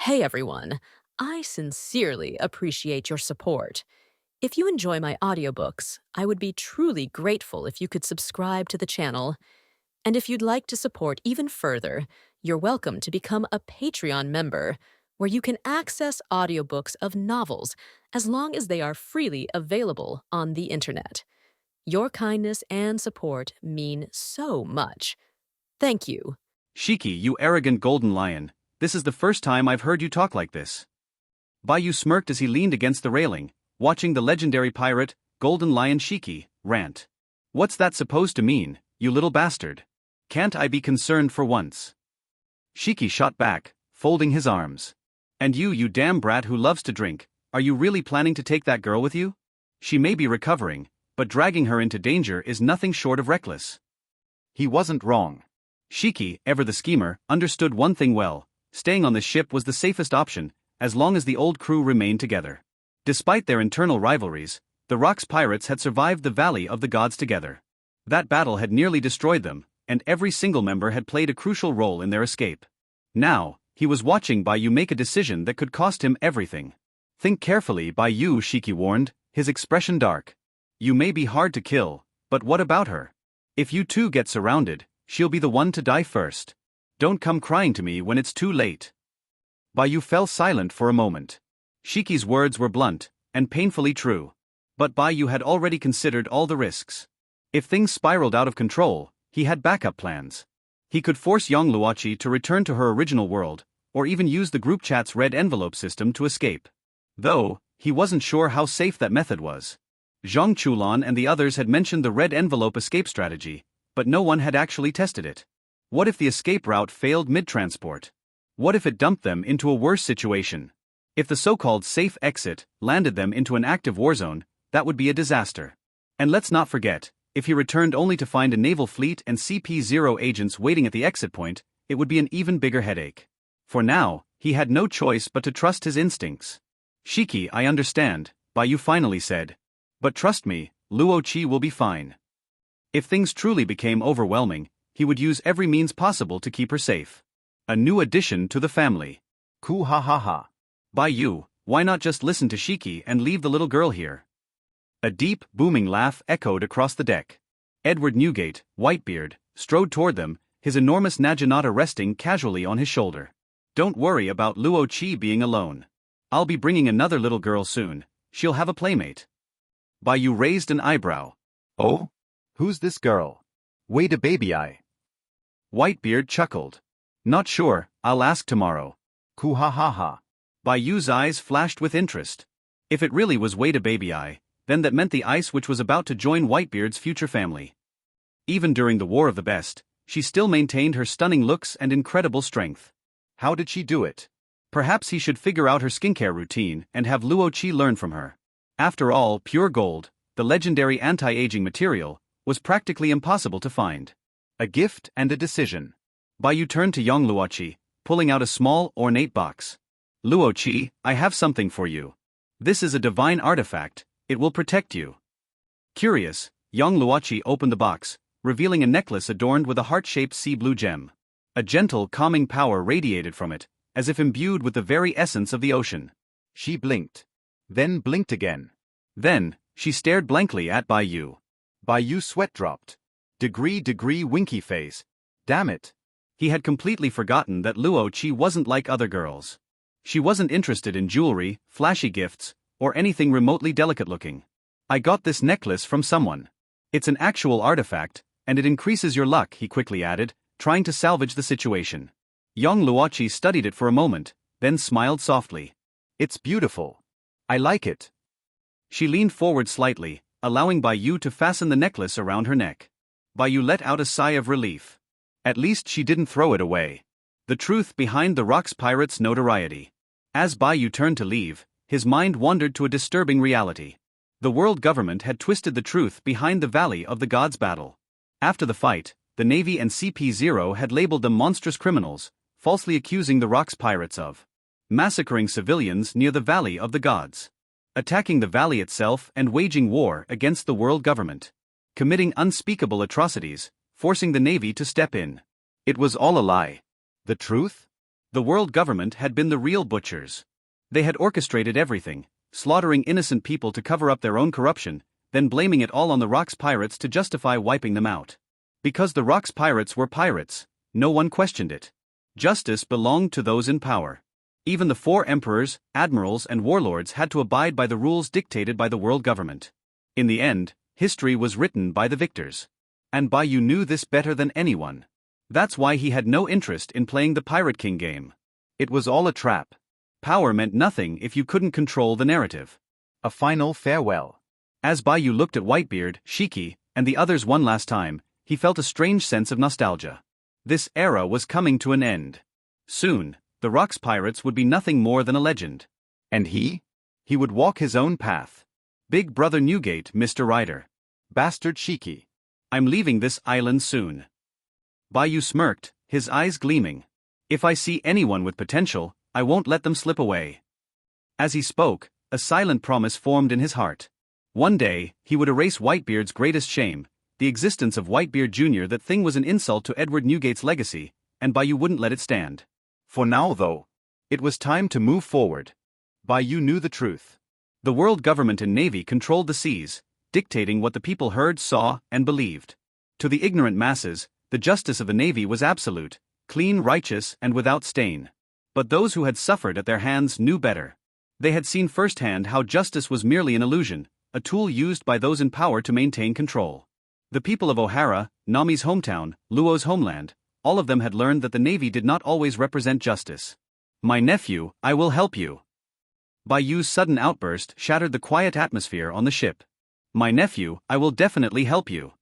Hey everyone, I sincerely appreciate your support. If you enjoy my audiobooks, I would be truly grateful if you could subscribe to the channel. And if you'd like to support even further, you're welcome to become a Patreon member, where you can access audiobooks of novels as long as they are freely available on the internet. Your kindness and support mean so much. Thank you. Shiki, you arrogant golden lion, this is the first time I've heard you talk like this. Bai Yu smirked as he leaned against the railing, watching the legendary pirate, Golden Lion Shiki, rant. What's that supposed to mean, you little bastard? Can't I be concerned for once? Shiki shot back, folding his arms. And you damn brat who loves to drink, are you really planning to take that girl with you? She may be recovering, but dragging her into danger is nothing short of reckless. He wasn't wrong. Shiki, ever the schemer, understood one thing well: staying on the ship was the safest option, as long as the old crew remained together. Despite their internal rivalries, the Rock's pirates had survived the Valley of the Gods together. That battle had nearly destroyed them, and every single member had played a crucial role in their escape. Now, he was watching Bai Yu make a decision that could cost him everything. Think carefully, Bai Yu, Shiki warned, his expression dark. You may be hard to kill, but what about her? If you two get surrounded, she'll be the one to die first. Don't come crying to me when it's too late. Bai Yu fell silent for a moment. Shiki's words were blunt, and painfully true. But Bai Yu had already considered all the risks. If things spiraled out of control, he had backup plans. He could force Yang Luochi to return to her original world, or even use the group chat's red envelope system to escape. Though, he wasn't sure how safe that method was. Zhang Chulan and the others had mentioned the red envelope escape strategy, but no one had actually tested it. What if the escape route failed mid-transport? What if it dumped them into a worse situation? If the so-called safe exit landed them into an active war zone, that would be a disaster. And let's not forget, if he returned only to find a naval fleet and CP0 agents waiting at the exit point, it would be an even bigger headache. For now, he had no choice but to trust his instincts. Shiki, I understand, Bai Yu finally said. But trust me, Luochi will be fine. If things truly became overwhelming, he would use every means possible to keep her safe. A new addition to the family. Ku ha ha ha. Bai Yu, why not just listen to Shiki and leave the little girl here? A deep, booming laugh echoed across the deck. Edward Newgate, Whitebeard, strode toward them, his enormous Naginata resting casually on his shoulder. Don't worry about Luochi being alone. I'll be bringing another little girl soon. She'll have a playmate. Bai Yu raised an eyebrow. Oh? Who's this girl? Wait a baby eye. Whitebeard chuckled. Not sure, I'll ask tomorrow. Ku ha ha ha. Bai Yu's eyes flashed with interest. If it really was Wait a baby eye, then that meant the ice which was about to join Whitebeard's future family. Even during the War of the Best, she still maintained her stunning looks and incredible strength. How did she do it? Perhaps he should figure out her skincare routine and have Luochi learn from her. After all, pure gold, the legendary anti-aging material, was practically impossible to find. A gift and a decision. Bai Yu turned to Yang Luochi, pulling out a small, ornate box. Luochi, I have something for you. This is a divine artifact, it will protect you. Curious, Yang Luochi opened the box, revealing a necklace adorned with a heart-shaped sea blue gem. A gentle, calming power radiated from it, as if imbued with the very essence of the ocean. She blinked. Then blinked again. Then, she stared blankly at Bai Yu. Bai Yu's sweat dropped. Degree winky face. Damn it. He had completely forgotten that Luochi wasn't like other girls. She wasn't interested in jewelry, flashy gifts, or anything remotely delicate-looking. I got this necklace from someone. It's an actual artifact, and it increases your luck, he quickly added, trying to salvage the situation. Yang Luochi studied it for a moment, then smiled softly. It's beautiful. I like it. She leaned forward slightly, allowing Bai Yu to fasten the necklace around her neck. Bai Yu let out a sigh of relief. At least she didn't throw it away. The truth behind the Rock's pirates' notoriety. As Bai Yu turned to leave, his mind wandered to a disturbing reality. The world government had twisted the truth behind the Valley of the Gods battle. After the fight, the Navy and CP0 had labeled them monstrous criminals, falsely accusing the Rock's pirates of massacring civilians near the Valley of the Gods, attacking the valley itself and waging war against the world government, committing unspeakable atrocities, forcing the Navy to step in. It was all a lie. The truth? The world government had been the real butchers. They had orchestrated everything, slaughtering innocent people to cover up their own corruption, then blaming it all on the Rocks pirates to justify wiping them out. Because the Rocks pirates were pirates, no one questioned it. Justice belonged to those in power. Even the 4 emperors, admirals and warlords had to abide by the rules dictated by the world government. In the end, history was written by the victors. And Bai Yu knew this better than anyone. That's why he had no interest in playing the Pirate King game. It was all a trap. Power meant nothing if you couldn't control the narrative. A final farewell. As Bai Yu looked at Whitebeard, Shiki, and the others one last time, he felt a strange sense of nostalgia. This era was coming to an end. Soon, the Rocks pirates would be nothing more than a legend. And he? He would walk his own path. Big Brother Newgate, Mr. Ryder. Bastard Shiki. I'm leaving this island soon. Bai Yu smirked, his eyes gleaming. If I see anyone with potential, I won't let them slip away. As he spoke, a silent promise formed in his heart. One day, he would erase Whitebeard's greatest shame, the existence of Whitebeard Jr. That thing was an insult to Edward Newgate's legacy, and Bai Yu wouldn't let it stand. For now though, it was time to move forward. Bai Yu knew the truth. The world government and navy controlled the seas, dictating what the people heard, saw, and believed. To the ignorant masses, the justice of the navy was absolute, clean, righteous, and without stain. But those who had suffered at their hands knew better. They had seen firsthand how justice was merely an illusion, a tool used by those in power to maintain control. The people of O'Hara, Nami's hometown, Luo's homeland, all of them had learned that the navy did not always represent justice. My nephew, I will help you. Bai Yu's sudden outburst shattered the quiet atmosphere on the ship. My nephew, I will definitely help you.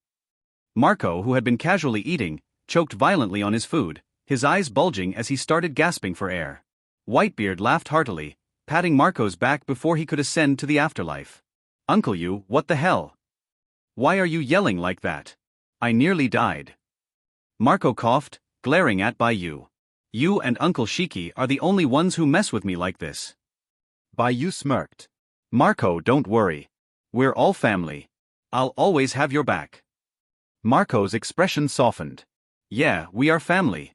Marco, who had been casually eating, choked violently on his food, his eyes bulging as he started gasping for air. Whitebeard laughed heartily, patting Marco's back before he could ascend to the afterlife. Uncle Yu, what the hell? Why are you yelling like that? I nearly died. Marco coughed, glaring at Bai Yu. You and Uncle Shiki are the only ones who mess with me like this. Bai Yu smirked. Marco, don't worry. We're all family. I'll always have your back. Marco's expression softened. Yeah, we are family.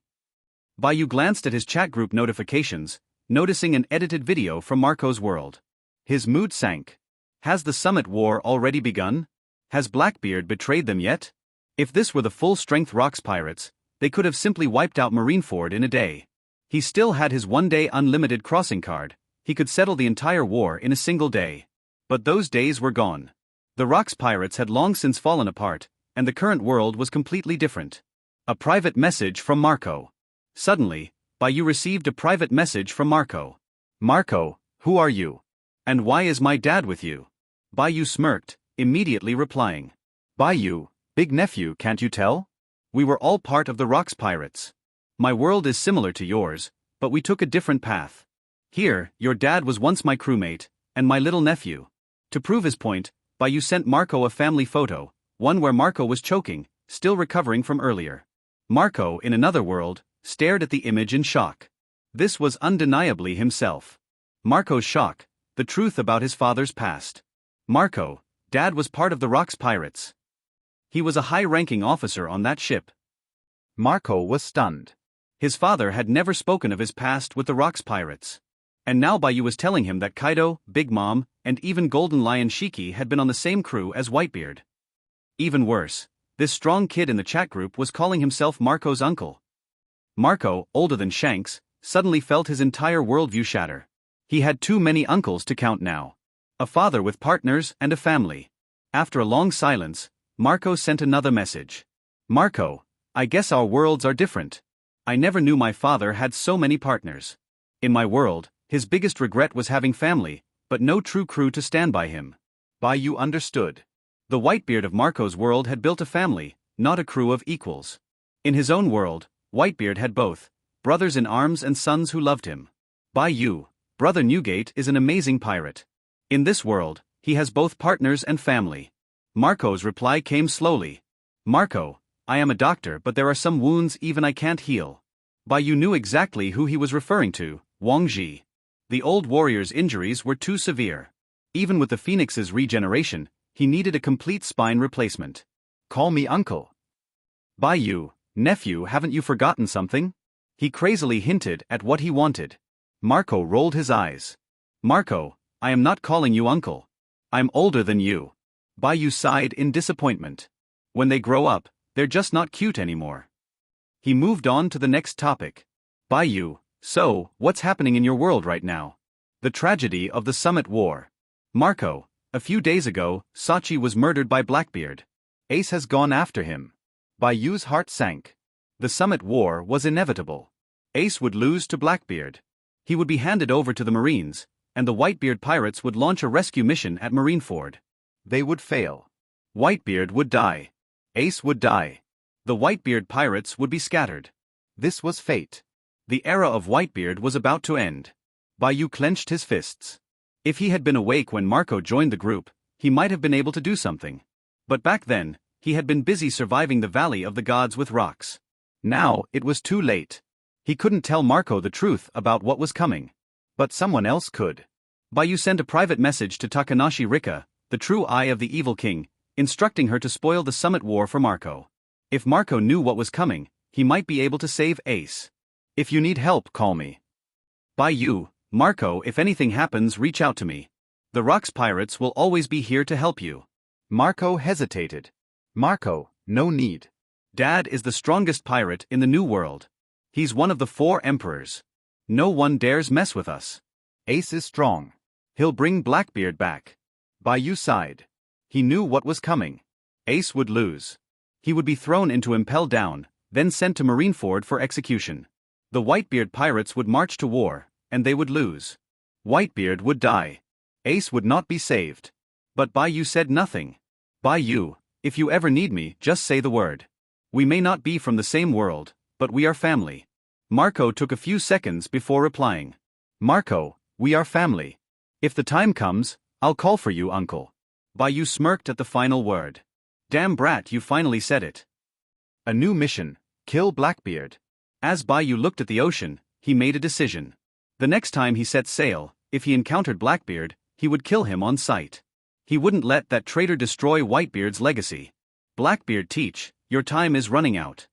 Bai Yu glanced at his chat group notifications, noticing an edited video from Marco's world. His mood sank. Has the summit war already begun? Has Blackbeard betrayed them yet? If this were the full-strength Rocks pirates, they could have simply wiped out Marineford in a day. He still had his one-day unlimited crossing card. He could settle the entire war in a single day. But those days were gone. The Rocks pirates had long since fallen apart, and the current world was completely different. A private message from Marco. Suddenly, Bai Yu received a private message from Marco. Marco, who are you? And why is my dad with you? Bai Yu smirked, immediately replying. Bai Yu, big nephew, can't you tell? We were all part of the Rocks pirates. My world is similar to yours, but we took a different path. Here, your dad was once my crewmate, and my little nephew. To prove his point, Bai Yu sent Marco a family photo, one where Marco was choking, still recovering from earlier. Marco, in another world, stared at the image in shock. This was undeniably himself. Marco's shock, the truth about his father's past. Marco, Dad was part of the Rocks pirates. He was a high-ranking officer on that ship. Marco was stunned. His father had never spoken of his past with the Rocks pirates. And now Bai Yu was telling him that Kaido, Big Mom, and even Golden Lion Shiki had been on the same crew as Whitebeard. Even worse, this strong kid in the chat group was calling himself Marco's uncle. Marco, older than Shanks, suddenly felt his entire worldview shatter. He had too many uncles to count now. A father with partners and a family. After a long silence, Marco sent another message. Marco, I guess our worlds are different. I never knew my father had so many partners. In my world, his biggest regret was having family, but no true crew to stand by him. Bai Yu understood. The Whitebeard of Marco's world had built a family, not a crew of equals. In his own world, Whitebeard had both, brothers in arms and sons who loved him. Bai Yu, Brother Newgate, is an amazing pirate. In this world, he has both partners and family. Marco's reply came slowly. Marco, I am a doctor, but there are some wounds even I can't heal. Bai Yu knew exactly who he was referring to, Wang Ji. The old warrior's injuries were too severe. Even with the Phoenix's regeneration, he needed a complete spine replacement. Call me uncle. Bai Yu, nephew, haven't you forgotten something? He crazily hinted at what he wanted. Marco rolled his eyes. Marco, I am not calling you uncle. I'm older than you. Bai Yu sighed in disappointment. When they grow up, they're just not cute anymore. He moved on to the next topic. Bai Yu, so, what's happening in your world right now? The tragedy of the Summit War. Marco, a few days ago, Sachi was murdered by Blackbeard. Ace has gone after him. Bai Yu's heart sank. The Summit War was inevitable. Ace would lose to Blackbeard. He would be handed over to the Marines, and the Whitebeard pirates would launch a rescue mission at Marineford. They would fail. Whitebeard would die. Ace would die. The Whitebeard pirates would be scattered. This was fate. The era of Whitebeard was about to end. Bai Yu clenched his fists. If he had been awake when Marco joined the group, he might have been able to do something. But back then, he had been busy surviving the Valley of the Gods with rocks. Now, it was too late. He couldn't tell Marco the truth about what was coming. But someone else could. Bai Yu sent a private message to Takanashi Rika, the true eye of the evil king, instructing her to spoil the Summit War for Marco. If Marco knew what was coming, he might be able to save Ace. If you need help, call me. Bai Yu, Marco, if anything happens, reach out to me. The Rocks Pirates will always be here to help you. Marco hesitated. Marco, no need. Dad is the strongest pirate in the New World. He's one of the 4 emperors. No one dares mess with us. Ace is strong. He'll bring Blackbeard back. Bai Yu sighed. He knew what was coming. Ace would lose. He would be thrown into Impel Down, then sent to Marineford for execution. The Whitebeard pirates would march to war, and they would lose. Whitebeard would die. Ace would not be saved. But Bai Yu said nothing. Bai Yu, if you ever need me, just say the word. We may not be from the same world, but we are family. Marco took a few seconds before replying. Marco, we are family. If the time comes, I'll call for you, uncle. Bai Yu smirked at the final word. Damn brat, you finally said it. A new mission, kill Blackbeard. As Bai Yu looked at the ocean, he made a decision. The next time he set sail, if he encountered Blackbeard, he would kill him on sight. He wouldn't let that traitor destroy Whitebeard's legacy. Blackbeard teach, your time is running out.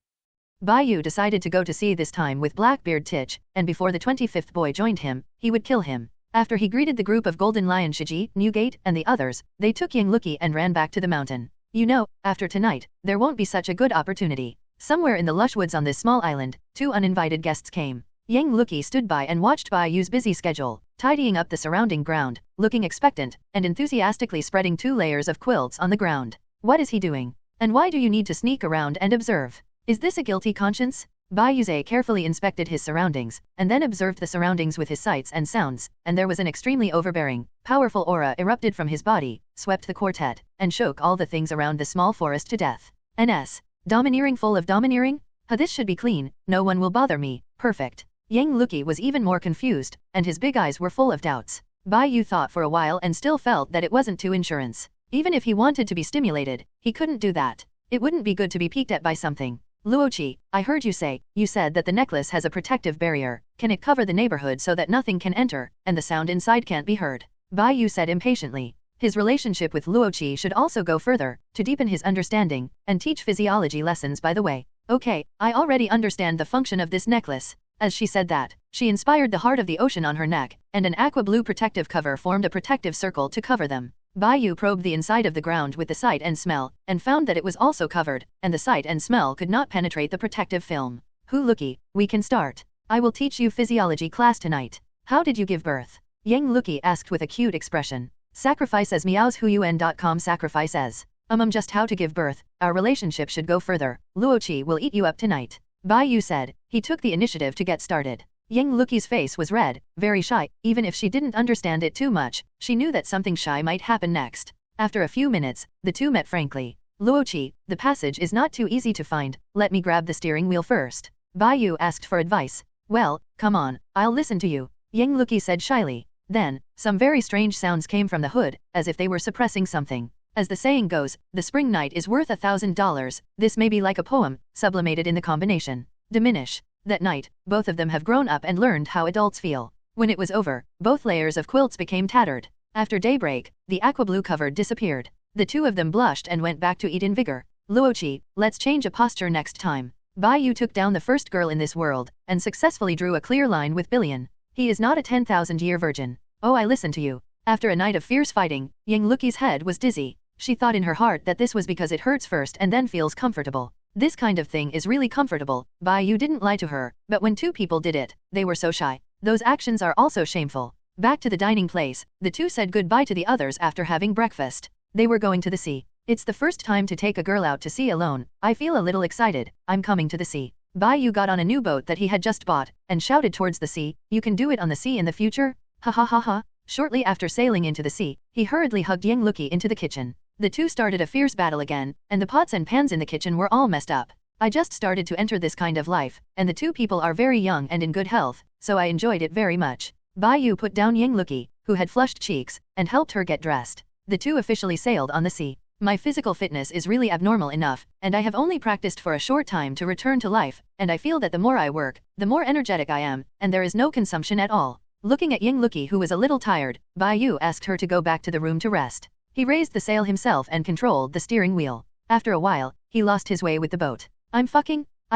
Bai Yu decided to go to sea this time with Blackbeard Titch, and before the 25th boy joined him, he would kill him. After he greeted the group of Golden Lion Shiji, Newgate, and the others, they took Yang Lucky and ran back to the mountain. You know, after tonight, there won't be such a good opportunity. Somewhere in the lush woods on this small island, 2 uninvited guests came. Yang Lucky stood by and watched Bai Yu's busy schedule, tidying up the surrounding ground, looking expectant, and enthusiastically spreading 2 layers of quilts on the ground. What is he doing? And why do you need to sneak around and observe? Is this a guilty conscience? Bai Yu carefully inspected his surroundings, and then observed the surroundings with his sights and sounds, and there was an extremely overbearing, powerful aura erupted from his body, swept the quartet, and shook all the things around the small forest to death. NS. Domineering, full of domineering? This should be clean, no one will bother me, perfect. Yang Lucky was even more confused, and his big eyes were full of doubts. Bai Yu thought for a while and still felt that it wasn't too insurance. Even if he wanted to be stimulated, he couldn't do that. It wouldn't be good to be peeked at by something. Luoqi, I heard you said that the necklace has a protective barrier. Can it cover the neighborhood so that nothing can enter, and the sound inside can't be heard? Bai Yu said impatiently. His relationship with Luoqi should also go further, to deepen his understanding, and teach physiology lessons by the way. Okay, I already understand the function of this necklace. As she said that, she inspired the heart of the ocean on her neck, and an aqua blue protective cover formed a protective circle to cover them. Bai Yu probed the inside of the ground with the sight and smell, and found that it was also covered, and the sight and smell could not penetrate the protective film. Lucky, we can start. I will teach you physiology class tonight. How did you give birth? Yang Lucky asked with a cute expression. Sacrifice as meowshuyuan.com sacrifice as. Just how to give birth, our relationship should go further. Luoqi will eat you up tonight. Bai Yu said. He took the initiative to get started. Yang Lucky's face was red, very shy. Even if she didn't understand it too much, she knew that something shy might happen next. After a few minutes, the two met frankly. Luoqi, the passage is not too easy to find, let me grab the steering wheel first. Bai Yu asked for advice. Well, come on, I'll listen to you, Yang Lucky said shyly. Then, some very strange sounds came from the hood, as if they were suppressing something. As the saying goes, the spring night is worth $1,000, this may be like a poem, sublimated in the combination. Diminish. That night, both of them have grown up and learned how adults feel. When it was over, both layers of quilts became tattered. After daybreak, the aqua blue cover disappeared. The two of them blushed and went back to eat in vigor. Luoqi, let's change a posture next time. Bai Yu took down the first girl in this world, and successfully drew a clear line with Billion. He is not a 10,000-year virgin. Oh, I listen to you. After a night of fierce fighting, Yang Luki's head was dizzy. She thought in her heart that this was because it hurts first and then feels comfortable. This kind of thing is really comfortable. Bai Yu didn't lie to her, but when two people did it, they were so shy. Those actions are also shameful. Back to the dining place, the two said goodbye to the others after having breakfast. They were going to the sea. It's the first time to take a girl out to sea alone. I feel a little excited. I'm coming to the sea. Bai Yu got on a new boat that he had just bought, and shouted towards the sea, "You can do it on the sea in the future? Ha ha ha ha." Shortly after sailing into the sea, he hurriedly hugged Yang Luki into the kitchen. The two started a fierce battle again, and the pots and pans in the kitchen were all messed up. I just started to enter this kind of life, and the two people are very young and in good health, so I enjoyed it very much. Bai Yu put down Yang Luki, who had flushed cheeks, and helped her get dressed. The two officially sailed on the sea. My physical fitness is really abnormal enough, and I have only practiced for a short time to return to life, and I feel that the more I work, the more energetic I am, and there is no consumption at all. Looking at Yang Luki, who was a little tired, Bai Yu asked her to go back to the room to rest. He raised the sail himself and controlled the steering wheel. After a while, he lost his way with the boat. I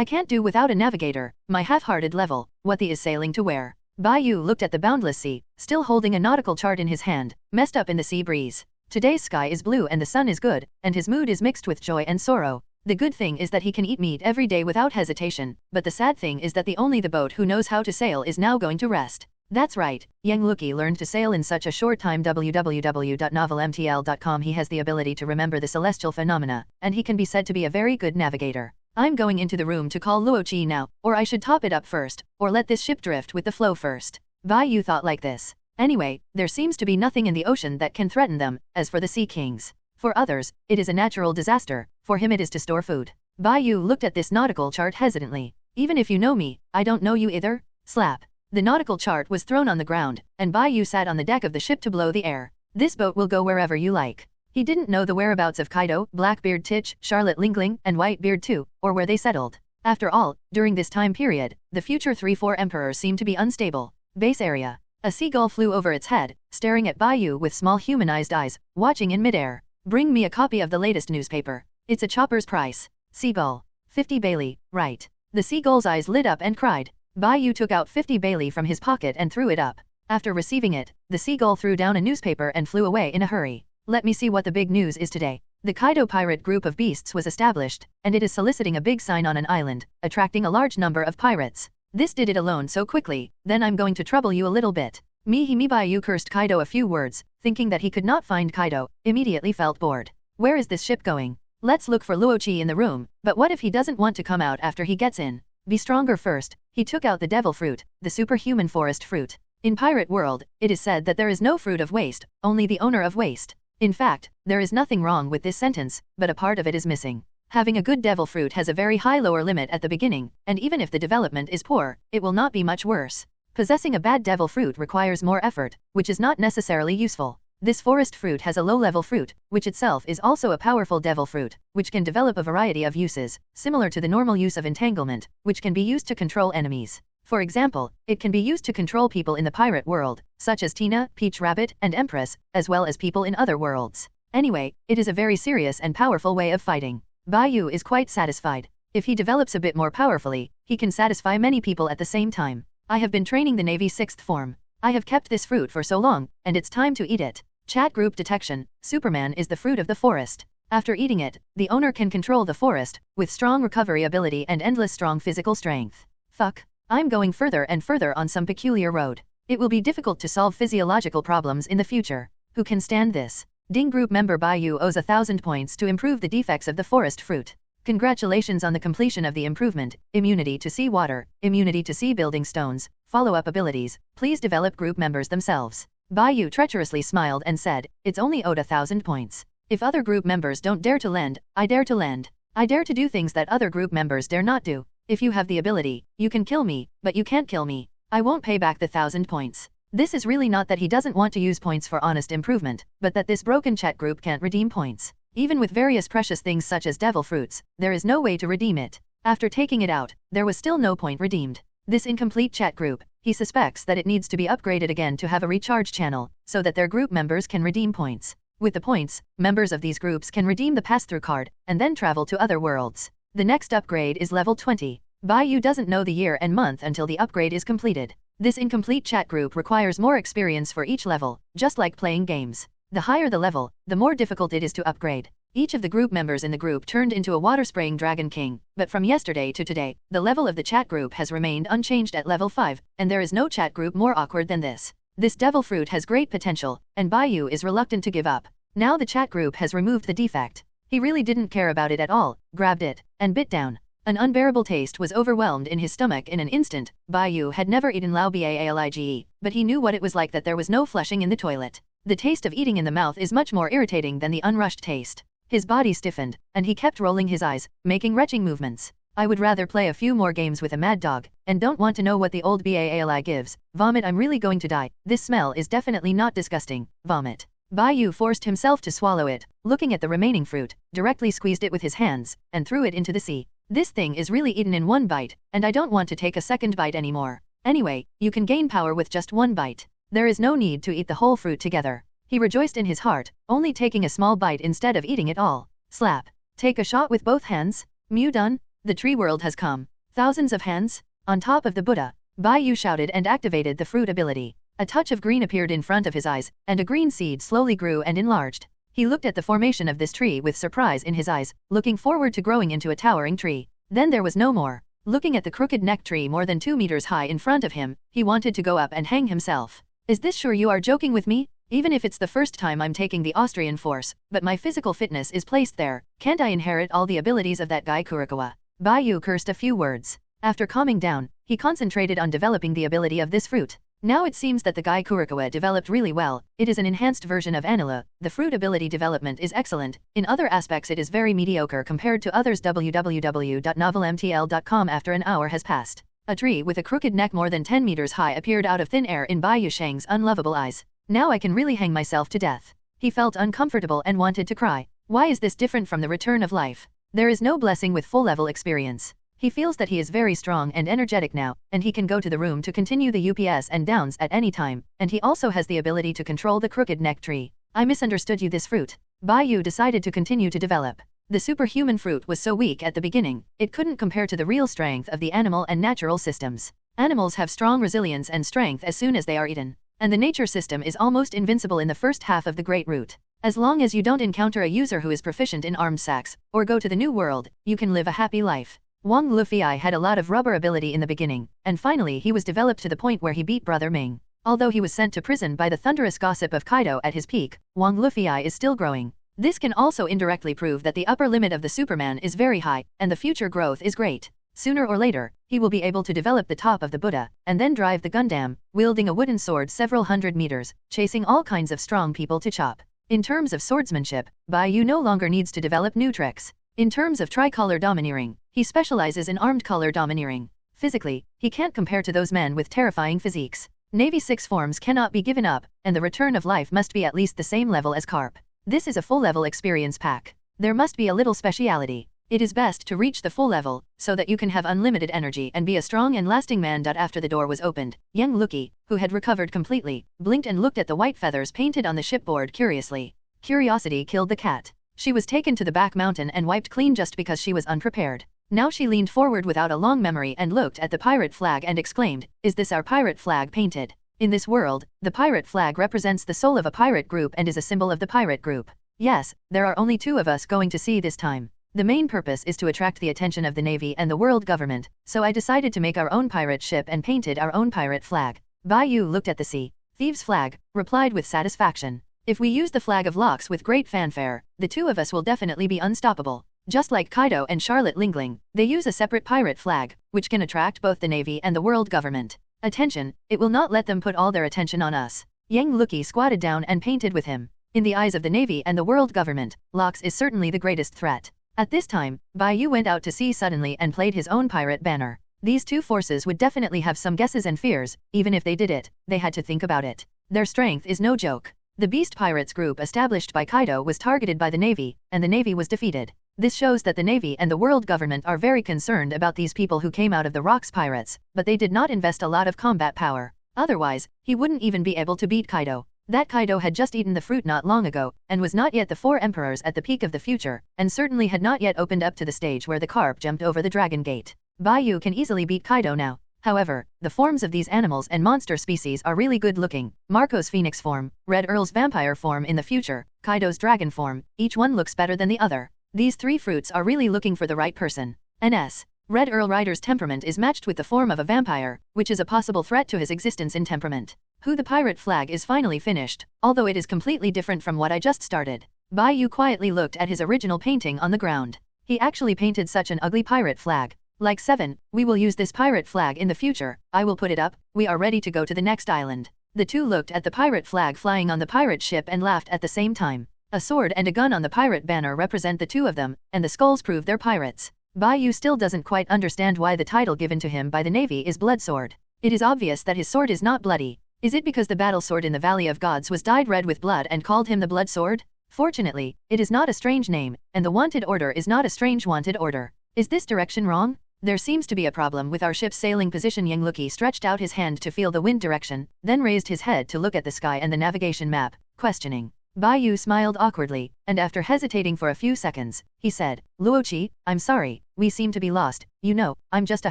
can't do without a navigator, my half-hearted level, what the is sailing to where? Bai Yu looked at the boundless sea, still holding a nautical chart in his hand, messed up in the sea breeze. Today's sky is blue and the sun is good, and his mood is mixed with joy and sorrow. The good thing is that he can eat meat every day without hesitation, but the sad thing is that only the boat who knows how to sail is now going to rest. That's right, Yang Luki learned to sail in such a short time. www.novelmtl.com. He has the ability to remember the celestial phenomena, and he can be said to be a very good navigator. I'm going into the room to call Luo Qi now, or I should top it up first, or let this ship drift with the flow first. Bai Yu thought like this. Anyway, there seems to be nothing in the ocean that can threaten them. As for the sea kings, for others, it is a natural disaster, for him it is to store food. Bai Yu looked at this nautical chart hesitantly. Even if you know me, I don't know you either. Slap. The nautical chart was thrown on the ground, and Bai Yu sat on the deck of the ship to blow the air. This boat will go wherever you like. He didn't know the whereabouts of Kaido, Blackbeard Titch, Charlotte Lingling, and Whitebeard too, or where they settled. After all, during this time period, the future 3-4 emperors seemed to be unstable. Base area. A seagull flew over its head, staring at Bai Yu with small humanized eyes, watching in midair. Bring me a copy of the latest newspaper. It's a chopper's price. Seagull. 50 Bailey, right. The seagull's eyes lit up and cried. Bai Yu took out 50 Bailey from his pocket and threw it up. After receiving it, the seagull threw down a newspaper and flew away in a hurry. Let me see what the big news is today. The Kaido pirate group of beasts was established, and it is soliciting a big sign on an island, attracting a large number of pirates. This did it alone so quickly, then I'm going to trouble you a little bit. Bai Yu cursed Kaido a few words, thinking that he could not find Kaido, immediately felt bored. Where is this ship going? Let's look for Luo Qi in the room, but what if he doesn't want to come out after he gets in? Be stronger first. He took out the devil fruit, the superhuman forest fruit. In pirate world, it is said that there is no fruit of waste, only the owner of waste. In fact, there is nothing wrong with this sentence, but a part of it is missing. Having a good devil fruit has a very high lower limit at the beginning, and even if the development is poor, it will not be much worse. Possessing a bad devil fruit requires more effort, which is not necessarily useful. This forest fruit has a low-level fruit, which itself is also a powerful devil fruit, which can develop a variety of uses, similar to the normal use of entanglement, which can be used to control enemies. For example, it can be used to control people in the pirate world, such as Tina, Peach Rabbit, and Empress, as well as people in other worlds. Anyway, it is a very serious and powerful way of fighting. Bai Yu is quite satisfied. If he develops a bit more powerfully, he can satisfy many people at the same time. I have been training the Navy 6th form. I have kept this fruit for so long, and it's time to eat it. Chat group detection. Superman is the fruit of the forest. After eating it, the owner can control the forest, with strong recovery ability and endless strong physical strength. Fuck. I'm going further and further on some peculiar road. It will be difficult to solve physiological problems in the future. Who can stand this? Ding group member Bai Yu owes 1,000 points to improve the defects of the forest fruit. Congratulations on the completion of the improvement. Immunity to sea water, immunity to sea building stones, follow-up abilities. Please develop group members themselves. Bai Yu treacherously smiled and said, it's only owed 1,000 points. If other group members don't dare to lend, I dare to lend. I dare to do things that other group members dare not do. If you have the ability, you can kill me, but you can't kill me. I won't pay back the 1,000 points. This is really not that he doesn't want to use points for honest improvement, but that this broken chat group can't redeem points. Even with various precious things such as devil fruits, there is no way to redeem it. After taking it out, there was still no point redeemed. This incomplete chat group, he suspects that it needs to be upgraded again to have a recharge channel, so that their group members can redeem points. With the points, members of these groups can redeem the pass-through card, and then travel to other worlds. The next upgrade is level 20. Bai Yu doesn't know the year and month until the upgrade is completed. This incomplete chat group requires more experience for each level, just like playing games. The higher the level, the more difficult it is to upgrade. Each of the group members in the group turned into a water-spraying dragon king, but from yesterday to today, the level of the chat group has remained unchanged at level 5, and there is no chat group more awkward than this. This devil fruit has great potential, and Bai Yu is reluctant to give up. Now the chat group has removed the defect. He really didn't care about it at all, grabbed it, and bit down. An unbearable taste was overwhelmed in his stomach in an instant. Bai Yu had never eaten lao balige, but he knew what it was like that there was no flushing in the toilet. The taste of eating in the mouth is much more irritating than the unrushed taste. His body stiffened, and he kept rolling his eyes, making retching movements. I would rather play a few more games with a mad dog, and don't want to know what the old baali gives. Vomit, I'm really going to die. This smell is definitely not disgusting. Vomit. Bai Yu forced himself to swallow it, looking at the remaining fruit, directly squeezed it with his hands, and threw it into the sea. This thing is really eaten in one bite, and I don't want to take a second bite anymore. Anyway, you can gain power with just one bite. There is no need to eat the whole fruit together. He rejoiced in his heart, only taking a small bite instead of eating it all. Slap. Take a shot with both hands. Mew done. The tree world has come. Thousands of hands. On top of the Buddha, Bai Yu shouted and activated the fruit ability. A touch of green appeared in front of his eyes, and a green seed slowly grew and enlarged. He looked at the formation of this tree with surprise in his eyes, looking forward to growing into a towering tree. Then there was no more. Looking at the crooked neck tree more than 2 meters high in front of him, he wanted to go up and hang himself. Is this sure you are joking with me? Even if it's the first time I'm taking the Austrian force, but my physical fitness is placed there, can't I inherit all the abilities of that guy Kurikawa? Bai Yu cursed a few words. After calming down, he concentrated on developing the ability of this fruit. Now it seems that the guy Kurikawa developed really well. It is an enhanced version of Anila. The fruit ability development is excellent. In other aspects it is very mediocre compared to others. www.novelmtl.com. After an hour has passed, a tree with a crooked neck more than 10 meters high appeared out of thin air in Bai Yu Shang's unlovable eyes. Now I can really hang myself to death. He felt uncomfortable and wanted to cry. Why is this different from the return of life? There is no blessing with full level experience. He feels that he is very strong and energetic now, and he can go to the room to continue the UPS and downs at any time, and he also has the ability to control the crooked neck tree. I misunderstood you. This fruit. Bai Yu decided to continue to develop. The superhuman fruit was so weak at the beginning, it couldn't compare to the real strength of the animal and natural systems. Animals have strong resilience and strength as soon as they are eaten. And the nature system is almost invincible in the first half of the Great Root. As long as you don't encounter a user who is proficient in armed sacks, or go to the New World, you can live a happy life. Wang Lufei had a lot of rubber ability in the beginning, and finally he was developed to the point where he beat Brother Ming. Although he was sent to prison by the thunderous gossip of Kaido at his peak, Wang Lufei is still growing. This can also indirectly prove that the upper limit of the Superman is very high, and the future growth is great. Sooner or later, he will be able to develop the top of the Buddha, and then drive the Gundam, wielding a wooden sword several hundred meters, chasing all kinds of strong people to chop. In terms of swordsmanship, Bai Yu no longer needs to develop new tricks. In terms of tricolor domineering, he specializes in armed color domineering. Physically, he can't compare to those men with terrifying physiques. Navy 6 forms cannot be given up, and the return of life must be at least the same level as Carp. This is a full level experience pack. There must be a little speciality. It is best to reach the full level, so that you can have unlimited energy and be a strong and lasting man. After the door was opened, Yang Luki, who had recovered completely, blinked and looked at the white feathers painted on the shipboard curiously. Curiosity killed the cat. She was taken to the back mountain and wiped clean just because she was unprepared. Now she leaned forward without a long memory and looked at the pirate flag and exclaimed, "Is this our pirate flag painted?" In this world, the pirate flag represents the soul of a pirate group and is a symbol of the pirate group. Yes, there are only 2 of us going to sea this time. The main purpose is to attract the attention of the Navy and the world government, so I decided to make our own pirate ship and painted our own pirate flag. Bai Yu looked at the sea. Thieves' flag, replied with satisfaction. If we use the flag of Locks with great fanfare, the 2 of us will definitely be unstoppable. Just like Kaido and Charlotte Lingling, they use a separate pirate flag, which can attract both the Navy and the world government. Attention, it will not let them put all their attention on us. Yang Luki squatted down and painted with him. In the eyes of the Navy and the world government, Locks is certainly the greatest threat. At this time, Bai Yu went out to sea suddenly and played his own pirate banner. These 2 forces would definitely have some guesses and fears. Even if they did it, they had to think about it. Their strength is no joke. The Beast Pirates group established by Kaido was targeted by the Navy, and the Navy was defeated. This shows that the Navy and the world government are very concerned about these people who came out of the Rocks Pirates, but they did not invest a lot of combat power. Otherwise, he wouldn't even be able to beat Kaido. That Kaido had just eaten the fruit not long ago, and was not yet the 4 emperors at the peak of the future, and certainly had not yet opened up to the stage where the carp jumped over the dragon gate. Bai Yu can easily beat Kaido now. However, the forms of these animals and monster species are really good looking. Marco's phoenix form, Red Earl's vampire form in the future, Kaido's dragon form, each one looks better than the other. These 3 fruits are really looking for the right person. NS. Red Earl Rider's temperament is matched with the form of a vampire, which is a possible threat to his existence in temperament. Who the pirate flag is finally finished, although it is completely different from what I just started. Bai Yu quietly looked at his original painting on the ground. He actually painted such an ugly pirate flag. Like 7, we will use this pirate flag in the future, I will put it up, we are ready to go to the next island. The 2 looked at the pirate flag flying on the pirate ship and laughed at the same time. A sword and a gun on the pirate banner represent the 2 of them, and the skulls prove they're pirates. Bai Yu still doesn't quite understand why the title given to him by the Navy is Blood Sword. It is obvious that his sword is not bloody. Is it because the battle sword in the Valley of Gods was dyed red with blood and called him the Blood Sword? Fortunately, it is not a strange name, and the wanted order is not a strange wanted order. Is this direction wrong? There seems to be a problem with our ship's sailing position. Yang Luki stretched out his hand to feel the wind direction, then raised his head to look at the sky and the navigation map, questioning. Bai Yu smiled awkwardly, and after hesitating for a few seconds, he said, Luoqi, I'm sorry, we seem to be lost, you know, I'm just a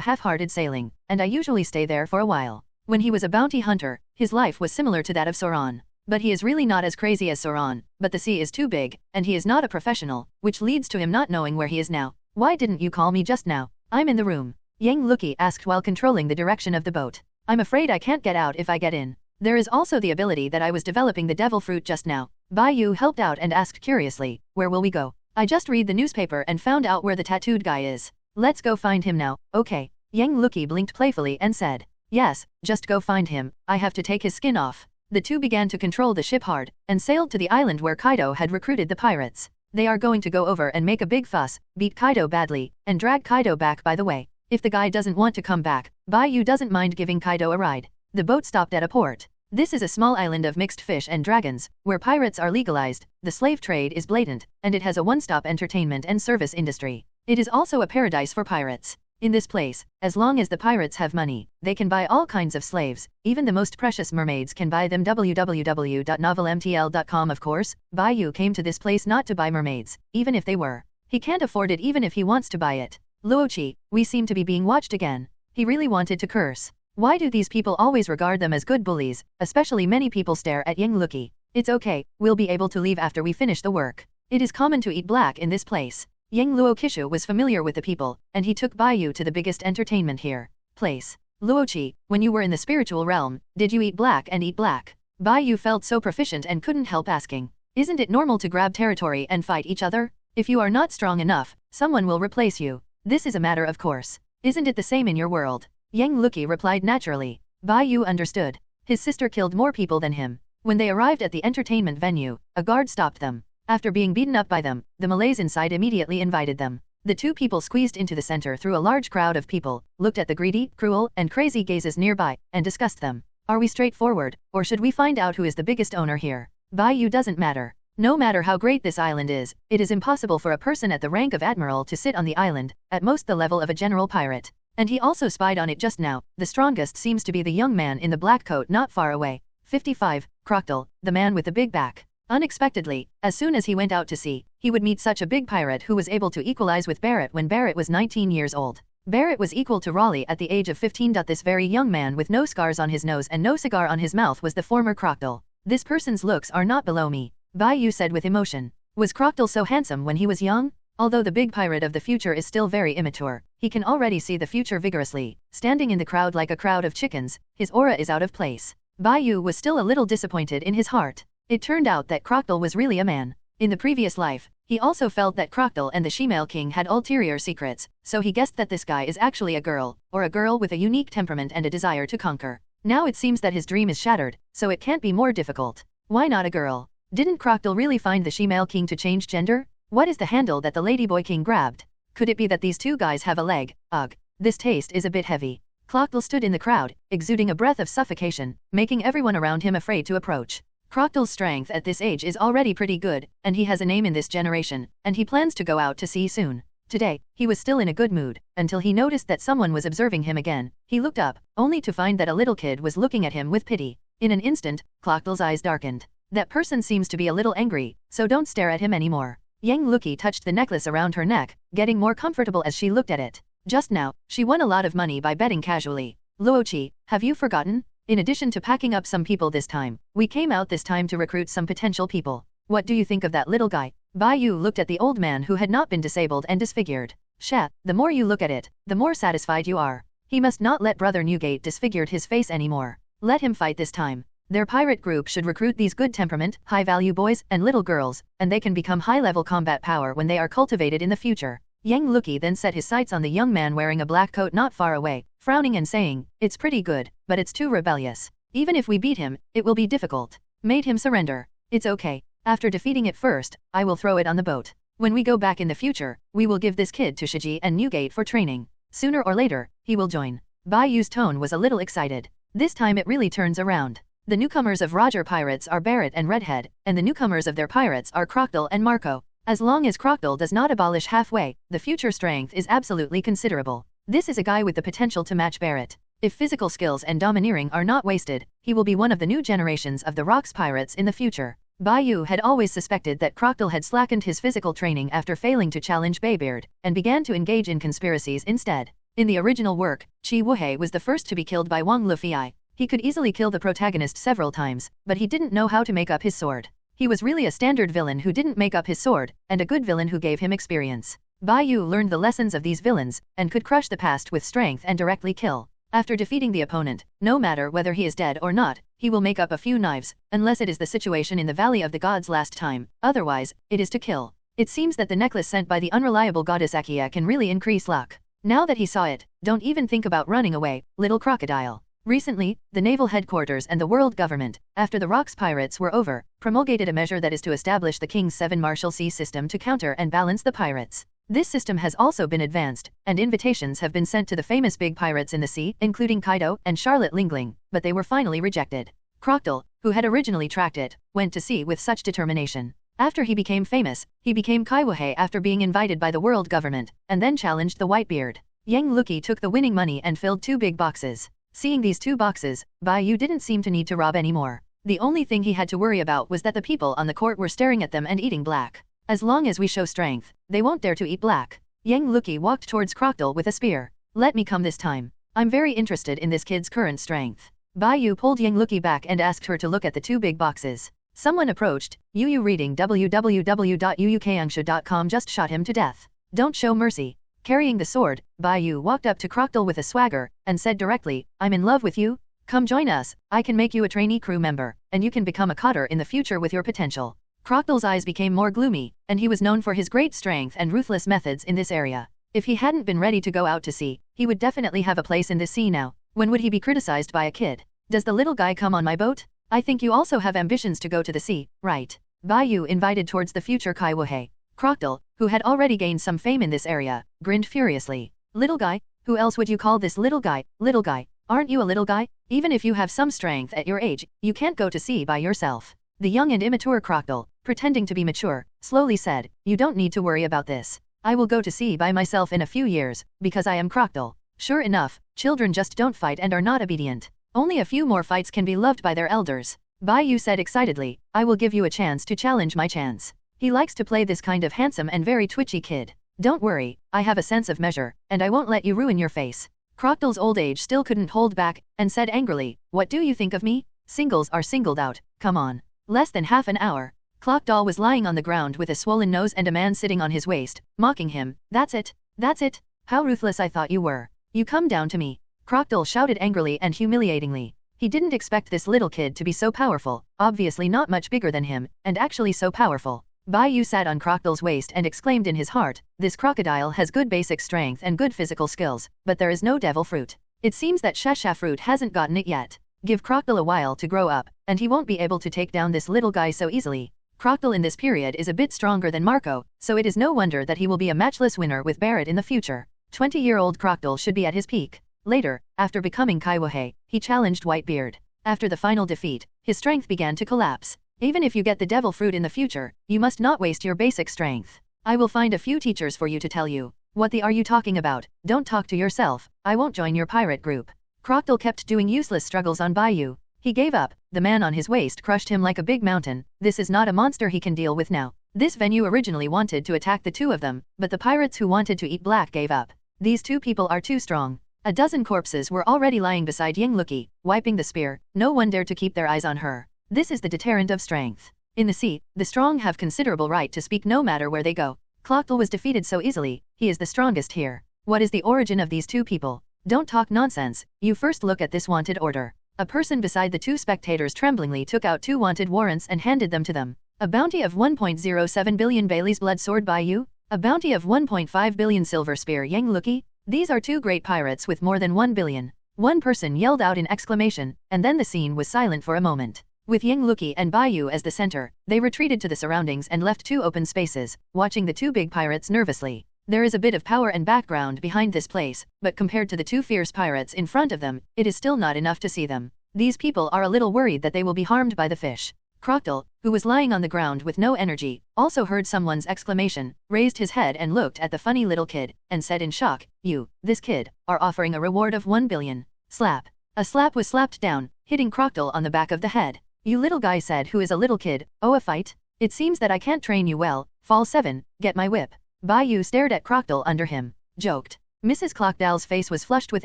half-hearted sailing, and I usually stay there for a while. When he was a bounty hunter, his life was similar to that of Soran. But he is really not as crazy as Soran, but the sea is too big, and he is not a professional, which leads to him not knowing where he is now. Why didn't you call me just now? I'm in the room. Yang Luki asked while controlling the direction of the boat. I'm afraid I can't get out if I get in. There is also the ability that I was developing the devil fruit just now. Bai Yu helped out and asked curiously, where will we go? I just read the newspaper and found out where the tattooed guy is. Let's go find him now, okay. Yang Luki blinked playfully and said, yes, just go find him, I have to take his skin off. The 2 began to control the ship hard, and sailed to the island where Kaido had recruited the pirates. They are going to go over and make a big fuss, beat Kaido badly, and drag Kaido back by the way. If the guy doesn't want to come back, Bai Yu doesn't mind giving Kaido a ride. The boat stopped at a port. This is a small island of mixed fish and dragons, where pirates are legalized, the slave trade is blatant, and it has a one-stop entertainment and service industry. It is also a paradise for pirates. In this place, as long as the pirates have money, they can buy all kinds of slaves, even the most precious mermaids can buy them. www.novelmtl.com. Of course, Bai Yu came to this place not to buy mermaids, even if they were. He can't afford it even if he wants to buy it. Luoqi, we seem to be being watched again. He really wanted to curse. Why do these people always regard them as good bullies, especially many people stare at Yang Luki. It's okay, we'll be able to leave after we finish the work. It is common to eat black in this place. Yang Luokishu was familiar with the people, and he took Bai Yu to the biggest entertainment here. Place. Luoqi, when you were in the spiritual realm, did you eat black and eat black? Bai Yu felt so proficient and couldn't help asking. Isn't it normal to grab territory and fight each other? If you are not strong enough, someone will replace you. This is a matter of course. Isn't it the same in your world? Yang Luki replied naturally. Bai Yu understood. His sister killed more people than him. When they arrived at the entertainment venue, a guard stopped them. After being beaten up by them, the Malays inside immediately invited them. The 2 people squeezed into the center through a large crowd of people, looked at the greedy, cruel, and crazy gazes nearby, and discussed them. Are we straightforward, or should we find out who is the biggest owner here? Bai Yu doesn't matter. No matter how great this island is, it is impossible for a person at the rank of admiral to sit on the island, at most the level of a general pirate. And he also spied on it just now. The strongest seems to be the young man in the black coat not far away. 55, Crocodile, the man with the big back. Unexpectedly, as soon as he went out to sea, he would meet such a big pirate who was able to equalize with Barrett when Barrett was 19 years old. Barrett was equal to Raleigh at the age of 15. This very young man with no scars on his nose and no cigar on his mouth was the former Crocodile. This person's looks are not below me, Bai Yu said with emotion. Was Crocodile so handsome when he was young? Although the big pirate of the future is still very immature, he can already see the future vigorously. Standing in the crowd like a crowd of chickens, his aura is out of place. Bai Yu was still a little disappointed in his heart. It turned out that Crocodile was really a man. In the previous life, he also felt that Crocodile and the She-Male King had ulterior secrets, so he guessed that this guy is actually a girl, or a girl with a unique temperament and a desire to conquer. Now it seems that his dream is shattered, so it can't be more difficult. Why not a girl? Didn't Crocodile really find the She-Male King to change gender? What is the handle that the Ladyboy King grabbed? Could it be that these 2 guys have a leg? Ugh. This taste is a bit heavy. Crocodile stood in the crowd, exuding a breath of suffocation, making everyone around him afraid to approach. Crocodile's strength at this age is already pretty good, and he has a name in this generation, and he plans to go out to sea soon. Today, he was still in a good mood, until he noticed that someone was observing him again. He looked up, only to find that a little kid was looking at him with pity. In an instant, Crocodile's eyes darkened. That person seems to be a little angry, so don't stare at him anymore. Yang Luki touched the necklace around her neck, getting more comfortable as she looked at it. Just now, she won a lot of money by betting casually. Luoqi, have you forgotten? In addition to packing up some people this time, we came out this time to recruit some potential people. What do you think of that little guy? Bai Yu looked at the old man who had not been disabled and disfigured. Sha, the more you look at it, the more satisfied you are. He must not let Brother Newgate disfigured his face anymore. Let him fight this time. Their pirate group should recruit these good temperament, high-value boys and little girls, and they can become high-level combat power when they are cultivated in the future. Yang Luki then set his sights on the young man wearing a black coat not far away, frowning and saying, "It's pretty good, but it's too rebellious. Even if we beat him, it will be difficult." Made him surrender. "It's okay. After defeating it first, I will throw it on the boat. When we go back in the future, we will give this kid to Shiji and Newgate for training. Sooner or later, he will join." Bai Yu's tone was a little excited. This time it really turns around. The newcomers of Roger Pirates are Barrett and Redhead, and the newcomers of their pirates are Crocodile and Marco. As long as Crocodile does not abolish halfway, the future strength is absolutely considerable. This is a guy with the potential to match Barrett. If physical skills and domineering are not wasted, he will be one of the new generations of the Rocks pirates in the future. Bai Yu had always suspected that Crocodile had slackened his physical training after failing to challenge Baybeard, and began to engage in conspiracies instead. In the original work, Chi Wuhei was the first to be killed by Wang Lufei. He could easily kill the protagonist several times, but he didn't know how to make up his sword. He was really a standard villain who didn't make up his sword, and a good villain who gave him experience. Bai Yu learned the lessons of these villains, and could crush the past with strength and directly kill. After defeating the opponent, no matter whether he is dead or not, he will make up a few knives, unless it is the situation in the Valley of the Gods last time, otherwise, it is to kill. It seems that the necklace sent by the unreliable goddess Akia can really increase luck. Now that he saw it, don't even think about running away, little crocodile. Recently, the naval headquarters and the world government, after the Rocks pirates were over, promulgated a measure that is to establish the King's 7 Martial Sea system to counter and balance the pirates. This system has also been advanced, and invitations have been sent to the famous big pirates in the sea, including Kaido and Charlotte Lingling, but they were finally rejected. Crocodile, who had originally tracked it, went to sea with such determination. After he became famous, he became Kaiwahei after being invited by the world government, and then challenged the Whitebeard. Yang Luki took the winning money and filled 2 big boxes. Seeing these 2 boxes, Bai Yu didn't seem to need to rob anymore. The only thing he had to worry about was that the people on the court were staring at them and eating black. As long as we show strength, they won't dare to eat black. Yang Luki walked towards Crocodile with a spear. "Let me come this time. I'm very interested in this kid's current strength." Bai Yu pulled Yang Luki back and asked her to look at the 2 big boxes. Someone approached. Yu reading www.yuukangsha.com just shot him to death. Don't show mercy. Carrying the sword, Bai Yu walked up to Crocodile with a swagger, and said directly, "I'm in love with you. Come join us, I can make you a trainee crew member, and you can become a cadre in the future with your potential." Crocodile's eyes became more gloomy, and he was known for his great strength and ruthless methods in this area. If he hadn't been ready to go out to sea, he would definitely have a place in this sea now. When would he be criticized by a kid? "Does the little guy come on my boat? I think you also have ambitions to go to the sea, right?" Bai Yu invited towards the future Kaiwahei. Crocodile, who had already gained some fame in this area, grinned furiously. "Little guy? Who else would you call this little guy? Little guy, aren't you a little guy? Even if you have some strength at your age, you can't go to sea by yourself." The young and immature Crocodile, pretending to be mature, slowly said, "You don't need to worry about this. I will go to sea by myself in a few years, because I am Crocodile." Sure enough, children just don't fight and are not obedient. Only a few more fights can be loved by their elders. Bai Yu said excitedly, "I will give you a chance to challenge my chance." He likes to play this kind of handsome and very twitchy kid. "Don't worry, I have a sense of measure, and I won't let you ruin your face." Crocodile's old age still couldn't hold back, and said angrily, "What do you think of me? Singles are singled out, come on." Less than half an hour. Crocodile was lying on the ground with a swollen nose and a man sitting on his waist, mocking him. "That's it, that's it. How ruthless I thought you were. You come down to me." Crocodile shouted angrily and humiliatingly. He didn't expect this little kid to be so powerful, obviously not much bigger than him, and actually so powerful. Bai Yu sat on Crocodile's waist and exclaimed in his heart, "This crocodile has good basic strength and good physical skills, but there is no devil fruit. It seems that Shasha fruit hasn't gotten it yet. Give Crocodile a while to grow up, and he won't be able to take down this little guy so easily." Crocodile in this period is a bit stronger than Marco, so it is no wonder that he will be a matchless winner with Barrett in the future. 20-year-old Crocodile should be at his peak. Later, after becoming Kaiwahei, he challenged Whitebeard. After the final defeat, his strength began to collapse. "Even if you get the devil fruit in the future, you must not waste your basic strength. I will find a few teachers for you to tell you. What the are you talking about? Don't talk to yourself, I won't join your pirate group." Crocodile kept doing useless struggles on Bai Yu. He gave up. The man on his waist crushed him like a big mountain. This is not a monster he can deal with now. This venue originally wanted to attack the two of them, but the pirates who wanted to eat Black gave up. These two people are too strong. A dozen corpses were already lying beside Ying Lucky, wiping the spear. No one dared to keep their eyes on her. This is the deterrent of strength. In the sea, the strong have considerable right to speak no matter where they go. Clockle was defeated so easily. He is the strongest here. What is the origin of these two people? Don't talk nonsense. You first look at this wanted order. A person beside the two spectators tremblingly took out 2 wanted warrants and handed them to them. A bounty of 1.07 billion Bailey's blood sword Bai Yu. A bounty of 1.5 billion silver spear Yang Lucky. These are 2 great pirates with more than 1 billion. One person yelled out in exclamation, and then the scene was silent for a moment. With Yang Lucky and Bai Yu as the center, they retreated to the surroundings and left 2 open spaces, watching the 2 big pirates nervously. There is a bit of power and background behind this place, but compared to the 2 fierce pirates in front of them, it is still not enough to see them. These people are a little worried that they will be harmed by the fish. Crocodile, who was lying on the ground with no energy, also heard someone's exclamation, raised his head and looked at the funny little kid, and said in shock, "You, this kid, are offering a reward of 1 billion. Slap. A slap was slapped down, hitting Crocodile on the back of the head. "You little guy," said who is a little kid, "oh, a fight? It seems that I can't train you well. Fall 7, get my whip." Bai Yu stared at Crocodile under him, joked. Mrs. Clockdale's face was flushed with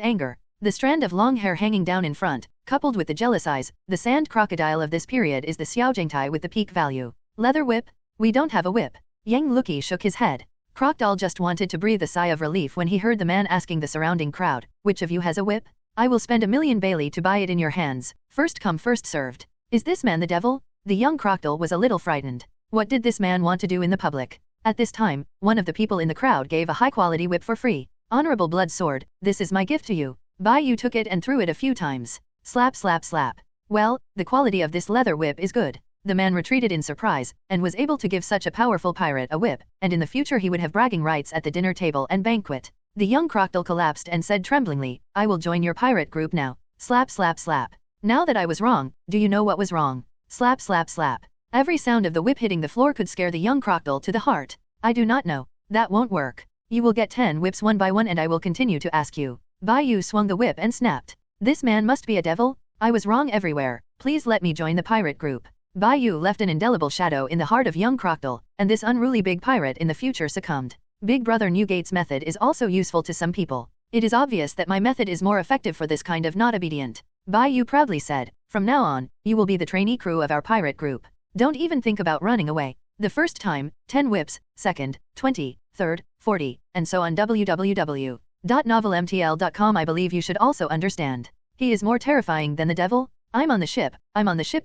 anger. The strand of long hair hanging down in front, coupled with the jealous eyes, the sand crocodile of this period is the Xiaojingtai with the peak value. Leather whip? We don't have a whip. Yang Lucky shook his head. Crocodile just wanted to breathe a sigh of relief when he heard the man asking the surrounding crowd, "Which of you has a whip? I will spend 1,000,000 Bailey to buy it in your hands. First come first served." Is this man the devil? The young Crocodile was a little frightened. What did this man want to do in the public? At this time, one of the people in the crowd gave a high-quality whip for free. "Honorable blood sword, this is my gift to you." Bai Yu took it and threw it a few times. Slap slap slap. Well, the quality of this leather whip is good. The man retreated in surprise, and was able to give such a powerful pirate a whip, and in the future he would have bragging rights at the dinner table and banquet. The young Crocodile collapsed and said tremblingly, "I will join your pirate group now." Slap slap slap. Now that I was wrong, do you know what was wrong? Slap slap slap. Every sound of the whip hitting the floor could scare the young Crocodile to the heart. I do not know. That won't work. You will get 10 whips one by one and I will continue to ask you. Bai Yu swung the whip and snapped. This man must be a devil? I was wrong everywhere. Please let me join the pirate group. Bai Yu left an indelible shadow in the heart of young Crocodile, and this unruly big pirate in the future succumbed. Big Brother Newgate's method is also useful to some people. It is obvious that my method is more effective for this kind of not obedient. Bai Yu proudly said, "From now on, you will be the trainee crew of our pirate group. Don't even think about running away. The first time, 10 whips, second, 20, third, 40, and so on. www.novelmtl.com. I believe you should also understand. He is more terrifying than the devil. I'm on the ship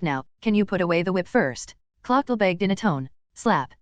now, can you put away the whip first?" Clockle begged in a tone. Slap.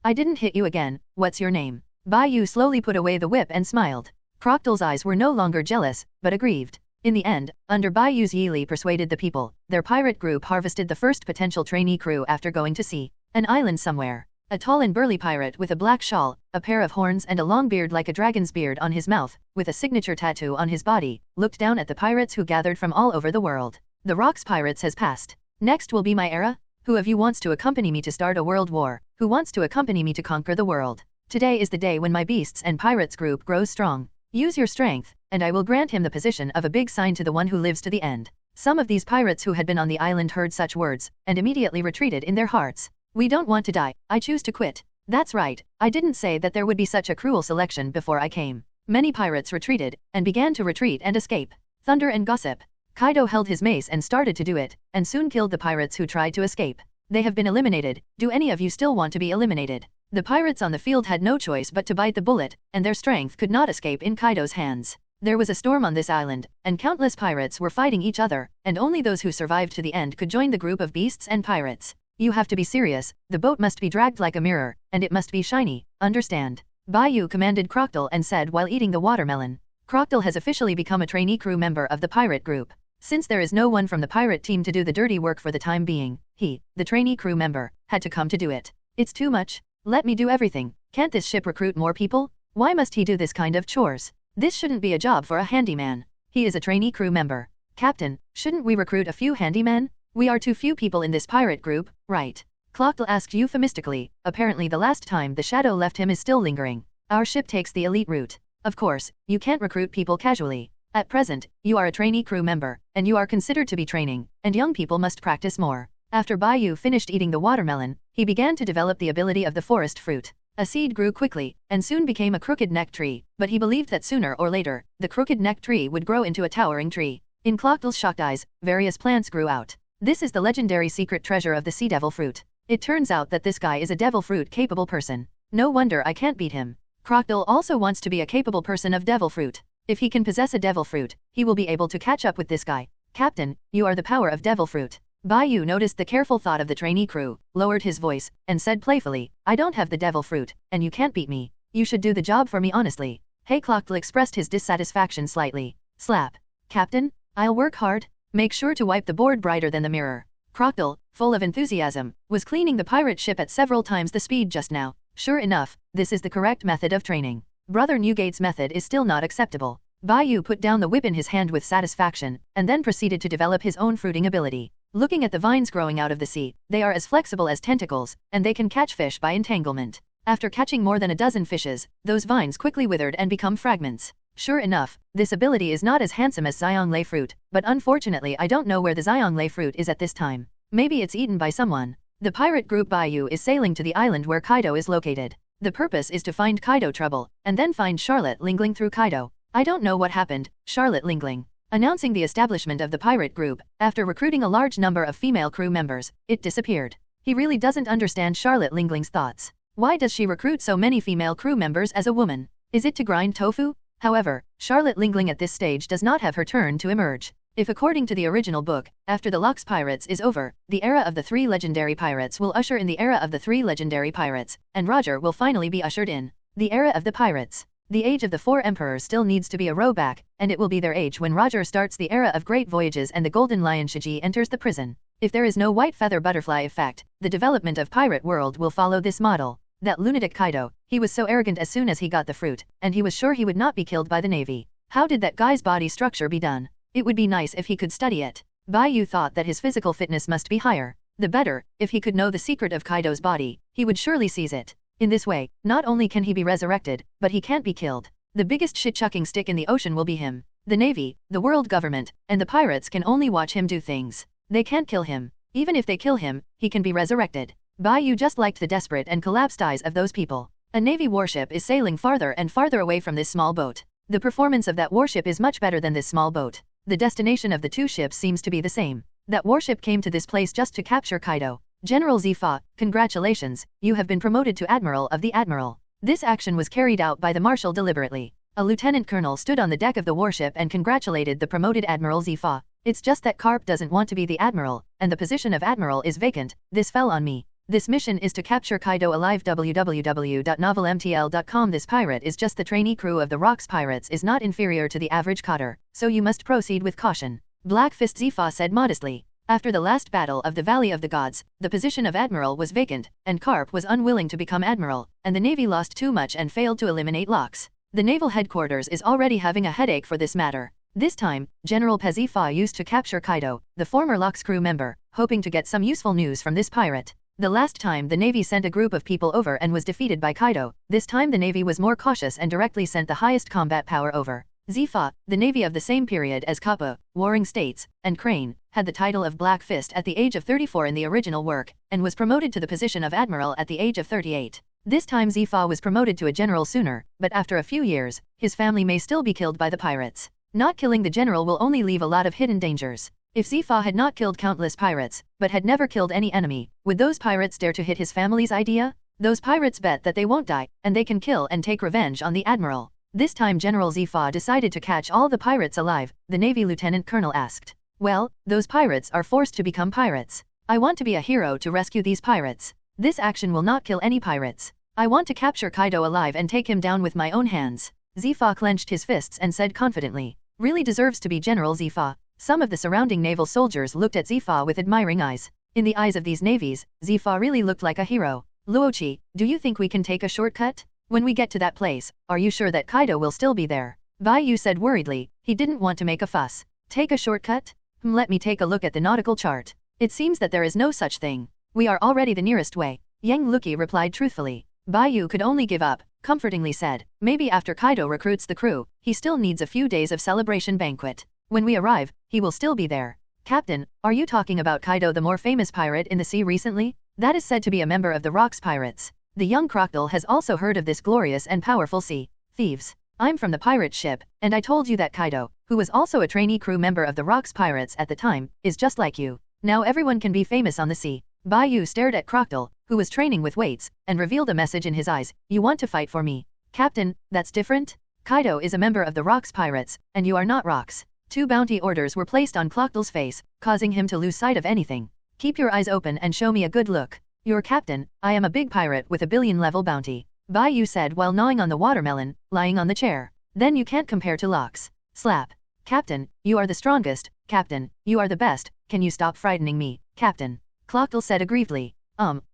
I didn't hit you again, what's your name? Bai Yu slowly put away the whip and smiled. Crocodile's eyes were no longer jealous, but aggrieved. In the end, under Bai Yu's Yi persuaded the people, their pirate group harvested the first potential trainee crew after going to sea. An island somewhere. A tall and burly pirate with a black shawl, a pair of horns and a long beard like a dragon's beard on his mouth, with a signature tattoo on his body, looked down at the pirates who gathered from all over the world. The Rocks Pirates has passed. Next will be my era. Who of you wants to accompany me to start a world war? Who wants to accompany me to conquer the world? Today is the day when my beasts and pirates group grows strong. Use your strength, and I will grant him the position of a big sign to the one who lives to the end. Some of these pirates who had been on the island heard such words, and immediately retreated in their hearts. We don't want to die, I choose to quit. That's right, I didn't say that there would be such a cruel selection before I came. Many pirates retreated, and began to retreat and escape. Thunder and gossip. Kaido held his mace and started to do it, and soon killed the pirates who tried to escape. They have been eliminated. Do any of you still want to be eliminated? The pirates on the field had no choice but to bite the bullet, and their strength could not escape in Kaido's hands. There was a storm on this island, and countless pirates were fighting each other, and only those who survived to the end could join the group of beasts and pirates. You have to be serious, the boat must be dragged like a mirror, and it must be shiny, understand? Bai Yu commanded Crocodile and said while eating the watermelon. Crocodile has officially become a trainee crew member of the pirate group. Since there is no one from the pirate team to do the dirty work for the time being, he, the trainee crew member, had to come to do it. It's too much. Let me do everything. Can't this ship recruit more people? Why must he do this kind of chores? This shouldn't be a job for a handyman. He is a trainee crew member. Captain, shouldn't we recruit a few handymen? We are too few people in this pirate group, right? Clockle asked euphemistically. Apparently the last time the shadow left him is still lingering. Our ship takes the elite route. Of course, you can't recruit people casually. At present, you are a trainee crew member, and you are considered to be training, and young people must practice more. After Bai Yu finished eating the watermelon, he began to develop the ability of the forest fruit. A seed grew quickly, and soon became a crooked neck tree, but he believed that sooner or later, the crooked neck tree would grow into a towering tree. In Clockdale's shocked eyes, various plants grew out. This is the legendary secret treasure of the sea devil fruit. It turns out that this guy is a devil fruit capable person. No wonder I can't beat him. Crocodile also wants to be a capable person of devil fruit. If he can possess a devil fruit, he will be able to catch up with this guy. Captain, you are the power of devil fruit. Bai Yu noticed the careful thought of the trainee crew, lowered his voice, and said playfully, I don't have the devil fruit, and you can't beat me. You should do the job for me honestly. Hey Clockdale expressed his dissatisfaction slightly. Slap. Captain, I'll work hard. Make sure to wipe the board brighter than the mirror. Crocodile, full of enthusiasm, was cleaning the pirate ship at several times the speed just now. Sure enough, this is the correct method of training. Brother Newgate's method is still not acceptable. Bai Yu put down the whip in his hand with satisfaction, and then proceeded to develop his own fruiting ability. Looking at the vines growing out of the sea, they are as flexible as tentacles, and they can catch fish by entanglement. After catching more than a dozen fishes, those vines quickly withered and become fragments. Sure enough, this ability is not as handsome as Xianglei fruit, but unfortunately I don't know where the Xianglei fruit is at this time. Maybe it's eaten by someone. The pirate group Bai Yu is sailing to the island where Kaido is located. The purpose is to find Kaido trouble, and then find Charlotte Lingling through Kaido. I don't know what happened, Charlotte Lingling. Announcing the establishment of the pirate group, after recruiting a large number of female crew members, it disappeared. He really doesn't understand Charlotte Lingling's thoughts. Why does she recruit so many female crew members as a woman? Is it to grind tofu? However, Charlotte Lingling at this stage does not have her turn to emerge. If according to the original book, after the Locks Pirates is over, the era of the 3 legendary pirates will usher in the era of the 3 legendary pirates, and Roger will finally be ushered in. The era of the pirates. The age of the 4 emperors still needs to be a row back, and it will be their age when Roger starts the era of great voyages and the Golden Lion Shiji enters the prison. If there is no white feather butterfly effect, the development of pirate world will follow this model. That lunatic Kaido, he was so arrogant as soon as he got the fruit, and he was sure he would not be killed by the navy. How did that guy's body structure be done? It would be nice if he could study it. Bai Yu thought that his physical fitness must be higher. The better, if he could know the secret of Kaido's body, he would surely seize it. In this way, not only can he be resurrected, but he can't be killed. The biggest shit-chucking stick in the ocean will be him. The navy, the world government, and the pirates can only watch him do things. They can't kill him. Even if they kill him, he can be resurrected. Bai Yu just liked the desperate and collapsed eyes of those people. A navy warship is sailing farther and farther away from this small boat. The performance of that warship is much better than this small boat. The destination of the 2 ships seems to be the same. That warship came to this place just to capture Kaido. General Zifa, congratulations, you have been promoted to Admiral of the Admiral. This action was carried out by the Marshal deliberately. A lieutenant colonel stood on the deck of the warship and congratulated the promoted Admiral Zifa. It's just that Carp doesn't want to be the Admiral, and the position of Admiral is vacant. This fell on me. This mission is to capture Kaido alive. www.novelmtl.com. This pirate is just the trainee crew of the Rocks Pirates is not inferior to the average cadre, so you must proceed with caution. Black Fist Zifa said modestly. After the last battle of the Valley of the Gods, the position of Admiral was vacant, and Carp was unwilling to become Admiral, and the Navy lost too much and failed to eliminate Locks. The Naval Headquarters is already having a headache for this matter. This time, General Pezifa used to capture Kaido, the former Locks crew member, hoping to get some useful news from this pirate. The last time the Navy sent a group of people over and was defeated by Kaido, this time the Navy was more cautious and directly sent the highest combat power over. Zifa, the Navy of the same period as Kappa, Warring States, and Crane, had the title of Black Fist at the age of 34 in the original work, and was promoted to the position of Admiral at the age of 38. This time Zifa was promoted to a general sooner, but after a few years, his family may still be killed by the pirates. Not killing the general will only leave a lot of hidden dangers. If Zifa had not killed countless pirates, but had never killed any enemy, would those pirates dare to hit his family's idea? Those pirates bet that they won't die, and they can kill and take revenge on the Admiral. This time General Zifa decided to catch all the pirates alive, the Navy Lieutenant Colonel asked. Well, those pirates are forced to become pirates. I want to be a hero to rescue these pirates. This action will not kill any pirates. I want to capture Kaido alive and take him down with my own hands. Zifa clenched his fists and said confidently. Really deserves to be General Zifa. Some of the surrounding naval soldiers looked at Zifa with admiring eyes. In the eyes of these navies, Zifa really looked like a hero. Luochi, do you think we can take a shortcut? When we get to that place, are you sure that Kaido will still be there? Bai Yu said worriedly. He didn't want to make a fuss. Take a shortcut? Let me take a look at the nautical chart. It seems that there is no such thing. We are already the nearest way. Yang Luki replied truthfully. Bai Yu could only give up, comfortingly said. Maybe after Kaido recruits the crew, he still needs a few days of celebration banquet. When we arrive, he will still be there. Captain, are you talking about Kaido, the more famous pirate in the sea recently? That is said to be a member of the Rocks Pirates. The young crocodile has also heard of this glorious and powerful sea thieves. I'm from the pirate ship, and I told you that Kaido, who was also a trainee crew member of the Rocks Pirates at the time, is just like you. Now everyone can be famous on the sea. Bai Yu stared at Crocodile, who was training with weights, and revealed a message in his eyes. You want to fight for me? Captain, that's different? Kaido is a member of the Rocks Pirates, and you are not Rocks. 2 bounty orders were placed on Crocodile's face, causing him to lose sight of anything. Keep your eyes open and show me a good look. Your captain, I am a big pirate with a billion-level bounty. Bai Yu said while gnawing on the watermelon, lying on the chair. Then you can't compare to Locks. Slap. Captain, you are the strongest. Captain, you are the best. Can you stop frightening me, Captain? Crocodile said aggrievedly.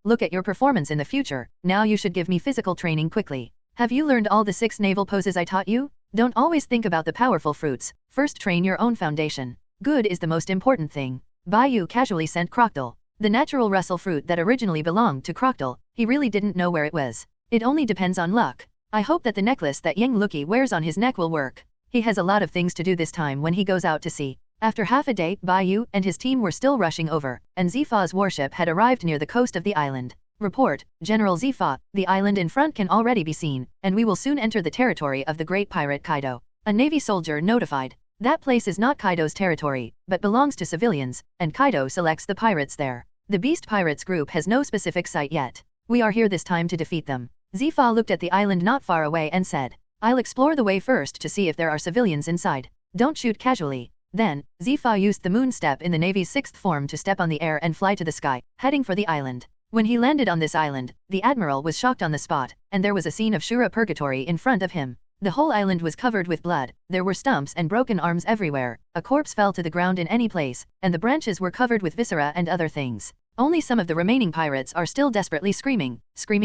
Look at your performance in the future. Now you should give me physical training quickly. Have you learned all the 6 naval poses I taught you? Don't always think about the powerful fruits. First train your own foundation. Good is the most important thing. Bai Yu casually sent Crocodile. The natural Russell fruit that originally belonged to Crocodile, he really didn't know where it was. It only depends on luck. I hope that the necklace that Yang Lucky wears on his neck will work. He has a lot of things to do this time when he goes out to sea. After half a day, Bai Yu and his team were still rushing over, and Xefa's warship had arrived near the coast of the island. Report, General Xefa, the island in front can already be seen, and we will soon enter the territory of the great pirate Kaido. A Navy soldier notified. That place is not Kaido's territory, but belongs to civilians, and Kaido selects the pirates there. The Beast Pirates group has no specific site yet. We are here this time to defeat them. Xefa looked at the island not far away and said, I'll explore the way first to see if there are civilians inside. Don't shoot casually. Then, Xefa used the moon step in the Navy's 6th form to step on the air and fly to the sky, heading for the island. When he landed on this island, the Admiral was shocked on the spot, and there was a scene of Shura purgatory in front of him. The whole island was covered with blood, there were stumps and broken arms everywhere, a corpse fell to the ground in any place, and the branches were covered with viscera and other things. Only some of the remaining pirates are still desperately screaming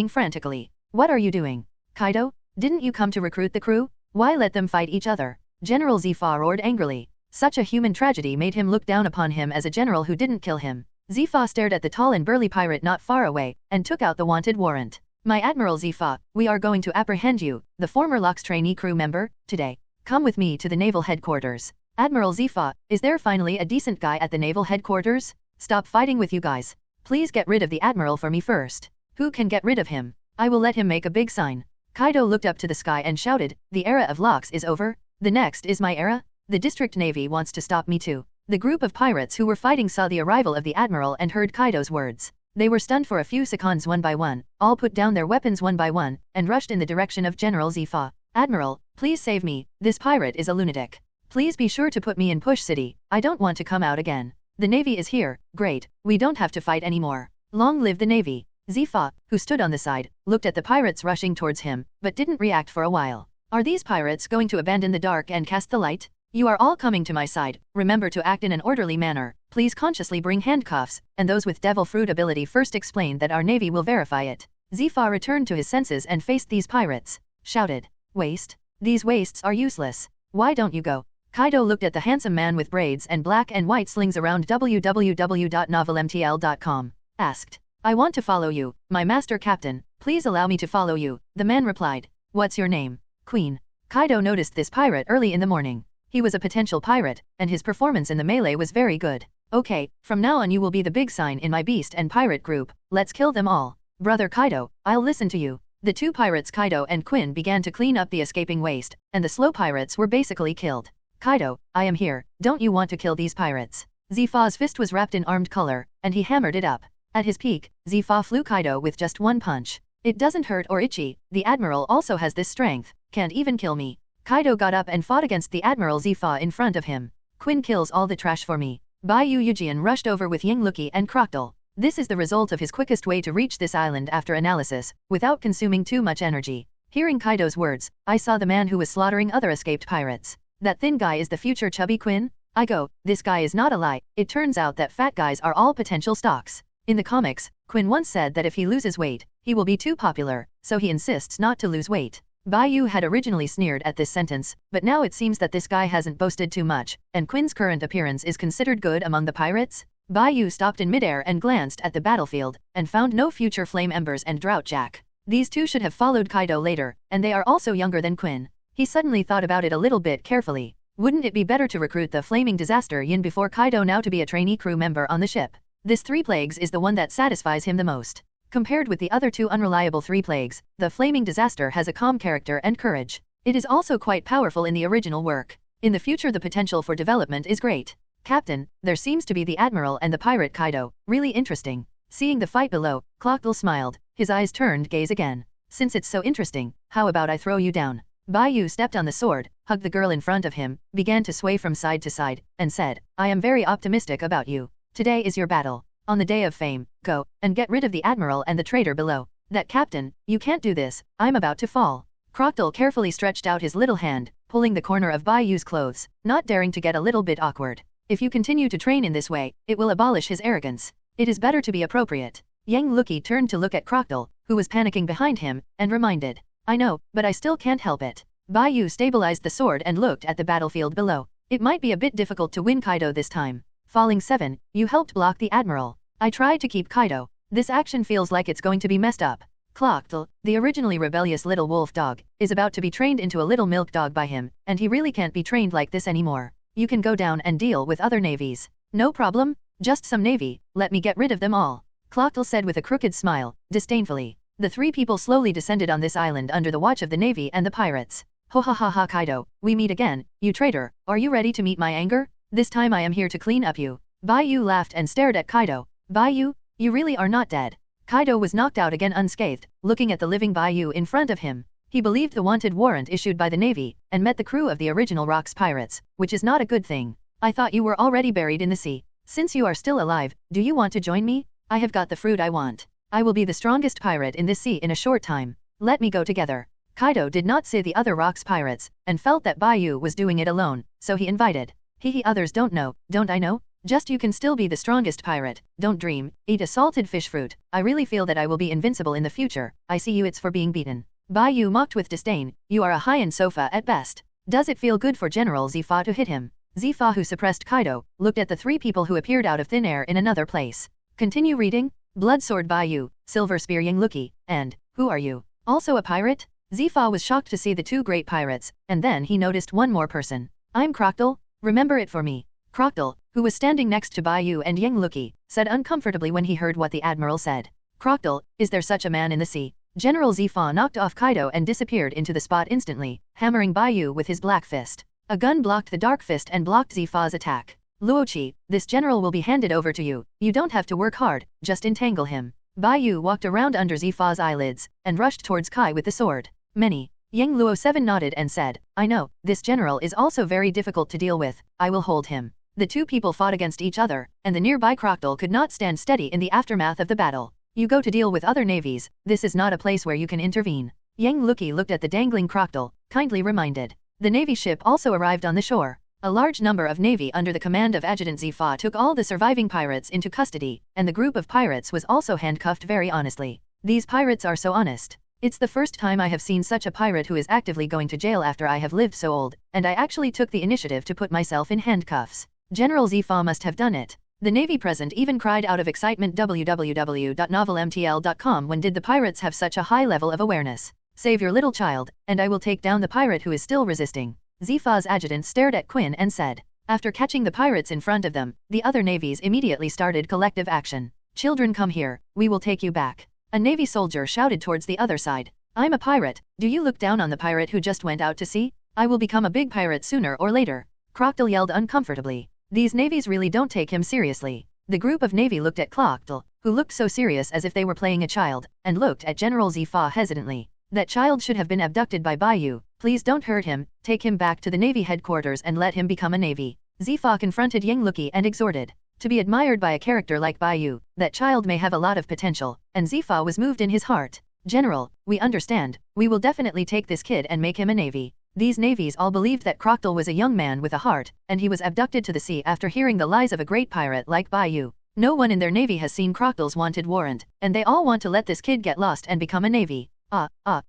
frantically. What are you doing? Kaido? Didn't you come to recruit the crew? Why let them fight each other? General Xefa roared angrily. Such a human tragedy made him look down upon him as a general who didn't kill him. Xefa stared at the tall and burly pirate not far away, and took out the wanted warrant. My Admiral Xefa, we are going to apprehend you, the former Locks trainee crew member, today. Come with me to the naval headquarters. Admiral Xefa, is there finally a decent guy at the naval headquarters? Stop fighting with you guys. Please get rid of the Admiral for me first. Who can get rid of him? I will let him make a big sign. Kaido looked up to the sky and shouted, the era of Locks is over? The next is my era? The District Navy wants to stop me too. The group of pirates who were fighting saw the arrival of the Admiral and heard Kaido's words. They were stunned for a few seconds one by one, all put down their weapons one by one, and rushed in the direction of General Xefa. Admiral, please save me, this pirate is a lunatic. Please be sure to put me in Push City, I don't want to come out again. The Navy is here, great, we don't have to fight anymore. Long live the Navy. Xefa, who stood on the side, looked at the pirates rushing towards him, but didn't react for a while. Are these pirates going to abandon the dark and cast the light? You are all coming to my side, remember to act in an orderly manner, please consciously bring handcuffs, and those with devil fruit ability first explain that our navy will verify it. Xefa returned to his senses and faced these pirates. Shouted. Waste? These wastes are useless. Why don't you go? Kaido looked at the handsome man with braids and black and white slings around www.novelmtl.com. Asked. I want to follow you, my master captain, please allow me to follow you. The man replied. What's your name? Queen. Kaido noticed this pirate early in the morning. He was a potential pirate, and his performance in the melee was very good. Okay, from now on you will be the big sign in my beast and pirate group, let's kill them all. Brother Kaido, I'll listen to you. The two pirates Kaido and Quinn began to clean up the escaping waste, and the slow pirates were basically killed. Kaido, I am here, don't you want to kill these pirates? Xefa's fist was wrapped in armed color, and he hammered it up. At his peak, Xefa flew Kaido with just one punch. It doesn't hurt or itchy, the Admiral also has this strength, can't even kill me. Kaido got up and fought against the Admiral Xefa in front of him. Quinn kills all the trash for me. Bai Yu Yujian rushed over with Ying Lucky and Crocodile. This is the result of his quickest way to reach this island after analysis, without consuming too much energy. Hearing Kaido's words, I saw the man who was slaughtering other escaped pirates. That thin guy is the future chubby Quinn? I go, this guy is not a lie, it turns out that fat guys are all potential stocks. In the comics, Quinn once said that if he loses weight, he will be too popular, so he insists not to lose weight. Bai Yu had originally sneered at this sentence, but now it seems that this guy hasn't boasted too much, and Quinn's current appearance is considered good among the pirates? Bai Yu stopped in midair and glanced at the battlefield, and found no future flame embers and drought jack. These two should have followed Kaido later, and they are also younger than Quinn. He suddenly thought about it a little bit carefully. Wouldn't it be better to recruit the flaming disaster Yin before Kaido now to be a trainee crew member on the ship? This Three Plagues is the one that satisfies him the most. Compared with the other two unreliable Three Plagues, the flaming disaster has a calm character and courage. It is also quite powerful in the original work. In the future the potential for development is great. Captain, there seems to be the Admiral and the pirate Kaido, really interesting. Seeing the fight below, Clockle smiled, his eyes turned gaze again. Since it's so interesting, how about I throw you down? Bai Yu stepped on the sword, hugged the girl in front of him, began to sway from side to side, and said, I am very optimistic about you. Today is your battle. On the day of fame, go, and get rid of the Admiral and the traitor below. That Captain, you can't do this, I'm about to fall. Crocodile carefully stretched out his little hand, pulling the corner of Bai Yu's clothes, not daring to get a little bit awkward. If you continue to train in this way, it will abolish his arrogance. It is better to be appropriate. Yang Lucky turned to look at Crocodile, who was panicking behind him, and reminded, I know, but I still can't help it. Bai Yu stabilized the sword and looked at the battlefield below. It might be a bit difficult to win Kaido this time. Falling 7, you helped block the Admiral. I tried to keep Kaido. This action feels like it's going to be messed up. Clockle, the originally rebellious little wolf dog, is about to be trained into a little milk dog by him, and he really can't be trained like this anymore. You can go down and deal with other navies. No problem, just some navy, let me get rid of them all. Clockle said with a crooked smile, disdainfully. The three people slowly descended on this island under the watch of the navy and the pirates. Ho ha ha ha Kaido, we meet again, you traitor, are you ready to meet my anger? This time I am here to clean up you. Bai Yu laughed and stared at Kaido. Bai Yu, you really are not dead. Kaido was knocked out again unscathed, looking at the living Bai Yu in front of him. He believed the wanted warrant issued by the Navy, and met the crew of the original Rocks pirates, which is not a good thing. I thought you were already buried in the sea. Since you are still alive, do you want to join me? I have got the fruit I want. I will be the strongest pirate in this sea in a short time. Let me go together. Kaido did not see the other Rocks pirates, and felt that Bai Yu was doing it alone, so he invited. He others don't know, don't I know? Just you can still be the strongest pirate, don't dream, eat a salted fish fruit, I really feel that I will be invincible in the future, I see you it's for being beaten. Bai Yu mocked with disdain, you are a high-end sofa at best. Does it feel good for General Xefa to hit him? Xefa, who suppressed Kaido, looked at the three people who appeared out of thin air in another place. Continue reading. Blood Sword Bai Yu, Silver Spear Yang Lucky, and, who are you? Also a pirate? Xefa was shocked to see the two great pirates, and then he noticed one more person. I'm Crocodile, remember it for me. Crocodile, who was standing next to Bai Yu and Yang Lucky, said uncomfortably when he heard what the Admiral said. Crocodile, is there such a man in the sea? General Xefa knocked off Kaido and disappeared into the spot instantly, hammering Bai Yu with his black fist. A gun blocked the dark fist and blocked Xefa's attack. Luochi, this general will be handed over to you, you don't have to work hard, just entangle him. Bai Yu walked around under Xefa's eyelids, and rushed towards Kai with the sword. Many. Yang Luo 7 nodded and said, I know, this general is also very difficult to deal with, I will hold him. The two people fought against each other, and the nearby Crocodile could not stand steady in the aftermath of the battle. You go to deal with other navies, this is not a place where you can intervene. Yang Lucky looked at the dangling Crocodile, kindly reminded. The navy ship also arrived on the shore. A large number of navy under the command of Adjutant Xefa took all the surviving pirates into custody, and the group of pirates was also handcuffed very honestly. These pirates are so honest. It's the first time I have seen such a pirate who is actively going to jail after I have lived so old, and I actually took the initiative to put myself in handcuffs. General Xefa must have done it. The navy present even cried out of excitement www.novelmtl.com when did the pirates have such a high level of awareness. Save your little child, and I will take down the pirate who is still resisting. Xefa's adjutant stared at Quinn and said. After catching the pirates in front of them, the other navies immediately started collective action. Children come here, we will take you back. A navy soldier shouted towards the other side. I'm a pirate, do you look down on the pirate who just went out to sea? I will become a big pirate sooner or later. Crocodile yelled uncomfortably. These navies really don't take him seriously. The group of navy looked at Crocodile, who looked so serious as if they were playing a child, and looked at General Xefa hesitantly. That child should have been abducted by Bai Yu. Please don't hurt him, take him back to the navy headquarters and let him become a navy. Xefa confronted Yang Lucky and exhorted. To be admired by a character like Bai Yu, that child may have a lot of potential, and Xefa was moved in his heart. General, we understand, we will definitely take this kid and make him a navy. These navies all believed that Crocodile was a young man with a heart, and he was abducted to the sea after hearing the lies of a great pirate like Bai Yu. No one in their navy has seen Crocodile's wanted warrant, and they all want to let this kid get lost and become a navy.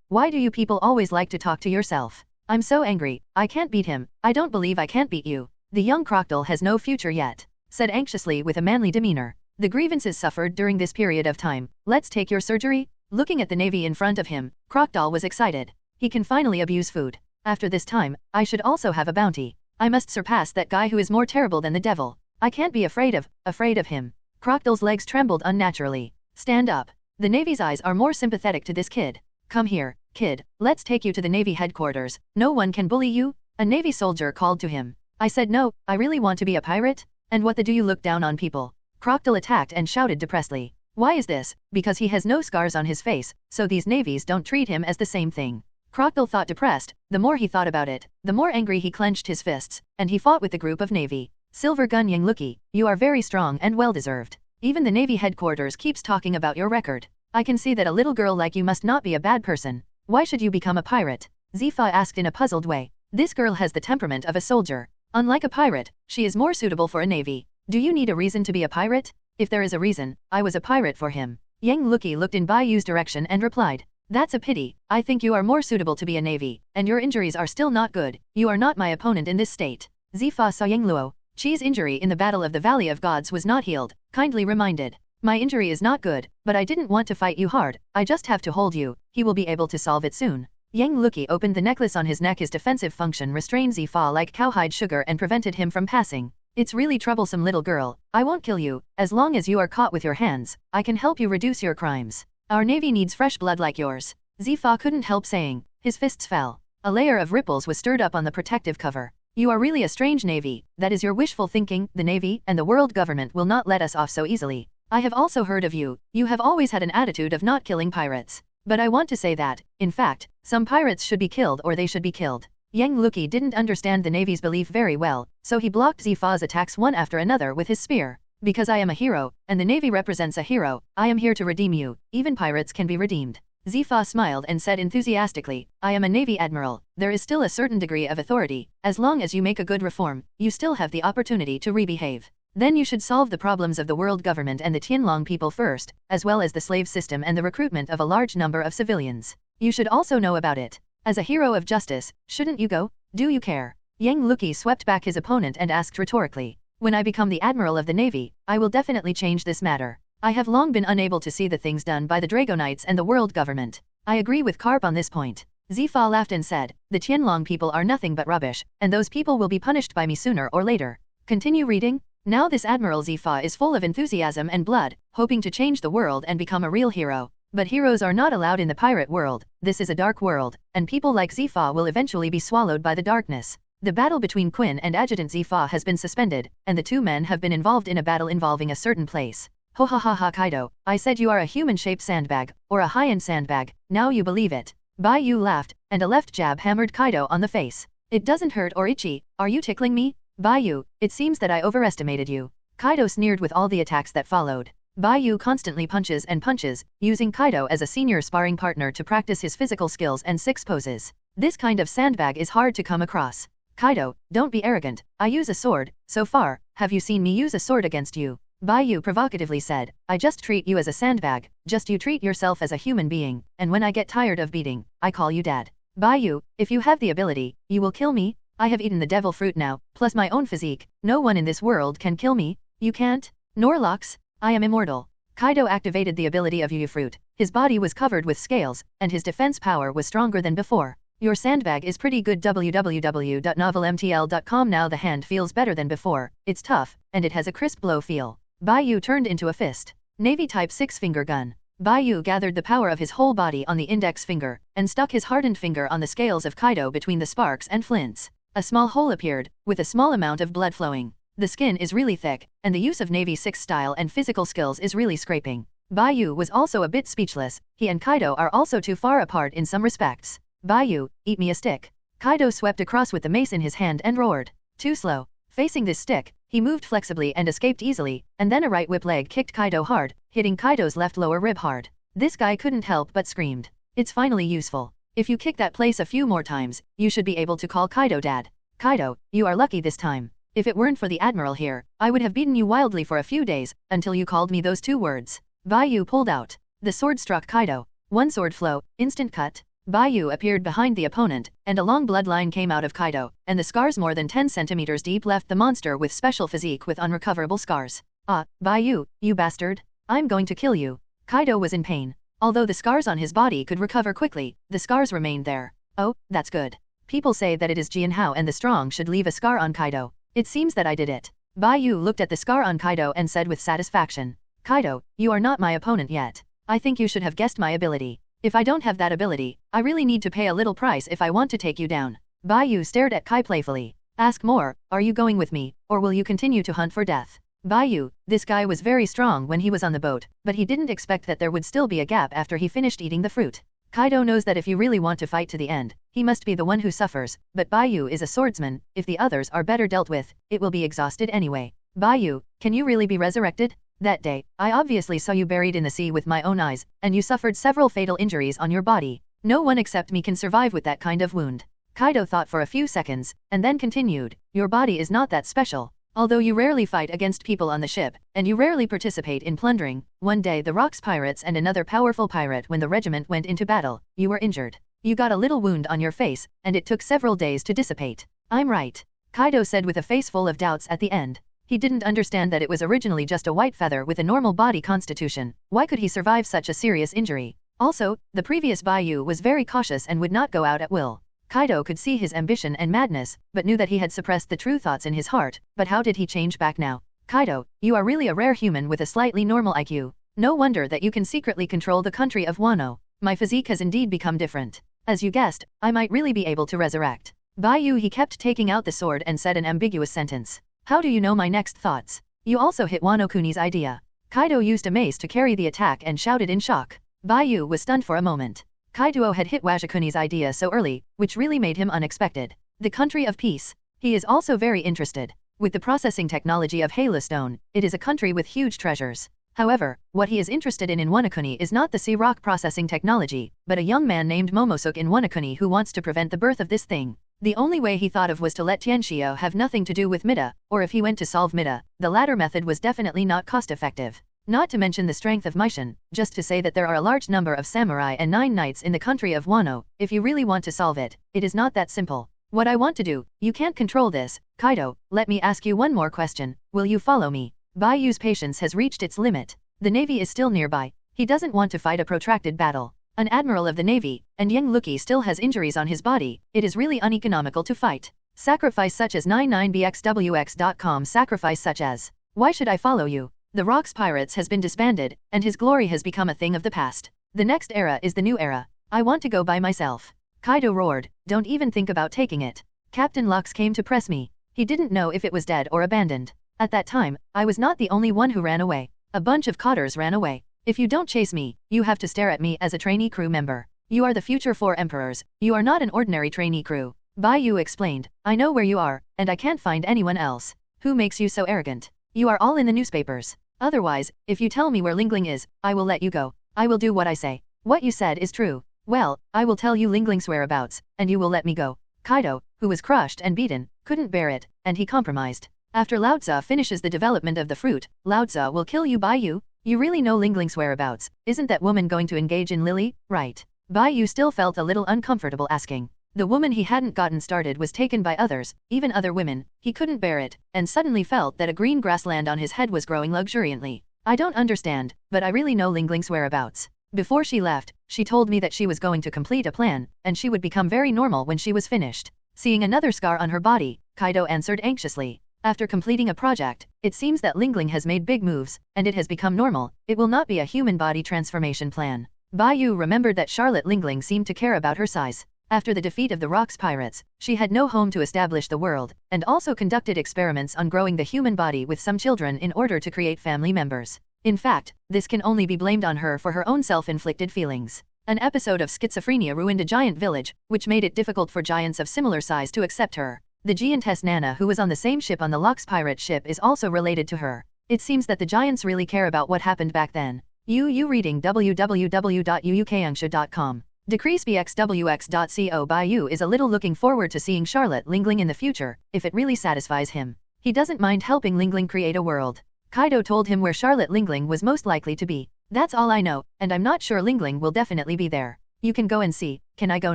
Why do you people always like to talk to yourself? I'm so angry, I can't beat him, I don't believe I can't beat you. The young Crocodile has no future yet, said anxiously with a manly demeanor. The grievances suffered during this period of time, let's take your surgery. Looking at the navy in front of him, Crocodile was excited. He can finally abuse food. After this time, I should also have a bounty. I must surpass that guy who is more terrible than the devil. I can't be afraid of him. Crocodile's legs trembled unnaturally. Stand up. The Navy's eyes are more sympathetic to this kid. Come here, kid, let's take you to the Navy headquarters. No one can bully you? A Navy soldier called to him. I said no, I really want to be a pirate? And what the do you look down on people? Crocodile attacked and shouted depressedly. Why is this? Because he has no scars on his face, so these navies don't treat him as the same thing. Crocodile thought depressed. The more he thought about it, the more angry he clenched his fists, and he fought with the group of Navy. Silver Gun Yang Lucky, you are very strong and well-deserved. Even the Navy headquarters keeps talking about your record. I can see that a little girl like you must not be a bad person. Why should you become a pirate? Zifa asked in a puzzled way. This girl has the temperament of a soldier. Unlike a pirate, she is more suitable for a navy. Do you need a reason to be a pirate? If there is a reason, I was a pirate for him. Yang Lucky looked in Bai Yu's direction and replied. That's a pity. I think you are more suitable to be a navy, and your injuries are still not good. You are not my opponent in this state. Zifa saw Yang Luo. Chi's injury in the Battle of the Valley of Gods was not healed, kindly reminded. My injury is not good, but I didn't want to fight you hard, I just have to hold you, he will be able to solve it soon. Yang Lucky opened the necklace on his neck. His defensive function restrained Zifa like cowhide sugar and prevented him from passing. It's really troublesome, little girl. I won't kill you, as long as you are caught with your hands, I can help you reduce your crimes. Our navy needs fresh blood like yours. Zifa couldn't help saying. His fists fell. A layer of ripples was stirred up on the protective cover. You are really a strange navy, that is your wishful thinking. The navy and the world government will not let us off so easily. I have also heard of you. You have always had an attitude of not killing pirates. But I want to say that, in fact, some pirates should be killed or they should be killed. Yang Lucky didn't understand the navy's belief very well, so he blocked Zifa's attacks one after another with his spear. Because I am a hero, and the navy represents a hero, I am here to redeem you. Even pirates can be redeemed. Zifa smiled and said enthusiastically, I am a Navy Admiral. There is still a certain degree of authority. As long as you make a good reform, you still have the opportunity to rebehave. Then you should solve the problems of the world government and the Tianlong people first, as well as the slave system and the recruitment of a large number of civilians. You should also know about it. As a hero of justice, shouldn't you go? Do you care? Yang Lucky swept back his opponent and asked rhetorically. When I become the Admiral of the Navy, I will definitely change this matter. I have long been unable to see the things done by the Dragonites and the world government. I agree with Carp on this point. Zifa laughed and said, the Tianlong people are nothing but rubbish, and those people will be punished by me sooner or later. Continue reading. Now this Admiral Zifa is full of enthusiasm and blood, hoping to change the world and become a real hero. But heroes are not allowed in the pirate world. This is a dark world, and people like Zifa will eventually be swallowed by the darkness. The battle between Quinn and Adjutant Zifa has been suspended, and the two men have been involved in a battle involving a certain place. Ho ha ha ha Kaido, I said you are a human-shaped sandbag, or a high-end sandbag, now you believe it. Bai Yu laughed, and a left jab hammered Kaido on the face. It doesn't hurt or itchy, are you tickling me? Bai Yu, it seems that I overestimated you. Kaido sneered with all the attacks that followed. Bai Yu constantly punches and punches, using Kaido as a senior sparring partner to practice his physical skills and six poses. This kind of sandbag is hard to come across. Kaido, don't be arrogant, I use a sword. So far, have you seen me use a sword against you? Bai Yu provocatively said, I just treat you as a sandbag, just you treat yourself as a human being, and when I get tired of beating, I call you dad. Bai Yu, if you have the ability, you will kill me? I have eaten the devil fruit now, plus my own physique, no one in this world can kill me. You can't? Norlox? I am immortal. Kaido activated the ability of Yu Fruit. His body was covered with scales, and his defense power was stronger than before. Your sandbag is pretty good. www.novelmtl.com. Now the hand feels better than before, it's tough, and it has a crisp blow feel. Bai Yu turned into a fist. Navy Type 6-finger gun. Bai Yu gathered the power of his whole body on the index finger, and stuck his hardened finger on the scales of Kaido between the sparks and flints. A small hole appeared, with a small amount of blood flowing. The skin is really thick, and the use of Navy 6 style and physical skills is really scraping. Bai Yu was also a bit speechless. He and Kaido are also too far apart in some respects. Bai Yu, eat me a stick. Kaido swept across with the mace in his hand and roared. Too slow. Facing this stick, he moved flexibly and escaped easily, and then a right whip leg kicked Kaido hard, hitting Kaido's left lower rib hard. This guy couldn't help but screamed. It's finally useful. If you kick that place a few more times, you should be able to call Kaido dad. Kaido, you are lucky this time. If it weren't for the Admiral here, I would have beaten you wildly for a few days, until you called me those two words. Bai Yu pulled out. The sword struck Kaido. One sword flow, instant cut. Bai Yu appeared behind the opponent, and a long bloodline came out of Kaido, and the scars more than 10 centimeters deep left the monster with special physique with unrecoverable scars. Ah, Bai Yu, you bastard. I'm going to kill you. Kaido was in pain. Although the scars on his body could recover quickly, the scars remained there. Oh, that's good. People say that it is Jianhao and the strong should leave a scar on Kaido. It seems that I did it. Bai Yu looked at the scar on Kaido and said with satisfaction, Kaido, you are not my opponent yet. I think you should have guessed my ability. If I don't have that ability, I really need to pay a little price if I want to take you down. Bai Yu stared at Kai playfully. Ask more, are you going with me, or will you continue to hunt for death? Bai Yu, this guy was very strong when he was on the boat, but he didn't expect that there would still be a gap after he finished eating the fruit. Kaido knows that if you really want to fight to the end, he must be the one who suffers, but Bai Yu is a swordsman, if the others are better dealt with, it will be exhausted anyway. Bai Yu, can you really be resurrected? That day, I obviously saw you buried in the sea with my own eyes, and you suffered several fatal injuries on your body. No one except me can survive with that kind of wound. Kaido thought for a few seconds, and then continued, your body is not that special. Although you rarely fight against people on the ship, and you rarely participate in plundering, one day the Rocks pirates and another powerful pirate when the regiment went into battle, you were injured. You got a little wound on your face, and it took several days to dissipate. I'm right. Kaido said with a face full of doubts at the end. He didn't understand that it was originally just a white feather with a normal body constitution. Why could he survive such a serious injury? Also, the previous Bai Yu was very cautious and would not go out at will. Kaido could see his ambition and madness, but knew that he had suppressed the true thoughts in his heart, but how did he change back now? Kaido, you are really a rare human with a slightly normal IQ. No wonder that you can secretly control the country of Wano. My physique has indeed become different. As you guessed, I might really be able to resurrect. Bai Yu he kept taking out the sword and said an ambiguous sentence. How do you know my next thoughts? You also hit Wano Kuni's idea. Kaido used a mace to carry the attack and shouted in shock. Bai Yu was stunned for a moment. Kaido had hit Washikuni's idea so early, which really made him unexpected. The country of peace. He is also very interested. With the processing technology of Halestone, it is a country with huge treasures. However, what he is interested in Wonokuni is not the sea rock processing technology, but a young man named Momosuke in Wonokuni who wants to prevent the birth of this thing. The only way he thought of was to let Tianxio have nothing to do with Mida, or if he went to solve Mida, the latter method was definitely not cost-effective. Not to mention the strength of Meishan, just to say that there are a large number of samurai and 9 knights in the country of Wano, if you really want to solve it, it is not that simple. What I want to do, you can't control this. Kaido, let me ask you one more question, will you follow me? Bai Yu's patience has reached its limit. The navy is still nearby. He doesn't want to fight a protracted battle. An admiral of the navy, and Yang Luki still has injuries on his body, it is really uneconomical to fight. Sacrifice such as 99bxwx.com sacrifice such as, why should I follow you? The Rocks Pirates has been disbanded, and his glory has become a thing of the past. The next era is the new era. I want to go by myself. Kaido roared, don't even think about taking it. Captain Lux came to press me. He didn't know if it was dead or abandoned. At that time, I was not the only one who ran away. A bunch of cadres ran away. If you don't chase me, you have to stare at me as a trainee crew member. You are the future 4 emperors. You are not an ordinary trainee crew. Bai Yu explained, I know where you are, and I can't find anyone else. Who makes you so arrogant? You are all in the newspapers. Otherwise, if you tell me where Lingling is, I will let you go. I will do what I say. What you said is true. Well, I will tell you Lingling's whereabouts, and you will let me go. Kaido, who was crushed and beaten, couldn't bear it, and he compromised. After Laozi finishes the development of the fruit, Laozi will kill you. Bai Yu. You really know Lingling's whereabouts. Isn't that woman going to engage in Lily, right? Bai Yu still felt a little uncomfortable asking. The woman he hadn't gotten started was taken by others, even other women. He couldn't bear it, and suddenly felt that a green grassland on his head was growing luxuriantly. I don't understand, but I really know Lingling's whereabouts. Before she left, she told me that she was going to complete a plan, and she would become very normal when she was finished. Seeing another scar on her body, Kaido answered anxiously. After completing a project, it seems that Lingling has made big moves, and it has become normal. It will not be a human body transformation plan. Bai Yu remembered that Charlotte Lingling seemed to care about her size. After the defeat of the Rocks Pirates, she had no home to establish the world, and also conducted experiments on growing the human body with some children in order to create family members. In fact, this can only be blamed on her for her own self-inflicted feelings. An episode of schizophrenia ruined a giant village, which made it difficult for giants of similar size to accept her. The giantess Nana, who was on the same ship on the Lux pirate ship, is also related to her. It seems that the giants really care about what happened back then. You reading www.uukangsha.com. Decreasebxwx.co. Bai Yu is a little looking forward to seeing Charlotte Lingling in the future, if it really satisfies him. He doesn't mind helping Lingling create a world. Kaido told him where Charlotte Lingling was most likely to be. That's all I know, and I'm not sure Lingling will definitely be there. You can go and see. Can I go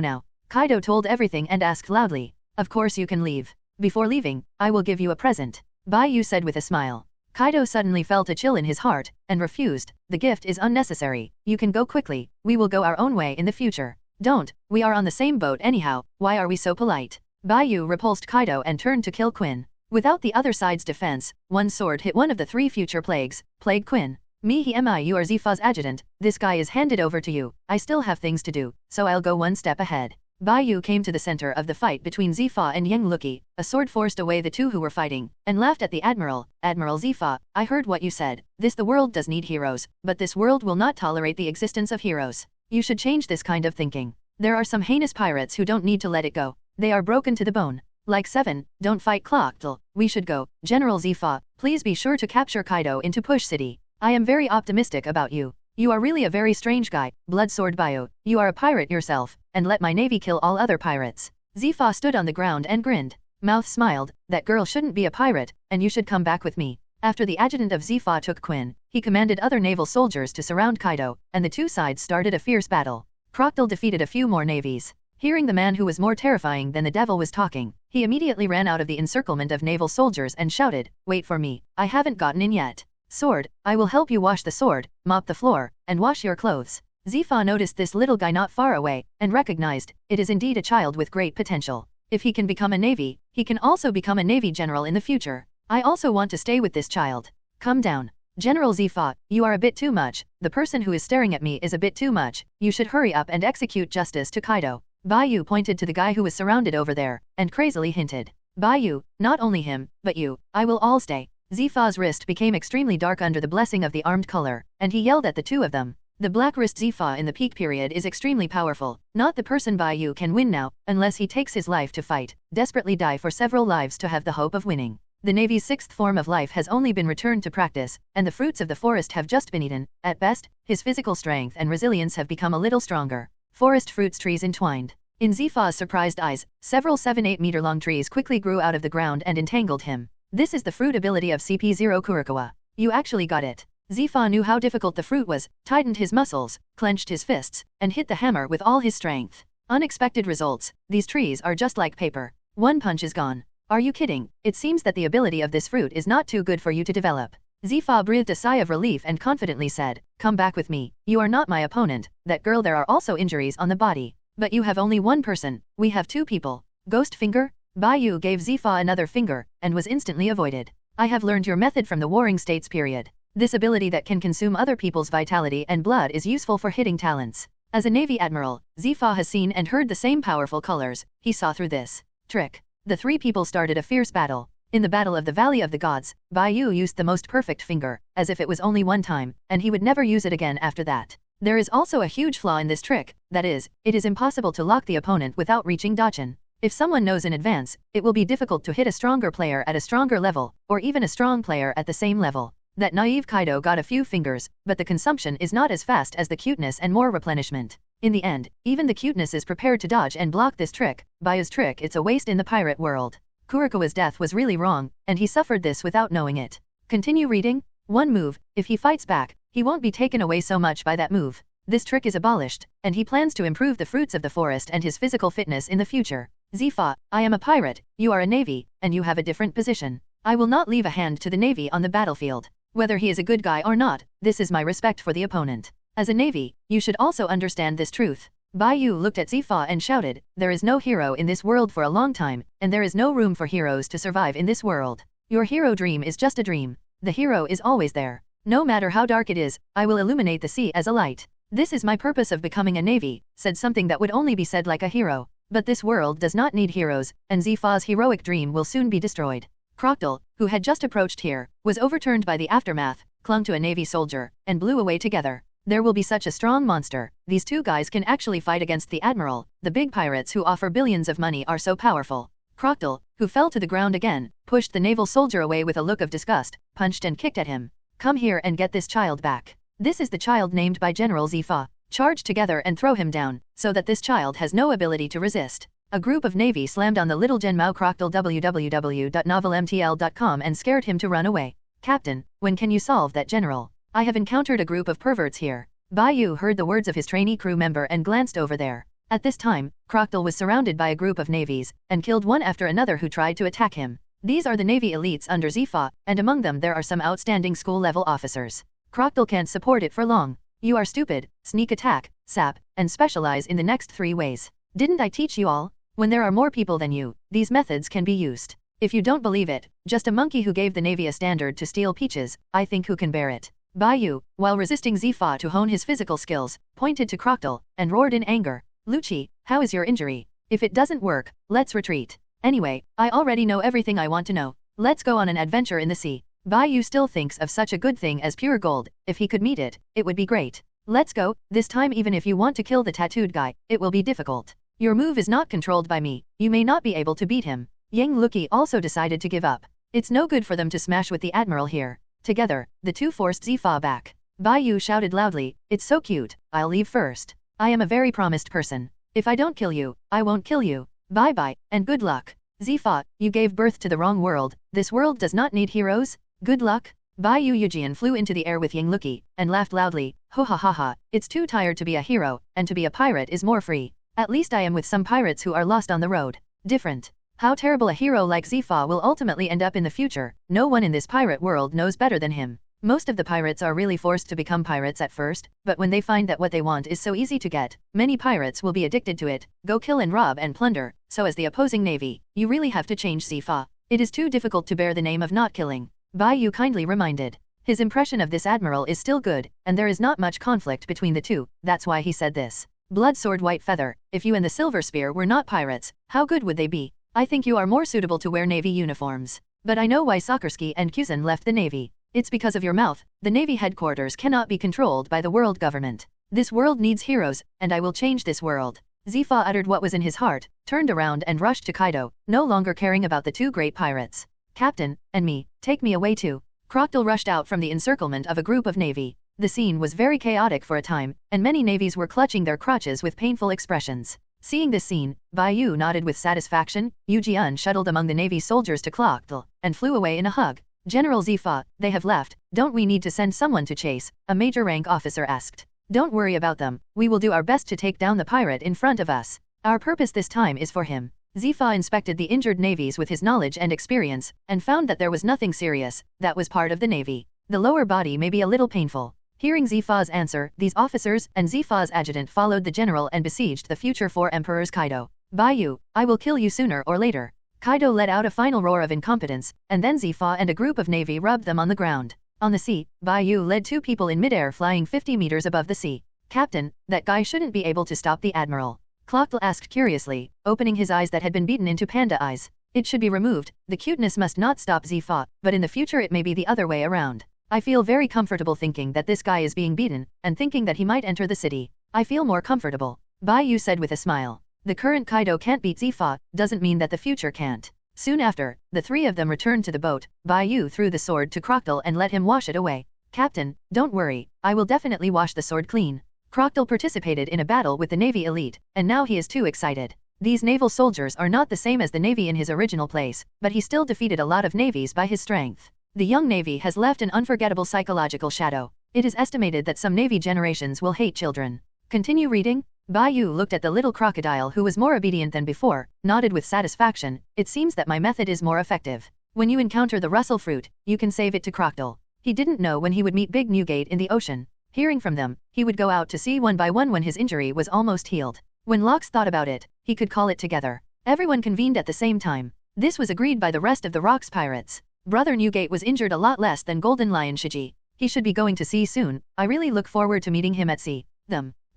now? Kaido told everything and asked loudly. Of course you can leave. Before leaving, I will give you a present. Bai Yu said with a smile. Kaido suddenly felt a chill in his heart, and refused. The gift is unnecessary. You can go quickly. We will go our own way in the future. Don't. We are on the same boat anyhow. Why are we so polite? Bai Yu repulsed Kaido and turned to kill Quinn. Without the other side's defense, one sword hit one of the 3 future plagues. Plague Quinn. You are Zifa's adjutant. This guy is handed over to you. I still have things to do, so I'll go one step ahead. Bai Yu came to the center of the fight between Zifa and Yang Luki. A sword forced away the two who were fighting, and laughed at the Admiral. Admiral Zifa, I heard what you said. The world does need heroes, but this world will not tolerate the existence of heroes. You should change this kind of thinking. There are some heinous pirates who don't need to let it go. They are broken to the bone. Like 7, don't fight Clockdle. We should go. General Zifa, please be sure to capture Kaido into Push City. I am very optimistic about you. You are really a very strange guy, Blood Sword Bio. You are a pirate yourself, and let my navy kill all other pirates. Zifa stood on the ground and grinned. Mouth smiled. That girl shouldn't be a pirate, and you should come back with me. After the adjutant of Zifa took Quinn, he commanded other naval soldiers to surround Kaido, and the two sides started a fierce battle. Crocodile defeated a few more navies. Hearing the man who was more terrifying than the devil was talking, he immediately ran out of the encirclement of naval soldiers and shouted, "Wait for me, I haven't gotten in yet. Sword, I will help you wash the sword, mop the floor, and wash your clothes." Zifa noticed this little guy not far away, and recognized, it is indeed a child with great potential. If he can become a navy, he can also become a navy general in the future. I also want to stay with this child. Come down. General Zifa, you are a bit too much. The person who is staring at me is a bit too much. You should hurry up and execute justice to Kaido. Bai Yu pointed to the guy who was surrounded over there, and crazily hinted. Bai Yu, not only him, but you, I will all stay. Zifa's wrist became extremely dark under the blessing of the armed color, and he yelled at the two of them. The black wrist Zifa in the peak period is extremely powerful. Not the person Bai Yu can win now, unless he takes his life to fight, desperately die for several lives to have the hope of winning. The Navy's 6th form of life has only been returned to practice, and the fruits of the forest have just been eaten. At best, his physical strength and resilience have become a little stronger. Forest fruits trees entwined. In Zifa's surprised eyes, several 7-8 meter long trees quickly grew out of the ground and entangled him. This is the fruit ability of CP0 Kurikawa. You actually got it. Zifa knew how difficult the fruit was, tightened his muscles, clenched his fists, and hit the hammer with all his strength. Unexpected results. These trees are just like paper. One punch is gone. Are you kidding? It seems that the ability of this fruit is not too good for you to develop. Zifa breathed a sigh of relief and confidently said, "Come back with me. You are not my opponent. That girl, there are also injuries on the body. But you have only one person. We have 2 people. Ghost finger?" Bai Yu gave Zifa another finger, and was instantly avoided. "I have learned your method from the Warring States period. This ability that can consume other people's vitality and blood is useful for hitting talents. As a Navy Admiral, Zifa has seen and heard the same powerful colors. He saw through this trick. The 3 people started a fierce battle. In the Battle of the Valley of the Gods, Bai Yu used the most perfect finger, as if it was only one time, and he would never use it again after that. There is also a huge flaw in this trick, that is, it is impossible to lock the opponent without reaching Dachin. If someone knows in advance, it will be difficult to hit a stronger player at a stronger level, or even a strong player at the same level. That naive Kaido got a few fingers, but the consumption is not as fast as the cuteness and more replenishment. In the end, even the cuteness is prepared to dodge and block this trick. Bayu's trick, it's a waste in the pirate world. Kurikawa's death was really wrong, and he suffered this without knowing it. Continue reading. One move, if he fights back, he won't be taken away so much by that move. This trick is abolished, and he plans to improve the fruits of the forest and his physical fitness in the future. Zifa, I am a pirate, you are a navy, and you have a different position. I will not leave a hand to the navy on the battlefield. Whether he is a good guy or not, this is my respect for the opponent. As a navy, you should also understand this truth. Bai Yu looked at Zifa and shouted, "There is no hero in this world for a long time, and there is no room for heroes to survive in this world. Your hero dream is just a dream. The hero is always there. No matter how dark it is, I will illuminate the sea as a light. This is my purpose of becoming a navy," said something that would only be said like a hero. But this world does not need heroes, and Zifa's heroic dream will soon be destroyed. Crocodile, who had just approached here, was overturned by the aftermath, clung to a navy soldier, and blew away together. There will be such a strong monster. These 2 guys can actually fight against the admiral. The big pirates who offer billions of money are so powerful. Crocodile, who fell to the ground again, pushed the naval soldier away with a look of disgust, punched and kicked at him. "Come here and get this child back. This is the child named by General Zifa. Charge together and throw him down, so that this child has no ability to resist." A group of navy slammed on the little Genmao Crocodile www.novelmtl.com and scared him to run away. "Captain, when can you solve that, General? I have encountered a group of perverts here." Bai Yu heard the words of his trainee crew member and glanced over there. At this time, Crocodile was surrounded by a group of navies, and killed one after another who tried to attack him. These are the Navy elites under Xebec, and among them there are some outstanding school-level officers. Crocodile can't support it for long. You are stupid, sneak attack, sap, and specialize in the next 3 ways. Didn't I teach you all? When there are more people than you, these methods can be used. If you don't believe it, just a monkey who gave the Navy a standard to steal peaches, I think who can bear it. Bai Yu, while resisting Xebec to hone his physical skills, pointed to Crocodile, and roared in anger. Lucci, how is your injury? If it doesn't work, let's retreat. Anyway, I already know everything I want to know. Let's go on an adventure in the sea. Bai Yu still thinks of such a good thing as pure gold. If he could meet it, it would be great. Let's go, this time even if you want to kill the tattooed guy, it will be difficult. Your move is not controlled by me, you may not be able to beat him. Yang Luki also decided to give up. It's no good for them to smash with the Admiral here. Together, the two forced Xebec back. Bai Yu shouted loudly, it's so cute, I'll leave first. I am a very promised person. If I don't kill you, I won't kill you. Bye-bye, and good luck. Xebec, you gave birth to the wrong world, this world does not need heroes? Good luck? Bai Yu Yujian flew into the air with Yang Luki, and laughed loudly, ho ha ha ha, it's too tired to be a hero, and to be a pirate is more free. At least I am with some pirates who are lost on the road. Different. How terrible a hero like Xebec will ultimately end up in the future, no one in this pirate world knows better than him. Most of the pirates are really forced to become pirates at first, but when they find that what they want is so easy to get, many pirates will be addicted to it, go kill and rob and plunder, so as the opposing navy, you really have to change Xebec. It is too difficult to bear the name of not killing. Bai Yu kindly reminded. His impression of this admiral is still good, and there is not much conflict between the two, that's why he said this. Blood sword white feather, if you and the silver spear were not pirates, how good would they be? I think you are more suitable to wear navy uniforms. But I know why Soccerski and Kuzan left the navy. It's because of your mouth. The navy headquarters cannot be controlled by the world government. This world needs heroes, and I will change this world. Xebec uttered what was in his heart, turned around and rushed to Kaido, no longer caring about the two great pirates. Captain, and me, take me away too. Crocodile rushed out from the encirclement of a group of navy. The scene was very chaotic for a time, and many navies were clutching their crotches with painful expressions. Seeing this scene, Bai Yu nodded with satisfaction. Yu Jian shuttled among the navy soldiers to Crocodile, and flew away in a hug. General Xebec, they have left, don't we need to send someone to chase? A major rank officer asked. Don't worry about them, we will do our best to take down the pirate in front of us. Our purpose this time is for him. Xebec inspected the injured navies with his knowledge and experience, and found that there was nothing serious, that was part of the navy. The lower body may be a little painful. Hearing Xebec's answer, these officers and Xebec's adjutant followed the general and besieged the future 4 emperors Kaido. Bai Yu, I will kill you sooner or later. Kaido let out a final roar of incompetence, and then Xebec and a group of navy rubbed them on the ground. On the sea, Bai Yu led 2 people in midair flying 50 meters above the sea. Captain, that guy shouldn't be able to stop the admiral. Crocodile asked curiously, opening his eyes that had been beaten into panda eyes. It should be removed, the cuteness must not stop Xebec, but in the future it may be the other way around. I feel very comfortable thinking that this guy is being beaten, and thinking that he might enter the city. I feel more comfortable. Bai Yu said with a smile. The current Kaido can't beat Xebec, doesn't mean that the future can't. Soon after, the 3 of them returned to the boat. Bai Yu threw the sword to Crocodile and let him wash it away. Captain, don't worry, I will definitely wash the sword clean. Crocodile participated in a battle with the Navy elite, and now he is too excited. These naval soldiers are not the same as the Navy in his original place, but he still defeated a lot of navies by his strength. The young Navy has left an unforgettable psychological shadow. It is estimated that some Navy generations will hate children. Continue reading? Bai Yu looked at the little crocodile who was more obedient than before, nodded with satisfaction. It seems that my method is more effective. When you encounter the Russell fruit, you can save it to Crocodile. He didn't know when he would meet Big Newgate in the ocean. Hearing from them, he would go out to sea one by one when his injury was almost healed. When Lox thought about it, he could call it together. Everyone convened at the same time. This was agreed by the rest of the Rocks pirates. Brother Newgate was injured a lot less than Golden Lion Shiji. He should be going to sea soon. I really look forward to meeting him at sea.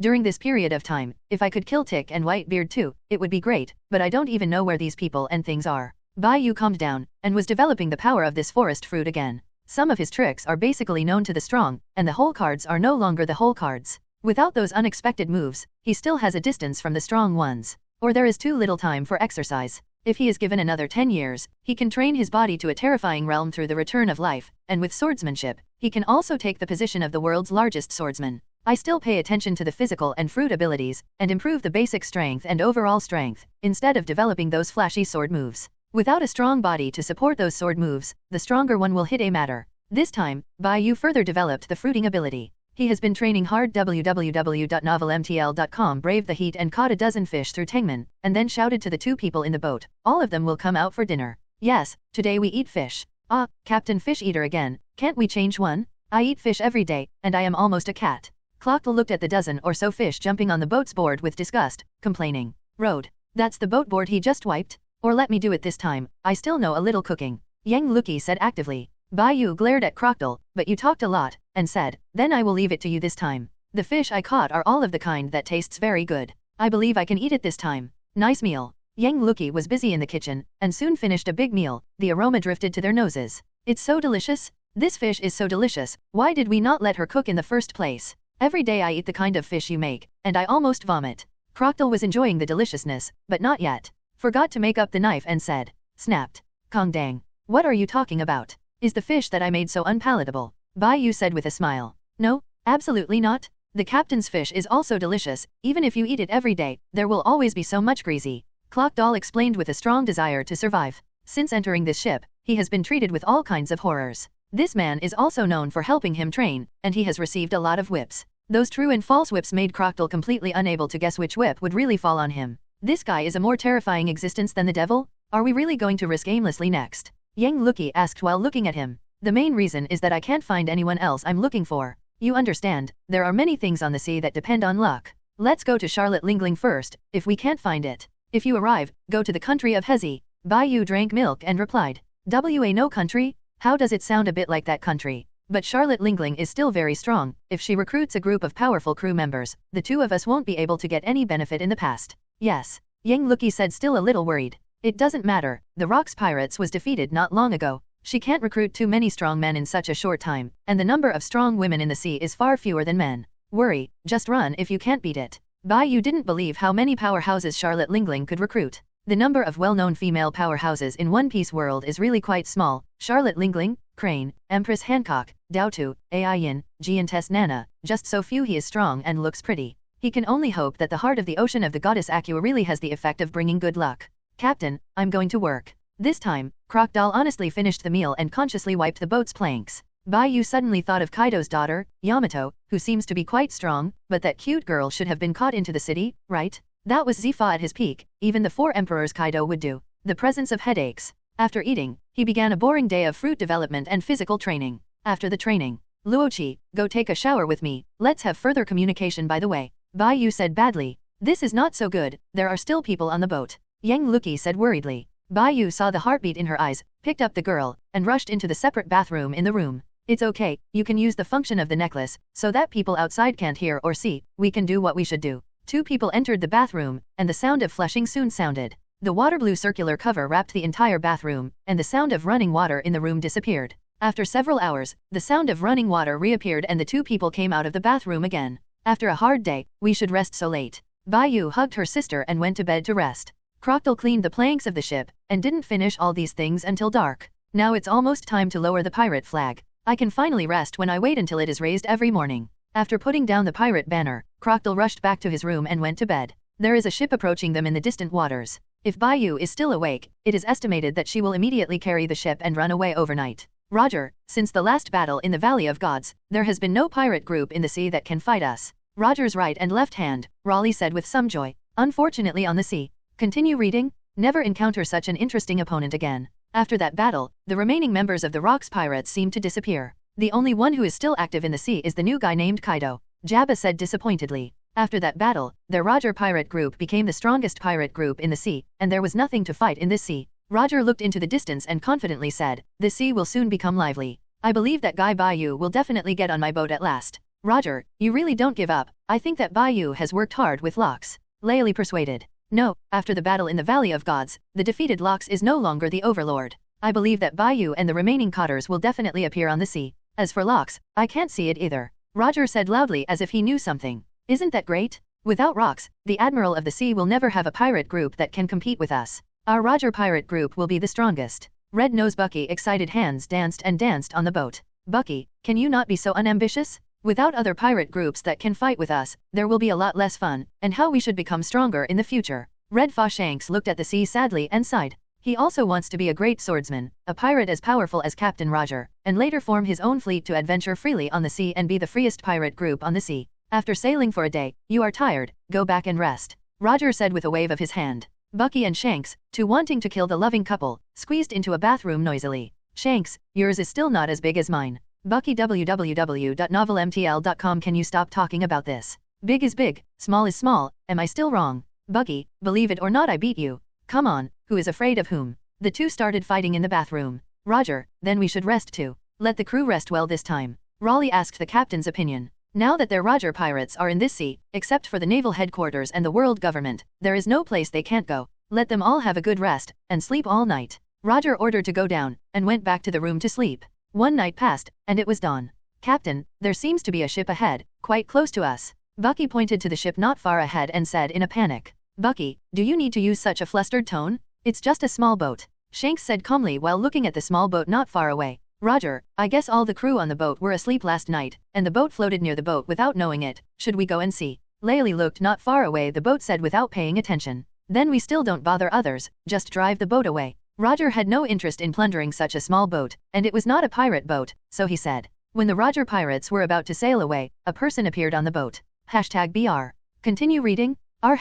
During this period of time, if I could kill Tick and Whitebeard too, it would be great, but I don't even know where these people and things are. Bai Yu calmed down, and was developing the power of this forest fruit again. Some of his tricks are basically known to the strong, and the whole cards are no longer the whole cards. Without those unexpected moves, he still has a distance from the strong ones. Or there is too little time for exercise. If he is given another 10 years, he can train his body to a terrifying realm through the return of life, and with swordsmanship, he can also take the position of the world's largest swordsman. I still pay attention to the physical and fruit abilities, and improve the basic strength and overall strength, instead of developing those flashy sword moves. Without a strong body to support those sword moves, the stronger one will hit a matter. This time, Bai Yu further developed the fruiting ability. He has been training hard. www.novelmtl.com braved the heat and caught a dozen fish through Tengman, and then shouted to the 2 people in the boat, all of them will come out for dinner. Yes, today we eat fish. Ah, Captain Fish Eater again, can't we change one? I eat fish every day, and I am almost a cat. Clockle looked at the dozen or so fish jumping on the boat's board with disgust, complaining. Road. That's the boat board he just wiped? Or let me do it this time, I still know a little cooking. Yang Luki said actively. Bai Yu glared at Crocodile, but you talked a lot, and said, then I will leave it to you this time. The fish I caught are all of the kind that tastes very good. I believe I can eat it this time. Nice meal. Yang Luki was busy in the kitchen, and soon finished a big meal. The aroma drifted to their noses. It's so delicious. This fish is so delicious, why did we not let her cook in the first place? Every day I eat the kind of fish you make, and I almost vomit. Crocodile was enjoying the deliciousness, but not yet. Forgot to make up the knife and said, snapped. Kong dang. What are you talking about? Is the fish that I made so unpalatable? Bai Yu said with a smile. No, absolutely not. The captain's fish is also delicious, even if you eat it every day, there will always be so much greasy. Crocodile explained with a strong desire to survive. Since entering this ship, he has been treated with all kinds of horrors. This man is also known for helping him train, and he has received a lot of whips. Those true and false whips made Crocodile completely unable to guess which whip would really fall on him. This guy is a more terrifying existence than the devil? Are we really going to risk aimlessly next? Yang Luki asked while looking at him. The main reason is that I can't find anyone else I'm looking for. You understand, there are many things on the sea that depend on luck. Let's go to Charlotte Lingling first, if we can't find it. If you arrive, go to the country of Hezi. Bai Yu drank milk and replied. No country? How does it sound a bit like that country? But Charlotte Lingling is still very strong. If she recruits a group of powerful crew members, the two of us won't be able to get any benefit in the past. Yes. Yang Luki said, still a little worried. It doesn't matter, the Rocks Pirates was defeated not long ago. She can't recruit too many strong men in such a short time, and the number of strong women in the sea is far fewer than men. Worry, just run if you can't beat it. Bai Yu didn't believe how many powerhouses Charlotte Lingling could recruit. The number of well-known female powerhouses in One Piece world is really quite small. Charlotte Lingling, Crane, Empress Hancock, Daotu, Aiyin, Giantess Nana, just so few. He is strong and looks pretty. He can only hope that the heart of the ocean of the goddess Aqua really has the effect of bringing good luck. Captain, I'm going to work. This time, Crocodile honestly finished the meal and consciously wiped the boat's planks. Bai Yu suddenly thought of Kaido's daughter, Yamato, who seems to be quite strong, but that cute girl should have been caught into the city, right? That was Zifa at his peak, even the 4 emperors Kaido would do. The presence of headaches. After eating, he began a boring day of fruit development and physical training. After the training, Luochi, go take a shower with me, let's have further communication by the way. Bai Yu said badly. This is not so good, there are still people on the boat. Yang Luki said worriedly. Bai Yu saw the heartbeat in her eyes, picked up the girl, and rushed into the separate bathroom in the room. It's okay, you can use the function of the necklace, so that people outside can't hear or see, we can do what we should do. 2 people entered the bathroom, and the sound of flushing soon sounded. The water blue circular cover wrapped the entire bathroom, and the sound of running water in the room disappeared. After several hours, the sound of running water reappeared and the 2 people came out of the bathroom again. After a hard day, we should rest so late. Bai Yu hugged her sister and went to bed to rest. Crocodile cleaned the planks of the ship, and didn't finish all these things until dark. Now it's almost time to lower the pirate flag. I can finally rest when I wait until it is raised every morning. After putting down the pirate banner, Crocodile rushed back to his room and went to bed. There is a ship approaching them in the distant waters. If Bai Yu is still awake, it is estimated that she will immediately carry the ship and run away overnight. Roger, since the last battle in the Valley of Gods, there has been no pirate group in the sea that can fight us. Roger's right and left hand, Raleigh said with some joy. Unfortunately on the sea. Continue reading? Never encounter such an interesting opponent again. After that battle, the remaining members of the Rocks Pirates seemed to disappear. The only one who is still active in the sea is the new guy named Kaido. Jabba said disappointedly. After that battle, their Roger pirate group became the strongest pirate group in the sea, and there was nothing to fight in this sea. Roger looked into the distance and confidently said, the sea will soon become lively. I believe that guy Bai Yu will definitely get on my boat at last. Roger, you really don't give up. I think that Bai Yu has worked hard with Locks. Laeli persuaded. No, after the battle in the Valley of Gods, the defeated Locks is no longer the overlord. I believe that Bai Yu and the remaining cadres will definitely appear on the sea. As for Locks, I can't see it either. Roger said loudly as if he knew something. Isn't that great? Without Rocks, the Admiral of the Sea will never have a pirate group that can compete with us. Our Roger pirate group will be the strongest. Red-Nosed Bucky excited hands danced and danced on the boat. Bucky, can you not be so unambitious? Without other pirate groups that can fight with us, there will be a lot less fun, and how we should become stronger in the future. Red Fa Shanks looked at the sea sadly and sighed. He also wants to be a great swordsman, a pirate as powerful as Captain Roger, and later form his own fleet to adventure freely on the sea and be the freest pirate group on the sea. After sailing for a day, you are tired, go back and rest. Roger said with a wave of his hand. Bucky and Shanks, too wanting to kill the loving couple, squeezed into a bathroom noisily. Shanks, yours is still not as big as mine. Bucky www.novelmtl.com. Can you stop talking about this? Big is big, small is small, am I still wrong? Bucky, believe it or not I beat you. Come on, who is afraid of whom? The two started fighting in the bathroom. Roger, then we should rest too. Let the crew rest well this time. Raleigh asked the captain's opinion. Now that their Roger pirates are in this sea, except for the naval headquarters and the world government, there is no place they can't go. Let them all have a good rest, and sleep all night. Roger ordered to go down, and went back to the room to sleep. One night passed, and it was dawn. Captain, there seems to be a ship ahead, quite close to us. Bucky pointed to the ship not far ahead and said in a panic. Bucky, do you need to use such a flustered tone? It's just a small boat. Shanks said calmly while looking at the small boat not far away. Roger, I guess all the crew on the boat were asleep last night, and the boat floated near the boat without knowing it. Should we go and see? Laylee looked not far away, the boat said without paying attention. Then we still don't bother others, just drive the boat away. Roger had no interest in plundering such a small boat, and it was not a pirate boat, so he said. When the Roger pirates were about to sail away, a person appeared on the boat. #BR. Continue reading. R#.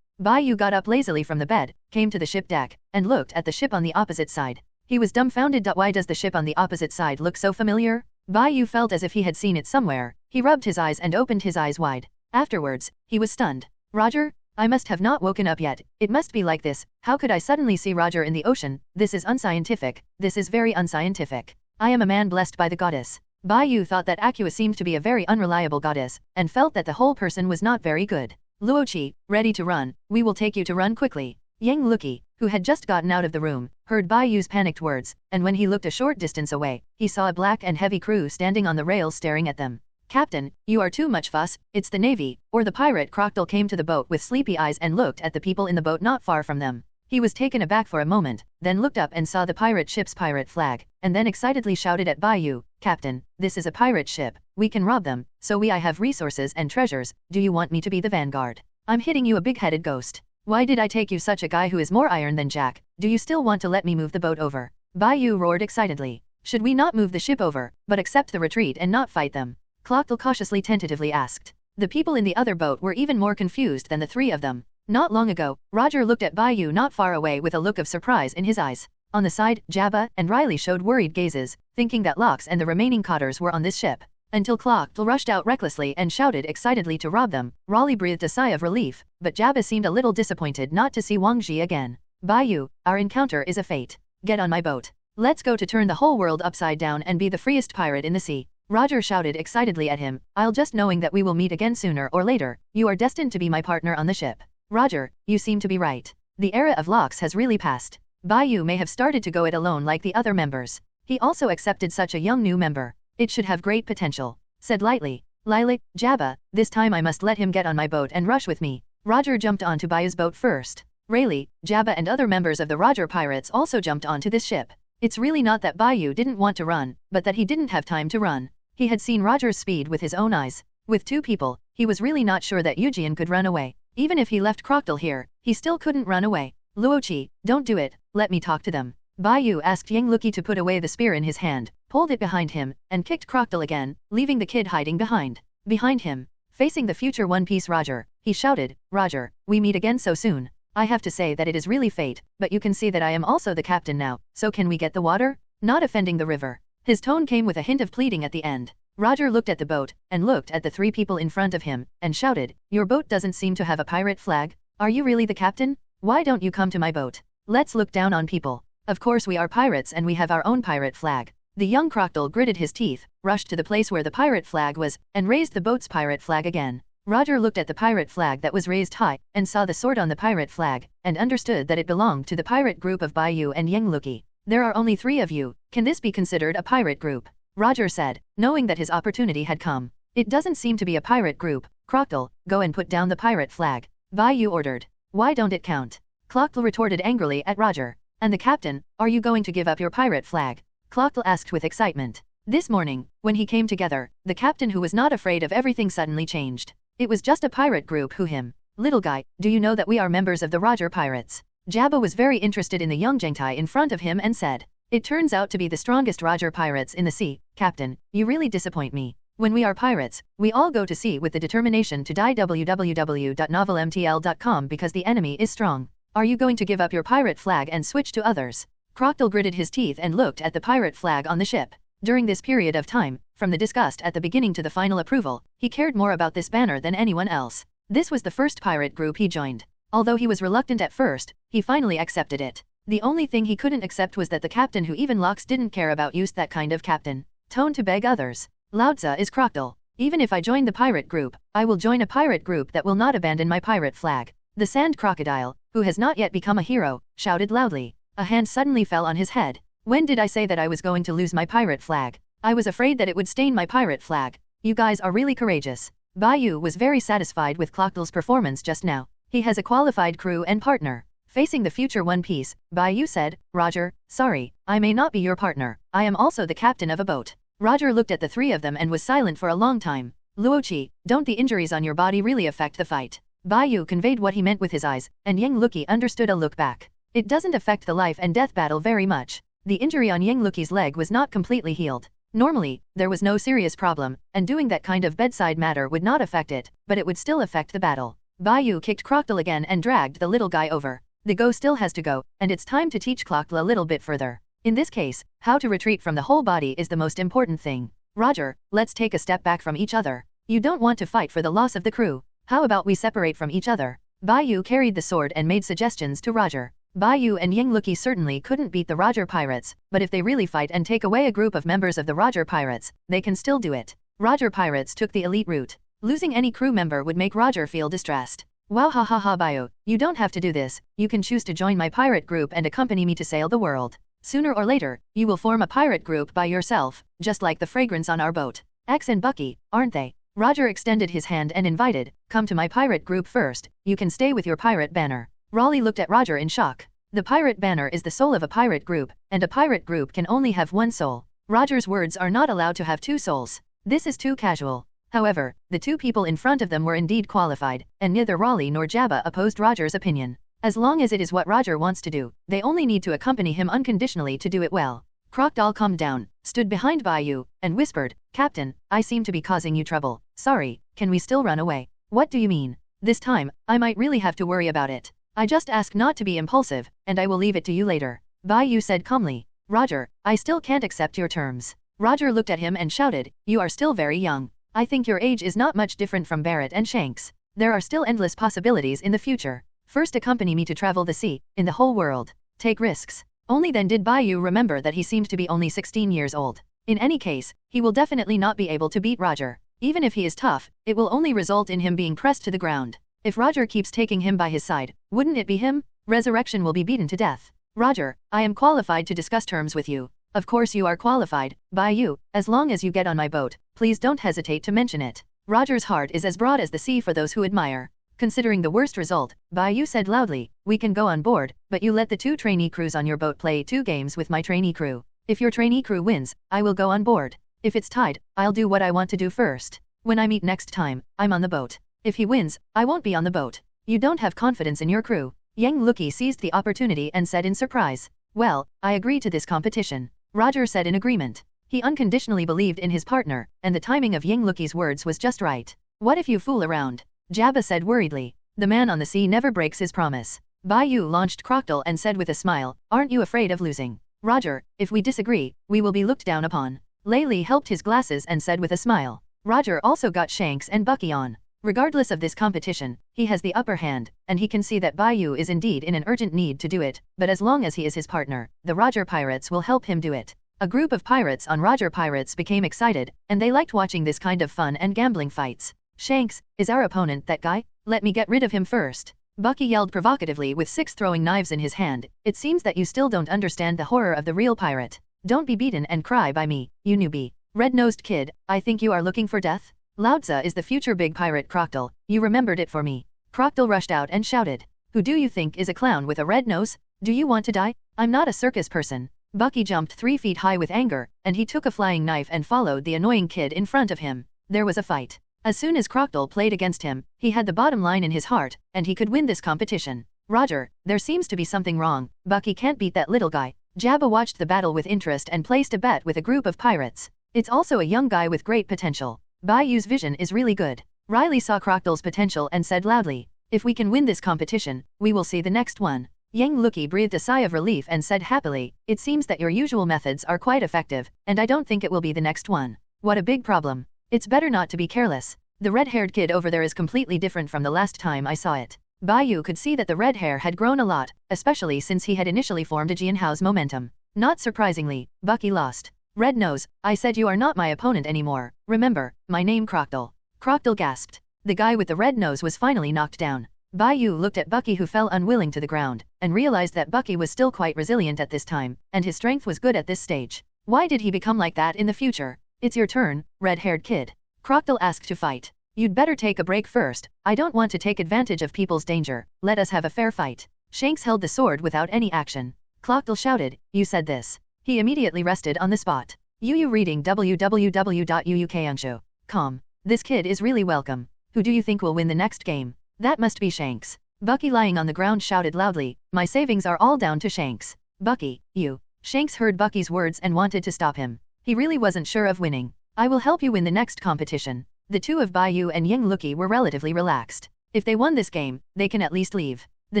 Bai Yu got up lazily from the bed, came to the ship deck, and looked at the ship on the opposite side. He was dumbfounded. Why does the ship on the opposite side look so familiar? Bai Yu felt as if he had seen it somewhere. He rubbed his eyes and opened his eyes wide. Afterwards, he was stunned. Roger? I must have not woken up yet. It must be like this. How could I suddenly see Roger in the ocean? This is unscientific. This is very unscientific. I am a man blessed by the goddess. Bai Yu thought that Aqua seemed to be a very unreliable goddess, and felt that the whole person was not very good. Luoqi, ready to run, we will take you to run quickly. Yang Luqi, who had just gotten out of the room, heard Bai Yu's panicked words, and when he looked a short distance away, he saw a black and heavy crew standing on the rails staring at them. Captain, you are too much fuss, it's the navy, or the pirate. Crocodile came to the boat with sleepy eyes and looked at the people in the boat not far from them. He was taken aback for a moment, then looked up and saw the pirate ship's pirate flag, and then excitedly shouted at Bai Yu, Captain, this is a pirate ship, we can rob them, so I have resources and treasures, do you want me to be the vanguard? I'm hitting you a big-headed ghost. Why did I take you such a guy who is more iron than Jack? Do you still want to let me move the boat over? Bai Yu roared excitedly. Should we not move the ship over, but accept the retreat and not fight them? Clockdale cautiously tentatively asked. The people in the other boat were even more confused than the three of them. Not long ago, Roger looked at Bai Yu not far away with a look of surprise in his eyes. On the side, Jabba and Riley showed worried gazes, thinking that Lox and the remaining cadres were on this ship. Until Clockdale rushed out recklessly and shouted excitedly to rob them. Raleigh breathed a sigh of relief, but Jabba seemed a little disappointed not to see Wang Ji again. Bai Yu, our encounter is a fate. Get on my boat. Let's go to turn the whole world upside down and be the freest pirate in the sea. Roger shouted excitedly at him, I'll just knowing that we will meet again sooner or later, you are destined to be my partner on the ship. Roger, you seem to be right. The era of Lox has really passed. Bai Yu may have started to go it alone like the other members. He also accepted such a young new member. It should have great potential. Said lightly. Lilac, Jabba, this time I must let him get on my boat and rush with me. Roger jumped onto Bai Yu's boat first. Rayleigh, Jabba and other members of the Roger pirates also jumped onto this ship. It's really not that Bai Yu didn't want to run, but that he didn't have time to run. He had seen Roger's speed with his own eyes. With two people, he was really not sure that Eugene could run away. Even if he left Crocodile here, he still couldn't run away. Luoqi, don't do it, let me talk to them. Bai Yu asked Yang Luqi to put away the spear in his hand, pulled it behind him, and kicked Crocodile again, leaving the kid hiding behind. Behind him, facing the future One Piece Roger, he shouted, Roger, we meet again so soon. I have to say that it is really fate, but you can see that I am also the captain now, so can we get the water? Not offending the river. His tone came with a hint of pleading at the end. Roger looked at the boat, and looked at the three people in front of him, and shouted, your boat doesn't seem to have a pirate flag. Are you really the captain? Why don't you come to my boat? Let's look down on people. Of course we are pirates and we have our own pirate flag. The young Crocodile gritted his teeth, rushed to the place where the pirate flag was, and raised the boat's pirate flag again. Roger looked at the pirate flag that was raised high, and saw the sword on the pirate flag, and understood that it belonged to the pirate group of Bai Yu and Yang Luqi. There are only 3 of you, can this be considered a pirate group? Roger said, knowing that his opportunity had come. It doesn't seem to be a pirate group. Crocodile, go and put down the pirate flag. Bai Yu ordered. Why don't it count? Clockdale retorted angrily at Roger. And the captain, are you going to give up your pirate flag? Clockdale asked with excitement. This morning, when he came together, the captain who was not afraid of everything suddenly changed. It was just a pirate group who him. Little guy, do you know that we are members of the Roger Pirates? Jabba was very interested in the young Gengtai in front of him and said, it turns out to be the strongest Roger pirates in the sea. Captain, you really disappoint me. When we are pirates, we all go to sea with the determination to die. www.novelmtl.com because the enemy is strong. Are you going to give up your pirate flag and switch to others? Crocodile gritted his teeth and looked at the pirate flag on the ship. During this period of time, from the disgust at the beginning to the final approval, he cared more about this banner than anyone else. This was the first pirate group he joined. Although he was reluctant at first, he finally accepted it. The only thing he couldn't accept was that the captain who even Locks didn't care about used that kind of captain tone to beg others. Laozi is Crocodile. Even if I join the pirate group, I will join a pirate group that will not abandon my pirate flag. The sand crocodile, who has not yet become a hero, shouted loudly. A hand suddenly fell on his head. When did I say that I was going to lose my pirate flag? I was afraid that it would stain my pirate flag. You guys are really courageous. Bai Yu was very satisfied with Crocodile's performance just now. He has a qualified crew and partner. Facing the future One Piece, Bai Yu said, Roger, sorry, I may not be your partner. I am also the captain of a boat. Roger looked at the three of them and was silent for a long time. Luochi, don't the injuries on your body really affect the fight? Bai Yu conveyed what he meant with his eyes, and Yang Luki understood a look back. It doesn't affect the life and death battle very much. The injury on Yang Luki's leg was not completely healed. Normally, there was no serious problem, and doing that kind of bedside matter would not affect it, but it would still affect the battle. Bai Yu kicked Crocodile again and dragged the little guy over. The go still has to go, and it's time to teach Crocodile a little bit further. In this case, how to retreat from the whole body is the most important thing. Roger, let's take a step back from each other. You don't want to fight for the loss of the crew. How about we separate from each other? Bai Yu carried the sword and made suggestions to Roger. Bai Yu and Yang Luki certainly couldn't beat the Roger pirates, but if they really fight and take away a group of members of the Roger pirates, they can still do it. Roger pirates took the elite route. Losing any crew member would make Roger feel distressed. Wow, ha ha ha, Bai Yu, you don't have to do this. You can choose to join my pirate group and accompany me to sail the world. Sooner or later, you will form a pirate group by yourself, just like the fragrance on our boat. X and Bucky, aren't they? Roger extended his hand and invited, come to my pirate group first, you can stay with your pirate banner. Raleigh looked at Roger in shock. The pirate banner is the soul of a pirate group, and a pirate group can only have one soul. Roger's words are not allowed to have two souls. This is too casual. However, the two people in front of them were indeed qualified, and neither Raleigh nor Jabba opposed Roger's opinion. As long as it is what Roger wants to do, they only need to accompany him unconditionally to do it well. Crocodile calmed down, stood behind Bai Yu, and whispered, Captain, I seem to be causing you trouble. Sorry, can we still run away? What do you mean? This time, I might really have to worry about it. I just ask not to be impulsive, and I will leave it to you later. Bai Yu said calmly. Roger, I still can't accept your terms. Roger looked at him and shouted, you are still very young. I think your age is not much different from Barrett and Shanks. There are still endless possibilities in the future. First accompany me to travel the sea, in the whole world. Take risks. Only then did Bai Yu remember that he seemed to be only 16 years old. In any case, he will definitely not be able to beat Roger. Even if he is tough, it will only result in him being pressed to the ground. If Roger keeps taking him by his side, wouldn't it be him? Resurrection will be beaten to death. Roger, I am qualified to discuss terms with you. Of course you are qualified, Bai Yu, as long as you get on my boat, please don't hesitate to mention it. Roger's heart is as broad as the sea for those who admire. Considering the worst result, Bai Yu said loudly, we can go on board, but you let the two trainee crews on your boat play 2 games with my trainee crew. If your trainee crew wins, I will go on board. If it's tied, I'll do what I want to do first. When I meet next time, I'm on the boat. If he wins, I won't be on the boat. You don't have confidence in your crew. Yang Luki seized the opportunity and said in surprise. Well, I agree to this competition. Roger said in agreement. He unconditionally believed in his partner, and the timing of Yang Luki's words was just right. What if you fool around? Jabba said worriedly. The man on the sea never breaks his promise. Bai Yu launched Crocodile and said with a smile, aren't you afraid of losing? Roger, if we disagree, we will be looked down upon. Laylee helped his glasses and said with a smile. Roger also got Shanks and Bucky on. Regardless of this competition, he has the upper hand, and he can see that Bai Yu is indeed in an urgent need to do it, but as long as he is his partner, the Roger pirates will help him do it. A group of pirates on Roger pirates became excited, and they liked watching this kind of fun and gambling fights. Shanks, is our opponent that guy? Let me get rid of him first. Bucky yelled provocatively with 6 throwing knives in his hand. It seems that you still don't understand the horror of the real pirate. Don't be beaten and cry by me, you newbie. Red-nosed kid, I think you are looking for death? Laozi is the future big pirate Crocodile, you remembered it for me. Crocodile rushed out and shouted. Who do you think is a clown with a red nose? Do you want to die? I'm not a circus person. Bucky jumped 3 feet high with anger, and he took a flying knife and followed the annoying kid in front of him. There was a fight. As soon as Crocodile played against him, he had the bottom line in his heart, and he could win this competition. Roger, there seems to be something wrong. Bucky can't beat that little guy. Jabba watched the battle with interest and placed a bet with a group of pirates. It's also a young guy with great potential. Bai Yu's vision is really good. Riley saw Crocodile's potential and said loudly, if we can win this competition, we will see the next one. Yang Lucky breathed a sigh of relief and said happily, "It seems that your usual methods are quite effective, and I don't think it will be the next one. What a big problem. It's better not to be careless. The red-haired kid over there is completely different from the last time I saw it." Bai Yu could see that the red hair had grown a lot, especially since he had initially formed a Jianhao's momentum. Not surprisingly, Bucky lost. "Red Nose, I said you are not my opponent anymore. Remember, my name Crocodile." Crocodile gasped. The guy with the red nose was finally knocked down. Bai Yu looked at Bucky, who fell unwilling to the ground, and realized that Bucky was still quite resilient at this time, and his strength was good at this stage. Why did he become like that in the future? "It's your turn, red-haired kid." Crocodile asked to fight. "You'd better take a break first. I don't want to take advantage of people's danger. Let us have a fair fight." Shanks held the sword without any action. Crocodile shouted, "You said this." He immediately rested on the spot. Yu reading www.uukanshu.com. This kid is really welcome. Who do you think will win the next game? That must be Shanks. Bucky lying on the ground shouted loudly, "My savings are all down to Shanks." "Bucky, you." Shanks heard Bucky's words and wanted to stop him. He really wasn't sure of winning. "I will help you win the next competition." The two of Bai Yu and Yang Lucky were relatively relaxed. If they won this game, they can at least leave. The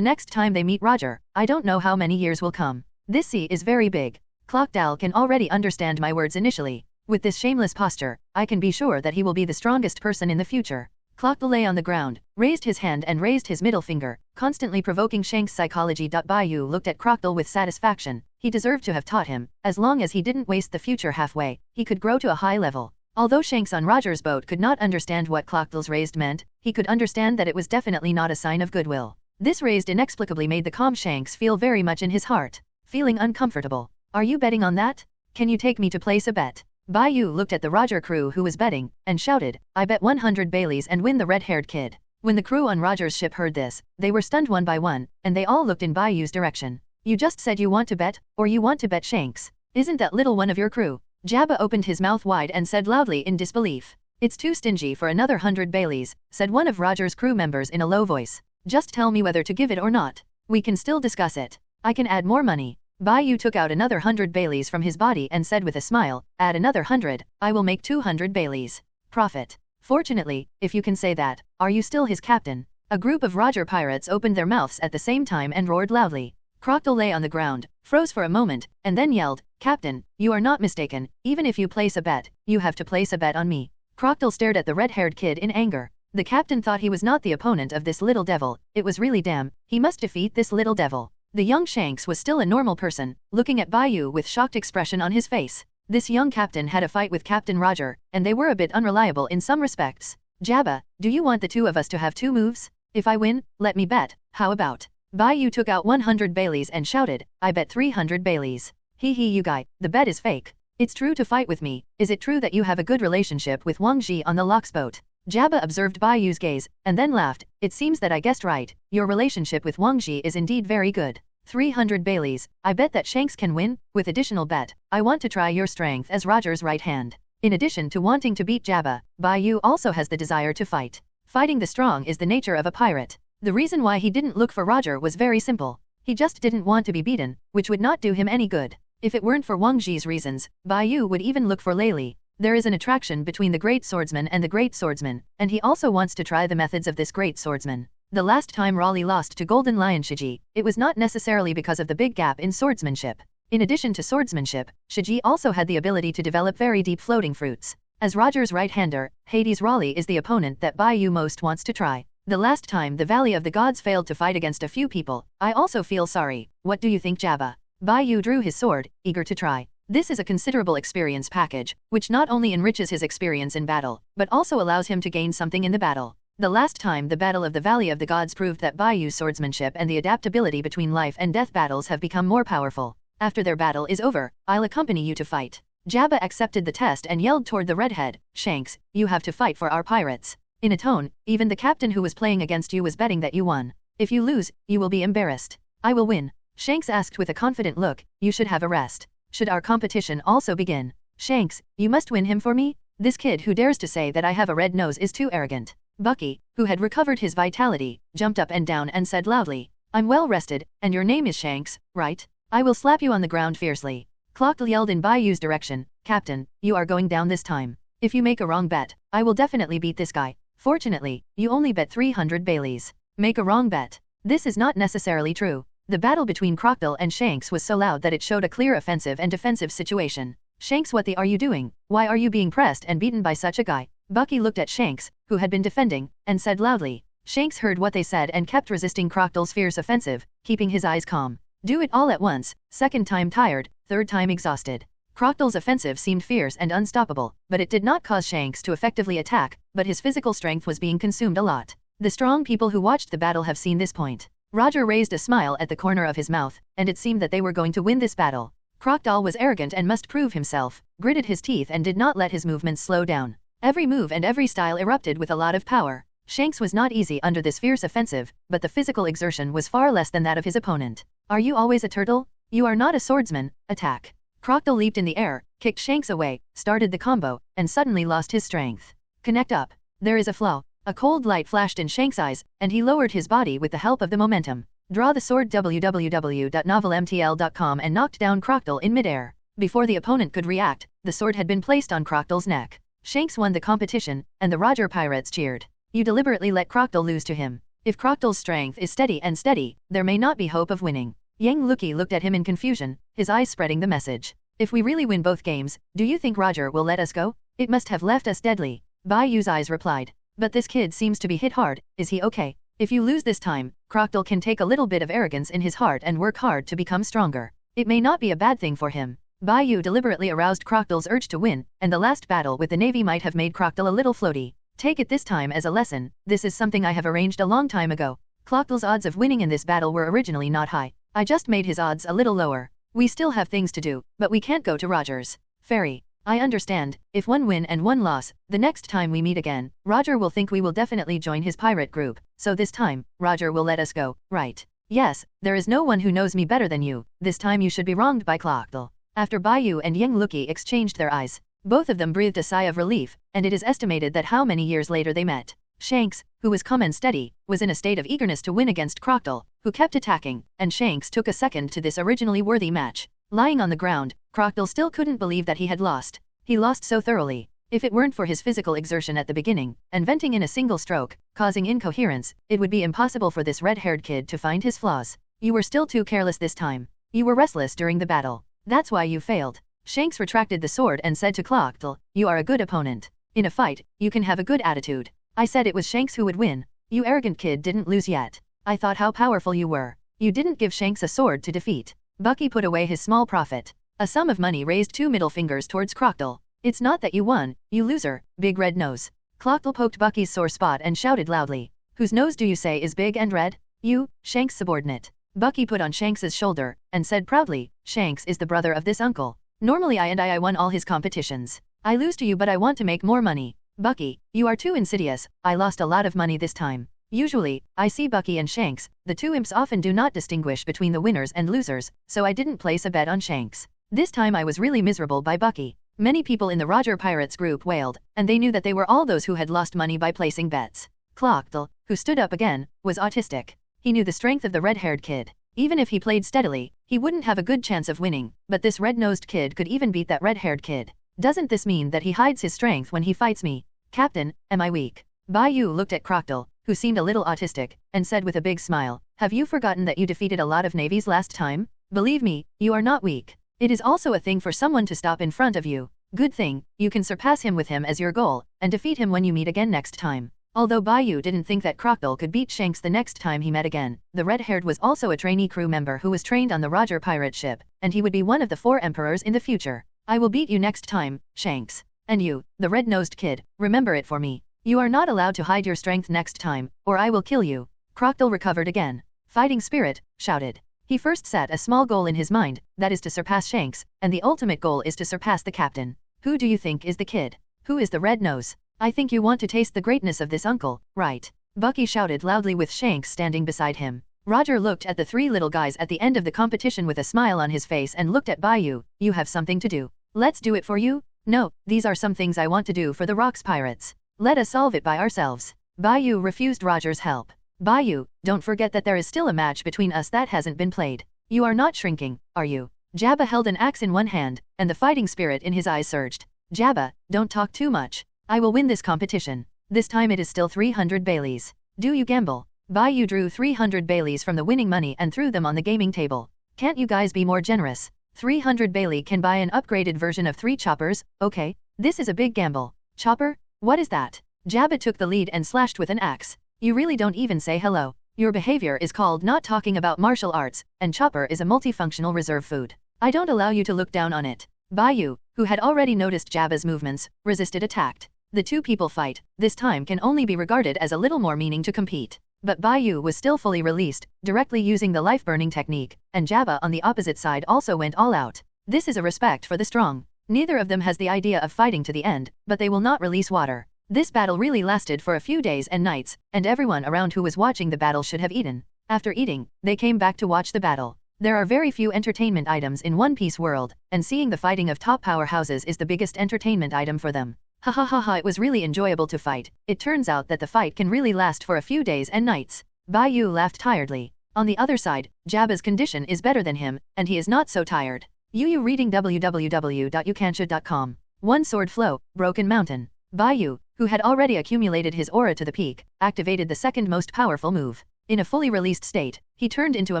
next time they meet Roger, I don't know how many years will come. This sea is very big. Crocodile can already understand my words initially. With this shameless posture, I can be sure that he will be the strongest person in the future. Crocodile lay on the ground, raised his hand and raised his middle finger, constantly provoking Shanks' psychology. Bai Yu looked at Crocodile with satisfaction. He deserved to have taught him. As long as he didn't waste the future halfway, he could grow to a high level. Although Shanks on Roger's boat could not understand what Crocodile's raised meant, he could understand that it was definitely not a sign of goodwill. This raised inexplicably made the calm Shanks feel very much in his heart. Feeling uncomfortable. "Are you betting on that? Can you take me to place a bet?" Bai Yu looked at the Roger crew who was betting, and shouted, "I bet 100 Baileys and win the red-haired kid." When the crew on Roger's ship heard this, they were stunned one by one, and they all looked in Bai Yu's direction. "You just said you want to bet, or you want to bet Shanks? Isn't that little one of your crew?" Jabba opened his mouth wide and said loudly in disbelief. "It's too stingy for another 100 Baileys," said one of Roger's crew members in a low voice. "Just tell me whether to give it or not. We can still discuss it. I can add more money." Bai Yu took out another 100 Baileys from his body and said with a smile, "Add another 100, I will make 200 Baileys. Profit." "Fortunately, if you can say that, are you still his captain?" A group of Roger pirates opened their mouths at the same time and roared loudly. Crocodile lay on the ground, froze for a moment, and then yelled, "Captain, you are not mistaken. Even if you place a bet, you have to place a bet on me." Crocodile stared at the red-haired kid in anger. The captain thought he was not the opponent of this little devil. It was really damn, he must defeat this little devil. The young Shanks was still a normal person, looking at Bai Yu with shocked expression on his face. This young captain had a fight with Captain Roger, and they were a bit unreliable in some respects. "Jabba, do you want the two of us to have two moves? If I win, let me bet, how about?" Bai Yu took out 100 Baileys and shouted, "I bet 300 Baileys. Hee hee you guy, the bet is fake. It's true to fight with me. Is it true that you have a good relationship with Wang Ji on the Lock's boat?" Jabba observed Bai Yu's gaze, and then laughed. "It seems that I guessed right. Your relationship with Wang Ji is indeed very good. 300 Baileys, I bet that Shanks can win. With additional bet, I want to try your strength as Roger's right hand." In addition to wanting to beat Jabba, Bai Yu also has the desire to fight. Fighting the strong is the nature of a pirate. The reason why he didn't look for Roger was very simple. He just didn't want to be beaten, which would not do him any good. If it weren't for Wang Ji's reasons, Bai Yu would even look for Lei Li. There is an attraction between the great swordsman and the great swordsman, and he also wants to try the methods of this great swordsman. The last time Raleigh lost to Golden Lion Shiji, it was not necessarily because of the big gap in swordsmanship. In addition to swordsmanship, Shiji also had the ability to develop very deep floating fruits. As Roger's right-hander, Hades Raleigh is the opponent that Bai Yu most wants to try. The last time the Valley of the Gods failed to fight against a few people, I also feel sorry. What do you think, Jabba? Bai Yu drew his sword, eager to try. This is a considerable experience package, which not only enriches his experience in battle, but also allows him to gain something in the battle. The last time the Battle of the Valley of the Gods proved that Bai Yu's swordsmanship and the adaptability between life and death battles have become more powerful. After their battle is over, I'll accompany you to fight. Jabba accepted the test and yelled toward the redhead, "Shanks, you have to fight for our pirates." In a tone, even the captain who was playing against you was betting that you won. "If you lose, you will be embarrassed." "I will win." Shanks asked with a confident look, "You should have a rest. Should our competition also begin?" "Shanks, you must win him for me? This kid who dares to say that I have a red nose is too arrogant." Bucky, who had recovered his vitality, jumped up and down and said loudly, "I'm well rested, and your name is Shanks, right? I will slap you on the ground fiercely." Crocodile yelled in Bai Yu's direction, "Captain, you are going down this time. If you make a wrong bet, I will definitely beat this guy. Fortunately, you only bet 300 Baileys. Make a wrong bet. This is not necessarily true. The battle between Crocodile and Shanks was so loud that it showed a clear offensive and defensive situation. Shanks, what the are you doing? Why are you being pressed and beaten by such a guy? Bucky looked at Shanks, who had been defending, and said loudly. Shanks heard what they said and kept resisting Crocodile's fierce offensive, keeping his eyes calm. Do it all at once, second time tired, third time exhausted. Crocodile's offensive seemed fierce and unstoppable, but it did not cause Shanks to effectively attack, but his physical strength was being consumed a lot. The strong people who watched the battle have seen this point. Roger raised a smile at the corner of his mouth, and it seemed that they were going to win this battle. Crocodile was arrogant and must prove himself, gritted his teeth and did not let his movements slow down. Every move and every style erupted with a lot of power. Shanks was not easy under this fierce offensive, but the physical exertion was far less than that of his opponent. Are you always a turtle? You are not a swordsman, attack. Crocodile leaped in the air, kicked Shanks away, started the combo, and suddenly lost his strength. Connect up. There is a flaw. A cold light flashed in Shanks' eyes, and he lowered his body with the help of the momentum. Draw the sword www.novelmtl.com and knocked down Crocodile in midair. Before the opponent could react, the sword had been placed on Crocodile's neck. Shanks won the competition, and the Roger pirates cheered. You deliberately let Crocodile lose to him. If Crocodile's strength is steady, there may not be hope of winning. Yang Luki looked at him in confusion, his eyes spreading the message. If we really win both games, do you think Roger will let us go? It must have left us deadly. Bai Yu's eyes replied. But this kid seems to be hit hard, is he okay? If you lose this time, Crocodile can take a little bit of arrogance in his heart and work hard to become stronger. It may not be a bad thing for him. Bai Yu deliberately aroused Crocodile's urge to win, and the last battle with the Navy might have made Crocodile a little floaty. Take it this time as a lesson, this is something I have arranged a long time ago. Crocodile's odds of winning in this battle were originally not high. I just made his odds a little lower. We still have things to do, but we can't go to Roger's ferry. I understand, if one win and one loss, the next time we meet again, Roger will think we will definitely join his pirate group, so this time, Roger will let us go, right? Yes, there is no one who knows me better than you, this time you should be wronged by Crocodile. After Bai Yu and Yang Luki exchanged their eyes, both of them breathed a sigh of relief, and it is estimated that how many years later they met. Shanks, who was calm and steady, was in a state of eagerness to win against Crocodile, who kept attacking, and Shanks took a second to this originally worthy match. Lying on the ground, Crocodile still couldn't believe that he had lost. He lost so thoroughly. If it weren't for his physical exertion at the beginning, and venting in a single stroke, causing incoherence, it would be impossible for this red-haired kid to find his flaws. You were still too careless this time. You were restless during the battle. That's why you failed. Shanks retracted the sword and said to Crocodile, you are a good opponent. In a fight, you can have a good attitude. I said it was Shanks who would win. You arrogant kid didn't lose yet. I thought how powerful you were. You didn't give Shanks a sword to defeat. Bucky put away his small profit. A sum of money raised 2 middle fingers towards Crocodile. It's not that you won, you loser, big red nose. Crocodile poked Bucky's sore spot and shouted loudly. Whose nose do you say is big and red? You, Shanks' subordinate. Bucky put on Shanks's shoulder, and said proudly, Shanks is the brother of this uncle. Normally I won all his competitions. I lose to you but I want to make more money. Bucky, you are too insidious, I lost a lot of money this time. Usually, I see Bucky and Shanks, the two imps often do not distinguish between the winners and losers, so I didn't place a bet on Shanks. This time I was really miserable by Bucky. Many people in the Roger Pirates group wailed, and they knew that they were all those who had lost money by placing bets. Crocodile, who stood up again, was autistic. He knew the strength of the red-haired kid. Even if he played steadily, he wouldn't have a good chance of winning, but this red-nosed kid could even beat that red-haired kid. Doesn't this mean that he hides his strength when he fights me? Captain, am I weak? Bai Yu looked at Crocodile, who seemed a little autistic, and said with a big smile, have you forgotten that you defeated a lot of navies last time? Believe me, you are not weak. It is also a thing for someone to stop in front of you. Good thing, you can surpass him with him as your goal, and defeat him when you meet again next time. Although Bai Yu didn't think that Crocodile could beat Shanks the next time he met again, the red-haired was also a trainee crew member who was trained on the Roger pirate ship, and he would be one of the 4 emperors in the future. I will beat you next time, Shanks. And you, the red-nosed kid, remember it for me. You are not allowed to hide your strength next time, or I will kill you. Crocodile recovered again. Fighting spirit, shouted. He first set a small goal in his mind, that is to surpass Shanks, and the ultimate goal is to surpass the captain. Who do you think is the kid? Who is the red nose? I think you want to taste the greatness of this uncle, right? Bucky shouted loudly with Shanks standing beside him. Roger looked at the 3 little guys at the end of the competition with a smile on his face and looked at Bai Yu. You have something to do. Let's do it for you? No, these are some things I want to do for the Rocks Pirates. Let us solve it by ourselves. Bai Yu refused Roger's help. Bai Yu, don't forget that there is still a match between us that hasn't been played. You are not shrinking, are you? Jabba held an axe in one hand, and the fighting spirit in his eyes surged. Jabba, don't talk too much. I will win this competition. This time it is still 300 Baileys. Do you gamble? Bai Yu drew 300 Baileys from the winning money and threw them on the gaming table. Can't you guys be more generous? 300 Bailey can buy an upgraded version of 3 choppers, okay? This is a big gamble. Chopper? What is that? Jabba took the lead and slashed with an axe. You really don't even say hello. Your behavior is called not talking about martial arts, and chopper is a multifunctional reserve food. I don't allow you to look down on it. Bai Yu, who had already noticed Jabba's movements, resisted attacked. The two people fight, this time can only be regarded as a little more meaning to compete. But Bai Yu was still fully released, directly using the life-burning technique, and Jabba on the opposite side also went all out. This is a respect for the strong. Neither of them has the idea of fighting to the end, but they will not release water. This battle really lasted for a few days and nights, and everyone around who was watching the battle should have eaten. After eating, they came back to watch the battle. There are very few entertainment items in One Piece world, and seeing the fighting of top powerhouses is the biggest entertainment item for them. Ha ha ha ha, it was really enjoyable to fight. It turns out that the fight can really last for a few days and nights. Bai Yu laughed tiredly. On the other side, Jabba's condition is better than him, and he is not so tired. Yu reading www.ukansha.com. One sword flow, Broken Mountain. Bai Yu, who had already accumulated his aura to the peak, activated the second most powerful move. In a fully released state, he turned into a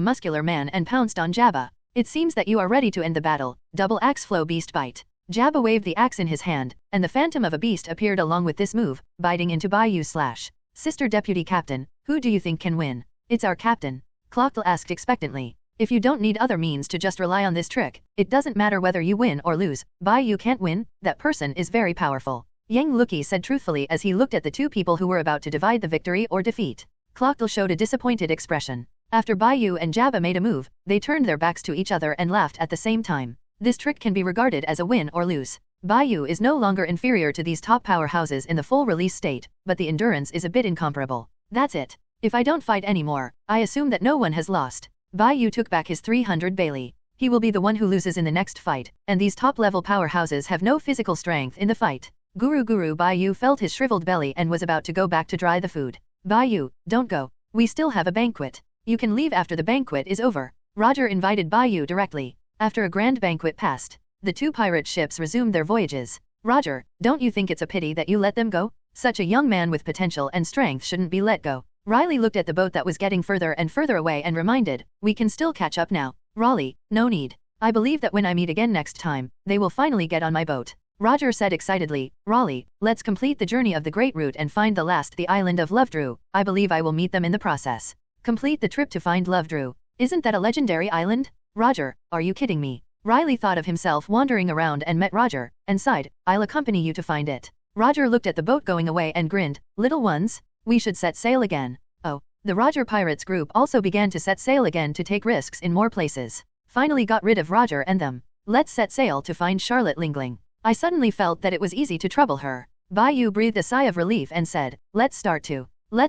muscular man and pounced on Jabba. It seems that you are ready to end the battle. Double axe flow beast bite. Jabba waved the axe in his hand, and the phantom of a beast appeared along with this move, biting into Bai Yu's slash. Sister Deputy Captain, who do you think can win? It's our captain. Clockle asked expectantly. If you don't need other means to just rely on this trick, it doesn't matter whether you win or lose. Bai Yu can't win, that person is very powerful. Yang Luki said truthfully as he looked at the two people who were about to divide the victory or defeat. Clockle showed a disappointed expression. After Bai Yu and Jabba made a move, they turned their backs to each other and laughed at the same time. This trick can be regarded as a win or lose. Bai Yu is no longer inferior to these top powerhouses in the full release state, but the endurance is a bit incomparable. That's it. If I don't fight anymore, I assume that no one has lost. Bai Yu took back his 300 Bailey. He will be the one who loses in the next fight, and these top-level powerhouses have no physical strength in the fight. Guru Bai Yu felt his shriveled belly and was about to go back to dry the food. Bai Yu, don't go. We still have a banquet. You can leave after the banquet is over. Roger invited Bai Yu directly. After a grand banquet passed, the two pirate ships resumed their voyages. Roger, don't you think it's a pity that you let them go? Such a young man with potential and strength shouldn't be let go. Riley looked at the boat that was getting further and further away and reminded, we can still catch up now. Raleigh, no need. I believe that when I meet again next time, they will finally get on my boat. Roger said excitedly, Raleigh, let's complete the journey of the Great Route and find the island of Lovedrew. I believe I will meet them in the process. Complete the trip to find Lovedrew. Isn't that a legendary island? Roger, are you kidding me? Riley thought of himself wandering around and met Roger, and sighed, I'll accompany you to find it. Roger looked at the boat going away and grinned, little ones, we should set sail again. Oh, the Roger Pirates group also began to set sail again to take risks in more places. Finally got rid of Roger and them. Let's set sail to find Charlotte Lingling. I suddenly felt that it was easy to trouble her. Bai Yu breathed a sigh of relief and said, let's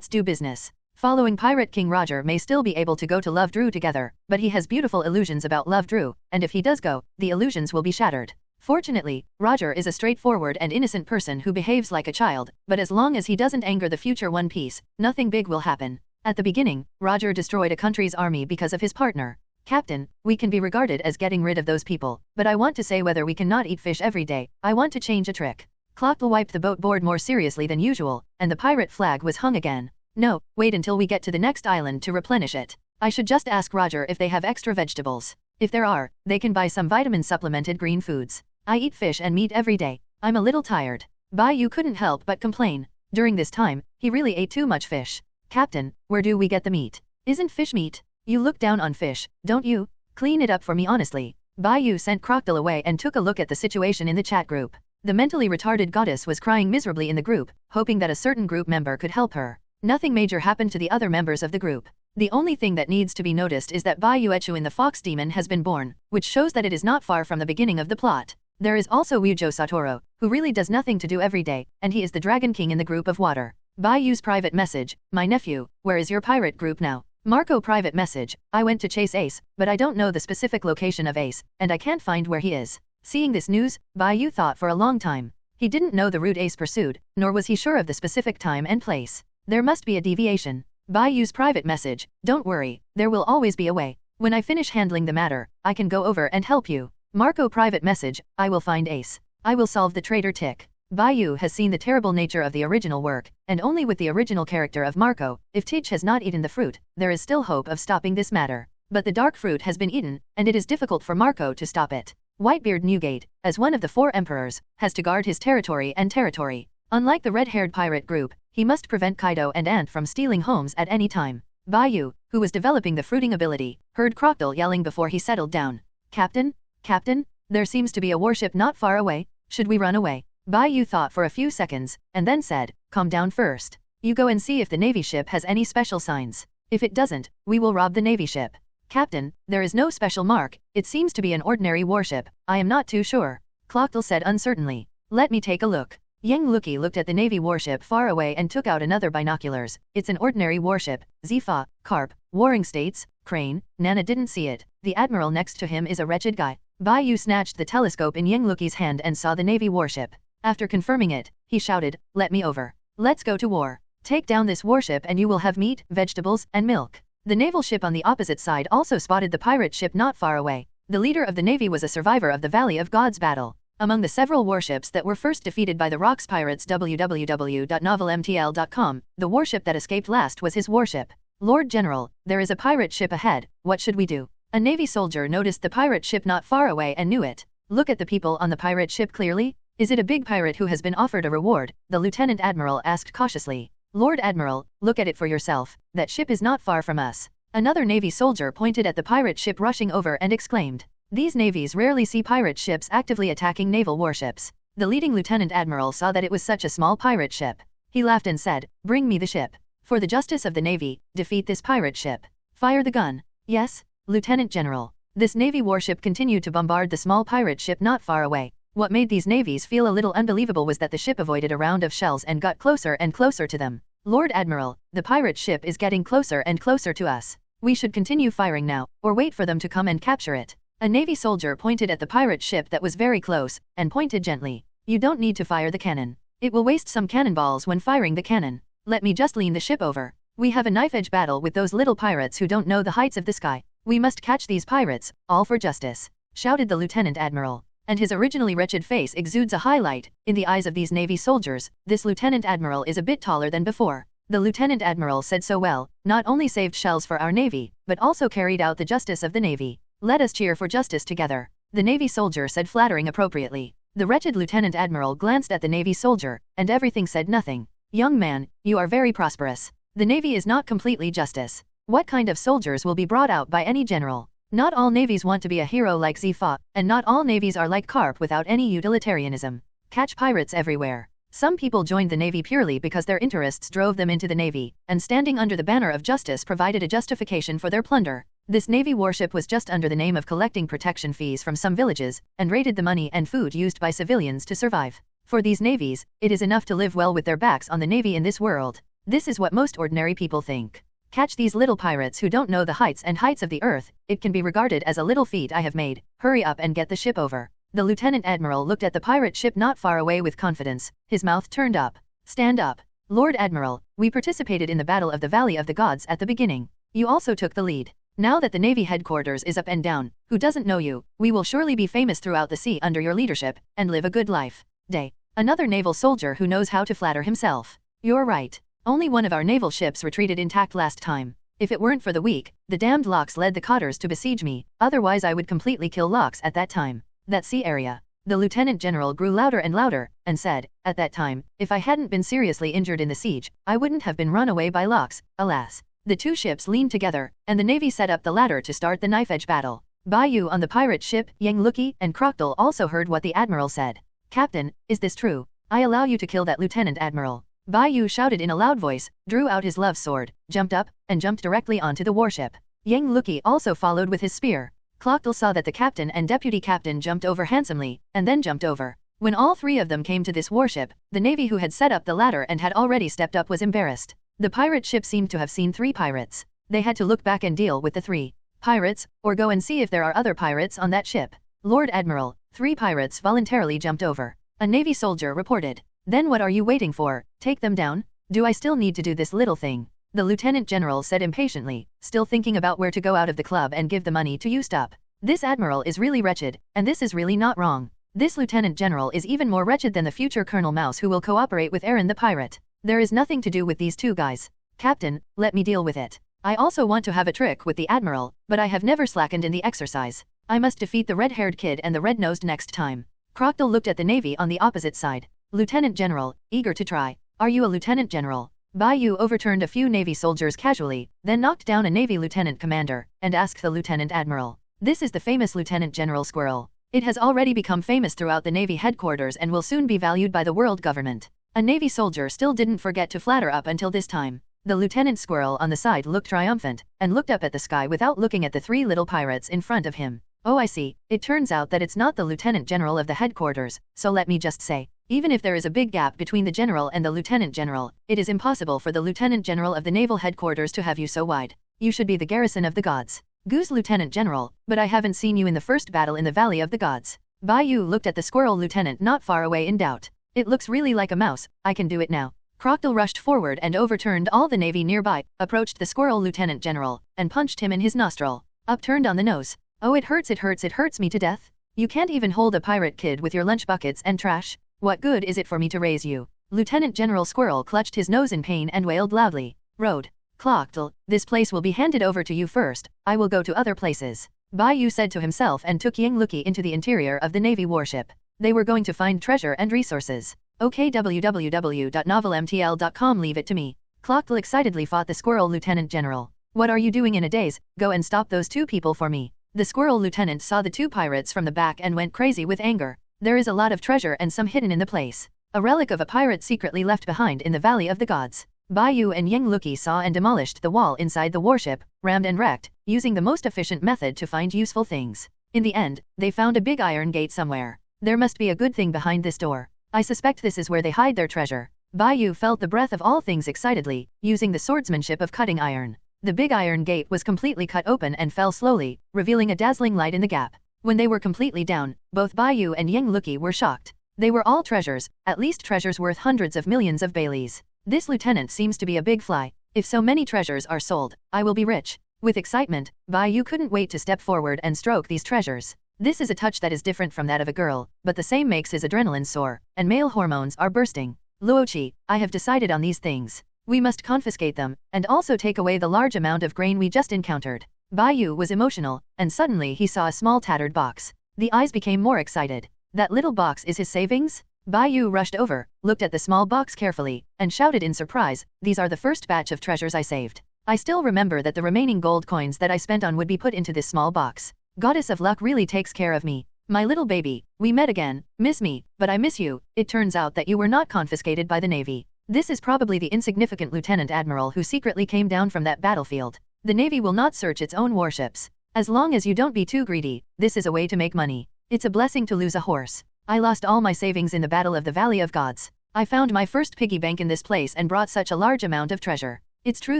do business. Following Pirate King Roger may still be able to go to Lovedrew together, but he has beautiful illusions about Lovedrew, and if he does go, the illusions will be shattered. Fortunately, Roger is a straightforward and innocent person who behaves like a child, but as long as he doesn't anger the future One Piece, nothing big will happen. At the beginning, Roger destroyed a country's army because of his partner. Captain, we can be regarded as getting rid of those people, but I want to say whether we cannot eat fish every day, I want to change a trick. Clockle wiped the boat board more seriously than usual, and the pirate flag was hung again. No, wait until we get to the next island to replenish it. I should just ask Roger if they have extra vegetables. If there are, they can buy some vitamin-supplemented green foods. I eat fish and meat every day. I'm a little tired. Bai Yu couldn't help but complain. During this time, he really ate too much fish. Captain, where do we get the meat? Isn't fish meat? You look down on fish, don't you? Clean it up for me honestly. Bai Yu sent Crocodile away and took a look at the situation in the chat group. The mentally retarded goddess was crying miserably in the group, hoping that a certain group member could help her. Nothing major happened to the other members of the group. The only thing that needs to be noticed is that Bai Yuechu in the Fox Demon has been born, which shows that it is not far from the beginning of the plot. There is also Ryujo Satoru, who really does nothing to do every day, and he is the Dragon King in the group of water. Bai Yu's private message, my nephew, where is your pirate group now? Marco private message, I went to chase Ace, but I don't know the specific location of Ace, and I can't find where he is. Seeing this news, Bai Yu thought for a long time. He didn't know the route Ace pursued, nor was he sure of the specific time and place. There must be a deviation. Bai Yu's private message, don't worry, there will always be a way. When I finish handling the matter, I can go over and help you. Marco private message, I will find Ace. I will solve the traitor tick. Bai Yu has seen the terrible nature of the original work, and only with the original character of Marco, if Tej has not eaten the fruit, there is still hope of stopping this matter. But the dark fruit has been eaten, and it is difficult for Marco to stop it. Whitebeard Newgate, as one of the 4 emperors, has to guard his territory and territory. Unlike the red-haired pirate group, he must prevent Kaido and Ant from stealing homes at any time. Bai Yu, who was developing the fruiting ability, heard Crocodile yelling before he settled down. Captain? Captain? There seems to be a warship not far away. Should we run away? Bai Yu thought for a few seconds, and then said, calm down first. You go and see if the Navy ship has any special signs. If it doesn't, we will rob the Navy ship. Captain, there is no special mark, it seems to be an ordinary warship, I am not too sure. Crocodile said uncertainly. Let me take a look. Yang Luki looked at the Navy warship far away and took out another binoculars. It's an ordinary warship. Zifa, Carp, Warring States, Crane, Nana didn't see it. The admiral next to him is a wretched guy. Bai Yu snatched the telescope in Yang Luki's hand and saw the Navy warship. After confirming it, he shouted, let me over. Let's go to war. Take down this warship and you will have meat, vegetables, and milk. The naval ship on the opposite side also spotted the pirate ship not far away. The leader of the Navy was a survivor of the Valley of Gods battle. Among the several warships that were first defeated by the Rocks pirates www.novelmtl.com, the warship that escaped last was his warship. Lord General, there is a pirate ship ahead, what should we do? A Navy soldier noticed the pirate ship not far away and knew it. Look at the people on the pirate ship clearly. Is it a big pirate who has been offered a reward? The Lieutenant Admiral asked cautiously. Lord Admiral, look at it for yourself, that ship is not far from us. Another Navy soldier pointed at the pirate ship rushing over and exclaimed. These navies rarely see pirate ships actively attacking naval warships. The leading Lieutenant Admiral saw that it was such a small pirate ship. He laughed and said, bring me the ship. For the justice of the Navy, defeat this pirate ship. Fire the gun. Yes, Lieutenant General. This Navy warship continued to bombard the small pirate ship not far away. What made these navies feel a little unbelievable was that the ship avoided a round of shells and got closer and closer to them. Lord Admiral, the pirate ship is getting closer and closer to us. We should continue firing now, or wait for them to come and capture it. A Navy soldier pointed at the pirate ship that was very close, and pointed gently. You don't need to fire the cannon. It will waste some cannonballs when firing the cannon. Let me just lean the ship over. We have a knife-edge battle with those little pirates who don't know the heights of the sky. We must catch these pirates, all for justice, shouted the Lieutenant Admiral. And his originally wretched face exudes a highlight. In the eyes of these Navy soldiers, this Lieutenant Admiral is a bit taller than before. The Lieutenant Admiral said so well, not only saved shells for our Navy, but also carried out the justice of the Navy. Let us cheer for justice together. The Navy soldier said, flattering appropriately. The wretched Lieutenant Admiral glanced at the Navy soldier, and everything said nothing. Young man, you are very prosperous. The Navy is not completely justice. What kind of soldiers will be brought out by any general? Not all navies want to be a hero like Zifa, and not all navies are like Carp without any utilitarianism. Catch pirates everywhere. Some people joined the Navy purely because their interests drove them into the Navy, and standing under the banner of justice provided a justification for their plunder. This Navy warship was just under the name of collecting protection fees from some villages, and raided the money and food used by civilians to survive. For these navies, it is enough to live well with their backs on the Navy in this world. This is what most ordinary people think. Catch these little pirates who don't know the heights and heights of the earth, it can be regarded as a little feat I have made. Hurry up and get the ship over. The Lieutenant Admiral looked at the pirate ship not far away with confidence, his mouth turned up. Stand up. Lord Admiral, we participated in the Battle of the Valley of the Gods at the beginning. You also took the lead. Now that the Navy headquarters is up and down, who doesn't know you, we will surely be famous throughout the sea under your leadership, and live a good life. Day. Another naval soldier who knows how to flatter himself. You're right. Only one of our naval ships retreated intact last time. If it weren't for the weak, the damned Locks led the cadres to besiege me, otherwise I would completely kill Locks at that time. That sea area. The Lieutenant General grew louder and louder, and said, at that time, if I hadn't been seriously injured in the siege, I wouldn't have been run away by Locks, alas. The two ships leaned together, and the Navy set up the ladder to start the knife-edge battle. Bai Yu on the pirate ship, Yang Luki and Crocodile also heard what the Admiral said. Captain, is this true? I allow you to kill that Lieutenant Admiral. Bai Yu shouted in a loud voice, drew out his love sword, jumped up, and jumped directly onto the warship. Yang Luki also followed with his spear. Crocodile saw that the captain and deputy captain jumped over handsomely, and then jumped over. When all three of them came to this warship, the Navy who had set up the ladder and had already stepped up was embarrassed. The pirate ship seemed to have seen 3 pirates. They had to look back and deal with the 3 pirates, or go and see if there are other pirates on that ship. Lord Admiral, 3 pirates voluntarily jumped over. A Navy soldier reported. Then what are you waiting for? Take them down? Do I still need to do this little thing? The Lieutenant General said impatiently, still thinking about where to go out of the club and give the money to Ustap. This Admiral is really wretched, and this is really not wrong. This Lieutenant General is even more wretched than the future Colonel Mouse who will cooperate with Aaron the pirate. There is nothing to do with these two guys. Captain, let me deal with it. I also want to have a trick with the Admiral, but I have never slackened in the exercise. I must defeat the red-haired kid and the red-nosed next time. Crocodile looked at the Navy on the opposite side. Lieutenant General, eager to try. Are you a Lieutenant General? Bai Yu overturned a few Navy soldiers casually, then knocked down a Navy Lieutenant Commander, and asked the Lieutenant Admiral. This is the famous Lieutenant General Squirrel. It has already become famous throughout the Navy headquarters and will soon be valued by the world government. A Navy soldier still didn't forget to flatter up until this time. The Lieutenant Squirrel on the side looked triumphant, and looked up at the sky without looking at the three little pirates in front of him. Oh, I see. It turns out that it's not the Lieutenant General of the headquarters, so let me just say. Even if there is a big gap between the General and the Lieutenant General, it is impossible for the Lieutenant General of the Naval Headquarters to have you so wide. You should be the garrison of the gods. Goose Lieutenant General, but I haven't seen you in the first battle in the Valley of the Gods. Bai Yu looked at the Squirrel Lieutenant not far away in doubt. It looks really like a mouse. I can do it now. Crocodile rushed forward and overturned all the Navy nearby, approached the Squirrel Lieutenant General, and punched him in his nostril. Upturned on the nose. Oh, it hurts me to death. You can't even hold a pirate kid with your lunch buckets and trash. What good is it for me to raise you? Lieutenant General Squirrel clutched his nose in pain and wailed loudly. Road. Crocodile, this place will be handed over to you first. I will go to other places. Bai Yu said to himself and took Yang Lucky into the interior of the Navy warship. They were going to find treasure and resources. Okay, www.novelmtl.com, leave it to me. Crocodile excitedly fought the Squirrel Lieutenant General. What are you doing in a daze? Go and stop those two people for me. The Squirrel Lieutenant saw the two pirates from the back and went crazy with anger. There is a lot of treasure and some hidden in the place. A relic of a pirate secretly left behind in the Valley of the Gods. Bai Yu and Yang Lucky saw and demolished the wall inside the warship, rammed and wrecked, using the most efficient method to find useful things. In the end, they found a big iron gate somewhere. There must be a good thing behind this door. I suspect this is where they hide their treasure. Bai Yu felt the breath of all things excitedly, using the swordsmanship of cutting iron. The big iron gate was completely cut open and fell slowly, revealing a dazzling light in the gap. When they were completely down, both Bai Yu and Yang Lucky were shocked. They were all treasures, at least treasures worth hundreds of millions of Baileys. This lieutenant seems to be a big fly. If so many treasures are sold, I will be rich. With excitement, Bai Yu couldn't wait to step forward and stroke these treasures. This is a touch that is different from that of a girl, but the same makes his adrenaline soar, and male hormones are bursting. Luochi, I have decided on these things. We must confiscate them, and also take away the large amount of grain we just encountered. Bai Yu was emotional, and suddenly he saw a small tattered box. The eyes became more excited. That little box is his savings? Bai Yu rushed over, looked at the small box carefully, and shouted in surprise, these are the first batch of treasures I saved. I still remember that the remaining gold coins that I spent on would be put into this small box. Goddess of Luck really takes care of me. My little baby, we met again, miss me, but I miss you. It turns out that you were not confiscated by the Navy. This is probably the insignificant Lieutenant Admiral who secretly came down from that battlefield. The Navy will not search its own warships. As long as you don't be too greedy, this is a way to make money. It's a blessing to lose a horse. I lost all my savings in the Battle of the Valley of Gods. I found my first piggy bank in this place and brought such a large amount of treasure. It's true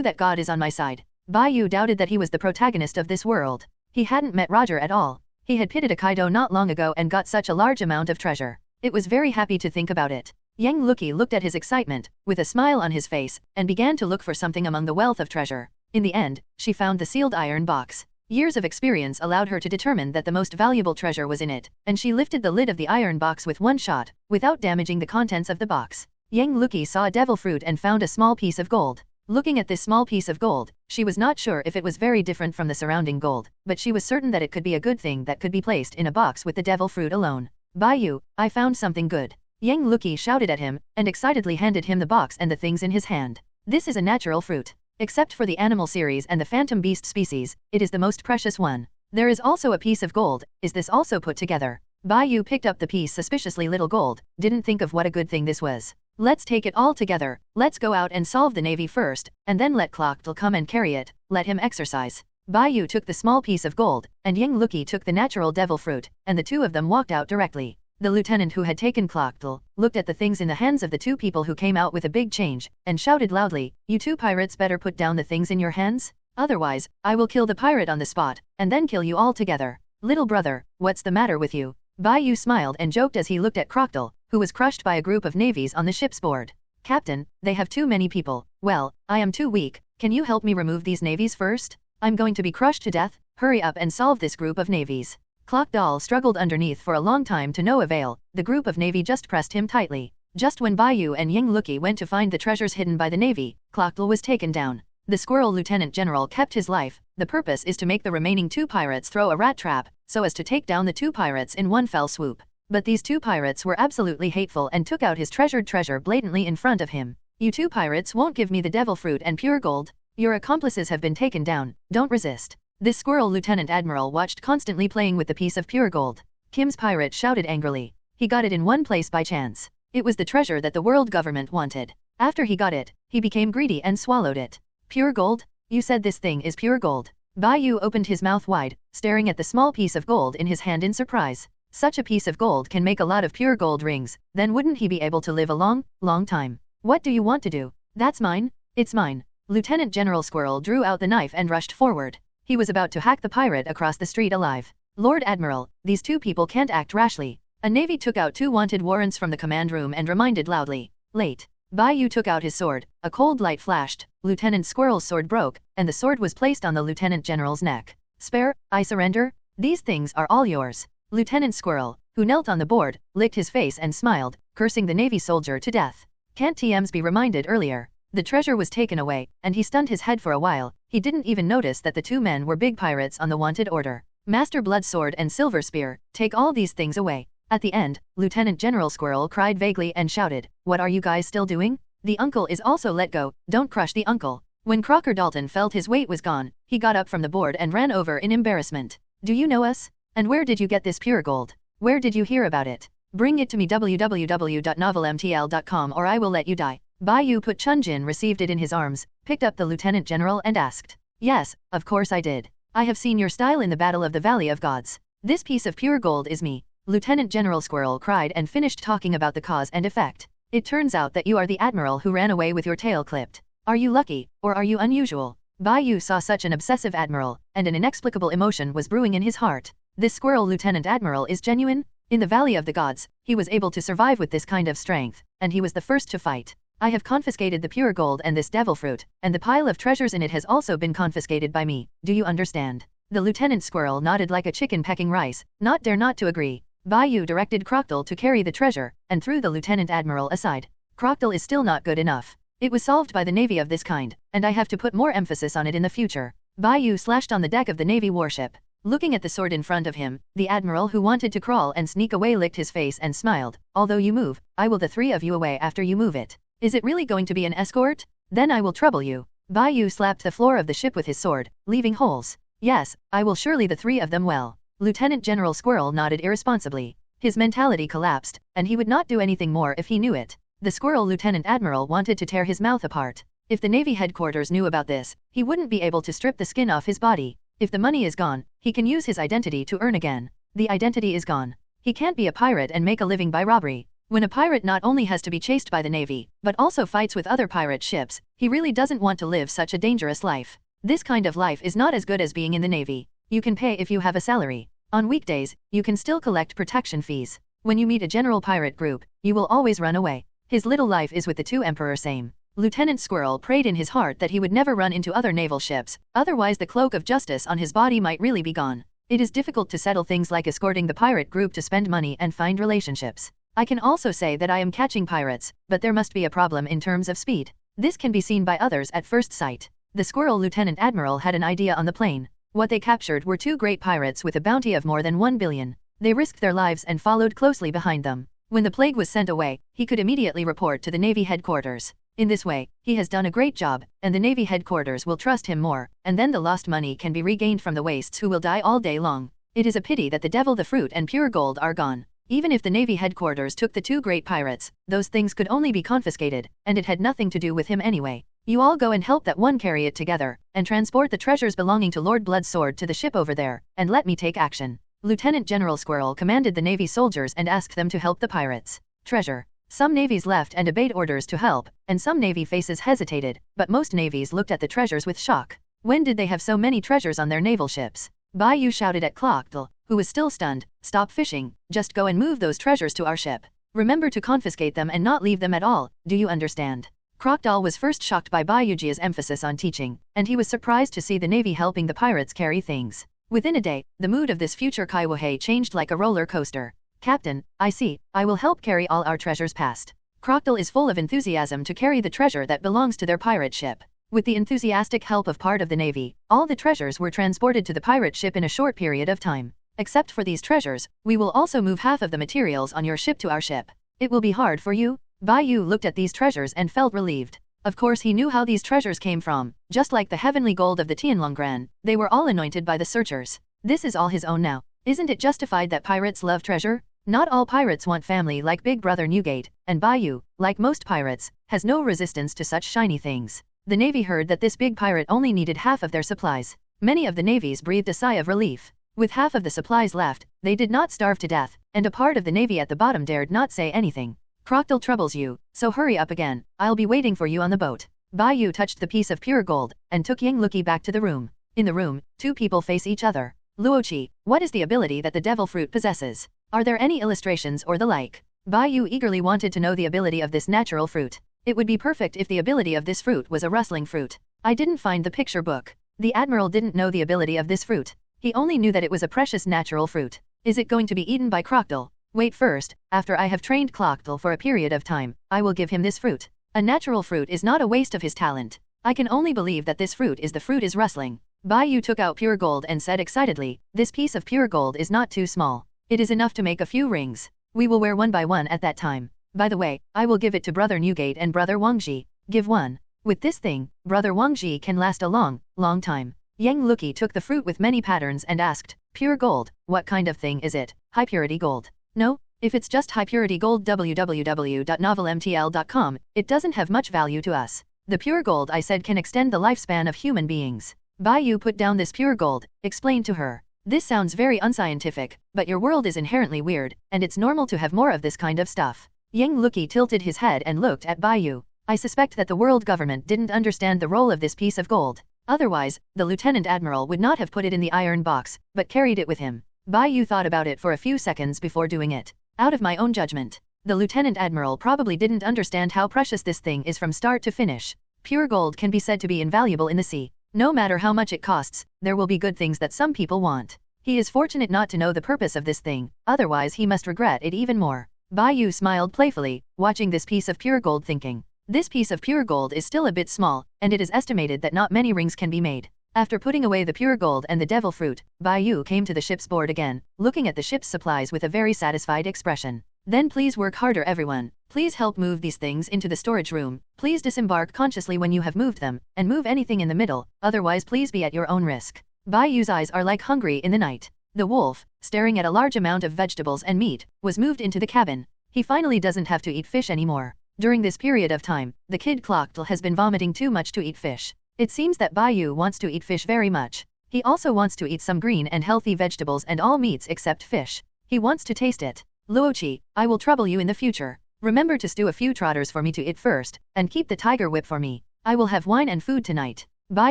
that God is on my side. Bai Yu doubted that he was the protagonist of this world. He hadn't met Roger at all. He had pitted a Kaido not long ago and got such a large amount of treasure. It was very happy to think about it. Yang Lucky looked at his excitement, with a smile on his face, and began to look for something among the wealth of treasure. In the end, she found the sealed iron box. Years of experience allowed her to determine that the most valuable treasure was in it, and she lifted the lid of the iron box with one shot, without damaging the contents of the box. Yang Lucky saw a devil fruit and found a small piece of gold. Looking at this small piece of gold, she was not sure if it was very different from the surrounding gold, but she was certain that it could be a good thing that could be placed in a box with the devil fruit alone. Bai Yu, I found something good. Yang Lucky shouted at him, and excitedly handed him the box and the things in his hand. This is a natural fruit. Except for the animal series and the phantom beast species, it is the most precious one. There is also a piece of gold. Is this also put together? Bai Yu picked up the piece suspiciously little gold, didn't think of what a good thing this was. Let's take it all together. Let's go out and solve the Navy first, and then let Crocodile come and carry it. Let him exercise. Bai Yu took the small piece of gold, and Yang Lucky took the natural devil fruit, and the two of them walked out directly. The lieutenant who had taken Crocodile looked at the things in the hands of the two people who came out with a big change, and shouted loudly, you two pirates better put down the things in your hands? Otherwise, I will kill the pirate on the spot, and then kill you all together. Little brother, what's the matter with you? Bai Yu smiled and joked as he looked at Crocodile, who was crushed by a group of navies on the ship's board. Captain, they have too many people. Well, I am too weak. Can you help me remove these navies first? I'm going to be crushed to death. Hurry up and solve this group of navies. Crocodile struggled underneath for a long time to no avail. The group of Navy just pressed him tightly. Just when Bai Yu and Ying Luki went to find the treasures hidden by the Navy, Crocodile was taken down. The Squirrel Lieutenant General kept his life. The purpose is to make the remaining 2 pirates throw a rat trap, so as to take down the 2 pirates in one fell swoop. But these 2 pirates were absolutely hateful and took out his treasured treasure blatantly in front of him. You 2 pirates won't give me the devil fruit and pure gold. Your accomplices have been taken down, don't resist. This Squirrel Lieutenant Admiral watched constantly playing with the piece of pure gold. Kim's pirate shouted angrily. He got it in one place by chance. It was the treasure that the world government wanted. After he got it, he became greedy and swallowed it. Pure gold? You said this thing is pure gold. Bai Yu opened his mouth wide, staring at the small piece of gold in his hand in surprise. Such a piece of gold can make a lot of pure gold rings, then wouldn't he be able to live a long, long time? What do you want to do? That's mine. It's mine. Lieutenant General Squirrel drew out the knife and rushed forward. He was about to hack the pirate across the street alive. Lord Admiral, these 2 people can't act rashly. A Navy took out 2 wanted warrants from the command room and reminded loudly. Late. Bai Yu took out his sword. A cold light flashed. Lieutenant Squirrel's sword broke, and the sword was placed on the Lieutenant General's neck. Spare, I surrender. These things are all yours. Lieutenant Squirrel, who knelt on the board, licked his face and smiled, cursing the Navy soldier to death. Can't TMs be reminded earlier? The treasure was taken away, and he stunned his head for a while. He didn't even notice that the 2 men were big pirates on the wanted order. Master Blood Sword and Silver Spear, take all these things away. At the end, Lieutenant General Squirrel cried vaguely and shouted, what are you guys still doing? The uncle is also let go, don't crush the uncle. When Crocker Dalton felt his weight was gone, he got up from the board and ran over in embarrassment. Do you know us? And where did you get this pure gold? Where did you hear about it? Bring it to me www.novelmtl.com or I will let you die. Bai Yu put Chun-Jin received it in his arms, picked up the Lieutenant General and asked. Yes, of course I did. I have seen your style in the Battle of the Valley of Gods. This piece of pure gold is me. Lieutenant General Squirrel cried and finished talking about the cause and effect. It turns out that you are the admiral who ran away with your tail clipped. Are you lucky, or are you unusual? Bai Yu saw such an obsessive admiral, and an inexplicable emotion was brewing in his heart. This Squirrel Lieutenant Admiral is genuine? In the Valley of the Gods, he was able to survive with this kind of strength, and he was the first to fight. I have confiscated the pure gold and this devil fruit, and the pile of treasures in it has also been confiscated by me. Do you understand? The Lieutenant Squirrel nodded like a chicken pecking rice, not dare not to agree. Bai Yu directed Crocodile to carry the treasure, and threw the Lieutenant Admiral aside. Crocodile is still not good enough. It was solved by the Navy of this kind, and I have to put more emphasis on it in the future. Bai Yu slashed on the deck of the Navy warship. Looking at the sword in front of him, the Admiral who wanted to crawl and sneak away licked his face and smiled. Although you move, I will the 3 of you away after you move it. Is it really going to be an escort? Then I will trouble you. Bai Yu slapped the floor of the ship with his sword, leaving holes. Yes, I will surely the 3 of them well. Lieutenant General Squirrel nodded irresponsibly. His mentality collapsed, and he would not do anything more if he knew it. The Squirrel Lieutenant Admiral wanted to tear his mouth apart. If the Navy headquarters knew about this, he wouldn't be able to strip the skin off his body. If the money is gone, he can use his identity to earn again. The identity is gone. He can't be a pirate and make a living by robbery. When a pirate not only has to be chased by the Navy, but also fights with other pirate ships, he really doesn't want to live such a dangerous life. This kind of life is not as good as being in the Navy. You can pay if you have a salary. On weekdays, you can still collect protection fees. When you meet a general pirate group, you will always run away. His little life is with the 2 emperors same. Lieutenant Squirrel prayed in his heart that he would never run into other naval ships, otherwise the cloak of justice on his body might really be gone. It is difficult to settle things like escorting the pirate group to spend money and find relationships. I can also say that I am catching pirates, but there must be a problem in terms of speed. This can be seen by others at first sight. The Squirrel Lieutenant Admiral had an idea on the plane. What they captured were 2 great pirates with a bounty of more than 1 billion. They risked their lives and followed closely behind them. When the plague was sent away, he could immediately report to the Navy headquarters. In this way, he has done a great job, and the Navy headquarters will trust him more, and then the lost money can be regained from the wastes who will die all day long. It is a pity that the devil, the fruit and pure gold are gone. Even if the Navy headquarters took the 2 great pirates, those things could only be confiscated, and it had nothing to do with him anyway. You all go and help that one carry it together, and transport the treasures belonging to Lord Bloodsword to the ship over there, and let me take action. Lieutenant General Squirrel commanded the Navy soldiers and asked them to help the pirates. Treasure. Some navies left and obeyed orders to help, and some Navy faces hesitated, but most navies looked at the treasures with shock. When did they have so many treasures on their naval ships? Bai Yu shouted at Crocodile, who was still stunned, stop fishing, just go and move those treasures to our ship. Remember to confiscate them and not leave them at all, do you understand? Crocodile was first shocked by Bai Yu's emphasis on teaching, and he was surprised to see the Navy helping the pirates carry things. Within a day, the mood of this future Kaiwahei changed like a roller coaster. Captain, I see, I will help carry all our treasures past. Crocodile is full of enthusiasm to carry the treasure that belongs to their pirate ship. With the enthusiastic help of part of the navy, all the treasures were transported to the pirate ship in a short period of time. Except for these treasures, we will also move half of the materials on your ship to our ship. It will be hard for you? Bai Yu looked at these treasures and felt relieved. Of course he knew how these treasures came from, just like the heavenly gold of the Tianlonggran, they were all anointed by the searchers. This is all his own now. Isn't it justified that pirates love treasure? Not all pirates want family like Big Brother Newgate, and Bai Yu, like most pirates, has no resistance to such shiny things. The navy heard that this big pirate only needed half of their supplies. Many of the navies breathed a sigh of relief. With half of the supplies left, they did not starve to death, and a part of the navy at the bottom dared not say anything. Crocodile troubles you, so hurry up again, I'll be waiting for you on the boat. Bai Yu touched the piece of pure gold, and took Yang Luki back to the room. In the room, two people face each other. Luoqi, what is the ability that the devil fruit possesses? Are there any illustrations or the like? Bai Yu eagerly wanted to know the ability of this natural fruit. It would be perfect if the ability of this fruit was a rustling fruit. I didn't find the picture book. The admiral didn't know the ability of this fruit. He only knew that it was a precious natural fruit. Is it going to be eaten by Crocodile? Wait first, after I have trained Crocodile for a period of time, I will give him this fruit. A natural fruit is not a waste of his talent. I can only believe that this fruit is rustling. Bai Yu took out pure gold and said excitedly, this piece of pure gold is not too small. It is enough to make a few rings. We will wear one by one at that time. By the way, I will give it to Brother Newgate and Brother Wangji. Give one. With this thing, Brother Wangji can last a long time. Yang Luki took the fruit with many patterns and asked, pure gold, what kind of thing is it? High purity gold. No, if it's just high purity gold www.novelmtl.com, it doesn't have much value to us. The pure gold I said can extend the lifespan of human beings. Bai Yu put down this pure gold, explained to her. This sounds very unscientific, but your world is inherently weird, and it's normal to have more of this kind of stuff. Yang Luki tilted his head and looked at Bai Yu. I suspect that the world government didn't understand the role of this piece of gold. Otherwise, the Lieutenant Admiral would not have put it in the iron box, but carried it with him. Bai Yu thought about it for a few seconds before doing it. Out of my own judgment, the Lieutenant Admiral probably didn't understand how precious this thing is from start to finish. Pure gold can be said to be invaluable in the sea. No matter how much it costs, there will be good things that some people want. He is fortunate not to know the purpose of this thing, otherwise he must regret it even more. Bai Yu smiled playfully, watching this piece of pure gold thinking. This piece of pure gold is still a bit small, and it is estimated that not many rings can be made. After putting away the pure gold and the devil fruit, Bai Yu came to the ship's board again, looking at the ship's supplies with a very satisfied expression. Then please work harder everyone. Please help move these things into the storage room. Please disembark consciously when you have moved them, and move anything in the middle, otherwise please be at your own risk. Bai Yu's eyes are like hungry in the night. The wolf, staring at a large amount of vegetables and meat, was moved into the cabin. He finally doesn't have to eat fish anymore. During this period of time, the kid Crocodile has been vomiting too much to eat fish. It seems that Bai Yu wants to eat fish very much. He also wants to eat some green and healthy vegetables and all meats except fish. He wants to taste it. Luoqi, I will trouble you in the future. Remember to stew a few trotters for me to eat first, and keep the tiger whip for me. I will have wine and food tonight. Bai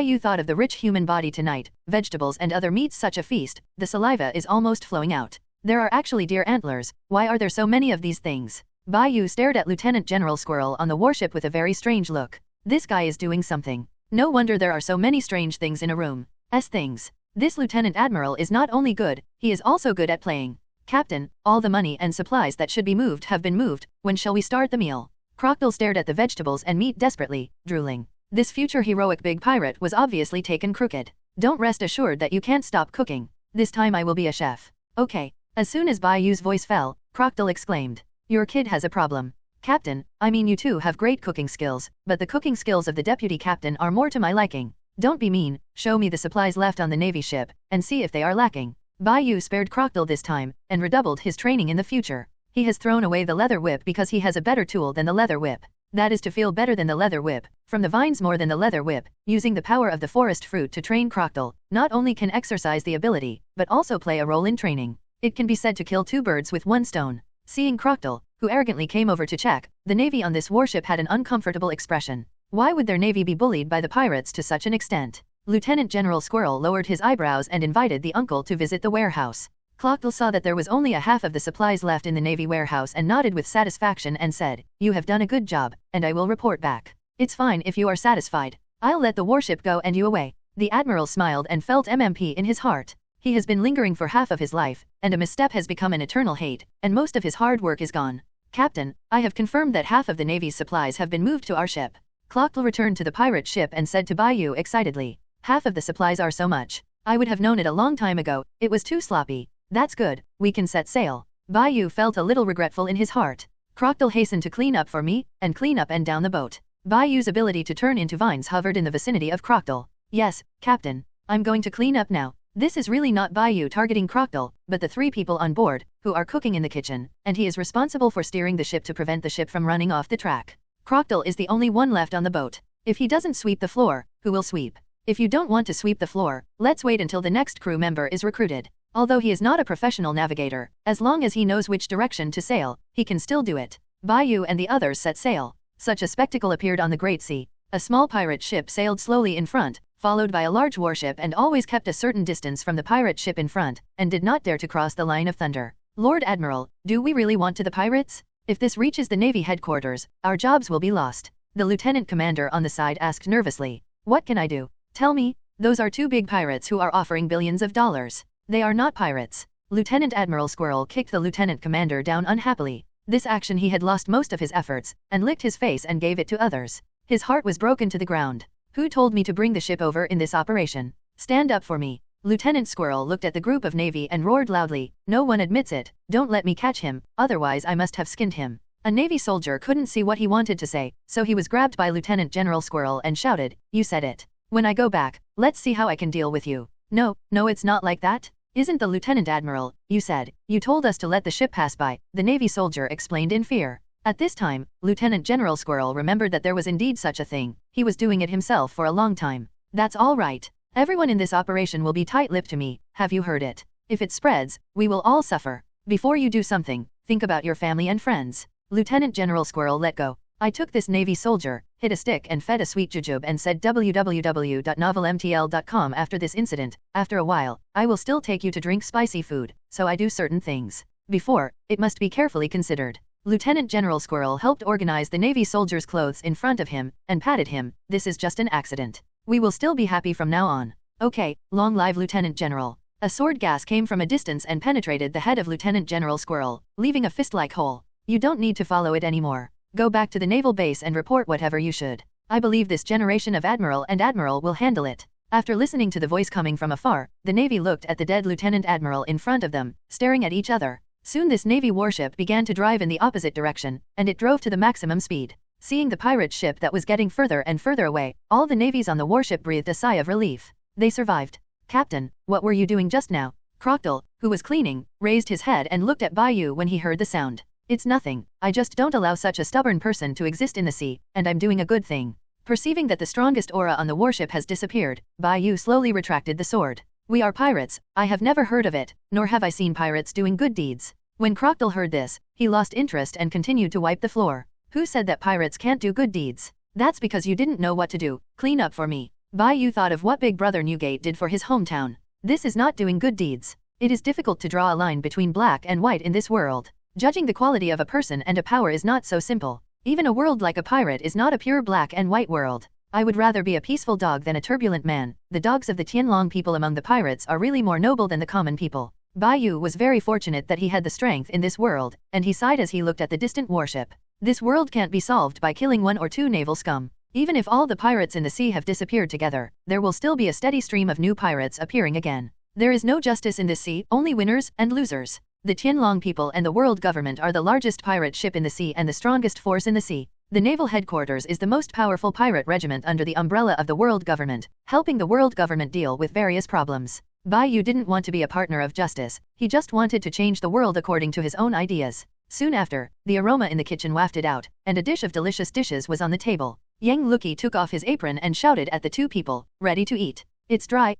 Yu thought of the rich human body tonight, vegetables and other meats, such a feast, the saliva is almost flowing out. There are actually deer antlers, why are there so many of these things? Bai Yu stared at Lieutenant General Squirrel on the warship with a very strange look. This guy is doing something. No wonder there are so many strange things in a room. Things. This Lieutenant Admiral is not only good, he is also good at playing. Captain, all the money and supplies that should be moved have been moved, when shall we start the meal? Crocodile stared at the vegetables and meat desperately, drooling. This future heroic big pirate was obviously taken crooked. Don't rest assured that you can't stop cooking. This time I will be a chef. Okay. As soon as Bai Yu's voice fell, Crocodile exclaimed. Your kid has a problem. Captain, I mean you two have great cooking skills, but the cooking skills of the deputy captain are more to my liking. Don't be mean, show me the supplies left on the navy ship, and see if they are lacking. Bai Yu spared Crocodile this time, and redoubled his training in the future. He has thrown away the leather whip because he has a better tool than the leather whip. That is to feel better than the leather whip, from the vines more than the leather whip, using the power of the forest fruit to train Crocodile, not only can exercise the ability, but also play a role in training. It can be said to kill two birds with one stone. Seeing Crocodile, who arrogantly came over to check, the navy on this warship had an uncomfortable expression. Why would their navy be bullied by the pirates to such an extent? Lieutenant General Squirrel lowered his eyebrows and invited the uncle to visit the warehouse. Crocodile saw that there was only a half of the supplies left in the navy warehouse and nodded with satisfaction and said, You have done a good job, and I will report back. It's fine if you are satisfied. I'll let the warship go and you away. The admiral smiled and felt MMP in his heart. He has been lingering for half of his life, and a misstep has become an eternal hate, and most of his hard work is gone. Captain, I have confirmed that half of the Navy's supplies have been moved to our ship. Clockle returned to the pirate ship and said to Bai Yu excitedly, half of the supplies are so much. I would have known it a long time ago, it was too sloppy. That's good, we can set sail. Bai Yu felt a little regretful in his heart. Crocodile hastened to clean up for me, and clean up and down the boat. Bai Yu's ability to turn into vines hovered in the vicinity of Crocodile. Yes, Captain, I'm going to clean up now. This is really not Bai Yu targeting Crocodile, but the 3 people on board, who are cooking in the kitchen, and he is responsible for steering the ship to prevent the ship from running off the track. Crocodile is the only one left on the boat. If he doesn't sweep the floor, who will sweep? If you don't want to sweep the floor, let's wait until the next crew member is recruited. Although he is not a professional navigator, as long as he knows which direction to sail, he can still do it. Bai Yu and the others set sail. Such a spectacle appeared on the Great Sea. A small pirate ship sailed slowly in front, followed by a large warship, and always kept a certain distance from the pirate ship in front, and did not dare to cross the line of thunder. Lord Admiral, do we really want to the pirates? If this reaches the Navy headquarters, our jobs will be lost. The lieutenant commander on the side asked nervously. What can I do? Tell me, those are 2 big pirates who are offering billions of dollars. They are not pirates. Lieutenant Admiral Squirrel kicked the lieutenant commander down unhappily. This action he had lost most of his efforts, and licked his face and gave it to others. His heart was broken to the ground. Who told me to bring the ship over in this operation? Stand up for me. Lieutenant Squirrel looked at the group of Navy and roared loudly, no one admits it, don't let me catch him, otherwise I must have skinned him. A Navy soldier couldn't see what he wanted to say, so he was grabbed by Lieutenant General Squirrel and shouted, you said it. When I go back, let's see how I can deal with you. No, it's not like that. Isn't the Lieutenant Admiral, you said, you told us to let the ship pass by, the Navy soldier explained in fear. At this time, Lieutenant General Squirrel remembered that there was indeed such a thing. He was doing it himself for a long time. That's all right. Everyone in this operation will be tight-lipped to me, have you heard it? If it spreads, we will all suffer. Before you do something, think about your family and friends. Lieutenant General Squirrel let go. I took this Navy soldier, hit a stick and fed a sweet jujube and said www.novelmtl.com after this incident. After a while, I will still take you to drink spicy food, so I do certain things. Before, it must be carefully considered. Lieutenant General Squirrel helped organize the Navy soldier's clothes in front of him, and patted him, this is just an accident. We will still be happy from now on. Okay, long live Lieutenant General. A sword gas came from a distance and penetrated the head of Lieutenant General Squirrel, leaving a fist-like hole. You don't need to follow it anymore. Go back to the naval base and report whatever you should. I believe this generation of Admiral and Admiral will handle it. After listening to the voice coming from afar, the Navy looked at the dead Lieutenant Admiral in front of them, staring at each other. Soon this Navy warship began to drive in the opposite direction, and it drove to the maximum speed. Seeing the pirate ship that was getting further and further away, all the navies on the warship breathed a sigh of relief. They survived. Captain, what were you doing just now? Crocodile, who was cleaning, raised his head and looked at Bai Yu when he heard the sound. It's nothing, I just don't allow such a stubborn person to exist in the sea, and I'm doing a good thing. Perceiving that the strongest aura on the warship has disappeared, Bai Yu slowly retracted the sword. We are pirates, I have never heard of it, nor have I seen pirates doing good deeds. When Crocodile heard this, he lost interest and continued to wipe the floor. Who said that pirates can't do good deeds? That's because you didn't know what to do. Clean up for me. Bai Yu thought of what Big Brother Newgate did for his hometown. This is not doing good deeds. It is difficult to draw a line between black and white in this world. Judging the quality of a person and a power is not so simple. Even a world like a pirate is not a pure black and white world. I would rather be a peaceful dog than a turbulent man. The dogs of the Tianlong people among the pirates are really more noble than the common people. Bai Yu was very fortunate that he had the strength in this world, and he sighed as he looked at the distant warship. This world can't be solved by killing 1 or 2 naval scum. Even if all the pirates in the sea have disappeared together, there will still be a steady stream of new pirates appearing again. There is no justice in this sea, only winners and losers. The Tianlong people and the world government are the largest pirate ship in the sea and the strongest force in the sea. The naval headquarters is the most powerful pirate regiment under the umbrella of the world government, helping the world government deal with various problems. Bai Yu didn't want to be a partner of justice, he just wanted to change the world according to his own ideas. Soon after, the aroma in the kitchen wafted out, and a dish of delicious dishes was on the table. Yang Luki took off his apron and shouted at the 2 people, ready to eat. It's dry,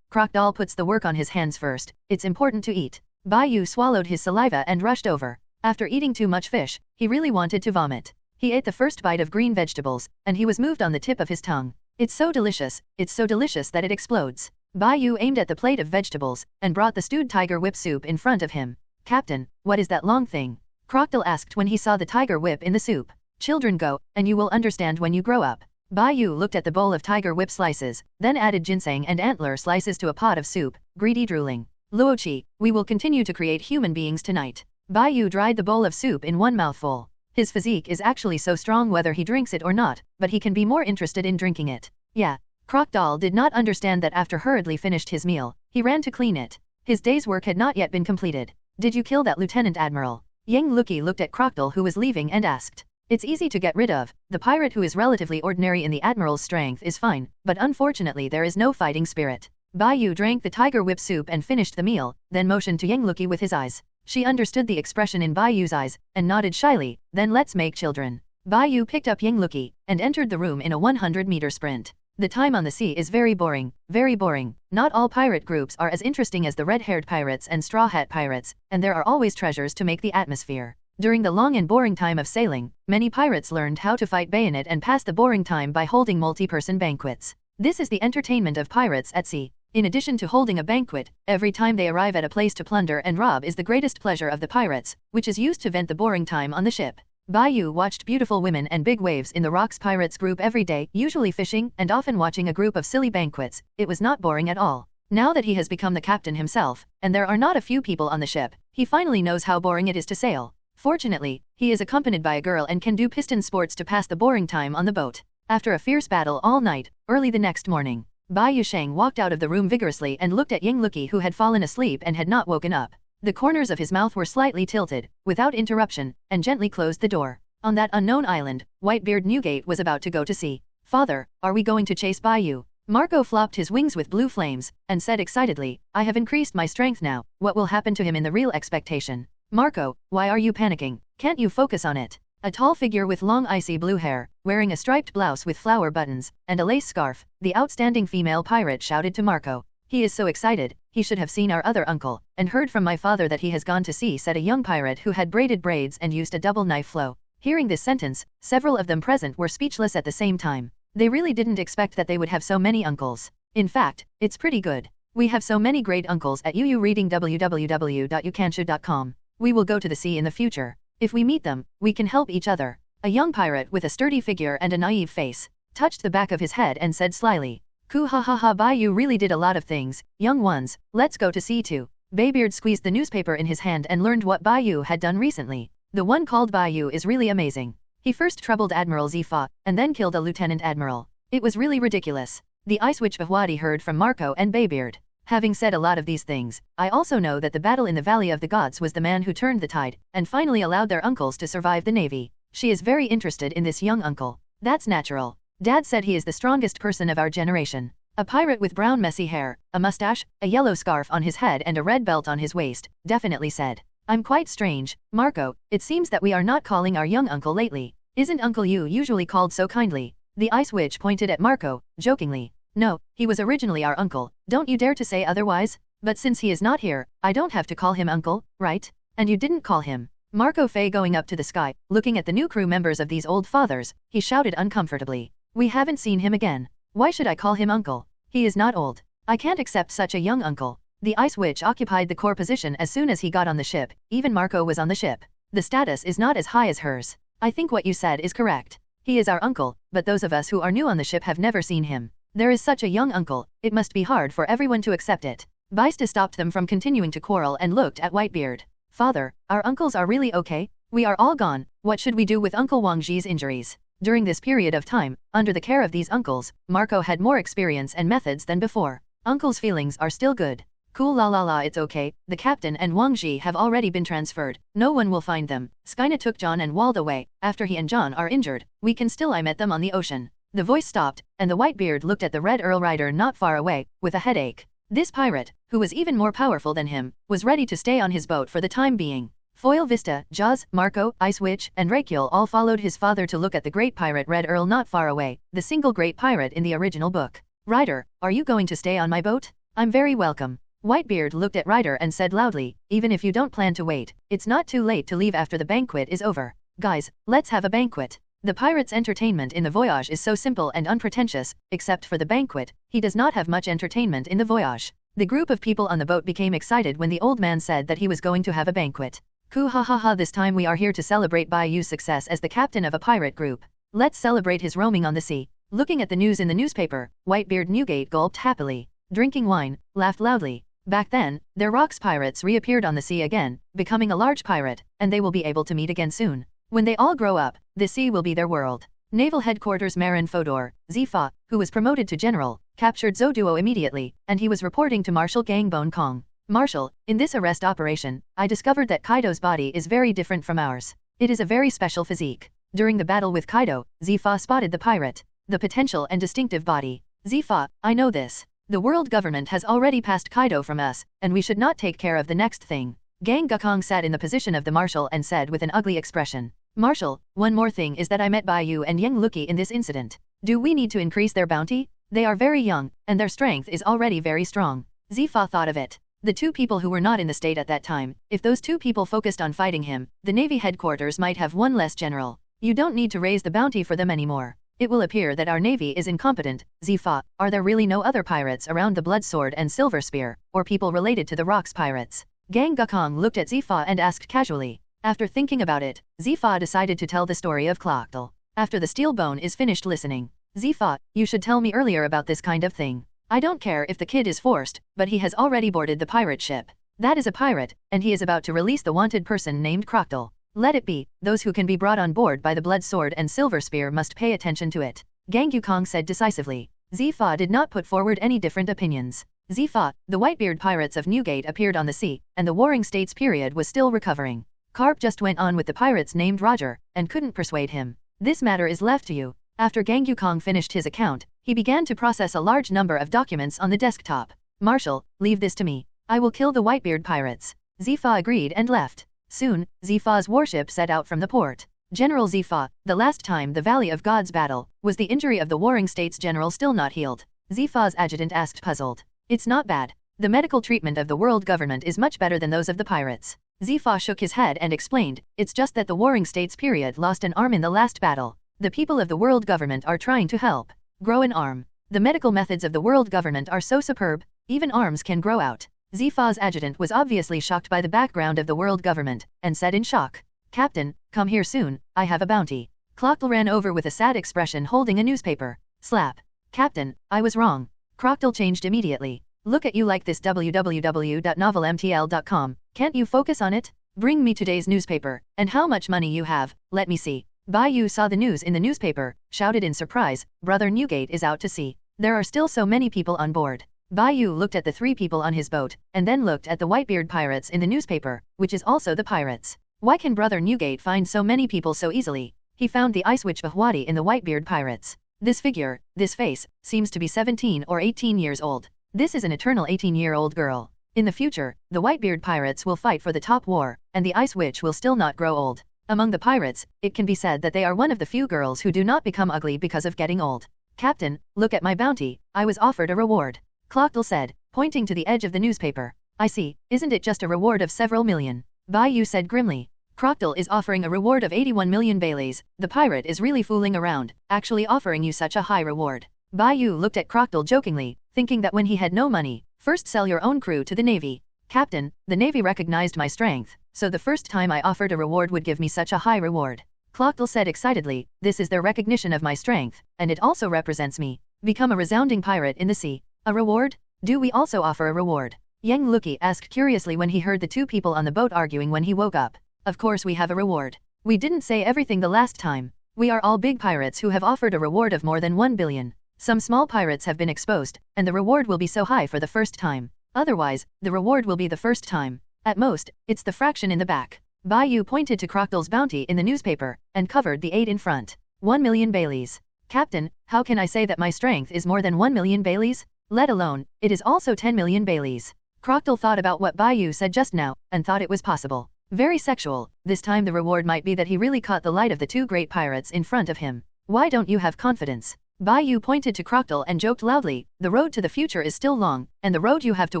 Crocodile puts the work on his hands first, it's important to eat. Bai Yu swallowed his saliva and rushed over. After eating too much fish, he really wanted to vomit. He ate the first bite of green vegetables, and he was moved on the tip of his tongue. It's so delicious that it explodes. Bai Yu aimed at the plate of vegetables, and brought the stewed tiger whip soup in front of him. Captain, what is that long thing? Crocodile asked when he saw the tiger whip in the soup. Children go, and you will understand when you grow up. Bai Yu looked at the bowl of tiger whip slices, then added ginseng and antler slices to a pot of soup, greedy drooling. Luoqi, we will continue to create human beings tonight. Bai Yu dried the bowl of soup in one mouthful. His physique is actually so strong whether he drinks it or not, but he can be more interested in drinking it. Yeah. Crocodile did not understand that after hurriedly finished his meal, he ran to clean it. His day's work had not yet been completed. Did you kill that Lieutenant Admiral? Yang Luki looked at Crocodile who was leaving and asked. It's easy to get rid of. The pirate who is relatively ordinary in the Admiral's strength is fine, but unfortunately there is no fighting spirit. Bai Yu drank the tiger whip soup and finished the meal, then motioned to Yang Luki with his eyes. She understood the expression in Bai Yu's eyes, and nodded shyly, then let's make children. Bai Yu picked up Yang Luki, and entered the room in a 100-meter sprint. The time on the sea is very boring, very boring. Not all pirate groups are as interesting as the red-haired pirates and straw hat pirates, and there are always treasures to make the atmosphere. During the long and boring time of sailing, many pirates learned how to fight bayonet and pass the boring time by holding multi-person banquets. This is the entertainment of pirates at sea. In addition to holding a banquet, every time they arrive at a place to plunder and rob is the greatest pleasure of the pirates, which is used to vent the boring time on the ship. Bai Yu watched beautiful women and big waves in the Rocks Pirates group every day, usually fishing and often watching a group of silly banquets. It was not boring at all. Now that he has become the captain himself, and there are not a few people on the ship, he finally knows how boring it is to sail. Fortunately, he is accompanied by a girl and can do piston sports to pass the boring time on the boat. After a fierce battle all night, early the next morning, Bai Yu Sheng walked out of the room vigorously and looked at Yang Luki who had fallen asleep and had not woken up. The corners of his mouth were slightly tilted, without interruption, and gently closed the door. On that unknown island, Whitebeard Newgate was about to go to sea. Father, are we going to chase Bai Yu? Marco flopped his wings with blue flames, and said excitedly, I have increased my strength now, what will happen to him in the real expectation? Marco, why are you panicking? Can't you focus on it? A tall figure with long icy blue hair, wearing a striped blouse with flower buttons, and a lace scarf, the outstanding female pirate shouted to Marco. He is so excited, he should have seen our other uncle, and heard from my father that he has gone to sea, said a young pirate who had braided braids and used a double knife flow. Hearing this sentence, several of them present were speechless at the same time. They really didn't expect that they would have so many uncles. In fact, it's pretty good. We have so many great uncles at UU reading www.ucanshu.com. We will go to the sea in the future. If we meet them, we can help each other. A young pirate with a sturdy figure and a naive face touched the back of his head and said slyly, Ku ha ha ha, Bai Yu really did a lot of things, young ones, let's go to sea too. Baybeard squeezed the newspaper in his hand and learned what Bai Yu had done recently. The one called Bai Yu is really amazing. He first troubled Admiral Zifa, and then killed a Lieutenant Admiral. It was really ridiculous. The Ice Witch Bahwadi heard from Marco and Baybeard. Having said a lot of these things, I also know that the battle in the Valley of the Gods was the man who turned the tide, and finally allowed their uncles to survive the navy. She is very interested in this young uncle. That's natural. Dad said he is the strongest person of our generation. A pirate with brown messy hair, a mustache, a yellow scarf on his head and a red belt on his waist, definitely said. I'm quite strange, Marco, it seems that we are not calling our young uncle lately. Isn't Uncle Yu usually called so kindly? The Ice Witch pointed at Marco, jokingly. No, he was originally our uncle, don't you dare to say otherwise? But since he is not here, I don't have to call him uncle, right? And you didn't call him. Marco Fei going up to the sky, looking at the new crew members of these old fathers, he shouted uncomfortably. We haven't seen him again. Why should I call him uncle? He is not old. I can't accept such a young uncle. The Ice Witch occupied the core position as soon as he got on the ship, even Marco was on the ship. The status is not as high as hers. I think what you said is correct. He is our uncle, but those of us who are new on the ship have never seen him. There is such a young uncle, it must be hard for everyone to accept it. Baista stopped them from continuing to quarrel and looked at Whitebeard. Father, our uncles are really okay? We are all gone, what should we do with Uncle Wang Ji's injuries? During this period of time, under the care of these uncles, Marco had more experience and methods than before. Uncle's feelings are still good. Cool la la la, it's okay, the captain and Wang Ji have already been transferred, no one will find them. Skyna took John and Wald away, after he and John are injured, we can still I met them on the ocean. The voice stopped, and the Whitebeard looked at the Red Earl Rider not far away, with a headache. This pirate, who was even more powerful than him, was ready to stay on his boat for the time being. Foil Vista, Jaws, Marco, Ice Witch, and Rakiel all followed his father to look at the great pirate Red Earl not far away, the single great pirate in the original book. Ryder, are you going to stay on my boat? I'm very welcome. Whitebeard looked at Ryder and said loudly, even if you don't plan to wait, it's not too late to leave after the banquet is over. Guys, let's have a banquet. The pirate's entertainment in the voyage is so simple and unpretentious, except for the banquet, he does not have much entertainment in the voyage. The group of people on the boat became excited when the old man said that he was going to have a banquet. Ku ha ha ha, this time we are here to celebrate Bai Yu's success as the captain of a pirate group. Let's celebrate his roaming on the sea. Looking at the news in the newspaper, Whitebeard Newgate gulped happily, drinking wine, laughed loudly. Back then, their rocks pirates reappeared on the sea again, becoming a large pirate, and they will be able to meet again soon. When they all grow up, the sea will be their world. Naval Headquarters Marin Fodor, Zifa, who was promoted to general, captured Zoduo immediately, and he was reporting to Marshal Gangbone Kong. Marshal, in this arrest operation, I discovered that Kaido's body is very different from ours. It is a very special physique. During the battle with Kaido, Zifa spotted the pirate, the potential and distinctive body. Zifa, I know this. The world government has already passed Kaido from us, and we should not take care of the next thing. Gang Gukong sat in the position of the marshal and said with an ugly expression, Marshal, one more thing is that I met Bai Yu and Yang Luki in this incident. Do we need to increase their bounty? They are very young, and their strength is already very strong. Zifa thought of it. The two people who were not in the state at that time, if those two people focused on fighting him, the Navy headquarters might have one less general. You don't need to raise the bounty for them anymore. It will appear that our navy is incompetent. Zifa, are there really no other pirates around the Blood Sword and Silver Spear, or people related to the Rocks pirates? Gang Gukong looked at Zifa and asked casually. After thinking about it, Zifa decided to tell the story of Clockdle. After the steel bone is finished listening, Zifa, you should tell me earlier about this kind of thing. I don't care if the kid is forced, but he has already boarded the pirate ship. That is a pirate, and he is about to release the wanted person named Crocodile. Let it be, those who can be brought on board by the Blood Sword and Silver Spear must pay attention to it. Gang Yukong said decisively. Zifa did not put forward any different opinions. Zifa, the Whitebeard pirates of Newgate appeared on the sea, and the Warring States period was still recovering. Carp just went on with the pirates named Roger, and couldn't persuade him. This matter is left to you. After Gang Yukong finished his account, he began to process a large number of documents on the desktop. Marshal, leave this to me. I will kill the Whitebeard pirates. Zifa agreed and left. Soon, Zifa's warship set out from the port. General Zifa, the last time the Valley of Gods battle, was the injury of the Warring States general still not healed? Zifa's adjutant asked puzzled. It's not bad. The medical treatment of the world government is much better than those of the pirates. Zifa shook his head and explained, it's just that the Warring States period lost an arm in the last battle. The people of the world government are trying to help grow an arm. The medical methods of the world government are so superb, even arms can grow out. Zifa's adjutant was obviously shocked by the background of the world government, and said in shock, Captain, come here soon, I have a bounty. Crocodile ran over with a sad expression holding a newspaper. Slap. Captain, I was wrong. Crocodile changed immediately. Look at you like this www.novelmtl.com, can't you focus on it? Bring me today's newspaper, and how much money you have, let me see. Bai Yu saw the news in the newspaper, shouted in surprise, Brother Newgate is out to sea. There are still so many people on board. Bai Yu looked at the 3 people on his boat, and then looked at the Whitebeard pirates in the newspaper, which is also the pirates. Why can Brother Newgate find so many people so easily? He found the Ice Witch Bahwadi in the Whitebeard pirates. This figure, this face, seems to be 17 or 18 years old. This is an eternal 18-year-old girl. In the future, the Whitebeard pirates will fight for the top war, and the Ice Witch will still not grow old. Among the pirates, it can be said that they are one of the few girls who do not become ugly because of getting old. Captain, look at my bounty, I was offered a reward. Crocodile said, pointing to the edge of the newspaper. I see, isn't it just a reward of several million? Bai Yu said grimly. Crocodile is offering a reward of 81 million Baileys. The pirate is really fooling around, actually offering you such a high reward. Bai Yu looked at Crocodile jokingly, thinking that when he had no money, first sell your own crew to the Navy. Captain, the Navy recognized my strength, so the first time I offered a reward would give me such a high reward. Crocodile said excitedly, this is their recognition of my strength, and it also represents me. Become a resounding pirate in the sea. A reward? Do we also offer a reward? Yang Luki asked curiously when he heard the 2 people on the boat arguing when he woke up. Of course we have a reward. We didn't say everything the last time. We are all big pirates who have offered a reward of more than 1 billion. Some small pirates have been exposed, and the reward will be so high for the first time. Otherwise, the reward will be the first time. At most, it's the fraction in the back. Bai Yu pointed to Crocodile's bounty in the newspaper, and covered the 8 in front. 1 million Baileys. Captain, how can I say that my strength is more than 1 million Baileys? Let alone, it is also 10 million Baileys. Crocodile thought about what Bai Yu said just now, and thought it was possible. Very sexual. This time the reward might be that he really caught the light of the 2 great pirates in front of him. Why don't you have confidence? Bai Yu pointed to Crocodile and joked loudly, the road to the future is still long, and the road you have to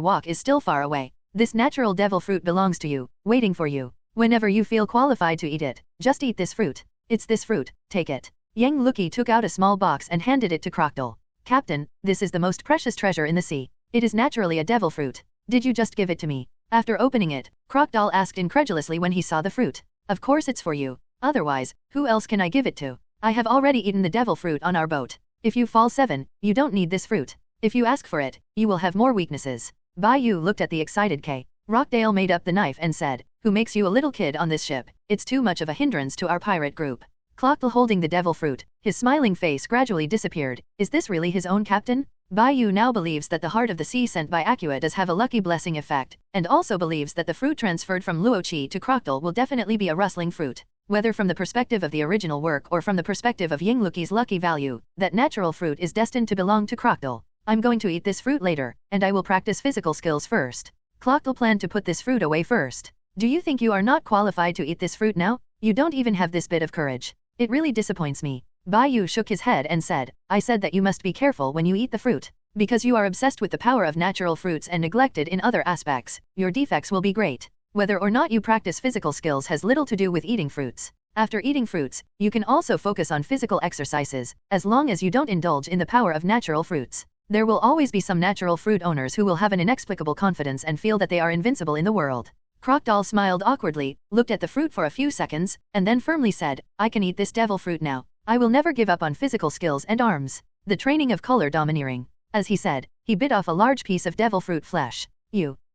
walk is still far away. This natural devil fruit belongs to you, waiting for you. Whenever you feel qualified to eat it, just eat this fruit. It's this fruit, take it. Yang Luki took out a small box and handed it to Crocodile. Captain, this is the most precious treasure in the sea. It is naturally a devil fruit. Did you just give it to me? After opening it, Crocodile asked incredulously when he saw the fruit. Of course it's for you. Otherwise, who else can I give it to? I have already eaten the devil fruit on our boat. If you fall 7, you don't need this fruit. If you ask for it, you will have more weaknesses. Bai Yu looked at the excited K. Rockdale made up the knife and said, "Who makes you a little kid on this ship? It's too much of a hindrance to our pirate group." Clockle holding the devil fruit, his smiling face gradually disappeared. Is this really his own captain? Bai Yu now believes that the heart of the sea sent by Aqua does have a lucky blessing effect, and also believes that the fruit transferred from Luochi to Crocodile will definitely be a rustling fruit. Whether from the perspective of the original work or from the perspective of Yingluki's lucky value, that natural fruit is destined to belong to Crocodile. I'm going to eat this fruit later, and I will practice physical skills first. Crocodile planned to put this fruit away first. Do you think you are not qualified to eat this fruit now? You don't even have this bit of courage. It really disappoints me. Bai Yu shook his head and said, I said that you must be careful when you eat the fruit. Because you are obsessed with the power of natural fruits and neglected in other aspects, your defects will be great. Whether or not you practice physical skills has little to do with eating fruits. After eating fruits, you can also focus on physical exercises, as long as you don't indulge in the power of natural fruits. There will always be some natural fruit owners who will have an inexplicable confidence and feel that they are invincible in the world. Crocodile smiled awkwardly, looked at the fruit for a few seconds, and then firmly said, I can eat this devil fruit now. I will never give up on physical skills and arms. The training of color domineering. As he said, he bit off a large piece of devil fruit flesh.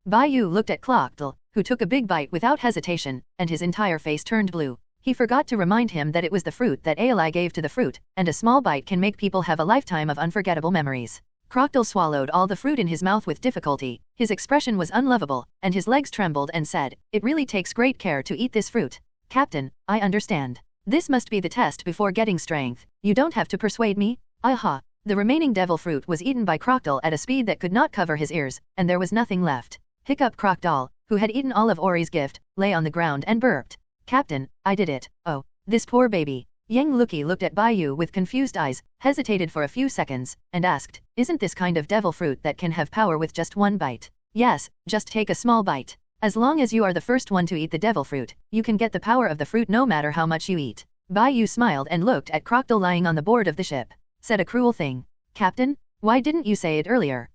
Bai Yu looked at Crocodile, who took a big bite without hesitation, and his entire face turned blue. He forgot to remind him that it was the fruit that Aeli gave to the fruit, and a small bite can make people have a lifetime of unforgettable memories. Crocodile swallowed all the fruit in his mouth with difficulty. His expression was unlovable, and his legs trembled and said, It really takes great care to eat this fruit. Captain, I understand. This must be the test before getting strength. You don't have to persuade me. Aha. The remaining devil fruit was eaten by Crocodile at a speed that could not cover his ears, and there was nothing left. Hiccup Crocodile, who had eaten all of Ori's gift, lay on the ground and burped. Captain, I did it. Oh, this poor baby. Yang Luki looked at Bai Yu with confused eyes, hesitated for a few seconds, and asked, Isn't this kind of devil fruit that can have power with just one bite? Yes, just take a small bite. As long as you are the first one to eat the devil fruit, you can get the power of the fruit no matter how much you eat. Bai Yu smiled and looked at Crocodile lying on the board of the ship. Said a cruel thing. Captain, why didn't you say it earlier?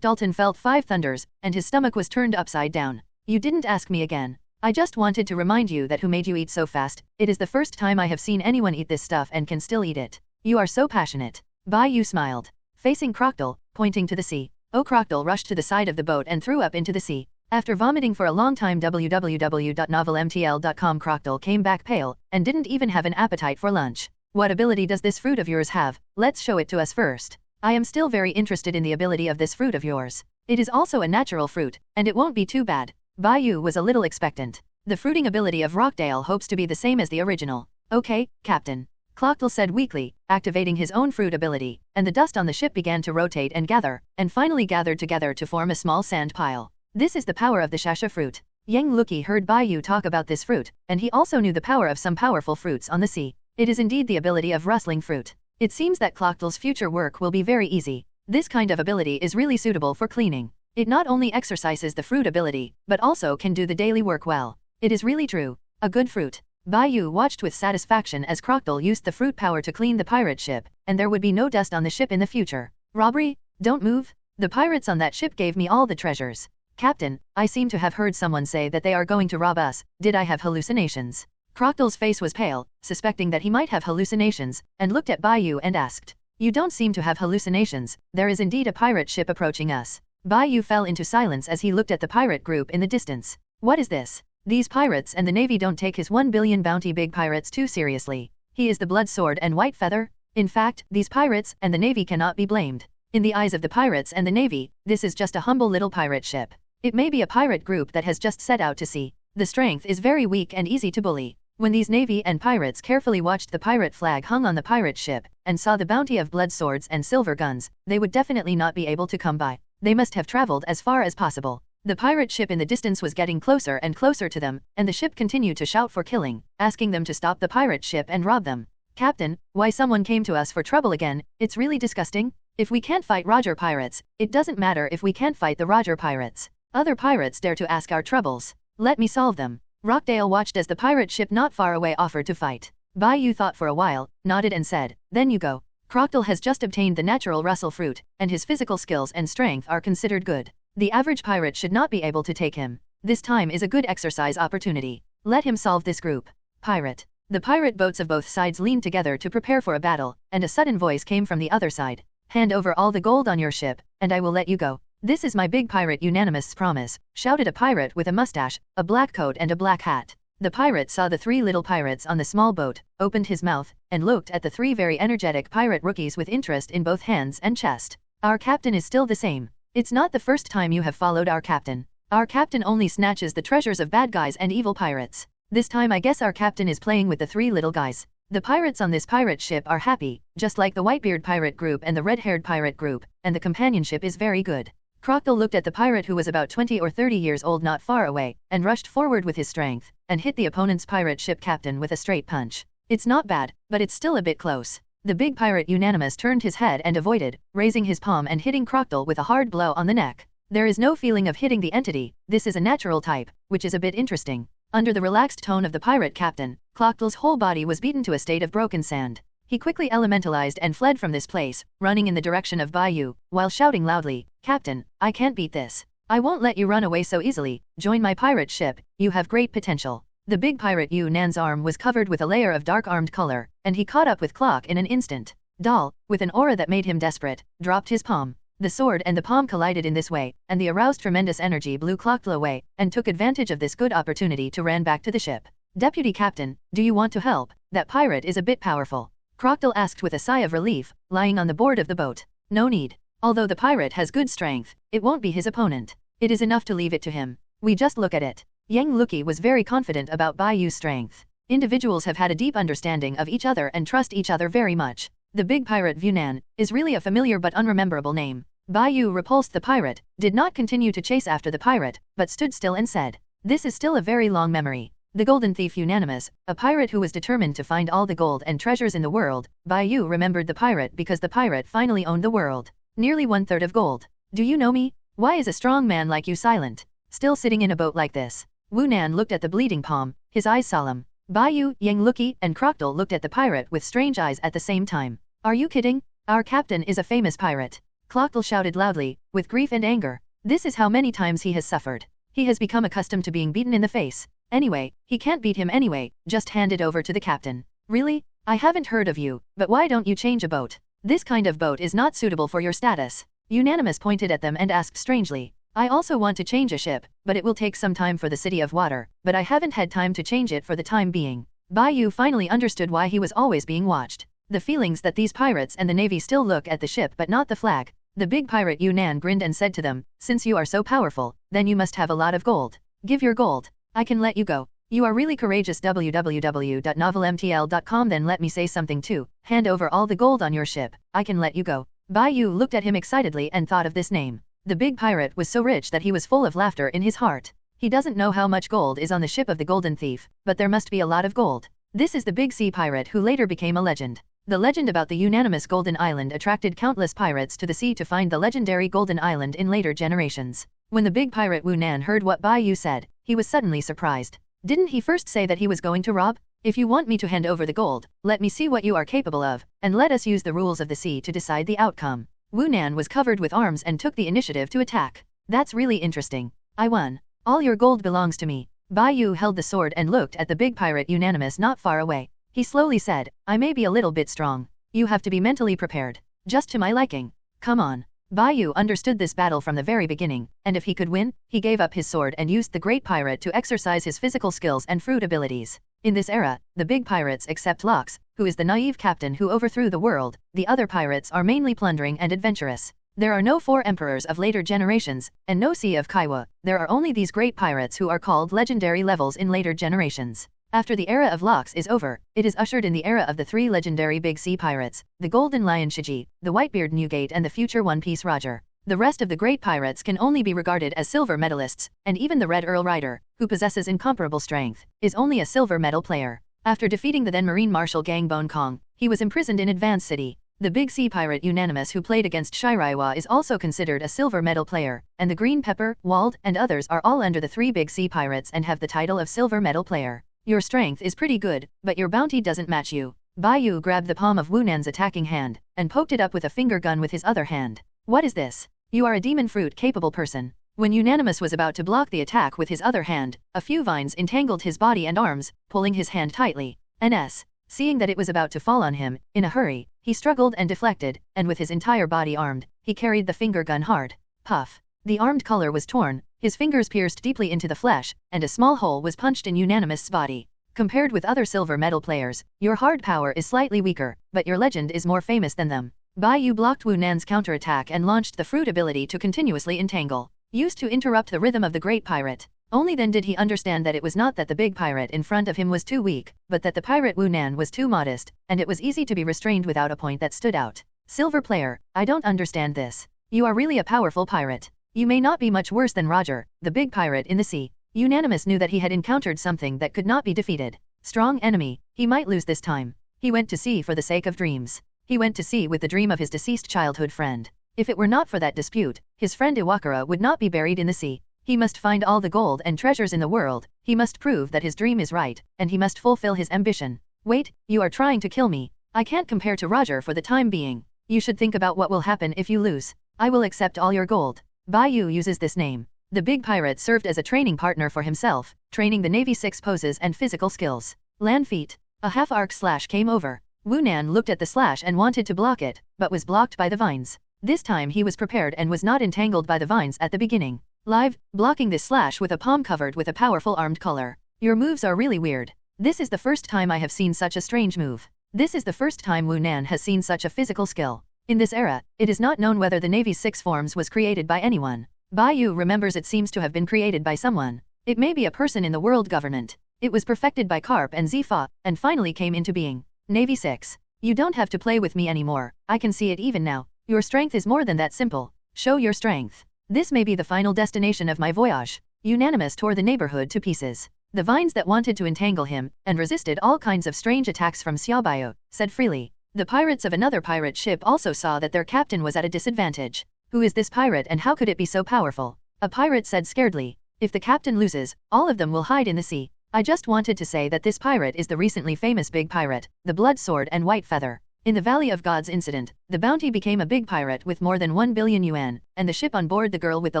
Dalton felt 5 thunders, and his stomach was turned upside down. You didn't ask me again. I just wanted to remind you that who made you eat so fast. It is the first time I have seen anyone eat this stuff and can still eat it. You are so passionate. Bai Yu smiled. Facing Crocodile, pointing to the sea. Crocodile rushed to the side of the boat and threw up into the sea. After vomiting for a long time www.novelmtl.com Crocodile came back pale, and didn't even have an appetite for lunch. What ability does this fruit of yours have? Let's show it to us first. I am still very interested in the ability of this fruit of yours. It is also a natural fruit, and it won't be too bad. Bai Yu was a little expectant. The fruiting ability of Rockdale hopes to be the same as the original. Okay, Captain. Crocodile said weakly, activating his own fruit ability, and the dust on the ship began to rotate and gather, and finally gathered together to form a small sand pile. This is the power of the Shasha fruit. Yang Luki heard Bai Yu talk about this fruit, and he also knew the power of some powerful fruits on the sea. It is indeed the ability of rustling fruit. It seems that Crocodile's future work will be very easy. This kind of ability is really suitable for cleaning. It not only exercises the fruit ability, but also can do the daily work well. It is really true. A good fruit. Bai Yu watched with satisfaction as Crocodile used the fruit power to clean the pirate ship, and there would be no dust on the ship in the future. Robbery? Don't move. The pirates on that ship gave me all the treasures. Captain, I seem to have heard someone say that they are going to rob us. Did I have hallucinations? Crocodile's face was pale, suspecting that he might have hallucinations, and looked at Bai Yu and asked, You don't seem to have hallucinations. There is indeed a pirate ship approaching us. Bai Yu fell into silence as he looked at the pirate group in the distance. What is this? These pirates and the Navy don't take his 1 billion bounty big pirates too seriously. He is the Blood Sword and White Feather. In fact, these pirates and the Navy cannot be blamed. In the eyes of the pirates and the Navy, this is just a humble little pirate ship. It may be a pirate group that has just set out to sea. The strength is very weak and easy to bully. When these Navy and pirates carefully watched the pirate flag hung on the pirate ship, and saw the bounty of blood swords and silver guns, they would definitely not be able to come by. They must have traveled as far as possible. The pirate ship in the distance was getting closer and closer to them, and the ship continued to shout for killing, asking them to stop the pirate ship and rob them. Captain, why someone came to us for trouble again? It's really disgusting. If we can't fight Roger pirates, it doesn't matter if we can't fight the Roger pirates. Other pirates dare to ask our troubles. Let me solve them. Rockdale watched as the pirate ship not far away offered to fight. Bai Yu thought for a while, nodded and said, Then you go. Crocodile has just obtained the natural Russell fruit, and his physical skills and strength are considered good. The average pirate should not be able to take him. This time is a good exercise opportunity. Let him solve this group. Pirate. The pirate boats of both sides leaned together to prepare for a battle, and a sudden voice came from the other side. Hand over all the gold on your ship, and I will let you go. This is my big pirate unanimous promise, shouted a pirate with a mustache, a black coat and a black hat. The pirate saw the three little pirates on the small boat, opened his mouth, and looked at the three very energetic pirate rookies with interest in both hands and chest. Our captain is still the same. It's not the first time you have followed our captain. Our captain only snatches the treasures of bad guys and evil pirates. This time I guess our captain is playing with the three little guys. The pirates on this pirate ship are happy, just like the Whitebeard pirate group and the red-haired pirate group, and the companionship is very good. Crocodile looked at the pirate who was about 20 or 30 years old not far away, and rushed forward with his strength, and hit the opponent's pirate ship captain with a straight punch. It's not bad, but it's still a bit close. The big pirate unanimous turned his head and avoided, raising his palm and hitting Crocodile with a hard blow on the neck. There is no feeling of hitting the entity, this is a natural type, which is a bit interesting. Under the relaxed tone of the pirate captain, Crocodile's whole body was beaten to a state of broken sand. He quickly elementalized and fled from this place, running in the direction of Bai Yu, while shouting loudly, "Captain, I can't beat this. I won't let you run away so easily, join my pirate ship, you have great potential." The big pirate Yu Nan's arm was covered with a layer of dark armed color, and he caught up with Clock in an instant. Dal, with an aura that made him desperate, dropped his palm. The sword and the palm collided in this way, and the aroused tremendous energy blew Clockle away, and took advantage of this good opportunity to ran back to the ship. "Deputy Captain, do you want to help? That pirate is a bit powerful." Crocodile asked with a sigh of relief, lying on the board of the boat. "No need. Although the pirate has good strength, it won't be his opponent. It is enough to leave it to him. We just look at it." Yang Luki was very confident about Bai Yu's strength. Individuals have had a deep understanding of each other and trust each other very much. The big pirate Vunan is really a familiar but unrememberable name. Bai Yu repulsed the pirate, did not continue to chase after the pirate, but stood still and said, "This is still a very long memory." The Golden Thief Unanimous, a pirate who was determined to find all the gold and treasures in the world, Bai Yu remembered the pirate because the pirate finally owned the world. Nearly 1/3 of gold. "Do you know me? Why is a strong man like you silent? Still sitting in a boat like this?" Wu Nan looked at the bleeding palm, his eyes solemn. Bai Yu, Yang Luki, and Crocodile looked at the pirate with strange eyes at the same time. "Are you kidding? Our captain is a famous pirate." Crocodile shouted loudly, with grief and anger. This is how many times he has suffered. He has become accustomed to being beaten in the face. Anyway, he can't beat him anyway, just hand it over to the captain. "Really? I haven't heard of you, but why don't you change a boat? This kind of boat is not suitable for your status." Unanimous pointed at them and asked strangely. "I also want to change a ship, but it will take some time for the City of Water, but I haven't had time to change it for the time being." Bai Yu finally understood why he was always being watched. The feelings that these pirates and the navy still look at the ship but not the flag. The big pirate Yunan grinned and said to them, "Since you are so powerful, then you must have a lot of gold. Give your gold. I can let you go. You are really courageous." www.novelmtl.com. Then let me say something too. Hand over all the gold on your ship. I can let you go. Bai Yu looked at him excitedly and thought of this name. The big pirate was so rich that he was full of laughter in his heart. He doesn't know how much gold is on the ship of the Golden Thief, but there must be a lot of gold. This is the big sea pirate who later became a legend. The legend about the unanimous Golden Island attracted countless pirates to the sea to find the legendary Golden Island in later generations. When the big pirate Wu Nan heard what Bai Yu said, he was suddenly surprised. Didn't he first say that he was going to rob? "If you want me to hand over the gold, let me see what you are capable of, and let us use the rules of the sea to decide the outcome." Wu Nan was covered with arms and took the initiative to attack. "That's really interesting. I won. All your gold belongs to me." Bai Yu held the sword and looked at the big pirate Unanimous not far away. He slowly said, "I may be a little bit strong. You have to be mentally prepared. Just to my liking. Come on." Bai Yu understood this battle from the very beginning, and if he could win, he gave up his sword and used the great pirate to exercise his physical skills and fruit abilities. In this era, the big pirates except Lox, who is the naive captain who overthrew the world, the other pirates are mainly plundering and adventurous. There are no 4 emperors of later generations, and no Sea of Kaiwa. There are only these great pirates who are called legendary levels in later generations. After the era of Lox is over, it is ushered in the era of the 3 legendary big sea pirates, the Golden Lion Shiji, the Whitebeard Newgate and the future One Piece Roger. The rest of the great pirates can only be regarded as silver medalists, and even the Red Earl Rider, who possesses incomparable strength, is only a silver medal player. After defeating the then Marine Marshal Gang Bone Kong, he was imprisoned in Advance City. The big sea pirate Unanimous who played against Shiraiwa is also considered a silver medal player, and the Green Pepper, Wald, and others are all under the 3 big sea pirates and have the title of silver medal player. Your strength is pretty good, but your bounty doesn't match you. Bai Yu grabbed the palm of Wu Nan's attacking hand, and poked it up with a finger gun with his other hand. "What is this? You are a demon fruit capable person." When Unanimous was about to block the attack with his other hand, a few vines entangled his body and arms, pulling his hand tightly. NS. Seeing that it was about to fall on him, in a hurry, he struggled and deflected, and with his entire body armed, he carried the finger gun hard. Puff. The armed collar was torn, his fingers pierced deeply into the flesh, and a small hole was punched in Unanimous's body. Compared with other silver medal players, your hard power is slightly weaker, but your legend is more famous than them. Bai Yu blocked Wu Nan's counterattack and launched the fruit ability to continuously entangle, used to interrupt the rhythm of the great pirate. Only then did he understand that it was not that the big pirate in front of him was too weak, but that the pirate Wu Nan was too modest, and it was easy to be restrained without a point that stood out. Silver player, I don't understand this. You are really a powerful pirate. You may not be much worse than Roger, the big pirate in the sea. Unanimous knew that he had encountered something that could not be defeated. Strong enemy, he might lose this time. He went to sea for the sake of dreams. He went to sea with the dream of his deceased childhood friend. If it were not for that dispute, his friend Iwakura would not be buried in the sea. He must find all the gold and treasures in the world, he must prove that his dream is right, and he must fulfill his ambition. Wait, you are trying to kill me. I can't compare to Roger for the time being. You should think about what will happen if you lose. I will accept all your gold. Bai Yu uses this name. The big pirate served as a training partner for himself, training the Navy 6 poses and physical skills. Land feet. A half-arc slash came over. Wu Nan looked at the slash and wanted to block it, but was blocked by the vines. This time he was prepared and was not entangled by the vines at the beginning. Live, blocking this slash with a palm covered with a powerful armed collar. Your moves are really weird. This is the first time I have seen such a strange move. This is the first time Wu Nan has seen such a physical skill. In this era, it is not known whether the Navy's 6 forms was created by anyone. Bai Yu remembers it seems to have been created by someone. It may be a person in the world government. It was perfected by Carp and Zifa, and finally came into being. Navy 6. You don't have to play with me anymore, I can see it even now. Your strength is more than that simple. Show your strength. This may be the final destination of my voyage. Unanimous tore the neighborhood to pieces. The vines that wanted to entangle him, and resisted all kinds of strange attacks from Xiaobayo, said freely. The pirates of another pirate ship also saw that their captain was at a disadvantage. Who is this pirate and how could it be so powerful? A pirate said scaredly. If the captain loses, all of them will hide in the sea. I just wanted to say that this pirate is the recently famous big pirate, the blood sword and white feather. In the Valley of Gods incident, the bounty became a big pirate with more than 1 billion yuan, and the ship on board the girl with the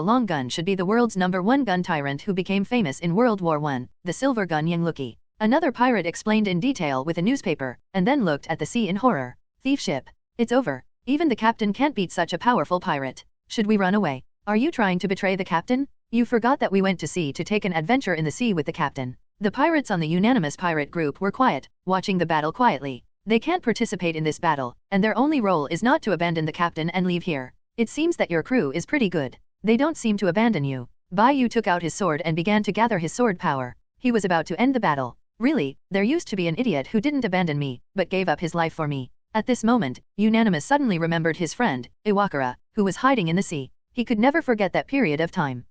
long gun should be the world's #1 gun tyrant who became famous in World War I, the silver gun Yangluki. Another pirate explained in detail with a newspaper, and then looked at the sea in horror. Thief ship. It's over. Even the captain can't beat such a powerful pirate. Should we run away? Are you trying to betray the captain? You forgot that we went to sea to take an adventure in the sea with the captain. The pirates on the unanimous pirate group were quiet, watching the battle quietly. They can't participate in this battle, and their only role is not to abandon the captain and leave here. It seems that your crew is pretty good. They don't seem to abandon you. Bai Yu took out his sword and began to gather his sword power. He was about to end the battle. Really, there used to be an idiot who didn't abandon me, but gave up his life for me. At this moment, Unanimous suddenly remembered his friend, Iwakura, who was hiding in the sea. He could never forget that period of time.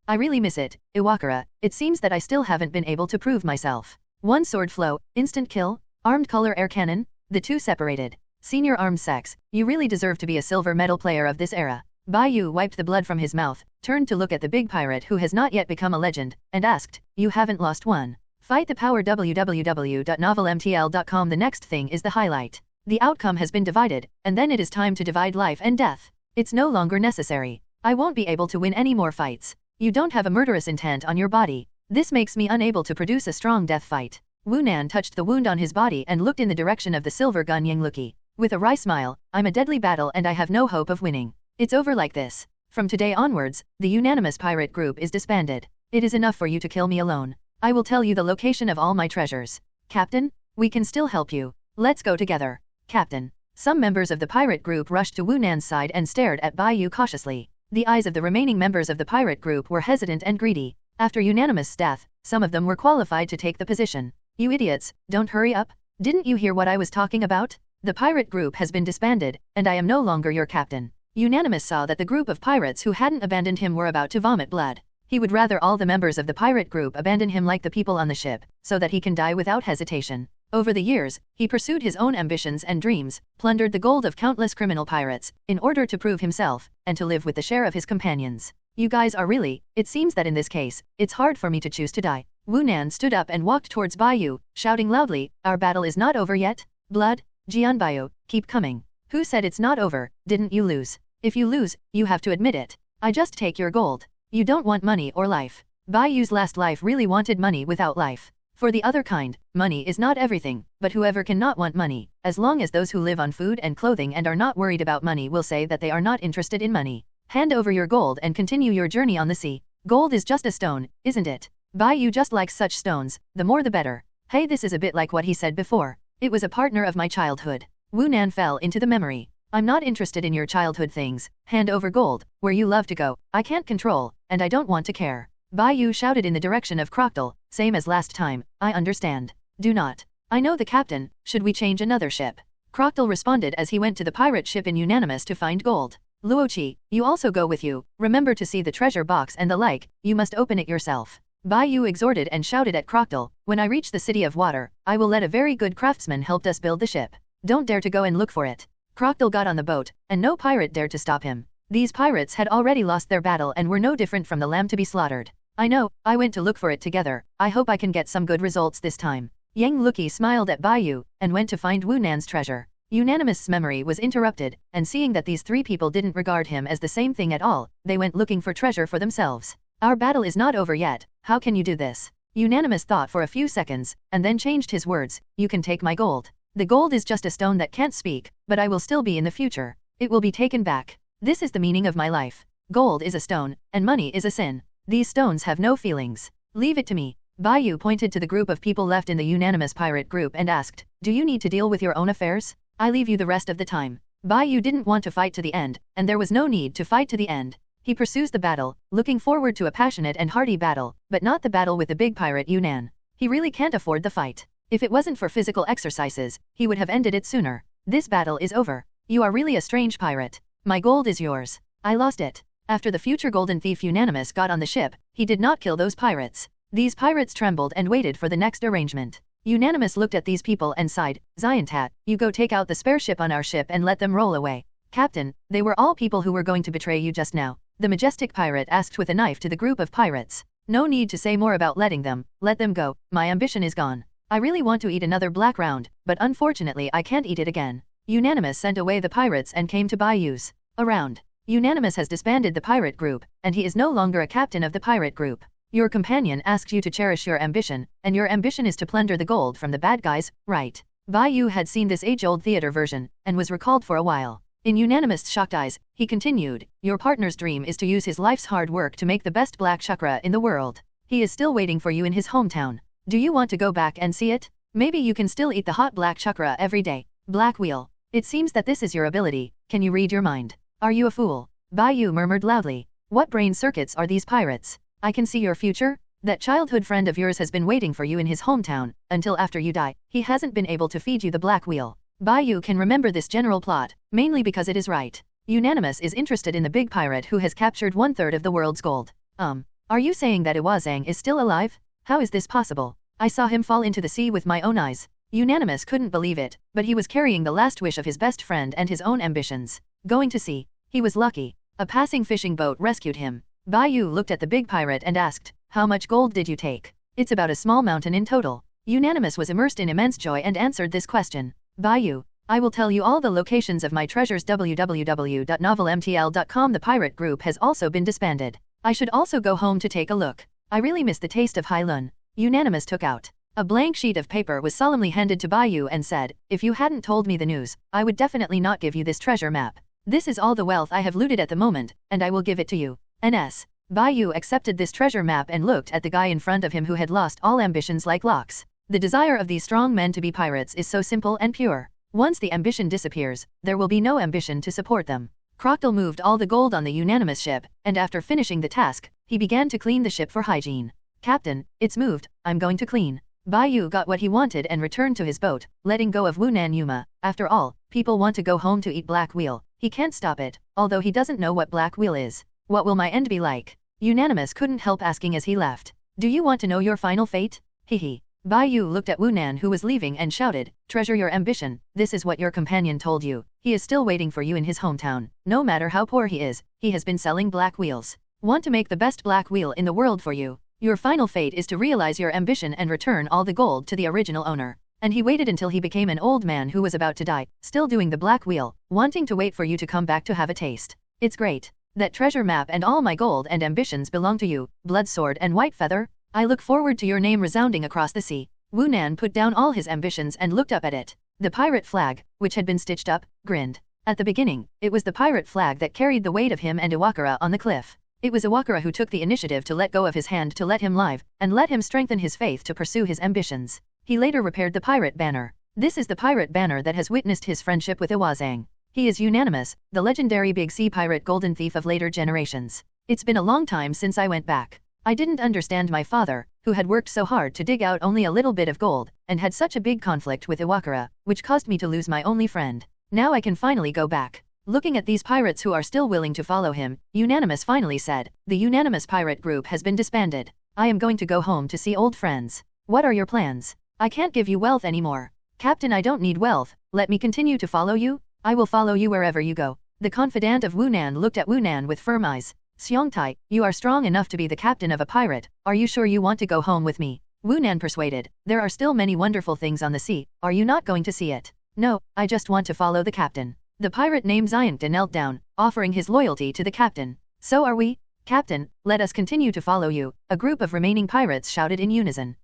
I really miss it, Iwakura. It seems that I still haven't been able to prove myself. One sword flow, instant kill, armed color air cannon, the two separated. Senior armed sex, you really deserve to be a silver medal player of this era. Bai Yu wiped the blood from his mouth, turned to look at the big pirate who has not yet become a legend, and asked, you haven't lost one. Fight the power www.novelmtl.com. The next thing is the highlight. The outcome has been divided, and then it is time to divide life and death. It's no longer necessary. I won't be able to win any more fights. You don't have a murderous intent on your body. This makes me unable to produce a strong death fight. Wu Nan touched the wound on his body and looked in the direction of the silver gun Yangluki. With a wry smile, I'm a deadly battle and I have no hope of winning. It's over like this. From today onwards, the unanimous pirate group is disbanded. It is enough for you to kill me alone. I will tell you the location of all my treasures. Captain, we can still help you. Let's go together. Captain. Some members of the pirate group rushed to Wu Nan's side and stared at Bai Yu cautiously. The eyes of the remaining members of the pirate group were hesitant and greedy. After Unanimous' death, some of them were qualified to take the position. You idiots, don't hurry up. Didn't you hear what I was talking about? The pirate group has been disbanded, and I am no longer your captain. Unanimous saw that the group of pirates who hadn't abandoned him were about to vomit blood. He would rather all the members of the pirate group abandon him like the people on the ship, so that he can die without hesitation. Over the years, he pursued his own ambitions and dreams, plundered the gold of countless criminal pirates, in order to prove himself, and to live with the share of his companions. You guys are really, it seems that in this case, it's hard for me to choose to die. Wu Nan stood up and walked towards Bai Yu, shouting loudly, our battle is not over yet? Blood? Jianbaiyu, keep coming. Who said it's not over? Didn't you lose? If you lose, you have to admit it. I just take your gold. You don't want money or life. Bai Yu's last life really wanted money without life. For the other kind, money is not everything, but whoever cannot want money, as long as those who live on food and clothing and are not worried about money will say that they are not interested in money. Hand over your gold and continue your journey on the sea. Gold is just a stone, isn't it? Bai Yu just likes such stones, the more the better. Hey, this is a bit like what he said before. It was a partner of my childhood. Wu Nan fell into the memory. I'm not interested in your childhood things. Hand over gold, where you love to go. I can't control, and I don't want to care. Bai Yu shouted in the direction of Crocodile, same as last time. I understand. Do not. I know the captain. Should we change another ship? Crocodile responded as he went to the pirate ship in Unanimous to find gold. Luoqi, you also go with you. Remember to see the treasure box and the like. You must open it yourself. Bai Yu exhorted and shouted at Crocodile, when I reach the city of water, I will let a very good craftsman help us build the ship. Don't dare to go and look for it. Crocodile got on the boat, and no pirate dared to stop him. These pirates had already lost their battle and were no different from the lamb to be slaughtered. I know, I went to look for it together. I hope I can get some good results this time. Yang Luki smiled at Bai Yu, and went to find Wu Nan's treasure. Unanimous's memory was interrupted, and seeing that these three people didn't regard him as the same thing at all, they went looking for treasure for themselves. Our battle is not over yet, how can you do this? Unanimous thought for a few seconds, and then changed his words, you can take my gold. The gold is just a stone that can't speak, but I will still be in the future. It will be taken back. This is the meaning of my life. Gold is a stone, and money is a sin. These stones have no feelings. Leave it to me. Bai Yu pointed to the group of people left in the unanimous pirate group and asked, do you need to deal with your own affairs? I leave you the rest of the time. Bai Yu didn't want to fight to the end, and there was no need to fight to the end. He pursues the battle, looking forward to a passionate and hearty battle, but not the battle with the big pirate Yunnan. He really can't afford the fight. If it wasn't for physical exercises, he would have ended it sooner. This battle is over. You are really a strange pirate. My gold is yours. I lost it. After the future golden thief Unanimous got on the ship, he did not kill those pirates. These pirates trembled and waited for the next arrangement. Unanimous looked at these people and sighed, Ziantat, you go take out the spare ship on our ship and let them roll away. Captain, they were all people who were going to betray you just now. The majestic pirate asked with a knife to the group of pirates. No need to say more about letting them, let them go, my ambition is gone. I really want to eat another black round, but unfortunately I can't eat it again. Unanimous sent away the pirates and came to Bai Yu's. Around. Unanimous has disbanded the pirate group, and he is no longer a captain of the pirate group. Your companion asked you to cherish your ambition, and your ambition is to plunder the gold from the bad guys, right? Bai Yu had seen this age-old theater version, and was recalled for a while. In Unanimous' shocked eyes, he continued, your partner's dream is to use his life's hard work to make the best black chakra in the world. He is still waiting for you in his hometown. Do you want to go back and see it? Maybe you can still eat the hot black chakra every day. Black wheel. It seems that this is your ability. Can you read your mind? Are you a fool? Bai Yu murmured loudly. What brain circuits are these pirates? I can see your future? That childhood friend of yours has been waiting for you in his hometown, until after you die. He hasn't been able to feed you the black wheel. Bai Yu can remember this general plot, mainly because it is right. Unanimous is interested in the big pirate who has captured 1/3 of the world's gold. Are you saying that Iwazang is still alive? How is this possible? I saw him fall into the sea with my own eyes. Unanimous couldn't believe it, but he was carrying the last wish of his best friend and his own ambitions. Going to sea. He was lucky. A passing fishing boat rescued him. Bai Yu looked at the big pirate and asked, how much gold did you take? It's about a small mountain in total. Unanimous was immersed in immense joy and answered this question. Bai Yu, I will tell you all the locations of my treasures. www.novelmtl.com. The pirate group has also been disbanded. I should also go home to take a look. I really miss the taste of Hailun. Unanimous took out a blank sheet of paper, was solemnly handed to Bai Yu and said, if you hadn't told me the news, I would definitely not give you this treasure map. This is all the wealth I have looted at the moment, and I will give it to you. N.S. Bai Yu accepted this treasure map and looked at the guy in front of him who had lost all ambitions like Locks. The desire of these strong men to be pirates is so simple and pure. Once the ambition disappears, there will be no ambition to support them. Crocodile moved all the gold on the unanimous ship, and after finishing the task, he began to clean the ship for hygiene. Captain, it's moved, I'm going to clean. Bai Yu got what he wanted and returned to his boat, letting go of Wunan Yuma. After all, people want to go home to eat black wheel. He can't stop it, although he doesn't know what black wheel is. What will my end be like? Unanimous couldn't help asking as he left. Do you want to know your final fate? Hehe. Bai Yu looked at Wunan who was leaving and shouted, treasure your ambition, this is what your companion told you. He is still waiting for you in his hometown. No matter how poor he is, he has been selling black wheels. Want to make the best black wheel in the world for you. Your final fate is to realize your ambition and return all the gold to the original owner. And he waited until he became an old man who was about to die, still doing the black wheel, wanting to wait for you to come back to have a taste. It's great. That treasure map and all my gold and ambitions belong to you, Blood Sword and White Feather. I look forward to your name resounding across the sea. Wu Nan put down all his ambitions and looked up at it. The pirate flag, which had been stitched up, grinned. At the beginning, it was the pirate flag that carried the weight of him and Iwakura on the cliff. It was Iwakura who took the initiative to let go of his hand to let him live, and let him strengthen his faith to pursue his ambitions. He later repaired the pirate banner. This is the pirate banner that has witnessed his friendship with Iwazang. He is unanimous, the legendary big sea pirate golden thief of later generations. It's been a long time since I went back. I didn't understand my father, who had worked so hard to dig out only a little bit of gold, and had such a big conflict with Iwakura, which caused me to lose my only friend. Now I can finally go back. Looking at these pirates who are still willing to follow him, Unanimous finally said, the Unanimous pirate group has been disbanded. I am going to go home to see old friends. What are your plans? I can't give you wealth anymore. Captain, I don't need wealth, let me continue to follow you? I will follow you wherever you go. The confidant of Wu Nan looked at Wu Nan with firm eyes. Xiongtai, you are strong enough to be the captain of a pirate, are you sure you want to go home with me? Wu Nan persuaded, there are still many wonderful things on the sea, are you not going to see it? No, I just want to follow the captain. The pirate named Xiongtai knelt down, offering his loyalty to the captain. So are we? Captain, let us continue to follow you, a group of remaining pirates shouted in unison.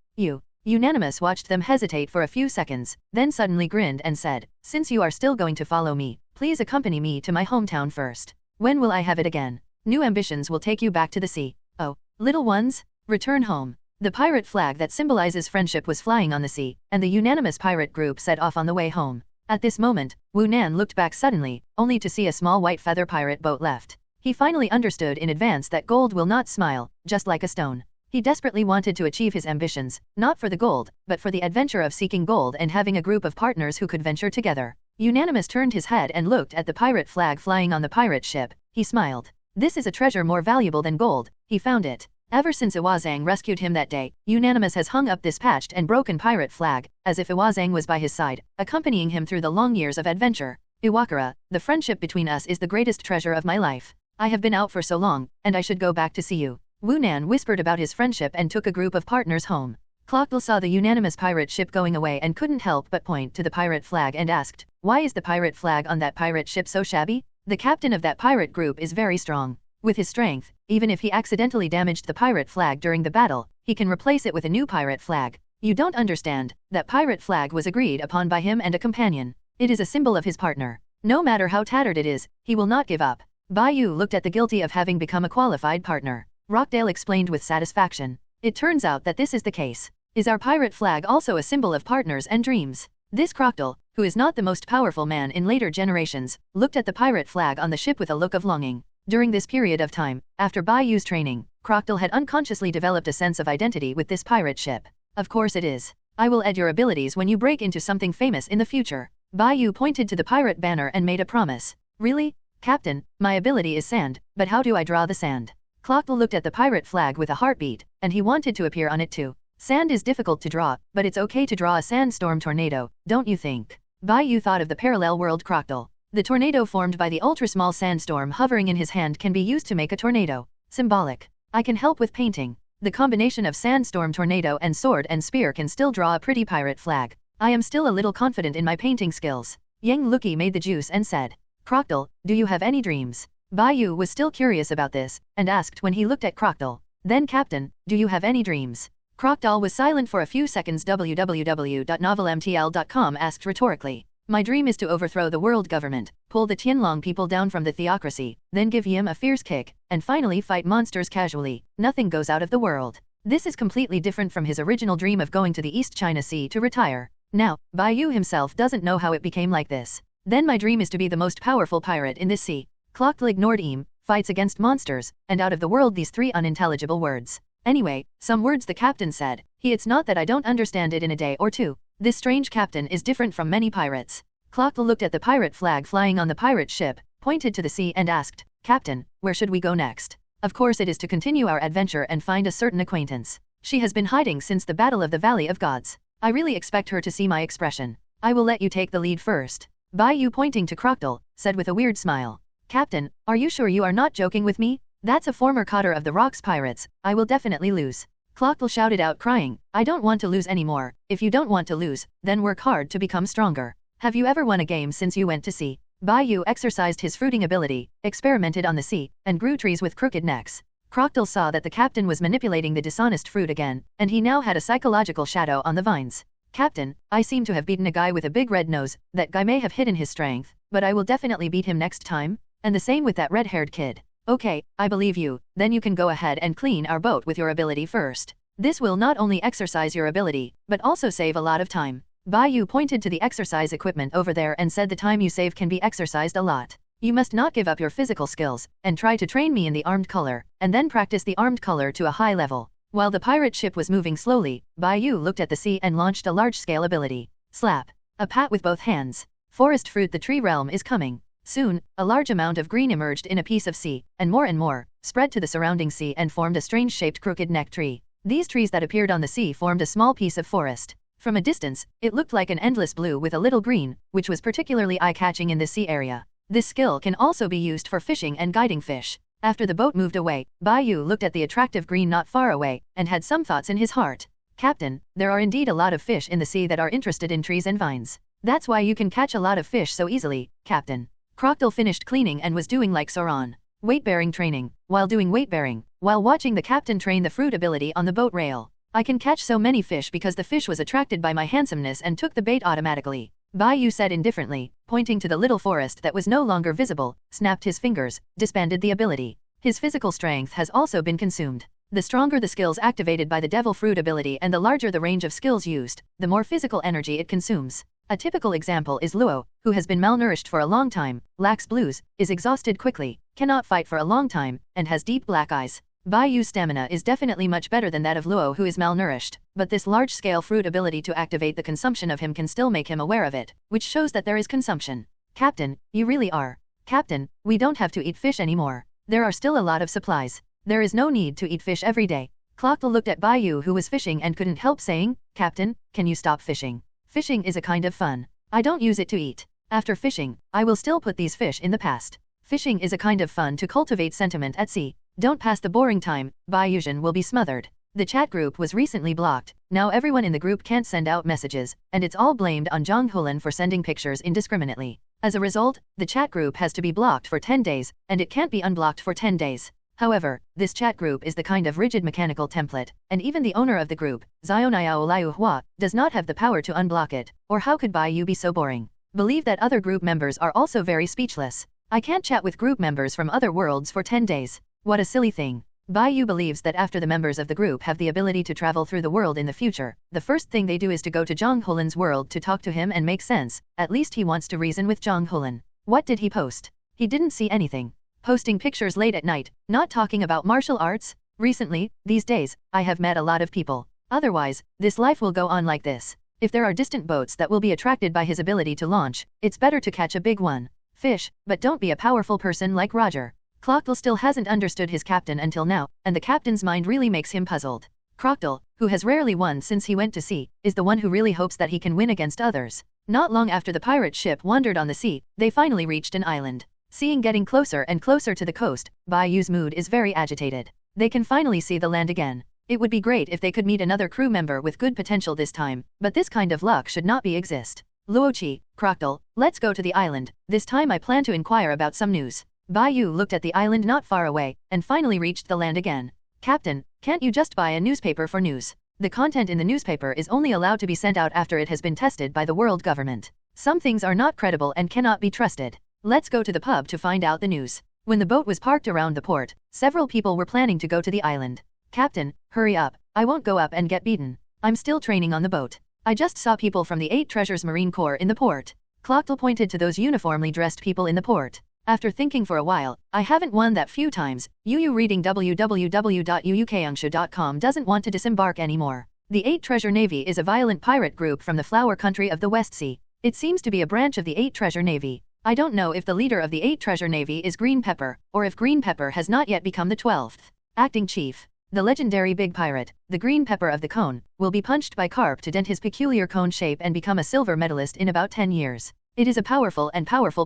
Unanimous watched them hesitate for a few seconds, then suddenly grinned and said, since you are still going to follow me, please accompany me to my hometown first. When will I have it again? New ambitions will take you back to the sea. Oh, little ones, return home. The pirate flag that symbolizes friendship was flying on the sea, and the unanimous pirate group set off on the way home. At this moment, Wu Nan looked back suddenly, only to see a small white feather pirate boat left. He finally understood in advance that gold will not smile, just like a stone. He desperately wanted to achieve his ambitions, not for the gold, but for the adventure of seeking gold and having a group of partners who could venture together. Unanimous turned his head and looked at the pirate flag flying on the pirate ship. He smiled. This is a treasure more valuable than gold, he found it. Ever since Iwazang rescued him that day, Unanimous has hung up this patched and broken pirate flag, as if Iwazang was by his side, accompanying him through the long years of adventure. Iwakura, the friendship between us is the greatest treasure of my life. I have been out for so long, and I should go back to see you. Wu Nan whispered about his friendship and took a group of partners home. Clockle saw the unanimous pirate ship going away and couldn't help but point to the pirate flag and asked, why is the pirate flag on that pirate ship so shabby? The captain of that pirate group is very strong. With his strength, even if he accidentally damaged the pirate flag during the battle, he can replace it with a new pirate flag. You don't understand, that pirate flag was agreed upon by him and a companion. It is a symbol of his partner. No matter how tattered it is, he will not give up. Bai Yu looked at the guilty of having become a qualified partner. Rockdale explained with satisfaction. It turns out that this is the case. Is our pirate flag also a symbol of partners and dreams? This Crocodile, who is not the most powerful man in later generations, looked at the pirate flag on the ship with a look of longing. During this period of time, after Bai Yu's training, Crocodile had unconsciously developed a sense of identity with this pirate ship. Of course it is. I will add your abilities when you break into something famous in the future. Bai Yu pointed to the pirate banner and made a promise. Really? Captain, my ability is sand, but how do I draw the sand? Clockle looked at the pirate flag with a heartbeat, and he wanted to appear on it too. Sand is difficult to draw, but it's okay to draw a sandstorm tornado, don't you think? Bai Yu thought of the parallel world Crocodile. The tornado formed by the ultra-small sandstorm hovering in his hand can be used to make a tornado. Symbolic. I can help with painting. The combination of sandstorm tornado and sword and spear can still draw a pretty pirate flag. I am still a little confident in my painting skills. Yang Luki made the juice and said, Crocodile, do you have any dreams? Bai Yu was still curious about this, and asked when he looked at Crocodile. Then Captain, do you have any dreams? Crocodile was silent for a few seconds. www.novelmtl.com asked rhetorically. My dream is to overthrow the world government, pull the Tianlong people down from the theocracy, then give Yim a fierce kick, and finally fight monsters casually. Nothing goes out of the world. This is completely different from his original dream of going to the East China Sea to retire. Now, Bai Yu himself doesn't know how it became like this. Then my dream is to be the most powerful pirate in this sea. Clockle ignored Im, fights against monsters, and out of the world these three unintelligible words. Anyway, some words the captain said. It's not that I don't understand it in a day or two. This strange captain is different from many pirates. Clockle looked at the pirate flag flying on the pirate ship, pointed to the sea and asked, Captain, where should we go next? Of course it is to continue our adventure and find a certain acquaintance. She has been hiding since the Battle of the Valley of Gods. I really expect her to see my expression. I will let you take the lead first. Bai Yu pointing to Crocodile, said with a weird smile. Captain, are you sure you are not joking with me? That's a former cadre of the Rocks pirates, I will definitely lose. Clockle shouted out crying, I don't want to lose anymore. If you don't want to lose, then work hard to become stronger. Have you ever won a game since you went to sea? Bai Yu exercised his fruiting ability, experimented on the sea, and grew trees with crooked necks. Crocodile saw that the captain was manipulating the dishonest fruit again, and he now had a psychological shadow on the vines. Captain, I seem to have beaten a guy with a big red nose. That guy may have hidden his strength, but I will definitely beat him next time. And the same with that red-haired kid. Okay, I believe you. Then you can go ahead and clean our boat with your ability first. This will not only exercise your ability, but also save a lot of time. Bai Yu pointed to the exercise equipment over there and said the time you save can be exercised a lot. You must not give up your physical skills, and try to train me in the armed color, and then practice the armed color to a high level. While the pirate ship was moving slowly, Bai Yu looked at the sea and launched a large-scale ability. Slap. A pat with both hands. Forest fruit, the tree realm is coming. Soon, a large amount of green emerged in a piece of sea, and more, spread to the surrounding sea and formed a strange-shaped crooked neck tree. These trees that appeared on the sea formed a small piece of forest. From a distance, it looked like an endless blue with a little green, which was particularly eye-catching in this sea area. This skill can also be used for fishing and guiding fish. After the boat moved away, Bai Yu looked at the attractive green not far away, and had some thoughts in his heart. Captain, there are indeed a lot of fish in the sea that are interested in trees and vines. That's why you can catch a lot of fish so easily, Captain. Crocodile finished cleaning and was doing like Sauron. Weight-bearing training. While doing weight-bearing, while watching the captain train the fruit ability on the boat rail, I can catch so many fish because the fish was attracted by my handsomeness and took the bait automatically. Bai Yu said indifferently, pointing to the little forest that was no longer visible, snapped his fingers, disbanded the ability. His physical strength has also been consumed. The stronger the skills activated by the devil fruit ability and the larger the range of skills used, the more physical energy it consumes. A typical example is Luo, who has been malnourished for a long time, lacks blues, is exhausted quickly, cannot fight for a long time, and has deep black eyes. Bai Yu's stamina is definitely much better than that of Luo, who is malnourished, but this large-scale fruit ability to activate the consumption of him can still make him aware of it, which shows that there is consumption. Captain, you really are. Captain, we don't have to eat fish anymore. There are still a lot of supplies. There is no need to eat fish every day. Crocodile looked at Bai Yu, who was fishing, and couldn't help saying, Captain, can you stop fishing? Fishing is a kind of fun. I don't use it to eat. After fishing, I will still put these fish in the past. Fishing is a kind of fun to cultivate sentiment at sea. Don't pass the boring time, Bai Yuzhen will be smothered. The chat group was recently blocked. Now everyone in the group can't send out messages, and it's all blamed on Zhang Hulan for sending pictures indiscriminately. As a result, the chat group has to be blocked for 10 days, and it can't be unblocked for 10 days. However, this chat group is the kind of rigid mechanical template, and even the owner of the group, Xiaoniao Liu Hua, does not have the power to unblock it, or how could Bai Yu be so boring? Believe that other group members are also very speechless. I can't chat with group members from other worlds for 10 days. What a silly thing. Bai Yu believes that after the members of the group have the ability to travel through the world in the future, the first thing they do is to go to Zhang Hulan's world to talk to him and make sense. At least he wants to reason with Zhang Hulan. What did he post? He didn't see anything. Posting pictures late at night, not talking about martial arts? Recently, these days, I have met a lot of people. Otherwise, this life will go on like this. If there are distant boats that will be attracted by his ability to launch, it's better to catch a big one. Fish, but don't be a powerful person like Roger. Crocodile still hasn't understood his captain until now, and the captain's mind really makes him puzzled. Crocodile, who has rarely won since he went to sea, is the one who really hopes that he can win against others. Not long after the pirate ship wandered on the sea, they finally reached an island. Seeing getting closer and closer to the coast, Bai Yu's mood is very agitated. They can finally see the land again. It would be great if they could meet another crew member with good potential this time, but this kind of luck should not be exist. Luoqi, Crocodile, let's go to the island. This time I plan to inquire about some news. Bai Yu looked at the island not far away, and finally reached the land again. Captain, can't you just buy a newspaper for news? The content in the newspaper is only allowed to be sent out after it has been tested by the world government. Some things are not credible and cannot be trusted. Let's go to the pub to find out the news. When the boat was parked around the port, several people were planning to go to the island. Captain, hurry up. I won't go up and get beaten. I'm still training on the boat. I just saw people from the 8 Treasures Marine Corps in the port. Crocodile pointed to those uniformly dressed people in the port. After thinking for a while, I haven't won that few times. Yu reading www.uukangshu.com doesn't want to disembark anymore. The 8 Treasure Navy is a violent pirate group from the flower country of the West Sea. It seems to be a branch of the 8 Treasure Navy. I don't know if the leader of the 8 Treasure Navy is Green Pepper, or if Green Pepper has not yet become the 12th acting chief. The legendary big pirate, the Green Pepper of the Cone, will be punched by carp to dent his peculiar cone shape and become a silver medalist in about 10 years. It is a powerful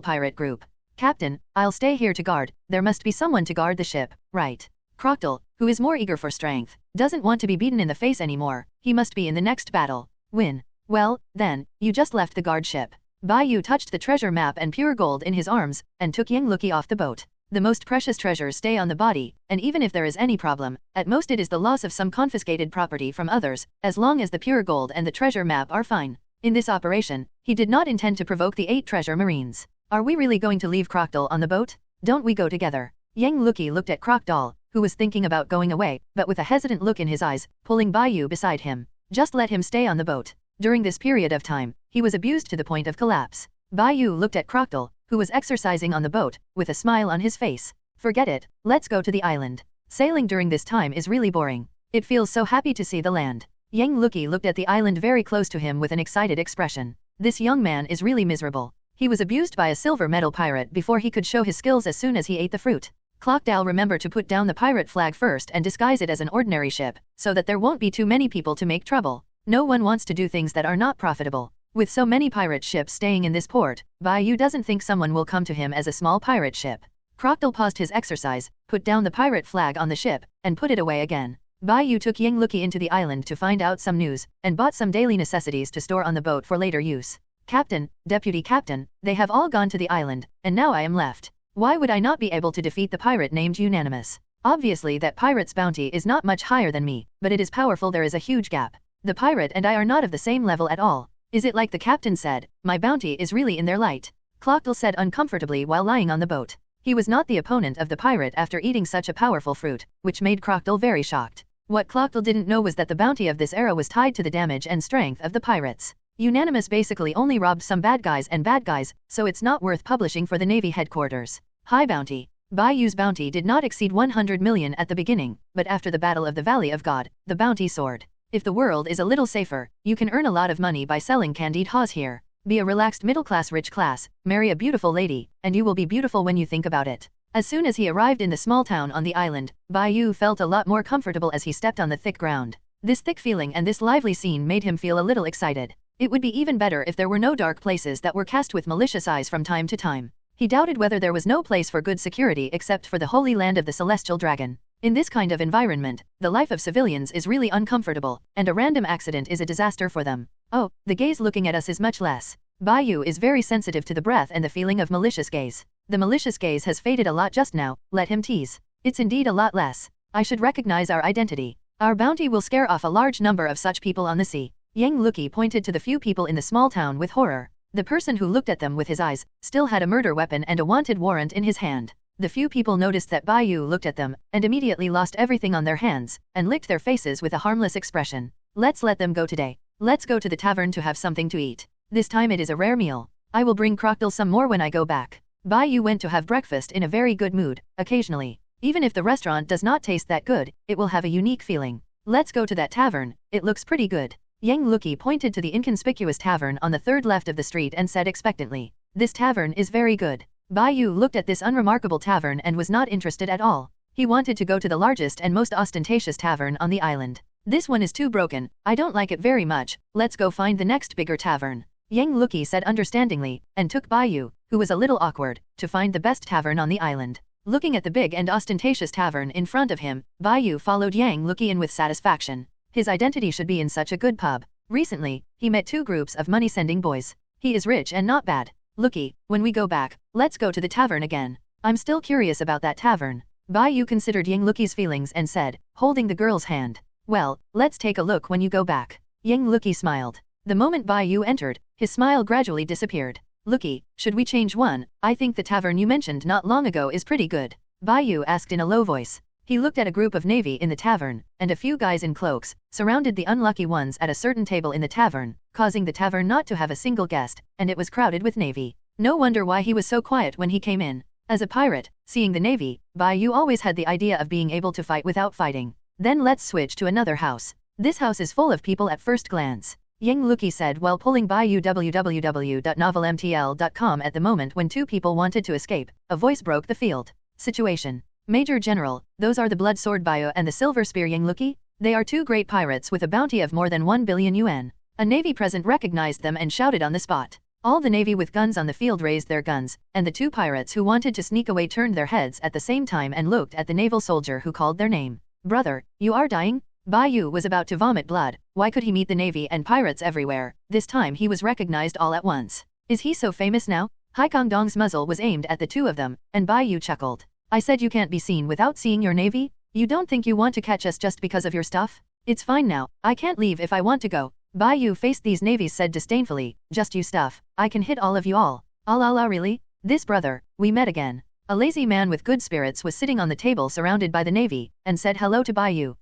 pirate group. Captain, I'll stay here to guard. There must be someone to guard the ship, right? Crocodile, who is more eager for strength, doesn't want to be beaten in the face anymore. He must be in the next battle. Win. Well, then, you just left the guard ship. Bai Yu touched the treasure map and pure gold in his arms, and took Yang Luki off the boat. The most precious treasures stay on the body, and even if there is any problem, at most it is the loss of some confiscated property from others, as long as the pure gold and the treasure map are fine. In this operation, he did not intend to provoke the 8 treasure marines. Are we really going to leave Crocodile on the boat? Don't we go together? Yang Lucky looked at Crocodile, who was thinking about going away, but with a hesitant look in his eyes, pulling Bai Yu beside him. Just let him stay on the boat. During this period of time, he was abused to the point of collapse. Bai Yu looked at Crocodile, who was exercising on the boat, with a smile on his face. Forget it, let's go to the island. Sailing during this time is really boring. It feels so happy to see the land. Yang Lucky looked at the island very close to him with an excited expression. This young man is really miserable. He was abused by a silver medal pirate before he could show his skills as soon as he ate the fruit. Crocodile remember to put down the pirate flag first and disguise it as an ordinary ship, so that there won't be too many people to make trouble. No one wants to do things that are not profitable. With so many pirate ships staying in this port, Bai Yu doesn't think someone will come to him as a small pirate ship. Crocodile paused his exercise, put down the pirate flag on the ship, and put it away again. Bai Yu took Yang Lucky into the island to find out some news, and bought some daily necessities to store on the boat for later use. Captain, Deputy Captain, they have all gone to the island, and now I am left. Why would I not be able to defeat the pirate named Unanimous? Obviously that pirate's bounty is not much higher than me, but it is powerful. There is a huge gap. The pirate and I are not of the same level at all. Is it like the captain said, my bounty is really in their light? Crocodile said uncomfortably while lying on the boat. He was not the opponent of the pirate after eating such a powerful fruit, which made Crocodile very shocked. What Crocodile didn't know was that the bounty of this era was tied to the damage and strength of the pirates. Unanimous basically only robbed some bad guys, so it's not worth publishing for the Navy headquarters. High bounty. Bai Yu's bounty did not exceed 100 million at the beginning, but after the Battle of the Valley of God, the bounty soared. If the world is a little safer, you can earn a lot of money by selling candied haws here. Be a relaxed middle-class rich class, marry a beautiful lady, and you will be beautiful when you think about it. As soon as he arrived in the small town on the island, Bai Yu felt a lot more comfortable as he stepped on the thick ground. This thick feeling and this lively scene made him feel a little excited. It would be even better if there were no dark places that were cast with malicious eyes from time to time. He doubted whether there was no place for good security except for the holy land of the celestial dragon. In this kind of environment, the life of civilians is really uncomfortable, and a random accident is a disaster for them. Oh, the gaze looking at us is much less. Bai Yu is very sensitive to the breath and the feeling of malicious gaze. The malicious gaze has faded a lot just now, let him tease. It's indeed a lot less. I should recognize our identity. Our bounty will scare off a large number of such people on the sea. Yang Lucky pointed to the few people in the small town with horror. The person who looked at them with his eyes still had a murder weapon and a wanted warrant in his hand. The few people noticed that Bai Yu looked at them, and immediately lost everything on their hands, and licked their faces with a harmless expression. Let's let them go today. Let's go to the tavern to have something to eat. This time it is a rare meal. I will bring Crocodile some more when I go back. Bai Yu went to have breakfast in a very good mood, occasionally. Even if the restaurant does not taste that good, it will have a unique feeling. Let's go to that tavern, it looks pretty good. Yang Lucky pointed to the inconspicuous tavern on the third left of the street and said expectantly, this tavern is very good. Bai Yu looked at this unremarkable tavern and was not interested at all. He wanted to go to the largest and most ostentatious tavern on the island. This one is too broken, I don't like it very much, let's go find the next bigger tavern. Yang Lucky said understandingly, and took Bai Yu, who was a little awkward, to find the best tavern on the island. Looking at the big and ostentatious tavern in front of him, Bai Yu followed Yang Lucky in with satisfaction. His identity should be in such a good pub. Recently, he met 2 groups of money-sending boys. He is rich and not bad. Lucky, when we go back, let's go to the tavern again. I'm still curious about that tavern. Bai Yu considered Yang Lucky's feelings and said, holding the girl's hand, well, let's take a look when you go back. Yang Lucky smiled. The moment Bai Yu entered, his smile gradually disappeared. Lucky, should we change one? I think the tavern you mentioned not long ago is pretty good. Bai Yu asked in a low voice. He looked at a group of navy in the tavern, and a few guys in cloaks surrounded the unlucky ones at a certain table in the tavern, causing the tavern not to have a single guest, and it was crowded with navy. No wonder why he was so quiet when he came in. As a pirate, seeing the navy, Bai Yu always had the idea of being able to fight without fighting. Then let's switch to another house. This house is full of people at first glance. Yang Lucky said while pulling Bai Yu www.novelmtl.com at the moment when 2 people wanted to escape, a voice broke the field. Situation. Major General, those are the Blood Sword Bai Yu and the Silver Spear Yang Lucky? They are 2 great pirates with a bounty of more than 1 billion yuan. A navy present recognized them and shouted on the spot. All the navy with guns on the field raised their guns, and the 2 pirates who wanted to sneak away turned their heads at the same time and looked at the naval soldier who called their name. Brother, you are dying? Bai Yu was about to vomit blood. Why could he meet the navy and pirates everywhere? This time he was recognized all at once. Is he so famous now? Hai Kong Dong's muzzle was aimed at the 2 of them, and Bai Yu chuckled. I said you can't be seen without seeing your navy? You don't think you want to catch us just because of your stuff? It's fine now, I can't leave if I want to go. Bai Yu faced these navies said disdainfully, just you stuff, I can hit all of you all. La really? This brother, we met again. A lazy man with good spirits was sitting on the table surrounded by the navy, and said hello to Bai Yu.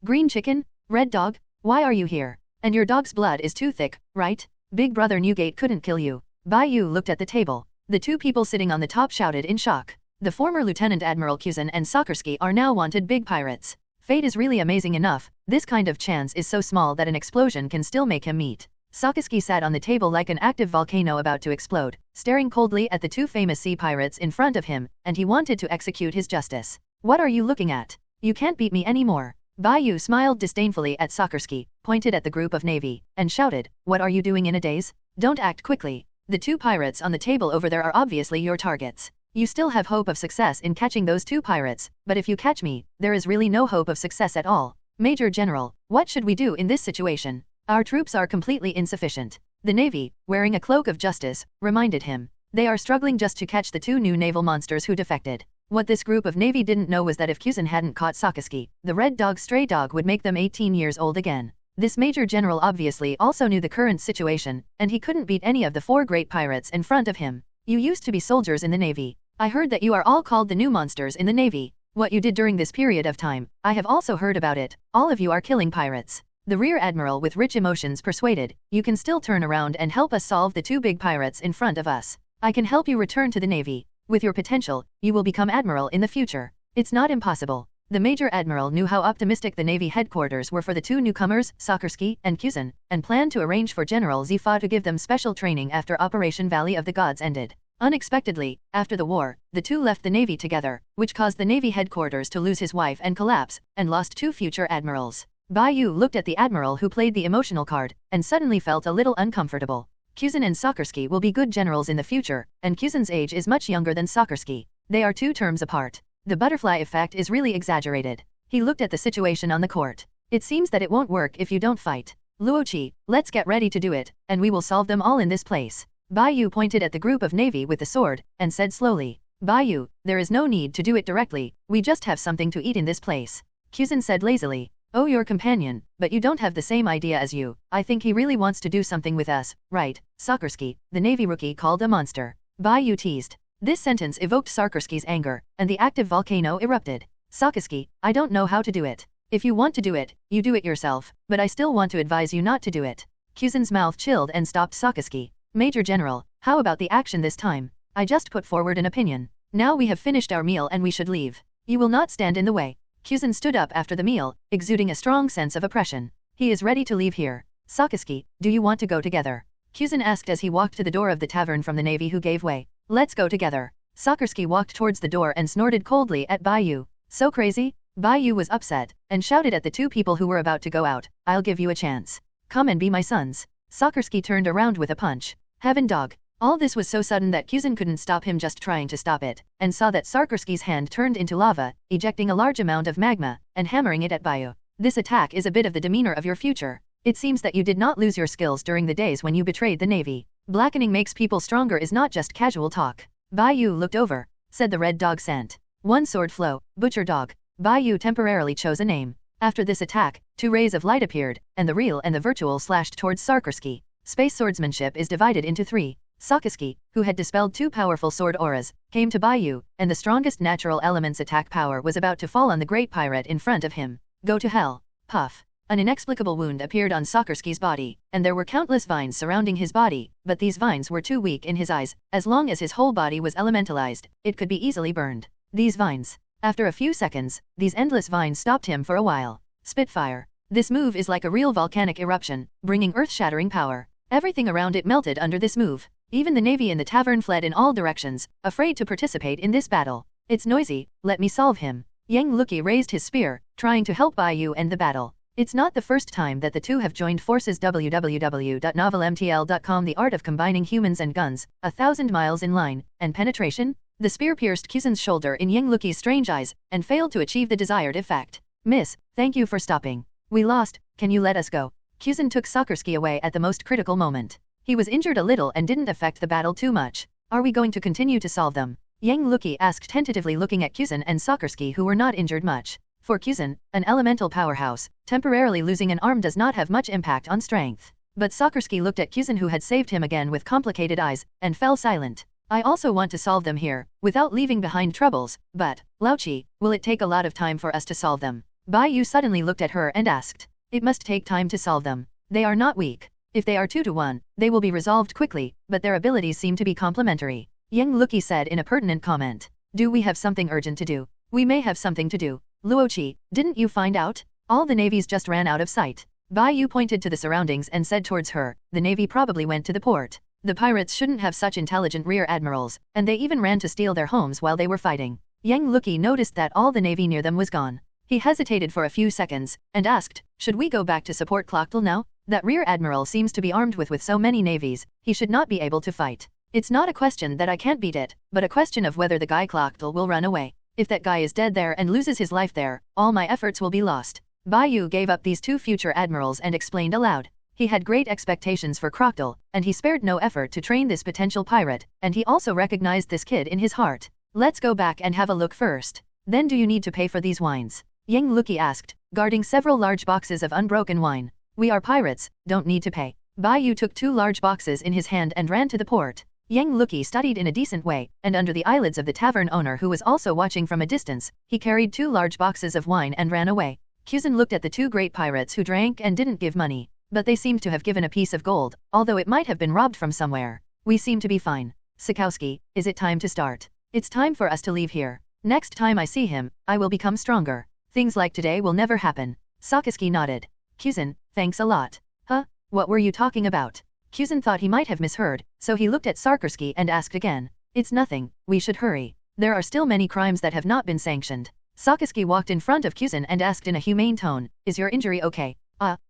Green chicken? Red dog? Why are you here? And your dog's blood is too thick, right? Big brother Newgate couldn't kill you. Bai Yu looked at the table. The two people sitting on the top shouted in shock. The former Lieutenant Admiral Kuzin and Sockersky are now wanted big pirates. Fate is really amazing enough, this kind of chance is so small that an explosion can still make him meet. Sockersky sat on the table like an active volcano about to explode, staring coldly at the two famous sea pirates in front of him, and he wanted to execute his justice. What are you looking at? You can't beat me anymore. Bai Yu smiled disdainfully at Sockersky, pointed at the group of navy, and shouted, what are you doing in a daze? Don't act quickly. The two pirates on the table over there are obviously your targets. You still have hope of success in catching those two pirates, but if you catch me, there is really no hope of success at all. Major General, what should we do in this situation? Our troops are completely insufficient. The Navy, wearing a cloak of justice, reminded him. They are struggling just to catch the two new naval monsters who defected. What this group of Navy didn't know was that if Kuzin hadn't caught Sockersky, the red dog stray dog would make them 18 years old again. This Major General obviously also knew the current situation, and he couldn't beat any of the four great pirates in front of him. You used to be soldiers in the Navy. I heard that you are all called the new monsters in the Navy. What you did during this period of time, I have also heard about it. All of you are killing pirates. The Rear Admiral with rich emotions persuaded, you can still turn around and help us solve the two big pirates in front of us. I can help you return to the Navy. With your potential, you will become Admiral in the future. It's not impossible. The Major Admiral knew how optimistic the Navy headquarters were for the two newcomers, Sockersky and Kuzin, and planned to arrange for General Zifa to give them special training after Operation Valley of the Gods ended. Unexpectedly, after the war, the two left the Navy together, which caused the Navy headquarters to lose his wife and collapse, and lost two future admirals. Bai Yu looked at the admiral who played the emotional card, and suddenly felt a little uncomfortable. Kuzin and Sockersky will be good generals in the future, and Kuzin's age is much younger than Sockersky. They are 2 terms apart. The butterfly effect is really exaggerated. He looked at the situation on the court. It seems that it won't work if you don't fight. Luoqi, let's get ready to do it, and we will solve them all in this place. Bai Yu pointed at the group of navy with the sword, and said slowly, Bai Yu, there is no need to do it directly, we just have something to eat in this place. Kuzin said lazily, oh, your companion, but you don't have the same idea as you. I think he really wants to do something with us, right? Sockersky, the Navy rookie called a monster. Bai Yu teased. This sentence evoked Sockersky's anger, and the active volcano erupted. Sockersky, I don't know how to do it. If you want to do it, you do it yourself, but I still want to advise you not to do it. Kuzin's mouth chilled and stopped Sockersky. Major General, how about the action this time? I just put forward an opinion. Now we have finished our meal and we should leave. You will not stand in the way. Kuzin stood up after the meal, exuding a strong sense of oppression. He is ready to leave here. Sockersky, do you want to go together? Kuzin asked as he walked to the door of the tavern from the navy who gave way. Let's go together. Sockersky walked towards the door and snorted coldly at Bai Yu. So crazy? Bai Yu was upset, and shouted at the 2 people who were about to go out, I'll give you a chance. Come and be my sons. Sockersky turned around with a punch. Heaven dog. All this was so sudden that Kuzin couldn't stop him just trying to stop it, and saw that Sockersky's hand turned into lava, ejecting a large amount of magma, and hammering it at Bai Yu. This attack is a bit of the demeanor of your future. It seems that you did not lose your skills during the days when you betrayed the navy. Blackening makes people stronger is not just casual talk. Bai Yu looked over, said the red dog Sant. One sword flow, butcher dog. Bai Yu temporarily chose a name. After this attack, 2 rays of light appeared, and the real and the virtual slashed towards Sockersky. Space swordsmanship is divided into 3. Sockersky, who had dispelled 2 powerful sword auras, came to Bai Yu, and the strongest natural element's attack power was about to fall on the great pirate in front of him. Go to hell. Puff. An inexplicable wound appeared on Sockersky's body, and there were countless vines surrounding his body, but these vines were too weak in his eyes. As long as his whole body was elementalized, it could be easily burned. These vines. After a few seconds, these endless vines stopped him for a while. Spitfire. This move is like a real volcanic eruption, bringing earth-shattering power. Everything around it melted under this move. Even the navy in the tavern fled in all directions, afraid to participate in this battle. It's noisy, let me solve him. Yang Luki raised his spear, trying to help Bai Yu end the battle. It's not the first time that the two have joined forces. www.novelmtl.com. The art of combining humans and guns, 1,000 miles in line, and penetration? The spear pierced Kuzin's shoulder in Yang Luki's strange eyes, and failed to achieve the desired effect. Miss, thank you for stopping. We lost, can you let us go? Kuzin took Sockersky away at the most critical moment. He was injured a little and didn't affect the battle too much. Are we going to continue to solve them? Yang Luki asked tentatively, looking at Kuzan and Soccerski, who were not injured much. For Kuzan, an elemental powerhouse, temporarily losing an arm does not have much impact on strength. But Soccerski looked at Kuzan, who had saved him again, with complicated eyes, and fell silent. I also want to solve them here, without leaving behind troubles, but, Laochi, will it take a lot of time for us to solve them? Bai Yu suddenly looked at her and asked. It must take time to solve them. They are not weak. If they are 2-1, they will be resolved quickly, but their abilities seem to be complementary. Yang Luki said in a pertinent comment. Do we have something urgent to do? We may have something to do. Luochi, didn't you find out? All the navies just ran out of sight. Bai Yu pointed to the surroundings and said towards her, the navy probably went to the port. The pirates shouldn't have such intelligent rear admirals, and they even ran to steal their homes while they were fighting. Yang Luki noticed that all the navy near them was gone. He hesitated for a few seconds, and asked, should we go back to support Clockdale now? That rear admiral seems to be armed with so many navies, he should not be able to fight. It's not a question that I can't beat it, but a question of whether the guy Clockdale will run away. If that guy is dead there and loses his life there, all my efforts will be lost. Bai Yu gave up these two future admirals and explained aloud. He had great expectations for Crocodile, and he spared no effort to train this potential pirate, and he also recognized this kid in his heart. Let's go back and have a look first. Then do you need to pay for these wines? Yang Luki asked, guarding several large boxes of unbroken wine. We are pirates, don't need to pay. Bai Yu took two large boxes in his hand and ran to the port. Yang Luki studied in a decent way, and under the eyelids of the tavern owner, who was also watching from a distance, he carried two large boxes of wine and ran away. Kuzan looked at the two great pirates who drank and didn't give money, but they seemed to have given a piece of gold, although it might have been robbed from somewhere. We seem to be fine. Sikowski, is it time to start? It's time for us to leave here. Next time I see him, I will become stronger. Things like today will never happen. Soccerski nodded. Kuzan, thanks a lot. Huh? What were you talking about? Kuzan thought he might have misheard, so he looked at Soccerski and asked again. It's nothing, we should hurry. There are still many crimes that have not been sanctioned. Soccerski walked in front of Kuzan and asked in a humane tone, is your injury okay?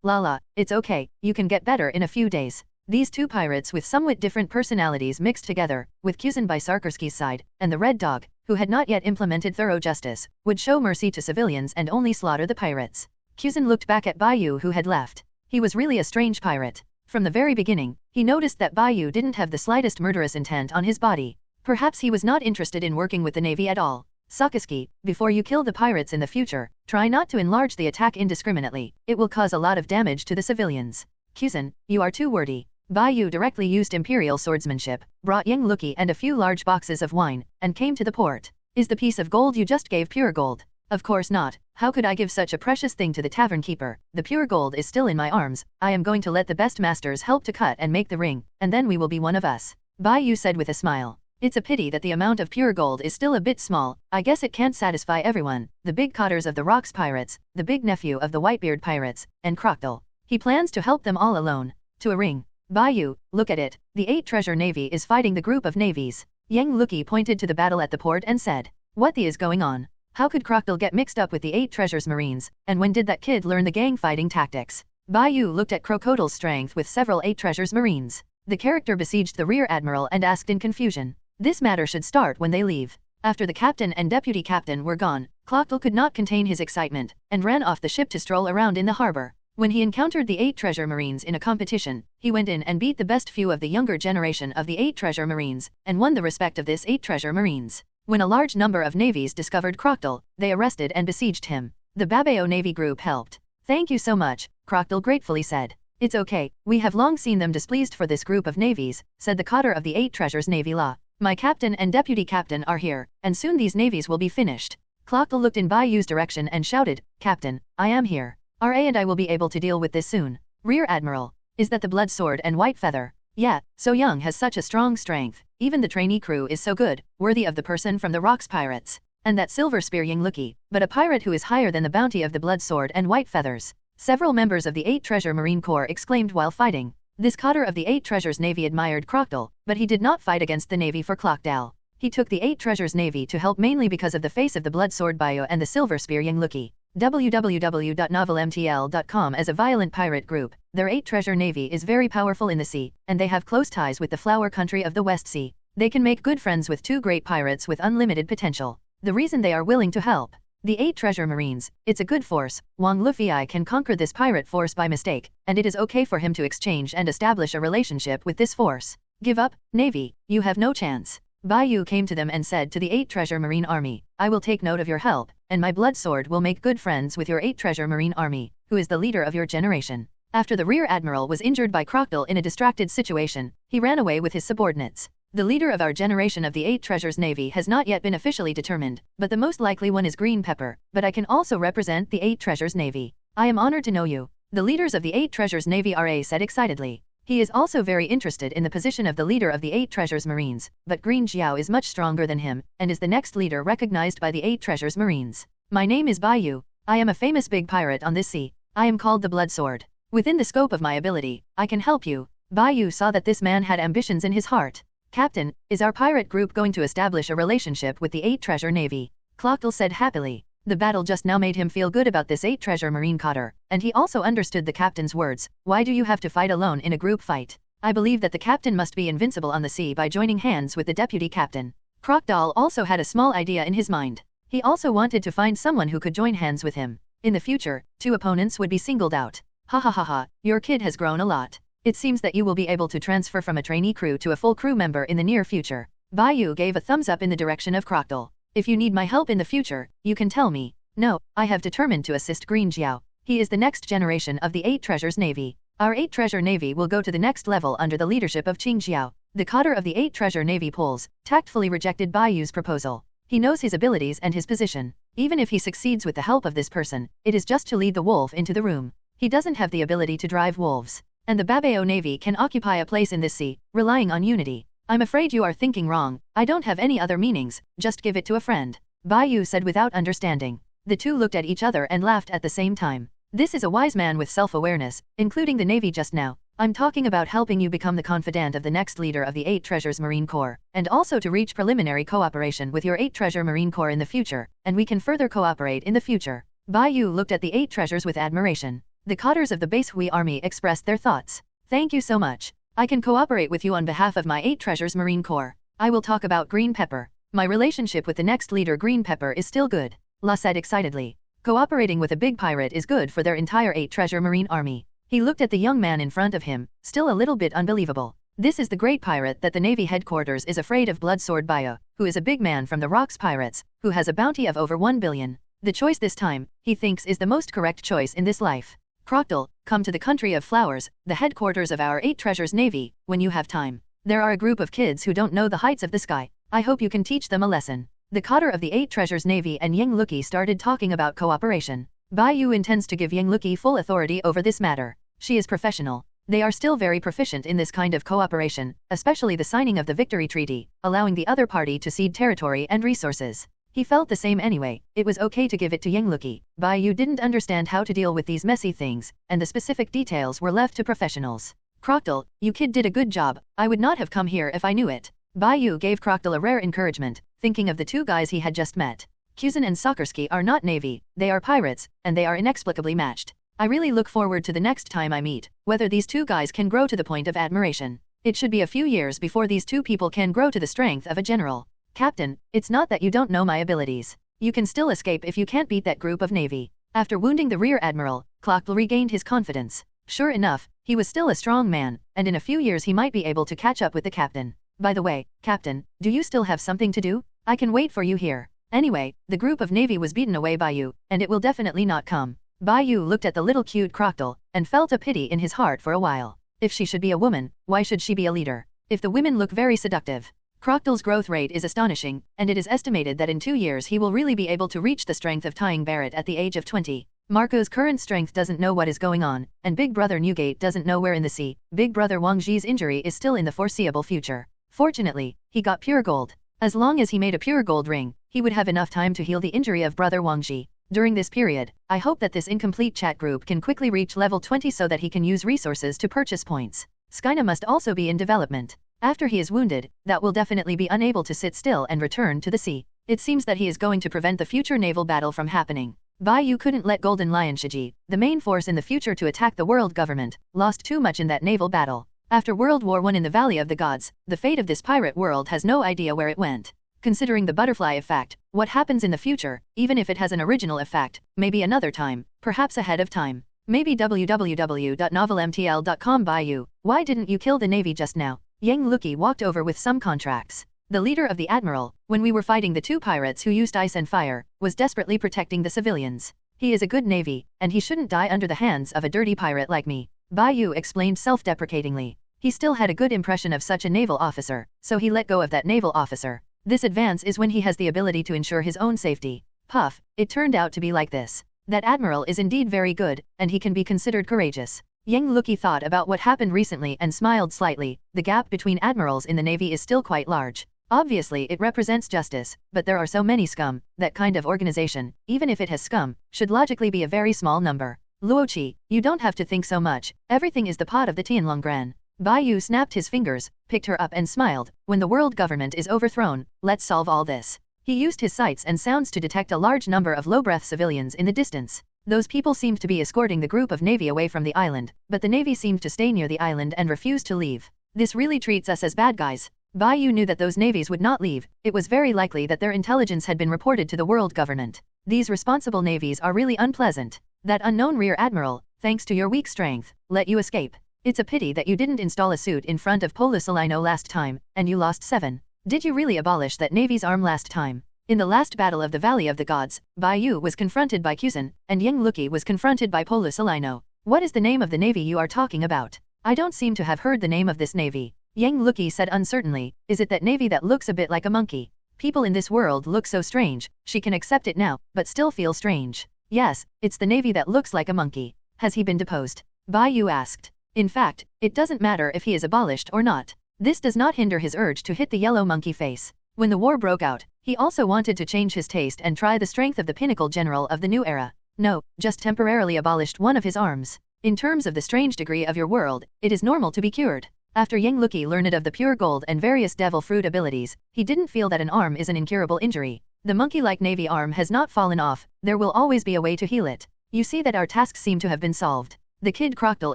Lala, it's okay, you can get better in a few days. These two pirates with somewhat different personalities mixed together, with Kuzan by Soccerski's side, and the Red Dog, who had not yet implemented thorough justice, would show mercy to civilians and only slaughter the pirates. Kuzan looked back at Bai Yu, who had left. He was really a strange pirate. From the very beginning, he noticed that Bai Yu didn't have the slightest murderous intent on his body. Perhaps he was not interested in working with the navy at all. Soccerski, before you kill the pirates in the future, try not to enlarge the attack indiscriminately. It will cause a lot of damage to the civilians. Kuzan, you are too wordy. Bai Yu directly used imperial swordsmanship, brought Yang Luki and a few large boxes of wine, and came to the port. Is the piece of gold you just gave pure gold? Of course not. How could I give such a precious thing to the tavern keeper? The pure gold is still in my arms. I am going to let the best masters help to cut and make the ring, and then we will be one of us. Bai Yu said with a smile. It's a pity that the amount of pure gold is still a bit small. I guess it can't satisfy everyone. The big cadres of the Rocks pirates, the big nephew of the Whitebeard pirates, and Crocodile. He plans to help them all alone. To a ring. Bai Yu, look at it. The 8 treasure navy is fighting the group of navies. Yang Luki pointed to the battle at the port and said, what the is going on? How could Crocodile get mixed up with the 8 treasures marines, and when did that kid learn the gang fighting tactics? Bai Yu looked at Crocodile's strength with several 8 treasures marines. The character besieged the rear admiral and asked in confusion. This matter should start when they leave. After the captain and deputy captain were gone, Crocodile could not contain his excitement, and ran off the ship to stroll around in the harbor. When he encountered the 8 treasure marines in a competition, he went in and beat the best few of the younger generation of the 8 treasure marines, and won the respect of this 8 treasure marines. When a large number of navies discovered Crocodile, they arrested and besieged him. The Babeo Navy group helped. Thank you so much, Crocodile gratefully said. It's okay, we have long seen them displeased for this group of navies, said the cadre of the 8 treasures navy law. My captain and deputy captain are here, and soon these navies will be finished. Crocodile looked in Bai Yu's direction and shouted, Captain, I am here. RA and I will be able to deal with this soon. Rear Admiral, is that the Blood Sword and White Feather? Yeah, so young has such a strong strength. Even the trainee crew is so good, worthy of the person from the Rocks Pirates. And that Silver Spear Yang Luki, but a pirate who is higher than the bounty of the Blood Sword and White Feathers. Several members of the 8 Treasure Marine Corps exclaimed while fighting. This cadre of the 8 Treasures Navy admired Crocodile, but he did not fight against the Navy for Clockdale. He took the 8 Treasures Navy to help mainly because of the face of the Blood Sword Bai Yu and the Silver Spear Yang Luki. www.novelmtl.com as a violent pirate group, their 8 Treasure Navy is very powerful in the sea, and they have close ties with the Flower Country of the West Sea. They can make good friends with 2 great pirates with unlimited potential. The reason they are willing to help. The 8 Treasure Marines, it's a good force. Wang Luffy can conquer this pirate force by mistake, and it is okay for him to exchange and establish a relationship with this force. Give up, Navy, you have no chance. Bai Yu came to them and said to the 8 Treasure Marine Army, I will take note of your help, and my blood sword will make good friends with your 8 Treasure Marine Army, who is the leader of your generation. After the Rear Admiral was injured by Crocodile in a distracted situation, he ran away with his subordinates. The leader of our generation of the 8 Treasures Navy has not yet been officially determined, but the most likely one is Green Pepper, but I can also represent the 8 Treasures Navy. I am honored to know you. The leaders of the 8 Treasures Navy RA said excitedly. He is also very interested in the position of the leader of the 8 Treasures Marines, but Green Xiao is much stronger than him, and is the next leader recognized by the 8 Treasures Marines. My name is Bai Yu. I am a famous big pirate on this sea. I am called the Blood Sword. Within the scope of my ability, I can help you. Bai Yu saw that this man had ambitions in his heart. Captain, is our pirate group going to establish a relationship with the 8 Treasure Navy? Clockdale said happily. The battle just now made him feel good about this 8 Treasure Marine cadre, and he also understood the captain's words. Why do you have to fight alone in a group fight? I believe that the captain must be invincible on the sea by joining hands with the deputy captain. Crocodile also had a small idea in his mind. He also wanted to find someone who could join hands with him. In the future, 2 opponents would be singled out. Ha ha ha ha, your kid has grown a lot. It seems that you will be able to transfer from a trainee crew to a full crew member in the near future. Bai Yu gave a thumbs up in the direction of Crocodile. If you need my help in the future, you can tell me. No, I have determined to assist Green Xiao. He is the next generation of the 8 Treasures Navy. Our 8 Treasure Navy will go to the next level under the leadership of Qing Xiao. The cadre of the 8 Treasure Navy Poles tactfully rejected Bai Yu's proposal. He knows his abilities and his position. Even if he succeeds with the help of this person, it is just to lead the wolf into the room. He doesn't have the ability to drive wolves. And the Babao Navy can occupy a place in this sea, relying on unity. I'm afraid you are thinking wrong. I don't have any other meanings, just give it to a friend. Bai Yu said without understanding. The two looked at each other and laughed at the same time. This is a wise man with self-awareness, including the Navy just now. I'm talking about helping you become the confidant of the next leader of the 8 Treasures Marine Corps, and also to reach preliminary cooperation with your 8 Treasure Marine Corps in the future, and we can further cooperate in the future. Bai Yu looked at the 8 treasures with admiration. The cadres of the Base Hui Army expressed their thoughts. Thank you so much. I can cooperate with you on behalf of my 8 Treasures Marine Corps. I will talk about Green Pepper. My relationship with the next leader Green Pepper is still good. La said excitedly. Cooperating with a big pirate is good for their entire 8 Treasure Marine Army. He looked at the young man in front of him, still a little bit unbelievable. This is the great pirate that the Navy headquarters is afraid of. Blood Sword Bai Yu, who is a big man from the Rocks Pirates, who has a bounty of over 1 billion. The choice this time, he thinks, is the most correct choice in this life. Crocodile, come to the country of flowers, the headquarters of our 8 Treasures Navy, when you have time. There are a group of kids who don't know the heights of the sky. I hope you can teach them a lesson. The cadre of the 8 Treasures Navy and Yang Luki started talking about cooperation. Bai Yu intends to give Yang Luki full authority over this matter. She is professional. They are still very proficient in this kind of cooperation, especially the signing of the Victory Treaty, allowing the other party to cede territory and resources. He felt the same anyway. It was okay to give it to Yang Luki. Bai Yu didn't understand how to deal with these messy things, and the specific details were left to professionals. Crocodile, you kid did a good job. I would not have come here if I knew it. Bai Yu gave Crocodile a rare encouragement, thinking of the 2 guys he had just met. Kuzan and Sokorsky are not Navy, they are pirates, and they are inexplicably matched. I really look forward to the next time I meet, whether these 2 guys can grow to the point of admiration. It should be a few years before these 2 people can grow to the strength of a general. Captain, it's not that you don't know my abilities. You can still escape if you can't beat that group of Navy. After wounding the Rear Admiral, Clockle regained his confidence. Sure enough, he was still a strong man, and in a few years he might be able to catch up with the captain. By the way, Captain, do you still have something to do? I can wait for you here. Anyway, the group of Navy was beaten away by you, and it will definitely not come. Bai Yu looked at the little cute Crocodile, and felt a pity in his heart for a while. If she should be a woman, why should she be a leader? If the women look very seductive. Crocodile's growth rate is astonishing, and it is estimated that in 2 years he will really be able to reach the strength of Tying Barrett at the age of 20. Marco's current strength doesn't know what is going on, and Big Brother Newgate doesn't know where in the sea. Big Brother Wang Ji's injury is still in the foreseeable future. Fortunately, he got pure gold. As long as he made a pure gold ring, he would have enough time to heal the injury of Brother Wang Ji. During this period, I hope that this incomplete chat group can quickly reach level 20 so that he can use resources to purchase points. Skyna must also be in development. After he is wounded, that will definitely be unable to sit still and return to the sea. It seems that he is going to prevent the future naval battle from happening. Bai Yu couldn't let Golden Lion Shiji, the main force in the future to attack the world government, lost too much in that naval battle. After World War I in the Valley of the Gods, the fate of this pirate world has no idea where it went. Considering the butterfly effect, what happens in the future, even if it has an original effect, maybe another time, perhaps ahead of time. Maybe www.novelmtl.com. Bai Yu, why didn't you kill the Navy just now? Yang Luki walked over with some contracts. The leader of the admiral, when we were fighting the 2 pirates who used ice and fire, was desperately protecting the civilians. He is a good navy, and he shouldn't die under the hands of a dirty pirate like me, Bai Yu explained self-deprecatingly. He still had a good impression of such a naval officer, so he let go of that naval officer. This advance is when he has the ability to ensure his own safety. Puff, it turned out to be like this. That admiral is indeed very good, and he can be considered courageous. Yang Luki thought about what happened recently and smiled slightly. The gap between admirals in the navy is still quite large. Obviously it represents justice, but there are so many scum, that kind of organization, even if it has scum, should logically be a very small number. Luoqi, you don't have to think so much, everything is the pot of the Tianlonggran. Bai Yu snapped his fingers, picked her up and smiled. When the world government is overthrown, let's solve all this. He used his sights and sounds to detect a large number of low-breath civilians in the distance. Those people seemed to be escorting the group of navy away from the island, but the navy seemed to stay near the island and refused to leave. This really treats us as bad guys. Bai Yu knew that those navies would not leave. It was very likely that their intelligence had been reported to the world government. These responsible navies are really unpleasant. That unknown rear admiral, thanks to your weak strength, let you escape. It's a pity that you didn't install a suit in front of Polusalino last time, and you lost 7. Did you really abolish that navy's arm last time? In the last battle of the Valley of the Gods, Bai Yu was confronted by Kusan, and Yang Luki was confronted by Polusalino. What is the name of the navy you are talking about? I don't seem to have heard the name of this navy. Yang Luki said uncertainly, is it that navy that looks a bit like a monkey? People in this world look so strange, she can accept it now, but still feel strange. Yes, it's the navy that looks like a monkey. Has he been deposed? Bai Yu asked. In fact, it doesn't matter if he is abolished or not. This does not hinder his urge to hit the yellow monkey face. When the war broke out, he also wanted to change his taste and try the strength of the pinnacle general of the new era. No, just temporarily abolished one of his arms. In terms of the strange degree of your world, it is normal to be cured. After Yang Luki learned of the pure gold and various devil fruit abilities, he didn't feel that an arm is an incurable injury. The monkey-like navy arm has not fallen off, there will always be a way to heal it. You see that our tasks seem to have been solved. The kid Crocodile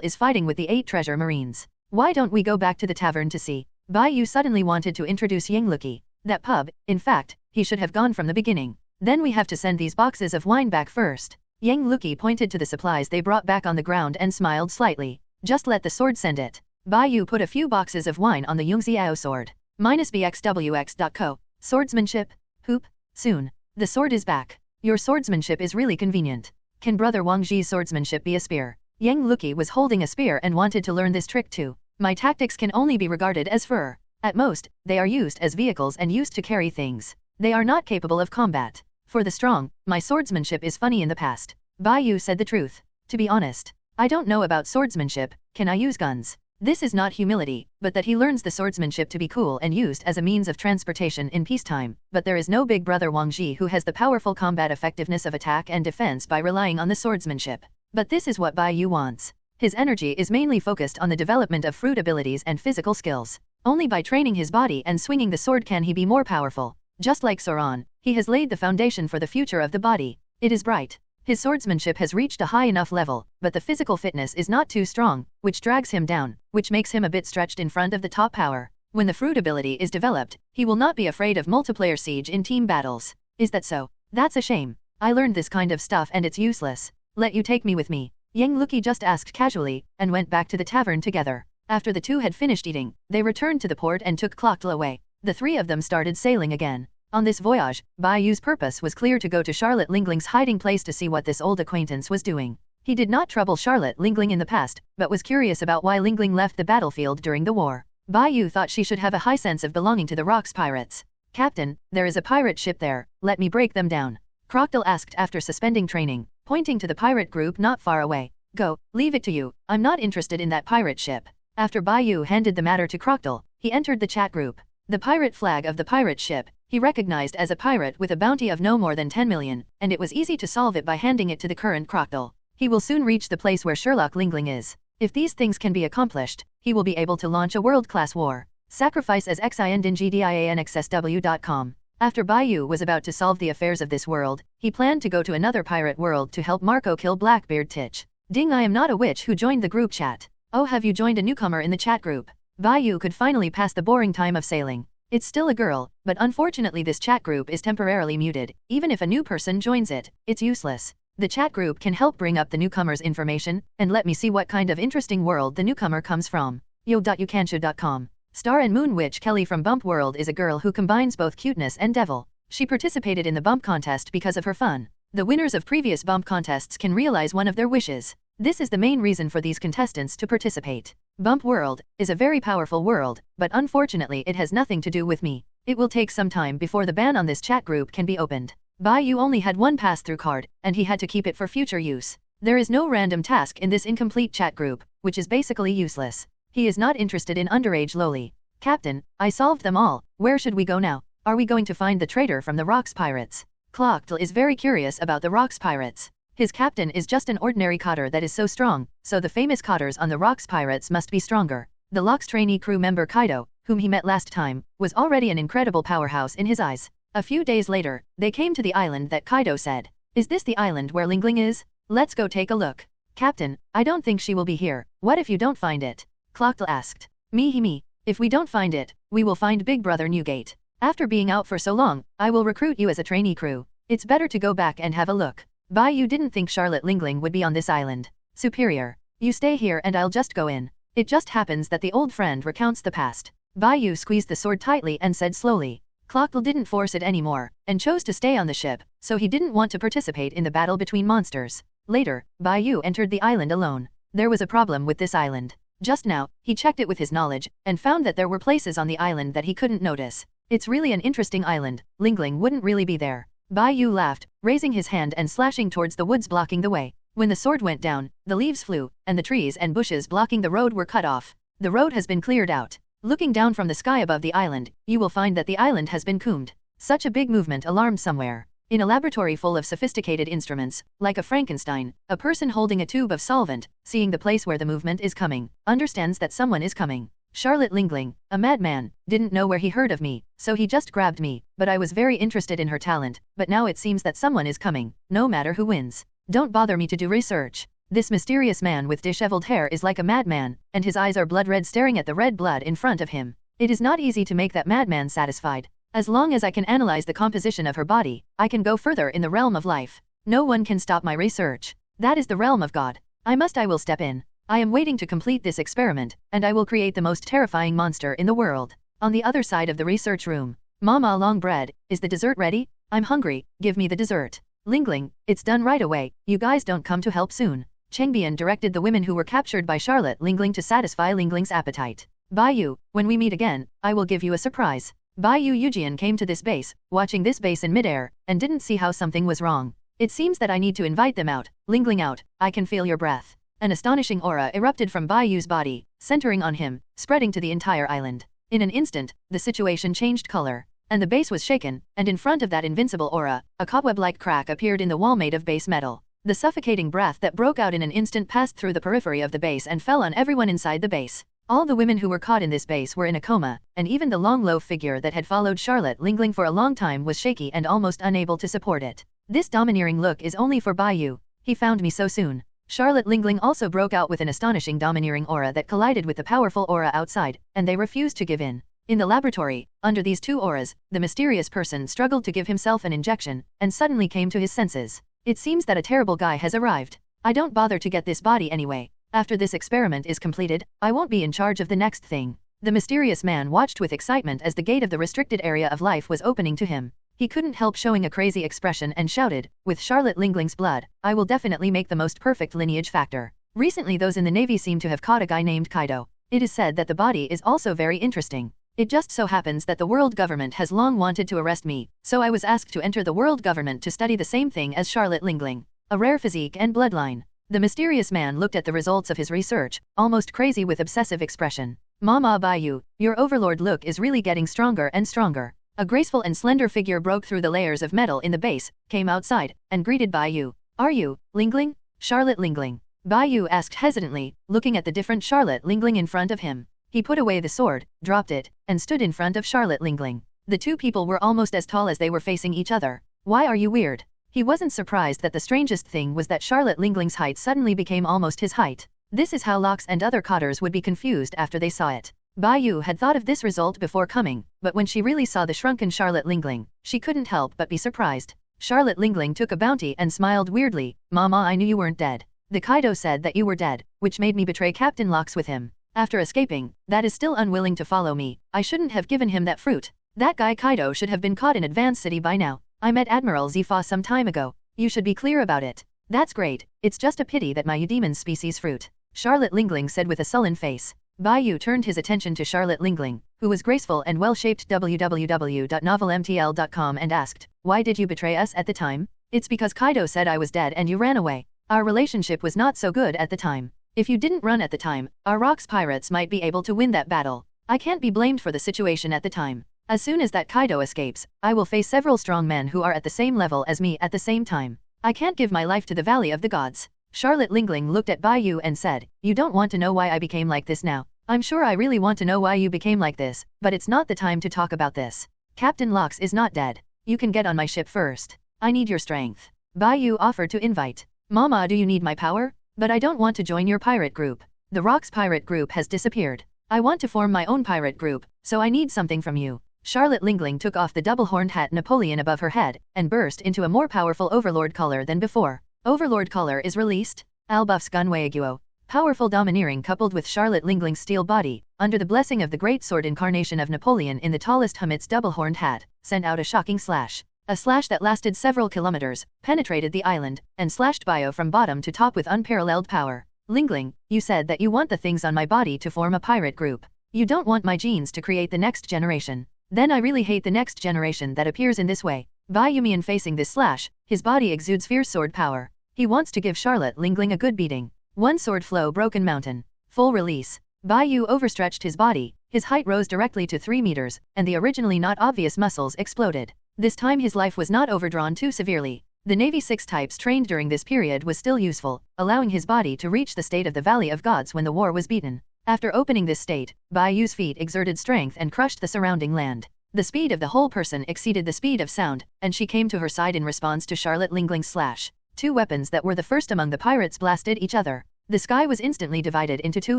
is fighting with the 8 treasure marines. Why don't we go back to the tavern to see? Bai Yu suddenly wanted to introduce Yang Luki. That pub, in fact, he should have gone from the beginning. Then we have to send these boxes of wine back first. Yang Luki pointed to the supplies they brought back on the ground and smiled slightly. Just let the sword send it. Bai Yu put a few boxes of wine on the Yungziao sword. -bxwx.co. Swordsmanship? Hoop? Soon. The sword is back. Your swordsmanship is really convenient. Can brother Wang Ji's swordsmanship be a spear? Yang Luki was holding a spear and wanted to learn this trick too. My tactics can only be regarded as fur. At most, they are used as vehicles and used to carry things. They are not capable of combat. For the strong, my swordsmanship is funny in the past. Bai Yu said the truth. To be honest, I don't know about swordsmanship, can I use guns? This is not humility, but that he learns the swordsmanship to be cool and used as a means of transportation in peacetime, but there is no big brother Wang Ji who has the powerful combat effectiveness of attack and defense by relying on the swordsmanship. But this is what Bai Yu wants. His energy is mainly focused on the development of fruit abilities and physical skills. Only by training his body and swinging the sword can he be more powerful. Just like Sauron, he has laid the foundation for the future of the body. It is bright. His swordsmanship has reached a high enough level, but the physical fitness is not too strong, which drags him down, which makes him a bit stretched in front of the top power. When the fruit ability is developed, he will not be afraid of multiplayer siege in team battles. Is that so? That's a shame. I learned this kind of stuff and it's useless. Let you take me with me. Yang Luki just asked casually, and went back to the tavern together. After the two had finished eating, they returned to the port and took Crocodile away. The 3 of them started sailing again. On this voyage, Bai Yu's purpose was clear to go to Charlotte Lingling's hiding place to see what this old acquaintance was doing. He did not trouble Charlotte Lingling in the past, but was curious about why Lingling left the battlefield during the war. Bai Yu thought she should have a high sense of belonging to the Rocks pirates. Captain, there is a pirate ship there, let me break them down. Crocodile asked after suspending training, pointing to the pirate group not far away. Go, leave it to you, I'm not interested in that pirate ship. After Bai Yu handed the matter to Crocodile, he entered the chat group. The pirate flag of the pirate ship, he recognized as a pirate with a bounty of no more than 10 million, and it was easy to solve it by handing it to the current Crocodile. He will soon reach the place where Sherlock Lingling is. If these things can be accomplished, he will be able to launch a world-class war. Sacrifice as xindingdianxsw.com. After Bai Yu was about to solve the affairs of this world, he planned to go to another pirate world to help Marco kill Blackbeard Titch. Ding, I am not a witch who joined the group chat. Oh, have you joined a newcomer in the chat group? Bai Yu could finally pass the boring time of sailing. It's still a girl, but unfortunately this chat group is temporarily muted. Even if a new person joins it, it's useless. The chat group can help bring up the newcomer's information, and let me see what kind of interesting world the newcomer comes from. yo.ucanshu.com. Star and Moon Witch Kelly from Bump World is a girl who combines both cuteness and devil. She participated in the Bump contest because of her fun. The winners of previous Bump contests can realize one of their wishes. This is the main reason for these contestants to participate. Bump World is a very powerful world, but unfortunately it has nothing to do with me. It will take some time before the ban on this chat group can be opened. Bai Yu only had one pass-through card, and he had to keep it for future use. There is no random task in this incomplete chat group, which is basically useless. He is not interested in underage loli. Captain, I solved them all. Where should we go now? Are we going to find the traitor from the Rocks Pirates? Clockdle is very curious about the Rocks Pirates. His captain is just an ordinary cadre that is so strong, so the famous cadres on the Rocks Pirates must be stronger. The Locks trainee crew member Kaido, whom he met last time, was already an incredible powerhouse in his eyes. A few days later, they came to the island that Kaido said. Is this the island where Lingling is? Let's go take a look. Captain, I don't think she will be here. What if you don't find it? Clockdle asked. Me. If we don't find it, we will find Big Brother Newgate. After being out for so long, I will recruit you as a trainee crew. It's better to go back and have a look. Bai Yu didn't think Charlotte Lingling would be on this island. Superior. You stay here and I'll just go in. It just happens that the old friend recounts the past. Bai Yu squeezed the sword tightly and said slowly. Clockdle didn't force it anymore, and chose to stay on the ship, so he didn't want to participate in the battle between monsters. Later, Bai Yu entered the island alone. There was a problem with this island. Just now, he checked it with his knowledge, and found that there were places on the island that he couldn't notice. It's really an interesting island. Lingling wouldn't really be there. Bai Yu laughed, raising his hand and slashing towards the woods blocking the way. When the sword went down, the leaves flew, and the trees and bushes blocking the road were cut off. The road has been cleared out. Looking down from the sky above the island, you will find that the island has been combed. Such a big movement alarmed somewhere. In a laboratory full of sophisticated instruments, like a Frankenstein, a person holding a tube of solvent, seeing the place where the movement is coming, understands that someone is coming. Charlotte Lingling, a madman, didn't know where he heard of me, so he just grabbed me, but I was very interested in her talent, but now it seems that someone is coming, no matter who wins. Don't bother me to do research. This mysterious man with disheveled hair is like a madman, and his eyes are blood red staring at the red blood in front of him. It is not easy to make that madman satisfied. As long as I can analyze the composition of her body, I can go further in the realm of life. No one can stop my research. That is the realm of God. I will step in. I am waiting to complete this experiment, and I will create the most terrifying monster in the world. On the other side of the research room. Mama long bread, is the dessert ready? I'm hungry, give me the dessert. Lingling, it's done right away, you guys don't come to help soon. Chengbian directed the women who were captured by Charlotte Lingling to satisfy Lingling's appetite. Bai Yu, when we meet again, I will give you a surprise. Bai Yu Yujian came to this base, watching this base in midair, and didn't see how something was wrong. It seems that I need to invite them out. Lingling out, I can feel your breath. An astonishing aura erupted from Bai Yu's body, centering on him, spreading to the entire island. In an instant, the situation changed color, and the base was shaken, and in front of that invincible aura, a cobweb-like crack appeared in the wall made of base metal. The suffocating breath that broke out in an instant passed through the periphery of the base and fell on everyone inside the base. All the women who were caught in this base were in a coma, and even the long low figure that had followed Charlotte Lingling for a long time was shaky and almost unable to support it. This domineering look is only for Bai Yu. He found me so soon. Charlotte Lingling also broke out with an astonishing domineering aura that collided with the powerful aura outside, and they refused to give in. In the laboratory, under these two auras, the mysterious person struggled to give himself an injection, and suddenly came to his senses. It seems that a terrible guy has arrived. I don't bother to get this body anyway. After this experiment is completed, I won't be in charge of the next thing. The mysterious man watched with excitement as the gate of the restricted area of life was opening to him. He couldn't help showing a crazy expression and shouted, with Charlotte Lingling's blood, I will definitely make the most perfect lineage factor. Recently those in the Navy seem to have caught a guy named Kaido. It is said that the body is also very interesting. It just so happens that the world government has long wanted to arrest me, so I was asked to enter the world government to study the same thing as Charlotte Lingling. A rare physique and bloodline. The mysterious man looked at the results of his research, almost crazy with obsessive expression. Mama Bai Yu, your overlord look is really getting stronger and stronger. A graceful and slender figure broke through the layers of metal in the base, came outside, and greeted Bai Yu. Are you, Lingling? Charlotte Lingling. Bai Yu asked hesitantly, looking at the different Charlotte Lingling in front of him. He put away the sword, dropped it, and stood in front of Charlotte Lingling. The two people were almost as tall as they were facing each other. Why are you weird? He wasn't surprised that the strangest thing was that Charlotte Lingling's height suddenly became almost his height. This is how Locks and other cadres would be confused after they saw it. Bai Yu had thought of this result before coming, but when she really saw the shrunken Charlotte Lingling, she couldn't help but be surprised. Charlotte Lingling took a bounty and smiled weirdly. Mama, I knew you weren't dead. The Kaido said that you were dead, which made me betray Captain Locks with him. After escaping, that is still unwilling to follow me. I shouldn't have given him that fruit. That guy Kaido should have been caught in Advanced City by now. I met Admiral Zifa some time ago. You should be clear about it. That's great. It's just a pity that my Eudemon's species fruit. Charlotte Lingling said with a sullen face. Bai Yu turned his attention to Charlotte Lingling, who was graceful and well-shaped www.novelmtl.com and asked, "Why did you betray us at the time?" "It's because Kaido said I was dead and you ran away. Our relationship was not so good at the time. If you didn't run at the time, our Rocks pirates might be able to win that battle. I can't be blamed for the situation at the time. As soon as that Kaido escapes, I will face several strong men who are at the same level as me at the same time. I can't give my life to the Valley of the Gods." Charlotte Lingling looked at Bai Yu and said, "You don't want to know why I became like this now. I'm sure I really want to know why you became like this, but it's not the time to talk about this. Captain Locks is not dead. You can get on my ship first. I need your strength." Bai Yu offered to invite. "Mama, do you need my power? But I don't want to join your pirate group. The Rocks pirate group has disappeared. I want to form my own pirate group, so I need something from you." Charlotte Lingling took off the double-horned hat Napoleon above her head, and burst into a more powerful Overlord color than before. Overlord color is released. Albuff's Gunwayaguo. Powerful domineering coupled with Charlotte Lingling's steel body, under the blessing of the great sword incarnation of Napoleon in the tallest Hamit's double-horned hat, sent out a shocking slash. A slash that lasted several kilometers, penetrated the island, and slashed Bio from bottom to top with unparalleled power. "Lingling, you said that you want the things on my body to form a pirate group. You don't want my genes to create the next generation. Then I really hate the next generation that appears in this way." Bai Yumian facing this slash, his body exudes fierce sword power. He wants to give Charlotte Lingling a good beating. One sword flow Broken Mountain. Full release. Bai Yu overstretched his body, his height rose directly to 3 meters, and the originally not obvious muscles exploded. This time his life was not overdrawn too severely. The Navy 6 types trained during this period was still useful, allowing his body to reach the state of the Valley of Gods when the war was beaten. After opening this state, Bai Yu's feet exerted strength and crushed the surrounding land. The speed of the whole person exceeded the speed of sound, and she came to her side in response to Charlotte Lingling's slash. Two weapons that were the first among the pirates blasted each other. The sky was instantly divided into two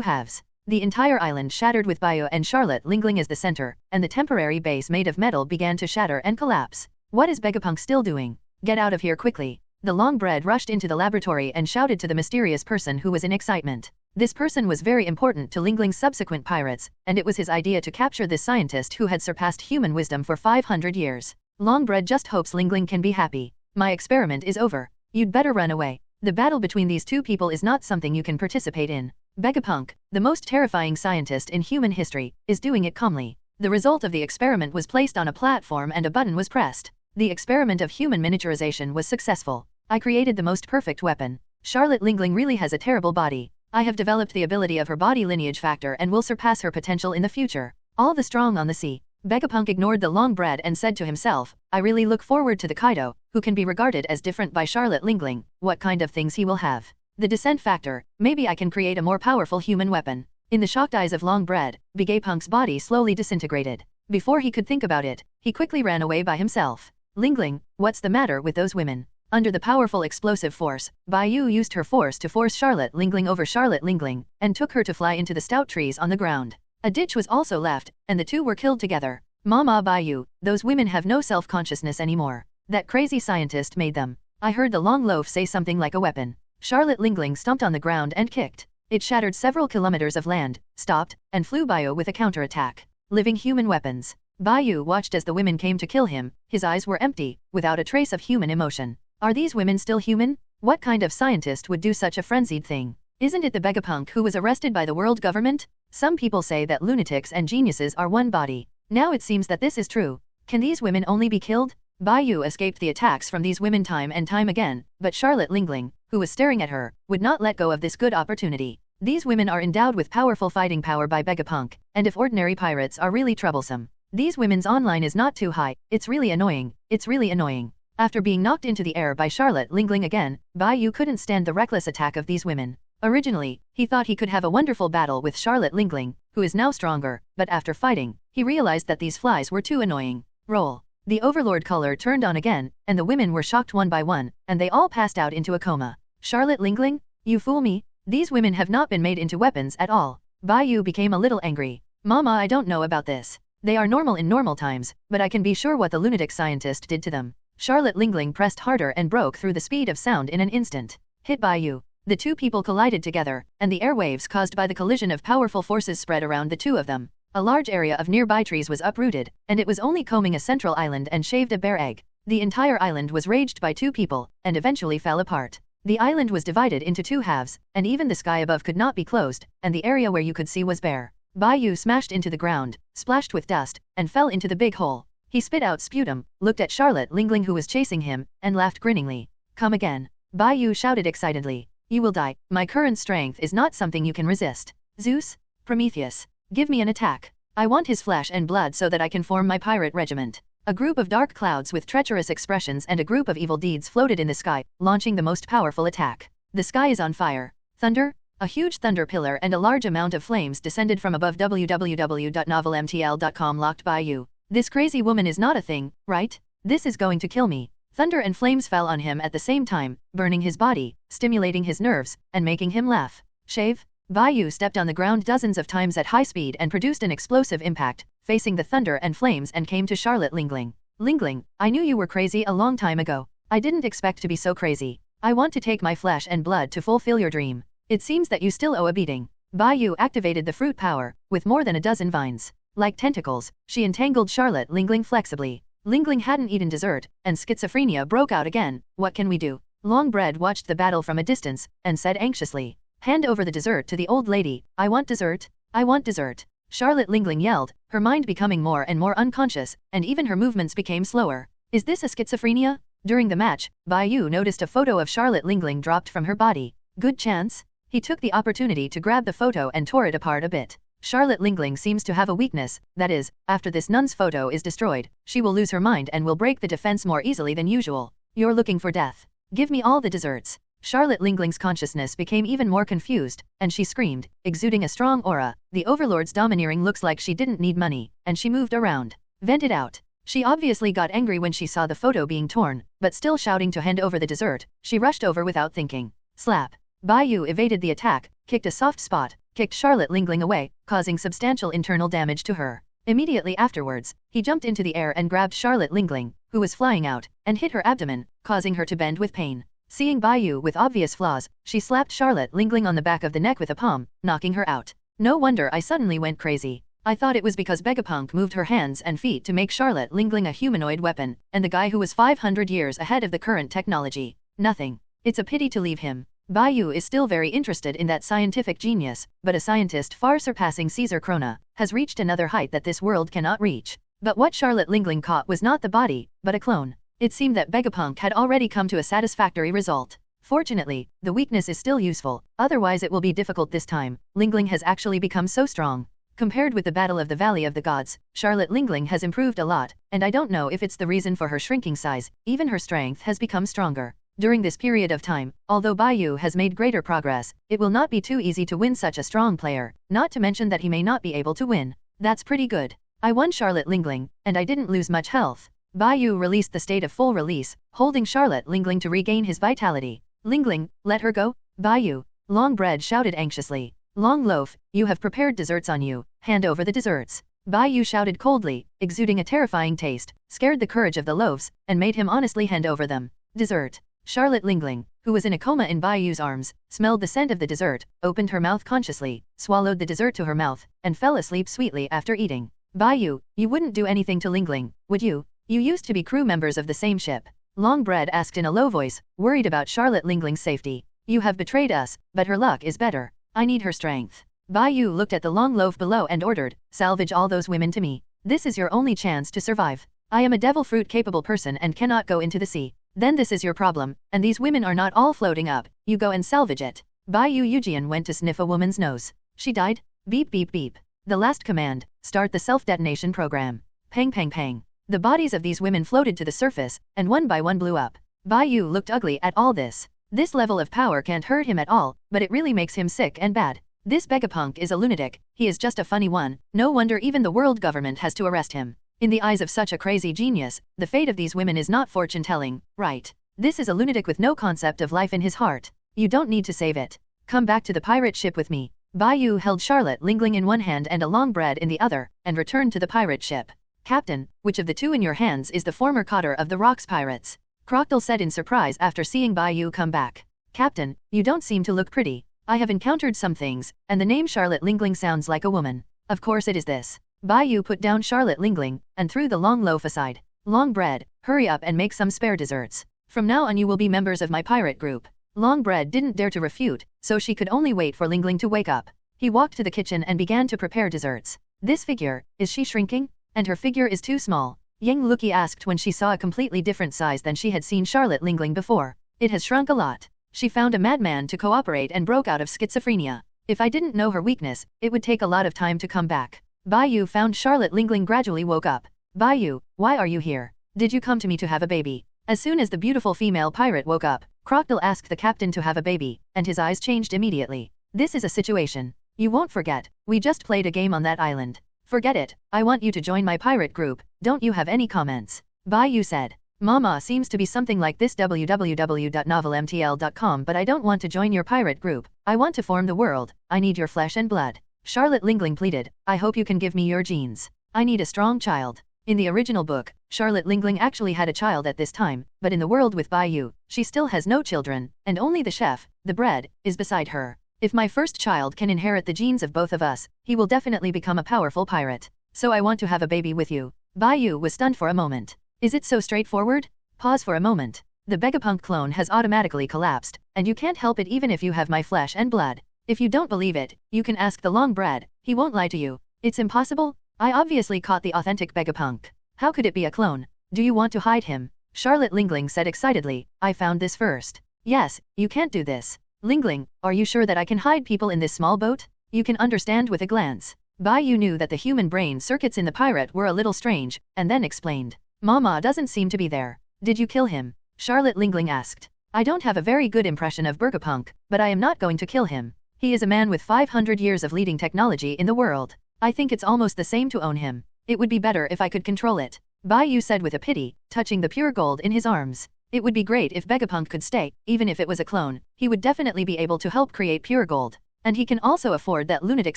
halves. The entire island shattered with Bai Yu and Charlotte Lingling as the center, and the temporary base made of metal began to shatter and collapse. "What is Vegapunk still doing? Get out of here quickly." The long bread rushed into the laboratory and shouted to the mysterious person who was in excitement. This person was very important to Lingling's subsequent pirates, and it was his idea to capture this scientist who had surpassed human wisdom for 500 years. Longbread just hopes Lingling can be happy. "My experiment is over. You'd better run away. The battle between these two people is not something you can participate in. Vegapunk, the most terrifying scientist in human history, is doing it calmly." The result of the experiment was placed on a platform and a button was pressed. The experiment of human miniaturization was successful. "I created the most perfect weapon. Charlotte Lingling really has a terrible body. I have developed the ability of her body lineage factor and will surpass her potential in the future. All the strong on the sea." Vegapunk ignored the long bread and said to himself, "I really look forward to the Kaido, who can be regarded as different by Charlotte Lingling, what kind of things he will have. The descent factor, maybe I can create a more powerful human weapon." In the shocked eyes of Long Bread, Vegapunk's body slowly disintegrated. Before he could think about it, he quickly ran away by himself. "Lingling, what's the matter with those women?" Under the powerful explosive force, Bai Yu used her force to force Charlotte Lingling over Charlotte Lingling, and took her to fly into the stout trees on the ground. A ditch was also left, and the two were killed together. "Mama Bai Yu, those women have no self-consciousness anymore. That crazy scientist made them." I heard the long loaf say something like a weapon. Charlotte Lingling stomped on the ground and kicked. It shattered several kilometers of land, stopped, and flew Bai Yu with a counterattack. Living human weapons. Bai Yu watched as the women came to kill him, his eyes were empty, without a trace of human emotion. Are these women still human? What kind of scientist would do such a frenzied thing? Isn't it the Vegapunk who was arrested by the world government? Some people say that lunatics and geniuses are one body. Now it seems that this is true. Can these women only be killed? Bai Yu escaped the attacks from these women time and time again, but Charlotte Lingling, who was staring at her, would not let go of this good opportunity. These women are endowed with powerful fighting power by Vegapunk, and if ordinary pirates are really troublesome, these women's online is not too high. It's really annoying. It's really annoying. After being knocked into the air by Charlotte Lingling again, Bai Yu couldn't stand the reckless attack of these women. Originally, he thought he could have a wonderful battle with Charlotte Lingling, who is now stronger, but after fighting, he realized that these flies were too annoying. Roll. The Overlord color turned on again, and the women were shocked one by one, and they all passed out into a coma. "Charlotte Lingling? You fool me? These women have not been made into weapons at all." Bai Yu became a little angry. "Mama, I don't know about this. They are normal in normal times, but I can be sure what the lunatic scientist did to them." Charlotte Lingling pressed harder and broke through the speed of sound in an instant. Hit Bai Yu. The two people collided together, and the airwaves caused by the collision of powerful forces spread around the two of them. A large area of nearby trees was uprooted, and it was only combing a central island and shaved a bare egg. The entire island was raged by two people, and eventually fell apart. The island was divided into two halves, and even the sky above could not be closed, and the area where you could see was bare. Bai Yu smashed into the ground, splashed with dust, and fell into the big hole. He spit out sputum, looked at Charlotte Lingling who was chasing him, and laughed grinningly. Come again. Bai Yu shouted excitedly. You will die. My current strength is not something you can resist. Zeus? Prometheus? Give me an attack. I want his flesh and blood so that I can form my pirate regiment. A group of dark clouds with treacherous expressions and a group of evil deeds floated in the sky, launching the most powerful attack. The sky is on fire. Thunder? A huge thunder pillar and a large amount of flames descended from above. www.novelmtl.com locked Bai Yu. This crazy woman is not a thing, right? This is going to kill me. Thunder and flames fell on him at the same time, burning his body, stimulating his nerves, and making him laugh. Shave? Bai Yu stepped on the ground dozens of times at high speed and produced an explosive impact, facing the thunder and flames and came to Charlotte Lingling. Lingling, I knew you were crazy a long time ago. I didn't expect to be so crazy. I want to take my flesh and blood to fulfill your dream. It seems that you still owe a beating. Bai Yu activated the fruit power, with more than a dozen vines. Like tentacles, she entangled Charlotte Lingling flexibly. Lingling hadn't eaten dessert, and schizophrenia broke out again. What can we do? Longbread watched the battle from a distance, and said anxiously. Hand over the dessert to the old lady. I want dessert. I want dessert. Charlotte Lingling yelled, her mind becoming more and more unconscious, and even her movements became slower. Is this a schizophrenia? During the match, Bai Yu noticed a photo of Charlotte Lingling dropped from her body. Good chance? He took the opportunity to grab the photo and tore it apart a bit. Charlotte Lingling seems to have a weakness, that is, after this nun's photo is destroyed, she will lose her mind and will break the defense more easily than usual. You're looking for death. Give me all the desserts. Charlotte Lingling's consciousness became even more confused, and she screamed, exuding a strong aura. The Overlord's domineering looks like she didn't need money, and she moved around. Vented out. She obviously got angry when she saw the photo being torn, but still shouting to hand over the dessert, she rushed over without thinking. Slap. Bai Yu evaded the attack, kicked a soft spot, kicked Charlotte Lingling away, causing substantial internal damage to her. Immediately afterwards, he jumped into the air and grabbed Charlotte Lingling, who was flying out, and hit her abdomen, causing her to bend with pain. Seeing Bai Yu with obvious flaws, she slapped Charlotte Lingling on the back of the neck with a palm, knocking her out. No wonder I suddenly went crazy. I thought it was because Vegapunk moved her hands and feet to make Charlotte Lingling a humanoid weapon, and the guy who was 500 years ahead of the current technology. Nothing. It's a pity to leave him. Bai Yu is still very interested in that scientific genius, but a scientist far surpassing Caesar Krona, has reached another height that this world cannot reach. But what Charlotte Lingling caught was not the body, but a clone. It seemed that Vegapunk had already come to a satisfactory result. Fortunately, the weakness is still useful, otherwise it will be difficult this time. Lingling has actually become so strong. Compared with the Battle of the Valley of the Gods, Charlotte Lingling has improved a lot, and I don't know if it's the reason for her shrinking size, even her strength has become stronger. During this period of time, although Bai Yu has made greater progress, it will not be too easy to win such a strong player, not to mention that he may not be able to win. That's pretty good. I won Charlotte Lingling, and I didn't lose much health. Bai Yu released the state of full release, holding Charlotte Lingling to regain his vitality. Lingling, let her go? Bai Yu. Longbread shouted anxiously. Long Loaf, you have prepared desserts on you, hand over the desserts. Bai Yu shouted coldly, exuding a terrifying taste, scared the courage of the loaves, and made him honestly hand over them. Dessert. Charlotte Lingling, who was in a coma in Bai Yu's arms, smelled the scent of the dessert, opened her mouth consciously, swallowed the dessert to her mouth, and fell asleep sweetly after eating. Bai Yu, you wouldn't do anything to Lingling, would you? You used to be crew members of the same ship. Longbread asked in a low voice, worried about Charlotte Lingling's safety. You have betrayed us, but her luck is better. I need her strength. Bai Yu looked at the long loaf below and ordered, salvage all those women to me. This is your only chance to survive. I am a devil fruit capable person and cannot go into the sea. Then this is your problem, and these women are not all floating up. You go and salvage it. Bai Yu Yujian went to sniff a woman's nose. She died? Beep beep beep. The last command, start the self-detonation program. Pang pang pang. The bodies of these women floated to the surface, and one by one blew up. Bai Yu looked ugly at all this. This level of power can't hurt him at all, but it really makes him sick and bad. This Vegapunk is a lunatic, he is just a funny one, no wonder even the world government has to arrest him. In the eyes of such a crazy genius, the fate of these women is not fortune-telling, right? This is a lunatic with no concept of life in his heart. You don't need to save it. Come back to the pirate ship with me. Bai Yu held Charlotte Lingling in one hand and a Longbread in the other, and returned to the pirate ship. Captain, which of the two in your hands is the former cadre of the Rocks Pirates? Crocodile said in surprise after seeing Bai Yu come back. Captain, you don't seem to look pretty. I have encountered some things, and the name Charlotte Lingling sounds like a woman. Of course it is this. Bai Yu put down Charlotte Lingling, and threw the long loaf aside. Long bread, hurry up and make some spare desserts. From now on you will be members of my pirate group. Long bread didn't dare to refute, so she could only wait for Lingling to wake up. He walked to the kitchen and began to prepare desserts. This figure, is she shrinking? And her figure is too small. Yang Luki asked when she saw a completely different size than she had seen Charlotte Lingling before. It has shrunk a lot. She found a madman to cooperate and broke out of schizophrenia. If I didn't know her weakness, it would take a lot of time to come back. Bai Yu found Charlotte Lingling gradually woke up. Bai Yu, why are you here? Did you come to me to have a baby? As soon as the beautiful female pirate woke up, Crocodile asked the captain to have a baby, and his eyes changed immediately. This is a situation. You won't forget, we just played a game on that island. Forget it, I want you to join my pirate group, don't you have any comments? Bai Yu said. Mama seems to be something like this www.novelmtl.com, but I don't want to join your pirate group. I want to form the world. I need your flesh and blood. Charlotte Lingling pleaded, I hope you can give me your genes. I need a strong child. In the original book, Charlotte Lingling actually had a child at this time, but in the world with Bai Yu, she still has no children, and only the chef, the bread, is beside her. If my first child can inherit the genes of both of us, he will definitely become a powerful pirate. So I want to have a baby with you. Bai Yu was stunned for a moment. Is it so straightforward? Pause for a moment. The Vegapunk clone has automatically collapsed, and you can't help it even if you have my flesh and blood. If you don't believe it, you can ask the long bread, he won't lie to you. It's impossible? I obviously caught the authentic Vegapunk. How could it be a clone? Do you want to hide him? Charlotte Lingling said excitedly, I found this first. Yes, you can't do this. Lingling, are you sure that I can hide people in this small boat? You can understand with a glance. Bai Yu knew that the human brain circuits in the pirate were a little strange, and then explained. Mama doesn't seem to be there. Did you kill him? Charlotte Lingling asked. I don't have a very good impression of Vegapunk, but I am not going to kill him. He is a man with 500 years of leading technology in the world. I think it's almost the same to own him. It would be better if I could control it. Bai Yu said with a pity, touching the pure gold in his arms. It would be great if Vegapunk could stay, even if it was a clone. He would definitely be able to help create pure gold. And he can also afford that lunatic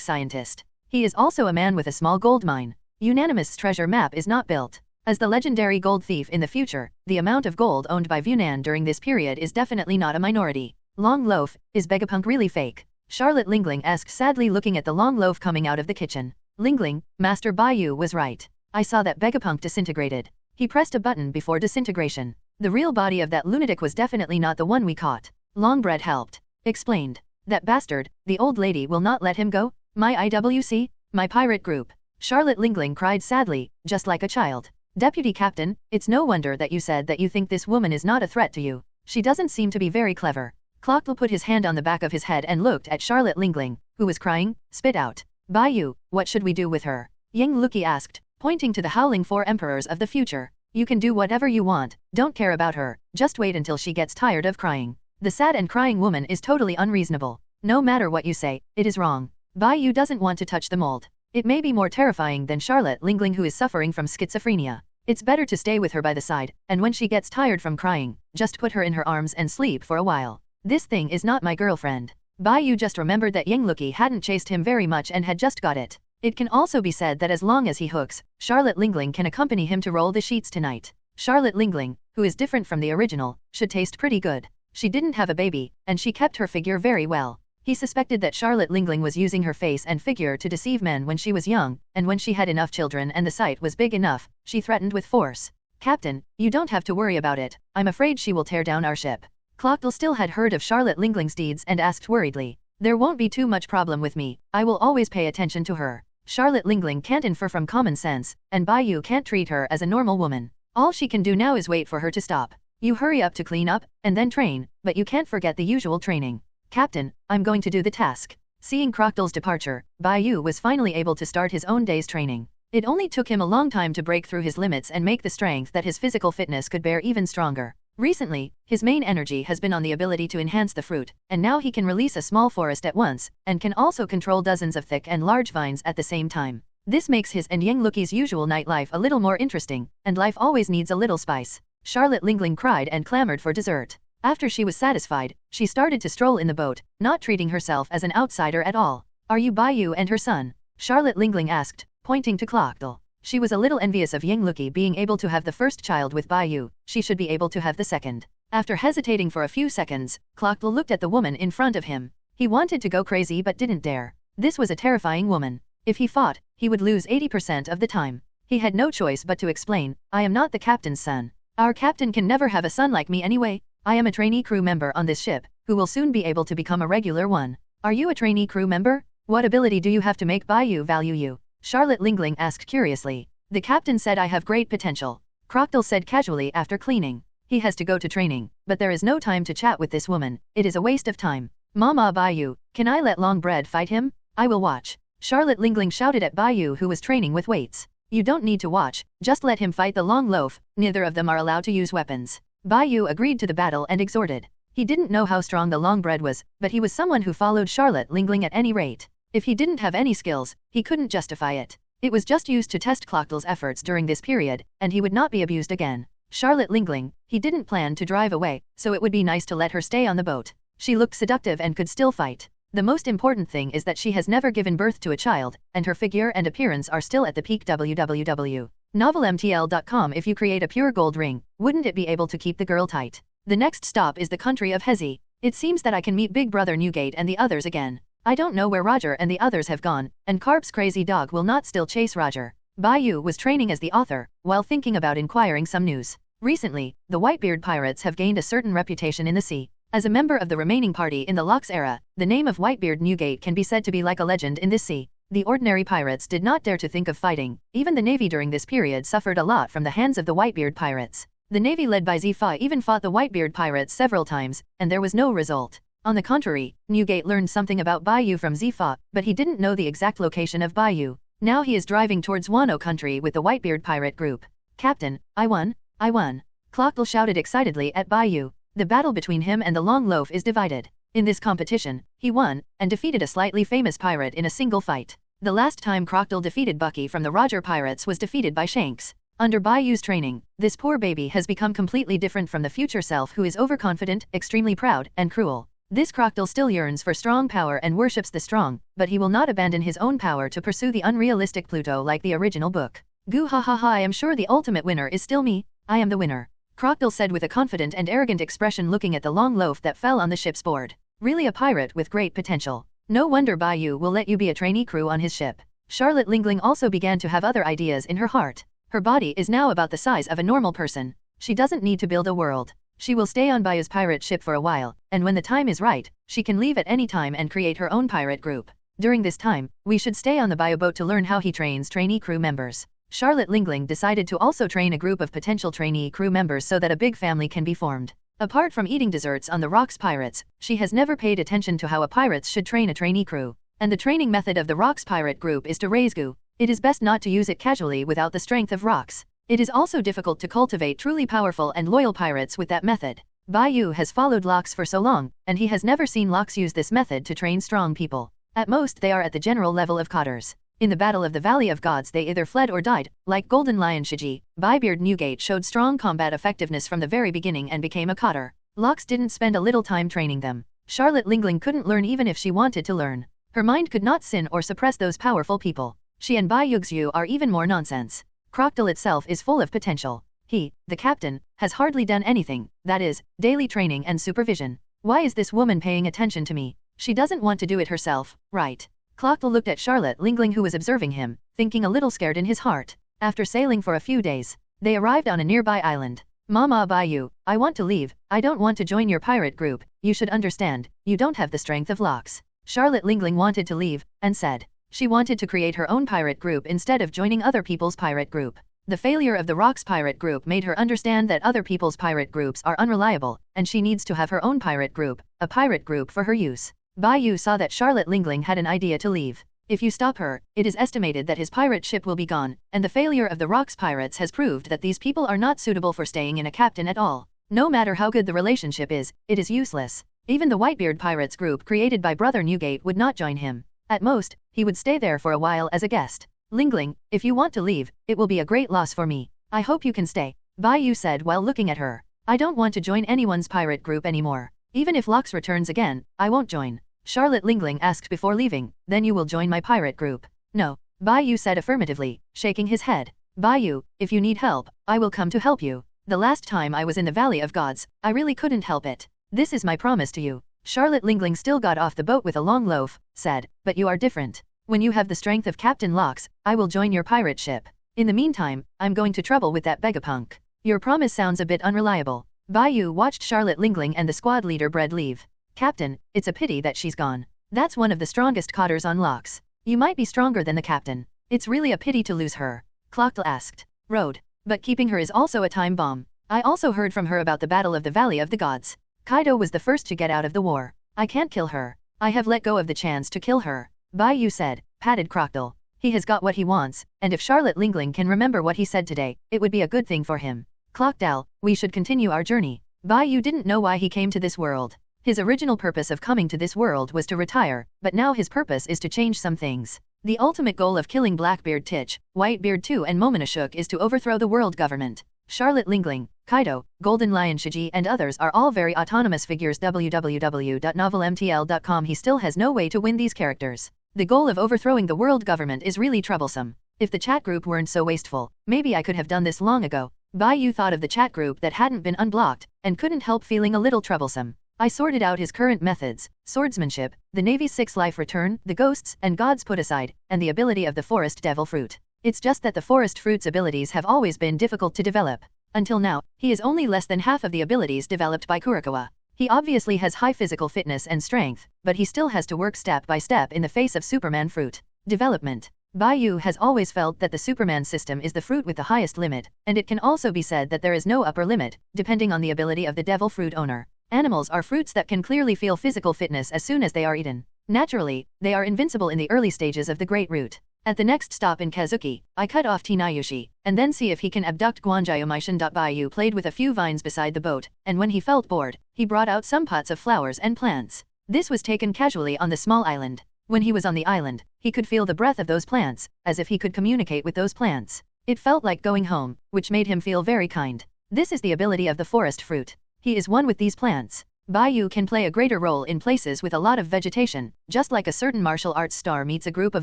scientist. He is also a man with a small gold mine. Unanimous treasure map is not built. As the legendary gold thief in the future, the amount of gold owned by Vunan during this period is definitely not a minority. Long loaf, is Vegapunk really fake? Charlotte Lingling asked sadly, looking at the long loaf coming out of the kitchen. Lingling, Master Bai Yu was right. I saw that Vegapunk disintegrated. He pressed a button before disintegration. The real body of that lunatic was definitely not the one we caught. Longbread helped. Explained. That bastard, the old lady will not let him go? My IWC? My pirate group. Charlotte Lingling cried sadly, just like a child. Deputy Captain, it's no wonder that you said that you think this woman is not a threat to you. She doesn't seem to be very clever. Clockle put his hand on the back of his head and looked at Charlotte Lingling, who was crying, spit out. Bai Yu, what should we do with her? Yang Luki asked, pointing to the howling 4 emperors of the future. You can do whatever you want, don't care about her, just wait until she gets tired of crying. The sad and crying woman is totally unreasonable. No matter what you say, it is wrong. Bai Yu doesn't want to touch the mold. It may be more terrifying than Charlotte Lingling, who is suffering from schizophrenia. It's better to stay with her by the side, and when she gets tired from crying, just put her in her arms and sleep for a while. This thing is not my girlfriend. Bai Yu just remembered that Yang Luki hadn't chased him very much and had just got it. It can also be said that as long as he hooks, Charlotte Lingling can accompany him to roll the sheets tonight. Charlotte Lingling, who is different from the original, should taste pretty good. She didn't have a baby, and she kept her figure very well. He suspected that Charlotte Lingling was using her face and figure to deceive men when she was young, and when she had enough children and the site was big enough, she threatened with force. Captain, you don't have to worry about it, I'm afraid she will tear down our ship. Clockdale still had heard of Charlotte Lingling's deeds and asked worriedly. There won't be too much problem with me, I will always pay attention to her. Charlotte Lingling can't infer from common sense, and Bai Yu can't treat her as a normal woman. All she can do now is wait for her to stop. You hurry up to clean up, and then train, but you can't forget the usual training. Captain, I'm going to do the task. Seeing Crocodile's departure, Bai Yu was finally able to start his own day's training. It only took him a long time to break through his limits and make the strength that his physical fitness could bear even stronger. Recently, his main energy has been on the ability to enhance the fruit, and now he can release a small forest at once, and can also control dozens of thick and large vines at the same time. This makes his and Yang Luki's usual nightlife a little more interesting, and life always needs a little spice. Charlotte Lingling cried and clamored for dessert. After she was satisfied, she started to stroll in the boat, not treating herself as an outsider at all. Are you Bai Yu and her son? Charlotte Lingling asked, pointing to Clockdale. She was a little envious of Yang Luki being able to have the first child with Bai Yu, she should be able to have the second. After hesitating for a few seconds, Clockle looked at the woman in front of him. He wanted to go crazy but didn't dare. This was a terrifying woman. If he fought, he would lose 80% of the time. He had no choice but to explain, I am not the captain's son. Our captain can never have a son like me anyway. I am a trainee crew member on this ship, who will soon be able to become a regular one. Are you a trainee crew member? What ability do you have to make Bai Yu value you? Charlotte Lingling asked curiously. The captain said I have great potential. Crocodile said casually after cleaning. He has to go to training, but there is no time to chat with this woman. It is a waste of time. Mama Bai Yu, can I let Longbread fight him? I will watch. Charlotte Lingling shouted at Bai Yu who was training with weights. You don't need to watch, just let him fight the long loaf, neither of them are allowed to use weapons. Bai Yu agreed to the battle and exhorted. He didn't know how strong the Longbread was, but he was someone who followed Charlotte Lingling at any rate. If he didn't have any skills, he couldn't justify it. It was just used to test Clockdale's efforts during this period, and he would not be abused again. Charlotte Lingling, he didn't plan to drive away, so it would be nice to let her stay on the boat. She looked seductive and could still fight. The most important thing is that she has never given birth to a child, and her figure and appearance are still at the peak. www.novelmtl.com. If you create a pure gold ring, wouldn't it be able to keep the girl tight? The next stop is the country of Hezi. It seems that I can meet Big Brother Newgate and the others again. I don't know where Roger and the others have gone, and Carp's crazy dog will not still chase Roger. Bai Yu was training as the author, while thinking about inquiring some news. Recently, the Whitebeard pirates have gained a certain reputation in the sea. As a member of the remaining party in the Locks era, the name of Whitebeard Newgate can be said to be like a legend in this sea. The ordinary pirates did not dare to think of fighting. Even the navy during this period suffered a lot from the hands of the Whitebeard pirates. The navy led by Xebec even fought the Whitebeard pirates several times, and there was no result. On the contrary, Newgate learned something about Bai Yu from Xebec, but he didn't know the exact location of Bai Yu. Now he is driving towards Wano country with the Whitebeard pirate group. Captain, I won! I won! Clockle shouted excitedly at Bai Yu. The battle between him and the long loaf is divided. In this competition, he won, and defeated a slightly famous pirate in a single fight. The last time Crocodile defeated Bucky from the Roger pirates was defeated by Shanks. Under Bai Yu's training, this poor baby has become completely different from the future self who is overconfident, extremely proud, and cruel. This Crocodile still yearns for strong power and worships the strong, but he will not abandon his own power to pursue the unrealistic Pluto like the original book. Goo ha ha ha, I am sure the ultimate winner is still me. I am the winner. Crocodile said with a confident and arrogant expression looking at the long loaf that fell on the ship's board. Really a pirate with great potential. No wonder Bai Yu will let you be a trainee crew on his ship. Charlotte Lingling also began to have other ideas in her heart. Her body is now about the size of a normal person. She doesn't need to build a world. She will stay on Bai Yu's pirate ship for a while, and when the time is right, she can leave at any time and create her own pirate group. During this time, we should stay on the Bai Yu boat to learn how he trains trainee crew members. Charlotte Lingling decided to also train a group of potential trainee crew members so that a big family can be formed. Apart from eating desserts on the Rocks pirates, she has never paid attention to how a pirates should train a trainee crew. And the training method of the Rocks pirate group is to raise goo. It is best not to use it casually without the strength of Rocks. It is also difficult to cultivate truly powerful and loyal pirates with that method. Bai Yu has followed Locks for so long, and he has never seen Locks use this method to train strong people. At most they are at the general level of cadres. In the Battle of the Valley of Gods they either fled or died. Like Golden Lion Shiji, Baibeard Newgate showed strong combat effectiveness from the very beginning and became a cadre. Locks didn't spend a little time training them. Charlotte Lingling couldn't learn even if she wanted to learn. Her mind could not sin or suppress those powerful people. She and Bai Yuxu are even more nonsense. Crocodile itself is full of potential. He, the captain, has hardly done anything, that is, daily training and supervision. Why is this woman paying attention to me? She doesn't want to do it herself, right? Clockle looked at Charlotte Lingling who was observing him, thinking a little scared in his heart. After sailing for a few days, they arrived on a nearby island. Mama Bai Yu, I want to leave, I don't want to join your pirate group, you should understand, you don't have the strength of Locks. Charlotte Lingling wanted to leave, and said she wanted to create her own pirate group instead of joining other people's pirate group. The failure of the Rocks pirate group made her understand that other people's pirate groups are unreliable, and she needs to have her own pirate group, a pirate group for her use. Bai Yu saw that Charlotte Lingling had an idea to leave. If you stop her, it is estimated that his pirate ship will be gone, and the failure of the Rocks pirates has proved that these people are not suitable for staying in a captain at all. No matter how good the relationship is, it is useless. Even the Whitebeard pirates group created by Brother Newgate would not join him. At most, he would stay there for a while as a guest. Lingling, if you want to leave, it will be a great loss for me. I hope you can stay, Bai Yu said while looking at her. I don't want to join anyone's pirate group anymore. Even if Locks returns again, I won't join. Charlotte Lingling asked before leaving, then you will join my pirate group. No, Bai Yu said affirmatively, shaking his head. Bai Yu, if you need help, I will come to help you. The last time I was in the Valley of Gods, I really couldn't help it. This is my promise to you. Charlotte Lingling still got off the boat with a long loaf, said, but you are different. When you have the strength of Captain Locks, I will join your pirate ship. In the meantime, I'm going to trouble with that begapunk. Your promise sounds a bit unreliable. Bai Yu watched Charlotte Lingling and the squad leader Bread leave. Captain, it's a pity that she's gone. That's one of the strongest cadres on Locks. You might be stronger than the captain. It's really a pity to lose her. Clocktel asked. Road. But keeping her is also a time bomb. I also heard from her about the Battle of the Valley of the Gods. Kaido was the first to get out of the war. I can't kill her. I have let go of the chance to kill her. Bai Yu said, patted Crocodile. He has got what he wants, and if Charlotte Lingling can remember what he said today, it would be a good thing for him. Clockdal, we should continue our journey. Bai Yu didn't know why he came to this world. His original purpose of coming to this world was to retire, but now his purpose is to change some things. The ultimate goal of killing Blackbeard Titch, Whitebeard 2 and Momonashuk is to overthrow the world government. Charlotte Lingling, Kaido, Golden Lion Shiji and others are all very autonomous figures. www.novelmtl.com. He still has no way to win these characters. The goal of overthrowing the world government is really troublesome. If the chat group weren't so wasteful, maybe I could have done this long ago. Bai Yu thought of the chat group that hadn't been unblocked, and couldn't help feeling a little troublesome. I sorted out his current methods, swordsmanship, the Navy's 6 life return, the ghosts and gods put aside, and the ability of the forest devil fruit. It's just that the forest fruit's abilities have always been difficult to develop. Until now, he is only less than half of the abilities developed by Kurakawa. He obviously has high physical fitness and strength, but he still has to work step by step in the face of Superman fruit development. Bai Yu has always felt that the Superman system is the fruit with the highest limit, and it can also be said that there is no upper limit, depending on the ability of the devil fruit owner. Animals are fruits that can clearly feel physical fitness as soon as they are eaten. Naturally, they are invincible in the early stages of the Great Root. At the next stop in Kazuki, I cut off Tinayushi, and then see if he can abduct Guanjayomishin. Bai Yu played with a few vines beside the boat, and when he felt bored, he brought out some pots of flowers and plants. This was taken casually on the small island. When he was on the island, he could feel the breath of those plants, as if he could communicate with those plants. It felt like going home, which made him feel very kind. This is the ability of the forest fruit. He is one with these plants. Bai Yu can play a greater role in places with a lot of vegetation, just like a certain martial arts star meets a group of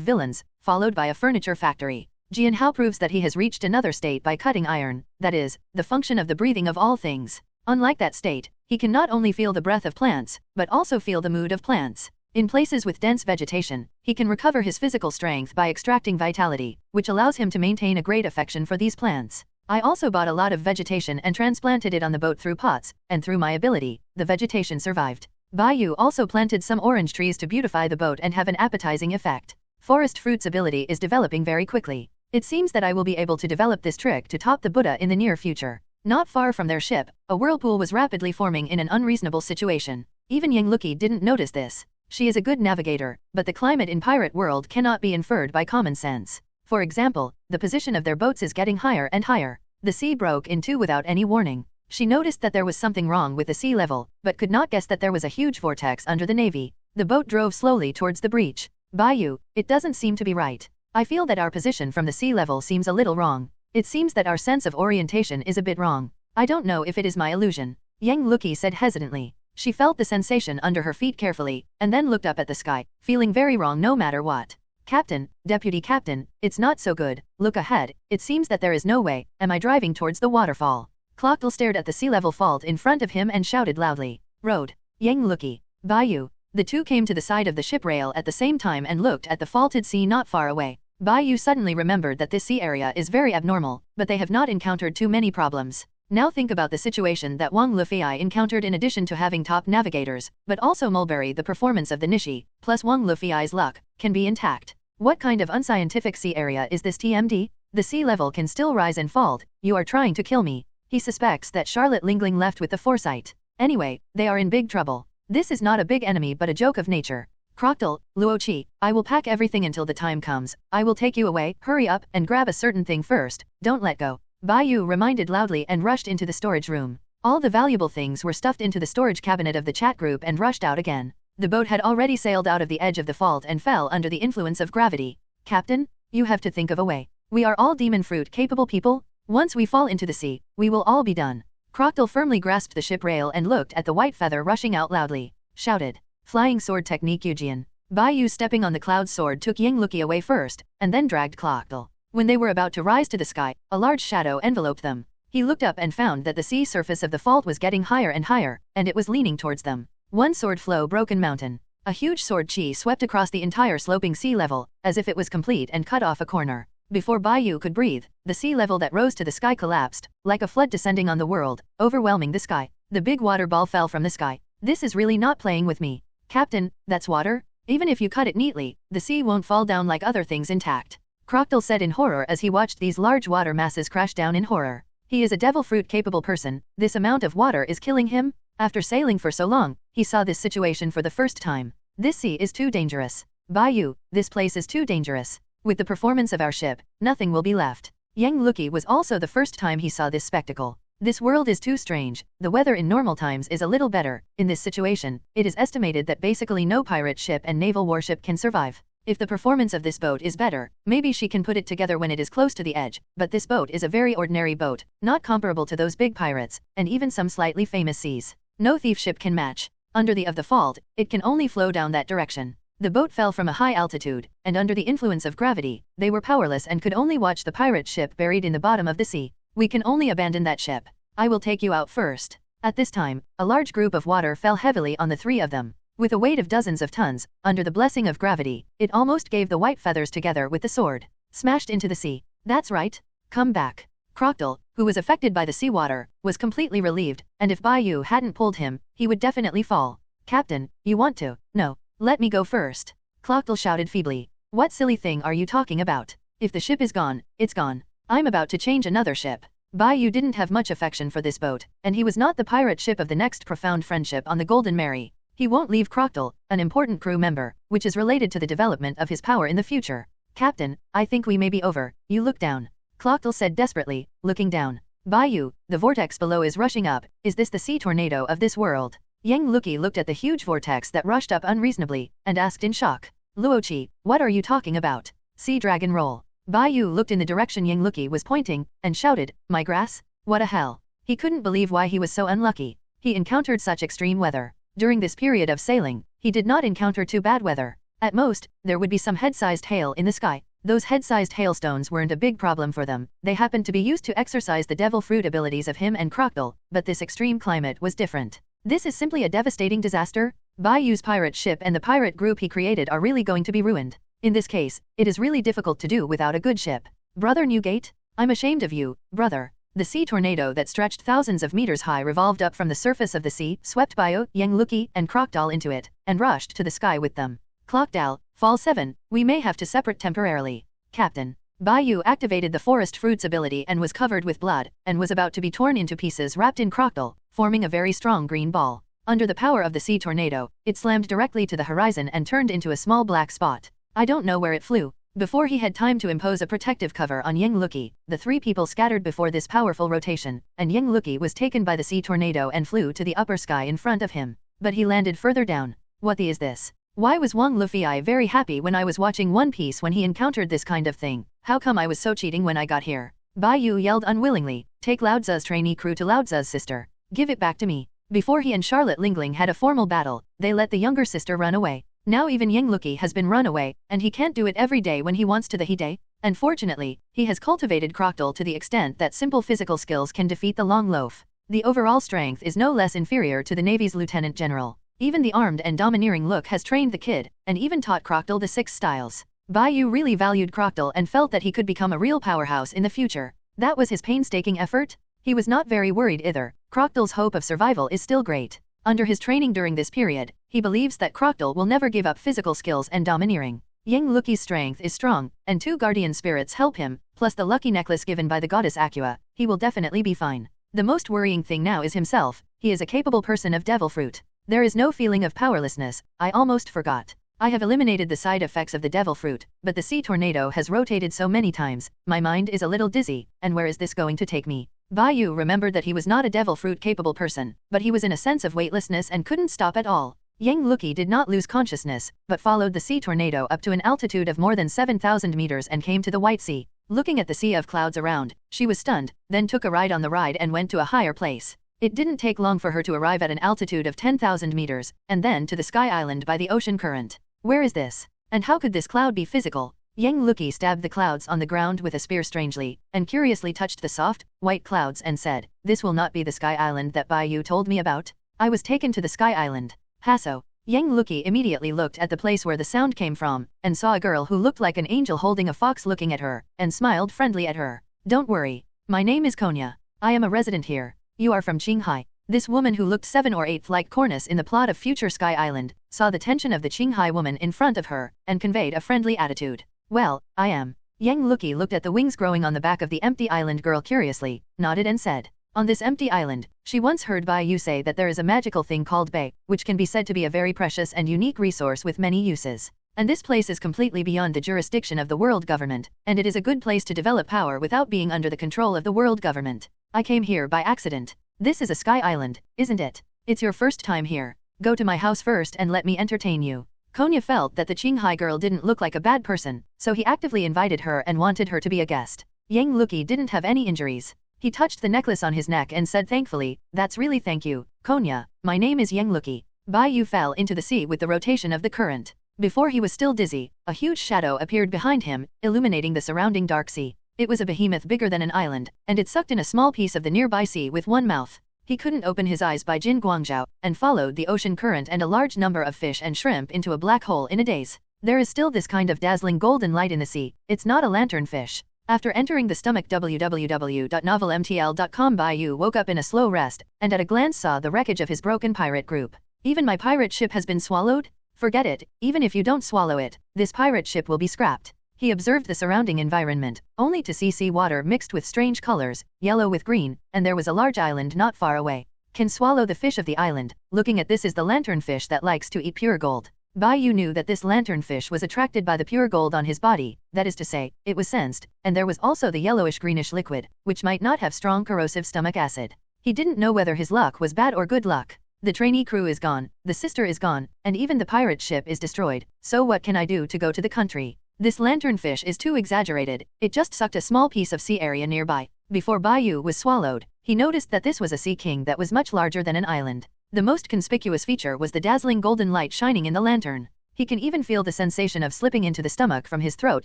villains, followed by a furniture factory. Jianhao proves that he has reached another state by cutting iron, that is, the function of the breathing of all things. Unlike that state, he can not only feel the breath of plants, but also feel the mood of plants. In places with dense vegetation, he can recover his physical strength by extracting vitality, which allows him to maintain a great affection for these plants. I also bought a lot of vegetation and transplanted it on the boat through pots, and through my ability, the vegetation survived. Bai Yu also planted some orange trees to beautify the boat and have an appetizing effect. Forest fruit's ability is developing very quickly. It seems that I will be able to develop this trick to top the Buddha in the near future. Not far from their ship, a whirlpool was rapidly forming in an unreasonable situation. Even Yang Luki didn't notice this. She is a good navigator, but the climate in pirate world cannot be inferred by common sense. For example, the position of their boats is getting higher and higher. The sea broke in two without any warning. She noticed that there was something wrong with the sea level, but could not guess that there was a huge vortex under the navy. The boat drove slowly towards the breach. Bai Yu, it doesn't seem to be right. I feel that our position from the sea level seems a little wrong. It seems that our sense of orientation is a bit wrong. I don't know if it is my illusion. Yang Luki said hesitantly. She felt the sensation under her feet carefully, and then looked up at the sky, feeling very wrong no matter what. Captain, Deputy Captain, it's not so good. Look ahead, it seems that there is no way. Am I driving towards the waterfall? Clocktel stared at the sea level fault in front of him and shouted loudly. Road. Yang Luki. Bai Yu. The two came to the side of the ship rail at the same time and looked at the faulted sea not far away. Bai Yu suddenly remembered that this sea area is very abnormal, but they have not encountered too many problems. Now think about the situation that Wang Lufei encountered. In addition to having top navigators, but also Mulberry, the performance of the Nishi, plus Wang Lufei's luck, can be intact. What kind of unscientific sea area is this TMD? The sea level can still rise and fall. You are trying to kill me. He suspects that Charlotte Lingling left with the foresight. Anyway, they are in big trouble. This is not a big enemy but a joke of nature. Crocodile, Luochi, I will pack everything until the time comes. I will take you away. Hurry up and grab a certain thing first. Don't let go. Bai Yu reminded loudly and rushed into the storage room. All the valuable things were stuffed into the storage cabinet of the chat group and rushed out again. The boat had already sailed out of the edge of the fault and fell under the influence of gravity. Captain, you have to think of a way. We are all demon fruit capable people. Once we fall into the sea, we will all be done. Crocodile firmly grasped the ship rail and looked at the white feather rushing out loudly. Shouted. Flying sword technique Eugian. Bai Yu stepping on the cloud sword took Yang Luki away first, and then dragged Crocodile. When they were about to rise to the sky, a large shadow enveloped them. He looked up and found that the sea surface of the fault was getting higher and higher, and it was leaning towards them. One sword flow broken mountain. A huge sword chi swept across the entire sloping sea level, as if it was complete and cut off a corner. Before Bai Yu could breathe, the sea level that rose to the sky collapsed, like a flood descending on the world, overwhelming the sky. The big water ball fell from the sky. This is really not playing with me. Captain, that's water? Even if you cut it neatly, the sea won't fall down like other things intact. Crocodile said in horror as he watched these large water masses crash down in horror. He is a devil fruit capable person, this amount of water is killing him? After sailing for so long, he saw this situation for the first time. This sea is too dangerous. Bai Yu, this place is too dangerous. With the performance of our ship, nothing will be left. Yang Luki was also the first time he saw this spectacle. This world is too strange. The weather in normal times is a little better. In this situation, it is estimated that basically no pirate ship and naval warship can survive. If the performance of this boat is better, maybe she can put it together when it is close to the edge, but this boat is a very ordinary boat, not comparable to those big pirates, and even some slightly famous seas. No thief ship can match. Under the of the fault, it can only flow down that direction. The boat fell from a high altitude, and under the influence of gravity, they were powerless and could only watch the pirate ship buried in the bottom of the sea. We can only abandon that ship. I will take you out first. At this time, a large group of water fell heavily on the three of them. With a weight of dozens of tons, under the blessing of gravity, it almost gave the white feathers together with the sword. Smashed into the sea. That's right. Come back. Crocodile, who was affected by the seawater, was completely relieved, and if Bai Yu hadn't pulled him, he would definitely fall. Captain, you want to? No. Let me go first. Crocodile shouted feebly. What silly thing are you talking about? If the ship is gone, it's gone. I'm about to change another ship. Bai Yu didn't have much affection for this boat, and he was not the pirate ship of the next profound friendship on the Golden Mary. He won't leave Crocodile, an important crew member, which is related to the development of his power in the future. Captain, I think we may be over. You look down. Crocodile said desperately, looking down. Bai Yu, the vortex below is rushing up. Is this the sea tornado of this world? Yang Luki looked at the huge vortex that rushed up unreasonably, and asked in shock. Luoqi, what are you talking about? Sea dragon roll. Bai Yu looked in the direction Yang Luki was pointing, and shouted, my grass? What a hell. He couldn't believe why he was so unlucky. He encountered such extreme weather. During this period of sailing, he did not encounter too bad weather. At most, there would be some head-sized hail in the sky. Those head-sized hailstones weren't a big problem for them. They happened to be used to exercise the devil fruit abilities of him and Crocodile, but this extreme climate was different. This is simply a devastating disaster. Bai Yu's pirate ship and the pirate group he created are really going to be ruined. In this case, it is really difficult to do without a good ship. Brother Newgate? I'm ashamed of you, brother. The sea tornado that stretched thousands of meters high revolved up from the surface of the sea, swept Bai Yu, Yang Luki, and Crocodile into it, and rushed to the sky with them. Crocodile, fall 7, we may have to separate temporarily. Captain. Bai Yu activated the forest fruits ability and was covered with blood, and was about to be torn into pieces wrapped in Crocodile, forming a very strong green ball. Under the power of the sea tornado, it slammed directly to the horizon and turned into a small black spot. I don't know where it flew. Before he had time to impose a protective cover on Yang Luki, the three people scattered before this powerful rotation, and Yang Luki was taken by the sea tornado and flew to the upper sky in front of him. But he landed further down. What the is this? Why was Wang Luffy very happy when I was watching One Piece when he encountered this kind of thing? How come I was so cheating when I got here? Bai Yu yelled unwillingly, take Lao Tzu's trainee crew to Lao Tzu's sister. Give it back to me. Before he and Charlotte Lingling had a formal battle, they let the younger sister run away. Now even Yang Luki has been run away, and he can't do it every day when he wants to the Hide. Unfortunately, he has cultivated Crocodile to the extent that simple physical skills can defeat the Long Loaf. The overall strength is no less inferior to the Navy's Lieutenant General. Even the armed and domineering look has trained the kid, and even taught Crocodile the 6 styles. Bai Yu really valued Crocodile and felt that he could become a real powerhouse in the future. That was his painstaking effort. He was not very worried either. Crocodile's hope of survival is still great. Under his training during this period, he believes that Crocodile will never give up physical skills and domineering. Yang Luki's strength is strong, and 2 guardian spirits help him, plus the lucky necklace given by the goddess Aqua. He will definitely be fine. The most worrying thing now is himself. He is a capable person of devil fruit. There is no feeling of powerlessness. I almost forgot. I have eliminated the side effects of the devil fruit, but the sea tornado has rotated so many times, my mind is a little dizzy, and where is this going to take me? Bai Yu remembered that he was not a devil fruit capable person, but he was in a sense of weightlessness and couldn't stop at all. Yang Luki did not lose consciousness, but followed the sea tornado up to an altitude of more than 7,000 meters and came to the White Sea. Looking at the sea of clouds around, she was stunned, then took a ride on the ride and went to a higher place. It didn't take long for her to arrive at an altitude of 10,000 meters, and then to the Sky Island by the ocean current. Where is this? And how could this cloud be physical? Yang Luki stabbed the clouds on the ground with a spear strangely, and curiously touched the soft, white clouds and said, "This will not be the Sky Island that Bai Yu told me about? I was taken to the Sky Island." Hasso. Yang Luki immediately looked at the place where the sound came from, and saw a girl who looked like an angel holding a fox looking at her, and smiled friendly at her. "Don't worry. My name is Konya. I am a resident here. You are from Qinghai." This woman who looked 7 or 8 like Cornice in the plot of future Sky Island, saw the tension of the Qinghai woman in front of her, and conveyed a friendly attitude. "Well, I am." Yang Luki looked at the wings growing on the back of the empty island girl curiously, nodded and said, "On this empty island, she once heard Bai Yu say that there is a magical thing called Bai, which can be said to be a very precious and unique resource with many uses. And this place is completely beyond the jurisdiction of the world government, and it is a good place to develop power without being under the control of the world government. I came here by accident. This is a Sky Island, isn't it? It's your first time here. Go to my house first and let me entertain you." Konya felt that the Qinghai girl didn't look like a bad person, so he actively invited her and wanted her to be a guest. Yang Luki didn't have any injuries. He touched the necklace on his neck and said thankfully, "That's really thank you, Konya. My name is Yang Luki." Bai Yu fell into the sea with the rotation of the current. Before he was still dizzy, a huge shadow appeared behind him, illuminating the surrounding dark sea. It was a behemoth bigger than an island, and it sucked in a small piece of the nearby sea with one mouth. He couldn't open his eyes by Jin Guangzhou, and followed the ocean current and a large number of fish and shrimp into a black hole in a daze. There is still this kind of dazzling golden light in the sea. It's not a lanternfish. After entering the stomach www.novelmtl.com, Bai Yu woke up in a slow rest, and at a glance saw the wreckage of his broken pirate group. "Even my pirate ship has been swallowed? Forget it, even if you don't swallow it, this pirate ship will be scrapped." He observed the surrounding environment, only to see sea water mixed with strange colors, yellow with green, and there was a large island not far away. "Can swallow the fish of the island." Looking at this is the lanternfish that likes to eat pure gold. Bai Yu knew that this lanternfish was attracted by the pure gold on his body, that is to say, it was sensed, and there was also the yellowish-greenish liquid, which might not have strong corrosive stomach acid. He didn't know whether his luck was bad or good luck. The trainee crew is gone, the sister is gone, and even the pirate ship is destroyed, so what can I do to go to the country? This lanternfish is too exaggerated, it just sucked a small piece of sea area nearby. Before Bai Yu was swallowed, he noticed that this was a sea king that was much larger than an island. The most conspicuous feature was the dazzling golden light shining in the lantern. He can even feel the sensation of slipping into the stomach from his throat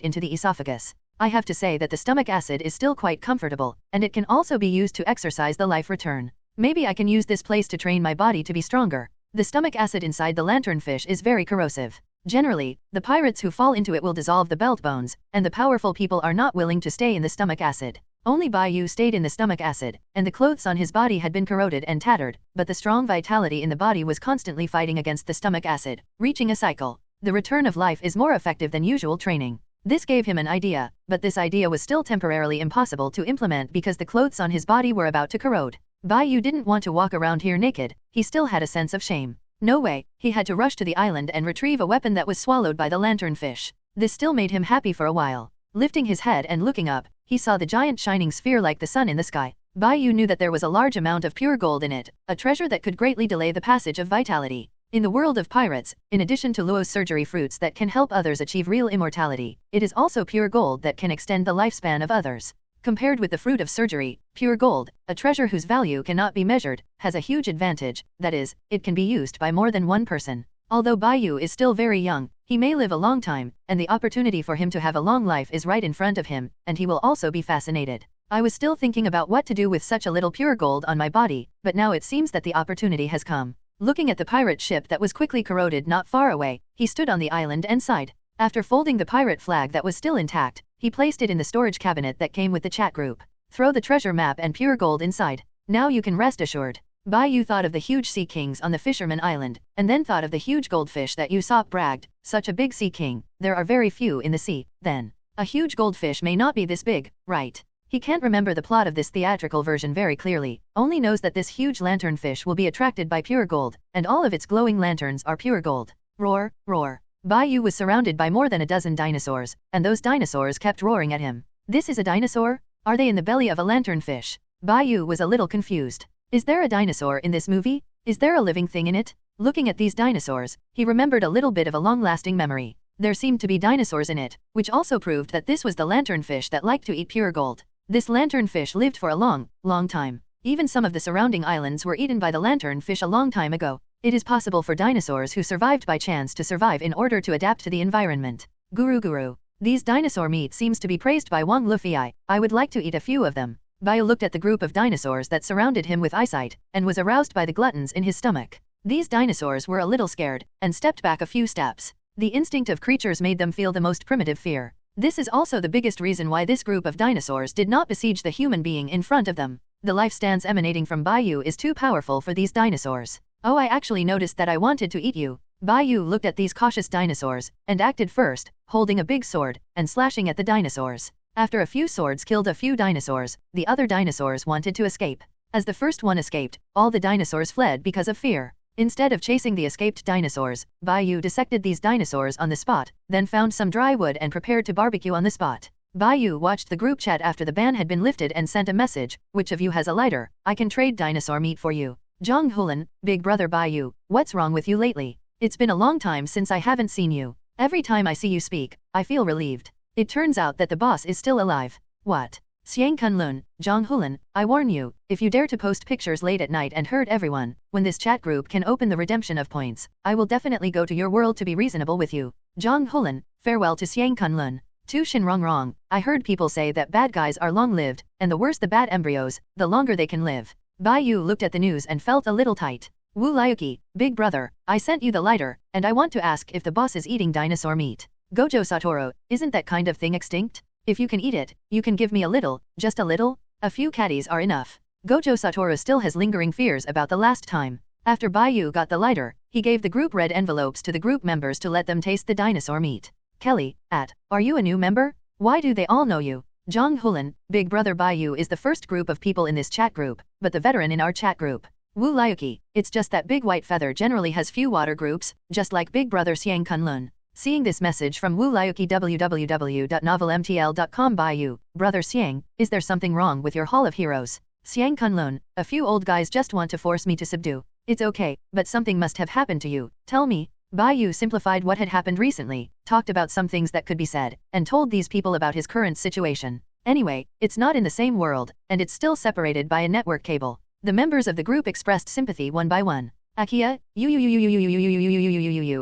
into the esophagus. I have to say that the stomach acid is still quite comfortable, and it can also be used to exercise the life return. Maybe I can use this place to train my body to be stronger. The stomach acid inside the lanternfish is very corrosive. Generally, the pirates who fall into it will dissolve the belt bones, and the powerful people are not willing to stay in the stomach acid. Only Bai Yu stayed in the stomach acid, and the clothes on his body had been corroded and tattered, but the strong vitality in the body was constantly fighting against the stomach acid, reaching a cycle. The return of life is more effective than usual training. This gave him an idea, but this idea was still temporarily impossible to implement because the clothes on his body were about to corrode. Bai Yu didn't want to walk around here naked, he still had a sense of shame. No way, he had to rush to the island and retrieve a weapon that was swallowed by the lanternfish. This still made him happy for a while. Lifting his head and looking up, he saw the giant shining sphere like the sun in the sky. Bai Yu knew that there was a large amount of pure gold in it, a treasure that could greatly delay the passage of vitality. In the world of pirates, in addition to Luo's surgery fruits that can help others achieve real immortality, it is also pure gold that can extend the lifespan of others. Compared with the fruit of surgery, pure gold, a treasure whose value cannot be measured, has a huge advantage, that is, it can be used by more than one person. Although Bai Yu is still very young, he may live a long time, and the opportunity for him to have a long life is right in front of him, and he will also be fascinated. I was still thinking about what to do with such a little pure gold on my body, but now it seems that the opportunity has come. Looking at the pirate ship that was quickly corroded not far away, he stood on the island and sighed. After folding the pirate flag that was still intact, he placed it in the storage cabinet that came with the chat group. Throw the treasure map and pure gold inside. Now you can rest assured. Bai Yu thought of the huge sea kings on the fisherman island, and then thought of the huge goldfish that Usopp bragged, such a big sea king, there are very few in the sea, then. A huge goldfish may not be this big, right? He can't remember the plot of this theatrical version very clearly, only knows that this huge lanternfish will be attracted by pure gold, and all of its glowing lanterns are pure gold. Roar, roar. Bai Yu was surrounded by more than a dozen dinosaurs, and those dinosaurs kept roaring at him. This is a dinosaur? Are they in the belly of a lanternfish? Bai Yu was a little confused. Is there a dinosaur in this movie? Is there a living thing in it? Looking at these dinosaurs, he remembered a little bit of a long-lasting memory. There seemed to be dinosaurs in it, which also proved that this was the lanternfish that liked to eat pure gold. This lanternfish lived for a long, long time. Even some of the surrounding islands were eaten by the lanternfish a long time ago. It is possible for dinosaurs who survived by chance to survive in order to adapt to the environment. Guru Guru. These dinosaur meat seems to be praised by Wang Luffy. I would like to eat a few of them. Bai Yu looked at the group of dinosaurs that surrounded him with eyesight, and was aroused by the gluttons in his stomach. These dinosaurs were a little scared, and stepped back a few steps. The instinct of creatures made them feel the most primitive fear. This is also the biggest reason why this group of dinosaurs did not besiege the human being in front of them. The life stance emanating from Bai Yu is too powerful for these dinosaurs. Oh, I actually noticed that I wanted to eat you. Bai Yu looked at these cautious dinosaurs, and acted first, holding a big sword, and slashing at the dinosaurs. After a few swords killed a few dinosaurs, the other dinosaurs wanted to escape. As the first one escaped, all the dinosaurs fled because of fear. Instead of chasing the escaped dinosaurs, Bai Yu dissected these dinosaurs on the spot, then found some dry wood and prepared to barbecue on the spot. Bai Yu watched the group chat after the ban had been lifted and sent a message, "Which of you has a lighter? I can trade dinosaur meat for you." Zhang Hulan, big brother Bai Yu, what's wrong with you lately? It's been a long time since I haven't seen you. Every time I see you speak, I feel relieved. It turns out that the boss is still alive. What? Xiang Kunlun, Zhang Hulan, I warn you, if you dare to post pictures late at night and hurt everyone, when this chat group can open the redemption of points, I will definitely go to your world to be reasonable with you. Zhang Hulan, farewell to Xiang Kunlun. Tu Shinrongrong, I heard people say that bad guys are long-lived, and the worse the bad embryos, the longer they can live. Bai Yu looked at the news and felt a little tight. Wu Liuqi, big brother, I sent you the lighter, and I want to ask if the boss is eating dinosaur meat. Gojo Satoru, isn't that kind of thing extinct? If you can eat it, you can give me a little, just a little? A few caddies are enough. Gojo Satoru still has lingering fears about the last time. After Bai Yu got the lighter, he gave the group red envelopes to the group members to let them taste the dinosaur meat. Kelly, are you a new member? Why do they all know you? Zhang Hulan, big brother Bai Yu is the first group of people in this chat group, but the veteran in our chat group. Wu Liuqi, it's just that Big White Feather generally has few water groups, just like big brother Xiang Kunlun. Seeing this message from Wu Liuqi www.novelmtl.com Bai Yu, brother Xiang, is there something wrong with your Hall of Heroes? Xiang Kunlun, a few old guys just want to force me to subdue. It's okay, but something must have happened to you, tell me. Bai Yu simplified what had happened recently, talked about some things that could be said, and told these people about his current situation. Anyway, it's not in the same world, and it's still separated by a network cable. The members of the group expressed sympathy one by one. Akia, you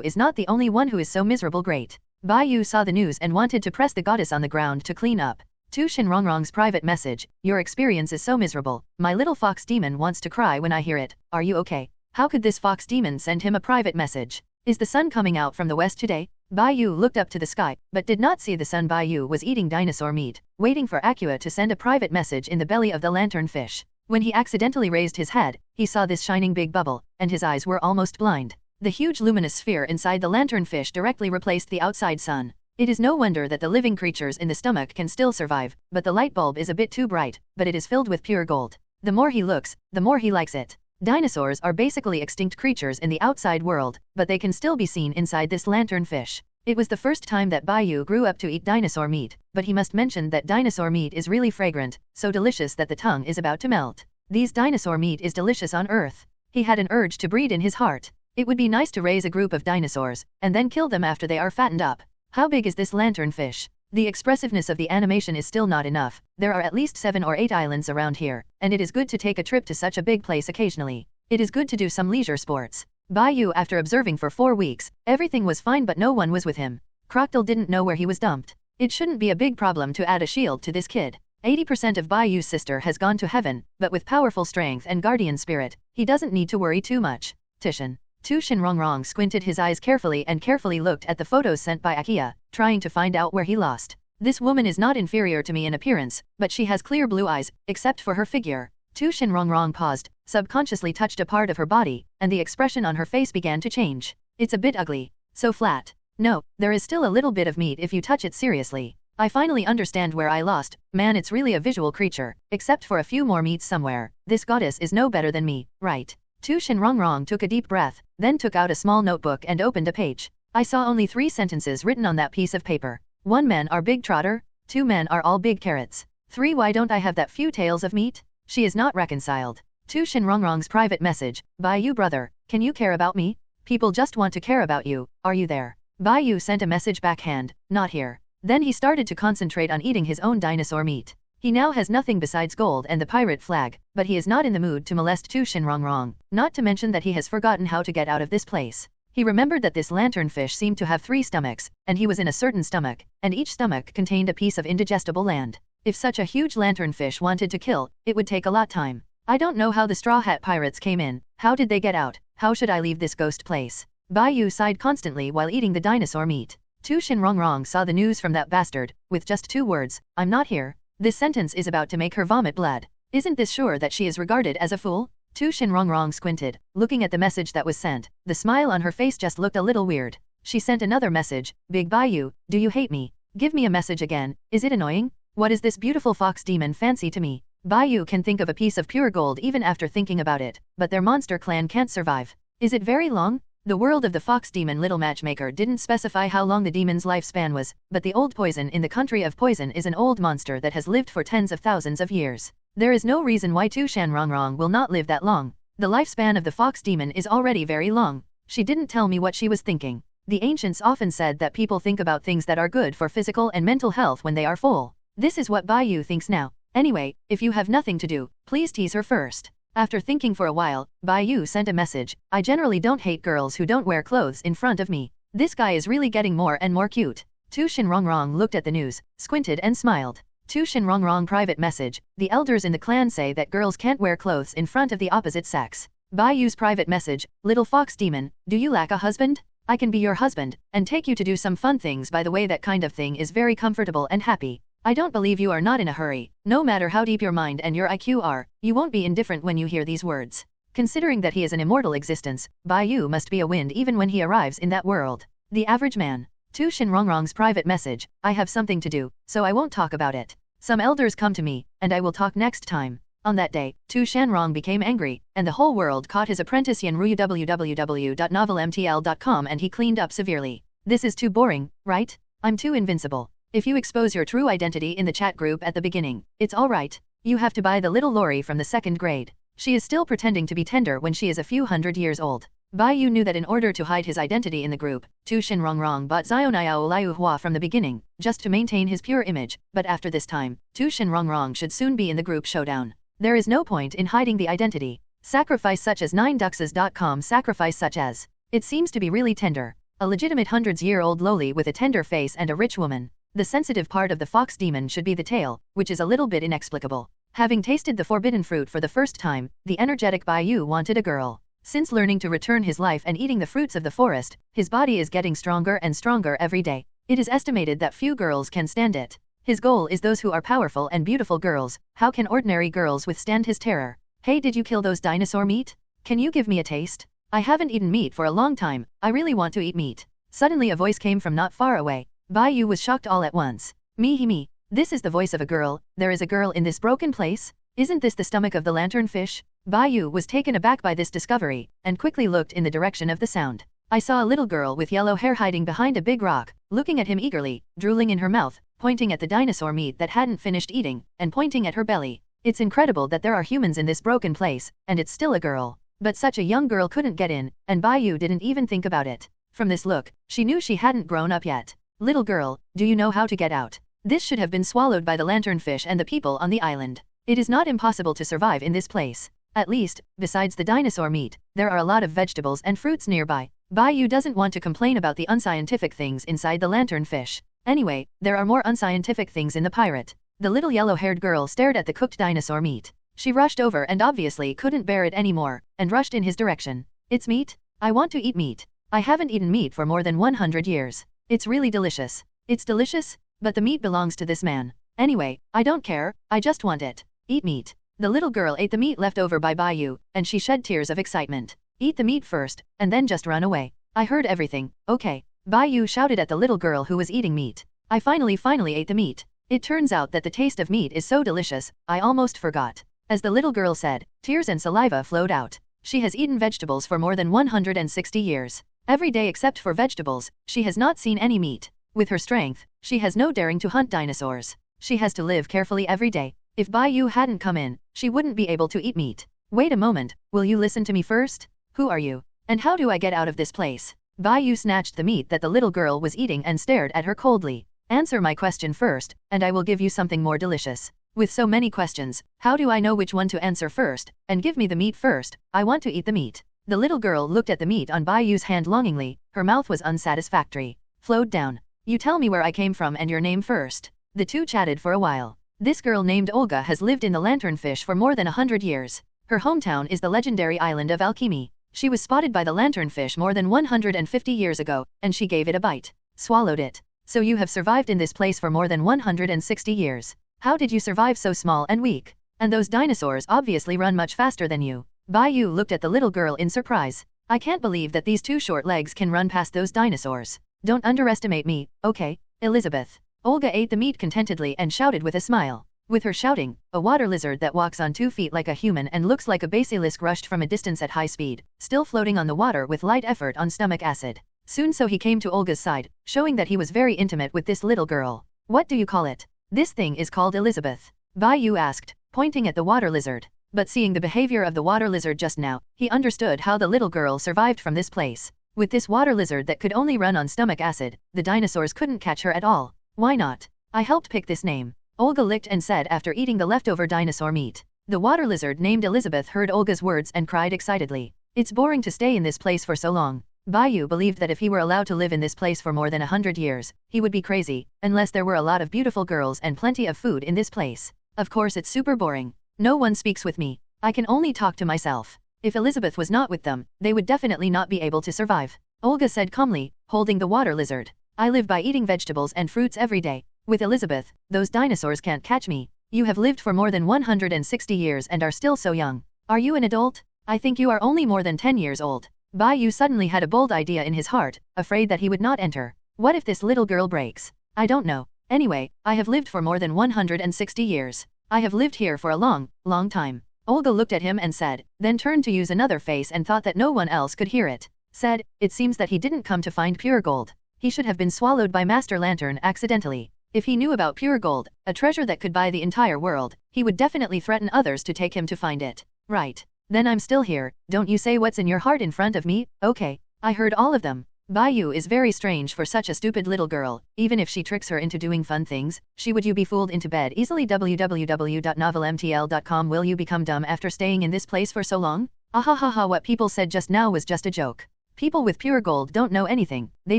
is not the only one who is so miserable. Great. Bai Yu saw the news and wanted to press the goddess on the ground to clean up. Tu Shinrongrong's private message, your experience is so miserable. My little fox demon wants to cry when I hear it. Are you okay? How could this fox demon send him a private message? Is the sun coming out from the west today? Bai Yu looked up to the sky, but did not see the sun. Bai Yu was eating dinosaur meat, waiting for Akua to send a private message in the belly of the lantern fish. When he accidentally raised his head, he saw this shining big bubble, and his eyes were almost blind. The huge luminous sphere inside the lantern fish directly replaced the outside sun. It is no wonder that the living creatures in the stomach can still survive, but the light bulb is a bit too bright, but it is filled with pure gold. The more he looks, the more he likes it. Dinosaurs are basically extinct creatures in the outside world, but they can still be seen inside this lantern fish. It was the first time that Bai Yu grew up to eat dinosaur meat, but he must mention that dinosaur meat is really fragrant, so delicious that the tongue is about to melt. These dinosaur meat is delicious on Earth. He had an urge to breed in his heart. It would be nice to raise a group of dinosaurs, and then kill them after they are fattened up. How big is this lantern fish? The expressiveness of the animation is still not enough. There are at least 7 or 8 islands around here, and it is good to take a trip to such a big place occasionally. It is good to do some leisure sports. Bai Yu, after observing for 4 weeks, everything was fine but no one was with him. Crocodile didn't know where he was dumped. It shouldn't be a big problem to add a shield to this kid. 80% of Bai Yu's sister has gone to heaven, but with powerful strength and guardian spirit, he doesn't need to worry too much. Tishan. Tu Shinrongrong squinted his eyes carefully and carefully looked at the photos sent by Akia, trying to find out where he lost. This woman is not inferior to me in appearance, but she has clear blue eyes, except for her figure. Tu Shinrongrong paused, subconsciously touched a part of her body, and the expression on her face began to change. It's a bit ugly. So flat. No, there is still a little bit of meat if you touch it seriously. I finally understand where I lost. Man, it's really a visual creature, except for a few more meats somewhere. This goddess is no better than me, right? Tu Shinrongrong took a deep breath, then took out a small notebook and opened a page. I saw only 3 sentences written on that piece of paper. 1 men are big trotter, 2 men are all big carrots. 3 why don't I have that few tails of meat? She is not reconciled. Tu Shinrongrong's private message, Bai Yu brother, can you care about me? People just want to care about you, are you there? Bai Yu sent a message backhand, not here. Then he started to concentrate on eating his own dinosaur meat. He now has nothing besides gold and the pirate flag, but he is not in the mood to molest Tu Shinrongrong, not to mention that he has forgotten how to get out of this place. He remembered that this lanternfish seemed to have 3 stomachs, and he was in a certain stomach, and each stomach contained a piece of indigestible land. If such a huge lanternfish wanted to kill, it would take a lot time. I don't know how the Straw Hat Pirates came in, how did they get out, how should I leave this ghost place? Bai Yu sighed constantly while eating the dinosaur meat. Tu Shinrongrong saw the news from that bastard, with just 2 words, I'm not here. This sentence is about to make her vomit blood. Isn't this sure that she is regarded as a fool? Tu Shinrongrong squinted, looking at the message that was sent. The smile on her face just looked a little weird. She sent another message, Big Bai Yu, do you hate me? Give me a message again, is it annoying? What is this beautiful fox demon fancy to me? Bai Yu can think of a piece of pure gold even after thinking about it, but their monster clan can't survive. Is it very long? The world of the fox demon little matchmaker didn't specify how long the demon's lifespan was, but the old poison in the country of poison is an old monster that has lived for tens of thousands of years. There is no reason why Tu Shanrongrong will not live that long. The lifespan of the fox demon is already very long. She didn't tell me what she was thinking. The ancients often said that people think about things that are good for physical and mental health when they are full. This is what Bai Yu thinks now. Anyway, if you have nothing to do, please tease her first. After thinking for a while, Bai Yu sent a message. I generally don't hate girls who don't wear clothes in front of me. This guy is really getting more and more cute. Tu Shinrongrong looked at the news, squinted and smiled. Tu Shinrongrong private message. The elders in the clan say that girls can't wear clothes in front of the opposite sex. Bai Yu's private message. Little fox demon, do you lack a husband? I can be your husband, and take you to do some fun things. By the way, that kind of thing is very comfortable and happy. I don't believe you are not in a hurry. No matter how deep your mind and your IQ are, you won't be indifferent when you hear these words. Considering that he is an immortal existence, Bai Yu must be a wind even when he arrives in that world. The average man. Tu Shinrongrong's private message. I have something to do, so I won't talk about it. Some elders come to me, and I will talk next time. On that day, Tu Shanrong became angry, and the whole world caught his apprentice Yanruyu www.novelmtl.com, and he cleaned up severely. This is too boring, right? I'm too invincible. If you expose your true identity in the chat group at the beginning, it's alright. You have to buy the little Lori from the 2nd grade. She is still pretending to be tender when she is a few hundred years old. Bai Yu knew that in order to hide his identity in the group, Tu Shinrongrong bought Xiaoniao Liu Hua from the beginning, just to maintain his pure image, but after this time, Tu Shinrongrong should soon be in the group showdown. There is no point in hiding the identity. Sacrifice such as 9duxes.com sacrifice such as. It seems to be really tender. A legitimate hundreds-year-old lowly with a tender face and a rich woman. The sensitive part of the fox demon should be the tail, which is a little bit inexplicable. Having tasted the forbidden fruit for the first time, the energetic Bai Yu wanted a girl. Since learning to return his life and eating the fruits of the forest, his body is getting stronger and stronger every day. It is estimated that few girls can stand it. His goal is those who are powerful and beautiful girls. How can ordinary girls withstand his terror? Hey, did you kill those dinosaur meat? Can you give me a taste? I haven't eaten meat for a long time. I really want to eat meat. Suddenly a voice came from not far away. Bai Yu was shocked all at once. Me. This is the voice of a girl. There is a girl in this broken place? Isn't this the stomach of the lanternfish? Bai Yu was taken aback by this discovery, and quickly looked in the direction of the sound. I saw a little girl with yellow hair hiding behind a big rock, looking at him eagerly, drooling in her mouth, pointing at the dinosaur meat that hadn't finished eating, and pointing at her belly. It's incredible that there are humans in this broken place, and it's still a girl. But such a young girl couldn't get in, and Bai Yu didn't even think about it. From this look, she knew she hadn't grown up yet. Little girl, do you know how to get out? This should have been swallowed by the lanternfish and the people on the island. It is not impossible to survive in this place. At least, besides the dinosaur meat, there are a lot of vegetables and fruits nearby. Bai Yu doesn't want to complain about the unscientific things inside the lanternfish. Anyway, there are more unscientific things in the pirate. The little yellow-haired girl stared at the cooked dinosaur meat. She rushed over and obviously couldn't bear it anymore, and rushed in his direction. It's meat? I want to eat meat. I haven't eaten meat for more than 100 years. It's really delicious. It's delicious? But the meat belongs to this man. Anyway, I don't care, I just want it. Eat meat. The little girl ate the meat left over by Bai Yu, and she shed tears of excitement. Eat the meat first, and then just run away. I heard everything, okay. Bai Yu shouted at the little girl who was eating meat. I finally ate the meat. It turns out that the taste of meat is so delicious, I almost forgot. As the little girl said, tears and saliva flowed out. She has eaten vegetables for more than 160 years. Every day except for vegetables, she has not seen any meat. With her strength, she has no daring to hunt dinosaurs. She has to live carefully every day. If Bai Yu hadn't come in, she wouldn't be able to eat meat. Wait a moment, will you listen to me first? Who are you? And how do I get out of this place? Bai Yu snatched the meat that the little girl was eating and stared at her coldly. Answer my question first, and I will give you something more delicious. With so many questions, how do I know which one to answer first? And give me the meat first, I want to eat the meat. The little girl looked at the meat on Bai Yu's hand longingly, her mouth was unsatisfactory. Flowed down. You tell me where I came from and your name first. The two chatted for a while. This girl named Olga has lived in the lanternfish for more than 100 years. Her hometown is the legendary island of Alchemy. She was spotted by the lanternfish more than 150 years ago, and she gave it a bite. Swallowed it. So you have survived in this place for more than 160 years. How did you survive so small and weak? And those dinosaurs obviously run much faster than you. Bai Yu looked at the little girl in surprise. I can't believe that these two short legs can run past those dinosaurs. Don't underestimate me, okay, Elizabeth. Olga ate the meat contentedly and shouted with a smile. With her shouting, a water lizard that walks on 2 feet like a human and looks like a basilisk rushed from a distance at high speed, still floating on the water with light effort on stomach acid. Soon so he came to Olga's side, showing that he was very intimate with this little girl. What do you call it? This thing is called Elizabeth. Bai Yu asked, pointing at the water lizard. But seeing the behavior of the water lizard just now, he understood how the little girl survived from this place. With this water lizard that could only run on stomach acid, the dinosaurs couldn't catch her at all. Why not? I helped pick this name. Olga licked and said after eating the leftover dinosaur meat. The water lizard named Elizabeth heard Olga's words and cried excitedly. It's boring to stay in this place for so long. Bai Yu believed that if he were allowed to live in this place for more than 100 years, he would be crazy, unless there were a lot of beautiful girls and plenty of food in this place. Of course it's super boring. No one speaks with me. I can only talk to myself. If Elizabeth was not with them, they would definitely not be able to survive. Olga said calmly, holding the water lizard. I live by eating vegetables and fruits every day. With Elizabeth, those dinosaurs can't catch me. You have lived for more than 160 years and are still so young. Are you an adult? I think you are only more than 10 years old. Bai Yu suddenly had a bold idea in his heart, afraid that he would not enter. What if this little girl breaks? I don't know. Anyway, I have lived for more than 160 years. I have lived here for a long, long time. Olga looked at him and said, then turned to use another face and thought that no one else could hear it. Said, it seems that he didn't come to find pure gold. He should have been swallowed by Master Lantern accidentally. If he knew about pure gold, a treasure that could buy the entire world, he would definitely threaten others to take him to find it. Right. Then I'm still here, don't you say what's in your heart in front of me, okay? I heard all of them. Bai Yu is very strange for such a stupid little girl, even if she tricks her into doing fun things, would you be fooled into bed easily www.novelmtl.com. Will you become dumb after staying in this place for so long? Ahahaha, what people said just now was just a joke. People with pure gold don't know anything, they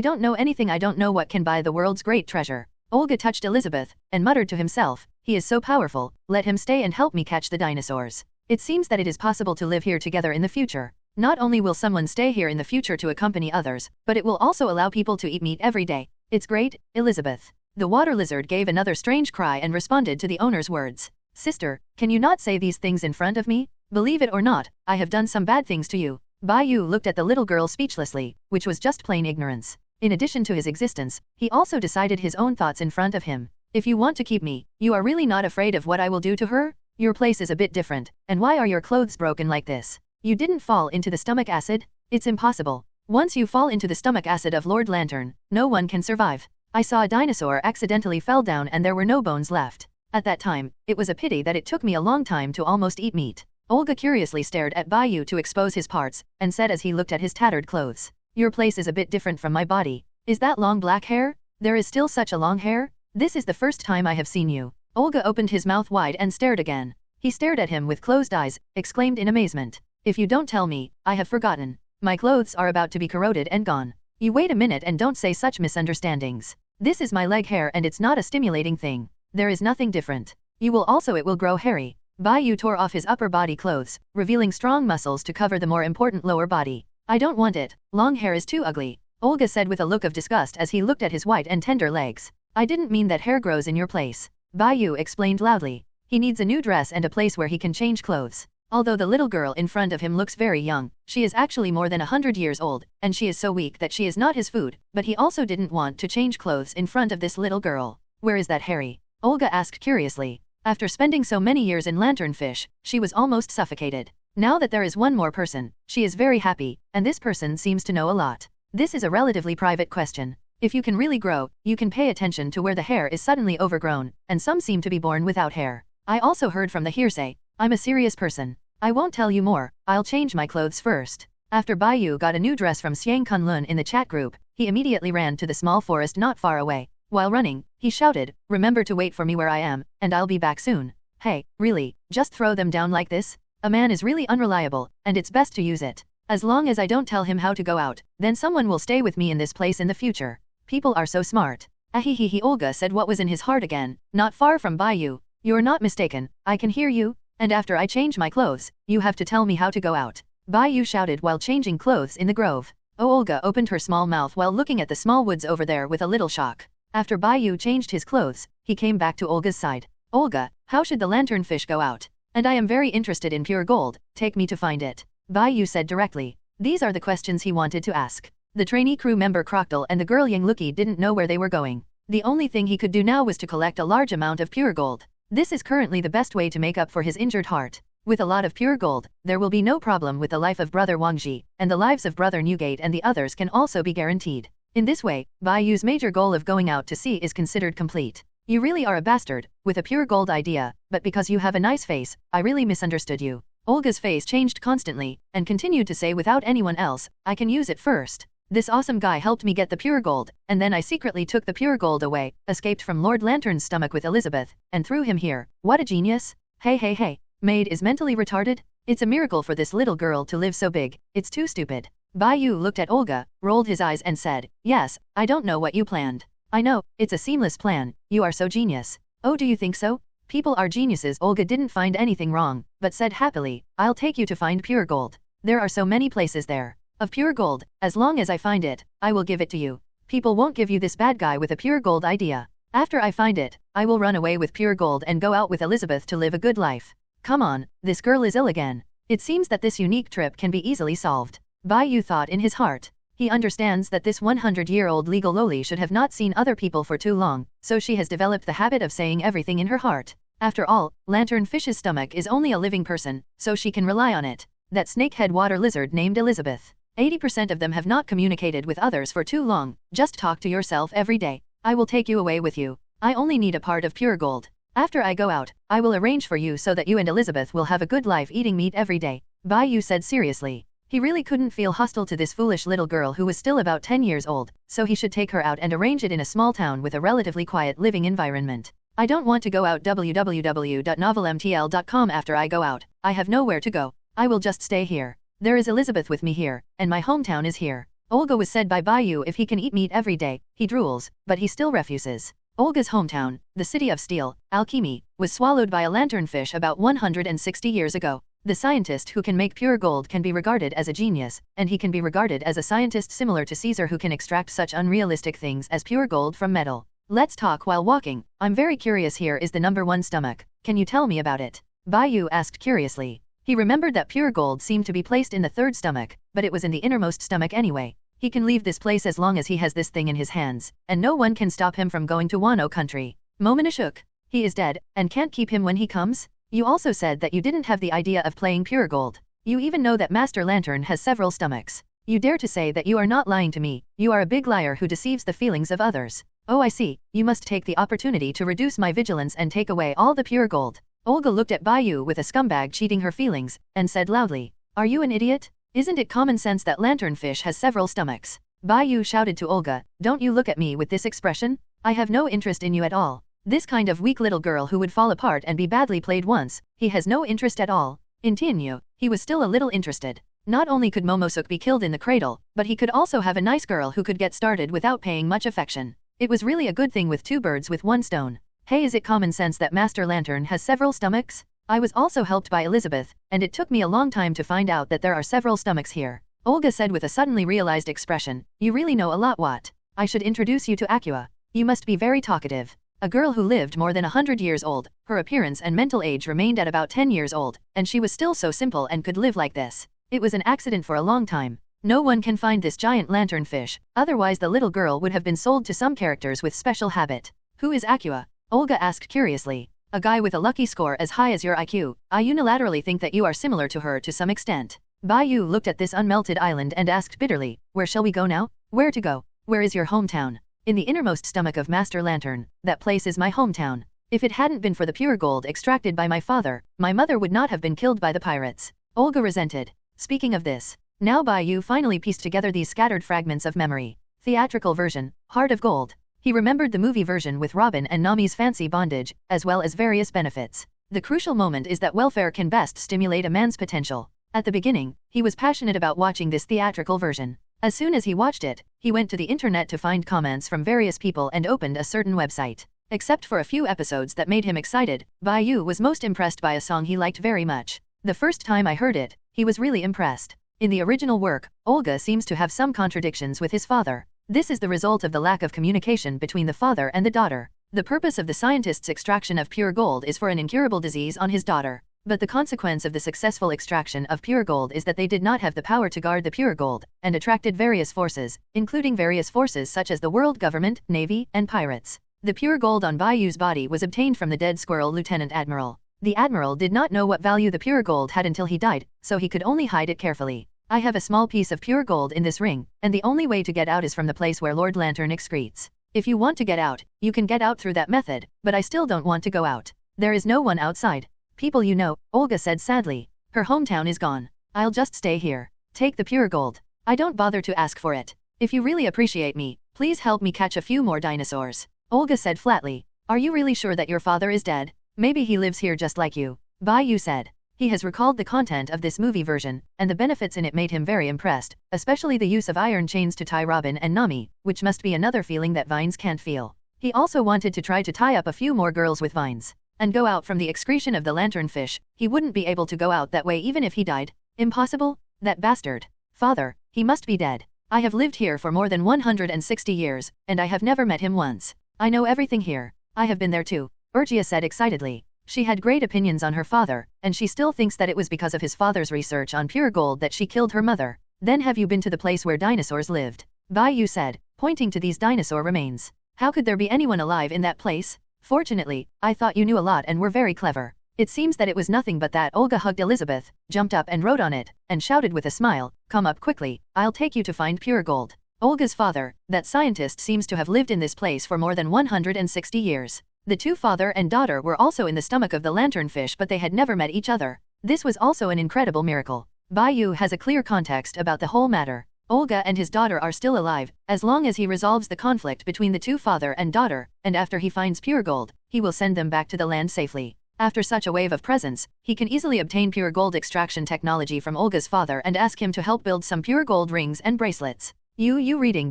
don't know anything. I don't know what can buy the world's great treasure. Olga touched Elizabeth, and muttered to himself, he is so powerful, let him stay and help me catch the dinosaurs. It seems that it is possible to live here together in the future. Not only will someone stay here in the future to accompany others, but it will also allow people to eat meat every day. It's great, Elizabeth. The water lizard gave another strange cry and responded to the owner's words. Sister, can you not say these things in front of me? Believe it or not, I have done some bad things to you. Bai Yu looked at the little girl speechlessly, which was just plain ignorance. In addition to his existence, he also decided his own thoughts in front of him. If you want to keep me, you are really not afraid of what I will do to her? Your place is a bit different, and why are your clothes broken like this? You didn't fall into the stomach acid? It's impossible. Once you fall into the stomach acid of Lord Lantern, no one can survive. I saw a dinosaur accidentally fell down and there were no bones left. At that time, it was a pity that it took me a long time to almost eat meat. Olga curiously stared at Bai Yu to expose his parts, and said as he looked at his tattered clothes. Your place is a bit different from my body. Is that long black hair? There is still such a long hair? This is the first time I have seen you. Olga opened his mouth wide and stared again. He stared at him with closed eyes, exclaimed in amazement. If you don't tell me, I have forgotten. My clothes are about to be corroded and gone. You wait a minute and don't say such misunderstandings. This is my leg hair and it's not a stimulating thing. There is nothing different. It will grow hairy. Bai Yu tore off his upper body clothes, revealing strong muscles to cover the more important lower body. I don't want it. Long hair is too ugly. Olga said with a look of disgust as he looked at his white and tender legs. I didn't mean that hair grows in your place. Bai Yu explained loudly. He needs a new dress and a place where he can change clothes. Although the little girl in front of him looks very young, she is actually more than 100 years old, and she is so weak that she is not his food, but he also didn't want to change clothes in front of this little girl. Where is that Harry? Olga asked curiously. After spending so many years in lanternfish, she was almost suffocated. Now that there is one more person, she is very happy, and this person seems to know a lot. This is a relatively private question. If you can really grow, you can pay attention to where the hair is suddenly overgrown, and some seem to be born without hair. I also heard from the hearsay. I'm a serious person. I won't tell you more, I'll change my clothes first. After Bai Yu got a new dress from Xiang Kunlun in the chat group, he immediately ran to the small forest not far away. While running, he shouted, remember to wait for me where I am, and I'll be back soon. Hey, really, just throw them down like this? A man is really unreliable, and it's best to use it. As long as I don't tell him how to go out, then someone will stay with me in this place in the future. People are so smart. Ahihihi, Olga said what was in his heart again, not far from Bai Yu. You're not mistaken, I can hear you, and after I change my clothes, you have to tell me how to go out. Bai Yu shouted while changing clothes in the grove. Oh, Olga opened her small mouth while looking at the small woods over there with a little shock. After Bai Yu changed his clothes, he came back to Olga's side. Olga, how should the lanternfish go out? And I am very interested in pure gold, take me to find it. Bai Yu said directly. These are the questions he wanted to ask. The trainee crew member Crocodile and the girl Yang Lucky didn't know where they were going. The only thing he could do now was to collect a large amount of pure gold. This is currently the best way to make up for his injured heart. With a lot of pure gold, there will be no problem with the life of brother Wangji, and the lives of brother Newgate and the others can also be guaranteed. In this way, Bai Yu's major goal of going out to sea is considered complete. You really are a bastard, with a pure gold idea, but because you have a nice face, I really misunderstood you. Olga's face changed constantly, and continued to say without anyone else, I can use it first. This awesome guy helped me get the pure gold, and then I secretly took the pure gold away, escaped from Lord Lantern's stomach with Elizabeth, and threw him here. What a genius. Hey. Maid is mentally retarded? It's a miracle for this little girl to live so big, it's too stupid. Bai Yu looked at Olga, rolled his eyes and said, yes, I don't know what you planned. I know, it's a seamless plan, you are so genius. Oh, do you think so? People are geniuses. Olga didn't find anything wrong, but said happily, I'll take you to find pure gold. There are so many places there. Of pure gold, as long as I find it, I will give it to you. People won't give you this bad guy with a pure gold idea. After I find it, I will run away with pure gold and go out with Elizabeth to live a good life. Come on, this girl is ill again. It seems that this unique trip can be easily solved. Bai Yu thought in his heart. He understands that this 100-year-old legal loli should have not seen other people for too long, so she has developed the habit of saying everything in her heart. After all, lanternfish's stomach is only a living person, so she can rely on it. That snakehead water lizard named Elizabeth. 80% of them have not communicated with others for too long. Just talk to yourself every day. I will take you away with you. I only need a part of pure gold. After I go out, I will arrange for you so that you and Elizabeth will have a good life eating meat every day. Bai Yu said seriously. He really couldn't feel hostile to this foolish little girl who was still about 10 years old, so he should take her out and arrange it in a small town with a relatively quiet living environment. I don't want to go out. www.novelmtl.com. After I go out, I have nowhere to go. I will just stay here. There is Elizabeth with me here, and my hometown is here. Olga was said by Bai Yu if he can eat meat every day, he drools, but he still refuses. Olga's hometown, the city of steel, alchemy, was swallowed by a lanternfish about 160 years ago. The scientist who can make pure gold can be regarded as a genius, and he can be regarded as a scientist similar to Caesar who can extract such unrealistic things as pure gold from metal. Let's talk while walking. I'm very curious. Here is the number 1 stomach. Can you tell me about it? Bai Yu asked curiously. He remembered that pure gold seemed to be placed in the 3rd stomach, but it was in the innermost stomach anyway. He can leave this place as long as he has this thing in his hands, and no one can stop him from going to Wano country. Momonashuk. He is dead, and can't keep him when he comes? You also said that you didn't have the idea of playing pure gold. You even know that Master Lantern has several stomachs. You dare to say that you are not lying to me. You are a big liar who deceives the feelings of others. Oh, I see. You must take the opportunity to reduce my vigilance and take away all the pure gold. Olga looked at Bai Yu with a scumbag cheating her feelings, and said loudly, are you an idiot? Isn't it common sense that lanternfish has several stomachs? Bai Yu shouted to Olga, don't you look at me with this expression? I have no interest in you at all. This kind of weak little girl who would fall apart and be badly played once, he has no interest at all. In Tinyu, he was still a little interested. Not only could Momosuk be killed in the cradle, but he could also have a nice girl who could get started without paying much affection. It was really a good thing with 2 birds with 1 stone. Hey, is it common sense that Master Lantern has several stomachs? I was also helped by Elizabeth, and it took me a long time to find out that there are several stomachs here. Olga said with a suddenly realized expression, you really know a lot. What? I should introduce you to Aqua. You must be very talkative. A girl who lived more than 100 years old, her appearance and mental age remained at about 10 years old, and she was still so simple and could live like this. It was an accident for a long time. No one can find this giant lanternfish, otherwise the little girl would have been sold to some characters with special habit. Who is Aqua? Olga asked curiously. A guy with a lucky score as high as your IQ. I unilaterally think that you are similar to her to some extent. Bai Yu looked at this unmelted island and asked bitterly, where shall we go now? Where to go? Where is your hometown? In the innermost stomach of Master Lantern. That place is my hometown. If it hadn't been for the pure gold extracted by my father, my mother would not have been killed by the pirates. Olga resented. Speaking of this, now Bai Yu finally pieced together these scattered fragments of memory. Theatrical version, Heart of Gold. He remembered the movie version with Robin and Nami's fancy bondage, as well as various benefits. The crucial moment is that welfare can best stimulate a man's potential. At the beginning, he was passionate about watching this theatrical version. As soon as he watched it, he went to the internet to find comments from various people and opened a certain website. Except for a few episodes that made him excited, Bai Yu was most impressed by a song he liked very much. The first time I heard it, he was really impressed. In the original work, Olga seems to have some contradictions with his father. This is the result of the lack of communication between the father and the daughter. The purpose of the scientist's extraction of pure gold is for an incurable disease on his daughter. But the consequence of the successful extraction of pure gold is that they did not have the power to guard the pure gold, and attracted various forces, including various forces such as the world government, navy, and pirates. The pure gold on Bai Yu's body was obtained from the dead squirrel Lieutenant Admiral. The Admiral did not know what value the pure gold had until he died, so he could only hide it carefully. I have a small piece of pure gold in this ring, and the only way to get out is from the place where Lord Lantern excretes. If you want to get out, you can get out through that method, but I still don't want to go out. There is no one outside. People you know, Olga said sadly. Her hometown is gone. I'll just stay here. Take the pure gold. I don't bother to ask for it. If you really appreciate me, please help me catch a few more dinosaurs. Olga said flatly. Are you really sure that your father is dead? Maybe he lives here just like you. Bai Yu said. He has recalled the content of this movie version, and the benefits in it made him very impressed, especially the use of iron chains to tie Robin and Nami, which must be another feeling that vines can't feel. He also wanted to try to tie up a few more girls with vines. And go out from the excretion of the lanternfish. He wouldn't be able to go out that way even if he died. Impossible? That bastard. Father, he must be dead. I have lived here for more than 160 years, and I have never met him once. I know everything here. I have been there too, Urgia said excitedly. She had great opinions on her father, and she still thinks that it was because of his father's research on pure gold that she killed her mother. Then have you been to the place where dinosaurs lived? Bai Yu said, pointing to these dinosaur remains. How could there be anyone alive in that place? Fortunately, I thought you knew a lot and were very clever. It seems that it was nothing but that. Olga hugged Elizabeth, jumped up and rode on it, and shouted with a smile, come up quickly, I'll take you to find pure gold. Olga's father, that scientist, seems to have lived in this place for more than 160 years. The two father and daughter were also in the stomach of the lanternfish, but they had never met each other. This was also an incredible miracle. Bai Yu has a clear context about the whole matter. Olga and his daughter are still alive, as long as he resolves the conflict between the two father and daughter, and after he finds pure gold, he will send them back to the land safely. After such a wave of presents, he can easily obtain pure gold extraction technology from Olga's father and ask him to help build some pure gold rings and bracelets. You reading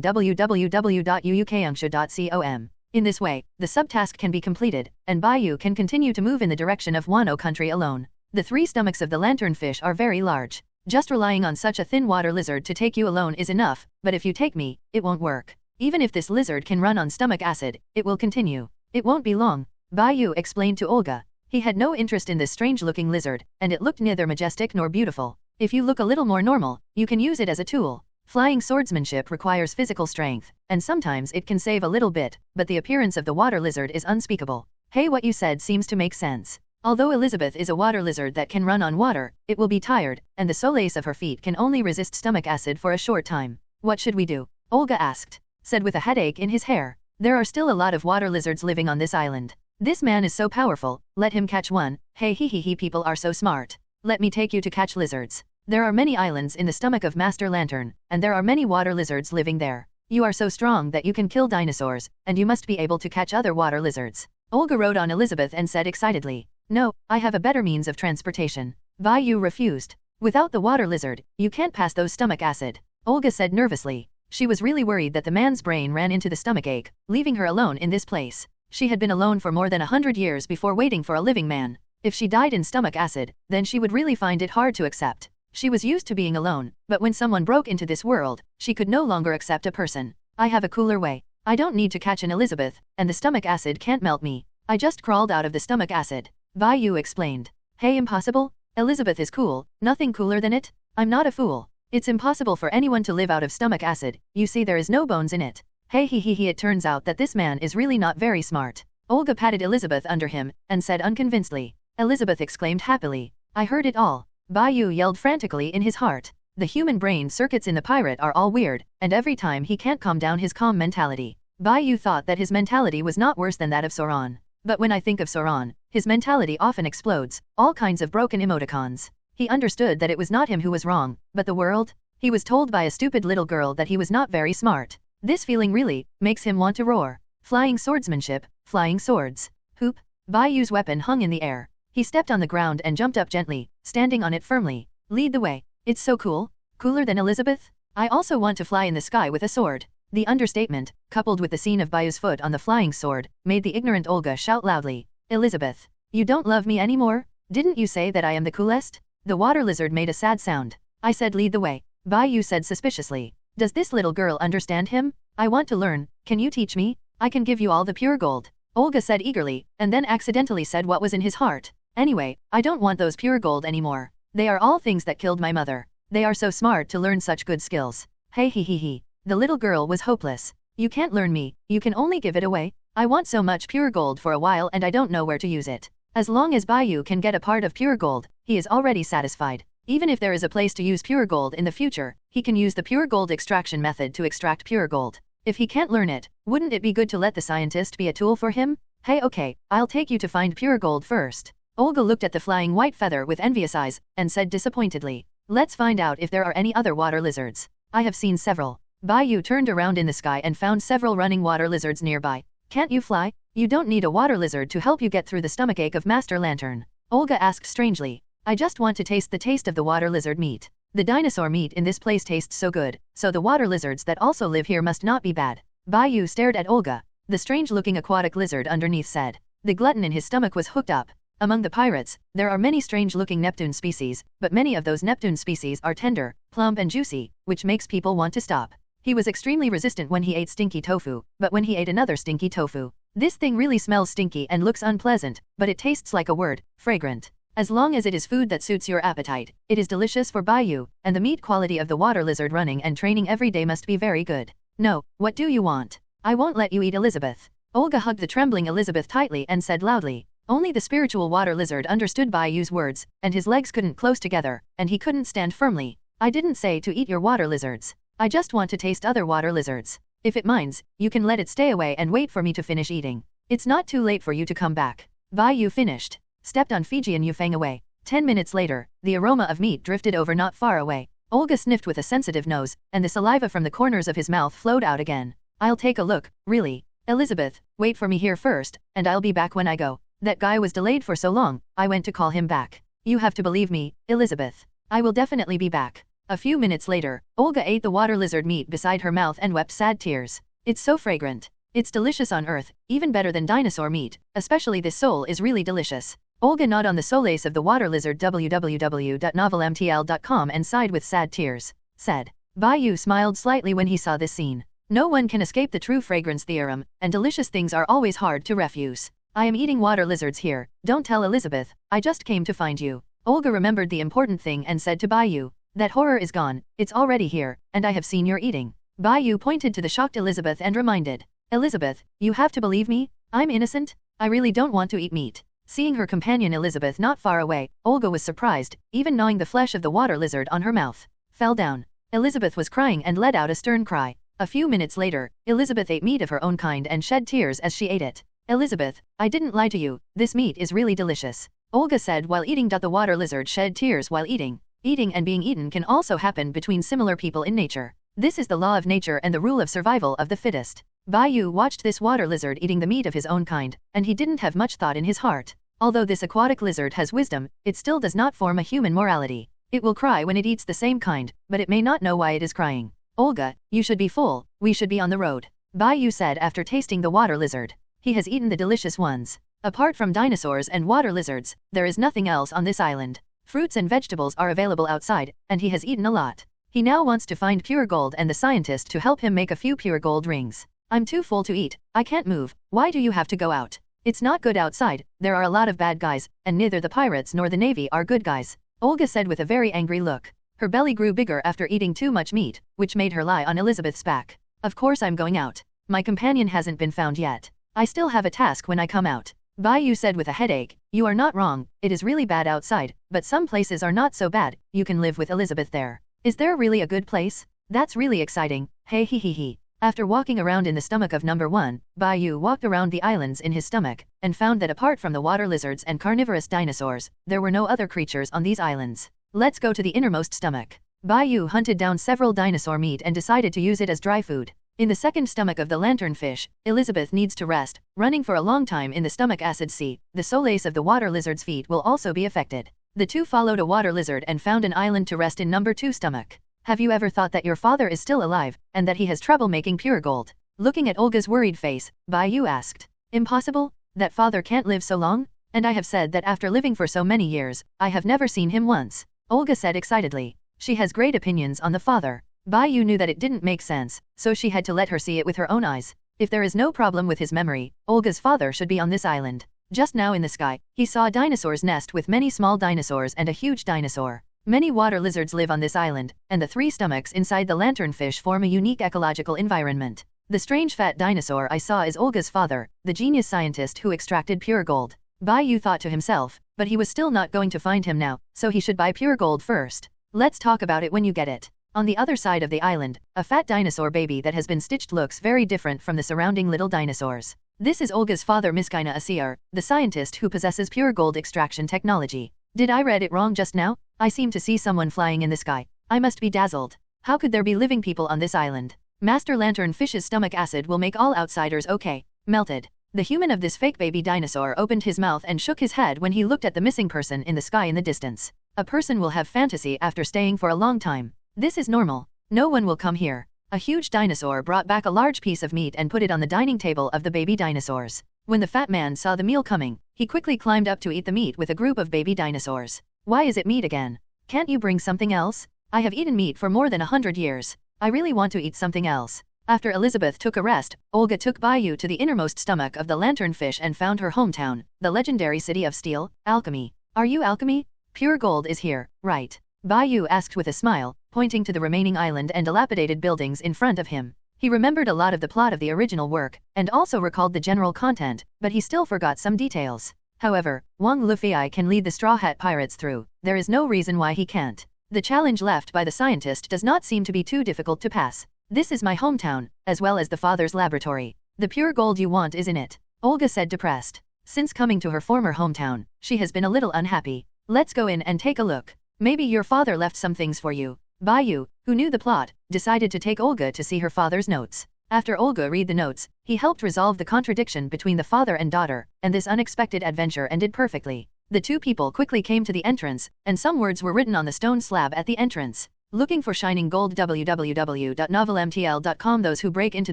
www.uukangsha.com. In this way, the subtask can be completed, and Bai Yu can continue to move in the direction of Wano country alone. The three stomachs of the lanternfish are very large. Just relying on such a thin water lizard to take you alone is enough, but if you take me, it won't work. Even if this lizard can run on stomach acid, it will continue. It won't be long, Bai Yu explained to Olga. He had no interest in this strange-looking lizard, and it looked neither majestic nor beautiful. If you look a little more normal, you can use it as a tool. Flying swordsmanship requires physical strength, and sometimes it can save a little bit, but the appearance of the water lizard is unspeakable. Hey, what you said seems to make sense. Although Elizabeth is a water lizard that can run on water, it will be tired, and the soles of her feet can only resist stomach acid for a short time. What should we do? Olga asked. Said with a headache in his hair. There are still a lot of water lizards living on this island. This man is so powerful, let him catch one. Hey he people are so smart. Let me take you to catch lizards. There are many islands in the stomach of Master Lantern, and there are many water lizards living there. You are so strong that you can kill dinosaurs, and you must be able to catch other water lizards. Olga rode on Elizabeth and said excitedly. No, I have a better means of transportation. Bai Yu refused. Without the water lizard, you can't pass those stomach acid. Olga said nervously. She was really worried that the man's brain ran into the stomachache, leaving her alone in this place. She had been alone for more than 100 years before waiting for a living man. If she died in stomach acid, then she would really find it hard to accept. She was used to being alone, but when someone broke into this world, she could no longer accept a person. I have a cooler way. I don't need to catch an Elizabeth, and the stomach acid can't melt me. I just crawled out of the stomach acid. Bai Yu explained. Hey, impossible? Elizabeth is cool, nothing cooler than it? I'm not a fool. It's impossible for anyone to live out of stomach acid, you see there is no bones in it. Hey he it turns out that this man is really not very smart. Olga patted Elizabeth under him, and said unconvincedly. Elizabeth exclaimed happily. I heard it all. Bai Yu yelled frantically in his heart. The human brain circuits in the pirate are all weird, and every time he can't calm down his calm mentality. Bai Yu thought that his mentality was not worse than that of Sauron. But when I think of Sauron, his mentality often explodes, all kinds of broken emoticons. He understood that it was not him who was wrong, but the world. He was told by a stupid little girl that he was not very smart. This feeling really makes him want to roar. Flying swordsmanship, flying swords. Hoop. Bai Yu's weapon hung in the air. He stepped on the ground and jumped up gently, standing on it firmly. Lead the way. It's so cool. Cooler than Elizabeth? I also want to fly in the sky with a sword. The understatement, coupled with the scene of Bai Yu's foot on the flying sword, made the ignorant Olga shout loudly. Elizabeth, you don't love me anymore? Didn't you say that I am the coolest? The water lizard made a sad sound. I said lead the way. Bai Yu said suspiciously. Does this little girl understand him? I want to learn. Can you teach me? I can give you all the pure gold. Olga said eagerly, and then accidentally said what was in his heart. Anyway, I don't want those pure gold anymore. They are all things that killed my mother. They are so smart to learn such good skills. Hey he he he. The little girl was hopeless. You can't learn me, you can only give it away. I want so much pure gold for a while and I don't know where to use it. As long as Bai Yu can get a part of pure gold, he is already satisfied. Even if there is a place to use pure gold in the future, he can use the pure gold extraction method to extract pure gold. If he can't learn it, wouldn't it be good to let the scientist be a tool for him? Hey okay, I'll take you to find pure gold first. Olga looked at the flying white feather with envious eyes, and said disappointedly. Let's find out if there are any other water lizards. I have seen several. Bai Yu turned around in the sky and found several running water lizards nearby. Can't you fly? You don't need a water lizard to help you get through the stomachache of Master Lantern. Olga asked strangely. I just want to taste the taste of the water lizard meat. The dinosaur meat in this place tastes so good, so the water lizards that also live here must not be bad. Bai Yu stared at Olga. The strange-looking aquatic lizard underneath said. The glutton in his stomach was hooked up. Among the pirates, there are many strange-looking Neptune species, but many of those Neptune species are tender, plump and juicy, which makes people want to stop. He was extremely resistant when he ate stinky tofu, but when he ate another stinky tofu, this thing really smells stinky and looks unpleasant, but it tastes like a word, fragrant. As long as it is food that suits your appetite, it is delicious for Bai Yu, and the meat quality of the water lizard running and training every day must be very good. No, what do you want? I won't let you eat Elizabeth. Olga hugged the trembling Elizabeth tightly and said loudly. Only the spiritual water lizard understood Bai Yu's words, and his legs couldn't close together, and he couldn't stand firmly. I didn't say to eat your water lizards. I just want to taste other water lizards. If it minds, you can let it stay away and wait for me to finish eating. It's not too late for you to come back. Bai Yu finished. Stepped on Fijian Yufeng away. 10 minutes later, the aroma of meat drifted over not far away. Olga sniffed with a sensitive nose, and the saliva from the corners of his mouth flowed out again. I'll take a look, really. Elizabeth, wait for me here first, and I'll be back when I go. That guy was delayed for so long, I went to call him back. You have to believe me, Elizabeth. I will definitely be back. A few minutes later, Olga ate the water lizard meat beside her mouth and wept sad tears. It's so fragrant. It's delicious on Earth, even better than dinosaur meat, especially this sole is really delicious. Olga gnawed on the solace of the water lizard www.novelmtl.com and sighed with sad tears. Said. Bai Yu smiled slightly when he saw this scene. No one can escape the true fragrance theorem, and delicious things are always hard to refuse. I am eating water lizards here, don't tell Elizabeth, I just came to find you. Olga remembered the important thing and said to Bai Yu. That horror is gone, it's already here, and I have seen your eating. Bai Yu pointed to the shocked Elizabeth and reminded. Elizabeth, you have to believe me, I'm innocent, I really don't want to eat meat. Seeing her companion Elizabeth not far away, Olga was surprised, even gnawing the flesh of the water lizard on her mouth. Fell down. Elizabeth was crying and let out a stern cry. A few minutes later, Elizabeth ate meat of her own kind and shed tears as she ate it. Elizabeth, I didn't lie to you, this meat is really delicious. Olga said while eating. The water lizard shed tears while eating. Eating and being eaten can also happen between similar people in nature. This is the law of nature and the rule of survival of the fittest. Bai Yu watched this water lizard eating the meat of his own kind, and he didn't have much thought in his heart. Although this aquatic lizard has wisdom, it still does not form a human morality. It will cry when it eats the same kind, but it may not know why it is crying. Olga, you should be full, we should be on the road. Bai Yu said after tasting the water lizard. He has eaten the delicious ones. Apart from dinosaurs and water lizards, there is nothing else on this island. Fruits and vegetables are available outside, and he has eaten a lot. He now wants to find pure gold and the scientist to help him make a few pure gold rings. I'm too full to eat, I can't move, why do you have to go out? It's not good outside, there are a lot of bad guys, and neither the pirates nor the navy are good guys. Olga said with a very angry look. Her belly grew bigger after eating too much meat, which made her lie on Elizabeth's back. Of course I'm going out. My companion hasn't been found yet. I still have a task when I come out. Bai Yu said with a headache. You are not wrong, it is really bad outside, but some places are not so bad, you can live with Elizabeth there. Is there really a good place? That's really exciting, hey he he he. After walking around in the stomach of number 1, Bai Yu walked around the islands in his stomach, and found that apart from the water lizards and carnivorous dinosaurs, there were no other creatures on these islands. Let's go to the innermost stomach. Bai Yu hunted down several dinosaur meat and decided to use it as dry food. In the second stomach of the lanternfish, Elizabeth needs to rest. Running for a long time in the stomach acid sea, the solace of the water lizard's feet will also be affected. The two followed a water lizard and found an island to rest in number 2 stomach. Have you ever thought that your father is still alive, and that he has trouble making pure gold? Looking at Olga's worried face, Bai Yu asked. Impossible? That father can't live so long? And I have said that after living for so many years, I have never seen him once. Olga said excitedly. She has great opinions on the father. Bai Yu knew that it didn't make sense, so she had to let her see it with her own eyes. If there is no problem with his memory, Olga's father should be on this island. Just now in the sky, he saw a dinosaur's nest with many small dinosaurs and a huge dinosaur. Many water lizards live on this island, and the 3 stomachs inside the lanternfish form a unique ecological environment. The strange fat dinosaur I saw is Olga's father, the genius scientist who extracted pure gold. Bai Yu thought to himself, but he was still not going to find him now, so he should buy pure gold first. Let's talk about it when you get it. On the other side of the island, a fat dinosaur baby that has been stitched looks very different from the surrounding little dinosaurs. This is Olga's father Miskaina Asier, the scientist who possesses pure gold extraction technology. Did I read it wrong just now? I seem to see someone flying in the sky. I must be dazzled. How could there be living people on this island? Master Lantern Fish's stomach acid will make all outsiders okay. Melted. The human of this fake baby dinosaur opened his mouth and shook his head when he looked at the missing person in the sky in the distance. A person will have fantasy after staying for a long time. This is normal. No one will come here. A huge dinosaur brought back a large piece of meat and put it on the dining table of the baby dinosaurs. When the fat man saw the meal coming, he quickly climbed up to eat the meat with a group of baby dinosaurs. Why is it meat again? Can't you bring something else? I have eaten meat for more than 100 years. I really want to eat something else. After Elizabeth took a rest, Olga took Bai Yu to the innermost stomach of the lanternfish and found her hometown, the legendary city of steel, alchemy. Are you alchemy? Pure gold is here, right? Bai Yu asked with a smile, pointing to the remaining island and dilapidated buildings in front of him. He remembered a lot of the plot of the original work, and also recalled the general content, but he still forgot some details. However, Wang Lufei can lead the Straw Hat Pirates through. There is no reason why he can't. The challenge left by the scientist does not seem to be too difficult to pass. This is my hometown, as well as the father's laboratory. The pure gold you want is in it, Olga said depressed. Since coming to her former hometown, she has been a little unhappy. Let's go in and take a look. Maybe your father left some things for you. Bai Yu, who knew the plot, decided to take Olga to see her father's notes. After Olga read the notes, he helped resolve the contradiction between the father and daughter, and this unexpected adventure ended perfectly. The two people quickly came to the entrance, and some words were written on the stone slab at the entrance. Looking for shining gold? www.novelmtl.com. Those who break into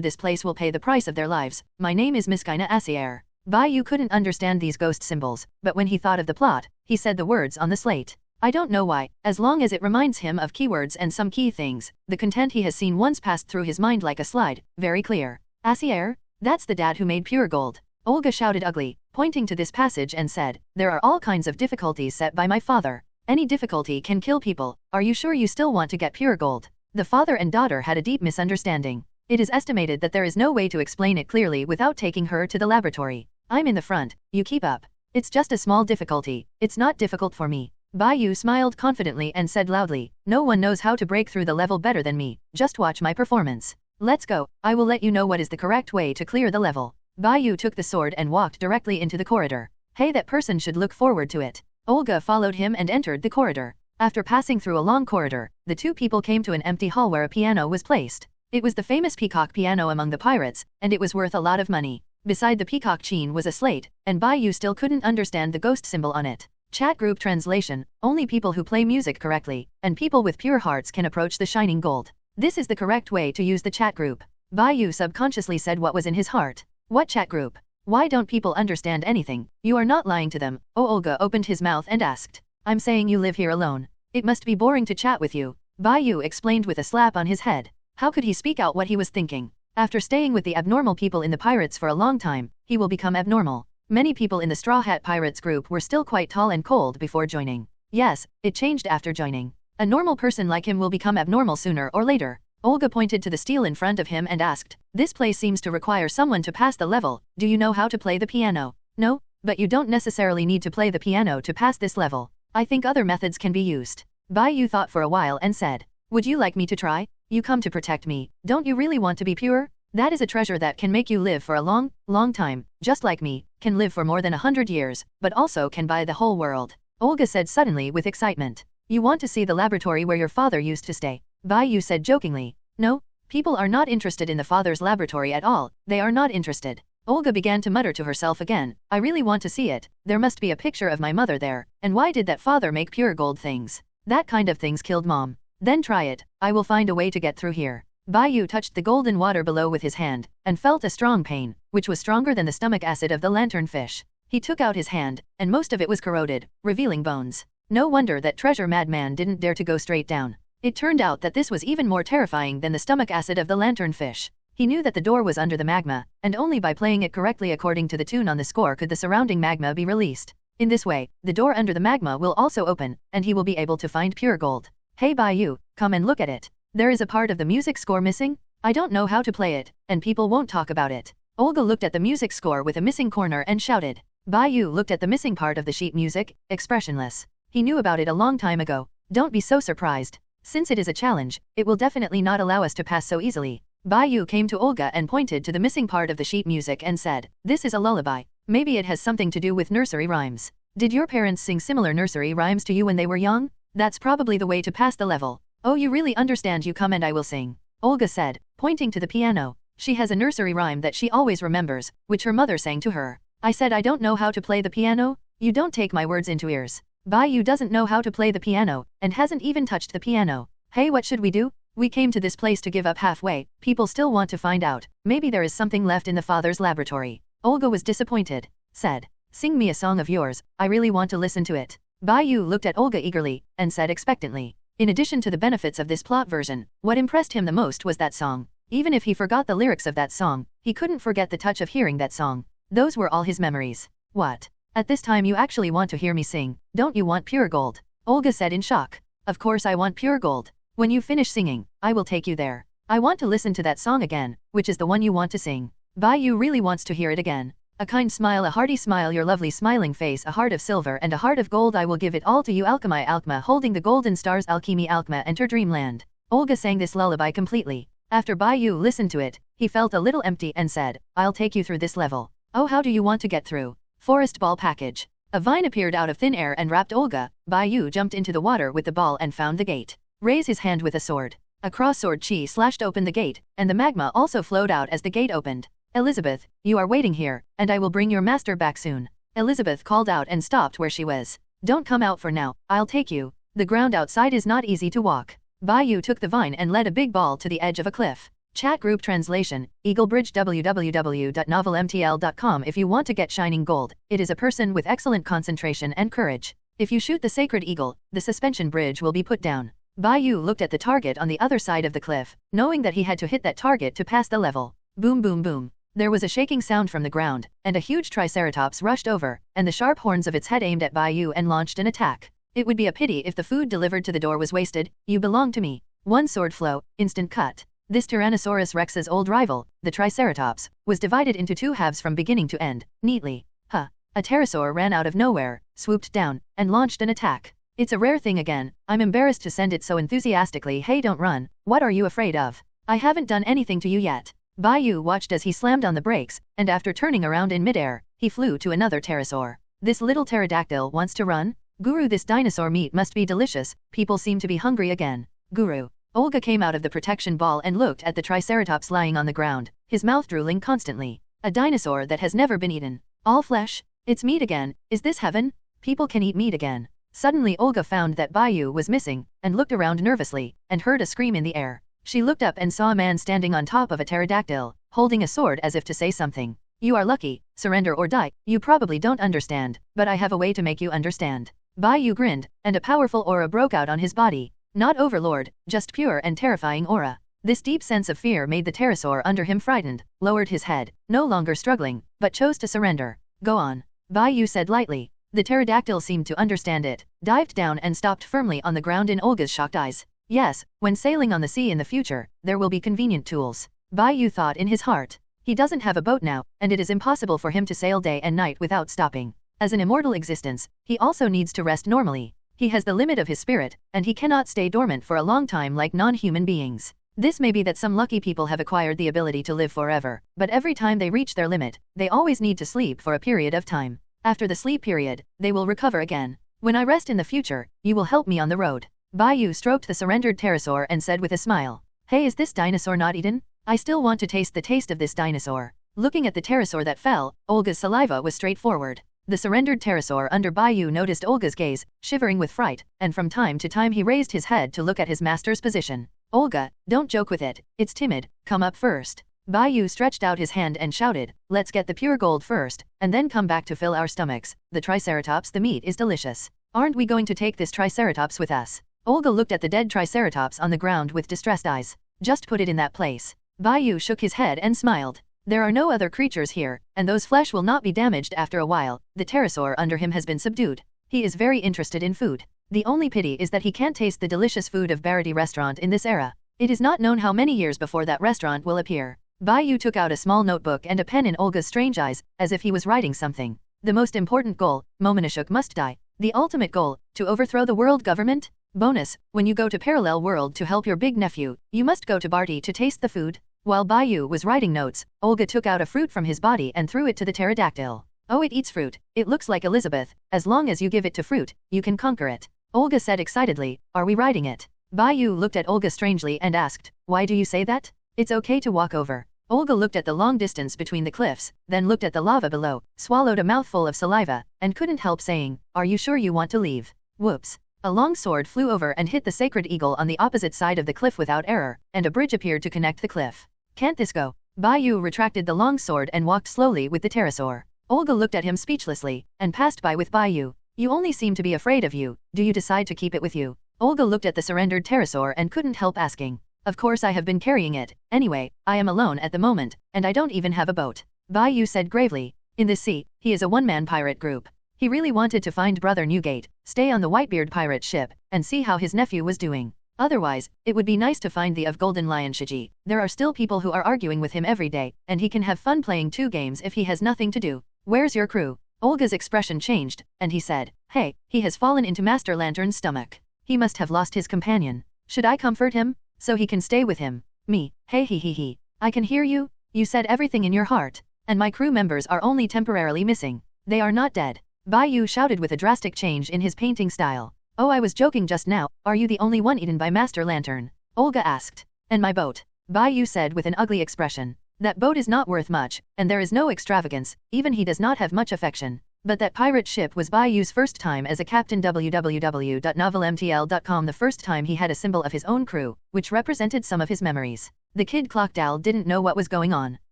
this place will pay the price of their lives. My name is Miskaina Asier. Bai Yu couldn't understand these ghost symbols, but when he thought of the plot, he said the words on the slate. I don't know why, as long as it reminds him of keywords and some key things, the content he has seen once passed through his mind like a slide, very clear. Asier? That's the dad who made pure gold. Olga shouted ugly, pointing to this passage and said, there are all kinds of difficulties set by my father. Any difficulty can kill people. Are you sure you still want to get pure gold? The father and daughter had a deep misunderstanding. It is estimated that there is no way to explain it clearly without taking her to the laboratory. I'm in the front, you keep up. It's just a small difficulty, it's not difficult for me. Bai Yu smiled confidently and said loudly, no one knows how to break through the level better than me, just watch my performance. Let's go, I will let you know what is the correct way to clear the level. Bai Yu took the sword and walked directly into the corridor. Hey, that person should look forward to it. Olga followed him and entered the corridor. After passing through a long corridor, the two people came to an empty hall where a piano was placed. It was the famous peacock piano among the pirates, and it was worth a lot of money. Beside the peacock chain was a slate, and Bai Yu still couldn't understand the ghost symbol on it. Chat group translation, only people who play music correctly, and people with pure hearts can approach the shining gold. This is the correct way to use the chat group. Bai Yu subconsciously said what was in his heart. What chat group? Why don't people understand anything? You are not lying to them. Oh, Olga opened his mouth and asked. I'm saying you live here alone. It must be boring to chat with you. Bai Yu explained with a slap on his head. How could he speak out what he was thinking? After staying with the abnormal people in the pirates for a long time, he will become abnormal. Many people in the Straw Hat Pirates group were still quite tall and cold before joining. Yes, it changed after joining. A normal person like him will become abnormal sooner or later. Olga pointed to the steel in front of him and asked, this place seems to require someone to pass the level. Do you know how to play the piano? No, but you don't necessarily need to play the piano to pass this level. I think other methods can be used. Bai Yu thought for a while and said, would you like me to try? You come to protect me. Don't you really want to be pure? That is a treasure that can make you live for a long, long time, just like me, can live for more than 100 years, but also can buy the whole world. Olga said suddenly with excitement. You want to see the laboratory where your father used to stay? Bai Yu said jokingly. No, people are not interested in the father's laboratory at all, they are not interested. Olga began to mutter to herself again, I really want to see it, there must be a picture of my mother there, and why did that father make pure gold things? That kind of things killed mom. Then try it, I will find a way to get through here. Bai Yu touched the golden water below with his hand, and felt a strong pain, which was stronger than the stomach acid of the lantern fish. He took out his hand, and most of it was corroded, revealing bones. No wonder that treasure madman didn't dare to go straight down. It turned out that this was even more terrifying than the stomach acid of the lantern fish. He knew that the door was under the magma, and only by playing it correctly according to the tune on the score could the surrounding magma be released. In this way, the door under the magma will also open, and he will be able to find pure gold. Hey Bai Yu, come and look at it. There is a part of the music score missing? I don't know how to play it, and people won't talk about it. Olga looked at the music score with a missing corner and shouted. Bai Yu looked at the missing part of the sheet music, expressionless. He knew about it a long time ago. Don't be so surprised. Since it is a challenge, it will definitely not allow us to pass so easily. Bai Yu came to Olga and pointed to the missing part of the sheet music and said, this is a lullaby. Maybe it has something to do with nursery rhymes. Did your parents sing similar nursery rhymes to you when they were young? That's probably the way to pass the level. Oh, you really understand, you come and I will sing. Olga said, pointing to the piano. She has a nursery rhyme that she always remembers, which her mother sang to her. I said I don't know how to play the piano? You don't take my words into ears. Bai Yu doesn't know how to play the piano, and hasn't even touched the piano. Hey, what should we do? We came to this place to give up halfway, people still want to find out. Maybe there is something left in the father's laboratory. Olga was disappointed. Said, sing me a song of yours, I really want to listen to it. Bai Yu looked at Olga eagerly, and said expectantly. In addition to the benefits of this plot version, what impressed him the most was that song. Even if he forgot the lyrics of that song, he couldn't forget the touch of hearing that song. Those were all his memories. What? At this time you actually want to hear me sing, don't you want pure gold? Olga said in shock. Of course I want pure gold. When you finish singing, I will take you there. I want to listen to that song again, which is the one you want to sing. Bai Yu really wants to hear it again. A kind smile, a hearty smile, your lovely smiling face, a heart of silver and a heart of gold, I will give it all to you. Alchemy, Alchema, holding the golden stars, alchemy, Alchema, enter dreamland. Olga sang this lullaby completely. After Bai Yu listened to it, he felt a little empty and said, I'll take you through this level. Oh, how do you want to get through? Forest ball package. A vine appeared out of thin air and wrapped Olga. Bai Yu jumped into the water with the ball and found the gate. Raise his hand with a sword. A cross-sword chi slashed open the gate, and the magma also flowed out as the gate opened. Elizabeth, you are waiting here, and I will bring your master back soon. Elizabeth called out and stopped where she was. Don't come out for now, I'll take you. The ground outside is not easy to walk. Bai Yu took the vine and led a big ball to the edge of a cliff. Chat group translation, Eagle Bridge www.novelmtl.com. If you want to get shining gold, it is a person with excellent concentration and courage. If you shoot the sacred eagle, the suspension bridge will be put down. Bai Yu looked at the target on the other side of the cliff, knowing that he had to hit that target to pass the level. Boom boom boom. There was a shaking sound from the ground, and a huge triceratops rushed over, and the sharp horns of its head aimed at Bai Yu and launched an attack. It would be a pity if the food delivered to the door was wasted. You belong to me. One sword flow, instant cut. This Tyrannosaurus Rex's old rival, the Triceratops, was divided into two halves from beginning to end, neatly. A pterosaur ran out of nowhere, swooped down, and launched an attack. It's a rare thing again, I'm embarrassed to send it so enthusiastically. Hey, don't run, what are you afraid of? I haven't done anything to you yet. Bai Yu watched as he slammed on the brakes, and after turning around in midair, he flew to another pterosaur. This little pterodactyl wants to run? Guru, this dinosaur meat must be delicious, people seem to be hungry again. Guru. Olga came out of the protection ball and looked at the Triceratops lying on the ground, his mouth drooling constantly. A dinosaur that has never been eaten. All flesh? It's meat again, is this heaven? People can eat meat again. Suddenly Olga found that Bai Yu was missing, and looked around nervously, and heard a scream in the air. She looked up and saw a man standing on top of a pterodactyl, holding a sword as if to say something. You are lucky, surrender or die. You probably don't understand, but I have a way to make you understand. Bai Yu grinned, and a powerful aura broke out on his body. Not overlord, just pure and terrifying aura. This deep sense of fear made the pterosaur under him frightened, lowered his head, no longer struggling, but chose to surrender. Go on. Bai Yu said lightly. The pterodactyl seemed to understand it, dived down and stopped firmly on the ground in Olga's shocked eyes. Yes, when sailing on the sea in the future, there will be convenient tools. Bai Yu thought in his heart. He doesn't have a boat now, and it is impossible for him to sail day and night without stopping. As an immortal existence, he also needs to rest normally. He has the limit of his spirit, and he cannot stay dormant for a long time like non-human beings. This may be that some lucky people have acquired the ability to live forever, but every time they reach their limit, they always need to sleep for a period of time. After the sleep period, they will recover again. When I rest in the future, you will help me on the road. Bai Yu stroked the surrendered pterosaur and said with a smile, Hey, is this dinosaur not eaten? I still want to taste the taste of this dinosaur. Looking at the pterosaur that fell, Olga's saliva was straightforward. The surrendered pterosaur under Bai Yu noticed Olga's gaze, shivering with fright, and from time to time he raised his head to look at his master's position. Olga, don't joke with it, it's timid, come up first. Bai Yu stretched out his hand and shouted, let's get the pure gold first, and then come back to fill our stomachs. The triceratops, the meat is delicious. Aren't we going to take this triceratops with us? Olga looked at the dead triceratops on the ground with distressed eyes. Just put it in that place. Bai Yu shook his head and smiled. There are no other creatures here, and those flesh will not be damaged after a while. The pterosaur under him has been subdued. He is very interested in food. The only pity is that he can't taste the delicious food of Barati restaurant in this era. It is not known how many years before that restaurant will appear. Bai Yu took out a small notebook and a pen in Olga's strange eyes, as if he was writing something. The most important goal, Momonashuk must die. The ultimate goal, to overthrow the world government? Bonus, when you go to Parallel World to help your big nephew, you must go to Barty to taste the food. While Bai Yu was writing notes, Olga took out a fruit from his body and threw it to the pterodactyl. Oh, it eats fruit. It looks like Elizabeth. As long as you give it to fruit, you can conquer it. Olga said excitedly, are we riding it? Bai Yu looked at Olga strangely and asked, why do you say that? It's okay to walk over. Olga looked at the long distance between the cliffs, then looked at the lava below, swallowed a mouthful of saliva, and couldn't help saying, are you sure you want to leave? Whoops. A long sword flew over and hit the sacred eagle on the opposite side of the cliff without error, and a bridge appeared to connect the cliff. Can't this go? Bai Yu retracted the long sword and walked slowly with the pterosaur. Olga looked at him speechlessly, and passed by with Bai Yu. You only seem to be afraid of you, do you decide to keep it with you? Olga looked at the surrendered pterosaur and couldn't help asking. Of course I have been carrying it, anyway, I am alone at the moment, and I don't even have a boat. Bai Yu said gravely. In the sea, he is a one-man pirate group. He really wanted to find Brother Newgate, stay on the Whitebeard pirate ship, and see how his nephew was doing. Otherwise, it would be nice to find the of Golden Lion Shiji. There are still people who are arguing with him every day, and he can have fun playing 2 games if he has nothing to do. Where's your crew? Olga's expression changed, and he said, hey, he has fallen into Master Lantern's stomach. He must have lost his companion. Should I comfort him? So he can stay with him. Me, hey he he. I can hear you, you said everything in your heart, and my crew members are only temporarily missing. They are not dead. Bai Yu shouted with a drastic change in his painting style. Oh, I was joking just now, are you the only one eaten by Master Lantern? Olga asked. And my boat? Bai Yu said with an ugly expression. That boat is not worth much, and there is no extravagance, even he does not have much affection. But that pirate ship was Bai Yu's first time as a captain. www.novelmtl.com. The first time he had a symbol of his own crew, which represented some of his memories. The kid Clockdal didn't know what was going on.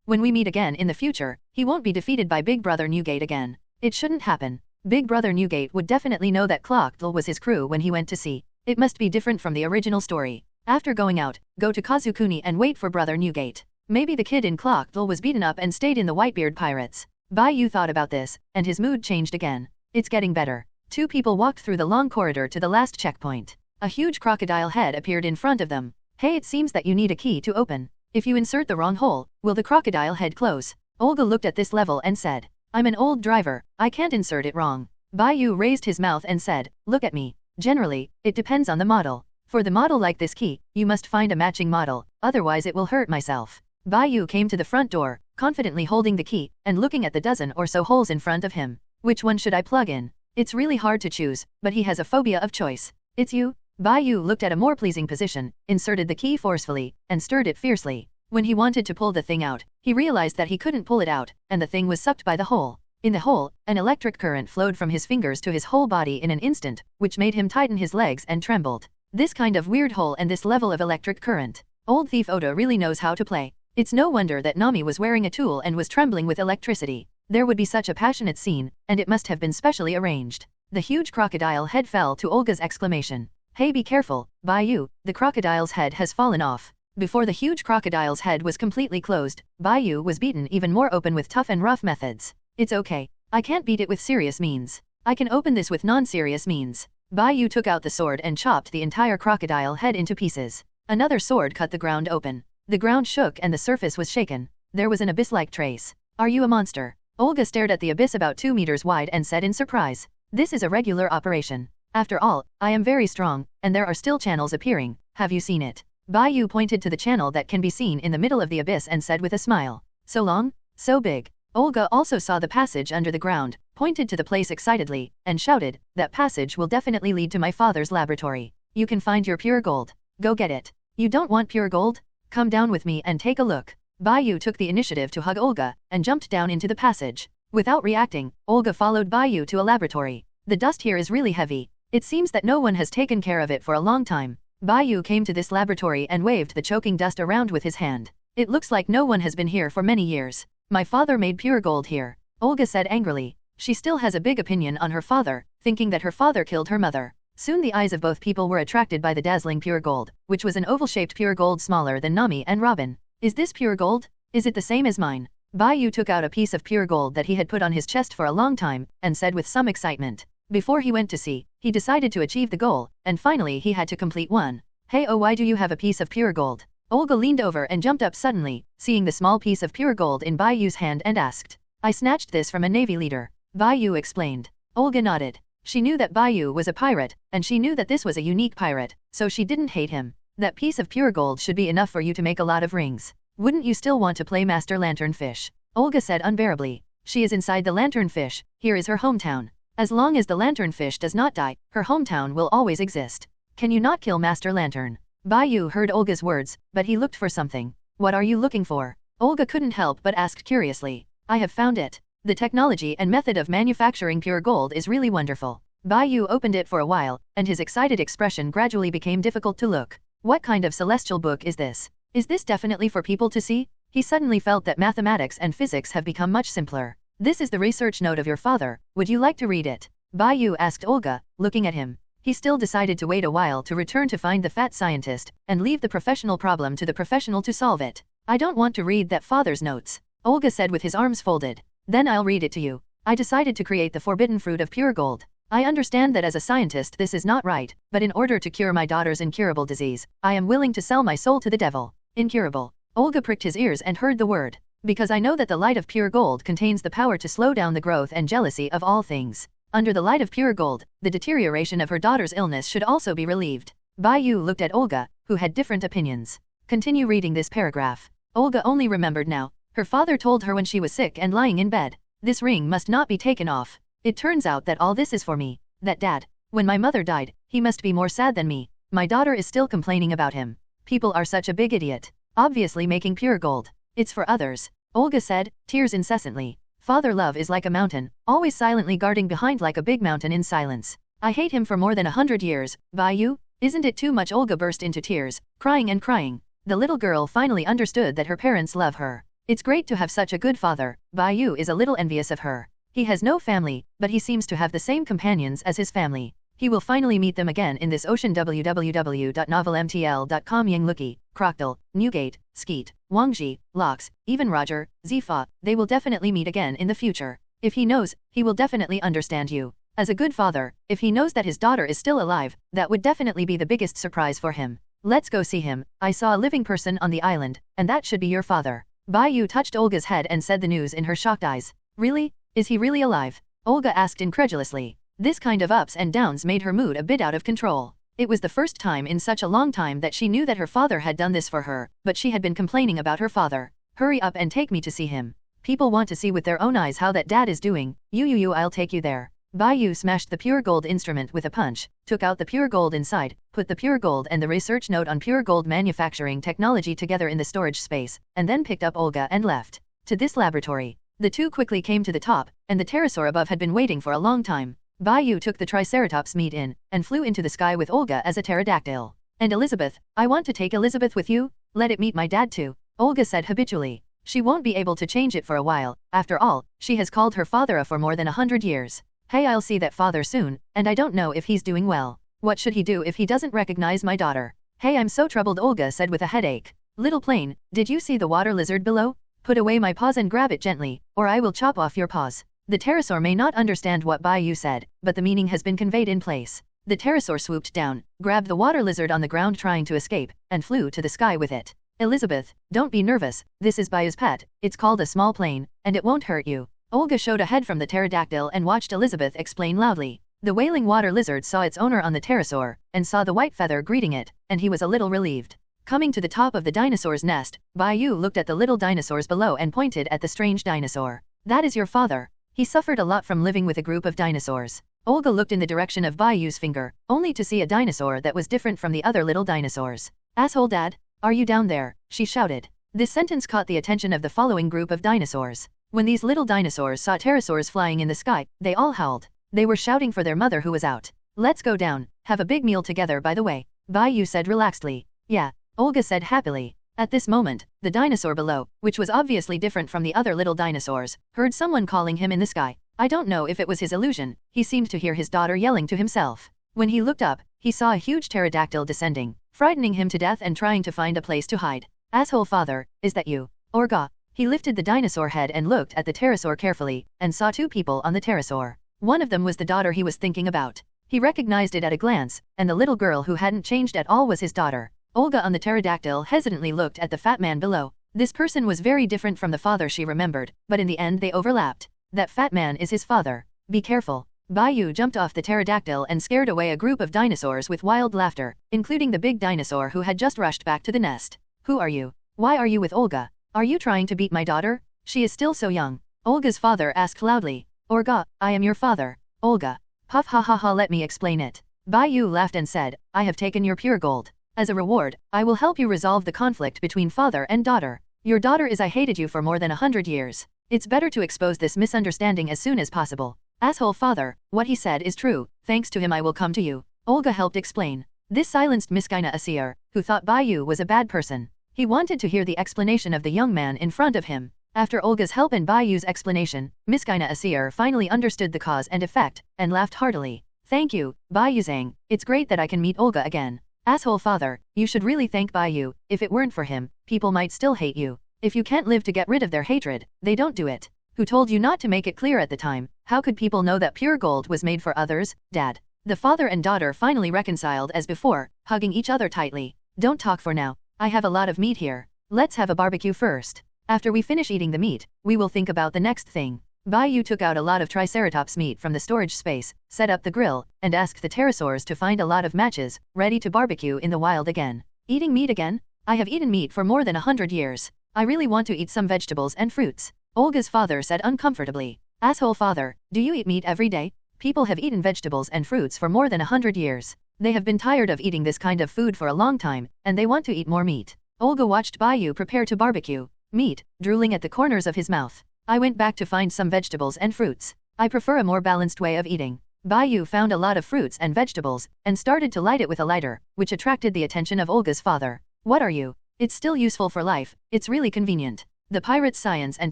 When we meet again in the future, he won't be defeated by Big Brother Newgate again. It shouldn't happen. Big Brother Newgate would definitely know that Clockdal was his crew when he went to sea. It must be different from the original story. After going out, go to Kazukuni and wait for Brother Newgate. Maybe the kid in Clockdal was beaten up and stayed in the Whitebeard Pirates. Bai Yu thought about this, and his mood changed again. It's getting better. 2 people walked through the long corridor to the last checkpoint. A huge crocodile head appeared in front of them. Hey, it seems that you need a key to open. If you insert the wrong hole, will the crocodile head close? Olga looked at this level and said, I'm an old driver, I can't insert it wrong. Bai Yu raised his mouth and said, look at me. Generally, it depends on the model. For the model like this key, you must find a matching model, otherwise it will hurt myself. Bai Yu came to the front door, confidently holding the key, and looking at the dozen or so holes in front of him. Which one should I plug in? It's really hard to choose, but he has a phobia of choice. It's you? Bai Yu looked at a more pleasing position, inserted the key forcefully, and stirred it fiercely. When he wanted to pull the thing out, he realized that he couldn't pull it out, and the thing was sucked by the hole. In the hole, an electric current flowed from his fingers to his whole body in an instant, which made him tighten his legs and trembled. This kind of weird hole and this level of electric current. Old thief Oda really knows how to play. It's no wonder that Nami was wearing a tool and was trembling with electricity. There would be such a passionate scene, and it must have been specially arranged. The huge crocodile head fell to Olga's exclamation. Hey, be careful, Bai Yu, the crocodile's head has fallen off. Before the huge crocodile's head was completely closed, Bai Yu was beaten even more open with tough and rough methods. It's okay. I can't beat it with serious means. I can open this with non-serious means. Bai Yu took out the sword and chopped the entire crocodile head into pieces. Another sword cut the ground open. The ground shook and the surface was shaken. There was an abyss-like trace. Are you a monster? Olga stared at the abyss about 2 meters wide and said in surprise. This is a regular operation. After all, I am very strong, and there are still channels appearing. Have you seen it? Bai Yu pointed to the channel that can be seen in the middle of the abyss and said with a smile. So long? So big? Olga also saw the passage under the ground, pointed to the place excitedly, and shouted, that passage will definitely lead to my father's laboratory. You can find your pure gold. Go get it. You don't want pure gold? Come down with me and take a look. Bai Yu took the initiative to hug Olga and jumped down into the passage. Without reacting, Olga followed Bai Yu to a laboratory. The dust here is really heavy. It seems that no one has taken care of it for a long time. Bai Yu came to this laboratory and waved the choking dust around with his hand. It looks like no one has been here for many years. My father made pure gold here, Olga said angrily. She still has a big opinion on her father, thinking that her father killed her mother. Soon the eyes of both people were attracted by the dazzling pure gold, which was an oval-shaped pure gold smaller than Nami and Robin. Is this pure gold? Is it the same as mine? Bai Yu took out a piece of pure gold that he had put on his chest for a long time, and said with some excitement. Before he went to sea, he decided to achieve the goal, and finally he had to complete one. Hey, oh, why do you have a piece of pure gold? Olga leaned over and jumped up suddenly, seeing the small piece of pure gold in Bai Yu's hand and asked. I snatched this from a navy leader. Bai Yu explained. Olga nodded. She knew that Bai Yu was a pirate, and she knew that this was a unique pirate, so she didn't hate him. That piece of pure gold should be enough for you to make a lot of rings. Wouldn't you still want to play Master Lanternfish? Olga said unbearably. She is inside the Lanternfish, here is her hometown. As long as the Lanternfish does not die, her hometown will always exist. Can you not kill Master Lantern? Bai Yu heard Olga's words, but he looked for something. What are you looking for? Olga couldn't help but ask curiously. I have found it. The technology and method of manufacturing pure gold is really wonderful. Bai Yu opened it for a while, and his excited expression gradually became difficult to look. What kind of celestial book is this? Is this definitely for people to see? He suddenly felt that mathematics and physics have become much simpler. This is the research note of your father, would you like to read it? Bai Yu asked Olga, looking at him. He still decided to wait a while to return to find the fat scientist, and leave the professional problem to the professional to solve it. I don't want to read that father's notes, Olga said with his arms folded. Then I'll read it to you. I decided to create the forbidden fruit of pure gold. I understand that as a scientist this is not right, but in order to cure my daughter's incurable disease, I am willing to sell my soul to the devil. Incurable. Olga pricked his ears and heard the word. Because I know that the light of pure gold contains the power to slow down the growth and jealousy of all things. Under the light of pure gold, the deterioration of her daughter's illness should also be relieved. Bai Yu looked at Olga, who had different opinions. Continue reading this paragraph. Olga only remembered now. Her father told her when she was sick and lying in bed. This ring must not be taken off. It turns out that all this is for me. That dad. When my mother died, he must be more sad than me. My daughter is still complaining about him. People are such a big idiot. Obviously making pure gold. It's for others. Olga said, tears incessantly. Father love is like a mountain, always silently guarding behind like a big mountain in silence. I hate him for more than 100 years, Bai Yu? Isn't it too much? Olga burst into tears, crying and crying. The little girl finally understood that her parents love her. It's great to have such a good father. Bai Yu is a little envious of her. He has no family, but he seems to have the same companions as his family. He will finally meet them again in this ocean. www.novelmtl.com. Yangluki, Crocodile, Newgate, Skeet, Wangji, Lox, even Roger, Zifa, they will definitely meet again in the future. If he knows, he will definitely understand you. As a good father, if he knows that his daughter is still alive, that would definitely be the biggest surprise for him. Let's go see him. I saw a living person on the island, and that should be your father. Bai Yu touched Olga's head and said the news in her shocked eyes. Really? Is he really alive? Olga asked incredulously. This kind of ups and downs made her mood a bit out of control. It was the first time in such a long time that she knew that her father had done this for her, but she had been complaining about her father. Hurry up and take me to see him. People want to see with their own eyes how that dad is doing. I'll take you there. Bai Yu smashed the pure gold instrument with a punch, took out the pure gold inside, put the pure gold and the research note on pure gold manufacturing technology together in the storage space, and then picked up Olga and left. To this laboratory. The two quickly came to the top, and the pterosaur above had been waiting for a long time. Bai Yu took the triceratops meat in, and flew into the sky with Olga as a pterodactyl. And Elizabeth, I want to take Elizabeth with you, let it meet my dad too, Olga said habitually. She won't be able to change it for a while, after all, she has called her father for more than 100 years. Hey, I'll see that father soon, and I don't know if he's doing well. What should he do if he doesn't recognize my daughter? Hey, I'm so troubled, Olga said with a headache. Little plane, did you see the water lizard below? Put away my paws and grab it gently, or I will chop off your paws. The pterosaur may not understand what Bai Yu said, but the meaning has been conveyed in place. The pterosaur swooped down, grabbed the water lizard on the ground trying to escape, and flew to the sky with it. Elizabeth, don't be nervous, this is Bai Yu's pet, it's called a small plane, and it won't hurt you. Olga showed a head from the pterodactyl and watched Elizabeth explain loudly. The wailing water lizard saw its owner on the pterosaur, and saw the white feather greeting it, and he was a little relieved. Coming to the top of the dinosaur's nest, Bai Yu looked at the little dinosaurs below and pointed at the strange dinosaur. That is your father. He suffered a lot from living with a group of dinosaurs. Olga looked in the direction of Bai Yu's finger, only to see a dinosaur that was different from the other little dinosaurs. Asshole dad, are you down there? She shouted. This sentence caught the attention of the following group of dinosaurs. When these little dinosaurs saw pterosaurs flying in the sky, they all howled. They were shouting for their mother who was out. Let's go down, have a big meal together by the way, Bai Yu said relaxedly. Yeah, Olga said happily. At this moment, the dinosaur below, which was obviously different from the other little dinosaurs, heard someone calling him in the sky. I don't know if it was his illusion, he seemed to hear his daughter yelling to himself. When he looked up, he saw a huge pterodactyl descending, frightening him to death and trying to find a place to hide. Asshole father, is that you? Orga. He lifted the dinosaur head and looked at the pterosaur carefully, and saw two people on the pterosaur. One of them was the daughter he was thinking about. He recognized it at a glance, and the little girl who hadn't changed at all was his daughter. Olga on the pterodactyl hesitantly looked at the fat man below. This person was very different from the father she remembered, but in the end they overlapped. That fat man is his father. Be careful. Bai Yu jumped off the pterodactyl and scared away a group of dinosaurs with wild laughter, including the big dinosaur who had just rushed back to the nest. Who are you? Why are you with Olga? Are you trying to beat my daughter? She is still so young. Olga's father asked loudly. Orga, I am your father. Olga. Puff ha ha ha, let me explain it. Bai Yu laughed and said, I have taken your pure gold. As a reward, I will help you resolve the conflict between father and daughter. Your daughter is I hated you for more than 100 years. It's better to expose this misunderstanding as soon as possible. Asshole father, what he said is true, thanks to him I will come to you. Olga helped explain. This silenced Miskina Asir, who thought Bai Yu was a bad person. He wanted to hear the explanation of the young man in front of him. After Olga's help and Bai Yu's explanation, Miskina Asir finally understood the cause and effect, and laughed heartily. Thank you, Bai Yuzhang, it's great that I can meet Olga again. Asshole father, you should really thank Bai Yu. If it weren't for him, people might still hate you. If you can't live to get rid of their hatred, they don't do it. Who told you not to make it clear at the time? How could people know that pure gold was made for others? Dad. The father and daughter finally reconciled as before, hugging each other tightly. Don't talk for now. I have a lot of meat here. Let's have a barbecue first. After we finish eating the meat, we will think about the next thing. Bai Yu took out a lot of triceratops meat from the storage space, set up the grill, and asked the pterosaurs to find a lot of matches, ready to barbecue in the wild again. Eating meat again? I have eaten meat for more than 100 years. I really want to eat some vegetables and fruits. Olga's father said uncomfortably. Asshole father, do you eat meat every day? People have eaten vegetables and fruits for more than 100 years. They have been tired of eating this kind of food for a long time, and they want to eat more meat. Olga watched Bai Yu prepare to barbecue. Meat, drooling at the corners of his mouth. I went back to find some vegetables and fruits. I prefer a more balanced way of eating. Bai Yu found a lot of fruits and vegetables, and started to light it with a lighter, which attracted the attention of Olga's father. What are you? It's still useful for life, it's really convenient. The pirate's science and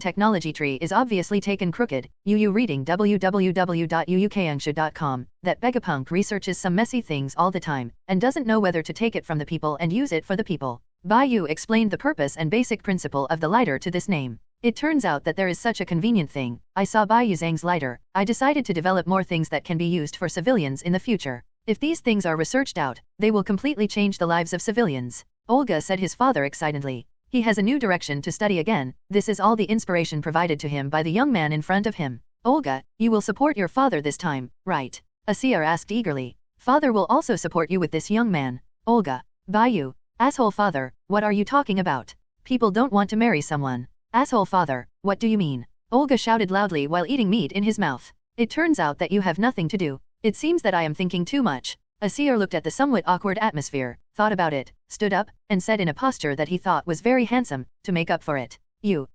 technology tree is obviously taken crooked. Yu reading www.uukangshu.com. That Begapunk researches some messy things all the time, and doesn't know whether to take it from the people and use it for the people. Bai Yu explained the purpose and basic principle of the lighter to this name. It turns out that there is such a convenient thing. I saw Bai Yuzhang's lighter. I decided to develop more things that can be used for civilians in the future. If these things are researched out, they will completely change the lives of civilians. Olga said his father excitedly. He has a new direction to study again. This is all the inspiration provided to him by the young man in front of him. Olga, you will support your father this time, right? Asir asked eagerly. Father will also support you with this young man. Olga. Bai Yu. Asshole father, what are you talking about? People don't want to marry someone. Asshole father, what do you mean? Olga shouted loudly while eating meat in his mouth. It turns out that you have nothing to do. It seems that I am thinking too much. Asir looked at the somewhat awkward atmosphere, thought about it, stood up, and said in a posture that he thought was very handsome, to make up for it.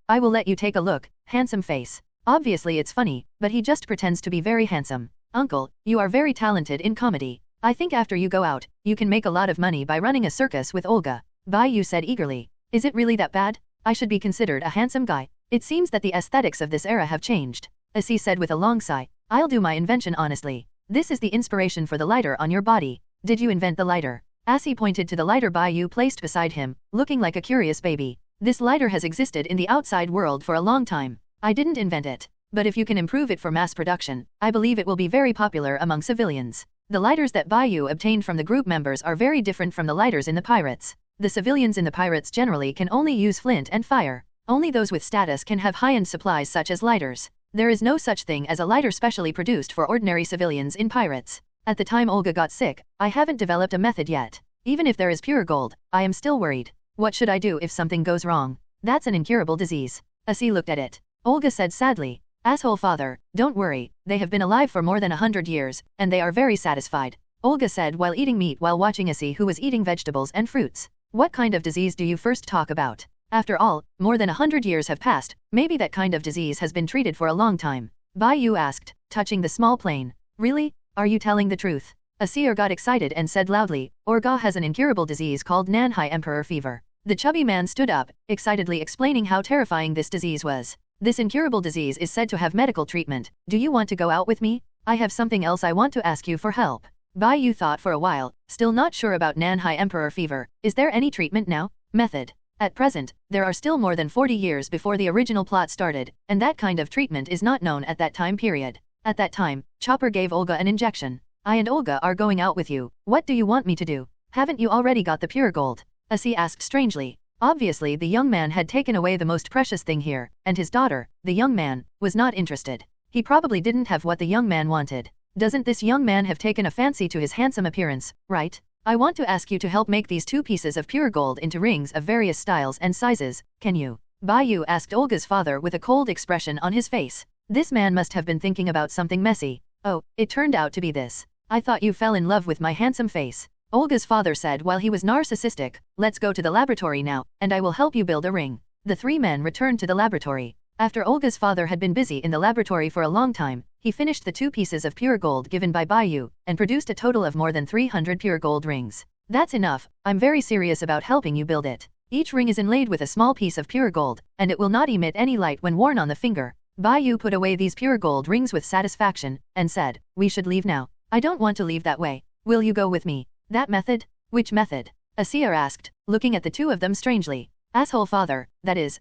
I will let you take a look, handsome face. Obviously it's funny, but he just pretends to be very handsome. Uncle, you are very talented in comedy. I think after you go out, you can make a lot of money by running a circus with Olga. Bai Yu said eagerly. Is it really that bad? I should be considered a handsome guy. It seems that the aesthetics of this era have changed. Asi said with a long sigh. I'll do my invention honestly. This is the inspiration for the lighter on your body. Did you invent the lighter? Asi pointed to the lighter Bai Yu placed beside him, looking like a curious baby. This lighter has existed in the outside world for a long time. I didn't invent it. But if you can improve it for mass production, I believe it will be very popular among civilians. The lighters that Bai Yu obtained from the group members are very different from the lighters in the pirates. The civilians in the pirates generally can only use flint and fire. Only those with status can have high-end supplies such as lighters. There is no such thing as a lighter specially produced for ordinary civilians in pirates. At the time Olga got sick, I haven't developed a method yet. Even if there is pure gold, I am still worried. What should I do if something goes wrong? That's an incurable disease. Asi looked at it. Olga said sadly. Asshole father, don't worry, they have been alive for more than 100 years, and they are very satisfied. Olga said while eating meat while watching Asi who was eating vegetables and fruits. What kind of disease do you first talk about? After all, more than 100 years have passed, maybe that kind of disease has been treated for a long time. Bai Yu asked, touching the small plane. Really? Are you telling the truth? A seer got excited and said loudly, Orga has an incurable disease called Nanhai Emperor Fever. The chubby man stood up, excitedly explaining how terrifying this disease was. This incurable disease is said to have medical treatment. Do you want to go out with me? I have something else I want to ask you for help. Bai Yu thought for a while, still not sure about Nanhai Emperor Fever. Is there any treatment now? Method. At present, there are still more than 40 years before the original plot started, and that kind of treatment is not known at that time period. At that time, Chopper gave Olga an injection. I and Olga are going out with you. What do you want me to do? Haven't you already got the pure gold? Asi asked strangely. Obviously the young man had taken away the most precious thing here, and his daughter, the young man, was not interested. He probably didn't have what the young man wanted. Doesn't this young man have taken a fancy to his handsome appearance, right? I want to ask you to help make these 2 pieces of pure gold into rings of various styles and sizes, can you? Bai Yu asked Olga's father with a cold expression on his face. This man must have been thinking about something messy. Oh, it turned out to be this. I thought you fell in love with my handsome face. Olga's father said while he was narcissistic. Let's go to the laboratory now, and I will help you build a ring. The 3 men returned to the laboratory. After Olga's father had been busy in the laboratory for a long time, he finished the 2 pieces of pure gold given by Bai Yu, and produced a total of more than 300 pure gold rings. That's enough. I'm very serious about helping you build it. Each ring is inlaid with a small piece of pure gold, and it will not emit any light when worn on the finger. Bai Yu put away these pure gold rings with satisfaction, and said, we should leave now. I don't want to leave that way. Will you go with me? That method? Which method? A seer asked, looking at the 2 of them strangely. Asshole father, that is,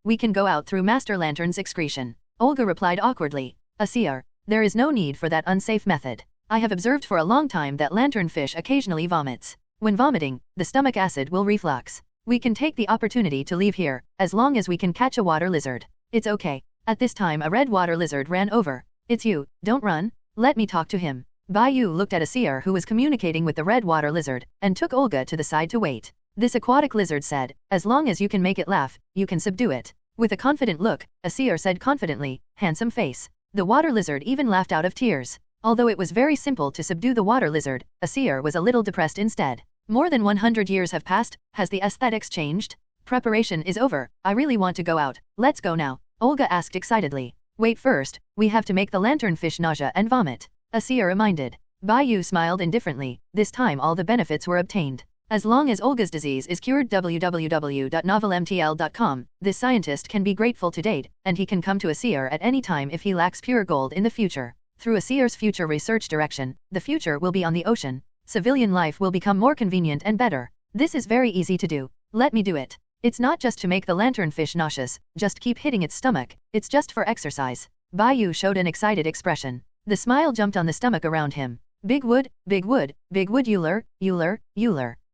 we can go out through Master Lantern's excretion. Olga replied awkwardly. A seer, there is no need for that unsafe method. I have observed for a long time that lanternfish occasionally vomits. When vomiting, the stomach acid will reflux. We can take the opportunity to leave here, as long as we can catch a water lizard. It's okay. At this time a red water lizard ran over. It's you, don't run. Let me talk to him. Bai Yu looked at a seer who was communicating with the red water lizard, and took Olga to the side to wait. This aquatic lizard said, as long as you can make it laugh, you can subdue it. With a confident look, a seer said confidently, handsome face. The water lizard even laughed out of tears. Although it was very simple to subdue the water lizard, a seer was a little depressed instead. More than 100 years have passed. Has the aesthetics changed? Preparation is over. I really want to go out. Let's go now. Olga asked excitedly. Wait first, we have to make the lanternfish nausea and vomit. A seer reminded. Bai Yu smiled indifferently. This time all the benefits were obtained. As long as Olga's disease is cured. www.novelmtl.com, this scientist can be grateful to date, and he can come to a seer at any time if he lacks pure gold in the future. Through a seer's future research direction, the future will be on the ocean. Civilian life will become more convenient and better. This is very easy to do. Let me do it. It's not just to make the lanternfish nauseous, just keep hitting its stomach, it's just for exercise. Bai Yu showed an excited expression. The smile jumped on the stomach around him. Big wood, big wood, big wood Euler.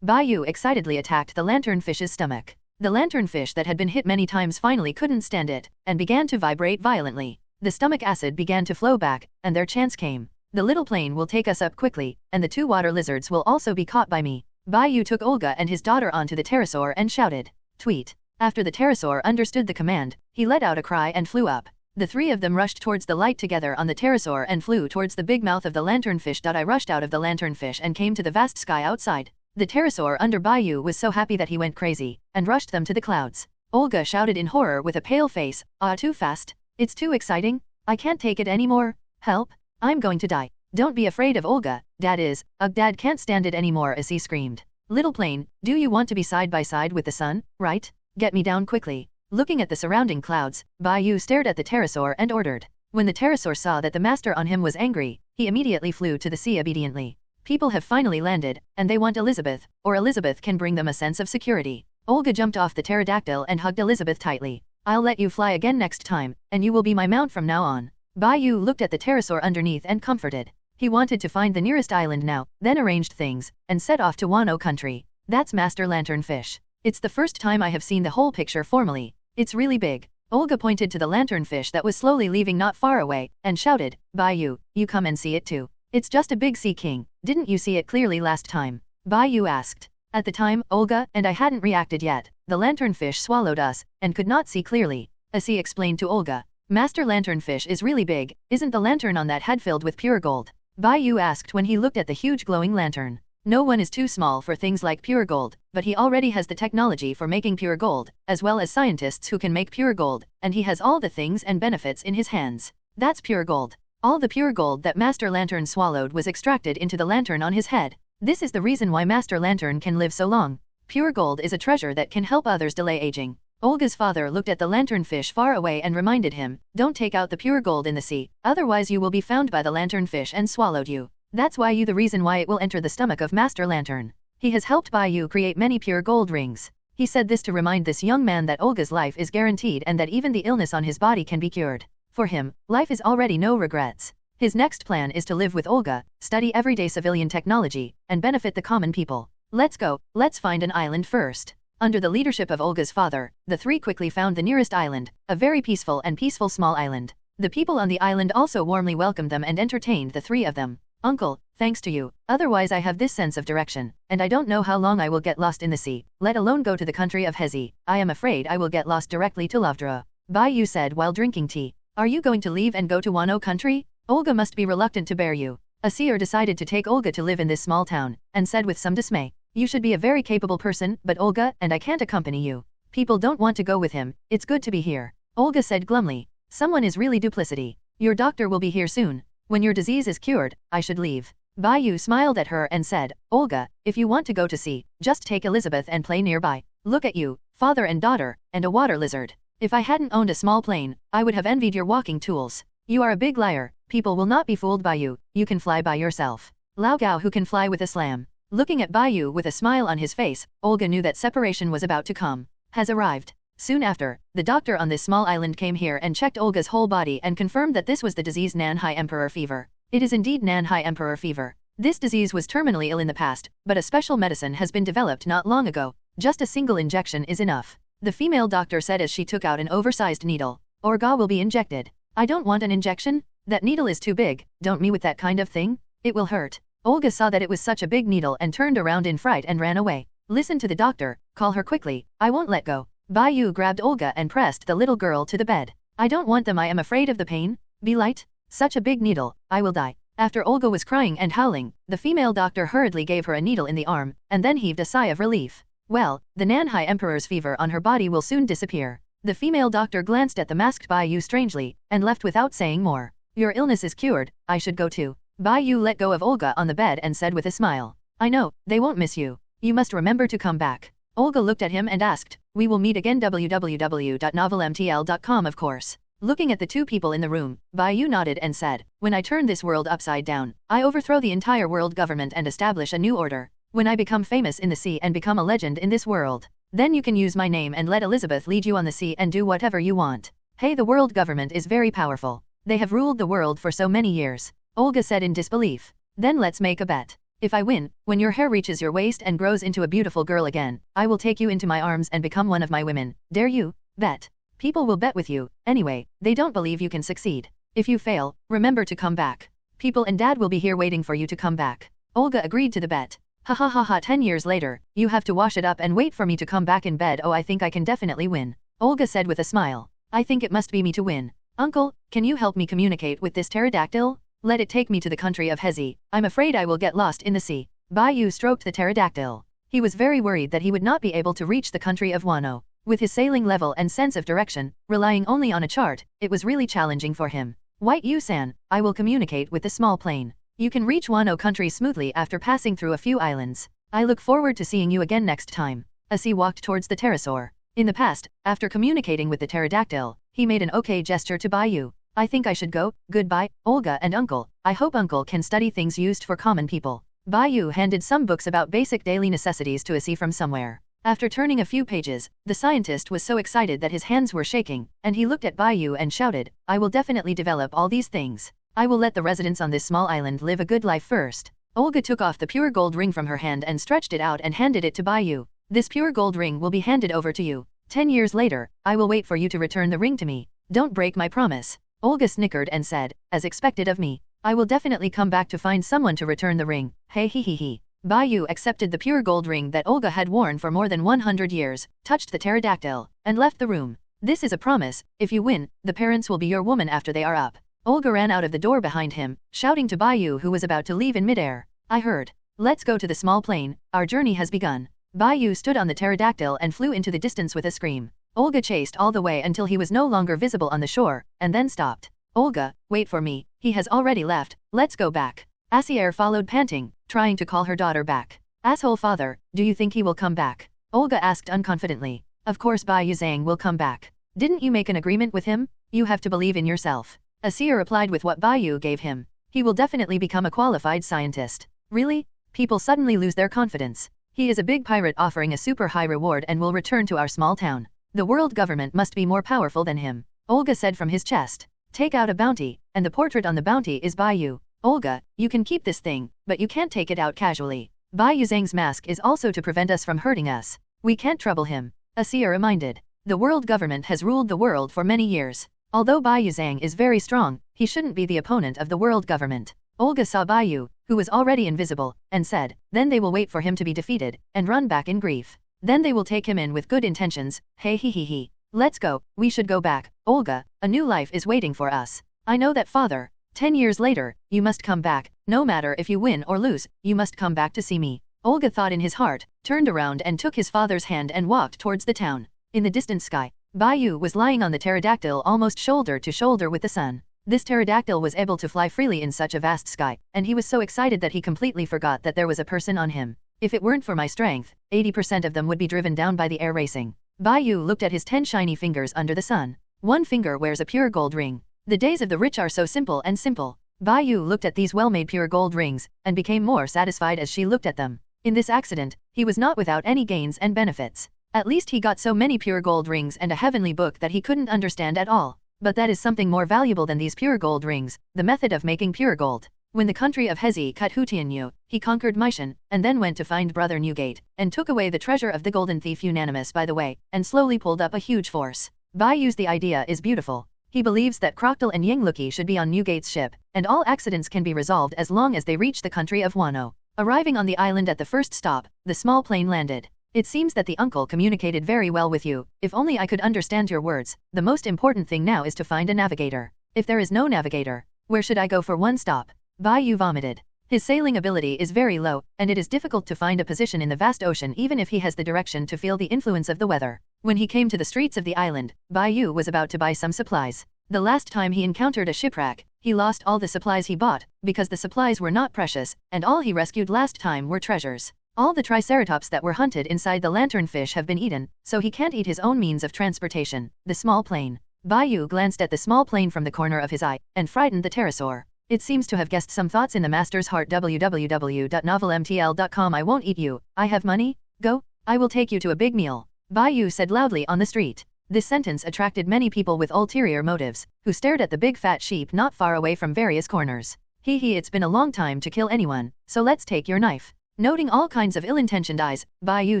Bai Yu excitedly attacked the lanternfish's stomach. The lanternfish that had been hit many times finally couldn't stand it, and began to vibrate violently. The stomach acid began to flow back, and their chance came. The little plane will take us up quickly, and the 2 water lizards will also be caught by me. Bai Yu took Olga and his daughter onto the pterosaur and shouted, tweet. After the pterosaur understood the command, he let out a cry and flew up. The 3 of them rushed towards the light together on the pterosaur and flew towards the big mouth of the lanternfish. I rushed out of the lanternfish and came to the vast sky outside. The pterosaur under Bai Yu was so happy that he went crazy, and rushed them to the clouds. Olga shouted in horror with a pale face, too fast. It's too exciting. I can't take it anymore. Help. I'm going to die. Don't be afraid of Olga, Dad is. Dad can't stand it anymore, as he screamed. Little plane, do you want to be side by side with the sun, right? Get me down quickly. Looking at the surrounding clouds, Bai Yu stared at the pterosaur and ordered. When the pterosaur saw that the master on him was angry, he immediately flew to the sea obediently. People have finally landed, and they want Elizabeth, or Elizabeth can bring them a sense of security. Olga jumped off the pterodactyl and hugged Elizabeth tightly. I'll let you fly again next time, and you will be my mount from now on. Bai Yu looked at the pterosaur underneath and comforted. He wanted to find the nearest island now, then arranged things, and set off to Wano country. That's Master Lanternfish. It's the first time I have seen the whole picture formally. It's really big. Olga pointed to the lanternfish that was slowly leaving not far away, and shouted, Bai Yu, you come and see it too. It's just a big sea king. Didn't you see it clearly last time? Bai Yu asked. At the time, Olga and I hadn't reacted yet. The lanternfish swallowed us, and could not see clearly. Asi explained to Olga. Master Lanternfish is really big. Isn't the lantern on that head filled with pure gold? Bai Yu asked when he looked at the huge glowing lantern. No one is too small for things like pure gold, but he already has the technology for making pure gold, as well as scientists who can make pure gold, and he has all the things and benefits in his hands. That's pure gold. All the pure gold that Master Lantern swallowed was extracted into the lantern on his head. This is the reason why Master Lantern can live so long. Pure gold is a treasure that can help others delay aging. Olga's father looked at the lanternfish far away and reminded him, don't take out the pure gold in the sea, otherwise you will be found by the lanternfish and swallowed you. That's why you the reason why it will enter the stomach of Master Lantern. He has helped Bai Yu create many pure gold rings. He said this to remind this young man that Olga's life is guaranteed and that even the illness on his body can be cured. For him, life is already no regrets. His next plan is to live with Olga, study everyday civilian technology, and benefit the common people. Let's go, let's find an island first. Under the leadership of Olga's father, the three quickly found the nearest island, a very peaceful small island. The people on the island also warmly welcomed them and entertained the three of them. Uncle, thanks to you, otherwise I have this sense of direction, and I don't know how long I will get lost in the sea, let alone go to the country of Hezi. I am afraid I will get lost directly to Lavdra. Bai Yu said while drinking tea. Are you going to leave and go to Wano country? Olga must be reluctant to bear you. A seer decided to take Olga to live in this small town, and said with some dismay, you should be a very capable person, but Olga and I can't accompany you. People don't want to go with him, it's good to be here. Olga said glumly, someone is really duplicity. Your doctor will be here soon. When your disease is cured, I should leave. Bai Yu smiled at her and said, Olga, if you want to go to sea, just take Elizabeth and play nearby. Look at you, father and daughter, and a water lizard. If I hadn't owned a small plane, I would have envied your walking tools. You are a big liar, people will not be fooled by you, you can fly by yourself. Lao Gao who can fly with a slam. Looking at Bai Yu with a smile on his face, Olga knew that separation was about to come. Has arrived. Soon after, the doctor on this small island came here and checked Olga's whole body and confirmed that this was the disease Nanhai Emperor Fever. It is indeed Nanhai Emperor Fever. This disease was terminally ill in the past, but a special medicine has been developed not long ago. Just a single injection is enough. The female doctor said as she took out an oversized needle. Orga will be injected. I don't want an injection. That needle is too big, don't me with that kind of thing. It will hurt. Olga saw that it was such a big needle and turned around in fright and ran away. Listen to the doctor, call her quickly, I won't let go. Bai Yu grabbed Olga and pressed the little girl to the bed. I don't want them, I am afraid of the pain. Be light. Such a big needle, I will die. After Olga was crying and howling, the female doctor hurriedly gave her a needle in the arm, and then heaved a sigh of relief. Well, the Nanhai Emperor's fever on her body will soon disappear. The female doctor glanced at the masked Bai Yu strangely, and left without saying more. Your illness is cured, I should go too. Bai Yu let go of Olga on the bed and said with a smile. I know, they won't miss you. You must remember to come back. Olga looked at him and asked, we will meet again www.novelmtl.com of course. Looking at the two people in the room, Bai Yu nodded and said, when I turn this world upside down, I overthrow the entire world government and establish a new order. When I become famous in the sea and become a legend in this world, then you can use my name and let Elizabeth lead you on the sea and do whatever you want. Hey, the world government is very powerful. They have ruled the world for so many years. Olga said in disbelief. Then let's make a bet. If I win, when your hair reaches your waist and grows into a beautiful girl again, I will take you into my arms and become one of my women. Dare you? Bet. People will bet with you. Anyway, they don't believe you can succeed. If you fail, remember to come back. People and dad will be here waiting for you to come back. Olga agreed to the bet. Ha ha ha ha, 10 years later, you have to wash it up and wait for me to come back in bed. Oh, I think I can definitely win. Olga said with a smile. I think it must be me to win. Uncle, can you help me communicate with this pterodactyl? Let it take me to the country of Hezi. I'm afraid I will get lost in the sea. Bai Yu stroked the pterodactyl. He was very worried that he would not be able to reach the country of Wano. With his sailing level and sense of direction, relying only on a chart, it was really challenging for him. White Yu-san, I will communicate with the small plane. You can reach Wano country smoothly after passing through a few islands. I look forward to seeing you again next time. As he walked towards the pterosaur. In the past, after communicating with the pterodactyl, he made an okay gesture to Bai Yu. I think I should go. Goodbye, Olga and Uncle. I hope Uncle can study things used for common people. Bai Yu handed some books about basic daily necessities to Asi from somewhere. After turning a few pages, the scientist was so excited that his hands were shaking, and he looked at Bai Yu and shouted, I will definitely develop all these things. I will let the residents on this small island live a good life first. Olga took off the pure gold ring from her hand and stretched it out and handed it to Bai Yu. This pure gold ring will be handed over to you. 10 years later, I will wait for you to return the ring to me. Don't break my promise. Olga snickered and said, as expected of me. I will definitely come back to find someone to return the ring. Hey he he he. Bai Yu accepted the pure gold ring that Olga had worn for more than 100 years, touched the pterodactyl, and left the room. This is a promise, if you win, the parents will be your woman after they are up. Olga ran out of the door behind him, shouting to Bai Yu who was about to leave in midair. I heard. Let's go to the small plane, our journey has begun. Bai Yu stood on the pterodactyl and flew into the distance with a scream. Olga chased all the way until he was no longer visible on the shore, and then stopped. Olga, wait for me, he has already left, let's go back. Asier followed panting, trying to call her daughter back. Asshole father, do you think he will come back? Olga asked unconfidently. Of course Bai Yu Zhang will come back. Didn't you make an agreement with him? You have to believe in yourself. Asier replied with what Bai Yu gave him. He will definitely become a qualified scientist. Really? People suddenly lose their confidence. He is a big pirate offering a super high reward and will return to our small town. The world government must be more powerful than him. Olga said from his chest. Take out a bounty, and the portrait on the bounty is Bai Yu. Olga, you can keep this thing, but you can't take it out casually. Bai Yu Zhang's mask is also to prevent us from hurting us. We can't trouble him. Asier reminded. The world government has ruled the world for many years. Although Bai Yu Zhang is very strong, he shouldn't be the opponent of the world government. Olga saw Bai Yu, who was already invisible, and said, then they will wait for him to be defeated, and run back in grief. Then they will take him in with good intentions. Hey he he. Let's go, we should go back. Olga, a new life is waiting for us. I know that father. 10 years later, you must come back. No matter if you win or lose, you must come back to see me. Olga thought in his heart, turned around and took his father's hand and walked towards the town. In the distant sky, Bai Yu was lying on the pterodactyl almost shoulder to shoulder with the sun. This pterodactyl was able to fly freely in such a vast sky, and he was so excited that he completely forgot that there was a person on him. If it weren't for my strength, 80% of them would be driven down by the air racing. Bai Yu looked at his 10 shiny fingers under the sun. One finger wears a pure gold ring. The days of the rich are so simple and simple. Bai Yu looked at these well-made pure gold rings, and became more satisfied as she looked at them. In this accident, he was not without any gains and benefits. At least he got so many pure gold rings and a heavenly book that he couldn't understand at all. But that is something more valuable than these pure gold rings, the method of making pure gold. When the country of Hezi cut Hutianyu, he conquered Myshan, and then went to find brother Newgate, and took away the treasure of the golden thief unanimous by the way, and slowly pulled up a huge force. Bai Yu's the idea is beautiful. He believes that Crocodile and Yingluki should be on Newgate's ship, and all accidents can be resolved as long as they reach the country of Wano. Arriving on the island at the first stop, the small plane landed. It seems that the uncle communicated very well with you. If only I could understand your words. The most important thing now is to find a navigator. If there is no navigator, where should I go for one stop? Bai Yu vomited. His sailing ability is very low, and it is difficult to find a position in the vast ocean even if he has the direction to feel the influence of the weather. When he came to the streets of the island, Bai Yu was about to buy some supplies. The last time he encountered a shipwreck, he lost all the supplies he bought, because the supplies were not precious, and all he rescued last time were treasures. All the triceratops that were hunted inside the lanternfish have been eaten, so he can't eat his own means of transportation, the small plane. Bai Yu glanced at the small plane from the corner of his eye, and frightened the pterosaur. It seems to have guessed some thoughts in the master's heart. www.novelmtl.com. I won't eat you, I have money, go, I will take you to a big meal. Bai Yu said loudly on the street. This sentence attracted many people with ulterior motives, who stared at the big fat sheep not far away from various corners. It's been a long time to kill anyone, so let's take your knife. Noting all kinds of ill-intentioned eyes, Bai Yu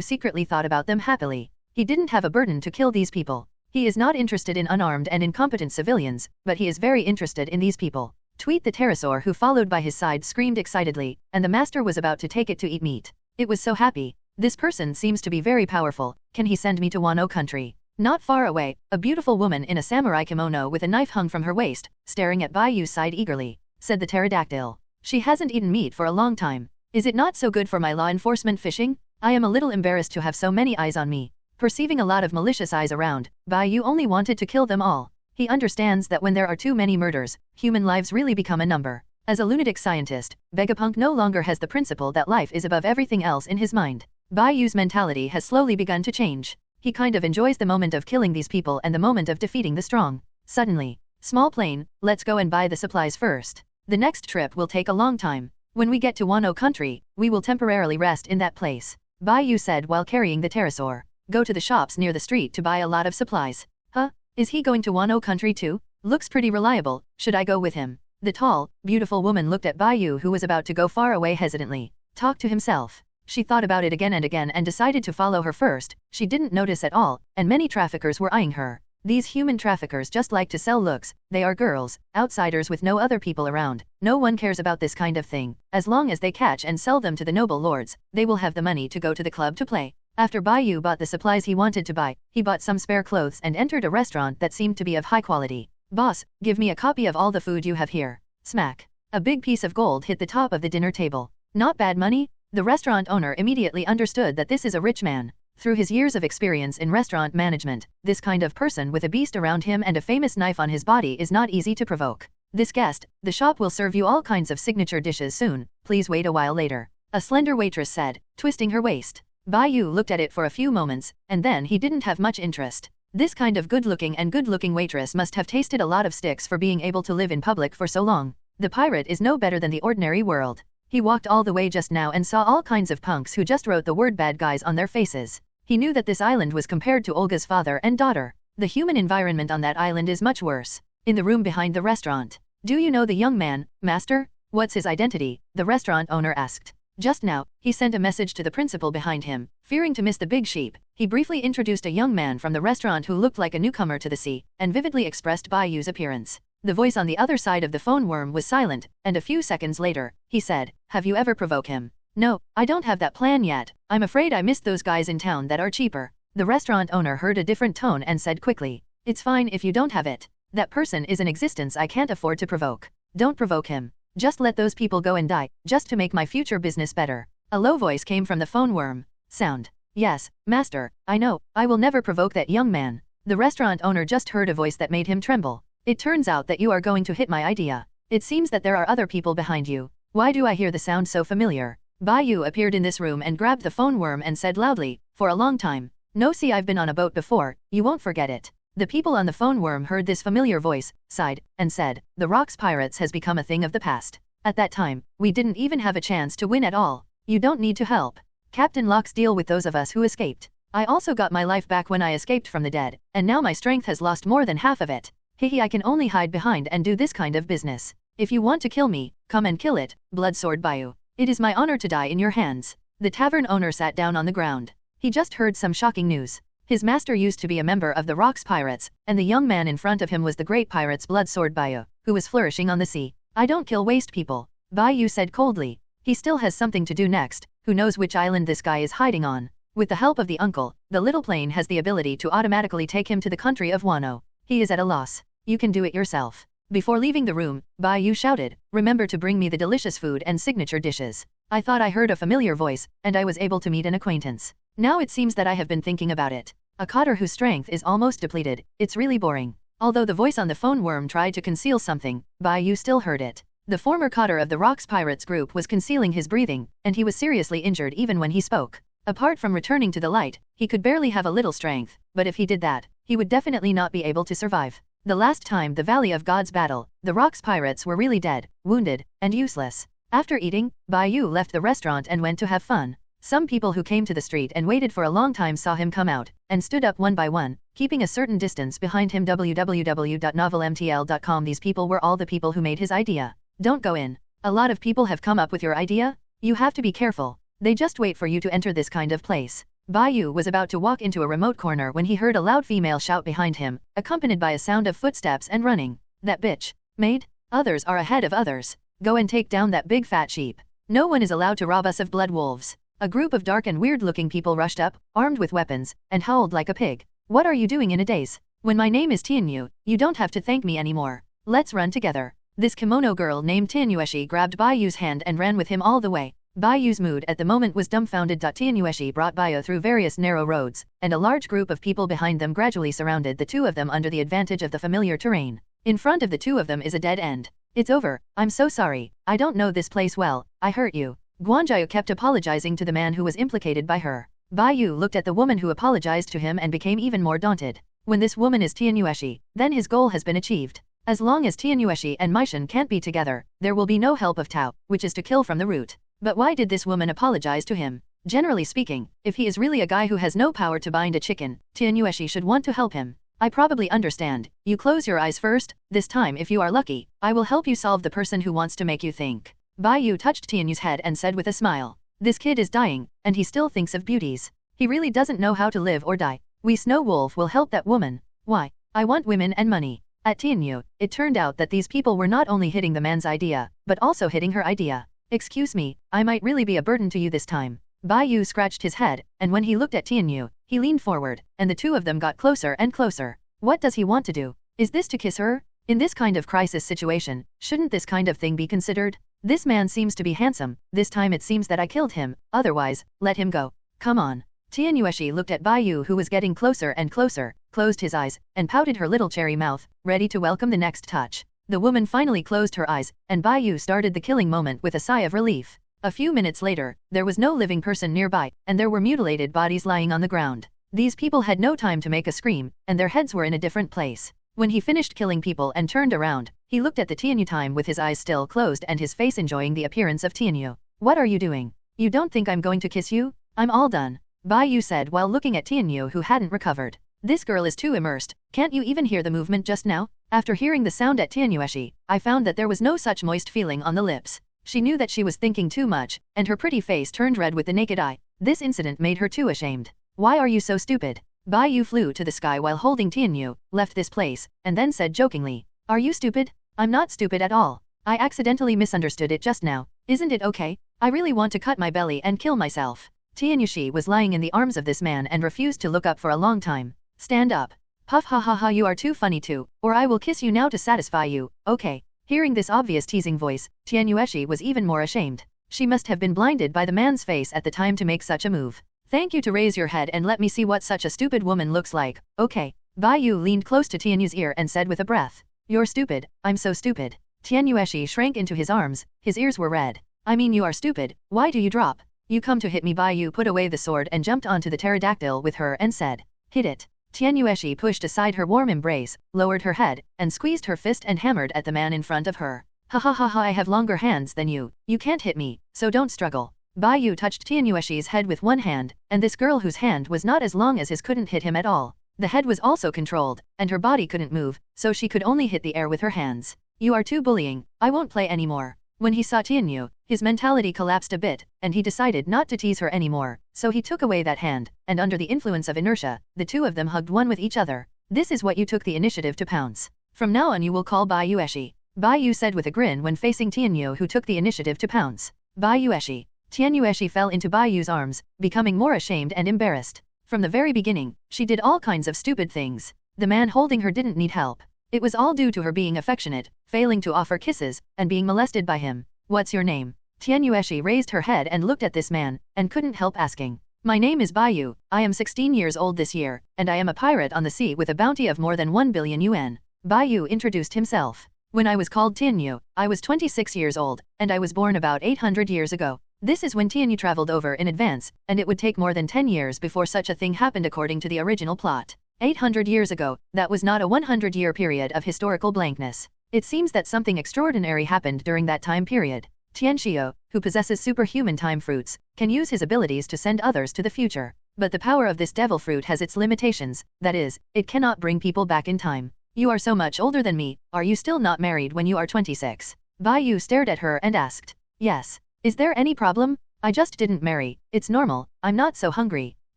secretly thought about them happily. He didn't have a burden to kill these people. He is not interested in unarmed and incompetent civilians, but he is very interested in these people. Tweet the pterosaur who followed by his side screamed excitedly, and the master was about to take it to eat meat. It was so happy. This person seems to be very powerful. Can he send me to Wano country? Not far away, a beautiful woman in a samurai kimono with a knife hung from her waist, staring at Bai Yu's side eagerly, said the pterodactyl. She hasn't eaten meat for a long time. Is it not so good for my law enforcement fishing? I am a little embarrassed to have so many eyes on me. Perceiving a lot of malicious eyes around, Bai Yu only wanted to kill them all. He understands that when there are too many murders, human lives really become a number. As a lunatic scientist, Vegapunk no longer has the principle that life is above everything else in his mind. Bai Yu's mentality has slowly begun to change. He kind of enjoys the moment of killing these people and the moment of defeating the strong. Suddenly, small plane, let's go and buy the supplies first. The next trip will take a long time. When we get to Wano country, we will temporarily rest in that place. Bai Yu said while carrying the pterosaur. Go to the shops near the street to buy a lot of supplies. Huh? Is he going to Wano country too? Looks pretty reliable, should I go with him? The tall, beautiful woman looked at Bai Yu who was about to go far away hesitantly. Talked to himself. She thought about it again and decided to follow her first. She didn't notice at all, and many traffickers were eyeing her. These human traffickers just like to sell looks. They are girls, outsiders with no other people around. No one cares about this kind of thing. As long as they catch and sell them to the noble lords, they will have the money to go to the club to play. After Bai Yu bought the supplies he wanted to buy, he bought some spare clothes and entered a restaurant that seemed to be of high quality. Boss, give me a copy of all the food you have here. Smack. A big piece of gold hit the top of the dinner table. Not bad money? The restaurant owner immediately understood that this is a rich man. Through his years of experience in restaurant management, this kind of person with a beast around him and a famous knife on his body is not easy to provoke. This guest, the shop will serve you all kinds of signature dishes soon, please wait a while later. A slender waitress said, twisting her waist. Bai Yu looked at it for a few moments, and then he didn't have much interest. This kind of good-looking waitress must have tasted a lot of sticks for being able to live in public for so long. The pirate is no better than the ordinary world. He walked all the way just now and saw all kinds of punks who just wrote the word bad guys on their faces. He knew that this island was compared to Olga's father and daughter. The human environment on that island is much worse. In the room behind the restaurant. Do you know the young man, master? What's his identity? The restaurant owner asked. Just now, he sent a message to the principal behind him. Fearing to miss the big sheep, he briefly introduced a young man from the restaurant who looked like a newcomer to the sea, and vividly expressed Bai Yu's appearance. The voice on the other side of the phone worm was silent, and a few seconds later, he said, have you ever provoked him? No, I don't have that plan yet. I'm afraid I missed those guys in town that are cheaper. The restaurant owner heard a different tone and said quickly, it's fine if you don't have it. That person is an existence I can't afford to provoke. Don't provoke him. Just let those people go and die, just to make my future business better. A low voice came from the phone worm. Sound. Yes, master, I know, I will never provoke that young man. The restaurant owner just heard a voice that made him tremble. It turns out that you are going to hit my idea. It seems that there are other people behind you. Why do I hear the sound so familiar? Bai Yu appeared in this room and grabbed the phone worm and said loudly, for a long time. No, see, I've been on a boat before, you won't forget it. The people on the phone worm heard this familiar voice, sighed, and said, the Rocks Pirates has become a thing of the past. At that time, we didn't even have a chance to win at all. You don't need to help. Captain Locke's deal with those of us who escaped. I also got my life back when I escaped from the dead, and now my strength has lost more than half of it. Hehe, I can only hide behind and do this kind of business. If you want to kill me, come and kill it, Blood Sword Bai Yu. It is my honor to die in your hands. The tavern owner sat down on the ground. He just heard some shocking news. His master used to be a member of the Rocks Pirates, and the young man in front of him was the great pirate's Blood Sword Bai Yu, who was flourishing on the sea. I don't kill waste people, Bai Yu said coldly. He still has something to do next, who knows which island this guy is hiding on. With the help of the uncle, the little plane has the ability to automatically take him to the country of Wano. He is at a loss. You can do it yourself. Before leaving the room, Bai Yu shouted, remember to bring me the delicious food and signature dishes. I thought I heard a familiar voice, and I was able to meet an acquaintance. Now it seems that I have been thinking about it. A cadre whose strength is almost depleted, it's really boring. Although the voice on the phone worm tried to conceal something, Bai Yu still heard it. The former cadre of the Rocks Pirates group was concealing his breathing, and he was seriously injured even when he spoke. Apart from returning to the light, he could barely have a little strength, but if he did that, he would definitely not be able to survive. The last time the Valley of Gods battle, the Rocks Pirates were really dead, wounded, and useless. After eating, Bai Yu left the restaurant and went to have fun. Some people who came to the street and waited for a long time saw him come out, and stood up one by one, keeping a certain distance behind him. www.novelmtl.com. These people were all the people who made his idea. Don't go in. A lot of people have come up with your idea? You have to be careful. They just wait for you to enter this kind of place. Bai Yu was about to walk into a remote corner when he heard a loud female shout behind him, accompanied by a sound of footsteps and running. That bitch. Maid? Others are ahead of others. Go and take down that big fat sheep. No one is allowed to rob us of blood wolves. A group of dark and weird-looking people rushed up, armed with weapons, and howled like a pig. What are you doing in a daze? When my name is Tianyu, you don't have to thank me anymore. Let's run together. This kimono girl named Tianyueshi grabbed Bai Yu's hand and ran with him all the way. Bai Yu's mood at the moment was dumbfounded. Tianyueshi brought Bai Yu through various narrow roads, and a large group of people behind them gradually surrounded the two of them under the advantage of the familiar terrain. In front of the two of them is a dead end. It's over. I'm so sorry. I don't know this place well. I hurt you. Guanjiu kept apologizing to the man who was implicated by her. Bai Yu looked at the woman who apologized to him and became even more daunted. When this woman is Tianyueshi, then his goal has been achieved. As long as Tianyueshi and Maishan can't be together, there will be no help of Tao, which is to kill from the root. But why did this woman apologize to him? Generally speaking, if he is really a guy who has no power to bind a chicken, Tianyueshi should want to help him. I probably understand. You close your eyes first. This time, if you are lucky, I will help you solve the person who wants to make you think. Bai Yu touched Tianyu's head and said with a smile, this kid is dying, and he still thinks of beauties. He really doesn't know how to live or die. We Snow Wolf will help that woman. Why? I want women and money. At Tianyu, it turned out that these people were not only hitting the man's idea, but also hitting her idea. Excuse me, I might really be a burden to you this time. Bai Yu scratched his head, and when he looked at Tianyu, he leaned forward, and the two of them got closer and closer. What does he want to do? Is this to kiss her? In this kind of crisis situation, shouldn't this kind of thing be considered? This man seems to be handsome, this time it seems that I killed him, otherwise, let him go. Come on. Tianyueshi looked at Bai Yu who was getting closer and closer, closed his eyes, and pouted her little cherry mouth, ready to welcome the next touch. The woman finally closed her eyes, and Bai Yu started the killing moment with a sigh of relief. A few minutes later, there was no living person nearby, and there were mutilated bodies lying on the ground. These people had no time to make a scream, and their heads were in a different place. When he finished killing people and turned around, he looked at the Tianyu time with his eyes still closed and his face enjoying the appearance of Tianyu. What are you doing? You don't think I'm going to kiss you? I'm all done. Bai Yu said while looking at Tianyu who hadn't recovered. This girl is too immersed, can't you even hear the movement just now? After hearing the sound at Tianyueshi, I found that there was no such moist feeling on the lips. She knew that she was thinking too much, and her pretty face turned red with the naked eye. This incident made her too ashamed. Why are you so stupid? Bai Yu flew to the sky while holding Tianyu, left this place, and then said jokingly, Are you stupid? I'm not stupid at all. I accidentally misunderstood it just now. Isn't it okay? I really want to cut my belly and kill myself. Tianyueshi was lying in the arms of this man and refused to look up for a long time. Stand up. Puff ha ha ha, you are too funny too, or I will kiss you now to satisfy you, okay. Hearing this obvious teasing voice, Tianyueshi was even more ashamed. She must have been blinded by the man's face at the time to make such a move. Thank you to raise your head and let me see what such a stupid woman looks like, okay. Bai Yu leaned close to Tianyu's ear and said with a breath, You're stupid, I'm so stupid. Tianyueshi shrank into his arms, his ears were red. I mean you are stupid, why do you drop? You come to hit me. Bai Yu put away the sword and jumped onto the pterodactyl with her and said, Hit it. Tianyueshi pushed aside her warm embrace, lowered her head, and squeezed her fist and hammered at the man in front of her. Ha ha ha ha, I have longer hands than you can't hit me, so don't struggle. Bai Yu touched Tianyueshi's head with one hand, and this girl whose hand was not as long as his couldn't hit him at all. The head was also controlled, and her body couldn't move, so she could only hit the air with her hands. You are too bullying, I won't play anymore. When he saw Tianyu, his mentality collapsed a bit, and he decided not to tease her anymore, so he took away that hand, and under the influence of inertia, the two of them hugged one with each other. This is what you took the initiative to pounce. From now on you will call Bai Yueshi. Bai Yu said with a grin when facing Tianyu who took the initiative to pounce. Bai Yueshi. Tianyueshi fell into Bai Yu's arms, becoming more ashamed and embarrassed. From the very beginning, she did all kinds of stupid things. The man holding her didn't need help. It was all due to her being affectionate, failing to offer kisses, and being molested by him. What's your name? Tianyueshi raised her head and looked at this man, and couldn't help asking. My name is Bai Yu, I am 16 years old this year, and I am a pirate on the sea with a bounty of more than 1 billion yuan. Bai Yu introduced himself. When I was called Tianyu, I was 26 years old, and I was born about 800 years ago. This is when Tianyu traveled over in advance, and it would take more than 10 years before such a thing happened according to the original plot. 800 years ago, that was not a 100-year period of historical blankness. It seems that something extraordinary happened during that time period. Tianxiu, who possesses superhuman time fruits, can use his abilities to send others to the future. But the power of this devil fruit has its limitations, that is, it cannot bring people back in time. You are so much older than me, are you still not married when you are 26? Bai Yu stared at her and asked. Yes. Is there any problem? I just didn't marry, it's normal, I'm not so hungry.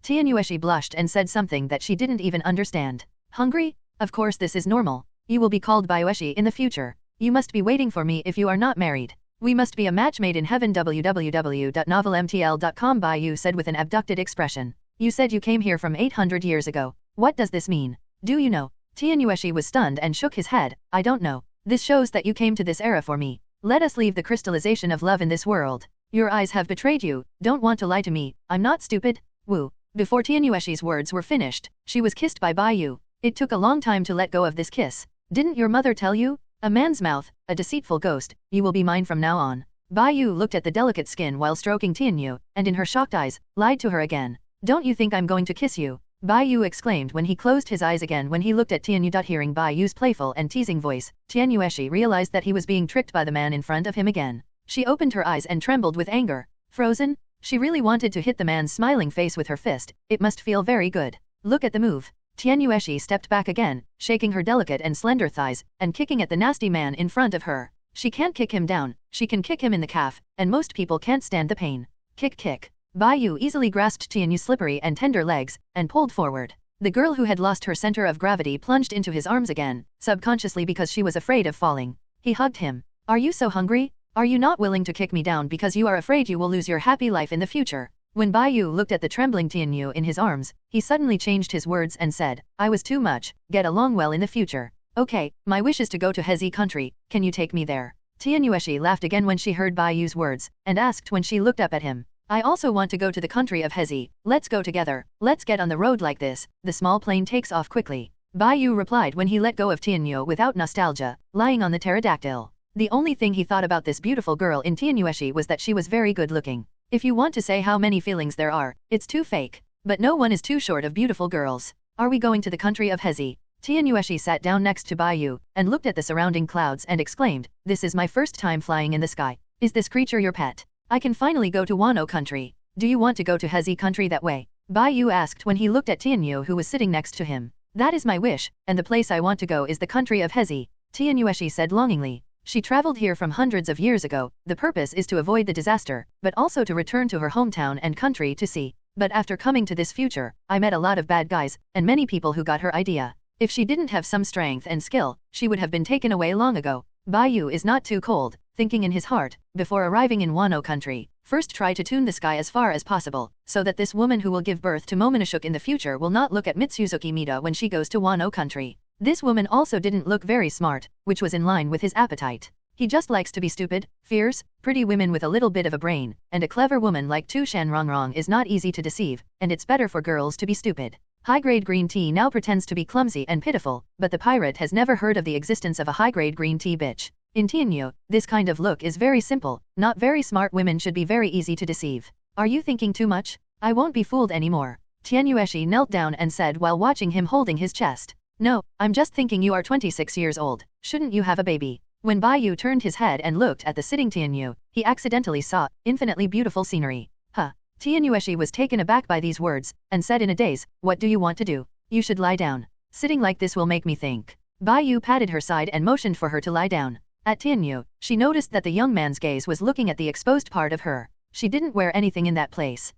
Tianyueshi blushed and said something that she didn't even understand. Hungry? Of course this is normal. You will be called Baiueshi in the future. You must be waiting for me if you are not married. We must be a match made in heaven. www.novelmtl.com. Bai Yu said with an abducted expression. You said you came here from 800 years ago. What does this mean? Do you know? Tianyueshi was stunned and shook his head. I don't know. This shows that you came to this era for me. Let us leave the crystallization of love in this world. Your eyes have betrayed you, don't want to lie to me, I'm not stupid. Woo. Before Tianyueshi's words were finished, she was kissed by Bai Yu. It took a long time to let go of this kiss. Didn't your mother tell you? A man's mouth, a deceitful ghost, you will be mine from now on. Bai Yu looked at the delicate skin while stroking Tianyu, and in her shocked eyes, lied to her again. Don't you think I'm going to kiss you? Bai Yu exclaimed when he closed his eyes again when he looked at Tianyu. Hearing Bai Yu's playful and teasing voice, Tianyueshi realized that he was being tricked by the man in front of him again. She opened her eyes and trembled with anger. Frozen? She really wanted to hit the man's smiling face with her fist, it must feel very good. Look at the move. Tianyueshi stepped back again, shaking her delicate and slender thighs, and kicking at the nasty man in front of her. She can't kick him down, she can kick him in the calf, and most people can't stand the pain. Kick kick. Bai Yu easily grasped Tianyu's slippery and tender legs, and pulled forward. The girl who had lost her center of gravity plunged into his arms again, subconsciously because she was afraid of falling. He hugged him. Are you so hungry? Are you not willing to kick me down because you are afraid you will lose your happy life in the future? When Bai Yu looked at the trembling Tianyu in his arms, he suddenly changed his words and said, I was too much, get along well in the future. Okay, my wish is to go to Hezi country, can you take me there? Tianyueshi laughed again when she heard Bai Yu's words, and asked when she looked up at him. I also want to go to the country of Hezi, let's go together, let's get on the road like this. The small plane takes off quickly. Bai Yu replied when he let go of Tianyu without nostalgia, lying on the pterodactyl. The only thing he thought about this beautiful girl in Tianyueshi was that she was very good looking. If you want to say how many feelings there are, it's too fake. But no one is too short of beautiful girls. Are we going to the country of Hezi? Tianyueshi sat down next to Bai Yu, and looked at the surrounding clouds and exclaimed, this is my first time flying in the sky. Is this creature your pet? I can finally go to Wano country. Do you want to go to Hezi country that way? Bai Yu asked when he looked at Tianyu who was sitting next to him. That is my wish, and the place I want to go is the country of Hezi, Tianyueshi said longingly. She traveled here from hundreds of years ago, the purpose is to avoid the disaster, but also to return to her hometown and country to see. But after coming to this future, I met a lot of bad guys, and many people who got her idea. If she didn't have some strength and skill, she would have been taken away long ago. Bai Yu is not too cold, thinking in his heart, before arriving in Wano country, first try to tune the sky as far as possible, so that this woman who will give birth to Momonosuke in the future will not look at Mitsuzuki Mida when she goes to Wano country. This woman also didn't look very smart, which was in line with his appetite. He just likes to be stupid, fierce, pretty women with a little bit of a brain, and a clever woman like Tu Shanrongrong is not easy to deceive, and it's better for girls to be stupid. High-grade green tea now pretends to be clumsy and pitiful, but the pirate has never heard of the existence of a high-grade green tea bitch. In Tianyu, this kind of look is very simple, not very smart women should be very easy to deceive. Are you thinking too much? I won't be fooled anymore. Tianyueshi knelt down and said while watching him holding his chest. No, I'm just thinking you are 26 years old, shouldn't you have a baby? When Bai Yu turned his head and looked at the sitting Tianyu, he accidentally saw infinitely beautiful scenery. Huh. Tianyueshi was taken aback by these words, and said in a daze, what do you want to do? You should lie down. Sitting like this will make me think. Bai Yu patted her side and motioned for her to lie down. At Tianyu, she noticed that the young man's gaze was looking at the exposed part of her. She didn't wear anything in that place.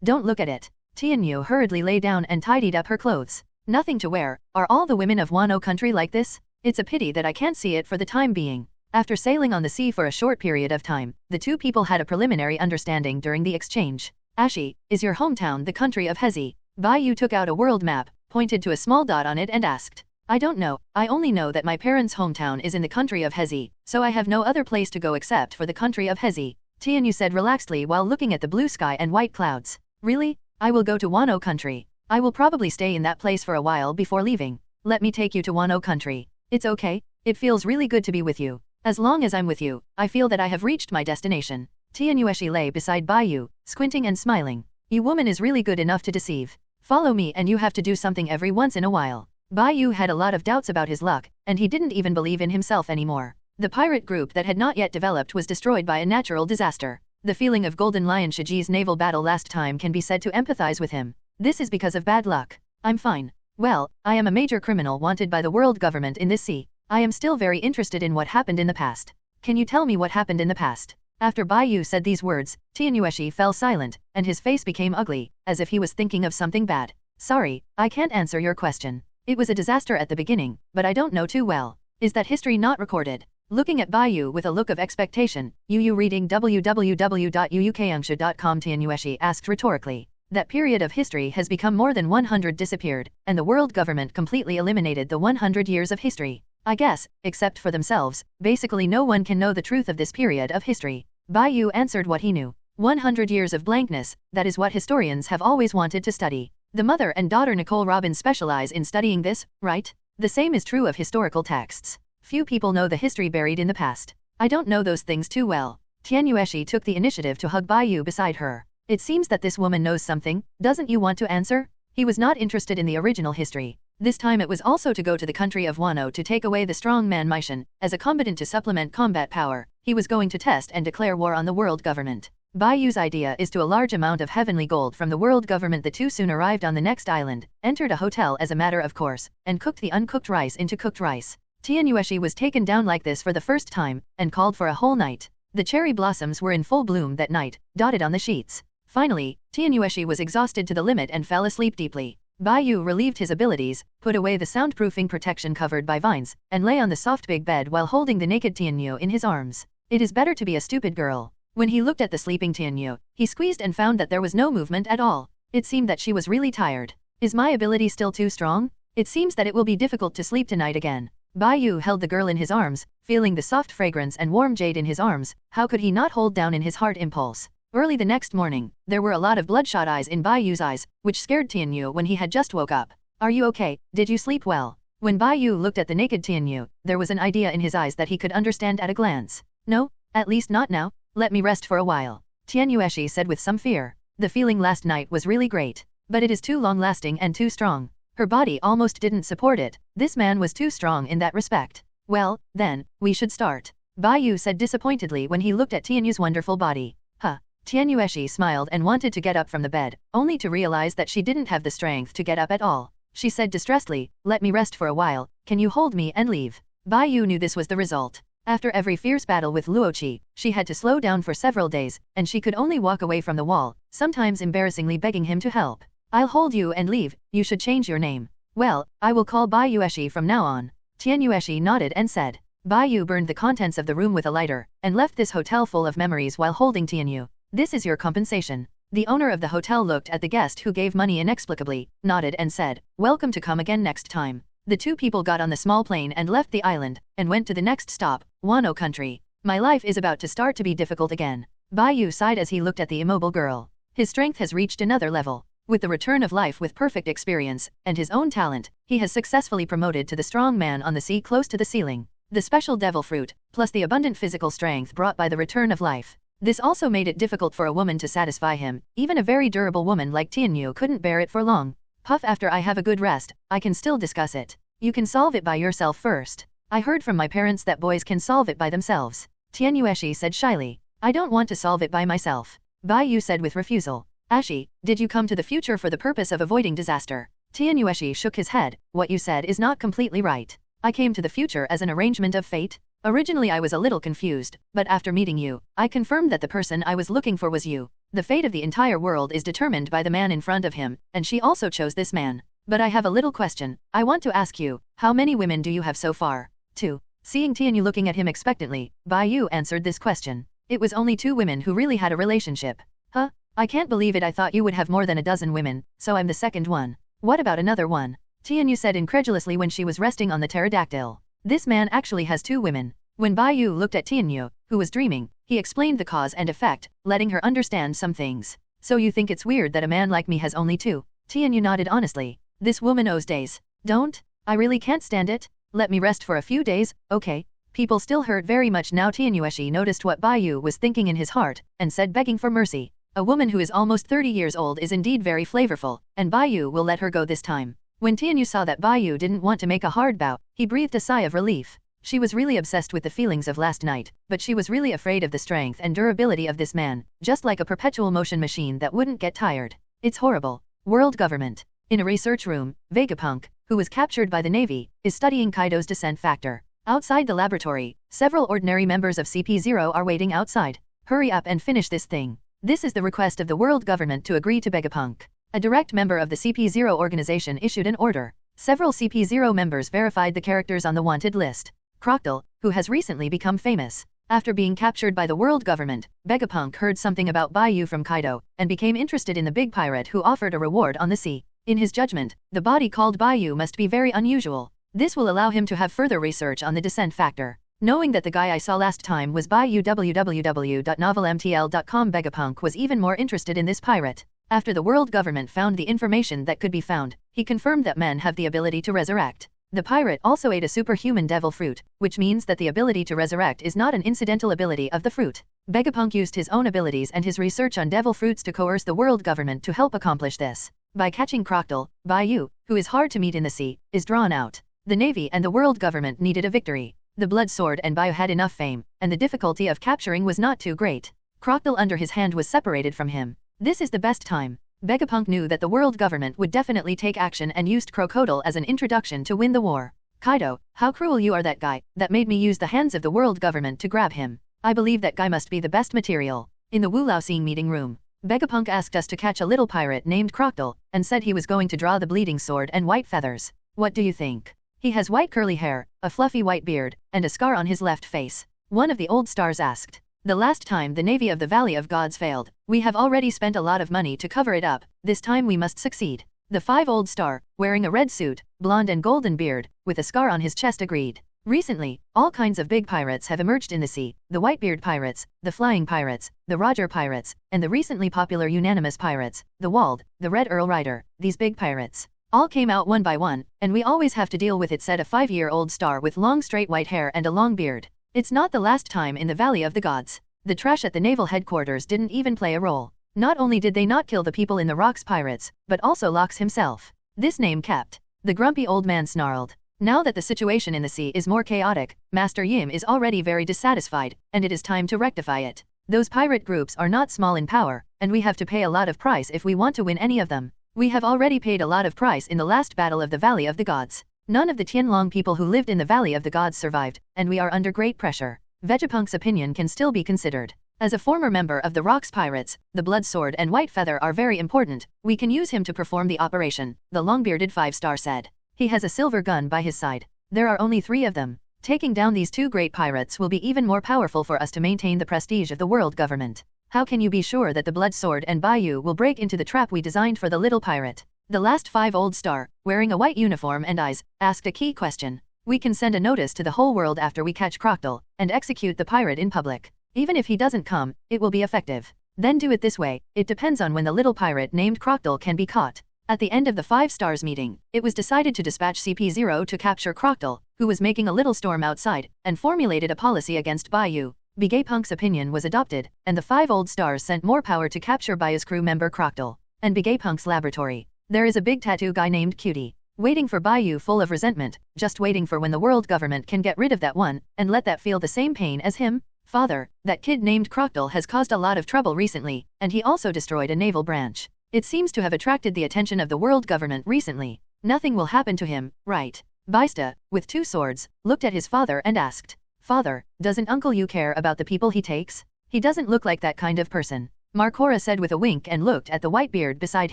Don't look at it. Tianyu hurriedly lay down and tidied up her clothes. Nothing to wear. Are all the women of Wano country like this? It's a pity that I can't see it for the time being. After sailing on the sea for a short period of time, the two people had a preliminary understanding during the exchange. Ashi, is your hometown the country of Hezi? Bai Yu took out a world map, pointed to a small dot on it and asked. I don't know, I only know that my parents' hometown is in the country of Hezi, so I have no other place to go except for the country of Hezi, Tianyu said relaxedly while looking at the blue sky and white clouds. Really? I will go to Wano country. I will probably stay in that place for a while before leaving. Let me take you to Wano country. It's okay, it feels really good to be with you. As long as I'm with you, I feel that I have reached my destination. Tianyueshi lay beside Bai Yu, squinting and smiling. You woman is really good enough to deceive. Follow me and you have to do something every once in a while. Bai Yu had a lot of doubts about his luck, and he didn't even believe in himself anymore. The pirate group that had not yet developed was destroyed by a natural disaster. The feeling of Golden Lion Shiji's naval battle last time can be said to empathize with him. This is because of bad luck. I'm fine. Well, I am a major criminal wanted by the world government in this sea. I am still very interested in what happened in the past. Can you tell me what happened in the past? After Bai Yu said these words, Tianyueshi fell silent, and his face became ugly, as if he was thinking of something bad. Sorry, I can't answer your question. It was a disaster at the beginning, but I don't know too well. Is that history not recorded? Looking at Bai Yu with a look of expectation, Yu reading www.uukangsha.com Tianyueshi asked rhetorically. That period of history has become more than 100 disappeared, and the world government completely eliminated the 100 years of history. I guess, except for themselves, basically no one can know the truth of this period of history. Bai Yu answered what he knew. 100 years of blankness, that is what historians have always wanted to study. The mother and daughter Nicole Robin specialize in studying this, right? The same is true of historical texts. Few people know the history buried in the past. I don't know those things too well. Tianyueshi took the initiative to hug Bai Yu beside her. It seems that this woman knows something, doesn't you want to answer? He was not interested in the original history. This time it was also to go to the country of Wano to take away the strong man Maishan, as a combatant to supplement combat power. He was going to test and declare war on the world government. Bai Yu's idea is to a large amount of heavenly gold from the world government. The two soon arrived on the next island, entered a hotel as a matter of course, and cooked the uncooked rice into cooked rice. Tianyueshi was taken down like this for the first time, and called for a whole night. The cherry blossoms were in full bloom that night, dotted on the sheets. Finally, Tianyueshi was exhausted to the limit and fell asleep deeply. Bai Yu relieved his abilities, put away the soundproofing protection covered by vines, and lay on the soft big bed while holding the naked Tianyu in his arms. It is better to be a stupid girl. When he looked at the sleeping Tianyu, he squeezed and found that there was no movement at all. It seemed that she was really tired. Is my ability still too strong? It seems that it will be difficult to sleep tonight again. Bai Yu held the girl in his arms, feeling the soft fragrance and warm jade in his arms. How could he not hold down in his heart impulse? Early the next morning, there were a lot of bloodshot eyes in Bai Yu's eyes, which scared Tianyu when he had just woke up. Are you okay? Did you sleep well? When Bai Yu looked at the naked Tianyu, there was an idea in his eyes that he could understand at a glance. No, at least not now. Let me rest for a while. Tianyu Eshi said with some fear. The feeling last night was really great. But it is too long-lasting and too strong. Her body almost didn't support it. This man was too strong in that respect. Well, then, we should start. Bai Yu said disappointedly when he looked at Tianyu's wonderful body. Huh. Tianyu Eshi smiled and wanted to get up from the bed, only to realize that she didn't have the strength to get up at all. She said distressedly, let me rest for a while, can you hold me and leave? Bai Yu knew this was the result. After every fierce battle with Luoqi, she had to slow down for several days, and she could only walk away from the wall, sometimes embarrassingly begging him to help. I'll hold you and leave, you should change your name. Well, I will call Bai Yu Eshi from now on. Tianyu Eshi nodded and said. Bai Yu burned the contents of the room with a lighter, and left this hotel full of memories while holding Tianyu. This is your compensation. The owner of the hotel looked at the guest who gave money inexplicably, nodded and said, welcome to come again next time. The two people got on the small plane and left the island, and went to the next stop, Wano country. My life is about to start to be difficult again. Bai Yu sighed as he looked at the immobile girl. His strength has reached another level. With the return of life with perfect experience, and his own talent, he has successfully promoted to the strong man on the sea close to the ceiling. The special devil fruit, plus the abundant physical strength brought by the return of life. This also made it difficult for a woman to satisfy him. Even a very durable woman like Tianyu couldn't bear it for long. Puff, after I have a good rest, I can still discuss it. You can solve it by yourself first. I heard from my parents that boys can solve it by themselves. Tianyu Eshi said shyly. I don't want to solve it by myself. Bai Yu said with refusal. Ashi, did you come to the future for the purpose of avoiding disaster? Tianyu Eshi shook his head. What you said is not completely right. I came to the future as an arrangement of fate. Originally I was a little confused, but after meeting you, I confirmed that the person I was looking for was you. The fate of the entire world is determined by the man in front of him, and she also chose this man. But I have a little question. I want to ask you, how many women do you have so far? 2. Seeing Tianyu looking at him expectantly, Bai Yu answered this question. It was only 2 women who really had a relationship. Huh? I can't believe it. I thought you would have more than a dozen women, so I'm the second one. What about another one? Tianyu said incredulously when she was resting on the pterodactyl. This man actually has 2 women. When Bai Yu looked at Tianyu, who was dreaming, he explained the cause and effect, letting her understand some things. So you think it's weird that a man like me has only 2? Tianyu nodded honestly. This woman owes days. Don't? I really can't stand it. Let me rest for a few days, okay? People still hurt very much now. Tianyu Eshi noticed what Bai Yu was thinking in his heart, and said begging for mercy. A woman who is almost 30 years old is indeed very flavorful, and Bai Yu will let her go this time. When Tianyu saw that Bai Yu didn't want to make a hard bow, he breathed a sigh of relief. She was really obsessed with the feelings of last night, but she was really afraid of the strength and durability of this man, just like a perpetual motion machine that wouldn't get tired. It's horrible. World government. In a research room, Vegapunk, who was captured by the Navy, is studying Kaido's descent factor. Outside the laboratory, several ordinary members of CP0 are waiting outside. Hurry up and finish this thing. This is the request of the world government to agree to Vegapunk. A direct member of the CP0 organization issued an order. Several CP0 members verified the characters on the wanted list. Crocodile, who has recently become famous. After being captured by the world government, Vegapunk heard something about Bai Yu from Kaido, and became interested in the big pirate who offered a reward on the sea. In his judgment, the body called Bai Yu must be very unusual. This will allow him to have further research on the descent factor. Knowing that the guy I saw last time was Bai Yu www.novelmtl.com, Vegapunk was even more interested in this pirate. After the world government found the information that could be found, he confirmed that men have the ability to resurrect. The pirate also ate a superhuman devil fruit, which means that the ability to resurrect is not an incidental ability of the fruit. Vegapunk used his own abilities and his research on devil fruits to coerce the world government to help accomplish this. By catching Crocodile, Bai Yu, who is hard to meet in the sea, is drawn out. The Navy and the world government needed a victory. The blood sword and Bai Yu had enough fame, and the difficulty of capturing was not too great. Crocodile under his hand was separated from him. This is the best time. Vegapunk knew that the world government would definitely take action and used Crocodile as an introduction to win the war. Kaido, how cruel you are, that guy, that made me use the hands of the world government to grab him. I believe that guy must be the best material. In the Wu Lao Xing meeting room, Vegapunk asked us to catch a little pirate named Crocodile, and said he was going to draw the bleeding sword and white feathers. What do you think? He has white curly hair, a fluffy white beard, and a scar on his left face. One of the old stars asked. The last time the Navy of the Valley of Gods failed, we have already spent a lot of money to cover it up. This time we must succeed. The 5-old star, wearing a red suit, blonde and golden beard, with a scar on his chest agreed. Recently, all kinds of big pirates have emerged in the sea, the Whitebeard pirates, the Flying pirates, the Roger pirates, and the recently popular unanimous pirates, the Walled, the Red Earl Rider. These big pirates all came out one by one, and we always have to deal with it, said a 5-year-old star with long straight white hair and a long beard. It's not the last time in the Valley of the Gods. The trash at the naval headquarters didn't even play a role. Not only did they not kill the people in the Rocks pirates, but also Locks himself. This name kept. The grumpy old man snarled. Now that the situation in the sea is more chaotic, Master Yim is already very dissatisfied, and it is time to rectify it. Those pirate groups are not small in power, and we have to pay a lot of price if we want to win any of them. We have already paid a lot of price in the last battle of the Valley of the Gods. None of the Tianlong people who lived in the Valley of the Gods survived, and we are under great pressure. Vegepunk's opinion can still be considered. As a former member of the Rocks pirates, the Blood Sword and White Feather are very important. We can use him to perform the operation, the long-bearded 5-star said. He has a silver gun by his side. There are only 3 of them. Taking down these 2 great pirates will be even more powerful for us to maintain the prestige of the world government. How can you be sure that the Blood Sword and Bai Yu will break into the trap we designed for the little pirate? The last 5-old star, wearing a white uniform and eyes, asked a key question. We can send a notice to the whole world after we catch Crocodile, and execute the pirate in public. Even if he doesn't come, it will be effective. Then do it this way. It depends on when the little pirate named Crocodile can be caught. At the end of the 5 stars meeting, it was decided to dispatch CP0 to capture Crocodile, who was making a little storm outside, and formulated a policy against Bai Yu. Vegepunk's opinion was adopted, and the 5 old stars sent more power to capture Bai Yu's crew member Crocodile. And Vegepunk's laboratory. There is a big tattoo guy named Cutie, waiting for Bai Yu, full of resentment, just waiting for when the world government can get rid of that one, and let that feel the same pain as him. Father, that kid named Crocodile has caused a lot of trouble recently, and he also destroyed a naval branch. It seems to have attracted the attention of the world government recently. Nothing will happen to him, right? Baista, with 2 swords, looked at his father and asked, Father, doesn't Uncle Yu care about the people he takes? He doesn't look like that kind of person. Marcora said with a wink and looked at the white beard beside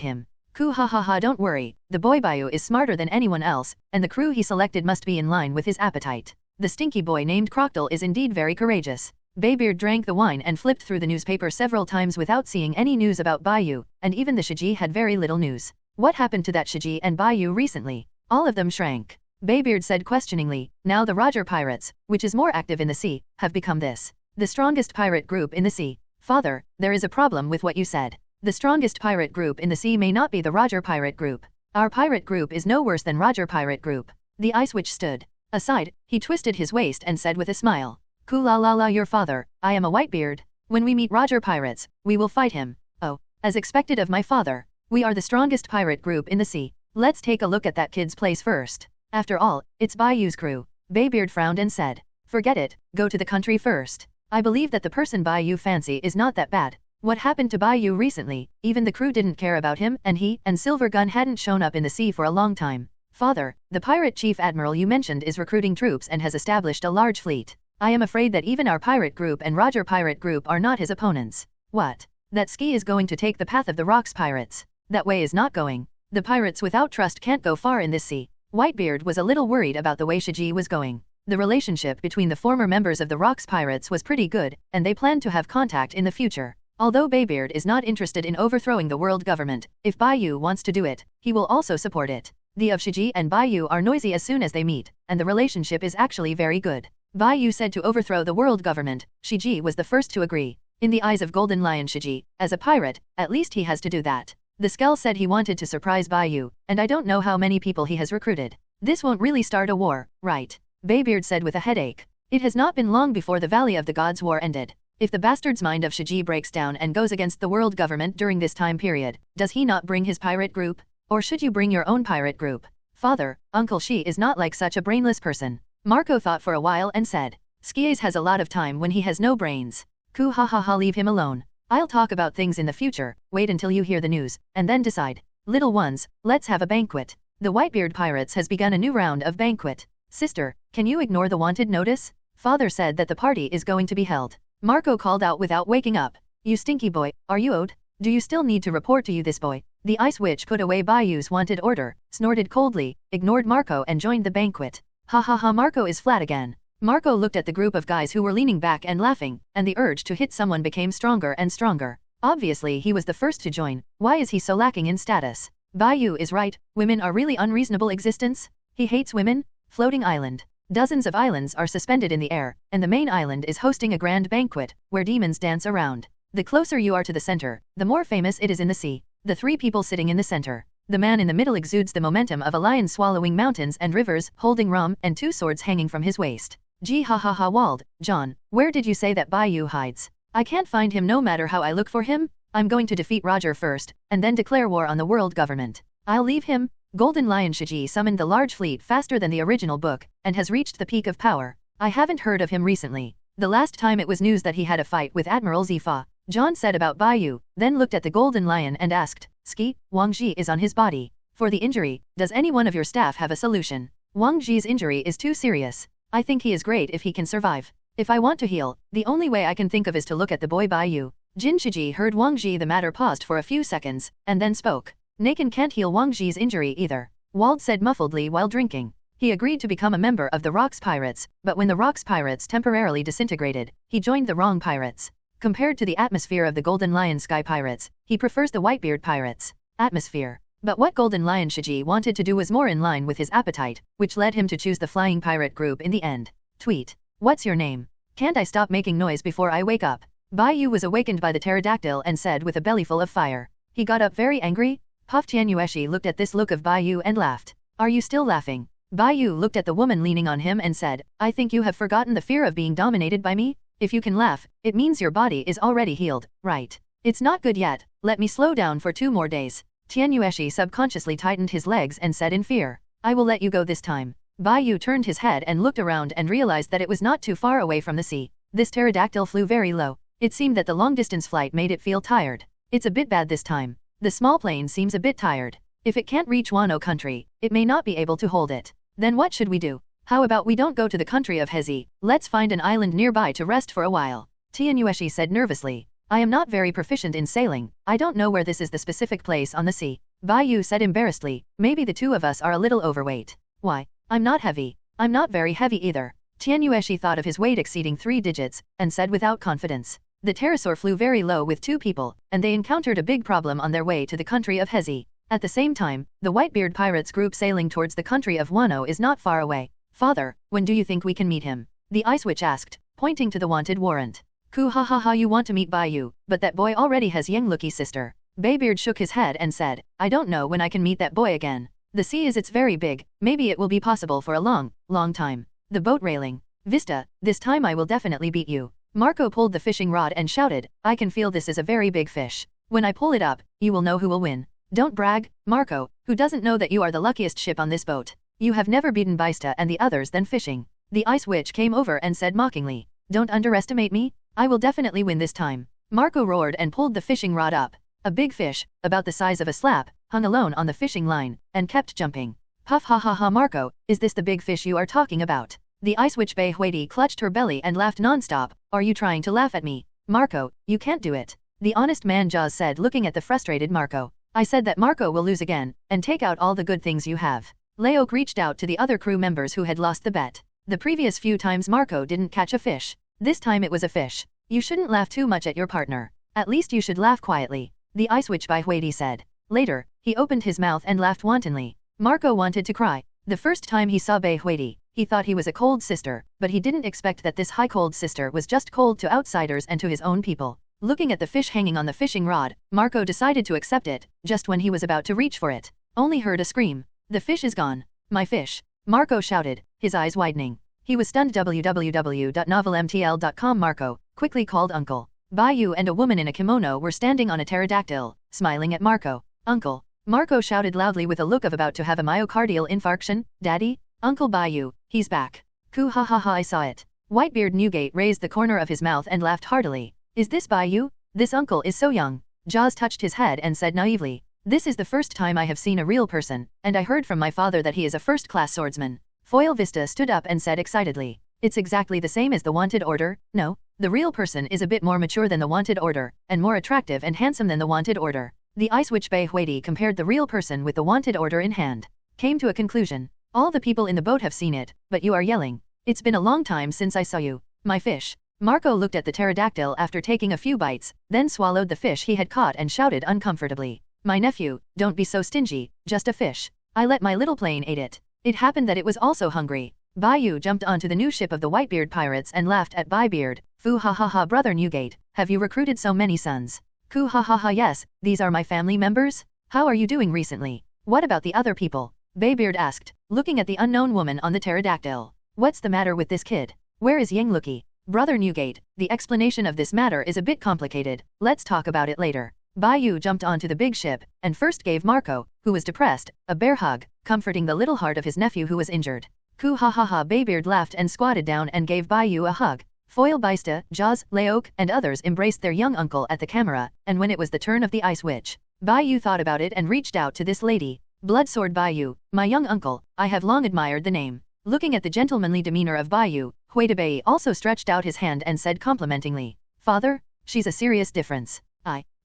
him. Ku ha ha ha, don't worry, the boy Bai Yu is smarter than anyone else, and the crew he selected must be in line with his appetite. The stinky boy named Crocodile is indeed very courageous. Baybeard drank the wine and flipped through the newspaper several times without seeing any news about Bai Yu, and even the Shiji had very little news. What happened to that Shiji and Bai Yu recently? All of them shrank. Baybeard said questioningly. Now the Roger pirates, which is more active in the sea, have become the strongest pirate group in the sea. Father, there is a problem with what you said. The strongest pirate group in the sea may not be the Roger pirate group. Our pirate group is no worse than Roger pirate group. The Ice Witch stood aside. He twisted his waist and said with a smile. Ku la la la, your father, I am a Whitebeard. When we meet Roger pirates, we will fight him. Oh, as expected of my father. We are the strongest pirate group in the sea. Let's take a look at that kid's place first. After all, it's Bai Yu's crew. Baybeard frowned and said, forget it, go to the country first. I believe that the person Bai Yu fancy is not that bad. What happened to Bai Yu recently? Even the crew didn't care about him, and he and Silver Gun hadn't shown up in the sea for a long time. Father, the pirate chief admiral you mentioned is recruiting troops and has established a large fleet. I am afraid that even our pirate group and Roger pirate group are not his opponents. What? That Ski is going to take the path of the Rocks pirates. That way is not going. The pirates without trust can't go far in this sea. Whitebeard was a little worried about the way Shiji was going. The relationship between the former members of the Rocks pirates was pretty good, and they planned to have contact in the future. Although Baybeard is not interested in overthrowing the world government, if Bai Yu wants to do it, he will also support it. The of Shiji and Bai Yu are noisy as soon as they meet, and the relationship is actually very good. Bai Yu said to overthrow the world government. Shiji was the first to agree. In the eyes of Golden Lion Shiji, as a pirate, at least he has to do that. The Skell said he wanted to surprise Bai Yu, and I don't know how many people he has recruited. This won't really start a war, right? Baybeard said with a headache. It has not been long before the Valley of the Gods war ended. If the bastard's mind of Shiji breaks down and goes against the world government during this time period, does he not bring his pirate group? Or should you bring your own pirate group? Father, Uncle Shi is not like such a brainless person. Marco thought for a while and said, Skies has a lot of time when he has no brains. Ku ha ha ha, leave him alone. I'll talk about things in the future, wait until you hear the news, and then decide. Little ones, let's have a banquet. The Whitebeard Pirates has begun a new round of banquet. Sister, can you ignore the wanted notice? Father said that the party is going to be held. Marco called out without waking up. You stinky boy, are you owed? Do you still need to report to you this boy? The Ice Witch put away Bai Yu's wanted order, snorted coldly, ignored Marco and joined the banquet. Ha ha ha, Marco is flat again. Marco looked at the group of guys who were leaning back and laughing, and the urge to hit someone became stronger and stronger. Obviously he was the first to join. Why is he so lacking in status? Bai Yu is right, women are really unreasonable existence. He hates women. Floating island. Dozens of islands are suspended in the air, and the main island is hosting a grand banquet, where demons dance around. The closer you are to the center, the more famous it is in the sea. The three people sitting in the center. The man in the middle exudes the momentum of a lion swallowing mountains and rivers, holding rum and two swords hanging from his waist. Gee ha ha ha Wald, John, where did you say that Bai Yu hides? I can't find him no matter how I look for him. I'm going to defeat Roger first, and then declare war on the world government. I'll leave him. Golden Lion Shiji summoned the large fleet faster than the original book, and has reached the peak of power. I haven't heard of him recently. The last time it was news that he had a fight with Admiral Zifa. John said about Bai Yu, then looked at the Golden Lion and asked, Ski, Wang Ji is on his body. For the injury, does any one of your staff have a solution? Wang Ji's injury is too serious. I think he is great if he can survive. If I want to heal, the only way I can think of is to look at the boy Bai Yu. Jin Shiji heard Wang Ji. The matter paused for a few seconds, and then spoke. Nakan can't heal Wang Ji's injury either. Wald said muffledly while drinking. He agreed to become a member of the Rocks Pirates, but when the Rocks Pirates temporarily disintegrated, he joined the wrong pirates. Compared to the atmosphere of the Golden Lion Sky Pirates, he prefers the Whitebeard Pirates. Atmosphere. But what Golden Lion Shiji wanted to do was more in line with his appetite, which led him to choose the Flying Pirate group in the end. Tweet. What's your name? Can't I stop making noise before I wake up? Bai Yu was awakened by the pterodactyl and said with a bellyful of fire. He got up very angry. Puff Tianyueshi looked at this look of Bai Yu and laughed. Are you still laughing? Bai Yu looked at the woman leaning on him and said, I think you have forgotten the fear of being dominated by me? If you can laugh, it means your body is already healed, right? It's not good yet, let me slow down for 2 more days. Tianyueshi subconsciously tightened his legs and said in fear, I will let you go this time. Bai Yu turned his head and looked around and realized that it was not too far away from the sea. This pterodactyl flew very low. It seemed that the long-distance flight made it feel tired. It's a bit bad this time. The small plane seems a bit tired. If it can't reach Wano country, it may not be able to hold it. Then what should we do? How about we don't go to the country of Hezi, let's find an island nearby to rest for a while. Tianyueshi said nervously. I am not very proficient in sailing, I don't know where this is the specific place on the sea. Bai Yu said embarrassedly, maybe the two of us are a little overweight. Why? I'm not heavy. I'm not very heavy either. Tianyueshi thought of his weight exceeding 3 digits, and said without confidence. The pterosaur flew very low with 2 people, and they encountered a big problem on their way to the country of Hezi. At the same time, the Whitebeard Pirates group sailing towards the country of Wano is not far away. Father, when do you think we can meet him? The Ice Witch asked, pointing to the wanted warrant. Ku ha ha ha, you want to meet Bai Yu, but that boy already has Yangluki's sister. Baybeard shook his head and said, I don't know when I can meet that boy again. The sea it's very big, maybe it will be possible for a long time. The boat railing. Vista, this time I will definitely beat you. Marco pulled the fishing rod and shouted, I can feel this is a very big fish. When I pull it up, you will know who will win. Don't brag, Marco, who doesn't know that you are the luckiest ship on this boat. You have never beaten Baista and the others then fishing. The Ice Witch came over and said mockingly, don't underestimate me, I will definitely win this time. Marco roared and pulled the fishing rod up. A big fish, about the size of a slap, hung alone on the fishing line, and kept jumping. Puff ha ha ha Marco, is this the big fish you are talking about? The Ice Witch Bai Huidi clutched her belly and laughed non-stop. Are you trying to laugh at me? Marco, you can't do it. The honest man Jaws said looking at the frustrated Marco. I said that Marco will lose again, and take out all the good things you have. Leok reached out to the other crew members who had lost the bet. The previous few times Marco didn't catch a fish. This time it was a fish. You shouldn't laugh too much at your partner. At least you should laugh quietly. The Ice Witch Bai Huidi said. Later, he opened his mouth and laughed wantonly. Marco wanted to cry. The first time he saw Bai Huidi, he thought he was a cold sister, but he didn't expect that this high cold sister was just cold to outsiders and to his own people. Looking at the fish hanging on the fishing rod, Marco decided to accept it, just when he was about to reach for it. Only heard a scream. The fish is gone. My fish. Marco shouted, his eyes widening. He was stunned. www.novelmtl.com. Marco quickly called Uncle. Bai Yu and a woman in a kimono were standing on a pterodactyl, smiling at Marco. Uncle. Marco shouted loudly with a look of about to have a myocardial infarction. Daddy? Uncle Bai Yu, he's back. Ku ha ha ha, I saw it. Whitebeard Newgate raised the corner of his mouth and laughed heartily. Is this Bai Yu? This uncle is so young. Jaws touched his head and said naively. This is the first time I have seen a real person, and I heard from my father that he is a first-class swordsman. Foil Vista stood up and said excitedly. It's exactly the same as the Wanted Order. No, the real person is a bit more mature than the Wanted Order, and more attractive and handsome than the Wanted Order. The Ice Witch Bai Huidi compared the real person with the Wanted Order in hand. Came to a conclusion. All the people in the boat have seen it, but you are yelling. It's been a long time since I saw you. My fish. Marco looked at the pterodactyl after taking a few bites, then swallowed the fish he had caught and shouted uncomfortably. My nephew, don't be so stingy, just a fish. I let my little plane eat it. It happened that it was also hungry. Bai Yu jumped onto the new ship of the Whitebeard pirates and laughed at Bai Beard. Foo ha ha ha, brother Newgate, have you recruited so many sons? Coo ha ha ha, yes, these are my family members? How are you doing recently? What about the other people? Baybeard asked, looking at the unknown woman on the pterodactyl. What's the matter with this kid? Where is Yangluki? Brother Newgate, the explanation of this matter is a bit complicated, let's talk about it later. Bai Yu jumped onto the big ship, and first gave Marco, who was depressed, a bear hug, comforting the little heart of his nephew who was injured. Coo ha ha ha, Baybeard laughed and squatted down and gave Bai Yu a hug. Foil Baista, Jaws, Leok, and others embraced their young uncle at the camera, and when it was the turn of the Ice Witch, Bai Yu thought about it and reached out to this lady. Bloodsword Bai Yu, my young uncle, I have long admired the name. Looking at the gentlemanly demeanor of Bai Yu, Huidebei also stretched out his hand and said complimentingly, Father, she's a serious difference.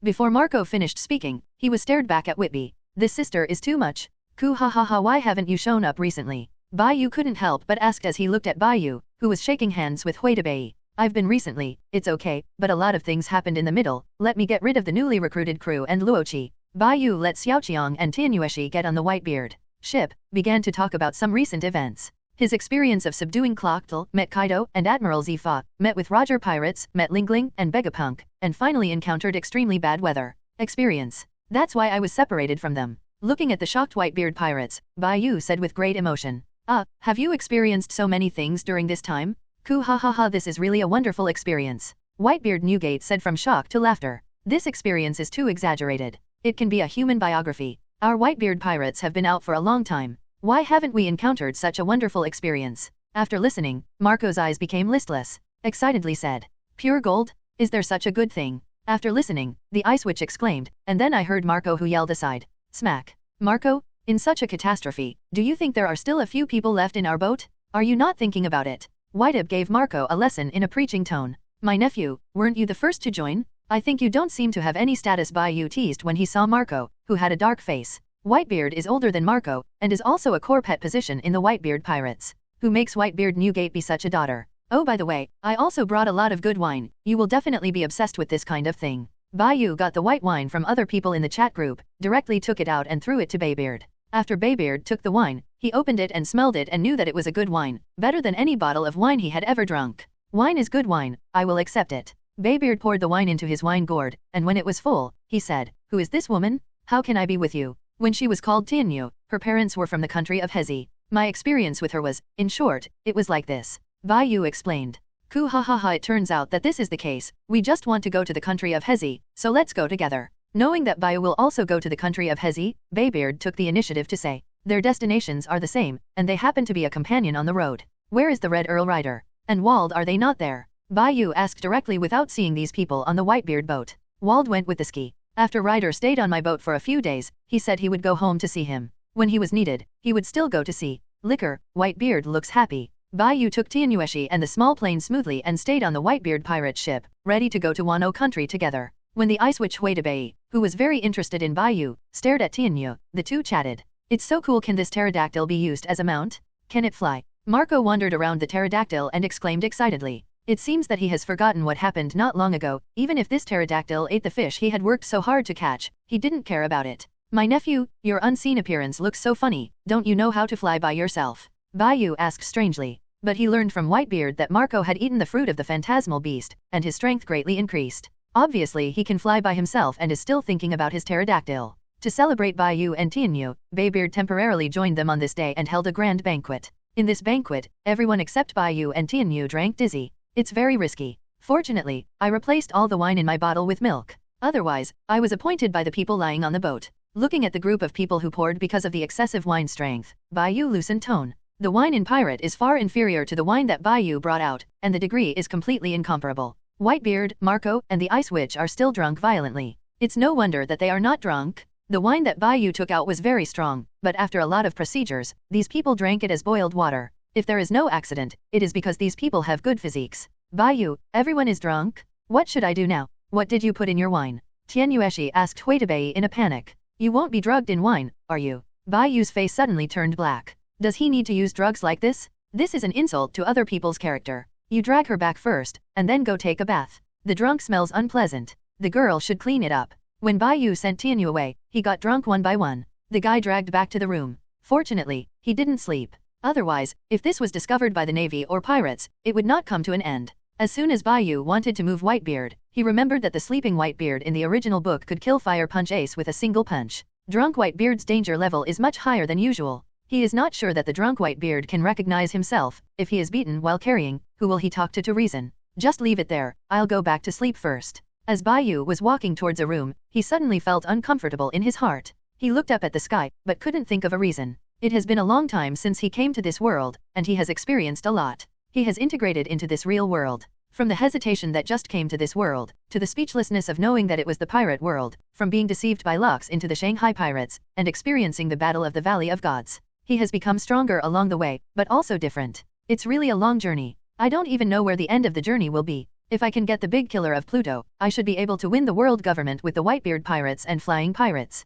Before Marco finished speaking, he was stared back at Whitby. This sister is too much. Coo ha ha ha, why haven't you shown up recently? Bai Yu couldn't help but ask as he looked at Bai Yu, who was shaking hands with Huidebei. I've been recently, it's okay, but a lot of things happened in the middle, let me get rid of the newly recruited crew and Luoqi. Bai Yu let Xiaoqiang and Tianyueshi get on the Whitebeard ship, began to talk about some recent events. His experience of subduing Clocktel, met Kaido and Admiral Zifa, met with Roger Pirates, met Lingling and Vegapunk, and finally encountered extremely bad weather. Experience. That's why I was separated from them. Looking at the shocked Whitebeard pirates, Bai Yu said with great emotion. Have you experienced so many things during this time? Coo ha ha ha, this is really a wonderful experience. Whitebeard Newgate said from shock to laughter. This experience is too exaggerated. It can be a human biography. Our Whitebeard pirates have been out for a long time. Why haven't we encountered such a wonderful experience? After listening, Marco's eyes became listless. Excitedly said, Pure gold? Is there such a good thing? After listening, the Ice Witch exclaimed, and then I heard Marco who yelled aside. Smack. Marco, in such a catastrophe, do you think there are still a few people left in our boat? Are you not thinking about it? Whiteab gave Marco a lesson in a preaching tone. My nephew, weren't you the first to join? I think you don't seem to have any status. Bai Yu teased when he saw Marco, who had a dark face. Whitebeard is older than Marco, and is also a core pet position in the Whitebeard pirates. Who makes Whitebeard Newgate be such a daughter? Oh, by the way, I also brought a lot of good wine, you will definitely be obsessed with this kind of thing. Bai Yu got the white wine from other people in the chat group, directly took it out and threw it to Baybeard. After Baybeard took the wine, he opened it and smelled it and knew that it was a good wine, better than any bottle of wine he had ever drunk. Wine is good wine, I will accept it. Baybeard poured the wine into his wine gourd, and when it was full, he said, Who is this woman? How can I be with you? When she was called Tianyu, her parents were from the country of Hezi. My experience with her was, in short, it was like this. Bai Yu explained. Coo ha ha ha, it turns out that this is the case, we just want to go to the country of Hezi, so let's go together. Knowing that Bai Yu will also go to the country of Hezi, Baybeard took the initiative to say, their destinations are the same, and they happen to be a companion on the road. Where is the Red Earl Rider? And Wald, are they not there? Bai Yu asked directly without seeing these people on the Whitebeard boat. Wald went with the ski. After Ryder stayed on my boat for a few days, he said he would go home to see him. When he was needed, he would still go to sea. Liquor, Whitebeard looks happy. Bai Yu took Tianyueshi and the small plane smoothly and stayed on the Whitebeard pirate ship, ready to go to Wano country together. When the Ice Witch Huidebei, who was very interested in Bai Yu, stared at Tianyu, the two chatted. It's so cool, can this pterodactyl be used as a mount? Can it fly? Marco wandered around the pterodactyl and exclaimed excitedly. It seems that he has forgotten what happened not long ago, even if this pterodactyl ate the fish he had worked so hard to catch, he didn't care about it. My nephew, your unseen appearance looks so funny, don't you know how to fly by yourself? Bai Yu asked strangely, but he learned from Whitebeard that Marco had eaten the fruit of the phantasmal beast, and his strength greatly increased. Obviously he can fly by himself and is still thinking about his pterodactyl. To celebrate Bai Yu and Tianyu, Baybeard temporarily joined them on this day and held a grand banquet. In this banquet, everyone except Bai Yu and Tianyu drank dizzy. It's very risky. Fortunately, I replaced all the wine in my bottle with milk. Otherwise, I was appointed by the people lying on the boat. Looking at the group of people who poured because of the excessive wine strength, Bai Yu loosened tone. The wine in Pirate is far inferior to the wine that Bai Yu brought out, and the degree is completely incomparable. Whitebeard, Marco, and the Ice Witch are still drunk violently. It's no wonder that they are not drunk. The wine that Bai Yu took out was very strong, but after a lot of procedures, these people drank it as boiled water. If there is no accident, it is because these people have good physiques. Bai Yu, everyone is drunk? What should I do now? What did you put in your wine? Tianyueshi asked Huidebei in a panic. You won't be drugged in wine, are you? Bai Yu's face suddenly turned black. Does he need to use drugs like this? This is an insult to other people's character. You drag her back first, and then go take a bath. The drunk smells unpleasant. The girl should clean it up. When Bai Yu sent Tianyu away, he got drunk one by one. The guy dragged back to the room. Fortunately, he didn't sleep. Otherwise, if this was discovered by the Navy or pirates, it would not come to an end. As soon as Bai Yu wanted to move Whitebeard, he remembered that the sleeping Whitebeard in the original book could kill Fire Punch Ace with a single punch. Drunk Whitebeard's danger level is much higher than usual. He is not sure that the drunk Whitebeard can recognize himself. If he is beaten while carrying, who will he talk to reason? Just leave it there, I'll go back to sleep first. As Bai Yu was walking towards a room, he suddenly felt uncomfortable in his heart. He looked up at the sky, but couldn't think of a reason. It has been a long time since he came to this world, and he has experienced a lot. He has integrated into this real world. From the hesitation that just came to this world, to the speechlessness of knowing that it was the pirate world, from being deceived by Lux into the Shanghai pirates, and experiencing the Battle of the Valley of Gods. He has become stronger along the way, but also different. It's really a long journey. I don't even know where the end of the journey will be. If I can get the big killer of Pluto, I should be able to win the world government with the Whitebeard pirates and flying pirates.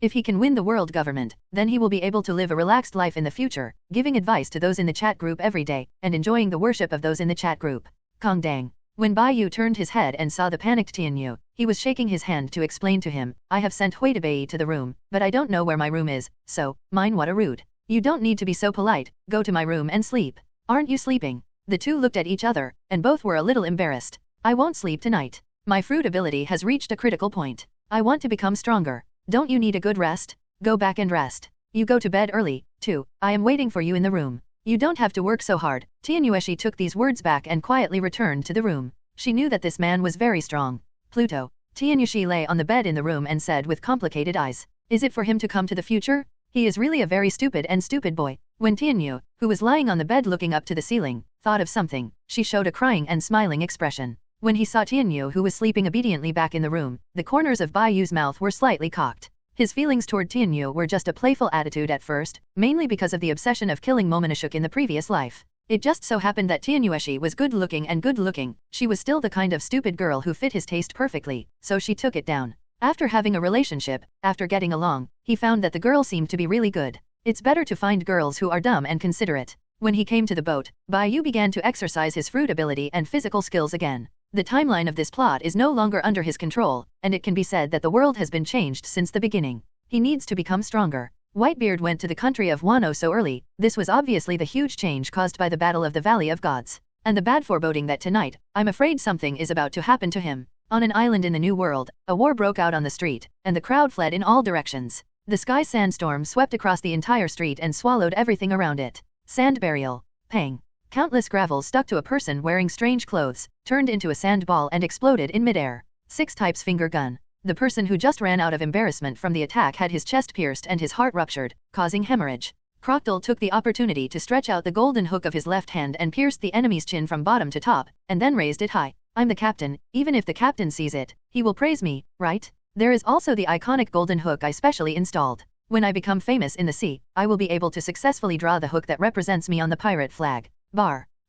If he can win the world government, then he will be able to live a relaxed life in the future, giving advice to those in the chat group every day, and enjoying the worship of those in the chat group. Kong dang. When Bai Yu turned his head and saw the panicked Tianyu, he was shaking his hand to explain to him, I have sent Huitabei to the room, but I don't know where my room is, so, mine what a rude. You don't need to be so polite, go to my room and sleep. Aren't you sleeping? The two looked at each other, and both were a little embarrassed. I won't sleep tonight. My fruit ability has reached a critical point. I want to become stronger. Don't you need a good rest? Go back and rest. You go to bed early, too. I am waiting for you in the room. You don't have to work so hard. Tianyueshi took these words back and quietly returned to the room. She knew that this man was very strong. Pluto. Tianyueshi lay on the bed in the room and said with complicated eyes, is it for him to come to the future? He is really a very stupid boy. When Tianyu, who was lying on the bed looking up to the ceiling, thought of something, she showed a crying and smiling expression. When he saw Tianyu who was sleeping obediently back in the room, the corners of Bai Yu's mouth were slightly cocked. His feelings toward Tianyu were just a playful attitude at first, mainly because of the obsession of killing Momonosuke in the previous life. It just so happened that Tianyueshi was good-looking, she was still the kind of stupid girl who fit his taste perfectly, so she took it down. After having a relationship, after getting along, he found that the girl seemed to be really good. It's better to find girls who are dumb and considerate. When he came to the boat, Bai Yu began to exercise his fruit ability and physical skills again. The timeline of this plot is no longer under his control, and it can be said that the world has been changed since the beginning. He needs to become stronger. Whitebeard went to the country of Wano so early, this was obviously the huge change caused by the Battle of the Valley of Gods. And the bad foreboding that tonight, I'm afraid something is about to happen to him. On an island in the New World, a war broke out on the street, and the crowd fled in all directions. The sky sandstorm swept across the entire street and swallowed everything around it. Sand burial. Pang. Countless gravel stuck to a person wearing strange clothes, turned into a sand ball and exploded in midair. 6 types finger gun. The person who just ran out of embarrassment from the attack had his chest pierced and his heart ruptured, causing hemorrhage. Crocodile took the opportunity to stretch out the golden hook of his left hand and pierced the enemy's chin from bottom to top, and then raised it high. I'm the captain, even if the captain sees it, he will praise me, right? There is also the iconic golden hook I specially installed. When I become famous in the sea, I will be able to successfully draw the hook that represents me on the pirate flag.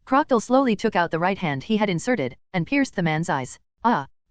Crocodile slowly took out the right hand he had inserted, and pierced the man's eyes.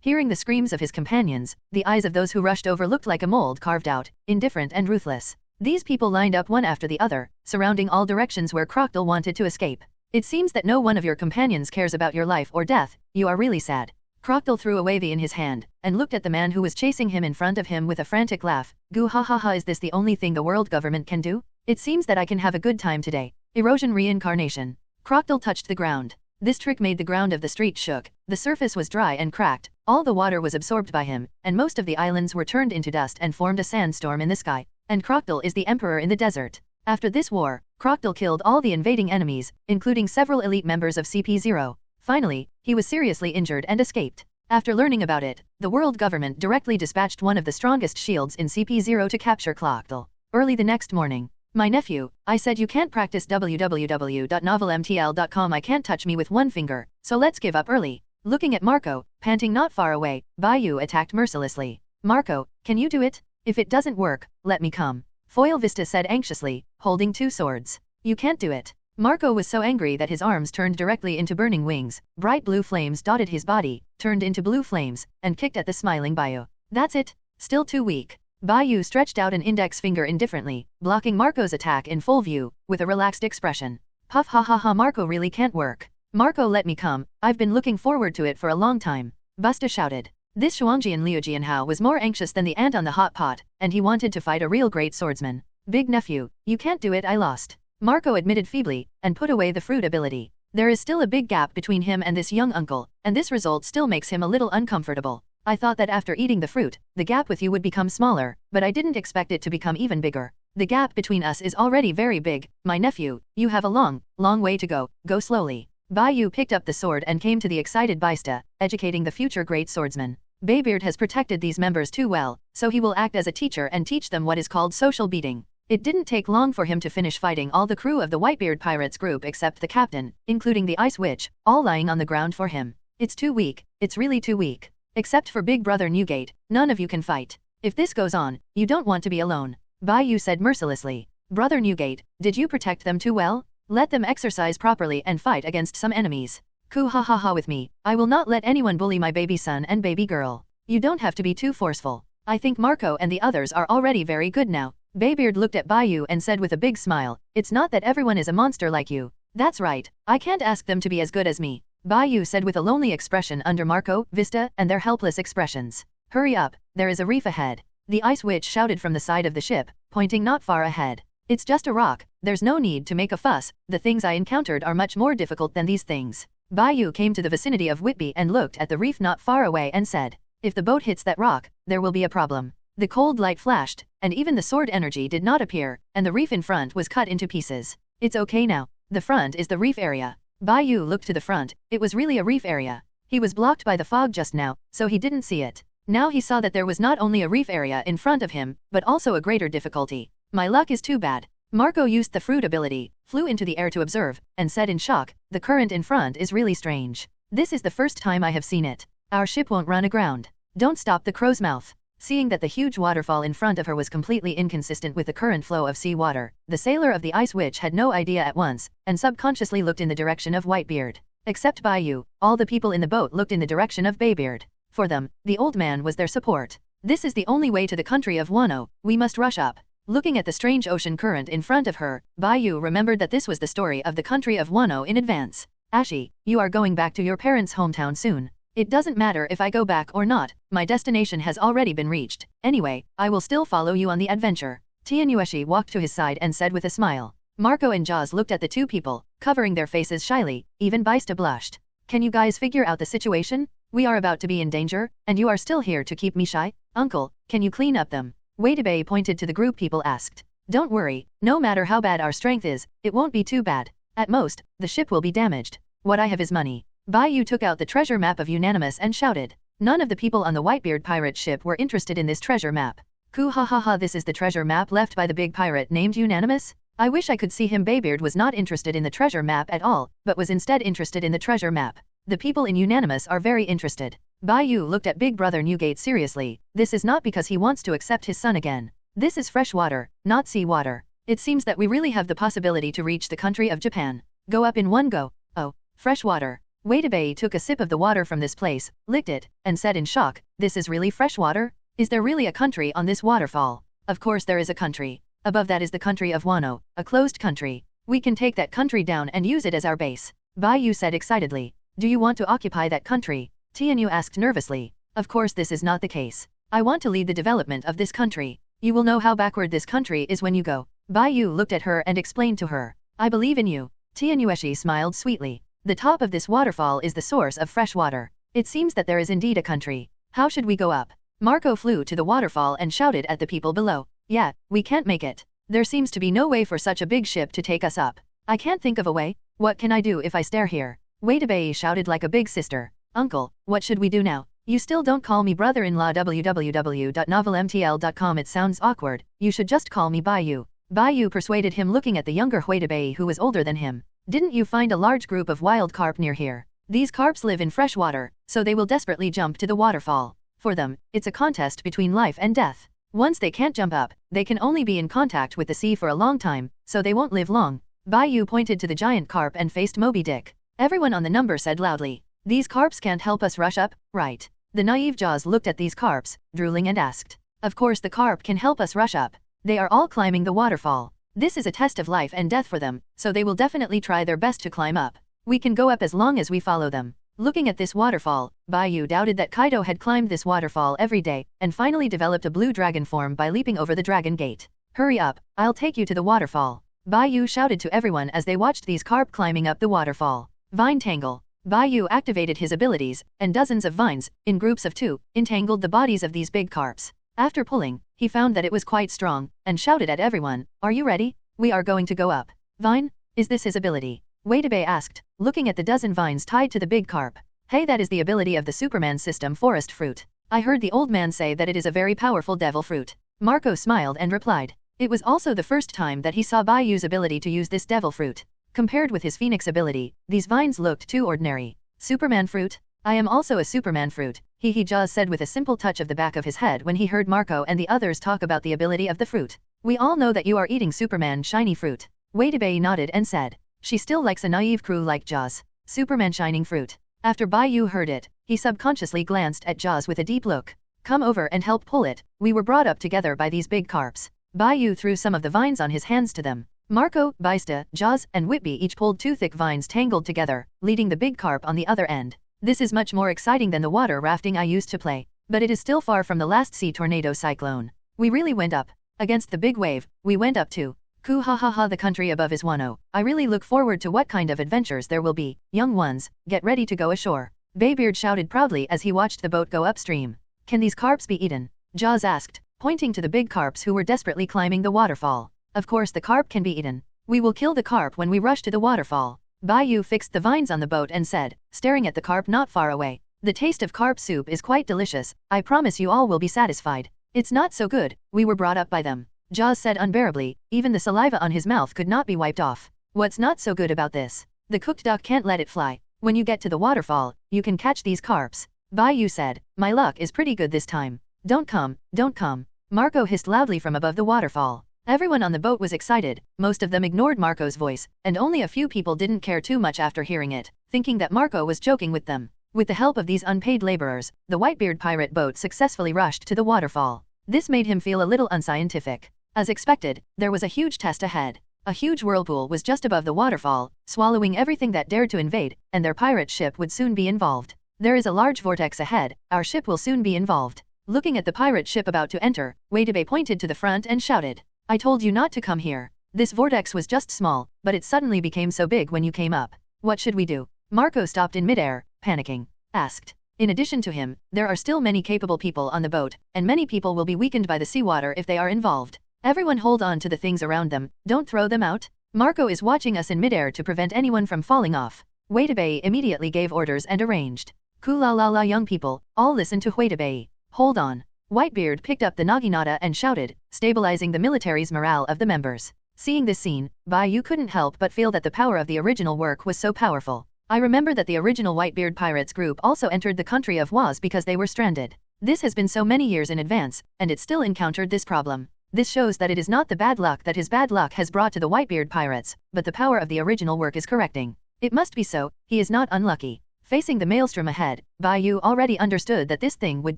Hearing the screams of his companions, the eyes of those who rushed over looked like a mold carved out, indifferent and ruthless. These people lined up one after the other, surrounding all directions where Crocodile wanted to escape. It seems that no one of your companions cares about your life or death, you are really sad. Crocodile threw away the in his hand, and looked at the man who was chasing him in front of him with a frantic laugh. Goo ha ha ha, is this the only thing the world government can do? It seems that I can have a good time today. Erosion reincarnation. Crocodile touched the ground. This trick made the ground of the street shook, the surface was dry and cracked, all the water was absorbed by him, and most of the islands were turned into dust and formed a sandstorm in the sky. And Crocodile is the emperor in the desert. After this war, Crocodile killed all the invading enemies, including several elite members of CP0. Finally, he was seriously injured and escaped. After learning about it, the world government directly dispatched one of the strongest shields in CP0 to capture Crocodile. Early the next morning, my nephew, I said you can't practice www.novelmtl.com, I can't touch me with one finger, so let's give up early. Looking at Marco, panting not far away, Bai Yu attacked mercilessly. Marco, can you do it? If it doesn't work, let me come. Foil Vista said anxiously, holding 2 swords. You can't do it. Marco was so angry that his arms turned directly into burning wings, bright blue flames dotted his body, turned into blue flames, and kicked at the smiling Bai Yu. That's it? Still too weak. Bai Yu stretched out an index finger indifferently, blocking Marco's attack in full view, with a relaxed expression. Puff ha ha ha, Marco really can't work. Marco, let me come, I've been looking forward to it for a long time. Busta shouted. This Shuangjian Liu Jianhao was more anxious than the ant on the hot pot, and he wanted to fight a real great swordsman. Big nephew, you can't do it, I lost. Marco admitted feebly, and put away the fruit ability. There is still a big gap between him and this young uncle, and this result still makes him a little uncomfortable. I thought that after eating the fruit, the gap with you would become smaller, but I didn't expect it to become even bigger. The gap between us is already very big, my nephew, you have a long way to go slowly. Bai Yu picked up the sword and came to the excited Baista, educating the future great swordsman. Baybeard has protected these members too well, so he will act as a teacher and teach them what is called social beating. It didn't take long for him to finish fighting all the crew of the Whitebeard Pirates group except the captain, including the Ice Witch, all lying on the ground for him. It's too weak, it's really too weak. Except for Big Brother Newgate, none of you can fight. If this goes on, you don't want to be alone. Bai Yu said mercilessly. Brother Newgate, did you protect them too well? Let them exercise properly and fight against some enemies. Ku ha ha ha with me, I will not let anyone bully my baby son and baby girl. You don't have to be too forceful. I think Marco and the others are already very good now. Baybeard looked at Bai Yu and said with a big smile, it's not that everyone is a monster like you. That's right, I can't ask them to be as good as me. Bai Yu said with a lonely expression under Marco, Vista, and their helpless expressions. Hurry up, there is a reef ahead. The Ice Witch shouted from the side of the ship, pointing not far ahead. It's just a rock, there's no need to make a fuss, the things I encountered are much more difficult than these things. Bai Yu came to the vicinity of Whitby and looked at the reef not far away and said, if the boat hits that rock, there will be a problem. The cold light flashed, and even the sword energy did not appear, and the reef in front was cut into pieces. It's okay now. The front is the reef area. Bai Yu looked to the front, it was really a reef area. He was blocked by the fog just now, so he didn't see it. Now he saw that there was not only a reef area in front of him, but also a greater difficulty. My luck is too bad. Marco used the fruit ability, flew into the air to observe, and said in shock, the current in front is really strange. This is the first time I have seen it. Our ship won't run aground. Don't stop the crow's mouth. Seeing that the huge waterfall in front of her was completely inconsistent with the current flow of sea water, the sailor of the Ice Witch had no idea at once, and subconsciously looked in the direction of Whitebeard. Except Bai Yu, all the people in the boat looked in the direction of Baybeard. For them, the old man was their support. This is the only way to the country of Wano, we must rush up. Looking at the strange ocean current in front of her, Bai Yu remembered that this was the story of the country of Wano in advance. Ashi, you are going back to your parents' hometown soon. It doesn't matter if I go back or not, my destination has already been reached. Anyway, I will still follow you on the adventure. Tianyueshi walked to his side and said with a smile. Marco and Jaws looked at the two people, covering their faces shyly, even Baista blushed. Can you guys figure out the situation? We are about to be in danger, and you are still here to keep me shy? Uncle, can you clean up them? Wadebei pointed to the group people asked. Don't worry, no matter how bad our strength is, it won't be too bad. At most, the ship will be damaged. What I have is money. Bai Yu took out the treasure map of Unanimous and shouted. None of the people on the Whitebeard pirate ship were interested in this treasure map. Ku ha ha ha, this is the treasure map left by the big pirate named Unanimous? I wish I could see him. Baybeard was not interested in the treasure map at all, but was instead interested in the treasure map. The people in Unanimous are very interested. Bai Yu looked at Big Brother Newgate seriously. This is not because he wants to accept his son again. This is fresh water, not sea water. It seems that we really have the possibility to reach the country of Japan. Go up in one go. Oh, fresh water. Wadebei took a sip of the water from this place, licked it, and said in shock, this is really fresh water? Is there really a country on this waterfall? Of course there is a country. Above that is the country of Wano, a closed country. We can take that country down and use it as our base. Bai Yu said excitedly. Do you want to occupy that country? Tianyu asked nervously. Of course this is not the case. I want to lead the development of this country. You will know how backward this country is when you go. Bai Yu looked at her and explained to her. I believe in you. Tianyueshi smiled sweetly. The top of this waterfall is the source of fresh water. It seems that there is indeed a country. How should we go up? Marco flew to the waterfall and shouted at the people below. Yeah, we can't make it. There seems to be no way for such a big ship to take us up. I can't think of a way. What can I do if I stare here? Wadebei shouted like a big sister. Uncle, what should we do now? You still don't call me brother-in-law. www.novelmtl.com. It sounds awkward. You should just call me Bai Yu. Bai Yu persuaded him, looking at the younger Wadebei who was older than him. Didn't you find a large group of wild carp near here? These carps live in fresh water, so they will desperately jump to the waterfall. For them, it's a contest between life and death. Once they can't jump up, they can only be in contact with the sea for a long time, so they won't live long. Bai Yu pointed to the giant carp and faced Moby Dick. Everyone on the number said loudly. These carps can't help us rush up, right? The naive Jaws looked at these carps, drooling, and asked. Of course the carp can help us rush up. They are all climbing the waterfall. This is a test of life and death for them, so they will definitely try their best to climb up. We can go up as long as we follow them. Looking at this waterfall, Bai Yu doubted that Kaido had climbed this waterfall every day, and finally developed a blue dragon form by leaping over the dragon gate. Hurry up, I'll take you to the waterfall. Bai Yu shouted to everyone as they watched these carp climbing up the waterfall. Vine Tangle. Bai Yu activated his abilities, and dozens of vines, in groups of 2, entangled the bodies of these big carps. After pulling, he found that it was quite strong, and shouted at everyone, "Are you ready? We are going to go up." Vine? Is this his ability? Xebec asked, looking at the dozen vines tied to the big carp. Hey, that is the ability of the Superman system forest fruit. I heard the old man say that it is a very powerful devil fruit. Marco smiled and replied. It was also the first time that he saw Bai Yu's ability to use this devil fruit. Compared with his phoenix ability, these vines looked too ordinary. Superman fruit? I am also a Superman fruit, he Jaws said with a simple touch of the back of his head when he heard Marco and the others talk about the ability of the fruit. We all know that you are eating Superman shiny fruit. Xebec nodded and said. She still likes a naive crew like Jaws. Superman shining fruit. After Bai Yu heard it, he subconsciously glanced at Jaws with a deep look. Come over and help pull it, we were brought up together by these big carps. Bai Yu threw some of the vines on his hands to them. Marco, Baista, Jaws, and Whitby each pulled 2 thick vines tangled together, leading the big carp on the other end. This is much more exciting than the water rafting I used to play, but it is still far from the last sea tornado cyclone. We really went up. Against the big wave, we went up too. Ku ha ha ha, the country above is Wano. I really look forward to what kind of adventures there will be. Young ones, get ready to go ashore. Baybeard shouted proudly as he watched the boat go upstream. Can these carps be eaten? Jaws asked, pointing to the big carps who were desperately climbing the waterfall. Of course the carp can be eaten. We will kill the carp when we rush to the waterfall. Bai Yu fixed the vines on the boat and said, staring at the carp not far away. The taste of carp soup is quite delicious, I promise you all will be satisfied. It's not so good, we were brought up by them. Jaws said unbearably, even the saliva on his mouth could not be wiped off. What's not so good about this? The cooked duck can't let it fly. When you get to the waterfall, you can catch these carps. Bai Yu said, my luck is pretty good this time. Don't come, don't come. Marco hissed loudly from above the waterfall. Everyone on the boat was excited, most of them ignored Marco's voice, and only a few people didn't care too much after hearing it, thinking that Marco was joking with them. With the help of these unpaid laborers, the Whitebeard pirate boat successfully rushed to the waterfall. This made him feel a little unscientific. As expected, there was a huge test ahead. A huge whirlpool was just above the waterfall, swallowing everything that dared to invade, and their pirate ship would soon be involved. There is a large vortex ahead, our ship will soon be involved. Looking at the pirate ship about to enter, Xebec pointed to the front and shouted, I told you not to come here. This vortex was just small, but it suddenly became so big when you came up. What should we do? Marco stopped in midair, panicking. Asked. In addition to him, there are still many capable people on the boat, and many people will be weakened by the seawater if they are involved. Everyone hold on to the things around them, don't throw them out. Marco is watching us in midair to prevent anyone from falling off. Xebec immediately gave orders and arranged. Ku-la-la-la, young people, all listen to Xebec. Hold on. Whitebeard picked up the naginata and shouted, stabilizing the military's morale of the members. Seeing this scene, Bai Yu couldn't help but feel that the power of the original work was so powerful. I remember that the original Whitebeard pirates group also entered the country of Waz because they were stranded. This has been so many years in advance, and it still encountered this problem. This shows that it is not the bad luck that his bad luck has brought to the Whitebeard pirates, but the power of the original work is correcting. It must be so, he is not unlucky. Facing the maelstrom ahead, Bai Yu already understood that this thing would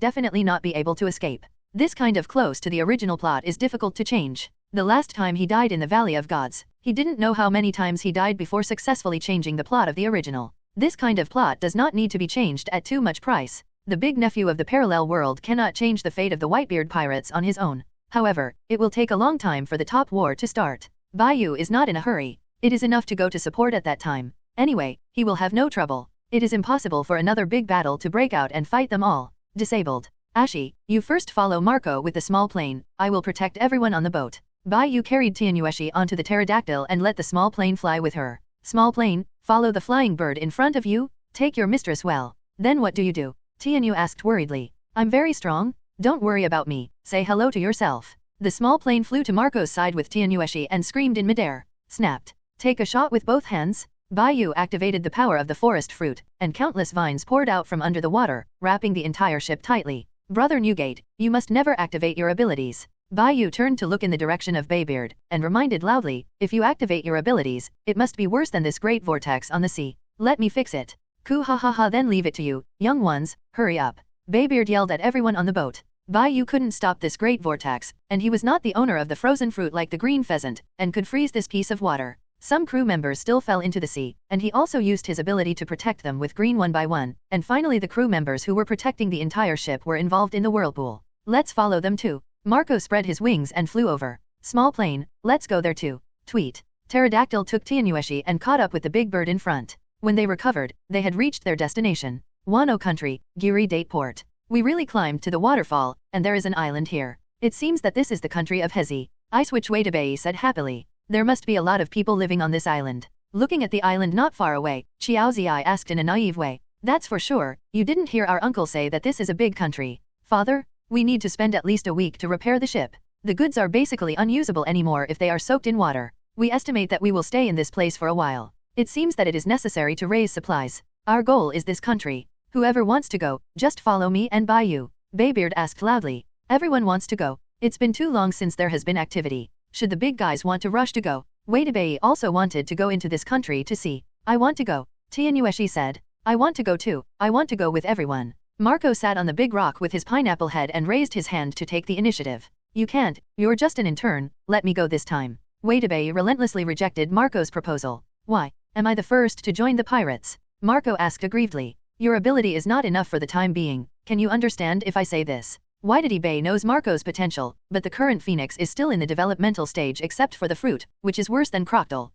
definitely not be able to escape. This kind of close to the original plot is difficult to change. The last time he died in the Valley of Gods, he didn't know how many times he died before successfully changing the plot of the original. This kind of plot does not need to be changed at too much price. The big nephew of the parallel world cannot change the fate of the Whitebeard pirates on his own. However, it will take a long time for the top war to start. Bai Yu is not in a hurry. It is enough to go to support at that time. Anyway, he will have no trouble. It is impossible for another big battle to break out and fight them all. Disabled. Ashi, you first follow Marco with the small plane, I will protect everyone on the boat. Bai Yu carried Tianyueshi onto the pterodactyl and let the small plane fly with her. Small plane, follow the flying bird in front of you, take your mistress well. Then what do you do? Tianyu asked worriedly. I'm very strong, don't worry about me, say hello to yourself. The small plane flew to Marco's side with Tianyueshi and screamed in midair. Snapped. Take a shot with both hands. Bai Yu activated the power of the forest fruit, and countless vines poured out from under the water, wrapping the entire ship tightly. Brother Newgate, you must never activate your abilities. Bai Yu turned to look in the direction of Baybeard, and reminded loudly, if you activate your abilities, it must be worse than this great vortex on the sea. Let me fix it. Ku ha ha ha, then leave it to you, young ones, hurry up. Baybeard yelled at everyone on the boat. Bai Yu couldn't stop this great vortex, and he was not the owner of the frozen fruit like the green pheasant, and could freeze this piece of water. Some crew members still fell into the sea, and he also used his ability to protect them with green one by one, and finally the crew members who were protecting the entire ship were involved in the whirlpool. Let's follow them too. Marco spread his wings and flew over. Small plane, let's go there too. Tweet. Pterodactyl took Tianyueshi and caught up with the big bird in front. When they recovered, they had reached their destination. Wano Country, Giri Date Port. We really climbed to the waterfall, and there is an island here. It seems that this is the country of Hezi. I switch way to Bai said happily. There must be a lot of people living on this island. Looking at the island not far away, Xiao Ziai asked in a naive way. That's for sure, you didn't hear our uncle say that this is a big country. Father, we need to spend at least a week to repair the ship. The goods are basically unusable anymore if they are soaked in water. We estimate that we will stay in this place for a while. It seems that it is necessary to raise supplies. Our goal is this country. Whoever wants to go, just follow me and Bai Yu. Baybeard asked loudly. Everyone wants to go. It's been too long since there has been activity. Should the big guys want to rush to go? Wadebei also wanted to go into this country to see. I want to go. Tianyueshi said. I want to go too. I want to go with everyone. Marco sat on the big rock with his pineapple head and raised his hand to take the initiative. You can't, you're just an intern, let me go this time. Wadebei relentlessly rejected Marco's proposal. Why? Am I the first to join the pirates? Marco asked aggrievedly. Your ability is not enough for the time being. Can you understand if I say this? Wadebei knows Marco's potential, but the current phoenix is still in the developmental stage except for the fruit, which is worse than crocodile.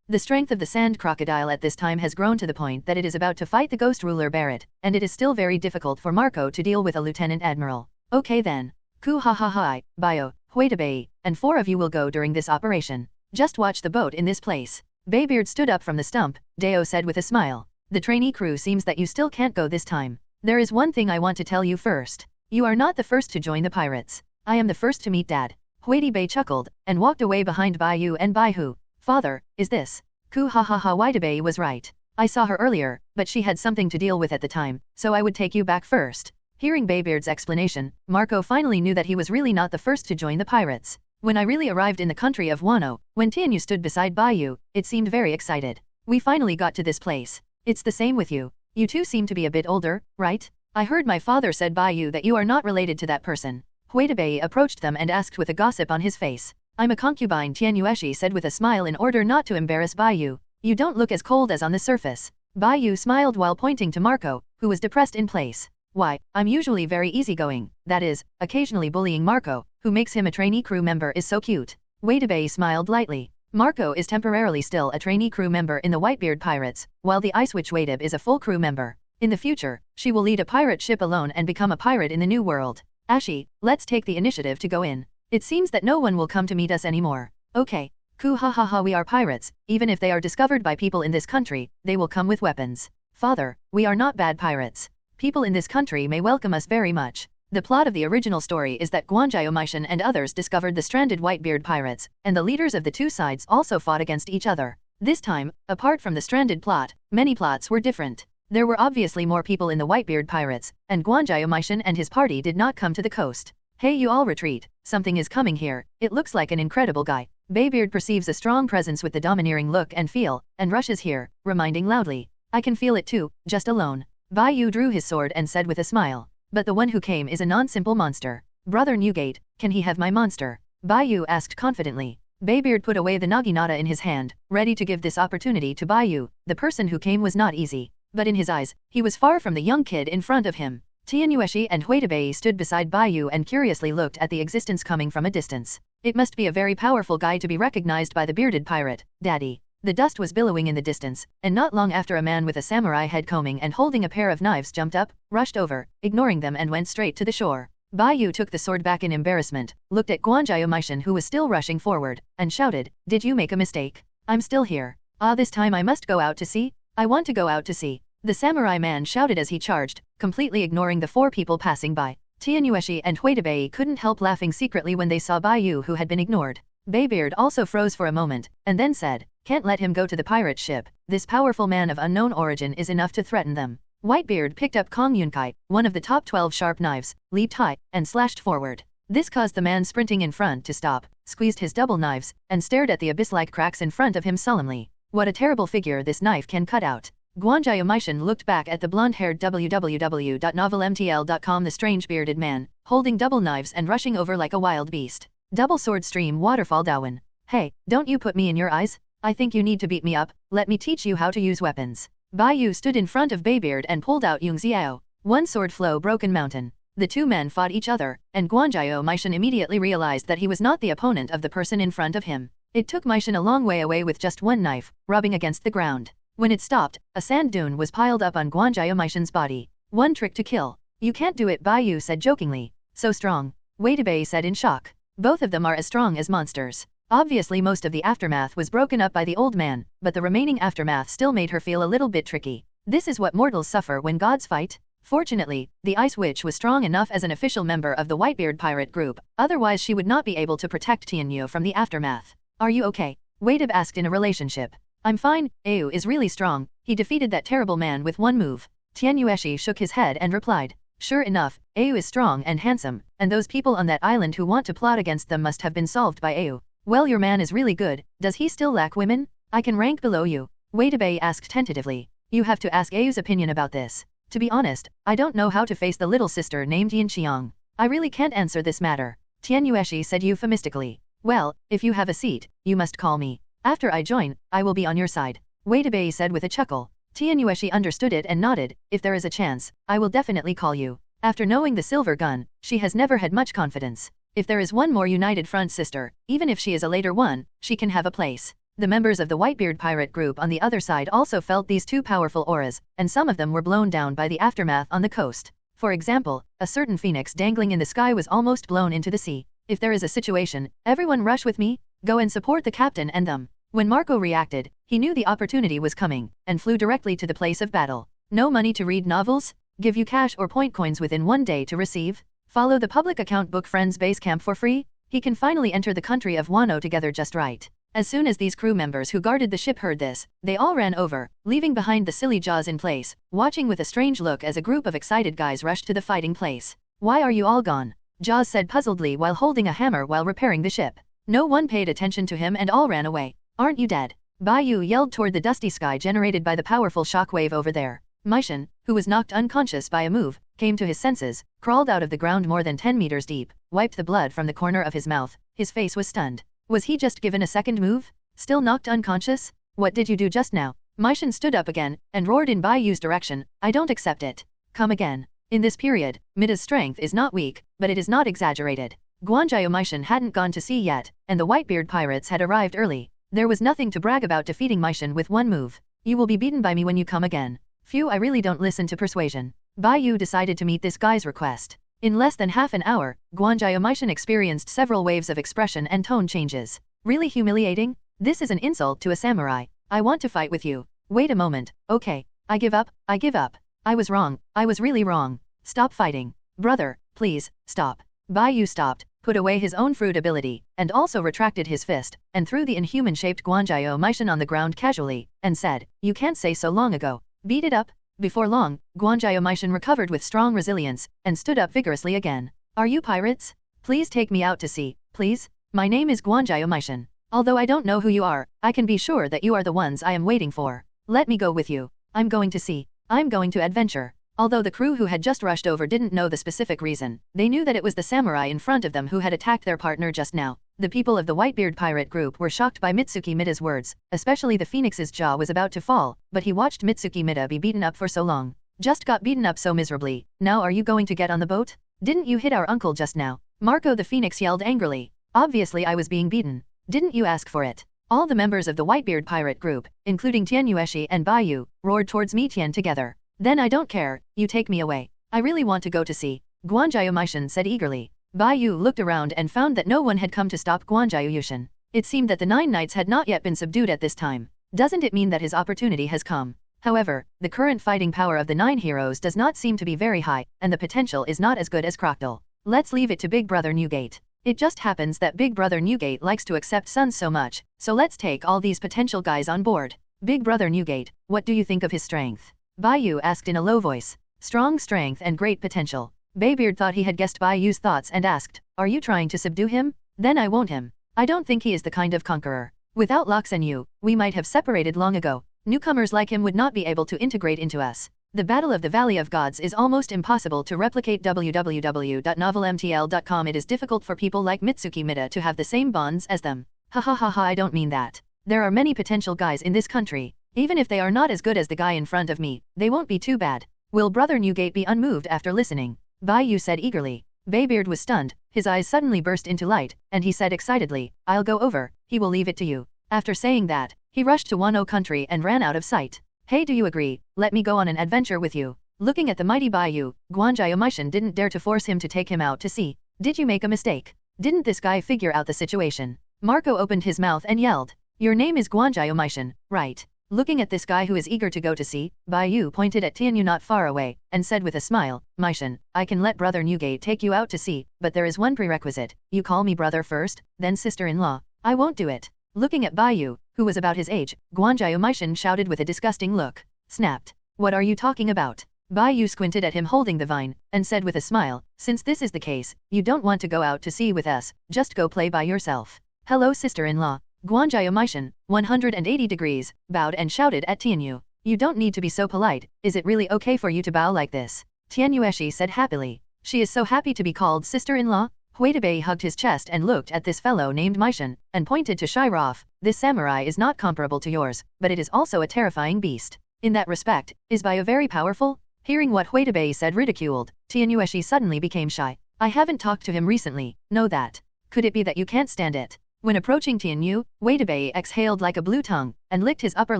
The strength of the sand crocodile at this time has grown to the point that it is about to fight the ghost ruler Barrett, and it is still very difficult for Marco to deal with a lieutenant admiral. Okay then. Ku ha ha ha, Bio, Wadebei, and 4 of you will go during this operation. Just watch the boat in this place. Baybeard stood up from the stump, Deo said with a smile. The trainee crew seems that you still can't go this time. There is one thing I want to tell you first. You are not the first to join the pirates. I am the first to meet Dad. Wadebei chuckled, and walked away behind Bai Yu and Bai Hu. Father, is this? Ku ha ha ha Wadebei was right. I saw her earlier, but she had something to deal with at the time, so I would take you back first. Hearing Baybeard's explanation, Marco finally knew that he was really not the first to join the pirates. When I really arrived in the country of Wano, when Tianyu stood beside Bai Yu, it seemed very excited. We finally got to this place. It's the same with you. You two seem to be a bit older, right? I heard my father said Bai Yu that you are not related to that person. Wadebei approached them and asked with a gossip on his face. I'm a concubine, Tianyueshi said with a smile in order not to embarrass Bai Yu. You don't look as cold as on the surface. Bai Yu smiled while pointing to Marco, who was depressed in place. Why, I'm usually very easygoing, that is, occasionally bullying Marco, who makes him a trainee crew member is so cute. Wadebei smiled lightly. Marco is temporarily still a trainee crew member in the Whitebeard Pirates, while the Ice Witch Wadeb is a full crew member. In the future, she will lead a pirate ship alone and become a pirate in the new world. Ashi, let's take the initiative to go in. It seems that no one will come to meet us anymore. Okay. Ku ha ha ha we are pirates, even if they are discovered by people in this country, they will come with weapons. Father, we are not bad pirates. People in this country may welcome us very much. The plot of the original story is that Guanjiomishan and others discovered the stranded Whitebeard pirates, and the leaders of the two sides also fought against each other. This time, apart from the stranded plot, many plots were different. There were obviously more people in the Whitebeard pirates, and Guanjiomishan and his party did not come to the coast. Hey you all retreat, something is coming here, it looks like an incredible guy. Baybeard perceives a strong presence with the domineering look and feel, and rushes here, reminding loudly. I can feel it too, just alone. Bai Yu drew his sword and said with a smile. But the one who came is a non-simple monster. Brother Newgate, can he have my monster? Bai Yu asked confidently. Baybeard put away the naginata in his hand, ready to give this opportunity to Bai Yu. The person who came was not easy. But in his eyes, he was far from the young kid in front of him. Tianyueshi and Wadebei stood beside Bai Yu and curiously looked at the existence coming from a distance. It must be a very powerful guy to be recognized by the bearded pirate, Daddy. The dust was billowing in the distance, and not long after a man with a samurai head combing and holding a pair of knives jumped up, rushed over, ignoring them and went straight to the shore. Bai Yu took the sword back in embarrassment, looked at Guanjiomishan who was still rushing forward, and shouted, Did you make a mistake? I'm still here. This time I must go out to sea? I want to go out to sea. The samurai man shouted as he charged, completely ignoring the 4 people passing by. Tianyueshi and Wadebei couldn't help laughing secretly when they saw Bai Yu who had been ignored. Baybeard also froze for a moment, and then said, Can't let him go to the pirate ship. This powerful man of unknown origin is enough to threaten them. Whitebeard picked up Kong Yunkai, one of the top 12 sharp knives, leaped high, and slashed forward. This caused the man sprinting in front to stop, squeezed his double knives, and stared at the abyss-like cracks in front of him solemnly. What a terrible figure this knife can cut out. Guanjiomishan looked back at the blonde-haired www.novelmtl.com the strange bearded man, holding double knives and rushing over like a wild beast. Double sword stream waterfall Dawan. Hey, don't you put me in your eyes? I think you need to beat me up, let me teach you how to use weapons. Bai Yu stood in front of Baybeard and pulled out Yung Xiao. One sword flow Broken Mountain. The two men fought each other, and Guanzhao Meishan immediately realized that he was not the opponent of the person in front of him. It took Meishan a long way away with just one knife, rubbing against the ground. When it stopped, a sand dune was piled up on Guanzhao Meishan's body. One trick to kill. You can't do it, Bai Yu said jokingly. So strong. Wei Debei said in shock. Both of them are as strong as monsters. Obviously most of the aftermath was broken up by the old man, but the remaining aftermath still made her feel a little bit tricky. This is what mortals suffer when gods fight? Fortunately, the Ice Witch was strong enough as an official member of the Whitebeard pirate group, otherwise she would not be able to protect Tianyu from the aftermath. Are you okay? Wei Deb asked in a relationship. I'm fine, Yu is really strong, he defeated that terrible man with one move. Tianyueshi shook his head and replied. Sure enough, Yu is strong and handsome, and those people on that island who want to plot against them must have been solved by Yu. Well, your man is really good, does he still lack women? I can rank below you. Wei Debei asked tentatively. You have to ask Yu's opinion about this. To be honest, I don't know how to face the little sister named Yin Qiang. I really can't answer this matter. Tianyueshi said euphemistically. Well, if you have a seat, you must call me. After I join, I will be on your side. Wei Debei said with a chuckle. Tianyueshi understood it and nodded. If there is a chance, I will definitely call you. After knowing the silver gun, she has never had much confidence. If there is one more united front sister, even if she is a later one, she can have a place. The members of the Whitebeard pirate group on the other side also felt these two powerful auras, and some of them were blown down by the aftermath on the coast. For example, a certain phoenix dangling in the sky was almost blown into the sea. If there is a situation, everyone rush with me, go and support the captain and them. When Marco reacted, he knew the opportunity was coming, and flew directly to the place of battle. No money to read novels? Give you cash or point coins within 1 day to receive? Follow the public account book Friends Base Camp for free? He can finally enter the country of Wano together just right. As soon as these crew members who guarded the ship heard this, they all ran over, leaving behind the silly Jaws in place, watching with a strange look as a group of excited guys rushed to the fighting place. Why are you all gone? Jaws said puzzledly while holding a hammer while repairing the ship. No one paid attention to him and all ran away. Aren't you dead? Bai Yu yelled toward the dusty sky generated by the powerful shockwave over there. Meishan, who was knocked unconscious by a move, came to his senses, crawled out of the ground more than 10 meters deep, wiped the blood from the corner of his mouth. His face was stunned. Was he just given a second move? Still knocked unconscious? What did you do just now? Meishan stood up again, and roared in Bai Yu's direction. I don't accept it. Come again. In this period, Mida's strength is not weak, but it is not exaggerated. Guanzhao Meishan hadn't gone to sea yet, and the Whitebeard pirates had arrived early. There was nothing to brag about defeating Meishan with one move. You will be beaten by me when you come again. Phew, I really don't listen to persuasion. Bai Yu decided to meet this guy's request. In less than half an hour, Guanzhao Meishan experienced several waves of expression and tone changes. Really humiliating? This is an insult to a samurai. I want to fight with you. Wait a moment. Okay. I give up. I give up. I was wrong. I was really wrong. Stop fighting. Brother, please, stop. Bai Yu stopped, put away his own fruit ability, and also retracted his fist, and threw the inhuman-shaped Guanzhao Meishan on the ground casually, and said, You can't say so long ago. Beat it up. Before long, Guanzhao Meishan recovered with strong resilience, and stood up vigorously again. Are you pirates? Please take me out to sea, please. My name is Guanzhao Meishan. Although I don't know who you are, I can be sure that you are the ones I am waiting for. Let me go with you. I'm going to sea. I'm going to adventure. Although the crew who had just rushed over didn't know the specific reason, they knew that it was the samurai in front of them who had attacked their partner just now. The people of the Whitebeard pirate group were shocked by Mitsuki Mida's words, especially the phoenix's jaw was about to fall, but he watched Mitsuki Mida be beaten up for so long. Just got beaten up so miserably, now are you going to get on the boat? Didn't you hit our uncle just now? Marco the Phoenix yelled angrily. Obviously I was being beaten. Didn't you ask for it? All the members of the Whitebeard pirate group, including Tianyueshi and Bai Yu, roared towards Mi Tian together. Then I don't care, you take me away. I really want to go to sea. Guanzhao Meishan said eagerly. Bai Yu looked around and found that no one had come to stop Guanzhao Yushan. It seemed that the 9 knights had not yet been subdued at this time. Doesn't it mean that his opportunity has come? However, the current fighting power of the 9 heroes does not seem to be very high, and the potential is not as good as Crocodile. Let's leave it to Big Brother Newgate. It just happens that Big Brother Newgate likes to accept sons so much, so let's take all these potential guys on board. Big Brother Newgate, what do you think of his strength? Bai Yu asked in a low voice. Strong strength and great potential. Baybeard thought he had guessed Bai Yu's thoughts and asked, Are you trying to subdue him? Then I won't him. I don't think he is the kind of conqueror. Without Lox and you, we might have separated long ago. Newcomers like him would not be able to integrate into us. The Battle of the Valley of Gods is almost impossible to replicate. www.novelmtl.com. It is difficult for people like Mitsuki Mida to have the same bonds as them. Ha ha ha ha, I don't mean that. There are many potential guys in this country. Even if they are not as good as the guy in front of me, they won't be too bad. Will Brother Newgate be unmoved after listening? Bai Yu said eagerly. Baybeard was stunned, his eyes suddenly burst into light, and he said excitedly, I'll go over, he will leave it to you. After saying that, he rushed to Wano country and ran out of sight. Hey, do you agree? Let me go on an adventure with you. Looking at the mighty Bai Yu, Guanjiaomishan didn't dare to force him to take him out to sea. Did you make a mistake? Didn't this guy figure out the situation? Marco opened his mouth and yelled. Your name is Guanjiaomishan, right? Looking at this guy who is eager to go to sea, Bai Yu pointed at Tianyu not far away, and said with a smile, Mishan, I can let Brother Newgate take you out to sea, but there is one prerequisite. You call me brother first, then sister-in-law. I won't do it. Looking at Bai Yu, who was about his age, Guanjiaomishan shouted with a disgusting look. Snapped. What are you talking about? Bai Yu squinted at him holding the vine, and said with a smile, since this is the case, you don't want to go out to sea with us, just go play by yourself. Hello sister-in-law. Guanjiaomishan, 180 degrees, bowed and shouted at Tianyu. You don't need to be so polite, is it really okay for you to bow like this? Tianyueshi said happily. She is so happy to be called sister-in-law? Huitabei hugged his chest and looked at this fellow named Mishan, and pointed to Shirov. This samurai is not comparable to yours, but it is also a terrifying beast. In that respect, is Bai Yu very powerful? Hearing what Huitabei said ridiculed, Tianyueshi suddenly became shy. I haven't talked to him recently, know that. Could it be that you can't stand it? When approaching Tianyu, Huitabei exhaled like a blue tongue, and licked his upper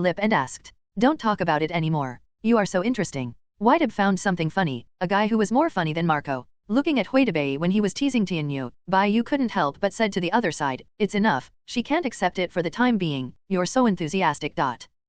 lip and asked, don't talk about it anymore. You are so interesting. Huitab found something funny, a guy who was more funny than Marco. Looking at Huitabei when he was teasing Tianyu, Bai Yu couldn't help but said to the other side, it's enough, she can't accept it for the time being, you're so enthusiastic.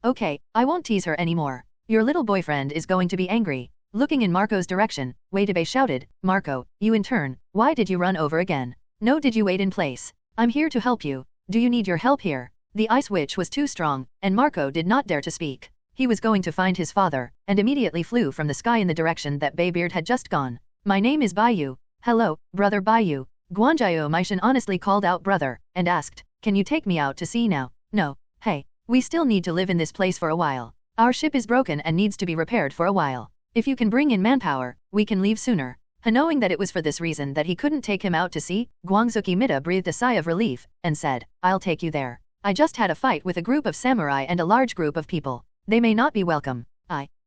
Okay, I won't tease her anymore. Your little boyfriend is going to be angry. Looking in Marco's direction, Huitabei shouted, Marco, you in turn, why did you run over again? No, did you wait in place? I'm here to help you. Do you need your help here? The ice witch was too strong, and Marco did not dare to speak. He was going to find his father, and immediately flew from the sky in the direction that Baybeard had just gone. My name is Bai Yu. Hello, brother Bai Yu. Guanjiaomishan honestly called out brother, and asked, can you take me out to sea now? No. Hey, we still need to live in this place for a while. Our ship is broken and needs to be repaired for a while. If you can bring in manpower, we can leave sooner. Knowing that it was for this reason that he couldn't take him out to sea, Guangzuki Mida breathed a sigh of relief, and said, I'll take you there. I just had a fight with a group of samurai and a large group of people. They may not be welcome.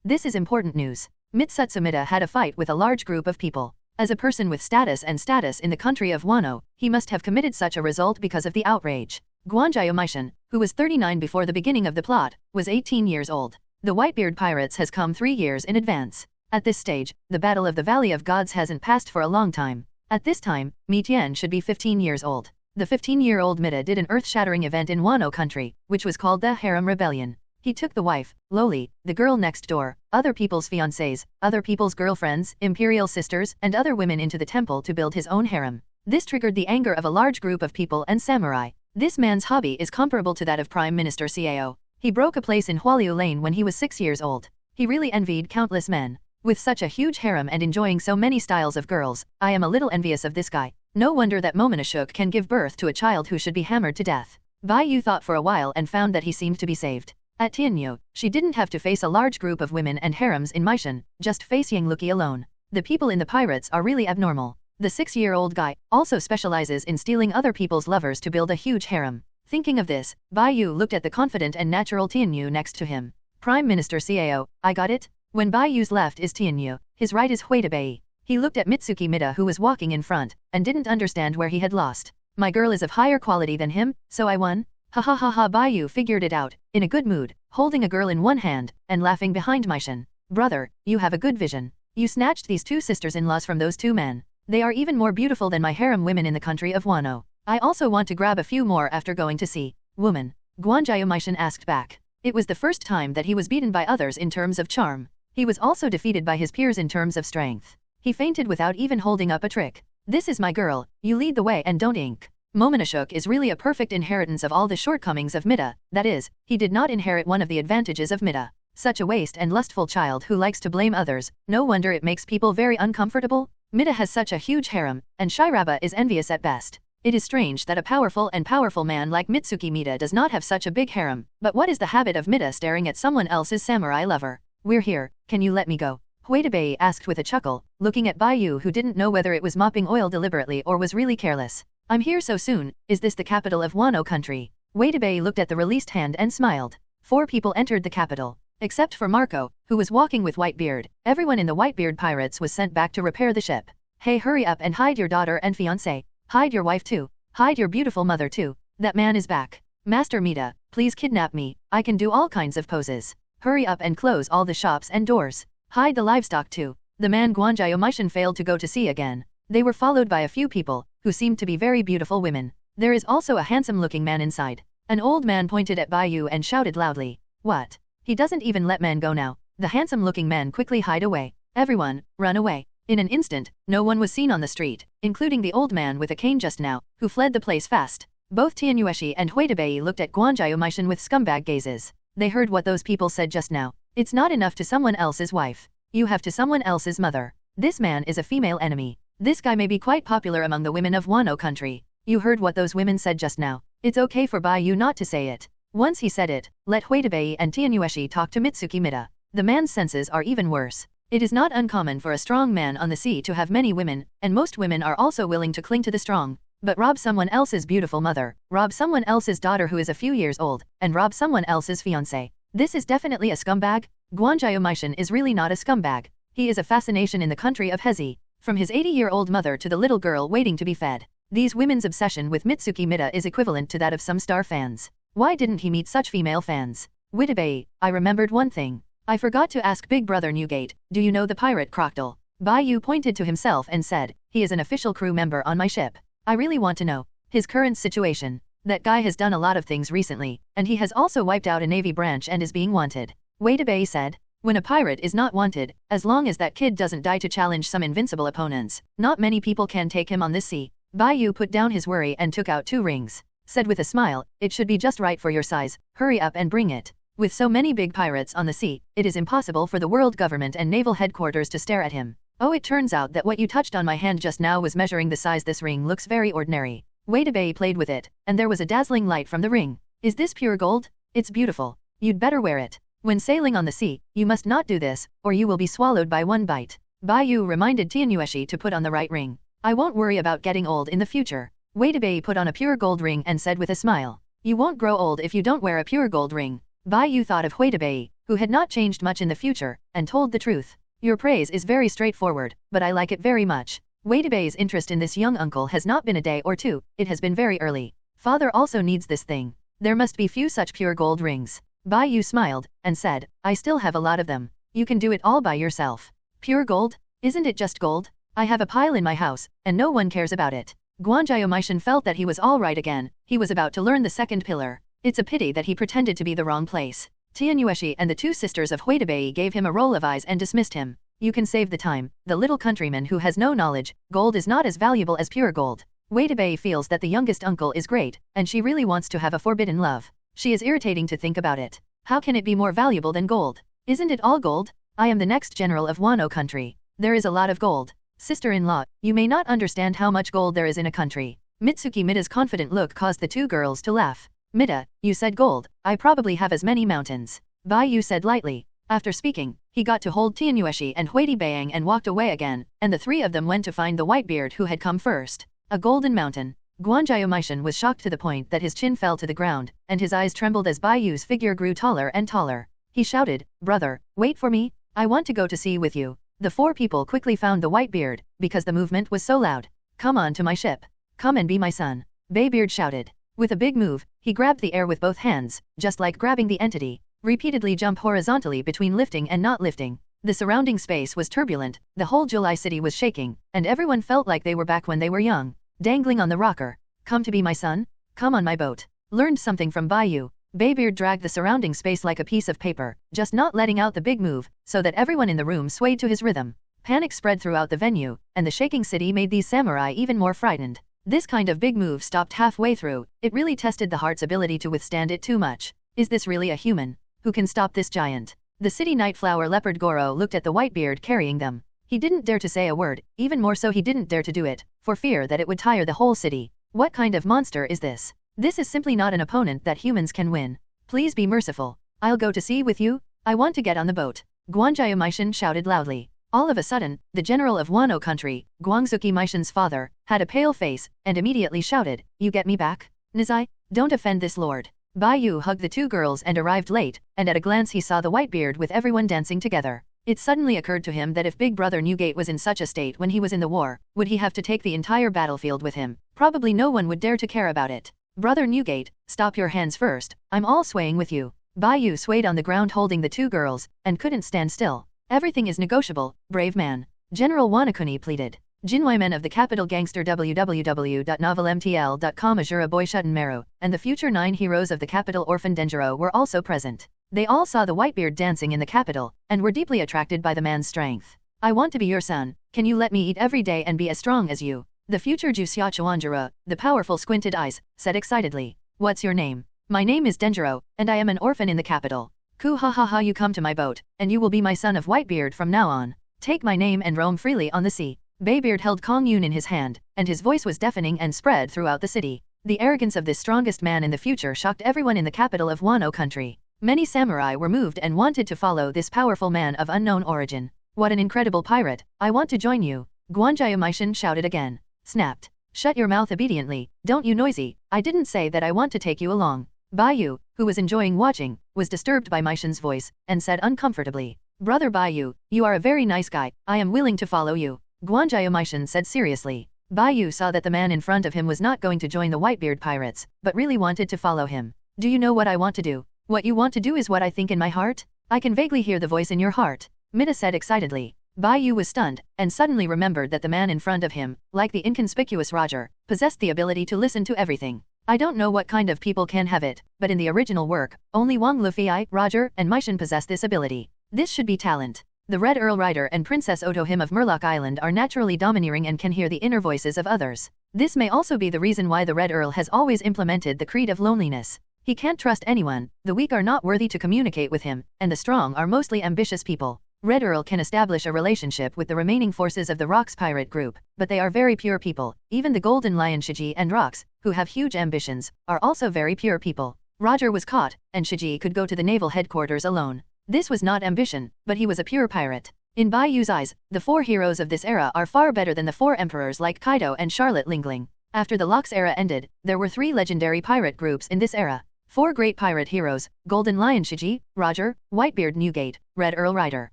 This is important news. Mitsutsu Mida had a fight with a large group of people. As a person with status in the country of Wano, he must have committed such a result because of the outrage. Guanjiaomishan, who was 39 before the beginning of the plot, was 18 years old. The Whitebeard pirates has come 3 years in advance. At this stage, the Battle of the Valley of Gods hasn't passed for a long time. At this time, Mi Tian should be 15 years old. The 15-year-old Mida did an earth-shattering event in Wano country, which was called the Harem Rebellion. He took the wife, Loli, the girl next door, other people's fiancés, other people's girlfriends, imperial sisters, and other women into the temple to build his own harem. This triggered the anger of a large group of people and samurai. This man's hobby is comparable to that of Prime Minister Cao. He broke a place in Hualiu Lane when he was 6 years old. He really envied countless men. With such a huge harem and enjoying so many styles of girls, I am a little envious of this guy. No wonder that Momonashuk can give birth to a child who should be hammered to death. Bai Yu thought for a while and found that he seemed to be saved. At Tianyu, she didn't have to face a large group of women and harems in Mishan, just face Yangluki alone. The people in the pirates are really abnormal. The 6-year-old guy also specializes in stealing other people's lovers to build a huge harem. Thinking of this, Bai Yu looked at the confident and natural Tianyu next to him. Prime Minister Cao, I got it? When Bai Yu's left is Tianyu, his right is Huitabei. He looked at Mitsuki Mida who was walking in front, and didn't understand where he had lost. My girl is of higher quality than him, so I won? Ha ha ha ha. Bai Yu figured it out, in a good mood, holding a girl in one hand, and laughing behind Mishan. Brother, you have a good vision. You snatched these 2 sisters-in-laws from those 2 men. They are even more beautiful than my harem women in the country of Wano. I also want to grab a few more after going to sea. Woman. Guanjiaomishan asked back. It was the first time that he was beaten by others in terms of charm. He was also defeated by his peers in terms of strength. He fainted without even holding up a trick. This is my girl, you lead the way and don't ink. Momonashuk is really a perfect inheritance of all the shortcomings of Mida, that is, he did not inherit one of the advantages of Mida. Such a waste and lustful child who likes to blame others, no wonder it makes people very uncomfortable. Mida has such a huge harem, and Shiraba is envious at best. It is strange that a powerful man like Mitsuki Mida does not have such a big harem, but what is the habit of Mida staring at someone else's samurai lover? We're here, can you let me go? Huitabei asked with a chuckle, looking at Bai Yu who didn't know whether it was mopping oil deliberately or was really careless. I'm here so soon, is this the capital of Wano country? Wei looked at the released hand and smiled. 4 people entered the capital. Except for Marco, who was walking with Whitebeard, everyone in the Whitebeard pirates was sent back to repair the ship. Hey, hurry up and hide your daughter and fiancé. Hide your wife too. Hide your beautiful mother too. That man is back. Master Mita, please kidnap me. I can do all kinds of poses. Hurry up and close all the shops and doors. Hide the livestock too. The man Guanjiao failed to go to sea again. They were followed by a few people, who seemed to be very beautiful women. There is also a handsome-looking man inside. An old man pointed at Bai Yu and shouted loudly. What? He doesn't even let men go now. The handsome-looking man quickly hide away. Everyone, run away. In an instant, no one was seen on the street, including the old man with a cane just now, who fled the place fast. Both Tianyueshi and Huidebei looked at Guanjiao with scumbag gazes. They heard what those people said just now. It's not enough to someone else's wife. You have to someone else's mother. This man is a female enemy. This guy may be quite popular among the women of Wano country. You heard what those women said just now. It's okay for Bai Yu not to say it. Once he said it, let Huidebei and Tianyueshi talk to Mitsuki Mita. The man's senses are even worse. It is not uncommon for a strong man on the sea to have many women, and most women are also willing to cling to the strong. But rob someone else's beautiful mother, rob someone else's daughter who is a few years old, and rob someone else's fiancé. This is definitely a scumbag. Guanjiao is really not a scumbag. He is a fascination in the country of Hezi. From his 80-year-old mother to the little girl waiting to be fed. These women's obsession with Mitsuki Mita is equivalent to that of some star fans. Why didn't he meet such female fans? Witebei, I remembered one thing. I forgot to ask Big Brother Newgate, do you know the pirate Crocodile? Bai Yu pointed to himself and said, he is an official crew member on my ship. I really want to know his current situation. That guy has done a lot of things recently, and he has also wiped out a navy branch and is being wanted. Witebei said, when a pirate is not wanted, as long as that kid doesn't die to challenge some invincible opponents, not many people can take him on this sea. Bai Yu put down his worry and took out 2 rings. Said with a smile, it should be just right for your size, hurry up and bring it. With so many big pirates on the sea, it is impossible for the world government and naval headquarters to stare at him. Oh, it turns out that what you touched on my hand just now was measuring the size. This ring looks very ordinary. Witebei played with it, and there was a dazzling light from the ring. Is this pure gold? It's beautiful. You'd better wear it. When sailing on the sea, you must not do this, or you will be swallowed by one bite. Bai Yu reminded Tianyueshi to put on the right ring. I won't worry about getting old in the future. Witebei put on a pure gold ring and said with a smile. You won't grow old if you don't wear a pure gold ring. Bai Yu thought of Huidebei, who had not changed much in the future, and told the truth. Your praise is very straightforward, but I like it very much. Witebei's interest in this young uncle has not been a day or two, it has been very early. Father also needs this thing. There must be few such pure gold rings. Bai Yu smiled, and said, I still have a lot of them. You can do it all by yourself. Pure gold? Isn't it just gold? I have a pile in my house, and no one cares about it. Guanjiao felt that he was all right again. He was about to learn the second pillar. It's a pity that he pretended to be the wrong place. Tianyueshi and the 2 sisters of Huidebei gave him a roll of eyes and dismissed him. You can save the time, the little countryman who has no knowledge. Gold is not as valuable as pure gold. Huidebei feels that the youngest uncle is great, and she really wants to have a forbidden love. She is irritating to think about it. How can it be more valuable than gold? Isn't it all gold? I am the next general of Wano country. There is a lot of gold. Sister-in-law, you may not understand how much gold there is in a country. Mitsuki Mita's confident look caused the 2 girls to laugh. Mita, you said gold, I probably have as many mountains. Bai Yu said lightly. After speaking, he got to hold Tianyueshi and Huidebei and walked away again, and the 3 of them went to find the Whitebeard who had come first. A golden mountain. Guanjiao was shocked to the point that his chin fell to the ground, and his eyes trembled as Bai Yu's figure grew taller and taller. He shouted, brother, wait for me, I want to go to sea with you. The 4 people quickly found the Whitebeard, because the movement was so loud. Come on to my ship. Come and be my son. Baybeard shouted. With a big move, he grabbed the air with both hands, just like grabbing the entity. Repeatedly jump horizontally between lifting and not lifting. The surrounding space was turbulent, the whole July city was shaking, and everyone felt like they were back when they were young. Dangling on the rocker. Come to be my son? Come on my boat. Learned something from Bai Yu. Baybeard dragged the surrounding space like a piece of paper, just not letting out the big move, so that everyone in the room swayed to his rhythm. Panic spread throughout the venue, and the shaking city made these samurai even more frightened. This kind of big move stopped halfway through. It really tested the heart's ability to withstand it too much. Is this really a human? Who can stop this giant? The city nightflower leopard Goro looked at the Whitebeard carrying them. He didn't dare to say a word, even more so he didn't dare to do it, for fear that it would tire the whole city. What kind of monster is this? This is simply not an opponent that humans can win. Please be merciful. I'll go to sea with you. I want to get on the boat. Guanjiao shouted loudly. All of a sudden, the general of Wano country, Guangzuki Meishan's father, had a pale face, and immediately shouted, you get me back? Nizai, Don't offend this lord. Bai Yu hugged the two girls and arrived late, and at a glance he saw the Whitebeard with everyone dancing together. It suddenly occurred to him that if Big Brother Newgate was in such a state when he was in the war, would he have to take the entire battlefield with him? Probably no one would dare to care about it. Brother Newgate, stop your hands first, I'm all swaying with you. Bai Yu swayed on the ground holding the two girls, and couldn't stand still. Everything is negotiable, brave man. General Wanakuni pleaded. Jinwaimen of the capital gangster www.novelmtl.com Azura Boy Shuttenmeru, and the future 9 heroes of the capital Orphan Denjiro were also present. They all saw the Whitebeard dancing in the capital, and were deeply attracted by the man's strength. I want to be your son, can you let me eat every day and be as strong as you? The future Jusya Chawanjura, the powerful squinted eyes, said excitedly. What's your name? My name is Denjiro, and I am an orphan in the capital. Ku ha ha ha, you come to my boat, and you will be my son of Whitebeard from now on. Take my name and roam freely on the sea. Baybeard held Kong Yun in his hand, and his voice was deafening and spread throughout the city. The arrogance of this strongest man in the future shocked everyone in the capital of Wano country. Many samurai were moved and wanted to follow this powerful man of unknown origin. What an incredible pirate, I want to join you. Guanjaya Maishin shouted again. Snapped. Shut your mouth obediently, don't you noisy, I didn't say that I want to take you along. Bai Yu, who was enjoying watching, was disturbed by Maishin's voice, and said uncomfortably. Brother Bai Yu, you are a very nice guy, I am willing to follow you. Guanjaya Maishin said seriously. Bai Yu saw that the man in front of him was not going to join the Whitebeard pirates, but really wanted to follow him. Do you know what I want to do? What you want to do is what I think in my heart? I can vaguely hear the voice in your heart. Mida said excitedly. Bai Yu was stunned, and suddenly remembered that the man in front of him, like the inconspicuous Roger, possessed the ability to listen to everything. I don't know what kind of people can have it, but in the original work, only Wang Luffy, Roger, and Maishin possess this ability. This should be talent. The Red Earl Rider and Princess Otohim of Murloc Island are naturally domineering and can hear the inner voices of others. This may also be the reason why the Red Earl has always implemented the creed of loneliness. He can't trust anyone, the weak are not worthy to communicate with him, and the strong are mostly ambitious people. Red Earl can establish a relationship with the remaining forces of the Rocks pirate group, but they are very pure people. Even the Golden Lion Shiji and Rocks, who have huge ambitions, are also very pure people. Roger was caught, and Shiji could go to the naval headquarters alone. This was not ambition, but he was a pure pirate. In Bai Yu's eyes, the 4 heroes of this era are far better than the 4 emperors like Kaido and Charlotte Lingling. After the Locks era ended, there were 3 legendary pirate groups in this era. 4 great pirate heroes, Golden Lion Shiji, Roger, Whitebeard Newgate, Red Earl Rider.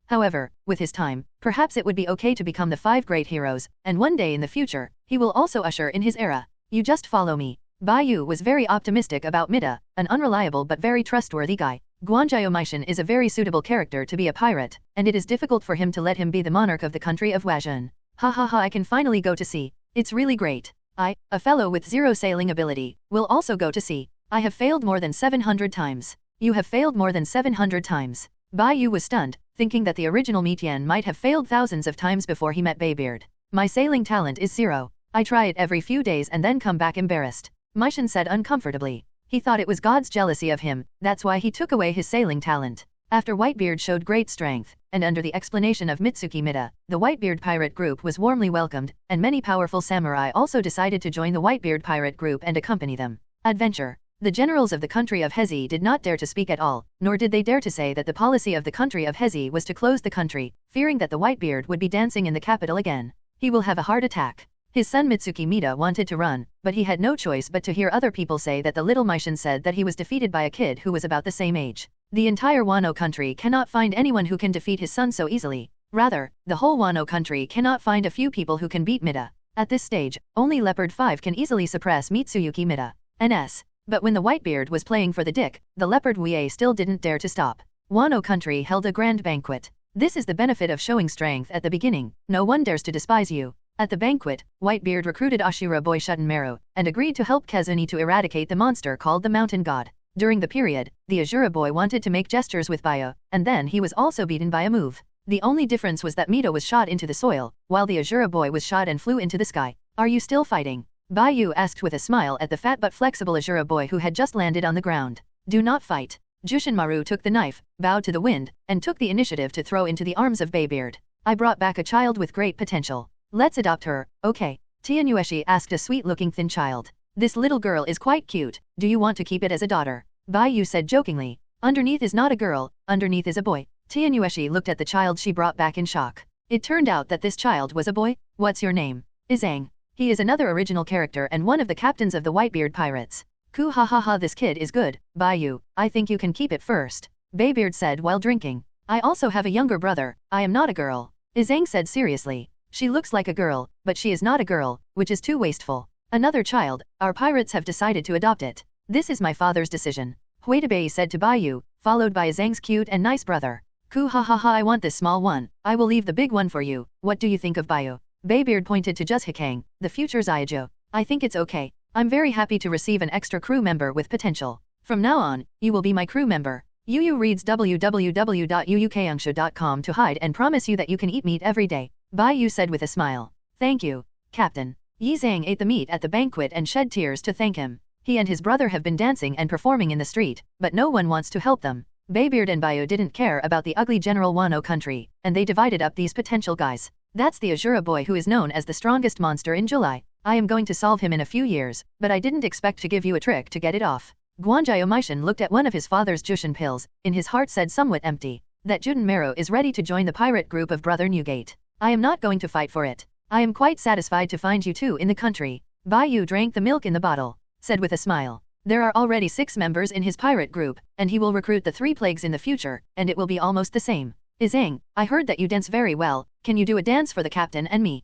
However, with his time, perhaps it would be okay to become the 5 great heroes, and one day in the future, he will also usher in his era. You just follow me. Bai Yu was very optimistic about Mida, an unreliable but very trustworthy guy. Guanjaya Maishin is a very suitable character to be a pirate, and it is difficult for him to let him be the monarch of the country of Wajun. Ha ha ha, I can finally go to sea. It's really great. I, a fellow with 0 sailing ability, will also go to sea. I have failed more than 700 times. You have failed more than 700 times. Bai Yu was stunned, thinking that the original Mietian might have failed thousands of times before he met Baybeard. My sailing talent is 0. I try it every few days and then come back embarrassed. Maishin said uncomfortably. He thought it was God's jealousy of him, that's why he took away his sailing talent. After Whitebeard showed great strength, and under the explanation of Mitsuki Mida, the Whitebeard pirate group was warmly welcomed, and many powerful samurai also decided to join the Whitebeard pirate group and accompany them. Adventure. The generals of the country of Hezi did not dare to speak at all, nor did they dare to say that the policy of the country of Hezi was to close the country, fearing that the Whitebeard would be dancing in the capital again. He will have a heart attack. His son Mitsuki Mida wanted to run, but he had no choice but to hear other people say that the little Maishin said that he was defeated by a kid who was about the same age. The entire Wano country cannot find anyone who can defeat his son so easily. Rather, the whole Wano country cannot find a few people who can beat Mida. At this stage, only Leopard 5 can easily suppress Mitsuyuki Mida. NS. But when the Whitebeard was playing for the Dick, the Leopard Wei still didn't dare to stop. Wano country held a grand banquet. This is the benefit of showing strength at the beginning, no one dares to despise you. At the banquet, Whitebeard recruited Ashura Boy Shuttenmeru, and agreed to help Kazuni to eradicate the monster called the Mountain God. During the period, the Ashura Boy wanted to make gestures with Bai Yu, and then he was also beaten by a move. The only difference was that Mida was shot into the soil, while the Ashura Boy was shot and flew into the sky. Are you still fighting? Bai Yu asked with a smile at the fat but flexible Ashura Boy who had just landed on the ground. Do not fight. Jushinmaru took the knife, bowed to the wind, and took the initiative to throw into the arms of Baybeard. I brought back a child with great potential. Let's adopt her, okay? Tianueshi asked a sweet-looking thin child. This little girl is quite cute, do you want to keep it as a daughter? Bai Yu said jokingly. Underneath is not a girl, underneath is a boy. Tianueshi looked at the child she brought back in shock. It turned out that this child was a boy. What's your name? Izang. He is another original character and one of the captains of the Whitebeard pirates. Coo ha ha ha, this kid is good, Bai Yu, I think you can keep it first. Baybeard said while drinking. I also have a younger brother, I am not a girl. Zhang said seriously. She looks like a girl, but she is not a girl, which is too wasteful. Another child, our pirates have decided to adopt it. This is my father's decision. Huitabei said to Bai Yu, followed by Zhang's cute and nice brother. Coo ha ha ha, I want this small one, I will leave the big one for you, what do you think of Bai Yu? Baybeard pointed to Hikang, the future Xiaozhou. I think it's okay. I'm very happy to receive an extra crew member with potential. From now on, you will be my crew member. Yu reads www.uukangshu.com to hide and promise you that you can eat meat every day. Bai Yu said with a smile. Thank you, Captain. Yi Zhang ate the meat at the banquet and shed tears to thank him. He and his brother have been dancing and performing in the street, but no one wants to help them. Baybeard and Bai Yu didn't care about the ugly General Wano country, and they divided up these potential guys. That's the Azura boy who is known as the strongest monster in July. I am going to solve him in a few years, but I didn't expect to give you a trick to get it off. Guanjai Omishan looked at one of his father's Jushin pills, in his heart said somewhat empty, that Juden Mero is ready to join the pirate group of Brother Newgate. I am not going to fight for it. I am quite satisfied to find you two in the country. Bai Yu drank the milk in the bottle, said with a smile. There are already 6 members in his pirate group, and he will recruit the 3 plagues in the future, and it will be almost the same. Zhang, I heard that you dance very well, can you do a dance for the captain and me?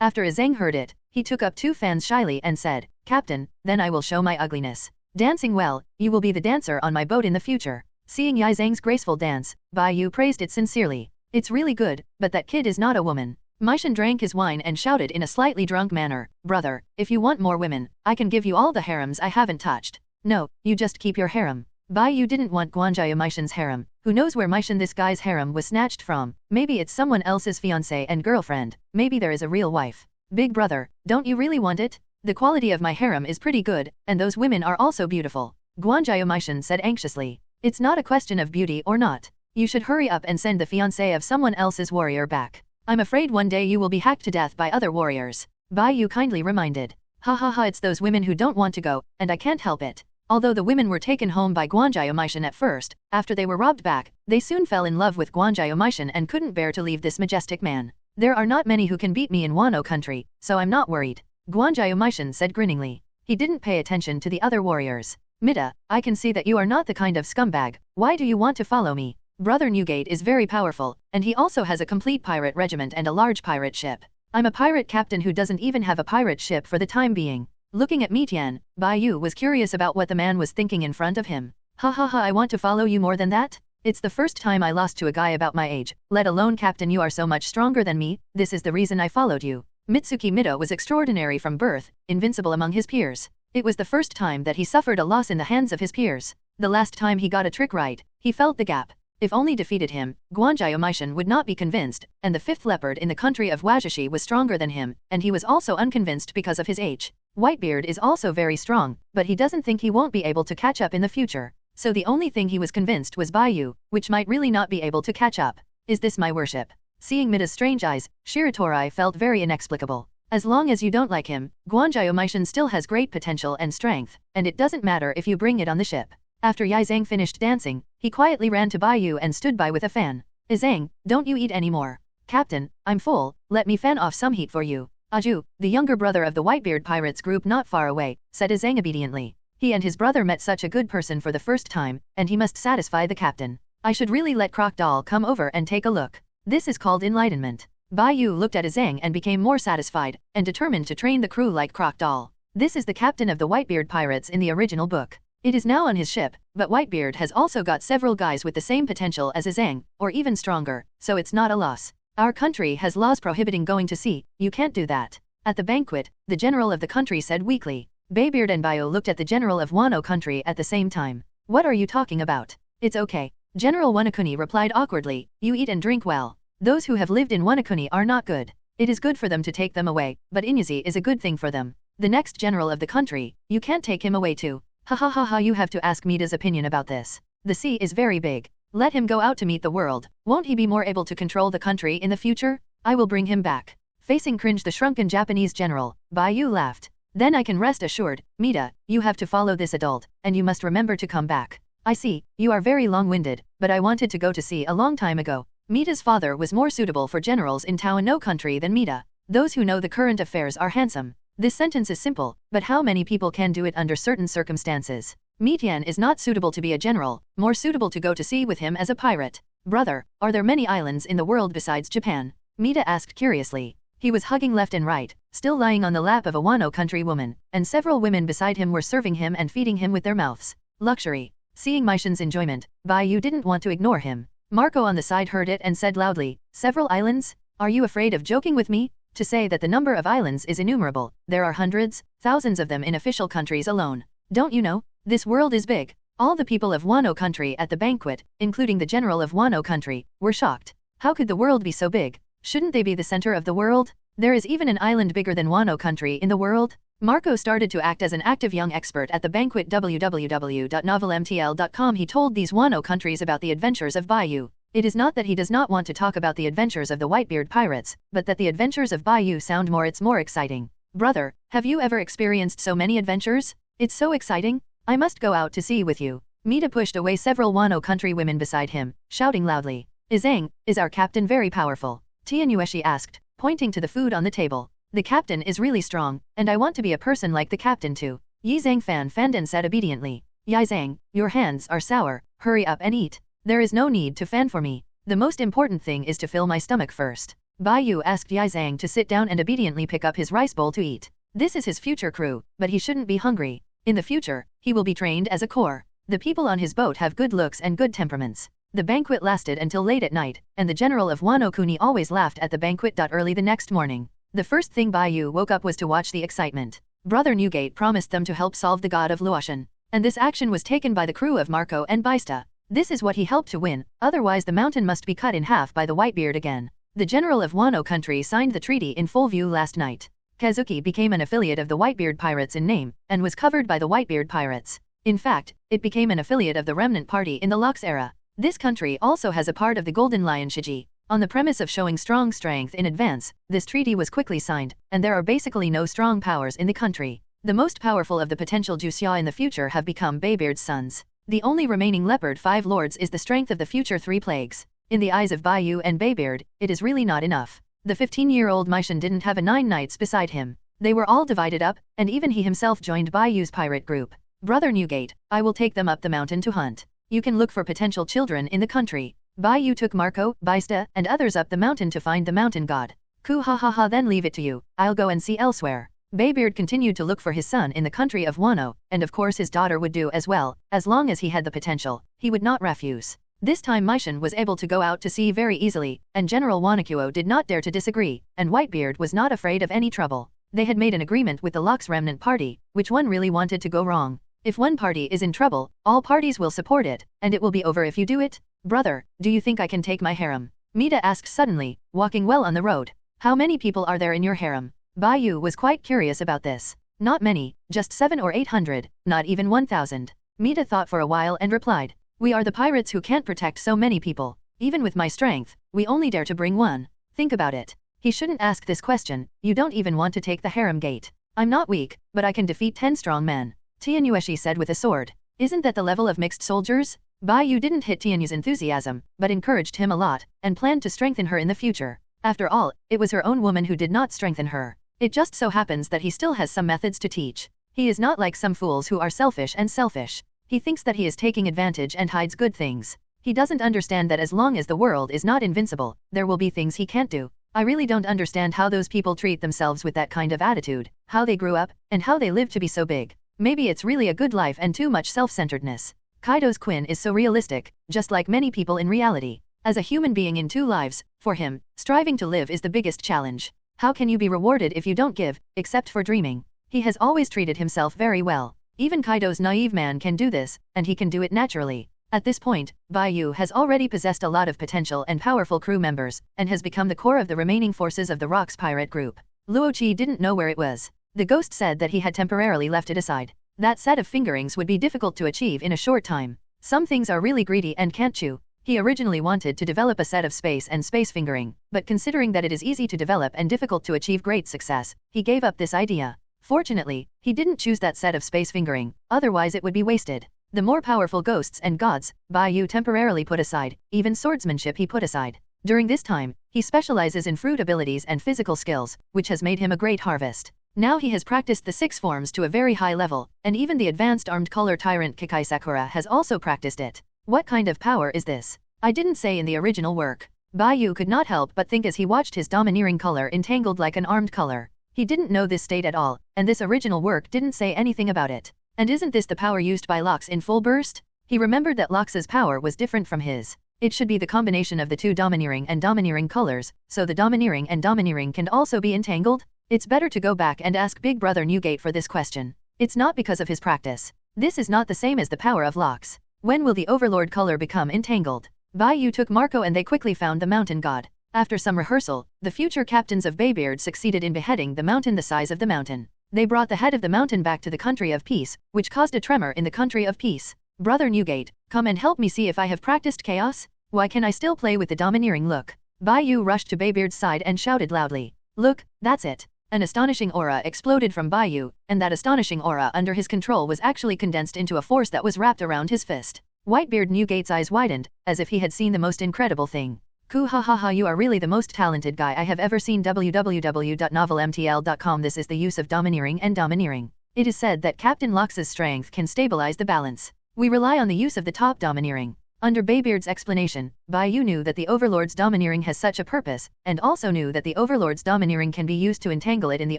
After Zhang heard it, he took up 2 fans shyly and said, Captain, then I will show my ugliness. Dancing well, you will be the dancer on my boat in the future. Seeing Yi Zhang's graceful dance, Bai Yu praised it sincerely. It's really good, but that kid is not a woman. Mishan drank his wine and shouted in a slightly drunk manner, Brother, if you want more women, I can give you all the harems I haven't touched. No, you just keep your harem. Bai Yu didn't want Guanjai Mishan's harem. Who knows where Mishan this guy's harem was snatched from? Maybe it's someone else's fiancé and girlfriend. Maybe there is a real wife. Big brother, don't you really want it? The quality of my harem is pretty good, and those women are also beautiful. Guanjai Mishan said anxiously. It's not a question of beauty or not. You should hurry up and send the fiancé of someone else's warrior back. I'm afraid one day you will be hacked to death by other warriors. Bai Yu kindly reminded. Ha ha ha, it's those women who don't want to go, and I can't help it. Although the women were taken home by Guanjai Omishan at first, after they were robbed back, they soon fell in love with Guanjai Omishan and couldn't bear to leave this majestic man. There are not many who can beat me in Wano country, so I'm not worried. Guanjai Omishan said grinningly. He didn't pay attention to the other warriors. Mida, I can see that you are not the kind of scumbag. Why do you want to follow me? Brother Newgate is very powerful, and he also has a complete pirate regiment and a large pirate ship. I'm a pirate captain who doesn't even have a pirate ship for the time being. Looking at Mitian, Bai Yu was curious about what the man was thinking in front of him. Ha ha ha, I want to follow you more than that? It's the first time I lost to a guy about my age, let alone captain, you are so much stronger than me, this is the reason I followed you. Mitsuki Mido was extraordinary from birth, invincible among his peers. It was the first time that he suffered a loss in the hands of his peers. The last time he got a trick right, he felt the gap. If only defeated him, Guanjai Omishan would not be convinced, and the 5th leopard in the country of Wajishi was stronger than him, and he was also unconvinced because of his age. Whitebeard is also very strong, but he doesn't think he won't be able to catch up in the future. So the only thing he was convinced was Bai Yu, which might really not be able to catch up. Is this my worship? Seeing Mida's strange eyes, Shiratori felt very inexplicable. As long as you don't like him, Guanjai Omishan still has great potential and strength, and it doesn't matter if you bring it on the ship. After Yi Zhang finished dancing, he quietly ran to Bai Yu and stood by with a fan. Zhang, don't you eat anymore? Captain, I'm full, let me fan off some heat for you. Aju, the younger brother of the Whitebeard pirates group not far away, said Zhang obediently. He and his brother met such a good person for the first time, and he must satisfy the captain. I should really let Crocodile come over and take a look. This is called enlightenment. Bai Yu looked at Zhang and became more satisfied, and determined to train the crew like Crocodile. This is the captain of the Whitebeard pirates in the original book. It is now on his ship, but Whitebeard has also got several guys with the same potential as Zhang, or even stronger, so it's not a loss. Our country has laws prohibiting going to sea, you can't do that. At the banquet, the general of the country said weakly. Baybeard and Bai Yu looked at the general of Wano country at the same time. What are you talking about? It's okay. General Wanakuni replied awkwardly, you eat and drink well. Those who have lived in Wanakuni are not good. It is good for them to take them away, but Inyuzi is a good thing for them. The next general of the country, you can't take him away too. Ha ha ha ha, you have to ask Mida's opinion about this. The sea is very big. Let him go out to meet the world. Won't he be more able to control the country in the future? I will bring him back. Facing cringe the shrunken Japanese general, Bai Yu laughed. Then I can rest assured, Mida, you have to follow this adult, and you must remember to come back. I see, you are very long-winded, but I wanted to go to sea a long time ago. Mida's father was more suitable for generals in Tao no country than Mida. Those who know the current affairs are handsome. This sentence is simple, but how many people can do it under certain circumstances? Mi Tian is not suitable to be a general, more suitable to go to sea with him as a pirate. Brother, are there many islands in the world besides Japan? Mida asked curiously. He was hugging left and right, still lying on the lap of a Wano country woman, and several women beside him were serving him and feeding him with their mouths. Luxury. Seeing Maishan's enjoyment, Bai Yu didn't want to ignore him. Marco on the side heard it and said loudly, "Several islands? Are you afraid of joking with me? To say that the number of islands is innumerable, there are hundreds, thousands of them in official countries alone. Don't you know? This world is big." All the people of Wano country at the banquet, including the general of Wano country, were shocked. How could the world be so big? Shouldn't they be the center of the world? There is even an island bigger than Wano country in the world? Marco started to act as an active young expert at the banquet. www.novelmtl.com. He told these Wano countries about the adventures of Bai Yu. It is not that he does not want to talk about the adventures of the Whitebeard pirates, but that the adventures of Bai Yu sound more exciting. Brother, have you ever experienced so many adventures? It's so exciting. I must go out to sea with you. Mida pushed away several Wano country women beside him, shouting loudly. Is our captain very powerful? Tianyueshi asked, pointing to the food on the table. The captain is really strong, and I want to be a person like the captain too. Yizhang Fanden said obediently. Yizhang, your hands are sour, hurry up and eat. There is no need to fan for me. The most important thing is to fill my stomach first. Bai Yu asked Yizhang to sit down and obediently pick up his rice bowl to eat. This is his future crew, but he shouldn't be hungry. In the future, he will be trained as a core. The people on his boat have good looks and good temperaments. The banquet lasted until late at night, and the general of Wano Kuni always laughed at the banquet. Early the next morning, the first thing Bai Yu woke up was to watch the excitement. Brother Newgate promised them to help solve the god of Luotian, and this action was taken by the crew of Marco and Baista. This is what he helped to win, otherwise the mountain must be cut in half by the Whitebeard again. The general of Wano country signed the treaty in full view last night. Kazuki became an affiliate of the Whitebeard pirates in name, and was covered by the Whitebeard pirates. In fact, it became an affiliate of the remnant party in the Lux era. This country also has a part of the Golden Lion Shiji. On the premise of showing strong strength in advance, this treaty was quickly signed, and there are basically no strong powers in the country. The most powerful of the potential Jusya in the future have become Baybeard's sons. The only remaining leopard 5 lords is the strength of the future 3 plagues. In the eyes of Bai Yu and Baybeard, it is really not enough. The 15-year-old Maishan didn't have 9 knights beside him. They were all divided up, and even he himself joined Bai Yu's pirate group. Brother Newgate, I will take them up the mountain to hunt. You can look for potential children in the country. Bai Yu took Marco, Baista, and others up the mountain to find the mountain god. Ku then leave it to you, I'll go and see elsewhere. Baybeard continued to look for his son in the country of Wano, and of course his daughter would do as well, as long as he had the potential, he would not refuse. This time Maishan was able to go out to sea very easily, and General Wanakuo did not dare to disagree, and Whitebeard was not afraid of any trouble. They had made an agreement with the Lux remnant party, which one really wanted to go wrong. If one party is in trouble, all parties will support it, and it will be over if you do it. Brother, do you think I can take my harem? Mida asked suddenly, walking well on the road. How many people are there in your harem? Bai Yu was quite curious about this. Not many, just 700 or 800, not even 1,000. Mida thought for a while and replied, we are the pirates who can't protect so many people. Even with my strength, we only dare to bring one. Think about it. He shouldn't ask this question, you don't even want to take the harem gate. I'm not weak, but I can defeat 10 strong men. Tianyueshi said with a sword. Isn't that the level of mixed soldiers? Bai Yu didn't hit Tianyu's enthusiasm, but encouraged him a lot, and planned to strengthen her in the future. After all, it was her own woman who did not strengthen her. It just so happens that he still has some methods to teach. He is not like some fools who are selfish. He thinks that he is taking advantage and hides good things. He doesn't understand that as long as the world is not invincible, there will be things he can't do. I really don't understand how those people treat themselves with that kind of attitude, how they grew up, and how they live to be so big. Maybe it's really a good life and too much self-centeredness. Kaido's Quinn is so realistic, just like many people in reality. As a human being in 2 lives, for him, striving to live is the biggest challenge. How can you be rewarded if you don't give, except for dreaming? He has always treated himself very well. Even Kaido's naive man can do this, and he can do it naturally. At this point, Bai Yu has already possessed a lot of potential and powerful crew members, and has become the core of the remaining forces of the Rocks pirate group. Luochi didn't know where it was. The ghost said that he had temporarily left it aside. That set of fingerings would be difficult to achieve in a short time. Some things are really greedy and can't chew. He originally wanted to develop a set of space and space fingering, but considering that it is easy to develop and difficult to achieve great success, he gave up this idea. Fortunately, he didn't choose that set of space fingering, otherwise it would be wasted. The more powerful ghosts and gods, Bai Yu temporarily put aside, even swordsmanship he put aside. During this time, he specializes in fruit abilities and physical skills, which has made him a great harvest. Now he has practiced the 6 forms to a very high level, and even the advanced armed color tyrant Kikai Sakura has also practiced it. What kind of power is this? I didn't say in the original work. Bai Yu could not help but think as he watched his domineering color entangled like an armed color. He didn't know this state at all, and this original work didn't say anything about it. And isn't this the power used by Locks in full burst? He remembered that Locks's power was different from his. It should be the combination of the 2 domineering and domineering colors, so the domineering and domineering can also be entangled? It's better to go back and ask Big Brother Newgate for this question. It's not because of his practice. This is not the same as the power of Locks. When will the Overlord color become entangled? Bai Yu took Marco and they quickly found the mountain god. After some rehearsal, the future captains of Baybeard succeeded in beheading the mountain the size of the mountain. They brought the head of the mountain back to the country of peace, which caused a tremor in the country of peace. Brother Newgate, come and help me see if I have practiced chaos? Why can I still play with the domineering look? Bai Yu rushed to Baybeard's side and shouted loudly. Look, that's it. An astonishing aura exploded from Bai Yu, and that astonishing aura under his control was actually condensed into a force that was wrapped around his fist. Whitebeard Newgate's eyes widened, as if he had seen the most incredible thing. Ku ha ha ha, you are really the most talented guy I have ever seen. www.novelmtl.com. This is the use of domineering and domineering. It is said that Captain Locks's strength can stabilize the balance. We rely on the use of the top domineering. Under Baybeard's explanation, Bai Yu knew that the Overlord's domineering has such a purpose, and also knew that the Overlord's domineering can be used to entangle it in the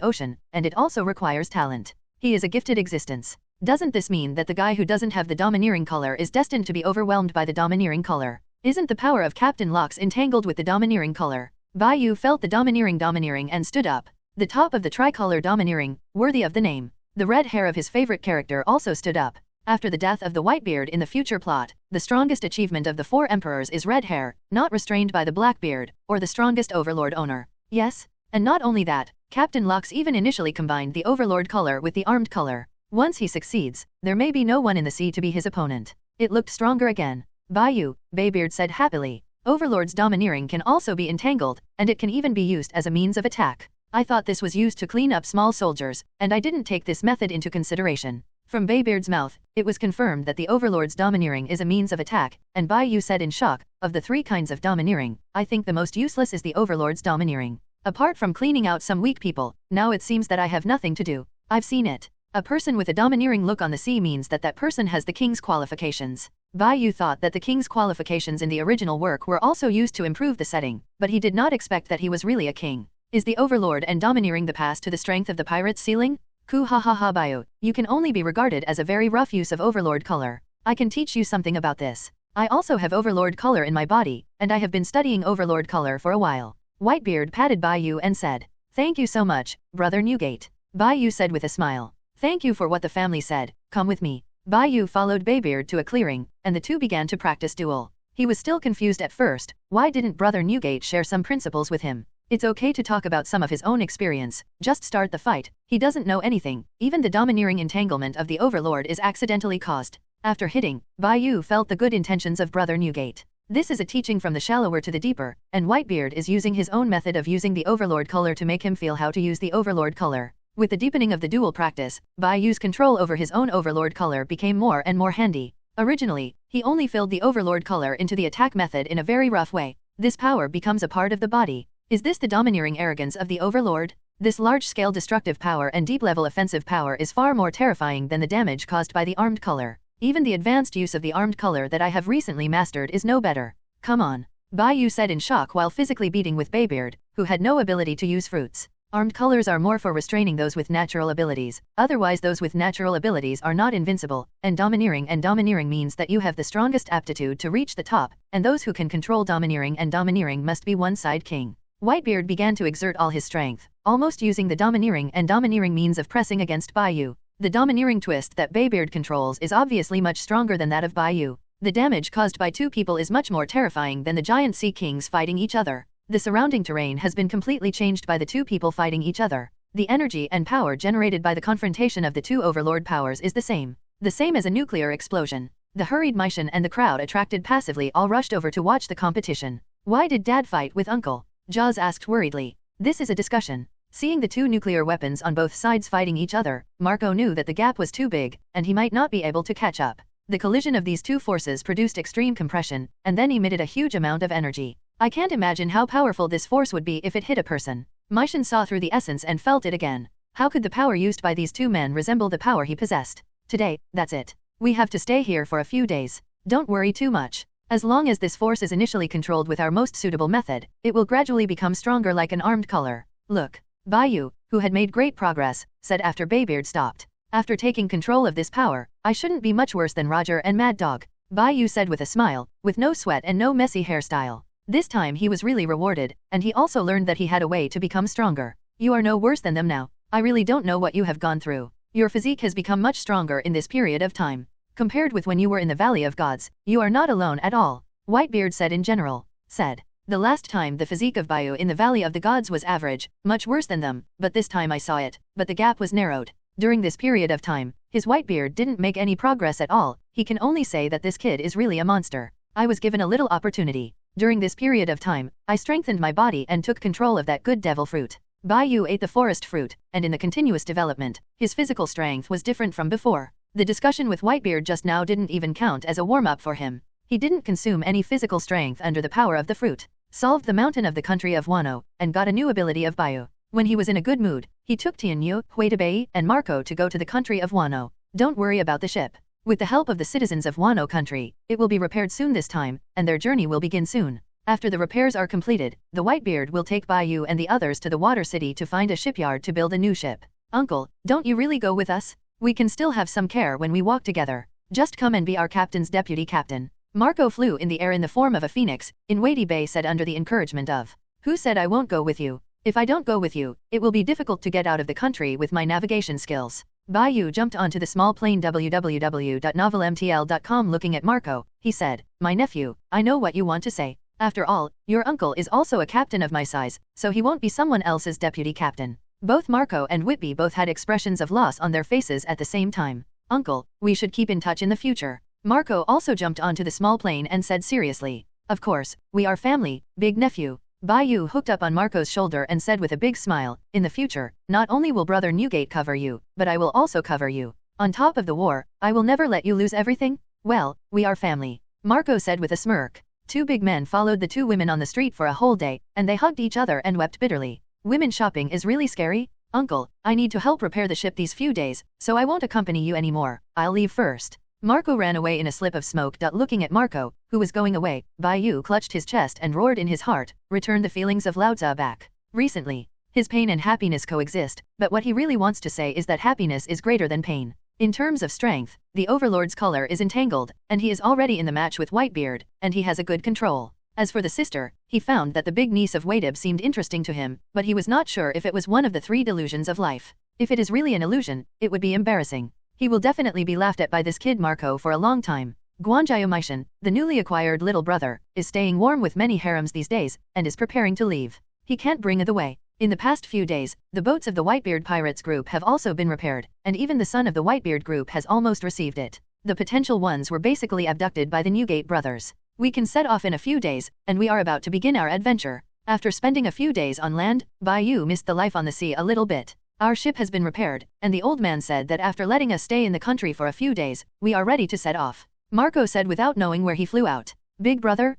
ocean, and it also requires talent. He is a gifted existence. Doesn't this mean that the guy who doesn't have the domineering color is destined to be overwhelmed by the domineering color? Isn't the power of Captain Locks entangled with the domineering color? Bai Yu felt the domineering and stood up. The top of the tricolor domineering, worthy of the name. The red hair of his favorite character also stood up. After the death of the Whitebeard in the future plot, the strongest achievement of the 4 emperors is red hair, not restrained by the Blackbeard, or the strongest Overlord owner. Yes? And not only that, Captain Locks even initially combined the Overlord color with the armed color. Once he succeeds, there may be no one in the sea to be his opponent. It looked stronger again. Bai Yu, Baybeard said happily. Overlord's domineering can also be entangled, and it can even be used as a means of attack. I thought this was used to clean up small soldiers, and I didn't take this method into consideration. From Baybeard's mouth, it was confirmed that the Overlord's domineering is a means of attack, and Bai Yu said in shock, of the 3 kinds of domineering, I think the most useless is the Overlord's domineering. Apart from cleaning out some weak people, now it seems that I have nothing to do. I've seen it. A person with a domineering look on the sea means that that person has the king's qualifications. Bai Yu thought that the king's qualifications in the original work were also used to improve the setting, but he did not expect that he was really a king. Is the Overlord and domineering the pass to the strength of the pirate's ceiling? Ku ha ha ha, Bai Yu, you can only be regarded as a very rough use of Overlord color. I can teach you something about this. I also have Overlord color in my body, and I have been studying Overlord color for a while. Whitebeard patted Bai Yu and said, Thank you so much, Brother Newgate. Bai Yu said with a smile. Thank you for what the family said, come with me. Bai Yu followed Baybeard to a clearing, and the two began to practice duel. He was still confused at first. Why didn't Brother Newgate share some principles with him? It's okay to talk about some of his own experience, just start the fight. He doesn't know anything, even the domineering entanglement of the Overlord is accidentally caused. After hitting, Bai Yu felt the good intentions of Brother Newgate. This is a teaching from the shallower to the deeper, and Whitebeard is using his own method of using the Overlord color to make him feel how to use the Overlord color. With the deepening of the dual practice, Bai Yu's control over his own Overlord color became more and more handy. Originally, he only filled the Overlord color into the attack method in a very rough way. This power becomes a part of the body. Is this the domineering arrogance of the Overlord? This large-scale destructive power and deep-level offensive power is far more terrifying than the damage caused by the armed color. Even the advanced use of the armed color that I have recently mastered is no better. Come on. Bai Yu said in shock while physically beating with Baybeard, who had no ability to use fruits. Armed colors are more for restraining those with natural abilities, otherwise those with natural abilities are not invincible, and domineering means that you have the strongest aptitude to reach the top, and those who can control domineering must be one-side king. Whitebeard began to exert all his strength, almost using the domineering means of pressing against Bai Yu. The domineering twist that Baybeard controls is obviously much stronger than that of Bai Yu. The damage caused by two people is much more terrifying than the giant sea kings fighting each other. The surrounding terrain has been completely changed by the two people fighting each other. The energy and power generated by the confrontation of the two overlord powers is the same as a nuclear explosion. The hurried Maishan and the crowd attracted passively all rushed over to watch the competition. Why did Dad fight with Uncle? Jaws asked worriedly. This is a discussion. Seeing the two nuclear weapons on both sides fighting each other, Marco knew that the gap was too big, and he might not be able to catch up. The collision of these two forces produced extreme compression, and then emitted a huge amount of energy. I can't imagine how powerful this force would be if it hit a person. Maishan saw through the essence and felt it again. How could the power used by these two men resemble the power he possessed? Today, that's it. We have to stay here for a few days. Don't worry too much. As long as this force is initially controlled with our most suitable method, it will gradually become stronger like an armed color. Look. Bai Yu, who had made great progress, said after Baybeard stopped. After taking control of this power, I shouldn't be much worse than Roger and Mad Dog. Bai Yu said with a smile, with no sweat and no messy hairstyle. This time he was really rewarded, and he also learned that he had a way to become stronger. You are no worse than them now. I really don't know what you have gone through. Your physique has become much stronger in this period of time. Compared with when you were in the Valley of Gods, you are not alone at all. Whitebeard said in general. Said. The last time the physique of Bai Yu in the Valley of the Gods was average, much worse than them, but this time I saw it, but the gap was narrowed. During this period of time, his Whitebeard didn't make any progress at all. He can only say that this kid is really a monster. I was given a little opportunity. During this period of time, I strengthened my body and took control of that good devil fruit. Bai Yu ate the forest fruit, and in the continuous development, his physical strength was different from before. The discussion with Whitebeard just now didn't even count as a warm-up for him. He didn't consume any physical strength under the power of the fruit, solved the mountain of the country of Wano, and got a new ability of Bai Yu. When he was in a good mood, he took Tianyu, Huitabei, and Marco to go to the country of Wano. Don't worry about the ship. With the help of the citizens of Wano country, it will be repaired soon this time, and their journey will begin soon. After the repairs are completed, the Whitebeard will take Bai Yu and the others to the water city to find a shipyard to build a new ship. Uncle, don't you really go with us? We can still have some care when we walk together. Just come and be our captain's deputy captain. Marco flew in the air in the form of a phoenix, in Weighty Bay said under the encouragement of. Who said I won't go with you? If I don't go with you, it will be difficult to get out of the country with my navigation skills. Bai Yu jumped onto the small plane www.novelmtl.com looking at Marco. He said, my nephew, I know what you want to say. After all, your uncle is also a captain of my size, so he won't be someone else's deputy captain. Both Marco and Whitby both had expressions of loss on their faces at the same time. Uncle, we should keep in touch in the future. Marco also jumped onto the small plane and said seriously. Of course, we are family, big nephew. Bai Yu hooked up on Marco's shoulder and said with a big smile, in the future, not only will Brother Newgate cover you, but I will also cover you. On top of the war, I will never let you lose everything. Well, we are family. Marco said with a smirk. Two big men followed the two women on the street for a whole day, and they hugged each other and wept bitterly. Women shopping is really scary. Uncle, I need to help repair the ship these few days, so I won't accompany you anymore. I'll leave first. Marco ran away in a slip of smoke. Looking at Marco, who was going away, Bai Yu clutched his chest and roared in his heart, return the feelings of Lao Tzu back. Recently, his pain and happiness coexist, but what he really wants to say is that happiness is greater than pain. In terms of strength, the Overlord's color is entangled, and he is already in the match with Whitebeard, and he has a good control. As for the sister, he found that the big niece of Wadib seemed interesting to him, but he was not sure if it was one of the three delusions of life. If it is really an illusion, it would be embarrassing. He will definitely be laughed at by this kid Marco for a long time. Guanjiao Meishan, the newly acquired little brother, is staying warm with many harems these days, and is preparing to leave. He can't bring it away. In the past few days, the boats of the Whitebeard Pirates group have also been repaired, and even the son of the Whitebeard group has almost received it. The potential ones were basically abducted by the Newgate brothers. We can set off in a few days, and we are about to begin our adventure. After spending a few days on land, Bai Yu missed the life on the sea a little bit. Our ship has been repaired, and the old man said that after letting us stay in the country for a few days, we are ready to set off. Marco said without knowing where he flew out. Big brother,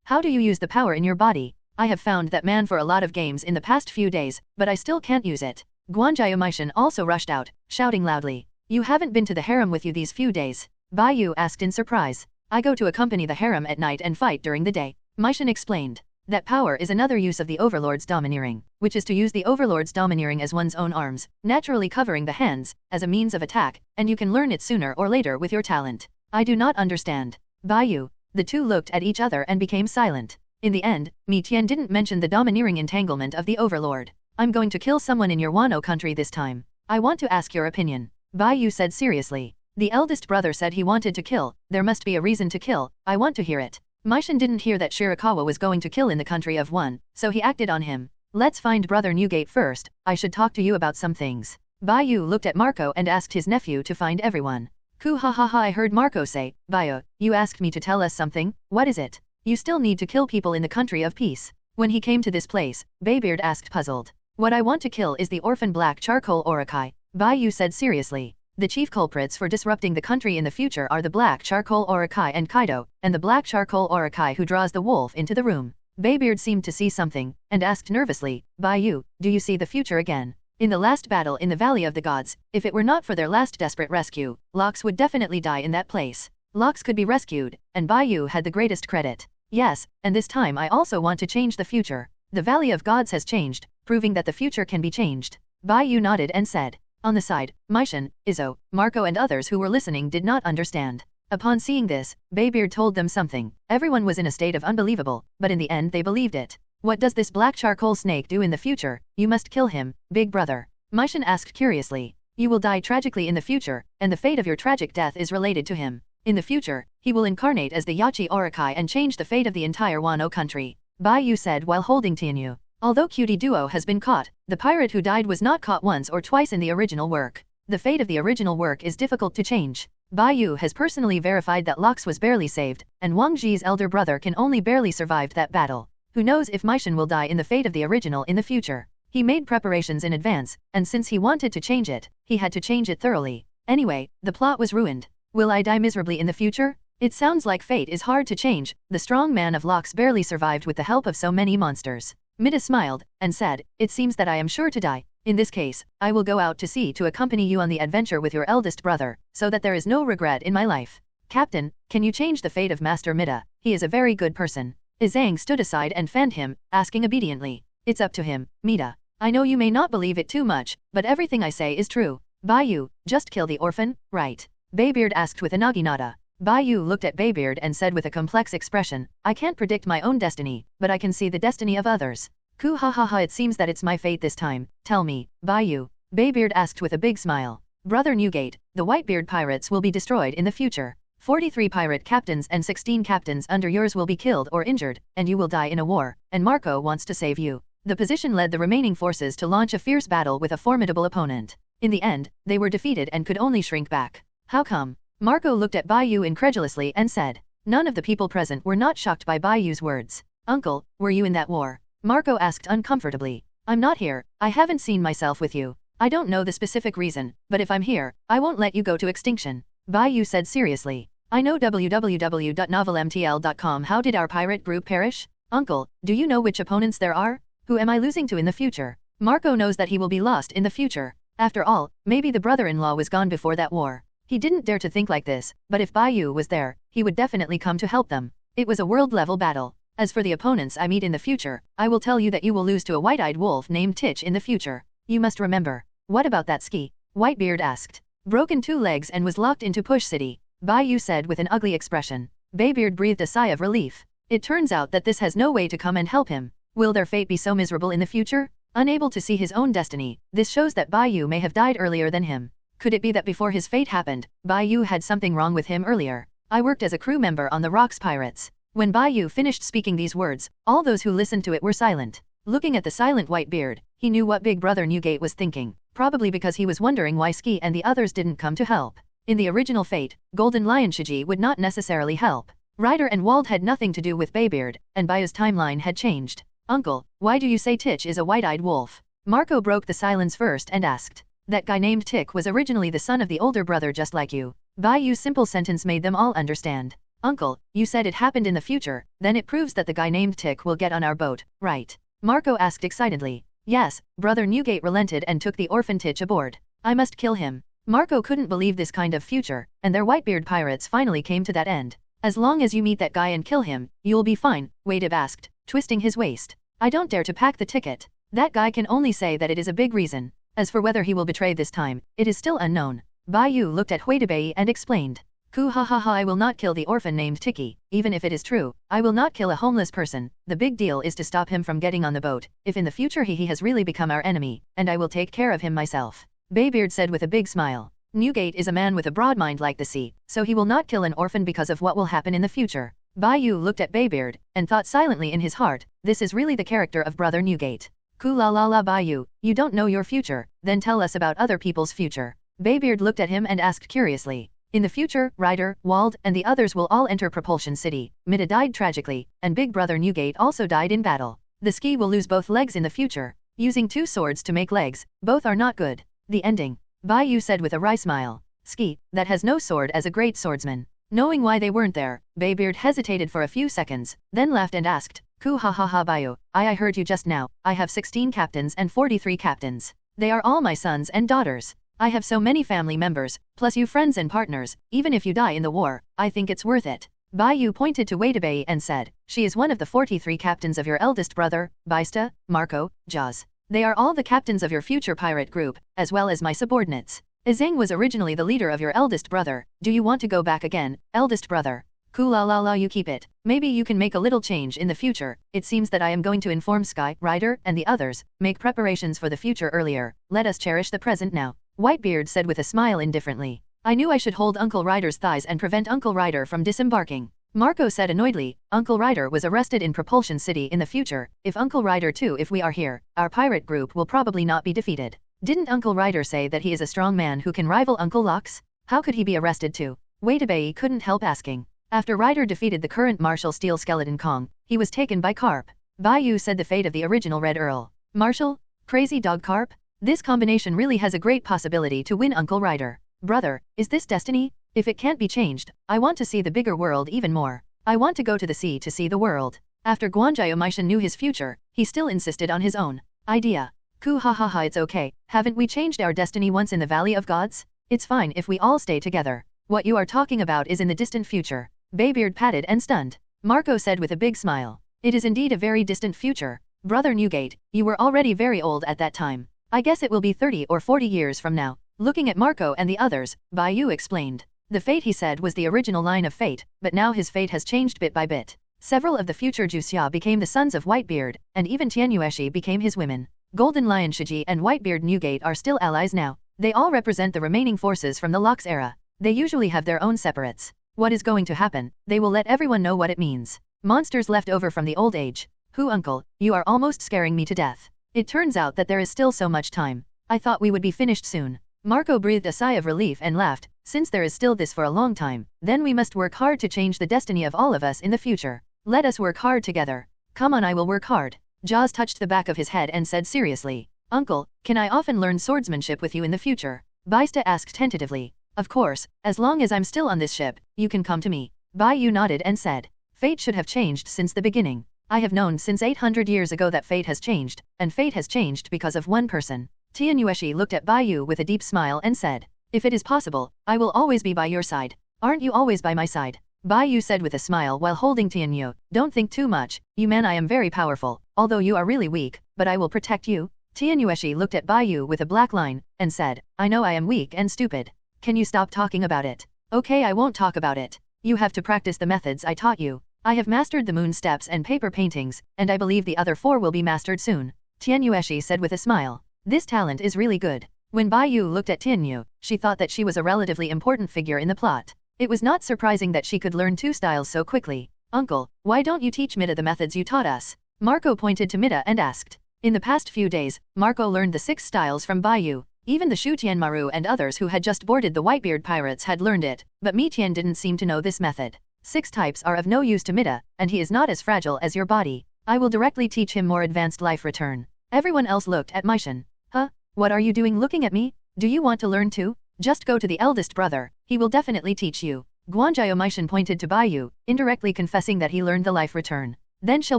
how do you use the power in your body? I have found that man for a lot of games in the past few days, but I still can't use it. Guanjiao Meishan also rushed out, shouting loudly. You haven't been to the harem with you these few days? Bai Yu asked in surprise. I go to accompany the harem at night and fight during the day. Meishan explained. That power is another use of the Overlord's domineering, which is to use the Overlord's domineering as one's own arms, naturally covering the hands, as a means of attack, and you can learn it sooner or later with your talent. I do not understand. Bai Yu. The two looked at each other and became silent. In the end, Mi Tian didn't mention the domineering entanglement of the Overlord. I'm going to kill someone in your Wano country this time. I want to ask your opinion. Bai Yu said seriously. The eldest brother said he wanted to kill. There must be a reason to kill. I want to hear it. Meishan didn't hear that Shirakawa was going to kill in the country of one, so he acted on him. Let's find Brother Newgate first. I should talk to you about some things. Bai Yu looked at Marco and asked his nephew to find everyone. Ku ha ha ha, I heard Marco say. Bai Yu, you asked me to tell us something. What is it? You still need to kill people in the country of peace. When he came to this place, Baybeard asked puzzled. What I want to kill is the orphan black charcoal Orokai. Bai Yu said seriously. The chief culprits for disrupting the country in the future are the black charcoal Orokai and Kaido, and the black charcoal Orokai who draws the wolf into the room. Baybeard seemed to see something, and asked nervously, Bai Yu, do you see the future again? In the last battle in the Valley of the Gods, if it were not for their last desperate rescue, Lox would definitely die in that place. Lox could be rescued, and Bai Yu had the greatest credit. Yes, and this time I also want to change the future. The Valley of Gods has changed, proving that the future can be changed. Bai Yu nodded and said. On the side, Maishan, Izzo, Marco and others who were listening did not understand. Upon seeing this, Baybeard told them something. Everyone was in a state of unbelievable, but in the end they believed it. What does this black charcoal snake do in the future? You must kill him, big brother. Maishan asked curiously. You will die tragically in the future, and the fate of your tragic death is related to him. In the future, he will incarnate as the Yachi Orokai and change the fate of the entire Wano country. Bai Yu said while holding Tianyu. Although Cutie Duo has been caught, the pirate who died was not caught once or twice in the original work. The fate of the original work is difficult to change. Bai Yu has personally verified that Lox was barely saved, and Wang Ji's elder brother can only barely survived that battle. Who knows if Maishan will die in the fate of the original in the future. He made preparations in advance, and since he wanted to change it, he had to change it thoroughly. Anyway, the plot was ruined. Will I die miserably in the future? It sounds like fate is hard to change. The strong man of Lox barely survived with the help of so many monsters. Mida smiled, and said, it seems that I am sure to die. In this case, I will go out to sea to accompany you on the adventure with your eldest brother, so that there is no regret in my life. Captain, can you change the fate of Master Mida? He is a very good person. Izang stood aside and fanned him, asking obediently. It's up to him, Mida. I know you may not believe it too much, but everything I say is true. Bai Yu, just kill the orphan, right? Baybeard asked with a naginata. Bai Yu looked at Baybeard and said with a complex expression, I can't predict my own destiny, but I can see the destiny of others. Ku ha ha ha, it seems that it's my fate this time. Tell me, Bai Yu. Baybeard asked with a big smile. Brother Newgate, the Whitebeard pirates will be destroyed in the future. 43 pirate captains and 16 captains under yours will be killed or injured, and you will die in a war, and Marco wants to save you. The position led the remaining forces to launch a fierce battle with a formidable opponent. In the end, they were defeated and could only shrink back. How come? Marco looked at Bai Yu incredulously and said. None of the people present were not shocked by Bai Yu's words. Uncle, were you in that war? Marco asked uncomfortably. I'm not here, I haven't seen myself with you. I don't know the specific reason, but if I'm here, I won't let you go to extinction. Bai Yu said seriously. I know www.novelmtl.com. How did our pirate group perish? Uncle, do you know which opponents there are? Who am I losing to in the future? Marco knows that he will be lost in the future. After all, maybe the brother-in-law was gone before that war. He didn't dare to think like this, but if Bai Yu was there, he would definitely come to help them. It was a world-level battle. As for the opponents I meet in the future, I will tell you that you will lose to a white-eyed wolf named Titch in the future. You must remember. What about that ski? Whitebeard asked. Broken 2 legs and was locked into Push City. Bai Yu said with an ugly expression. Baybeard breathed a sigh of relief. It turns out that this has no way to come and help him. Will their fate be so miserable in the future? Unable to see his own destiny, this shows that Bai Yu may have died earlier than him. Could it be that before his fate happened, Bai Yu had something wrong with him earlier? I worked as a crew member on the Rocks Pirates. When Bai Yu finished speaking these words, all those who listened to it were silent. Looking at the silent Whitebeard, he knew what Big Brother Newgate was thinking, probably because he was wondering why Ski and the others didn't come to help. In the original fate, Golden Lion Shiji would not necessarily help. Ryder and Wald had nothing to do with Baybeard, and Bayu's timeline had changed. Uncle, why do you say Titch is a white-eyed wolf? Marco broke the silence first and asked. That guy named Tick was originally the son of the older brother just like you. Bai Yu's simple sentence made them all understand. Uncle, you said it happened in the future, then it proves that the guy named Tick will get on our boat, right? Marco asked excitedly. Yes, Brother Newgate relented and took the orphan Titch aboard. I must kill him. Marco couldn't believe this kind of future, and their Whitebeard pirates finally came to that end. As long as you meet that guy and kill him, you'll be fine, Wadib asked, twisting his waist. I don't dare to pack the ticket. That guy can only say that it is a big reason. As for whether he will betray this time, it is still unknown. Bai Yu looked at Huidibei and explained. Ku ha ha ha, I will not kill the orphan named Tiki, even if it is true. I will not kill a homeless person. The big deal is to stop him from getting on the boat, if in the future he has really become our enemy, and I will take care of him myself. Baybeard said with a big smile. Newgate is a man with a broad mind like the sea, so he will not kill an orphan because of what will happen in the future. Bai Yu looked at Baybeard, and thought silently in his heart, this is really the character of Brother Newgate. Ku la la la Bai Yu, you don't know your future, then tell us about other people's future. Baybeard looked at him and asked curiously. In the future, Ryder, Wald, and the others will all enter Propulsion City. Mida died tragically, and Big Brother Newgate also died in battle. The Ski will lose both legs in the future. Using 2 swords to make legs, both are not good. The ending. Bai Yu said with a wry smile. Ski, that has no sword as a great swordsman. Knowing why they weren't there, Baybeard hesitated for a few seconds, then laughed and asked, Ku ha ha ha Bai Yu, I heard you just now, I have 16 captains and 43 captains. They are all my sons and daughters. I have so many family members, plus you friends and partners. Even if you die in the war, I think it's worth it. Bai Yu pointed to Bai and said, she is one of the 43 captains of your eldest brother, Baista, Marco, Jaws. They are all the captains of your future pirate group, as well as my subordinates. Zhang was originally the leader of your eldest brother. Do you want to go back again, eldest brother? Kula you keep it. Maybe you can make a little change in the future. It seems that I am going to inform Sky, Ryder, and the others. Make preparations for the future earlier. Let us cherish the present now. Whitebeard said with a smile indifferently. I knew I should hold Uncle Ryder's thighs and prevent Uncle Ryder from disembarking. Marco said annoyedly, Uncle Ryder was arrested in Propulsion City in the future. If Uncle Ryder too, if we are here, our pirate group will probably not be defeated. Didn't Uncle Ryder say that he is a strong man who can rival Uncle Locks? How could he be arrested too? Bai couldn't help asking. After Ryder defeated the current Marshal Steel Skeleton Kong, he was taken by Carp. Bai Yu said the fate of the original Red Earl. Marshal? Crazy Dog Carp? This combination really has a great possibility to win Uncle Ryder. Brother, is this destiny? If it can't be changed, I want to see the bigger world even more. I want to go to the sea to see the world. After Guanjiao Meishan knew his future, he still insisted on his own idea. Ku ha ha ha, it's okay. Haven't we changed our destiny once in the Valley of Gods? It's fine if we all stay together. What you are talking about is in the distant future. Baybeard patted and stunned. Marco said with a big smile. It is indeed a very distant future. Brother Newgate, you were already very old at that time. I guess it will be 30 or 40 years from now. Looking at Marco and the others, Bai Yu explained. The fate he said was the original line of fate, but now his fate has changed bit by bit. Several of the future Juxia became the sons of Whitebeard, and even Tianyueshi became his women. Golden Lion Shiji and Whitebeard Newgate are still allies now. They all represent the remaining forces from the Locks era. They usually have their own separates. What is going to happen? They will let everyone know what it means. Monsters left over from the old age. Who uncle, you are almost scaring me to death. It turns out that there is still so much time. I thought we would be finished soon. Marco breathed a sigh of relief and laughed. Since there is still this for a long time, then we must work hard to change the destiny of all of us in the future. Let us work hard together. Come on, I will work hard. Jaws touched the back of his head and said seriously, Uncle, can I often learn swordsmanship with you in the future? Baista asked tentatively. Of course, as long as I'm still on this ship, you can come to me. Bai Yu nodded and said, fate should have changed since the beginning. I have known since 800 years ago that fate has changed, and fate has changed because of one person. Tianyueshi looked at Bai Yu with a deep smile and said, if it is possible, I will always be by your side. Aren't you always by my side? Bai Yu said with a smile while holding Tianyu. Don't think too much, you man, I am very powerful, although you are really weak, but I will protect you. Tianyueshi looked at Bai Yu with a black line, and said, I know I am weak and stupid. Can you stop talking about it? Okay, I won't talk about it. You have to practice the methods I taught you. I have mastered the moon steps and paper paintings, and I believe the other 4 will be mastered soon. Tianyueshi said with a smile. This talent is really good. When Bai Yu looked at Tianyu, she thought that she was a relatively important figure in the plot. It was not surprising that she could learn 2 styles so quickly. Uncle, why don't you teach Mida the methods you taught us? Marco pointed to Mida and asked. In the past few days, Marco learned the 6 styles from Bai Yu. Even the Shu Tianmaru and others who had just boarded the Whitebeard pirates had learned it, but Mi Tian didn't seem to know this method. 6 types are of no use to Mida, and he is not as fragile as your body. I will directly teach him more advanced life return. Everyone else looked at Meishan. Huh? What are you doing looking at me? Do you want to learn too? Just go to the eldest brother, he will definitely teach you. Guanjiao Meishan pointed to Bai Yu, indirectly confessing that he learned the life return. Then shall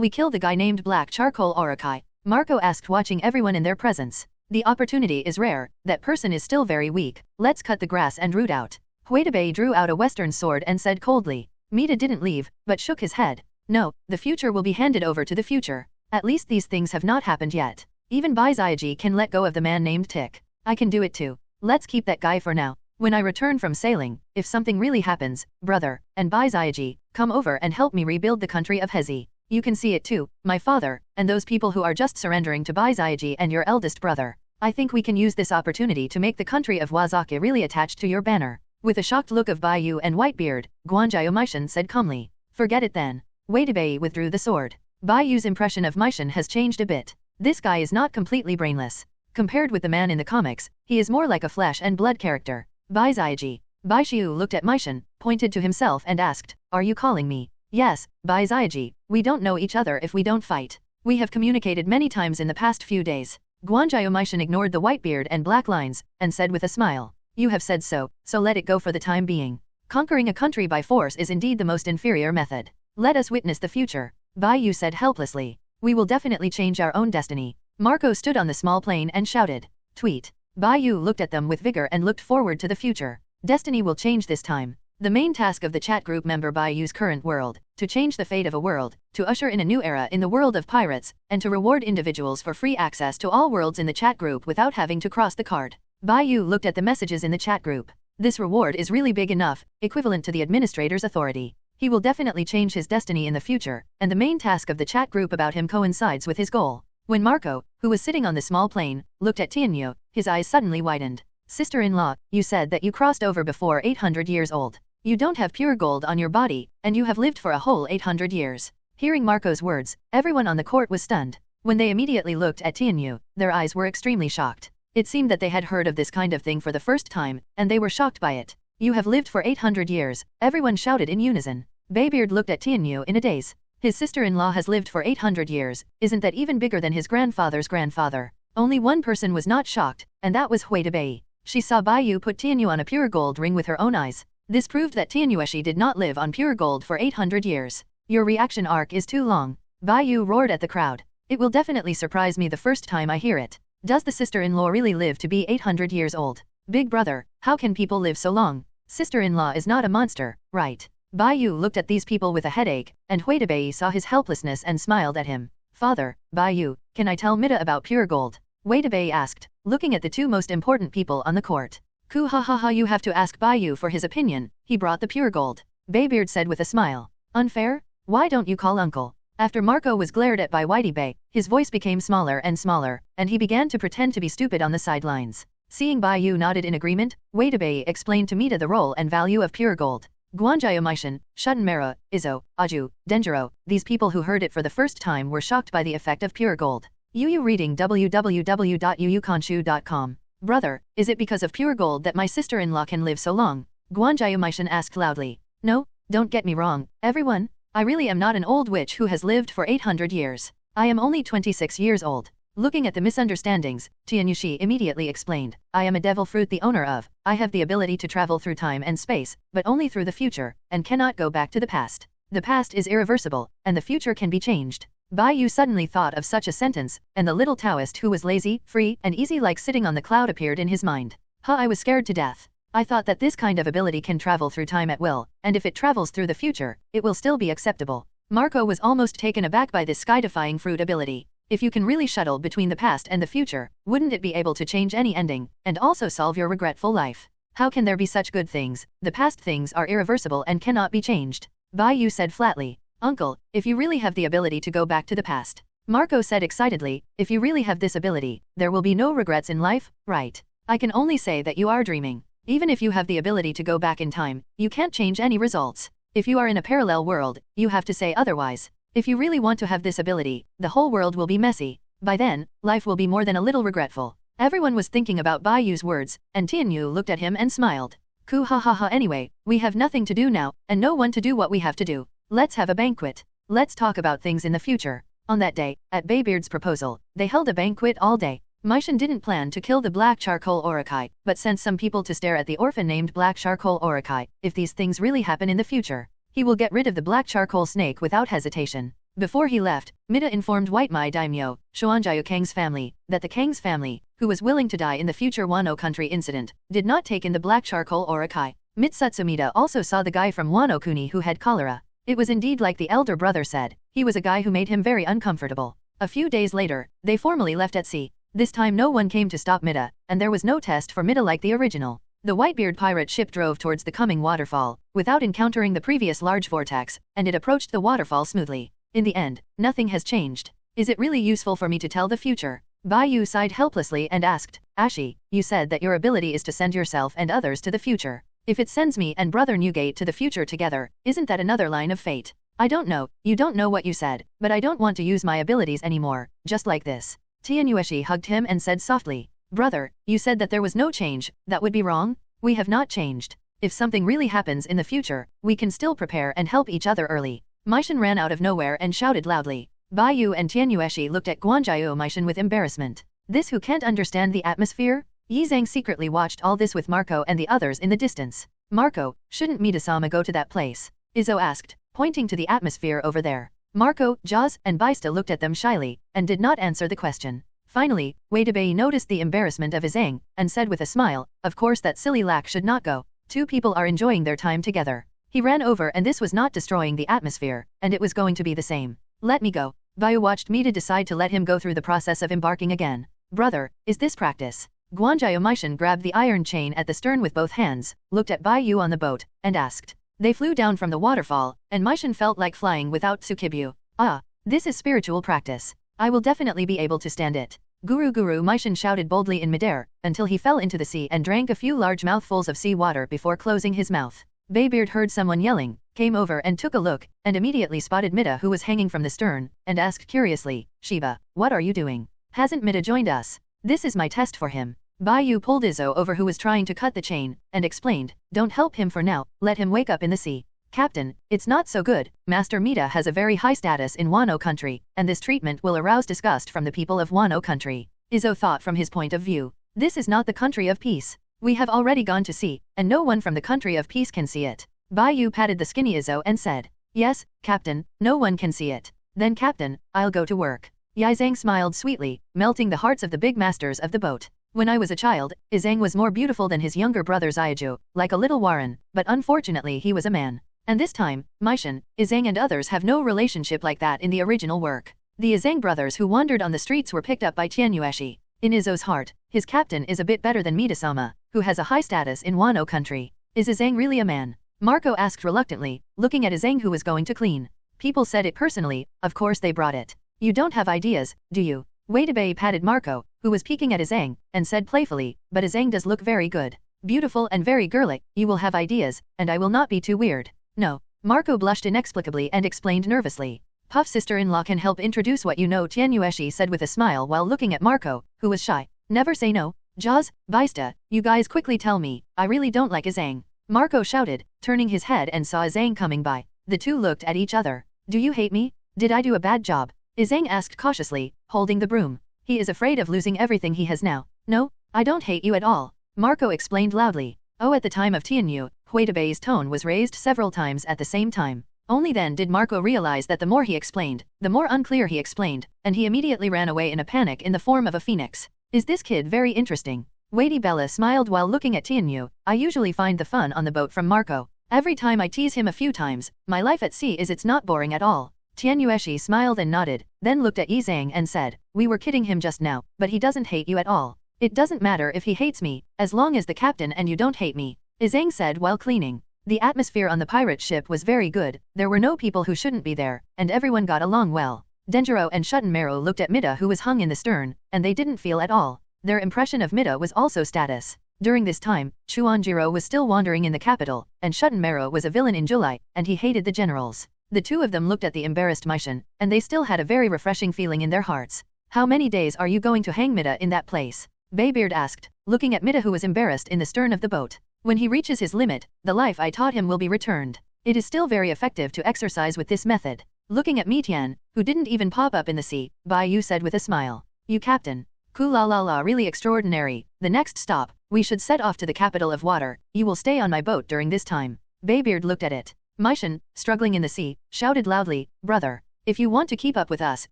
we kill the guy named Black Charcoal Orokai? Marco asked, watching everyone in their presence. The opportunity is rare, that person is still very weak. Let's cut the grass and root out. Huitabei drew out a western sword and said coldly. Mida didn't leave, but shook his head. No, the future will be handed over to the future. At least these things have not happened yet. Even Bai Ziaji can let go of the man named Tick. I can do it too. Let's keep that guy for now. When I return from sailing, if something really happens, brother, and Bai Ziaji, come over and help me rebuild the country of Hezi. You can see it too, my father, and those people who are just surrendering to Bai Ziaji and your eldest brother. I think we can use this opportunity to make the country of Wazaki really attached to your banner. With a shocked look of Bai Yu and Whitebeard, Guanjiao Meishan said calmly. Forget it then. Weidabei withdrew the sword. Bai Yu's impression of Meishan has changed a bit. This guy is not completely brainless. Compared with the man in the comics, he is more like a flesh and blood character. Bai Ziaji. Bai Xiu looked at Meishan, pointed to himself and asked, are you calling me? Yes, Bai Ziaji, we don't know each other if we don't fight. We have communicated many times in the past few days. Guanjiao Meishan ignored the white beard and black lines, and said with a smile. You have said so, so let it go for the time being. Conquering a country by force is indeed the most inferior method. Let us witness the future. Bai Yu said helplessly. We will definitely change our own destiny. Marco stood on the small plane and shouted. Tweet. Bai Yu looked at them with vigor and looked forward to the future. Destiny will change this time. The main task of the chat group member Bai Yu's current world, to change the fate of a world, to usher in a new era in the world of pirates, and to reward individuals for free access to all worlds in the chat group without having to cross the card. Bai Yu looked at the messages in the chat group. This reward is really big enough, equivalent to the administrator's authority. He will definitely change his destiny in the future, and the main task of the chat group about him coincides with his goal. When Marco, who was sitting on the small plane, looked at Tianyu, his eyes suddenly widened. Sister-in-law, you said that you crossed over before 800 years old. You don't have pure gold on your body, and you have lived for a whole 800 years. Hearing Marco's words, everyone on the court was stunned. When they immediately looked at Tianyu, their eyes were extremely shocked. It seemed that they had heard of this kind of thing for the first time, and they were shocked by it. You have lived for 800 years, everyone shouted in unison. Baybeard looked at Tianyu in a daze. His sister-in-law has lived for 800 years, isn't that even bigger than his grandfather's grandfather? Only one person was not shocked, and that was Bai. She saw Bai Yu put Tianyu on a pure gold ring with her own eyes. This proved that Tianyueshi did not live on pure gold for 800 years. Your reaction arc is too long. Bai Yu roared at the crowd. It will definitely surprise me the first time I hear it. Does the sister-in-law really live to be 800 years old? Big brother, how can people live so long? Sister-in-law is not a monster, right? Bai Yu looked at these people with a headache, and Bai saw his helplessness and smiled at him. Father, Bai Yu, can I tell Mida about pure gold? Bai asked, looking at the two most important people on the court. Ku ha ha ha, you have to ask Bai Yu for his opinion, he brought the pure gold. Baybeard said with a smile. Unfair? Why don't you call uncle? After Marco was glared at by Bai, his voice became smaller, and he began to pretend to be stupid on the sidelines. Seeing Bai Yu nodded in agreement, Bai explained to Mida the role and value of pure gold. Guanjaya Meishan, Shunmera, Izzo, Aju, Denjiro, these people who heard it for the first time were shocked by the effect of pure gold. Yu reading www.yuyukanshu.com. Brother, is it because of pure gold that my sister-in-law can live so long? Guanjayumishan asked loudly. No, don't get me wrong, everyone. I really am not an old witch who has lived for 800 years. I am only 26 years old. Looking at the misunderstandings, Tianyushi immediately explained. I am a devil fruit the owner of. I have the ability to travel through time and space, but only through the future, and cannot go back to the past. The past is irreversible, and the future can be changed. Bai Yu suddenly thought of such a sentence, and the little Taoist who was lazy, free, and easy like sitting on the cloud appeared in his mind. I was scared to death. I thought that this kind of ability can travel through time at will, and if it travels through the future, it will still be acceptable. Marco was almost taken aback by this sky-defying fruit ability. If you can really shuttle between the past and the future, wouldn't it be able to change any ending, and also solve your regretful life? How can there be such good things? The past things are irreversible and cannot be changed. Bai Yu said flatly. Uncle, if you really have the ability to go back to the past. Marco said excitedly, if you really have this ability, there will be no regrets in life, right? I can only say that you are dreaming. Even if you have the ability to go back in time, you can't change any results. If you are in a parallel world, you have to say otherwise. If you really want to have this ability, the whole world will be messy. By then, life will be more than a little regretful. Everyone was thinking about Bai Yu's words, and Tianyu looked at him and smiled. Ku ha ha ha, anyway, we have nothing to do now, and no one to do what we have to do. Let's have a banquet. Let's talk about things in the future. On that day, at Baybeard's proposal, they held a banquet all day. Meishan didn't plan to kill the Black Charcoal Orokai, but sent some people to stare at the orphan named Black Charcoal Orokai. If these things really happen in the future, he will get rid of the Black Charcoal Snake without hesitation. Before he left, Mida informed White Mai Daimyo, Xuanjiao Kang's family, that the Kang's family, who was willing to die in the future Wano country incident, did not take in the Black Charcoal Orokai. Mitsutsu Mida also saw the guy from Wano Kuni who had cholera. It was indeed like the elder brother said, he was a guy who made him very uncomfortable. A few days later, they formally left at sea. This time no one came to stop Mida, and there was no test for Mida like the original. The Whitebeard pirate ship drove towards the coming waterfall, without encountering the previous large vortex, and it approached the waterfall smoothly. In the end, nothing has changed. Is it really useful for me to tell the future? Bai Yu sighed helplessly and asked, Ashi, you said that your ability is to send yourself and others to the future. If it sends me and Brother Newgate to the future together, isn't that another line of fate? I don't know, you don't know what you said, but I don't want to use my abilities anymore, just like this. Tianyueshi hugged him and said softly, Brother, you said that there was no change, that would be wrong? We have not changed. If something really happens in the future, we can still prepare and help each other early. Meishan ran out of nowhere and shouted loudly. Bai Yu and Tianyueshi looked at Guanjiao Meishan with embarrassment. This who can't understand the atmosphere? Yi Zhang secretly watched all this with Marco and the others in the distance. Marco, shouldn't Midasama go to that place? Izzo asked, pointing to the atmosphere over there. Marco, Jaws, and Baista looked at them shyly, and did not answer the question. Finally, Bai noticed the embarrassment of Xebec, and said with a smile, of course that silly lack should not go. Two people are enjoying their time together. He ran over and this was not destroying the atmosphere, and it was going to be the same. Let me go. Bai Yu watched Mida decide to let him go through the process of embarking again. Brother, is this practice? Guanjiao Meishan grabbed the iron chain at the stern with both hands, looked at Bai Yu on the boat, and asked. They flew down from the waterfall, and Meishan felt like flying without Tsukibyu. Ah, this is spiritual practice. I will definitely be able to stand it. Guru Meishan shouted boldly in midair, until he fell into the sea and drank a few large mouthfuls of sea water before closing his mouth. Baybeard heard someone yelling, came over and took a look, and immediately spotted Mida who was hanging from the stern, and asked curiously, Shiva, what are you doing? Hasn't Mida joined us? This is my test for him. Bai Yu pulled Izzo over who was trying to cut the chain, and explained, don't help him for now, let him wake up in the sea. Captain, it's not so good, Master Mida has a very high status in Wano country, and this treatment will arouse disgust from the people of Wano country. Izzo thought from his point of view. This is not the country of peace. We have already gone to sea, and no one from the country of peace can see it. Bai Yu patted the skinny Izzo and said, yes, Captain, no one can see it. Then Captain, I'll go to work. Yizhang smiled sweetly, melting the hearts of the big masters of the boat. When I was a child, Yizhang was more beautiful than his younger brother Xiaju, like a little Warren, but unfortunately he was a man. And this time, Meishan, Yizhang and others have no relationship like that in the original work. The Yizhang brothers who wandered on the streets were picked up by Tianyueshi. In Izzo's heart, his captain is a bit better than Midasama, who has a high status in Wano country. Is Yizhang really a man? Marco asked reluctantly, looking at Yizhang who was going to clean. People said it personally, of course they brought it. You don't have ideas, do you? Bai patted Marco, who was peeking at Yizhang, and said playfully, but Yizhang does look very good. Beautiful and very girly, you will have ideas, and I will not be too weird. No. Marco blushed inexplicably and explained nervously. Puff's sister-in-law can help introduce what you know, Tianyueshi said with a smile while looking at Marco, who was shy. Never say no. Jaws, Vista, you guys quickly tell me, I really don't like Yizhang. Marco shouted, turning his head and saw Yizhang coming by. The two looked at each other. Do you hate me? Did I do a bad job? Yizhang asked cautiously, holding the broom. He is afraid of losing everything he has now. No, I don't hate you at all. Marco explained loudly. Oh, at the time of Tianyu, Huidabei's tone was raised several times at the same time. Only then did Marco realize that the more he explained, the more unclear he explained, and he immediately ran away in a panic in the form of a phoenix. Is this kid very interesting? Lady Bella smiled while looking at Tianyu. I usually find the fun on the boat from Marco. Every time I tease him a few times, my life at sea is it's not boring at all. Tianyueshi smiled and nodded, then looked at Yizhang and said, we were kidding him just now, but he doesn't hate you at all. It doesn't matter if he hates me, as long as the captain and you don't hate me. Yizhang said while cleaning. The atmosphere on the pirate ship was very good, there were no people who shouldn't be there, and everyone got along well. Denjiro and Shuttenmaro looked at Mida who was hung in the stern, and they didn't feel at all. Their impression of Mida was also status. During this time, Chuanjiro was still wandering in the capital, and Shuttenmaro was a villain in July, and he hated the generals. The two of them looked at the embarrassed Meishan, and they still had a very refreshing feeling in their hearts. How many days are you going to hang Mida in that place? Baybeard asked, looking at Mida who was embarrassed in the stern of the boat. When he reaches his limit, the life I taught him will be returned. It is still very effective to exercise with this method. Looking at Mitian, who didn't even pop up in the sea, Bai Yu said with a smile. You captain. Ku-la-la-la, really extraordinary. The next stop, we should set off to the capital of water. You will stay on my boat during this time. Baybeard looked at it. Meishan, struggling in the sea, shouted loudly, brother, if you want to keep up with us,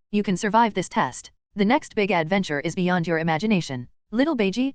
you can survive this test. The next big adventure is beyond your imagination. Little Beiji,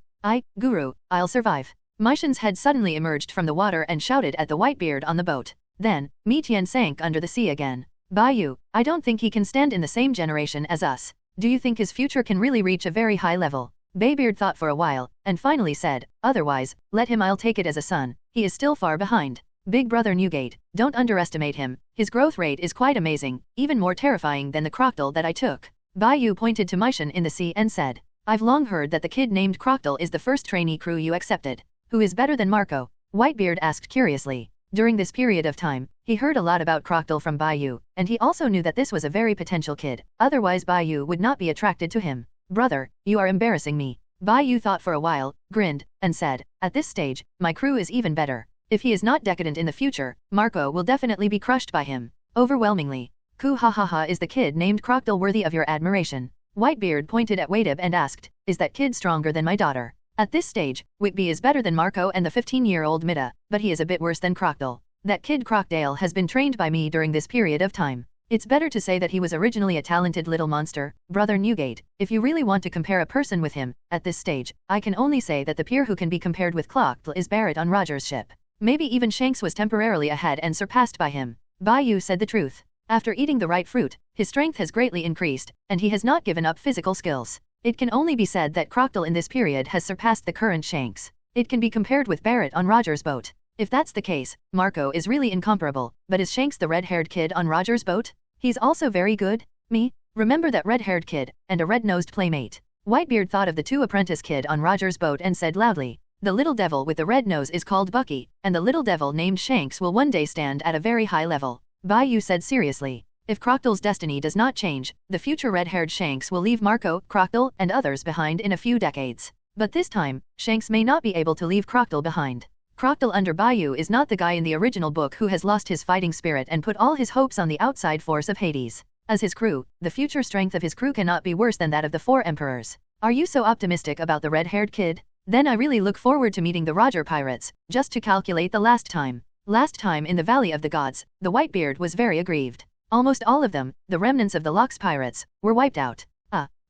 Guru, I'll survive. Meishan's head suddenly emerged from the water and shouted at the Whitebeard on the boat. Then, Mitian sank under the sea again. Bai Yu, I don't think he can stand in the same generation as us. Do you think his future can really reach a very high level? Baybeard thought for a while, and finally said, otherwise, let him, I'll take it as a son. He is still far behind. Big brother Newgate, don't underestimate him. His growth rate is quite amazing, even more terrifying than the crocodile that I took. Bai Yu pointed to Meishan in the sea and said, I've long heard that the kid named Crocodile is the first trainee crew you accepted. Who is better than Marco? Whitebeard asked curiously. During this period of time, he heard a lot about Crocodile from Bai Yu, and he also knew that this was a very potential kid, otherwise Bai Yu would not be attracted to him. Brother, you are embarrassing me. Bai Yu thought for a while, grinned, and said, at this stage, my crew is even better. If he is not decadent in the future, Marco will definitely be crushed by him. Overwhelmingly. Ku-ha-ha-ha, is the kid named Crocodile worthy of your admiration? Whitebeard pointed at Wadeb and asked, is that kid stronger than my daughter? At this stage, Whitby is better than Marco and the 15-year-old Mida, but he is a bit worse than Crocodile. That kid Crocodile has been trained by me during this period of time. It's better to say that he was originally a talented little monster, Brother Newgate. If you really want to compare a person with him, at this stage, I can only say that the peer who can be compared with Clockle is Barrett on Roger's ship. Maybe even Shanks was temporarily ahead and surpassed by him. Bai Yu said the truth. After eating the right fruit, his strength has greatly increased, and he has not given up physical skills. It can only be said that Crocodile in this period has surpassed the current Shanks. It can be compared with Barrett on Roger's boat. If that's the case, Marco is really incomparable, but is Shanks the red-haired kid on Roger's boat? He's also very good? Me? Remember that red-haired kid, and a red-nosed playmate. Whitebeard thought of the two apprentice kid on Roger's boat and said loudly, "The little devil with the red nose is called Bucky, and the little devil named Shanks will one day stand at a very high level." Bai Yu said seriously, "If Crocodile's destiny does not change, the future red-haired Shanks will leave Marco, Crocodile, and others behind in a few decades. But this time, Shanks may not be able to leave Crocodile behind. Crocodile under Bai Yu is not the guy in the original book who has lost his fighting spirit and put all his hopes on the outside force of Hades. As his crew, the future strength of his crew cannot be worse than that of the four emperors. Are you so optimistic about the red-haired kid? Then I really look forward to meeting the Roger pirates, just to calculate the last time." Last time in the Valley of the Gods, the Whitebeard was very aggrieved. Almost all of them, the remnants of the Lox pirates, were wiped out.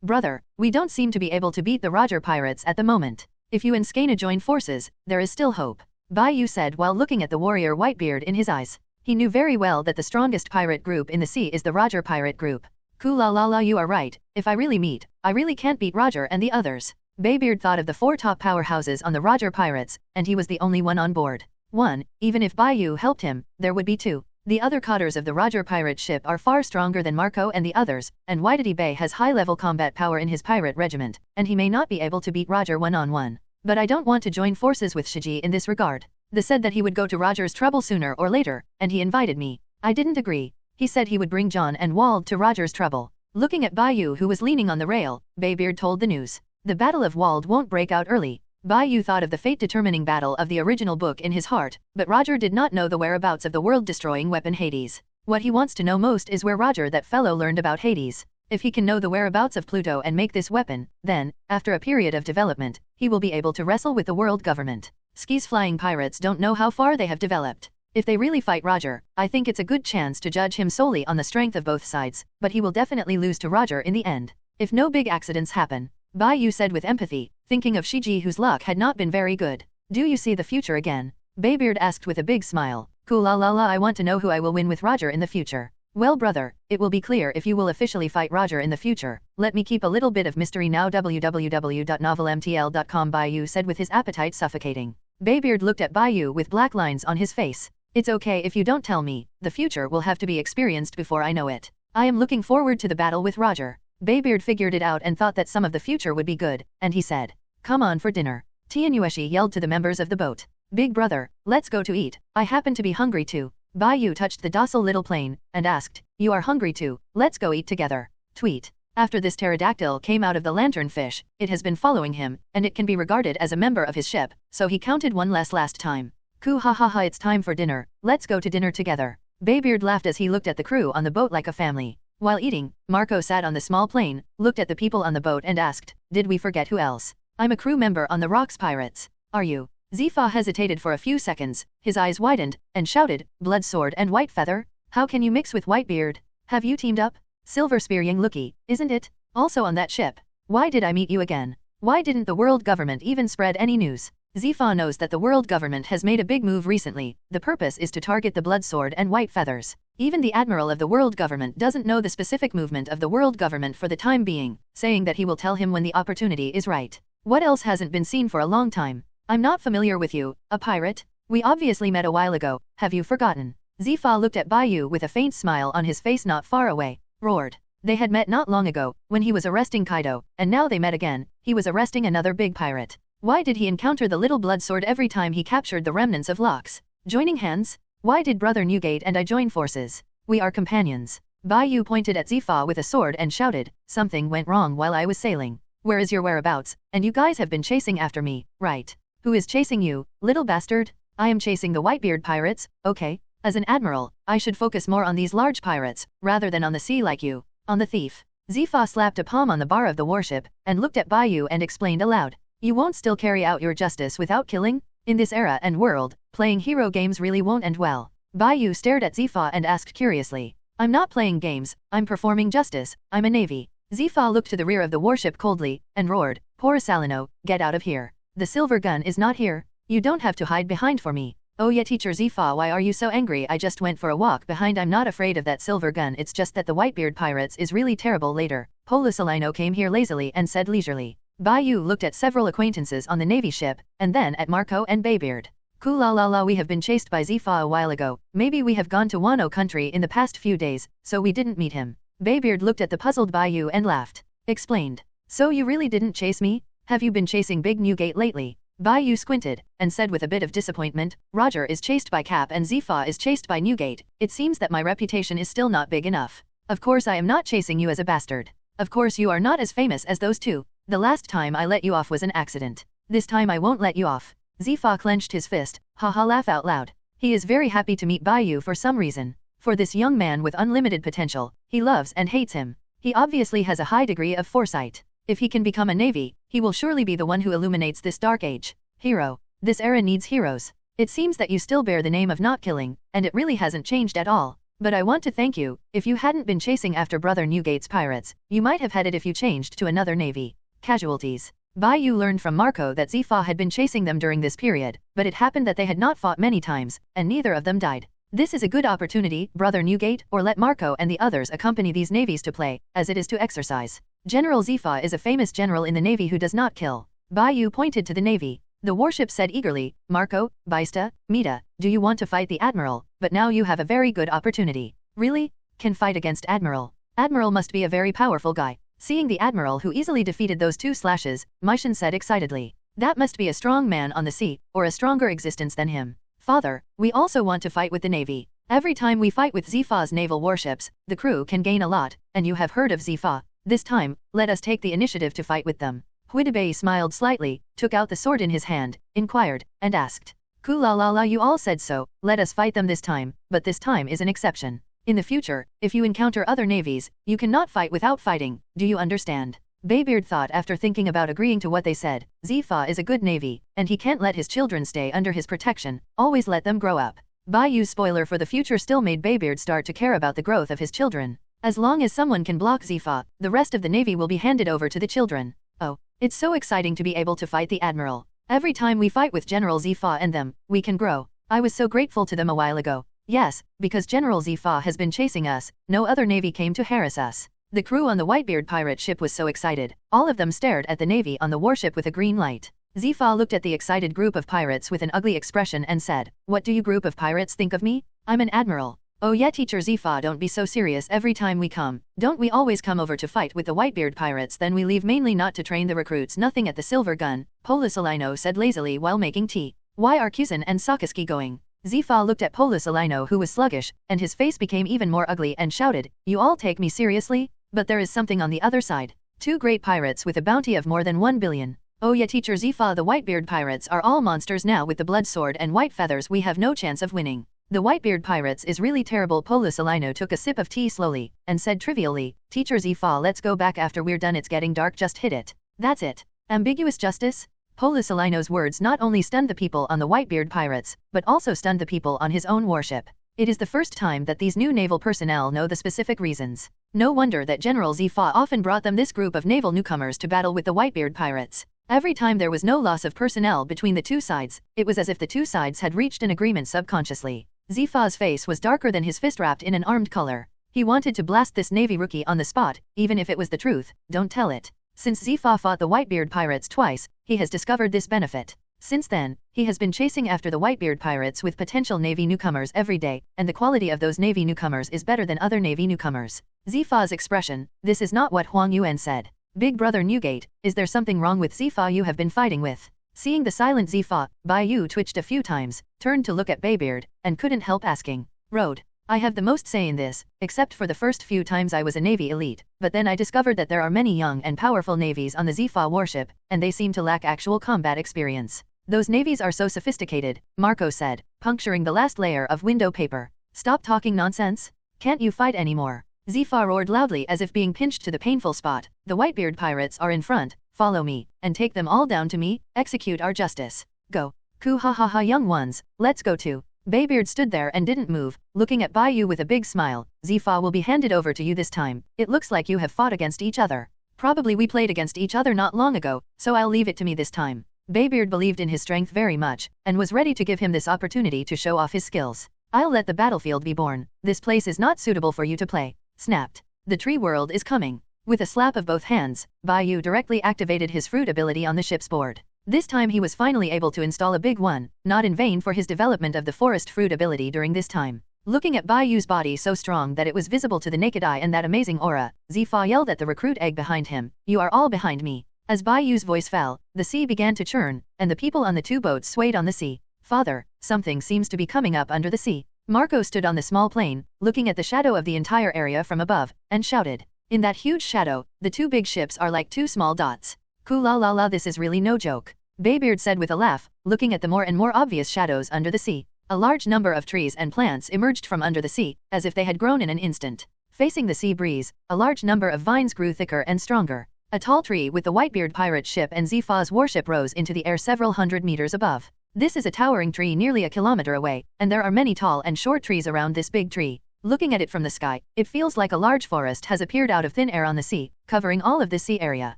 Brother, we don't seem to be able to beat the Roger pirates at the moment. If you and Skaina join forces, there is still hope," Bai Yu said while looking at the warrior Whitebeard in his eyes. He knew very well that the strongest pirate group in the sea is the Roger pirate group. "Kula you are right, if I really can't beat Roger and the others." Baybeard thought of the four top powerhouses on the Roger pirates, and he was the only one on board. One, even if Bai Yu helped him, there would be two. The other cadres of the Roger pirate ship are far stronger than Marco and the others, and Whitey Bay has high-level combat power in his pirate regiment, and he may not be able to beat Roger one-on-one. But I don't want to join forces with Shiji in this regard. They said that he would go to Roger's trouble sooner or later, and he invited me. I didn't agree. He said he would bring John and Wald to Roger's trouble. Looking at Bai Yu who was leaning on the rail, Baybeard told the news. The Battle of Wald won't break out early. Bai Yu thought of the fate-determining battle of the original book in his heart, but Roger did not know the whereabouts of the world-destroying weapon Hades. What he wants to know most is where Roger that fellow learned about Hades. If he can know the whereabouts of Pluto and make this weapon, then, after a period of development, he will be able to wrestle with the world government. Ski's flying pirates don't know how far they have developed. If they really fight Roger, I think it's a good chance to judge him solely on the strength of both sides, but he will definitely lose to Roger in the end. If no big accidents happen, Bai Yu said with empathy, thinking of Shiji whose luck had not been very good. "Do you see the future again?" Baybeard asked with a big smile. "Cool I want to know who I will win with Roger in the future." "Well brother, it will be clear if you will officially fight Roger in the future. Let me keep a little bit of mystery now. www.novelmtl.com Bai Yu said with his appetite suffocating. Baybeard looked at Bai Yu with black lines on his face. "It's okay if you don't tell me, the future will have to be experienced before I know it. I am looking forward to the battle with Roger." Baybeard figured it out and thought that some of the future would be good, and he said, "Come on for dinner." Tianyueshi yelled to the members of the boat. "Big brother, let's go to eat. I happen to be hungry too." Bai Yu touched the docile little plane, and asked, "You are hungry too, let's go eat together." Tweet. After this pterodactyl came out of the lanternfish, it has been following him, and it can be regarded as a member of his ship, so he counted one less last time. "Coo ha ha ha, it's time for dinner, let's go to dinner together." Baybeard laughed as he looked at the crew on the boat like a family. While eating, Marco sat on the small plane, looked at the people on the boat and asked, "Did we forget who else?" "I'm a crew member on the Rocks Pirates." "Are you?" Zifa hesitated for a few seconds, his eyes widened, and shouted, "Blood Sword and White Feather? How can you mix with Whitebeard? Have you teamed up? Silver Spear Yingluki, isn't it? Also on that ship? Why did I meet you again? Why didn't the world government even spread any news?" Zifa knows that the world government has made a big move recently. The purpose is to target the Blood Sword and White Feathers. Even the admiral of the world government doesn't know the specific movement of the world government for the time being, saying that he will tell him when the opportunity is right. What else hasn't been seen for a long time? "I'm not familiar with you, a pirate? We obviously met a while ago, have you forgotten?" Zifa looked at Bai Yu with a faint smile on his face not far away, roared. They had met not long ago, when he was arresting Kaido, and now they met again, he was arresting another big pirate. Why did he encounter the little blood sword every time he captured the remnants of Lox? Joining hands? Why did Brother Newgate and I join forces? We are companions. Bai Yu pointed at Zifa with a sword and shouted, "Something went wrong while I was sailing. Where is your whereabouts? And you guys have been chasing after me, right? Who is chasing you, little bastard?" "I am chasing the Whitebeard pirates, okay? As an admiral, I should focus more on these large pirates, rather than on the sea like you. On the thief." Zifa slapped a palm on the bar of the warship, and looked at Bai Yu and explained aloud, "You won't still carry out your justice without killing? In this era and world, playing hero games really won't end well." Bai Yu stared at Zifa and asked curiously, I'm not playing games, I'm performing justice, I'm a navy. Xefa looked to the rear of the warship coldly, and roared, Poor Salino, get out of here. The silver gun is not here. You don't have to hide behind for me. Oh yeah teacher Xefa, why are you so angry? I just went for a walk behind. I'm not afraid of that silver gun, it's just that the Whitebeard pirates is really terrible. Later, Salino came here lazily and said leisurely. Bai Yu looked at several acquaintances on the navy ship, and then at Marco and Baybeard. Cool, we have been chased by Xefa a while ago. Maybe we have gone to Wano country in the past few days, so we didn't meet him. Baybeard looked at the puzzled Bai Yu and laughed. Explained. So you really didn't chase me? Have you been chasing Big Newgate lately? Bai Yu squinted, and said with a bit of disappointment, Roger is chased by Cap and Xefa is chased by Newgate. It seems that my reputation is still not big enough. Of course I am not chasing you as a bastard. Of course you are not as famous as those two. The last time I let you off was an accident. This time I won't let you off. Xefa clenched his fist, haha laugh out loud. He is very happy to meet Bai Yu for some reason. For this young man with unlimited potential, he loves and hates him. He obviously has a high degree of foresight. If he can become a navy, he will surely be the one who illuminates this dark age. Hero. This era needs heroes. It seems that you still bear the name of not killing, and it really hasn't changed at all. But I want to thank you. If you hadn't been chasing after Brother Newgate's pirates, you might have had it if you changed to another navy. Casualties. Bai Yu learned from Marco that Xefa had been chasing them during this period, but it happened that they had not fought many times, and neither of them died. This is a good opportunity, Brother Newgate, or let Marco and the others accompany these navies to play, as it is to exercise. General Xefa is a famous general in the navy who does not kill. Bai Yu pointed to the navy. The warship said eagerly, Marco, Baista, Mita, do you want to fight the Admiral? But now you have a very good opportunity. Really? Can fight against Admiral? Admiral must be a very powerful guy. Seeing the Admiral who easily defeated those two slashes, Mishan said excitedly. That must be a strong man on the sea, or a stronger existence than him. Father, we also want to fight with the Navy. Every time we fight with Xefa's naval warships, the crew can gain a lot, and you have heard of Xefa. This time, let us take the initiative to fight with them. Huidibei smiled slightly, took out the sword in his hand, inquired, and asked. Kula you all said so, let us fight them this time, but this time is an exception. In the future, if you encounter other navies, you cannot fight without fighting, do you understand? Baybeard thought after thinking about agreeing to what they said, Xefa is a good navy, and he can't let his children stay under his protection, always let them grow up. Bai Yu's spoiler for the future still made Baybeard start to care about the growth of his children. As long as someone can block Xefa, the rest of the navy will be handed over to the children. Oh, it's so exciting to be able to fight the Admiral. Every time we fight with General Xefa and them, we can grow. I was so grateful to them a while ago. Yes, because General Xefa has been chasing us, no other navy came to harass us. The crew on the Whitebeard pirate ship was so excited, all of them stared at the navy on the warship with a green light. Xefa looked at the excited group of pirates with an ugly expression and said, What do you group of pirates think of me? I'm an admiral. Oh yeah teacher Xefa, don't be so serious every time we come. Don't we always come over to fight with the Whitebeard pirates, then we leave mainly not to train the recruits, nothing at the silver gun, Polisalino said lazily while making tea. Why are Kuzan and Sakaski going? Xefa looked at Polisalino who was sluggish, and his face became even more ugly and shouted, You all take me seriously? But there is something on the other side. 2 great pirates with a bounty of more than 1 billion. Oh yeah teacher Xefa, the Whitebeard pirates are all monsters now. With the blood sword and white feathers we have no chance of winning. The Whitebeard pirates is really terrible. Polisalino took a sip of tea slowly, and said trivially, Teacher Xefa, let's go back after we're done, it's getting dark, just hit it. That's it. Ambiguous justice? Polisalino's words not only stunned the people on the Whitebeard pirates, but also stunned the people on his own warship. It is the first time that these new naval personnel know the specific reasons. No wonder that General Xefa often brought them this group of naval newcomers to battle with the Whitebeard pirates. Every time there was no loss of personnel between the two sides, it was as if the two sides had reached an agreement subconsciously. Xefa's face was darker than his fist wrapped in an armed color. He wanted to blast this Navy rookie on the spot, even if it was the truth, don't tell it. Since Xefa fought the Whitebeard pirates twice, he has discovered this benefit. Since then, he has been chasing after the Whitebeard pirates with potential Navy newcomers every day, and the quality of those Navy newcomers is better than other Navy newcomers. Xefa's expression, this is not what Huang Yuan said. Big brother Newgate, is there something wrong with Xefa you have been fighting with? Seeing the silent Xefa, Bai Yu twitched a few times, turned to look at Baybeard, and couldn't help asking. Road. I have the most say in this, except for the first few times I was a Navy elite, but then I discovered that there are many young and powerful navies on the Xefa warship, and they seem to lack actual combat experience. Those navies are so sophisticated, Marco said, puncturing the last layer of window paper. Stop talking nonsense. Can't you fight anymore? Xefa roared loudly as if being pinched to the painful spot. The Whitebeard pirates are in front, follow me, and take them all down to me, execute our justice. Go. Ku ha ha ha young ones, let's go too. Baybeard stood there and didn't move, looking at Bai Yu with a big smile. Xefa will be handed over to you this time. It looks like you have fought against each other. Probably we played against each other not long ago, so I'll leave it to me this time. Baybeard believed in his strength very much, and was ready to give him this opportunity to show off his skills. I'll let the battlefield be born. This place is not suitable for you to play. Snapped. The tree world is coming. With a slap of both hands, Bai Yu directly activated his fruit ability on the ship's board. This time he was finally able to install a big one, not in vain for his development of the forest fruit ability during this time. Looking at Bai Yu's body so strong that it was visible to the naked eye and that amazing aura, Xefa yelled at the recruit egg behind him, "You are all behind me." As Bai Yu's voice fell, the sea began to churn, and the people on the two boats swayed on the sea. "Father, something seems to be coming up under the sea." Marco stood on the small plane, looking at the shadow of the entire area from above, and shouted. In that huge shadow, the two big ships are like two small dots. "Kula la la, this is really no joke," Baybeard said with a laugh, looking at the more and more obvious shadows under the sea. A large number of trees and plants emerged from under the sea, as if they had grown in an instant. Facing the sea breeze, a large number of vines grew thicker and stronger. A tall tree with the Whitebeard pirate ship and Xefa's warship rose into the air several hundred meters above. This is a towering tree nearly a kilometer away, and there are many tall and short trees around this big tree. Looking at it from the sky, it feels like a large forest has appeared out of thin air on the sea, covering all of this sea area.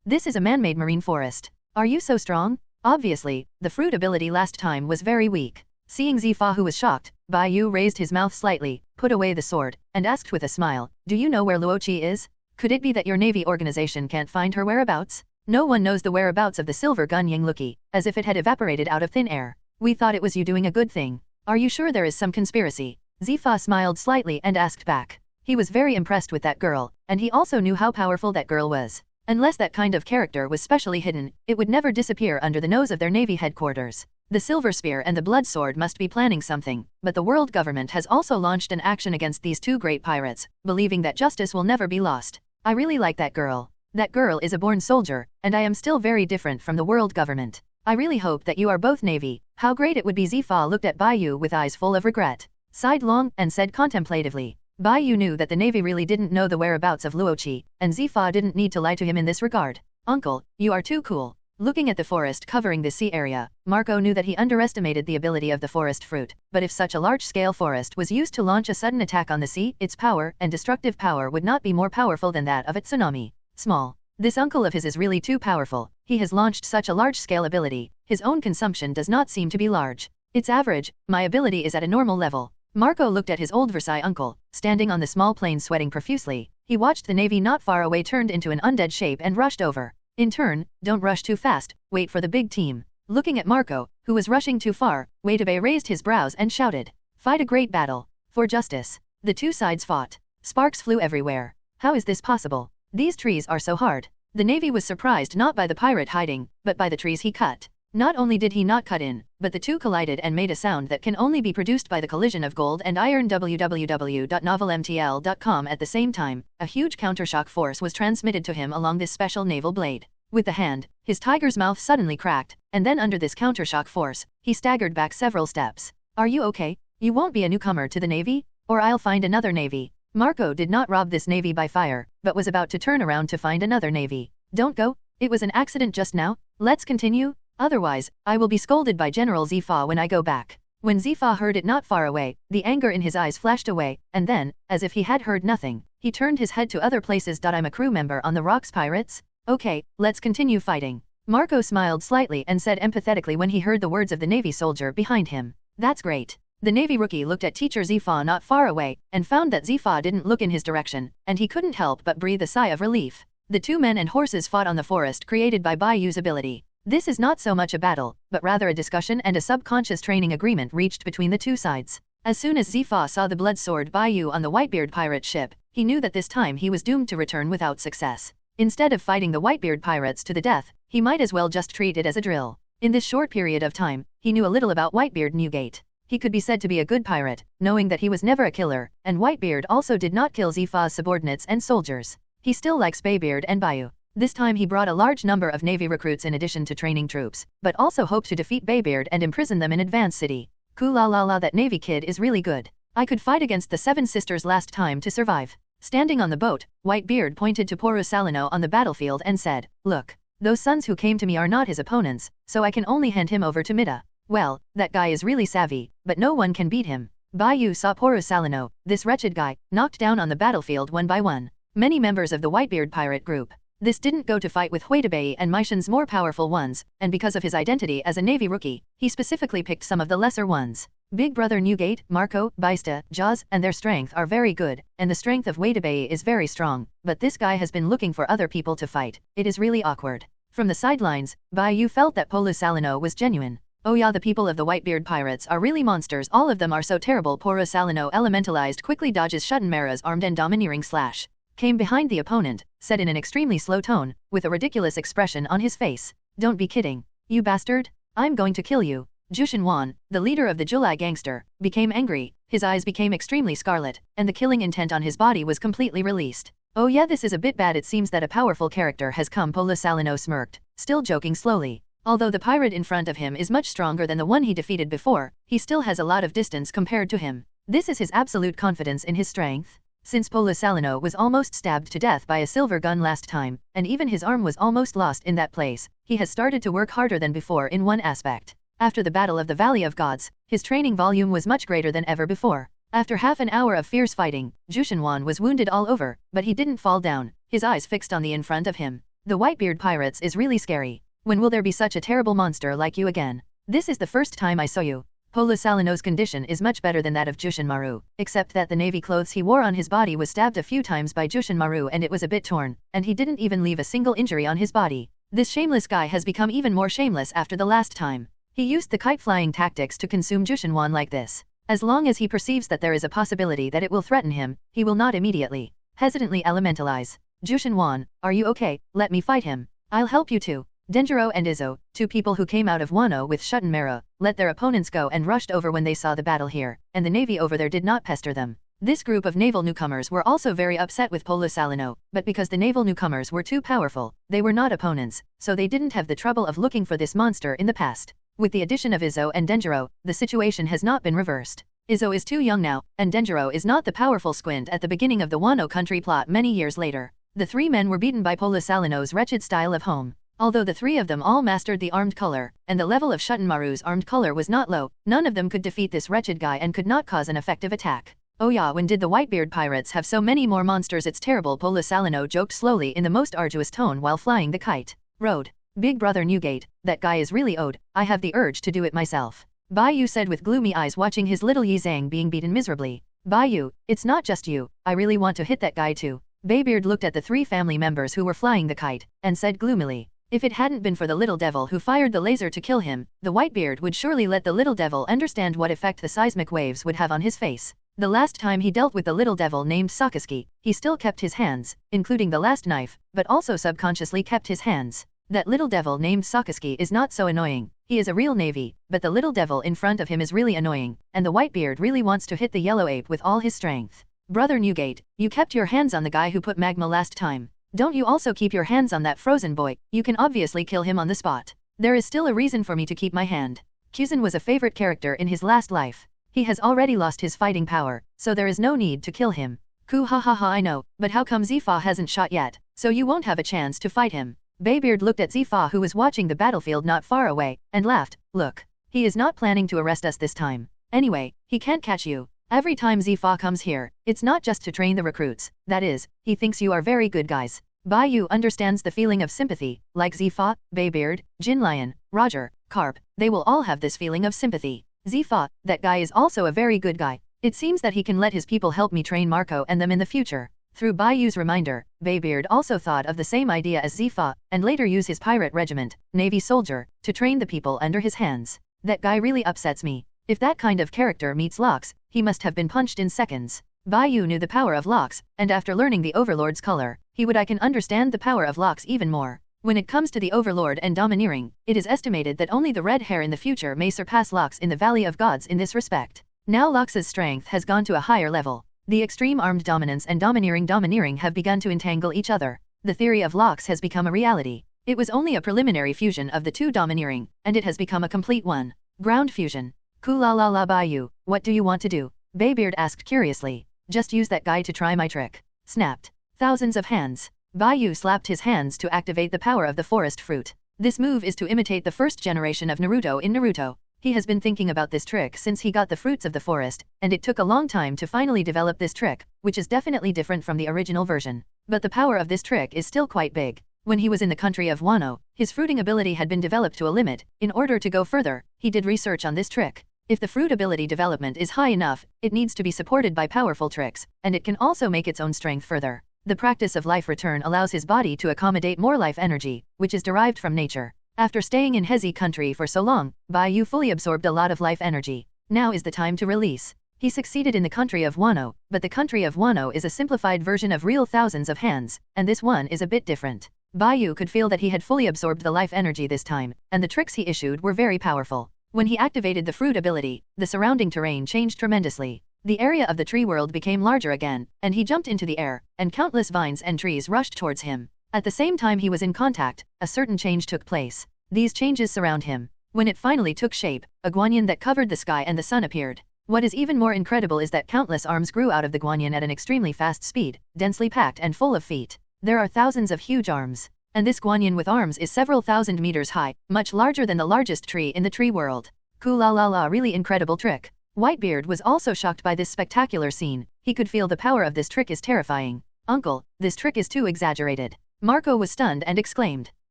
This is a man-made marine forest. Are you so strong? Obviously, the fruit ability last time was very weak. Seeing Xefa, who was shocked, Bai Yu raised his mouth slightly, put away the sword, and asked with a smile, "Do you know where Luoqi is? Could it be that your navy organization can't find her whereabouts?" No one knows the whereabouts of the silver gun Yingluki, as if it had evaporated out of thin air. "We thought it was you doing a good thing. Are you sure there is some conspiracy?" Xefa smiled slightly and asked back. He was very impressed with that girl, and he also knew how powerful that girl was. Unless that kind of character was specially hidden, it would never disappear under the nose of their navy headquarters. The Silver Spear and the Blood Sword must be planning something, but the world government has also launched an action against these two great pirates, believing that justice will never be lost. I really like that girl. That girl is a born soldier, and I am still very different from the world government. I really hope that you are both navy. How great it would be. Xefa looked at Bai Yu with eyes full of regret, sighed long, and said contemplatively. Bai Yu knew that the navy really didn't know the whereabouts of Luoqi, and Xefa didn't need to lie to him in this regard. "Uncle, you are too cool." Looking at the forest covering the sea area, Marco knew that he underestimated the ability of the forest fruit, but if such a large-scale forest was used to launch a sudden attack on the sea, its power and destructive power would not be more powerful than that of a tsunami. Small. This uncle of his is really too powerful. He has launched such a large-scale ability. His own consumption does not seem to be large. It's average. My ability is at a normal level. Marco looked at his old Versailles uncle, standing on the small plane sweating profusely. He watched the navy not far away turned into an undead shape and rushed over. In turn, "Don't rush too fast, wait for the big team." Looking at Marco, who was rushing too far, Waitebei raised his brows and shouted, "Fight a great battle. For justice." The two sides fought. Sparks flew everywhere. How is this possible? These trees are so hard. The navy was surprised not by the pirate hiding, but by the trees he cut. Not only did he not cut in, but the two collided and made a sound that can only be produced by the collision of gold and iron. www.novelmtl.com. At the same time, a huge countershock force was transmitted to him along this special naval blade. With the hand, his tiger's mouth suddenly cracked, and then under this countershock force, he staggered back several steps. "Are you okay? You won't be a newcomer to the navy? Or I'll find another navy." Marco did not rob this navy by fire, but was about to turn around to find another navy. "Don't go. It was an accident just now. Let's continue. Otherwise, I will be scolded by General Xefa when I go back." When Xefa heard it not far away, the anger in his eyes flashed away, and then, as if he had heard nothing, he turned his head to other places. "I'm a crew member on the Rocks Pirates? Okay, let's continue fighting." Marco smiled slightly and said empathetically when he heard the words of the navy soldier behind him, "That's great." The navy rookie looked at teacher Xefa not far away, and found that Xefa didn't look in his direction, and he couldn't help but breathe a sigh of relief. The two men and horses fought on the forest created by Bai Yu's ability. This is not so much a battle, but rather a discussion and a subconscious training agreement reached between the two sides. As soon as Xefa saw the blood sword Bai Yu on the Whitebeard pirate ship, he knew that this time he was doomed to return without success. Instead of fighting the Whitebeard pirates to the death, he might as well just treat it as a drill. In this short period of time, he knew a little about Whitebeard Newgate. He could be said to be a good pirate, knowing that he was never a killer, and Whitebeard also did not kill Xefa's subordinates and soldiers. He still likes Baybeard and Bai Yu. This time he brought a large number of navy recruits in addition to training troops, but also hoped to defeat Baybeard and imprison them in Advance City. "Kula la la, that navy kid is really good. I could fight against the Seven Sisters last time to survive." Standing on the boat, Whitebeard pointed to Poru Salino on the battlefield and said, "Look, those sons who came to me are not his opponents, so I can only hand him over to Mida." Well, that guy is really savvy, but no one can beat him. Bai Yu saw Poro Salino, this wretched guy, knocked down on the battlefield one by one. Many members of the Whitebeard pirate group. This didn't go to fight with Huitabei and Maishan's more powerful ones, and because of his identity as a Navy rookie, he specifically picked some of the lesser ones. Big Brother Newgate, Marco, Baista, Jaws, and their strength are very good, and the strength of Huitabei is very strong, but this guy has been looking for other people to fight. It is really awkward. From the sidelines, Bai Yu felt that Polo Salino was genuine. Oh yeah, the people of the Whitebeard pirates are really monsters, all of them are so terrible. Poro Salino elementalized quickly dodges Shuttenmara's armed and domineering slash. Came behind the opponent, said in an extremely slow tone, with a ridiculous expression on his face. Don't be kidding. You bastard. I'm going to kill you. Jushin Wan, the leader of the Julai gangster, became angry, his eyes became extremely scarlet, and the killing intent on his body was completely released. Oh yeah, this is a bit bad. It seems that a powerful character has come. Polo Salino smirked, still joking slowly. Although the pirate in front of him is much stronger than the one he defeated before, he still has a lot of distance compared to him. This is his absolute confidence in his strength. Since Polo Salino was almost stabbed to death by a silver gun last time, and even his arm was almost lost in that place, he has started to work harder than before in one aspect. After the Battle of the Valley of Gods, his training volume was much greater than ever before. After half an hour of fierce fighting, Jushinwan was wounded all over, but he didn't fall down, his eyes fixed on the in front of him. The Whitebeard pirates is really scary. When will there be such a terrible monster like you again? This is the first time I saw you. Polo Salino's condition is much better than that of Jushinmaru, except that the navy clothes he wore on his body was stabbed a few times by Jushinmaru and it was a bit torn, and he didn't even leave a single injury on his body. This shameless guy has become even more shameless after the last time. He used the kite-flying tactics to consume Jushinwan like this. As long as he perceives that there is a possibility that it will threaten him, he will not immediately, hesitantly elementalize. Jushinwan, are you okay? Let me fight him. I'll help you too. Denjiro and Izzo, two people who came out of Wano with Shuttenmara, let their opponents go and rushed over when they saw the battle here, and the navy over there did not pester them. This group of naval newcomers were also very upset with Polo Salino, but because the naval newcomers were too powerful, they were not opponents, so they didn't have the trouble of looking for this monster in the past. With the addition of Izzo and Denjiro, the situation has not been reversed. Izzo is too young now, and Denjiro is not the powerful squint at the beginning of the Wano country plot many years later. The three men were beaten by Polo Salino's wretched style of home. Although the three of them all mastered the armed color, and the level of Shuttenmaru's armed color was not low, none of them could defeat this wretched guy and could not cause an effective attack. Oh yeah, when did the Whitebeard pirates have so many more monsters? It's terrible. Polo Salino joked slowly in the most arduous tone while flying the kite. Road. Big Brother Newgate, that guy is really owed, I have the urge to do it myself. Bai Yu said with gloomy eyes watching his little Yi Zhang being beaten miserably. Bai Yu, it's not just you, I really want to hit that guy too. Baybeard looked at the three family members who were flying the kite, and said gloomily. If it hadn't been for the little devil who fired the laser to kill him, the Whitebeard would surely let the little devil understand what effect the seismic waves would have on his face. The last time he dealt with the little devil named Sakazuki, he still kept his hands, including the last knife, but also subconsciously kept his hands. That little devil named Sakazuki is not so annoying. He is a real navy, but the little devil in front of him is really annoying, and the Whitebeard really wants to hit the yellow ape with all his strength. Brother Newgate, you kept your hands on the guy who put magma last time. Don't you also keep your hands on that frozen boy? You can obviously kill him on the spot. There is still a reason for me to keep my hand. Kuzan was a favorite character in his last life. He has already lost his fighting power, so there is no need to kill him. Ku ha ha ha, I know, but how come Zifa hasn't shot yet? So you won't have a chance to fight him. Baybeard looked at Zifa who was watching the battlefield not far away, and laughed. Look. He is not planning to arrest us this time. Anyway, he can't catch you. Every time Zifa comes here, it's not just to train the recruits, that is, he thinks you are very good guys. Bai Yu understands the feeling of sympathy, like Zifa, Baybeard, Jin Lion, Roger, Carp, they will all have this feeling of sympathy. Zifa, that guy is also a very good guy. It seems that he can let his people help me train Marco and them in the future. Through Bai Yu's reminder, Baybeard also thought of the same idea as Zifa, and later use his pirate regiment, Navy soldier, to train the people under his hands. That guy really upsets me. If that kind of character meets Locks, he must have been punched in seconds. Bai Yu knew the power of Locks, and after learning the Overlord's color, I can understand the power of Locks even more. When it comes to the Overlord and domineering, it is estimated that only the red hair in the future may surpass Locks in the Valley of Gods in this respect. Now Locks' strength has gone to a higher level. The extreme armed dominance and domineering have begun to entangle each other. The theory of Locks has become a reality. It was only a preliminary fusion of the two domineering, and it has become a complete one. Ground fusion. Ku la la la Bai Yu, what do you want to do? Baybeard asked curiously. Just use that guy to try my trick. Snapped. Thousands of hands. Bai Yu slapped his hands to activate the power of the forest fruit. This move is to imitate the first generation of Naruto in Naruto. He has been thinking about this trick since he got the fruits of the forest, and it took a long time to finally develop this trick, which is definitely different from the original version. But the power of this trick is still quite big. When he was in the country of Wano, his fruiting ability had been developed to a limit. In order to go further, he did research on this trick. If the fruit ability development is high enough, it needs to be supported by powerful tricks, and it can also make its own strength further. The practice of life return allows his body to accommodate more life energy, which is derived from nature. After staying in Hezi country for so long, Bai Yu fully absorbed a lot of life energy. Now is the time to release. He succeeded in the country of Wano, but the country of Wano is a simplified version of real thousands of hands, and this one is a bit different. Bai Yu could feel that he had fully absorbed the life energy this time, and the tricks he issued were very powerful. When he activated the fruit ability, the surrounding terrain changed tremendously. The area of the tree world became larger again, and he jumped into the air, and countless vines and trees rushed towards him. At the same time he was in contact, a certain change took place. These changes surround him. When it finally took shape, a guanyin that covered the sky and the sun appeared. What is even more incredible is that countless arms grew out of the guanyin at an extremely fast speed, densely packed and full of feet. There are thousands of huge arms. And this guanyin with arms is several thousand meters high, much larger than the largest tree in the tree world. Cool, really incredible trick. Whitebeard was also shocked by this spectacular scene. He could feel the power of this trick is terrifying. Uncle, this trick is too exaggerated. Marco was stunned and exclaimed.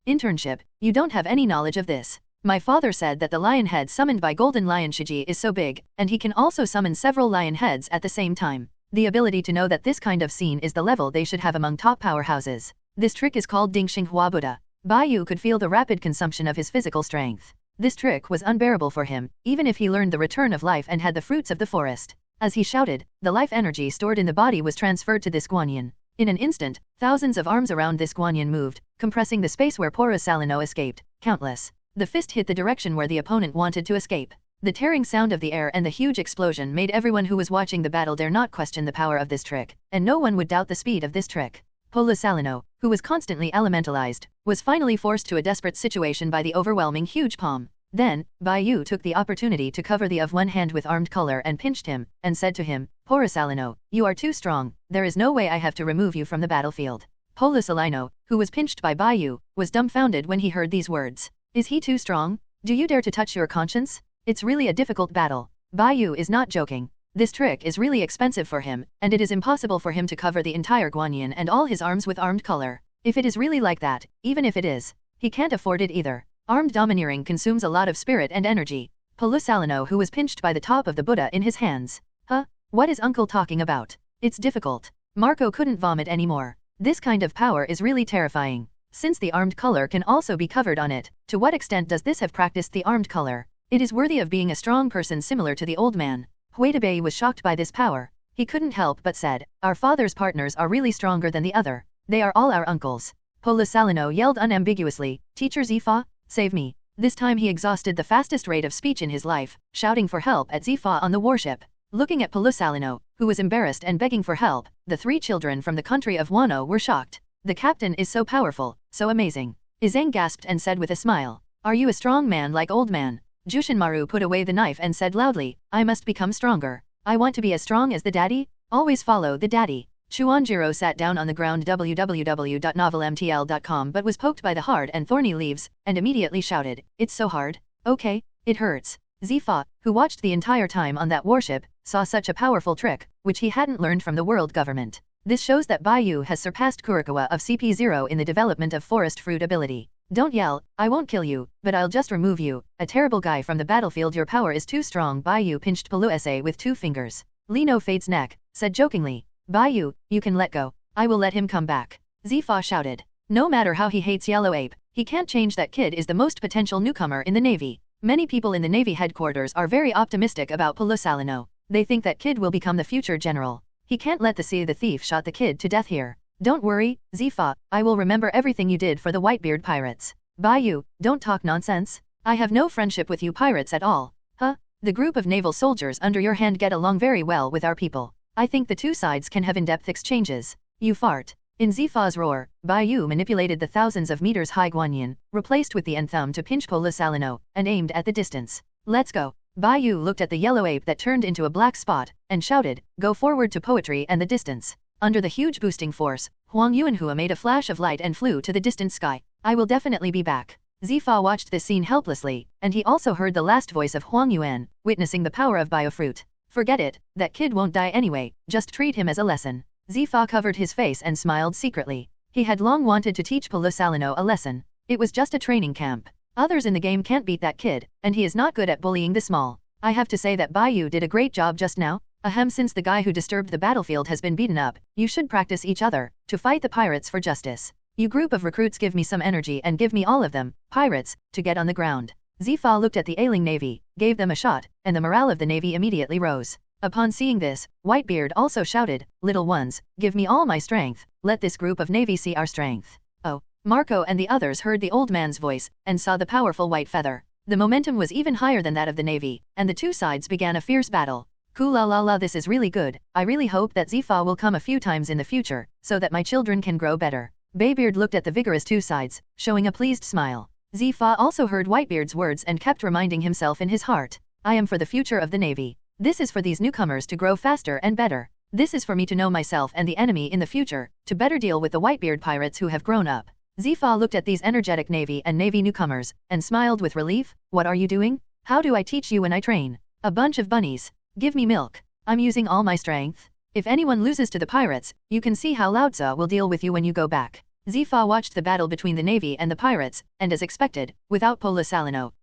Internship, you don't have any knowledge of this. My father said that the lion head summoned by Golden Lion Shiji is so big, and he can also summon several lion heads at the same time. The ability to know that this kind of scene is the level they should have among top powerhouses. This trick is called Ding Xinghua Buddha. Bai Yu could feel the rapid consumption of his physical strength. This trick was unbearable for him, even if he learned the return of life and had the fruits of the forest. As he shouted, the life energy stored in the body was transferred to this guanyin. In an instant, thousands of arms around this guanyin moved, compressing the space where Pora Salino escaped, countless. The fist hit the direction where the opponent wanted to escape. The tearing sound of the air and the huge explosion made everyone who was watching the battle dare not question the power of this trick, and no one would doubt the speed of this trick. Pora Salino, who was constantly elementalized, was finally forced to a desperate situation by the overwhelming huge palm. Then, Bai Yu took the opportunity to cover the of one hand with armed color and pinched him, and said to him, Pora Salino, you are too strong, there is no way I have to remove you from the battlefield. Pora Salino, who was pinched by Bai Yu, was dumbfounded when he heard these words. Is he too strong? Do you dare to touch your conscience? It's really a difficult battle. Bai Yu is not joking. This trick is really expensive for him, and it is impossible for him to cover the entire guanyin and all his arms with armed color. If it is really like that, even if it is, he can't afford it either. Armed domineering consumes a lot of spirit and energy. Pora Salino who was pinched by the top of the Buddha in his hands. Huh? What is uncle talking about? It's difficult. Marco couldn't vomit anymore. This kind of power is really terrifying. Since the armed color can also be covered on it, to what extent does this have practiced the armed color? It is worthy of being a strong person similar to the old man. Huitabei was shocked by this power. He couldn't help but said, our father's partners are really stronger than the other. They are all our uncles. Pora Salino yelled unambiguously, Teacher Zifa, save me. This time he exhausted the fastest rate of speech in his life, shouting for help at Zifa on the warship. Looking at Pora Salino, who was embarrassed and begging for help, the three children from the country of Wano were shocked. The captain is so powerful, so amazing. Izang gasped and said with a smile, are you a strong man like old man? Jushinmaru put away the knife and said loudly, I must become stronger. I want to be as strong as the daddy. Always follow the daddy. Chuanjiro sat down on the ground www.novelmtl.com but was poked by the hard and thorny leaves, and immediately shouted, it's so hard. Okay, it hurts. Zifa, who watched the entire time on that warship, saw such a powerful trick, which he hadn't learned from the world government. This shows that Bai Yu has surpassed Kurikawa of CP0 in the development of forest fruit ability. Don't yell, I won't kill you, but I'll just remove you, a terrible guy from the battlefield, your power is too strong. Bai Yu pinched Palu with 2 fingers. Lino Fade's neck, said jokingly, Bai Yu, you can let go. I will let him come back. Zifa shouted. No matter how he hates Yellow Ape, he can't change that kid is the most potential newcomer in the Navy. Many people in the Navy headquarters are very optimistic about Pora Salino. They think that kid will become the future general. He can't let the thief shot the kid to death here. Don't worry, Zifa, I will remember everything you did for the Whitebeard pirates. Bai Yu, don't talk nonsense. I have no friendship with you pirates at all. Huh? The group of naval soldiers under your hand get along very well with our people. I think the two sides can have in-depth exchanges. You fart. In Zifa's roar, Bai Yu manipulated the thousands of meters high guanyin, replaced with the end thumb to pinch Pora Salino, and aimed at the distance. Let's go. Bai Yu looked at the yellow ape that turned into a black spot, and shouted, go forward to poetry and the distance. Under the huge boosting force, Huang Yuanhua made a flash of light and flew to the distant sky. I will definitely be back. Zifa watched this scene helplessly, and he also heard the last voice of Huang Yuan, witnessing the power of biofruit. Forget it, that kid won't die anyway, just treat him as a lesson. Zifa covered his face and smiled secretly. He had long wanted to teach Peerless a lesson. It was just a training camp. Others in the game can't beat that kid, and he is not good at bullying the small. I have to say that Bai Yu did a great job just now. Ahem, since the guy who disturbed the battlefield has been beaten up, you should practice each other, to fight the pirates for justice. You group of recruits give me some energy and give me all of them, pirates, to get on the ground. Zifa looked at the ailing navy, gave them a shot, and the morale of the navy immediately rose. Upon seeing this, Whitebeard also shouted, little ones, give me all my strength, let this group of navy see our strength. Oh, Marco and the others heard the old man's voice, and saw the powerful white feather. The momentum was even higher than that of the navy, and the two sides began a fierce battle. Cool la la la, this is really good. I really hope that Zifa will come a few times in the future, so that my children can grow better. Baybeard looked at the vigorous two sides, showing a pleased smile. Zifa also heard Whitebeard's words and kept reminding himself in his heart, I am for the future of the navy. This is for these newcomers to grow faster and better. This is for me to know myself and the enemy in the future, to better deal with the Whitebeard pirates who have grown up. Zifa looked at these energetic navy and navy newcomers, and smiled with relief. What are you doing? How do I teach you when I train? A bunch of bunnies. Give me milk. I'm using all my strength. If anyone loses to the pirates, you can see how Lao Tzu will deal with you when you go back. Zifa watched the battle between the navy and the pirates, and as expected, without Polo,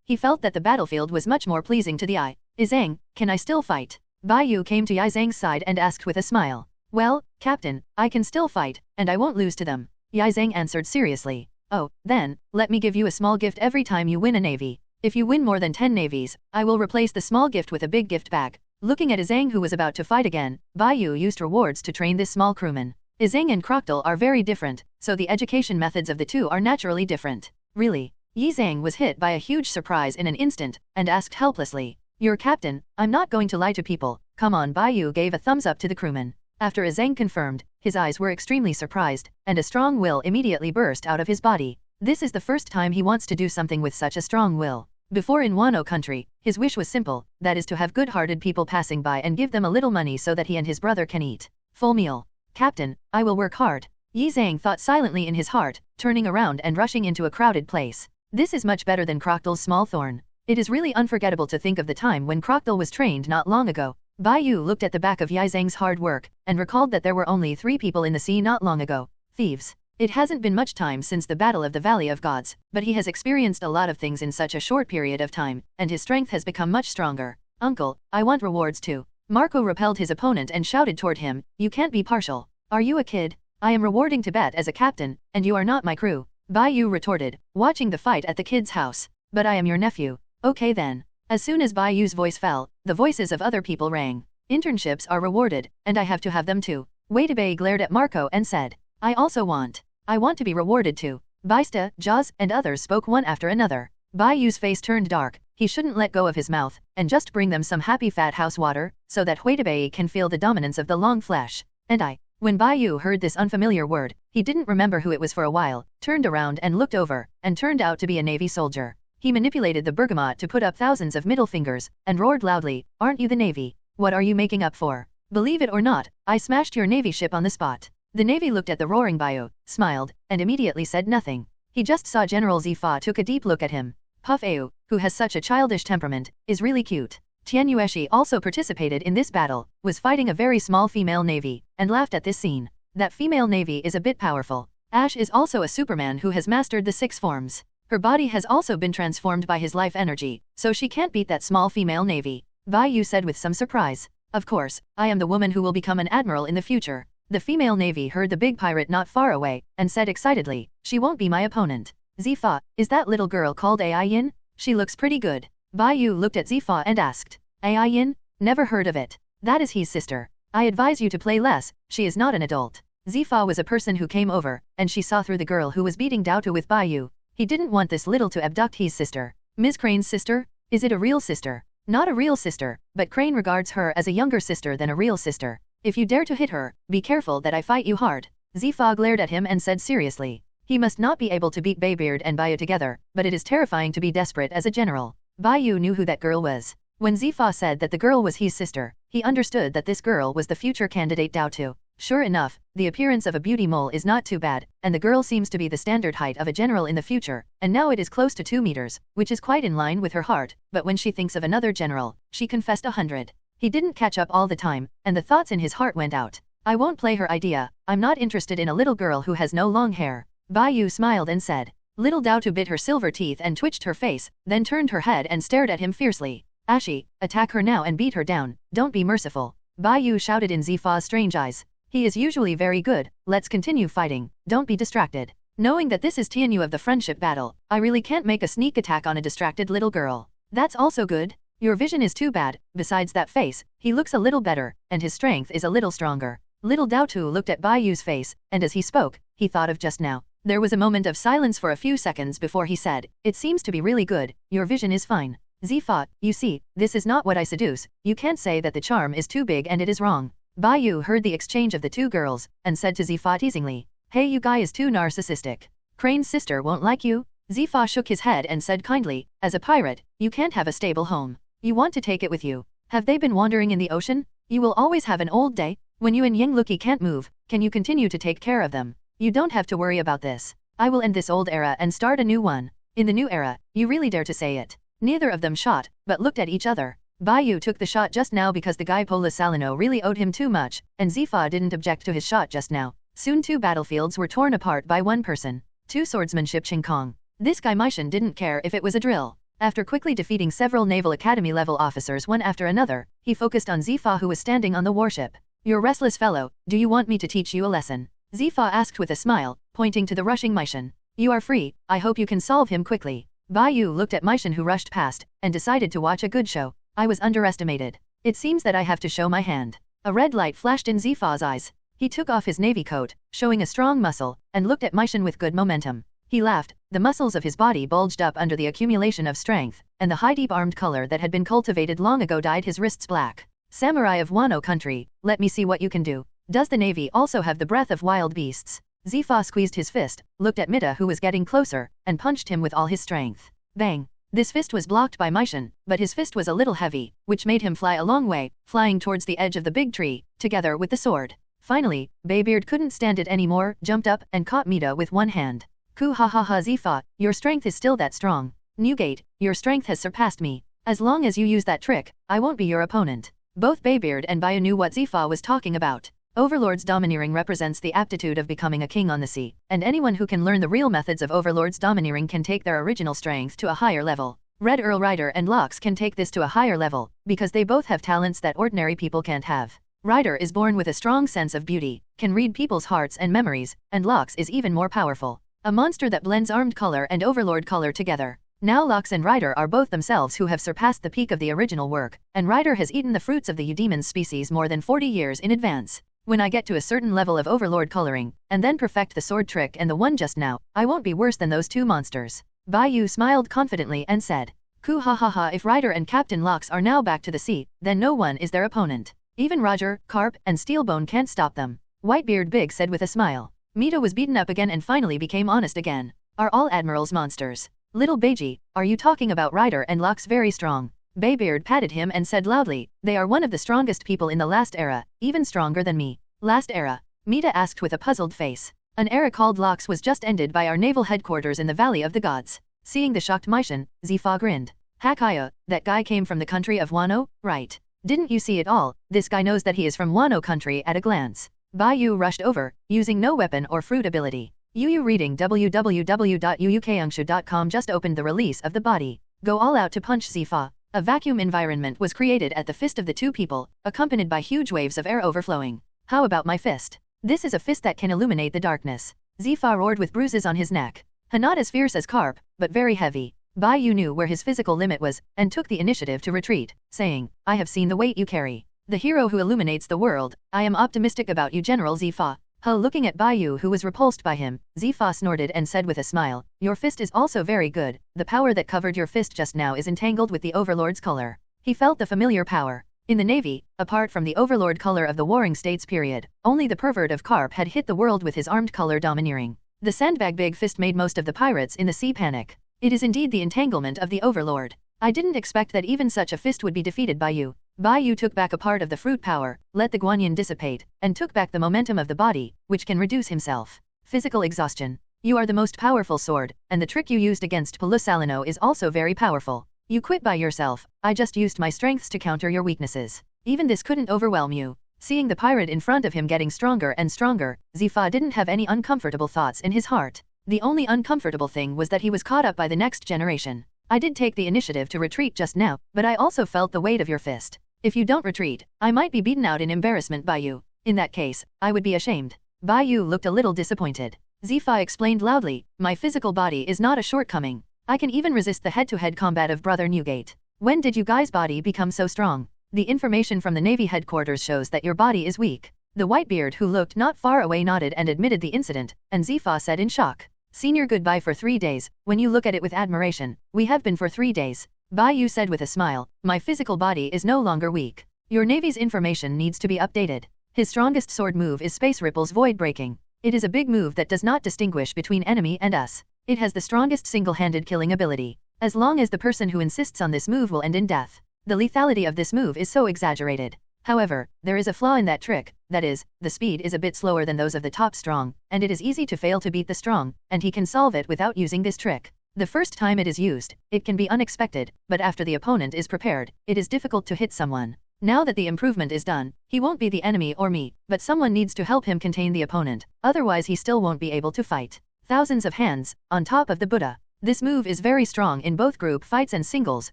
he felt that the battlefield was much more pleasing to the eye. Zhang, can I still fight? Bai Yu came to Zhang's side and asked with a smile. Well, Captain, I can still fight, and I won't lose to them. Zhang answered seriously. Oh, then, let me give you a small gift every time you win a navy. If you win more than 10 navies, I will replace the small gift with a big gift bag. Looking at Zhang, who was about to fight again, Bai Yu used rewards to train this small crewman. Zhang and Crocodile are very different, so the education methods of the two are naturally different. Really? Zhang was hit by a huge surprise in an instant, and asked helplessly. Your captain, I'm not going to lie to people. Come on. Bai Yu gave a thumbs up to the crewman. After Zhang confirmed, his eyes were extremely surprised, and a strong will immediately burst out of his body. This is the first time he wants to do something with such a strong will. Before in Wano country, his wish was simple, that is to have good-hearted people passing by and give them a little money so that he and his brother can eat full meal. Captain, I will work hard. Zhang thought silently in his heart, turning around and rushing into a crowded place. This is much better than Crocodile's small thorn. It is really unforgettable to think of the time when Crocodile was trained not long ago. Bai Yu looked at the back of Zhang's hard work, and recalled that there were only 3 people in the sea not long ago. Thieves. It hasn't been much time since the Battle of the Valley of Gods, but he has experienced a lot of things in such a short period of time, and his strength has become much stronger. Uncle, I want rewards too. Marco repelled his opponent and shouted toward him, you can't be partial. Are you a kid? I am rewarding Tibet as a captain, and you are not my crew. Bai Yu retorted, watching the fight at the kid's house. But I am your nephew. Okay then. As soon as Bai Yu's voice fell, the voices of other people rang. Internships are rewarded, and I have to have them too. Waitebei glared at Marco and said, I also want. I want to be rewarded too. Baista, Jaws, and others spoke one after another. Bai Yu's face turned dark. He shouldn't let go of his mouth, and just bring them some happy fat house water, so that Waitebei can feel the dominance of the long flesh. And I. When Bai Yu heard this unfamiliar word, he didn't remember who it was for a while, turned around and looked over, and turned out to be a Navy soldier. He manipulated the bergamot to put up thousands of middle fingers, and roared loudly, aren't you the Navy? What are you making up for? Believe it or not, I smashed your Navy ship on the spot. The Navy looked at the roaring Bai Yu, smiled, and immediately said nothing. He just saw General Zifa took a deep look at him. Puff Au, who has such a childish temperament, is really cute. Tian Yueshi also participated in this battle, was fighting a very small female navy, and laughed at this scene. That female navy is a bit powerful. Ash is also a Superman who has mastered the 6 forms. Her body has also been transformed by his life energy, so she can't beat that small female navy. Bai Yu said with some surprise. Of course, I am the woman who will become an admiral in the future. The female navy heard the big pirate not far away, and said excitedly, she won't be my opponent. Zifa, is that little girl called Ai Yin? She looks pretty good. Bai Yu looked at Zifa and asked, Ai Yin? Never heard of it. That is his sister. I advise you to play less, she is not an adult. Zifa was a person who came over, and she saw through the girl who was beating Daotu with Bai Yu. He didn't want this little to abduct his sister. Ms. Crane's sister? Is it a real sister? Not a real sister, but Crane regards her as a younger sister than a real sister. If you dare to hit her, be careful that I fight you hard. Zifa glared at him and said seriously. He must not be able to beat Baybeard and Bai Yu together, but it is terrifying to be desperate as a general. Bai Yu knew who that girl was. When Zifa said that the girl was his sister, he understood that this girl was the future candidate Daotu. Sure enough, the appearance of a beauty mole is not too bad, and the girl seems to be the standard height of a general in the future, and now it is close to 2 meters, which is quite in line with her heart, but when she thinks of another general, she confessed 100. He didn't catch up all the time, and the thoughts in his heart went out. I won't play her idea, I'm not interested in a little girl who has no long hair. Bai Yu smiled and said. Little Dao bit her silver teeth and twitched her face, then turned her head and stared at him fiercely. Ashi, attack her now and beat her down, don't be merciful. Bai Yu shouted in Zifa's strange eyes. He is usually very good, let's continue fighting, don't be distracted. Knowing that this is Tianyu of the friendship battle, I really can't make a sneak attack on a distracted little girl. That's also good. Your vision is too bad, besides that face, he looks a little better, and his strength is a little stronger. Little Dao looked at Bai Yu's face, and as he spoke, he thought of just now. There was a moment of silence for a few seconds before he said, it seems to be really good, your vision is fine. Zifa, you see, this is not what I seduce, you can't say that the charm is too big and it is wrong. Bai Yu heard the exchange of the two girls, and said to Zifa teasingly, hey you guy is too narcissistic. Crane's sister won't like you? Zifa shook his head and said kindly, as a pirate, you can't have a stable home. You want to take it with you. Have they been wandering in the ocean? You will always have an old day. When you and Yingluki can't move, can you continue to take care of them? You don't have to worry about this. I will end this old era and start a new one. In the new era, you really dare to say it. Neither of them shot, but looked at each other. Bai Yu took the shot just now because the guy Pola Salino really owed him too much, and Zifa didn't object to his shot just now. Soon 2 battlefields were torn apart by one person. 2 swordsmanship Ching Kong. This guy Meishan didn't care if it was a drill. After quickly defeating several Naval Academy level officers one after another, he focused on Zifa who was standing on the warship. You're restless fellow, do you want me to teach you a lesson? Zifa asked with a smile, pointing to the rushing Meishan. You are free, I hope you can solve him quickly. Bai Yu looked at Meishan who rushed past, and decided to watch a good show. I was underestimated. It seems that I have to show my hand. A red light flashed in Zifa's eyes. He took off his navy coat, showing a strong muscle, and looked at Meishan with good momentum. He laughed, the muscles of his body bulged up under the accumulation of strength, and the high deep armed color that had been cultivated long ago dyed his wrists black. Samurai of Wano country, let me see what you can do. Does the navy also have the breath of wild beasts? Zifa squeezed his fist, looked at Mita who was getting closer, and punched him with all his strength. Bang! This fist was blocked by Meishan, but his fist was a little heavy, which made him fly a long way, flying towards the edge of the big tree, together with the sword. Finally, Baybeard couldn't stand it anymore, jumped up and caught Mita with one hand. Ku ha ha ha Zifa, your strength is still that strong. Newgate, your strength has surpassed me. As long as you use that trick, I won't be your opponent. Both Baybeard and Bai Yu knew what Zifa was talking about. Overlord's domineering represents the aptitude of becoming a king on the sea, and anyone who can learn the real methods of Overlord's domineering can take their original strength to a higher level. Red Earl Ryder and Locks can take this to a higher level, because they both have talents that ordinary people can't have. Ryder is born with a strong sense of beauty, can read people's hearts and memories, and Locks is even more powerful. A monster that blends armed color and Overlord color together. Now Locks and Ryder are both themselves who have surpassed the peak of the original work, and Ryder has eaten the fruits of the Eudemon's species more than 40 years in advance. When I get to a certain level of Overlord coloring, and then perfect the sword trick and the one just now, I won't be worse than those two monsters. Bai Yu smiled confidently and said, Ku ha ha ha, if Ryder and Captain Locks are now back to the sea, then no one is their opponent. Even Roger, Carp, and Steelbone can't stop them. Whitebeard Big said with a smile. Mita was beaten up again and finally became honest again. Are all admirals monsters? Little Beiji, are you talking about Ryder and Locks very strong? Baybeard patted him and said loudly, they are one of the strongest people in the last era, even stronger than me. Last era? Mita asked with a puzzled face. An era called Locks was just ended by our naval headquarters in the Valley of the Gods. Seeing the shocked Meishan, Zifa grinned. Hakaya, that guy came from the country of Wano, right? Didn't you see it all? This guy knows that he is from Wano country at a glance. Bai Yu rushed over, using no weapon or fruit ability. Yu reading www.uukangshu.com just opened the release of the body. Go all out to punch Zifa. A vacuum environment was created at the fist of the two people, accompanied by huge waves of air overflowing. How about my fist? This is a fist that can illuminate the darkness. Zifa roared with bruises on his neck. Not as fierce as Carp, but very heavy. Bai Yu knew where his physical limit was, and took the initiative to retreat, saying, I have seen the weight you carry. The hero who illuminates the world, I am optimistic about you General Zifa. Looking at Bai Yu who was repulsed by him, Zifa snorted and said with a smile, your fist is also very good, the power that covered your fist just now is entangled with the Overlord's color. He felt the familiar power. In the Navy, apart from the Overlord color of the Warring States period, only the pervert of Carp had hit the world with his armed color domineering. The sandbag big fist made most of the pirates in the sea panic. It is indeed the entanglement of the Overlord. I didn't expect that even such a fist would be defeated by you. Bai Yu took back a part of the fruit power, let the guanyin dissipate, and took back the momentum of the body, which can reduce himself. Physical exhaustion. You are the most powerful sword, and the trick you used against Pelussalino is also very powerful. You quit by yourself, I just used my strengths to counter your weaknesses. Even this couldn't overwhelm you. Seeing the pirate in front of him getting stronger and stronger, Xefa didn't have any uncomfortable thoughts in his heart. The only uncomfortable thing was that he was caught up by the next generation. I did take the initiative to retreat just now, but I also felt the weight of your fist. If you don't retreat, I might be beaten out in embarrassment by you. In that case, I would be ashamed. Bai Yu looked a little disappointed. Xefa explained loudly, my physical body is not a shortcoming. I can even resist the head-to-head combat of Brother Newgate. When did you guys' body become so strong? The information from the Navy headquarters shows that your body is weak. The Whitebeard who looked not far away nodded and admitted the incident, and Xefa said in shock. Senior goodbye for 3 days, when you look at it with admiration, we have been for 3 days. Bai Yu said with a smile, my physical body is no longer weak. Your Navy's information needs to be updated. His strongest sword move is Space Ripple's Void Breaking. It is a big move that does not distinguish between enemy and us. It has the strongest single-handed killing ability. As long as the person who insists on this move will end in death. The lethality of this move is so exaggerated. However, there is a flaw in that trick, that is, the speed is a bit slower than those of the top strong, and it is easy to fail to beat the strong, and he can solve it without using this trick. The first time it is used, it can be unexpected, but after the opponent is prepared, it is difficult to hit someone. Now that the improvement is done, he won't be the enemy or me, but someone needs to help him contain the opponent, otherwise he still won't be able to fight. Thousands of hands, on top of the Buddha. This move is very strong in both group fights and singles,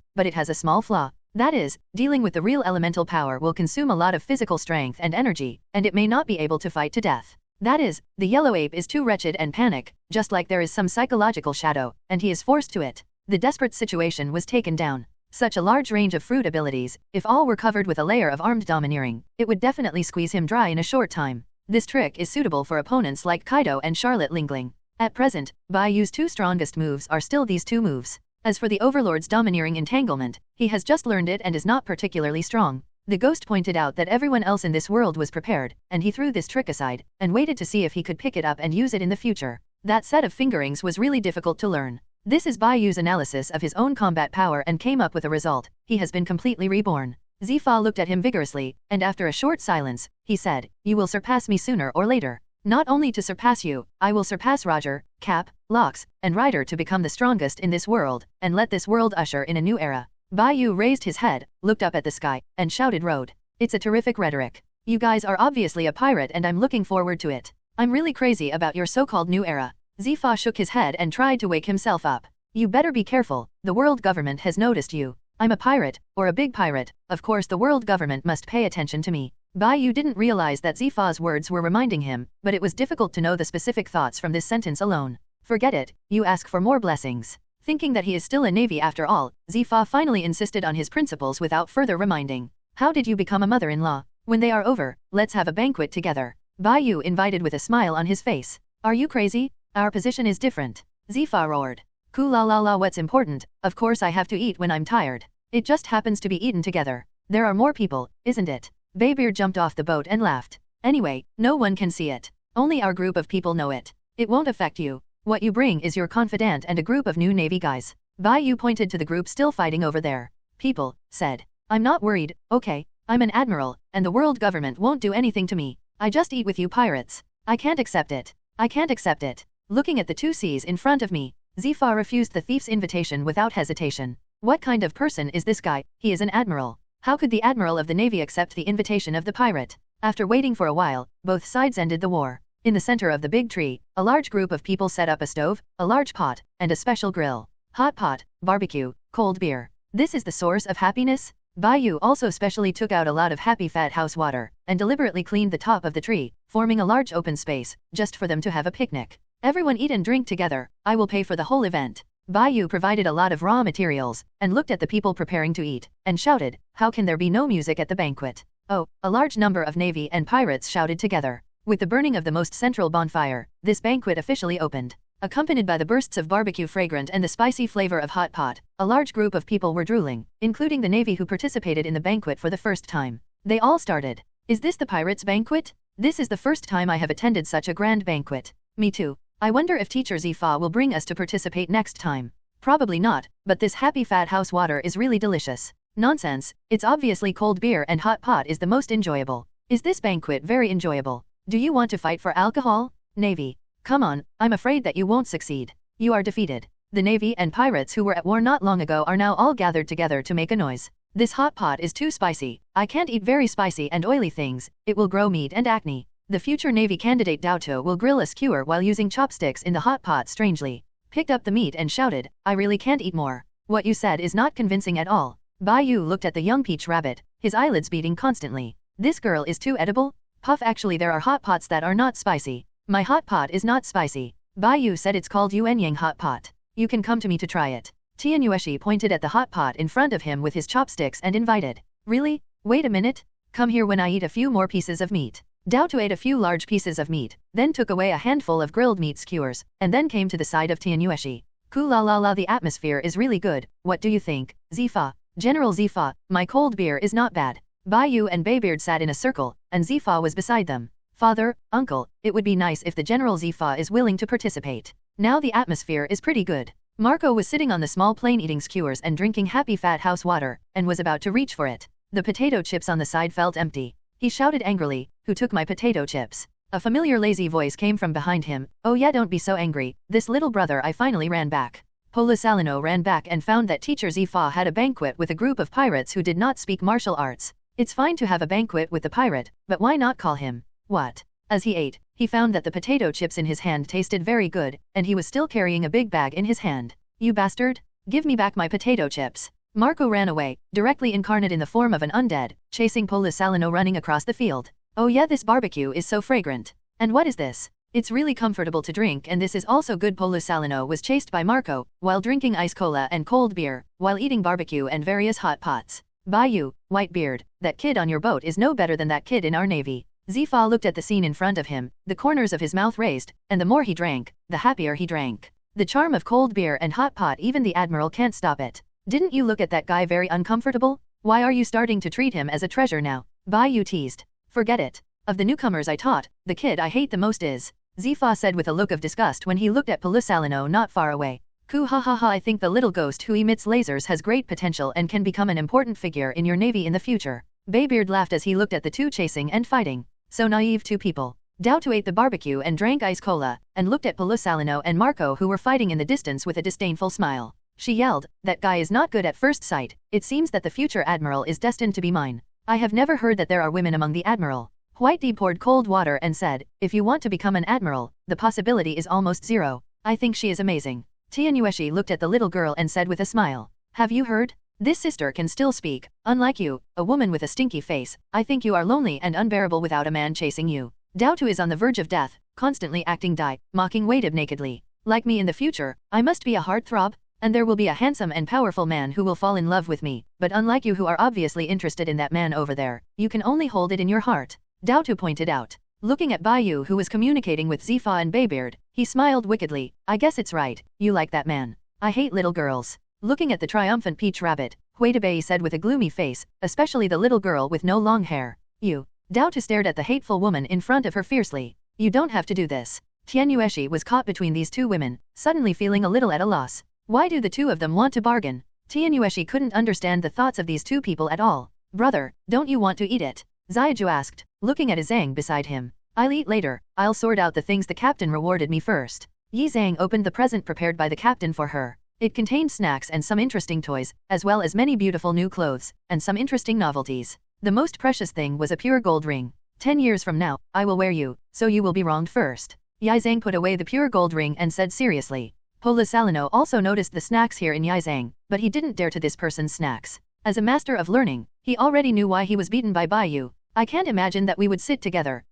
but it has a small flaw. That is, dealing with the real elemental power will consume a lot of physical strength and energy, and it may not be able to fight to death. That is, the yellow ape is too wretched and panic, just like there is some psychological shadow, and he is forced to it. The desperate situation was taken down. Such a large range of fruit abilities, if all were covered with a layer of armed domineering, it would definitely squeeze him dry in a short time. This trick is suitable for opponents like Kaido and Charlotte Lingling. At present, Bai Yu's 2 strongest moves are still these 2 moves. As for the Overlord's domineering entanglement, he has just learned it and is not particularly strong. The ghost pointed out that everyone else in this world was prepared, and he threw this trick aside, and waited to see if he could pick it up and use it in the future. That set of fingerings was really difficult to learn. This is Bai Yu's analysis of his own combat power and came up with a result. He has been completely reborn. Xefa looked at him vigorously, and after a short silence, he said, you will surpass me sooner or later. Not only to surpass you, I will surpass Roger, Cap, Locks, and Ryder to become the strongest in this world, and let this world usher in a new era. Bai Yu raised his head, looked up at the sky, and shouted Road. It's a terrific rhetoric. You guys are obviously a pirate and I'm looking forward to it. I'm really crazy about your so-called new era. Xefa shook his head and tried to wake himself up. You better be careful, the world government has noticed you. I'm a pirate, or a big pirate, of course the world government must pay attention to me. Bai Yu didn't realize that Xefa's words were reminding him, but it was difficult to know the specific thoughts from this sentence alone. Forget it, you ask for more blessings. Thinking that he is still a navy after all, Xefa finally insisted on his principles without further reminding. How did you become a mother-in-law? When they are over, let's have a banquet together. Bai Yu invited with a smile on his face. Are you crazy? Our position is different. Xefa roared. Ku-la-la-la, what's important? Of course I have to eat when I'm tired. It just happens to be eaten together. There are more people, isn't it? Baybeard jumped off the boat and laughed. Anyway, no one can see it. Only our group of people know it. It won't affect you. What you bring is your confidant and a group of new Navy guys. Bai Yu pointed to the group still fighting over there. People, said. I'm not worried, okay. I'm an admiral, and the world government won't do anything to me. I just eat with you pirates. I can't accept it. I can't accept it. Looking at the 2 seas in front of me, Xefa refused the thief's invitation without hesitation. What kind of person is this guy? He is an admiral. How could the admiral of the navy accept the invitation of the pirate? After waiting for a while, both sides ended the war. In the center of the big tree, a large group of people set up a stove, a large pot, and a special grill. Hot pot, barbecue, cold beer. This is the source of happiness? Bai Yu also specially took out a lot of happy fat house water, and deliberately cleaned the top of the tree, forming a large open space, just for them to have a picnic. Everyone eat and drink together, I will pay for the whole event. Bai Yu provided a lot of raw materials, and looked at the people preparing to eat, and shouted, how can there be no music at the banquet? Oh, a large number of navy and pirates shouted together. With the burning of the most central bonfire, this banquet officially opened. Accompanied by the bursts of barbecue fragrant and the spicy flavor of hot pot, a large group of people were drooling, including the navy who participated in the banquet for the first time. They all started. Is this the pirates' banquet? This is the first time I have attended such a grand banquet. Me too. I wonder if Teacher Xefa will bring us to participate next time. Probably not, but this happy fat house water is really delicious. Nonsense, it's obviously cold beer and hot pot is the most enjoyable. Is this banquet very enjoyable? Do you want to fight for alcohol? Navy. Come on, I'm afraid that you won't succeed. You are defeated. The Navy and pirates who were at war not long ago are now all gathered together to make a noise. This hot pot is too spicy. I can't eat very spicy and oily things, it will grow meat and acne. The future Navy candidate Dauto will grill a skewer while using chopsticks in the hot pot strangely. Picked up the meat and shouted, I really can't eat more. What you said is not convincing at all. Bai Yu looked at the young peach rabbit, his eyelids beating constantly. This girl is too edible? Puff, actually there are hot pots that are not spicy. My hot pot is not spicy. Bai Yu said it's called Yuanyang hot pot. You can come to me to try it. Tianyueshi pointed at the hot pot in front of him with his chopsticks and invited. Really? Wait a minute. Come here when I eat a few more pieces of meat. Dauto ate a few large pieces of meat, then took away a handful of grilled meat skewers, and then came to the side of Tianyueshi. Ku la la la, the atmosphere is really good, what do you think, Zifa? General Zifa, my cold beer is not bad. Bai Yu and Baybeard sat in a circle, and Zifa was beside them. Father, uncle, it would be nice if the General Zifa is willing to participate. Now the atmosphere is pretty good. Marco was sitting on the small plane eating skewers and drinking happy fat house water, and was about to reach for it. The potato chips on the side felt empty. He shouted angrily, who took my potato chips? A familiar lazy voice came from behind him. Oh yeah, don't be so angry, this little brother. I finally ran back. Polisalino ran back and found that teacher Zifa had a banquet with a group of pirates who did not speak martial arts. It's fine to have a banquet with the pirate, but why not call him? What? As he ate, he found that the potato chips in his hand tasted very good, and he was still carrying a big bag in his hand. You bastard! Give me back my potato chips! Marco ran away, directly incarnate in the form of an undead, chasing Polisalino running across the field. Oh yeah, this barbecue is so fragrant. And what is this? It's really comfortable to drink, and this is also good. Polisalino was chased by Marco, while drinking ice cola and cold beer, while eating barbecue and various hot pots. Bai Yu, Whitebeard, that kid on your boat is no better than that kid in our navy. Zifa looked at the scene in front of him, the corners of his mouth raised, and the more he drank, the happier he drank. The charm of cold beer and hot pot, even the Admiral can't stop it. Didn't you look at that guy very uncomfortable? Why are you starting to treat him as a treasure now? Bai Yu teased. Forget it. Of the newcomers I taught, the kid I hate the most is. Zifa said with a look of disgust when he looked at Polisalino not far away. Ku ha ha ha, I think the little ghost who emits lasers has great potential and can become an important figure in your navy in the future. Baybeard laughed as he looked at the two chasing and fighting. So naive two people. Dauto ate the barbecue and drank ice cola, and looked at Polisalino and Marco who were fighting in the distance with a disdainful smile. She yelled, that guy is not good at first sight. It seems that the future admiral is destined to be mine. I have never heard that there are women among the admiral. Whitey poured cold water and said, if you want to become an admiral, the possibility is almost zero. I think she is amazing. Tianyueshi looked at the little girl and said with a smile, have you heard? This sister can still speak. Unlike you, a woman with a stinky face, I think you are lonely and unbearable without a man chasing you. Dauto is on the verge of death, constantly acting die, mocking Wadib nakedly. Like me in the future, I must be a heartthrob? And there will be a handsome and powerful man who will fall in love with me, but unlike you who are obviously interested in that man over there, you can only hold it in your heart. Dauto pointed out. Looking at Bai Yu who was communicating with Zifa and Baybeard, he smiled wickedly. I guess it's right, you like that man. I hate little girls. Looking at the triumphant peach rabbit, Huidabai said with a gloomy face, especially the little girl with no long hair. You. Dauto stared at the hateful woman in front of her fiercely. You don't have to do this. Tianyueshi was caught between these two women, suddenly feeling a little at a loss. Why do the two of them want to bargain? Tianyueshi couldn't understand the thoughts of these two people at all. Brother, don't you want to eat it? Zaiju asked, looking at Zhang beside him. I'll eat later, I'll sort out the things the captain rewarded me first. Yi Zhang opened the present prepared by the captain for her. It contained snacks and some interesting toys, as well as many beautiful new clothes, and some interesting novelties. The most precious thing was a pure gold ring. 10 years from now, I will wear you, so you will be wronged first. Yi Zhang put away the pure gold ring and said seriously. Polisalino also noticed the snacks here in Yi Zhang, but he didn't dare to this person's snacks. As a master of learning, he already knew why he was beaten by Bai Yu. I can't imagine that we would sit together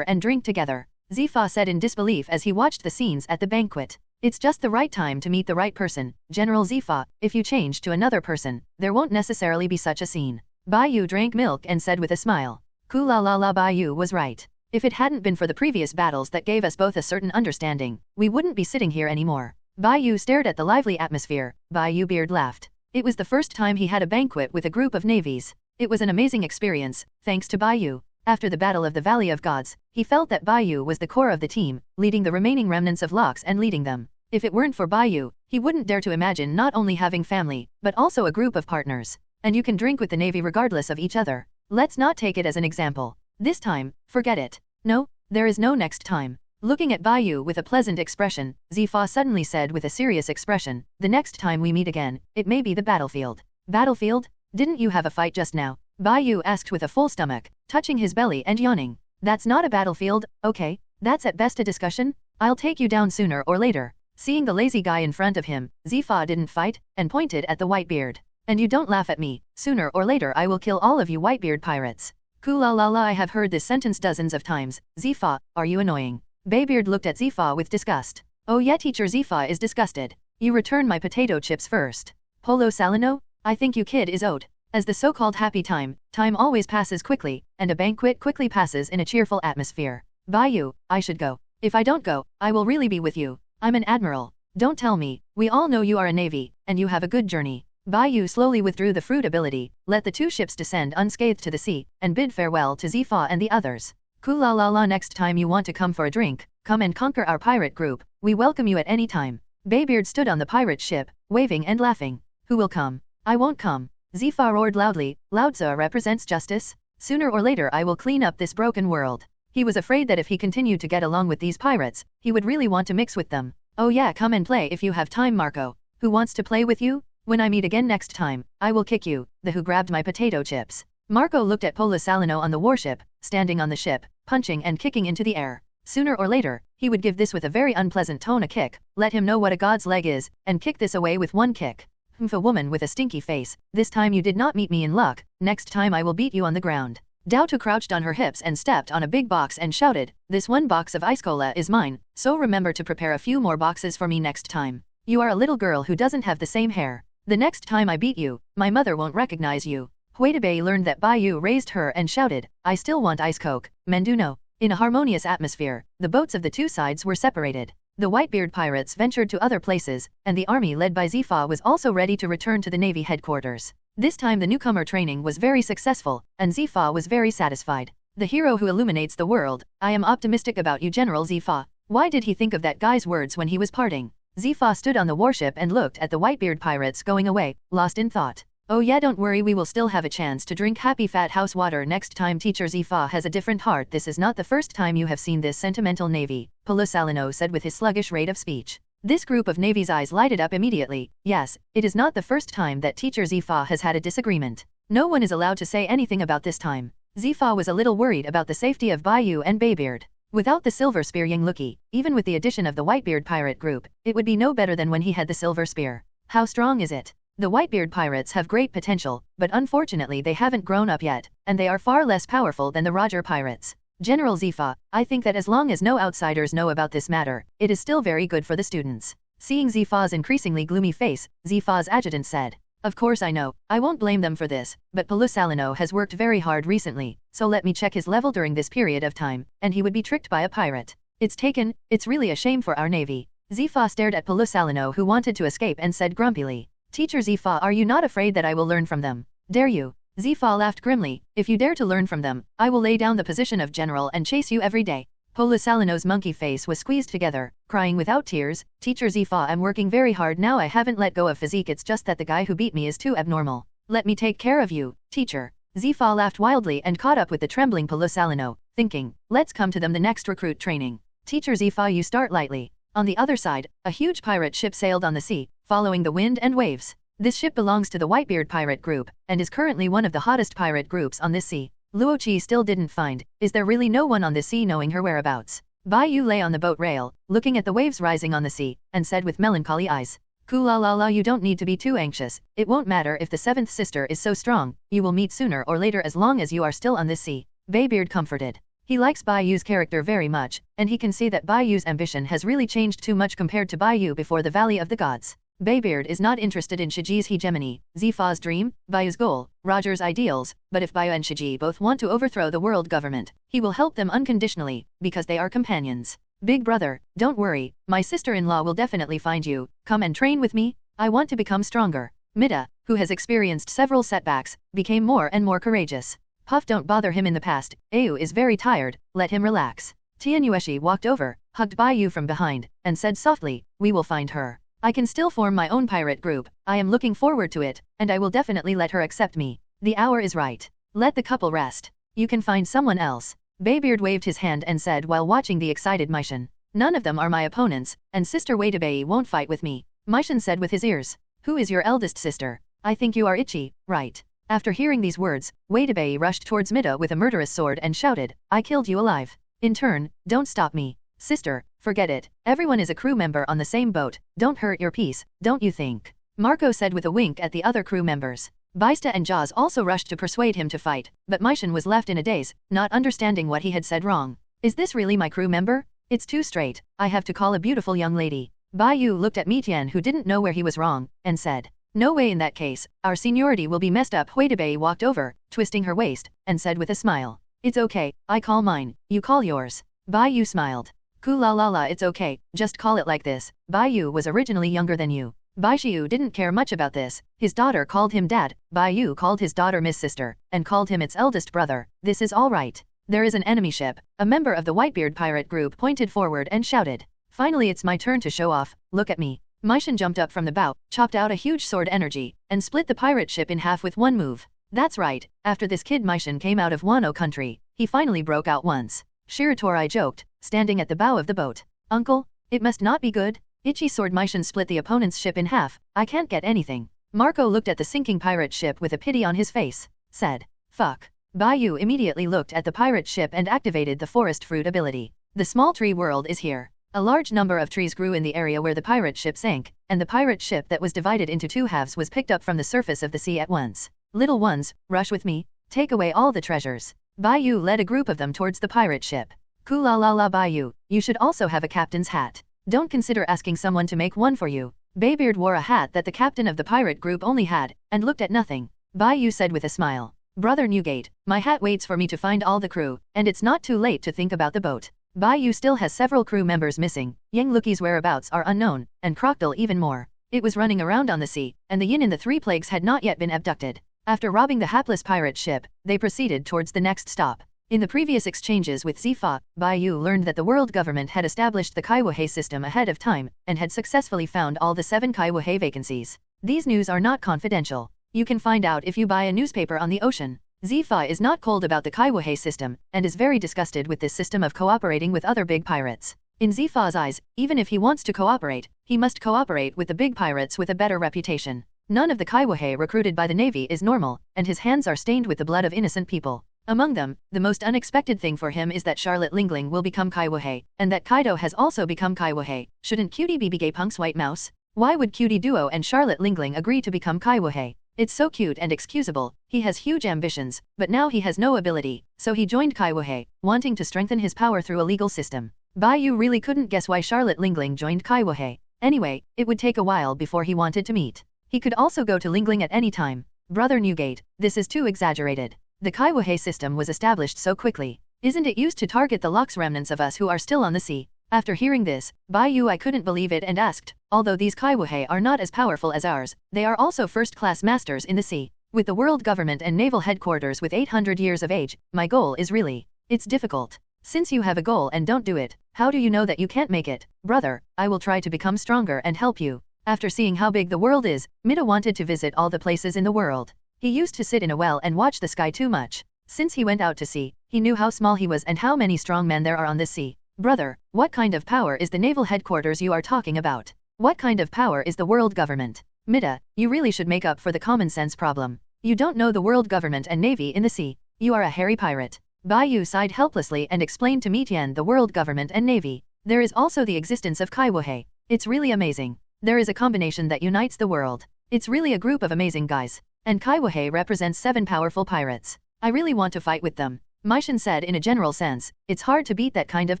and drink together, Zifa said in disbelief as he watched the scenes at the banquet. It's just the right time to meet the right person, General Zifa. If you change to another person, there won't necessarily be such a scene. Bai Yu drank milk and said with a smile. Ku la la la, Bai Yu was right. If it hadn't been for the previous battles that gave us both a certain understanding, we wouldn't be sitting here anymore. Bai Yu stared at the lively atmosphere. Bai Yu Beard laughed. It was the first time he had a banquet with a group of navies. It was an amazing experience, thanks to Bai Yu. After the Battle of the Valley of Gods, he felt that Bai Yu was the core of the team, leading the remaining remnants of Lox and leading them. If it weren't for Bai Yu, he wouldn't dare to imagine not only having family, but also a group of partners. and you can drink with the Navy regardless of each other. Let's not take it as an example. This time, forget it. No, there is no next time. Looking at Bai Yu with a pleasant expression, Zifa suddenly said with a serious expression, the next time we meet again, it may be the battlefield. Battlefield? Didn't you have a fight just now? Bai Yu asked with a full stomach, touching his belly and yawning. That's not a battlefield, okay? That's at best a discussion? I'll take you down sooner or later. Seeing the lazy guy in front of him, Zifa didn't fight, and pointed at the Whitebeard. And you don't laugh at me, sooner or later I will kill all of you Whitebeard pirates. Kula I have heard this sentence dozens of times. Zifa, are you annoying? Baybeard looked at Zifa with disgust. Oh yeah, teacher, Zifa is disgusted. You return my potato chips first. Polo Salino? I think you kid is owed. As the so-called happy time always passes quickly, and a banquet quickly passes in a cheerful atmosphere. Bai Yu, I should go. If I don't go, I will really be with you. I'm an admiral. Don't tell me, we all know you are a navy, and you have a good journey. Bai Yu slowly withdrew the fruit ability, let the two ships descend unscathed to the sea, and bid farewell to Zifa and the others. Kula next time you want to come for a drink, come and conquer our pirate group, we welcome you at any time. Baybeard stood on the pirate ship, waving and laughing. Who will come? I won't come. Zifa roared loudly, Laozi represents justice. Sooner or later I will clean up this broken world. He was afraid that if he continued to get along with these pirates, he would really want to mix with them. Oh yeah, come and play if you have time, Marco. Who wants to play with you? When I meet again next time, I will kick you, the who grabbed my potato chips. Marco looked at Polo Salino on the warship, standing on the ship, punching and kicking into the air. Sooner or later, he would give this with a very unpleasant tone a kick, let him know what a god's leg is, and kick this away with one kick. A woman with a stinky face, this time you did not meet me in luck, next time I will beat you on the ground. Dao crouched on her hips and stepped on a big box and shouted, this one box of ice cola is mine, so remember to prepare a few more boxes for me next time. You are a little girl who doesn't have the same hair. The next time I beat you, my mother won't recognize you. Huidebei learned that Bai Yu raised her and shouted, I still want ice coke, Menduno. In a harmonious atmosphere, the boats of the two sides were separated. The Whitebeard pirates ventured to other places, and the army led by Zifa was also ready to return to the Navy headquarters. This time the newcomer training was very successful, and Zifa was very satisfied. The hero who illuminates the world, I am optimistic about you, General Zifa. Why did he think of that guy's words when he was parting? Zifa stood on the warship and looked at the Whitebeard pirates going away, lost in thought. Oh yeah, don't worry, we will still have a chance to drink happy fat house water next time. Teacher Zifa has a different heart. This is not the first time you have seen this sentimental navy, Polo Salino said with his sluggish rate of speech. This group of Navy's eyes lighted up immediately. Yes, it is not the first time that teacher Zifa has had a disagreement. No one is allowed to say anything about this time. Zifa was a little worried about the safety of Bai Yu and Baybeard. Without the silver spear Yingluki, even with the addition of the Whitebeard pirate group, it would be no better than when he had the silver spear. How strong is it? The Whitebeard pirates have great potential, but unfortunately they haven't grown up yet, and they are far less powerful than the Roger pirates. General Zifa, I think that as long as no outsiders know about this matter, it is still very good for the students. Seeing Zifa's increasingly gloomy face, Zifa's adjutant said, Of course I know, I won't blame them for this, but Polo Salino has worked very hard recently, so let me check his level during this period of time, and he would be tricked by a pirate. It's really a shame for our navy. Zifa stared at Polo Salino who wanted to escape and said grumpily, Teacher Zifa, are you not afraid that I will learn from them? Dare you? Zifa laughed grimly, if you dare to learn from them, I will lay down the position of general and chase you every day. Polo Salino's monkey face was squeezed together, crying without tears, Teacher Zifa, I'm working very hard now, I haven't let go of physique, it's just that the guy who beat me is too abnormal. Let me take care of you, teacher. Zifa laughed wildly and caught up with the trembling Polo Salino, thinking, let's come to them the next recruit training. Teacher Zifa, you start lightly. On the other side, a huge pirate ship sailed on the sea, following the wind and waves. This ship belongs to the Whitebeard pirate group, and is currently one of the hottest pirate groups on this sea. Luoqi still didn't find, is there really no one on the sea knowing her whereabouts? Bai Yu lay on the boat rail, looking at the waves rising on the sea, and said with melancholy eyes, Kula you don't need to be too anxious, it won't matter if the seventh sister is so strong, you will meet sooner or later as long as you are still on this sea. Baybeard comforted. He likes Bai Yu's character very much, and he can see that Bai Yu's ambition has really changed too much compared to Bai Yu before the Valley of the Gods. Baybeard is not interested in Shiji's hegemony, Zifa's dream, Bai Yu's goal, Roger's ideals, but if Bai Yu and Shiji both want to overthrow the world government, he will help them unconditionally, because they are companions. Big brother, don't worry, my sister-in-law will definitely find you, come and train with me, I want to become stronger. Mida, who has experienced several setbacks, became more and more courageous. Puff, don't bother him in the past, Ayu is very tired, let him relax. Tianyueshi walked over, hugged Bai Yu from behind, and said softly, we will find her. I can still form my own pirate group, I am looking forward to it, and I will definitely let her accept me. The hour is right. Let the couple rest. You can find someone else. Baybeard waved his hand and said while watching the excited Maishan. None of them are my opponents, and Sister Wadebei won't fight with me. Maishan said with his ears. Who is your eldest sister? I think you are Ichi, right? After hearing these words, Wadebei rushed towards Mida with a murderous sword and shouted, I killed you alive. In turn, don't stop me. Sister, forget it. Everyone is a crew member on the same boat. Don't hurt your peace, don't you think? Marco said with a wink at the other crew members. Baista and Jaws also rushed to persuade him to fight, but Maishan was left in a daze, not understanding what he had said wrong. Is this really my crew member? It's too straight. I have to call a beautiful young lady. Bai Yu looked at Mitian who didn't know where he was wrong, and said, no way in that case, our seniority will be messed up. Huidebei walked over, twisting her waist, and said with a smile. It's okay, I call mine, you call yours. Bai Yu smiled. Ku la la la, it's okay, just call it like this. Bai Yu was originally younger than you. Bai Xiu didn't care much about this. His daughter called him dad, Bai Yu called his daughter Miss Sister, and called him its eldest brother. This is all right. There is an enemy ship. A member of the Whitebeard pirate group pointed forward and shouted. Finally it's my turn to show off, look at me. Maishan jumped up from the bow, chopped out a huge sword energy, and split the pirate ship in half with one move. That's right, after this kid Maishan came out of Wano country, he finally broke out once. Shiratori joked, standing at the bow of the boat. Uncle, it must not be good. Ichi sword Maishan split the opponent's ship in half, I can't get anything. Marco looked at the sinking pirate ship with a pity on his face, said, fuck. Bai Yu immediately looked at the pirate ship and activated the forest fruit ability. The small tree world is here. A large number of trees grew in the area where the pirate ship sank, and the pirate ship that was divided into two halves was picked up from the surface of the sea at once. Little ones, rush with me, take away all the treasures. Bai Yu led a group of them towards the pirate ship. Ku la la la Bai Yu, you should also have a captain's hat. Don't consider asking someone to make one for you. Baybeard wore a hat that the captain of the pirate group only had, and looked at nothing. Bai Yu said with a smile. Brother Newgate, my hat waits for me to find all the crew, and it's not too late to think about the boat. Bai Yu still has several crew members missing, Yang Luki's whereabouts are unknown, and Crocodile even more. It was running around on the sea, and the yin in the three plagues had not yet been abducted. After robbing the hapless pirate ship, they proceeded towards the next stop. In the previous exchanges with Zifa, Bai Yu learned that the world government had established the Kaiwahei system ahead of time, and had successfully found all the 7 Kaiwahei vacancies. These news are not confidential. You can find out if you buy a newspaper on the ocean. Zifa is not cold about the Kaiwahei system, and is very disgusted with this system of cooperating with other big pirates. In Zifa's eyes, even if he wants to cooperate, he must cooperate with the big pirates with a better reputation. None of the Kaiwahei recruited by the Navy is normal, and his hands are stained with the blood of innocent people. Among them, the most unexpected thing for him is that Charlotte Lingling will become Kaiwahei, and that Kaido has also become Kaiwahei. Shouldn't Cutie be Gay Punk's White Mouse? Why would Cutie Duo and Charlotte Lingling agree to become Kaiwahei? It's so cute and excusable. He has huge ambitions, but now he has no ability, so he joined Kaiwahei, wanting to strengthen his power through a legal system. Bai Yu really couldn't guess why Charlotte Lingling joined Kaiwahei. Anyway, it would take a while before he wanted to meet. He could also go to Lingling at any time. Brother Newgate, this is too exaggerated. The Kaiwahei system was established so quickly. Isn't it used to target the Locks remnants of us who are still on the sea? After hearing this, Bai Yu I couldn't believe it and asked, although these Kaiwahei are not as powerful as ours, they are also first-class masters in the sea. With the world government and naval headquarters with 800 years of age, my goal is really, it's difficult. Since you have a goal and don't do it, how do you know that you can't make it? Brother, I will try to become stronger and help you. After seeing how big the world is, Mida wanted to visit all the places in the world. He used to sit in a well and watch the sky too much. Since he went out to sea, he knew how small he was and how many strong men there are on this sea. Brother, what kind of power is the naval headquarters you are talking about? What kind of power is the world government? Mida, you really should make up for the common sense problem. You don't know the world government and navy in the sea. You are a hairy pirate. Bai Yu sighed helplessly and explained to Mitian the world government and navy. There is also the existence of Kaiwahei. It's really amazing. There is a combination that unites the world. It's really a group of amazing guys. And Kaiwahei represents 7 powerful pirates. I really want to fight with them. Maishan said in a general sense, it's hard to beat that kind of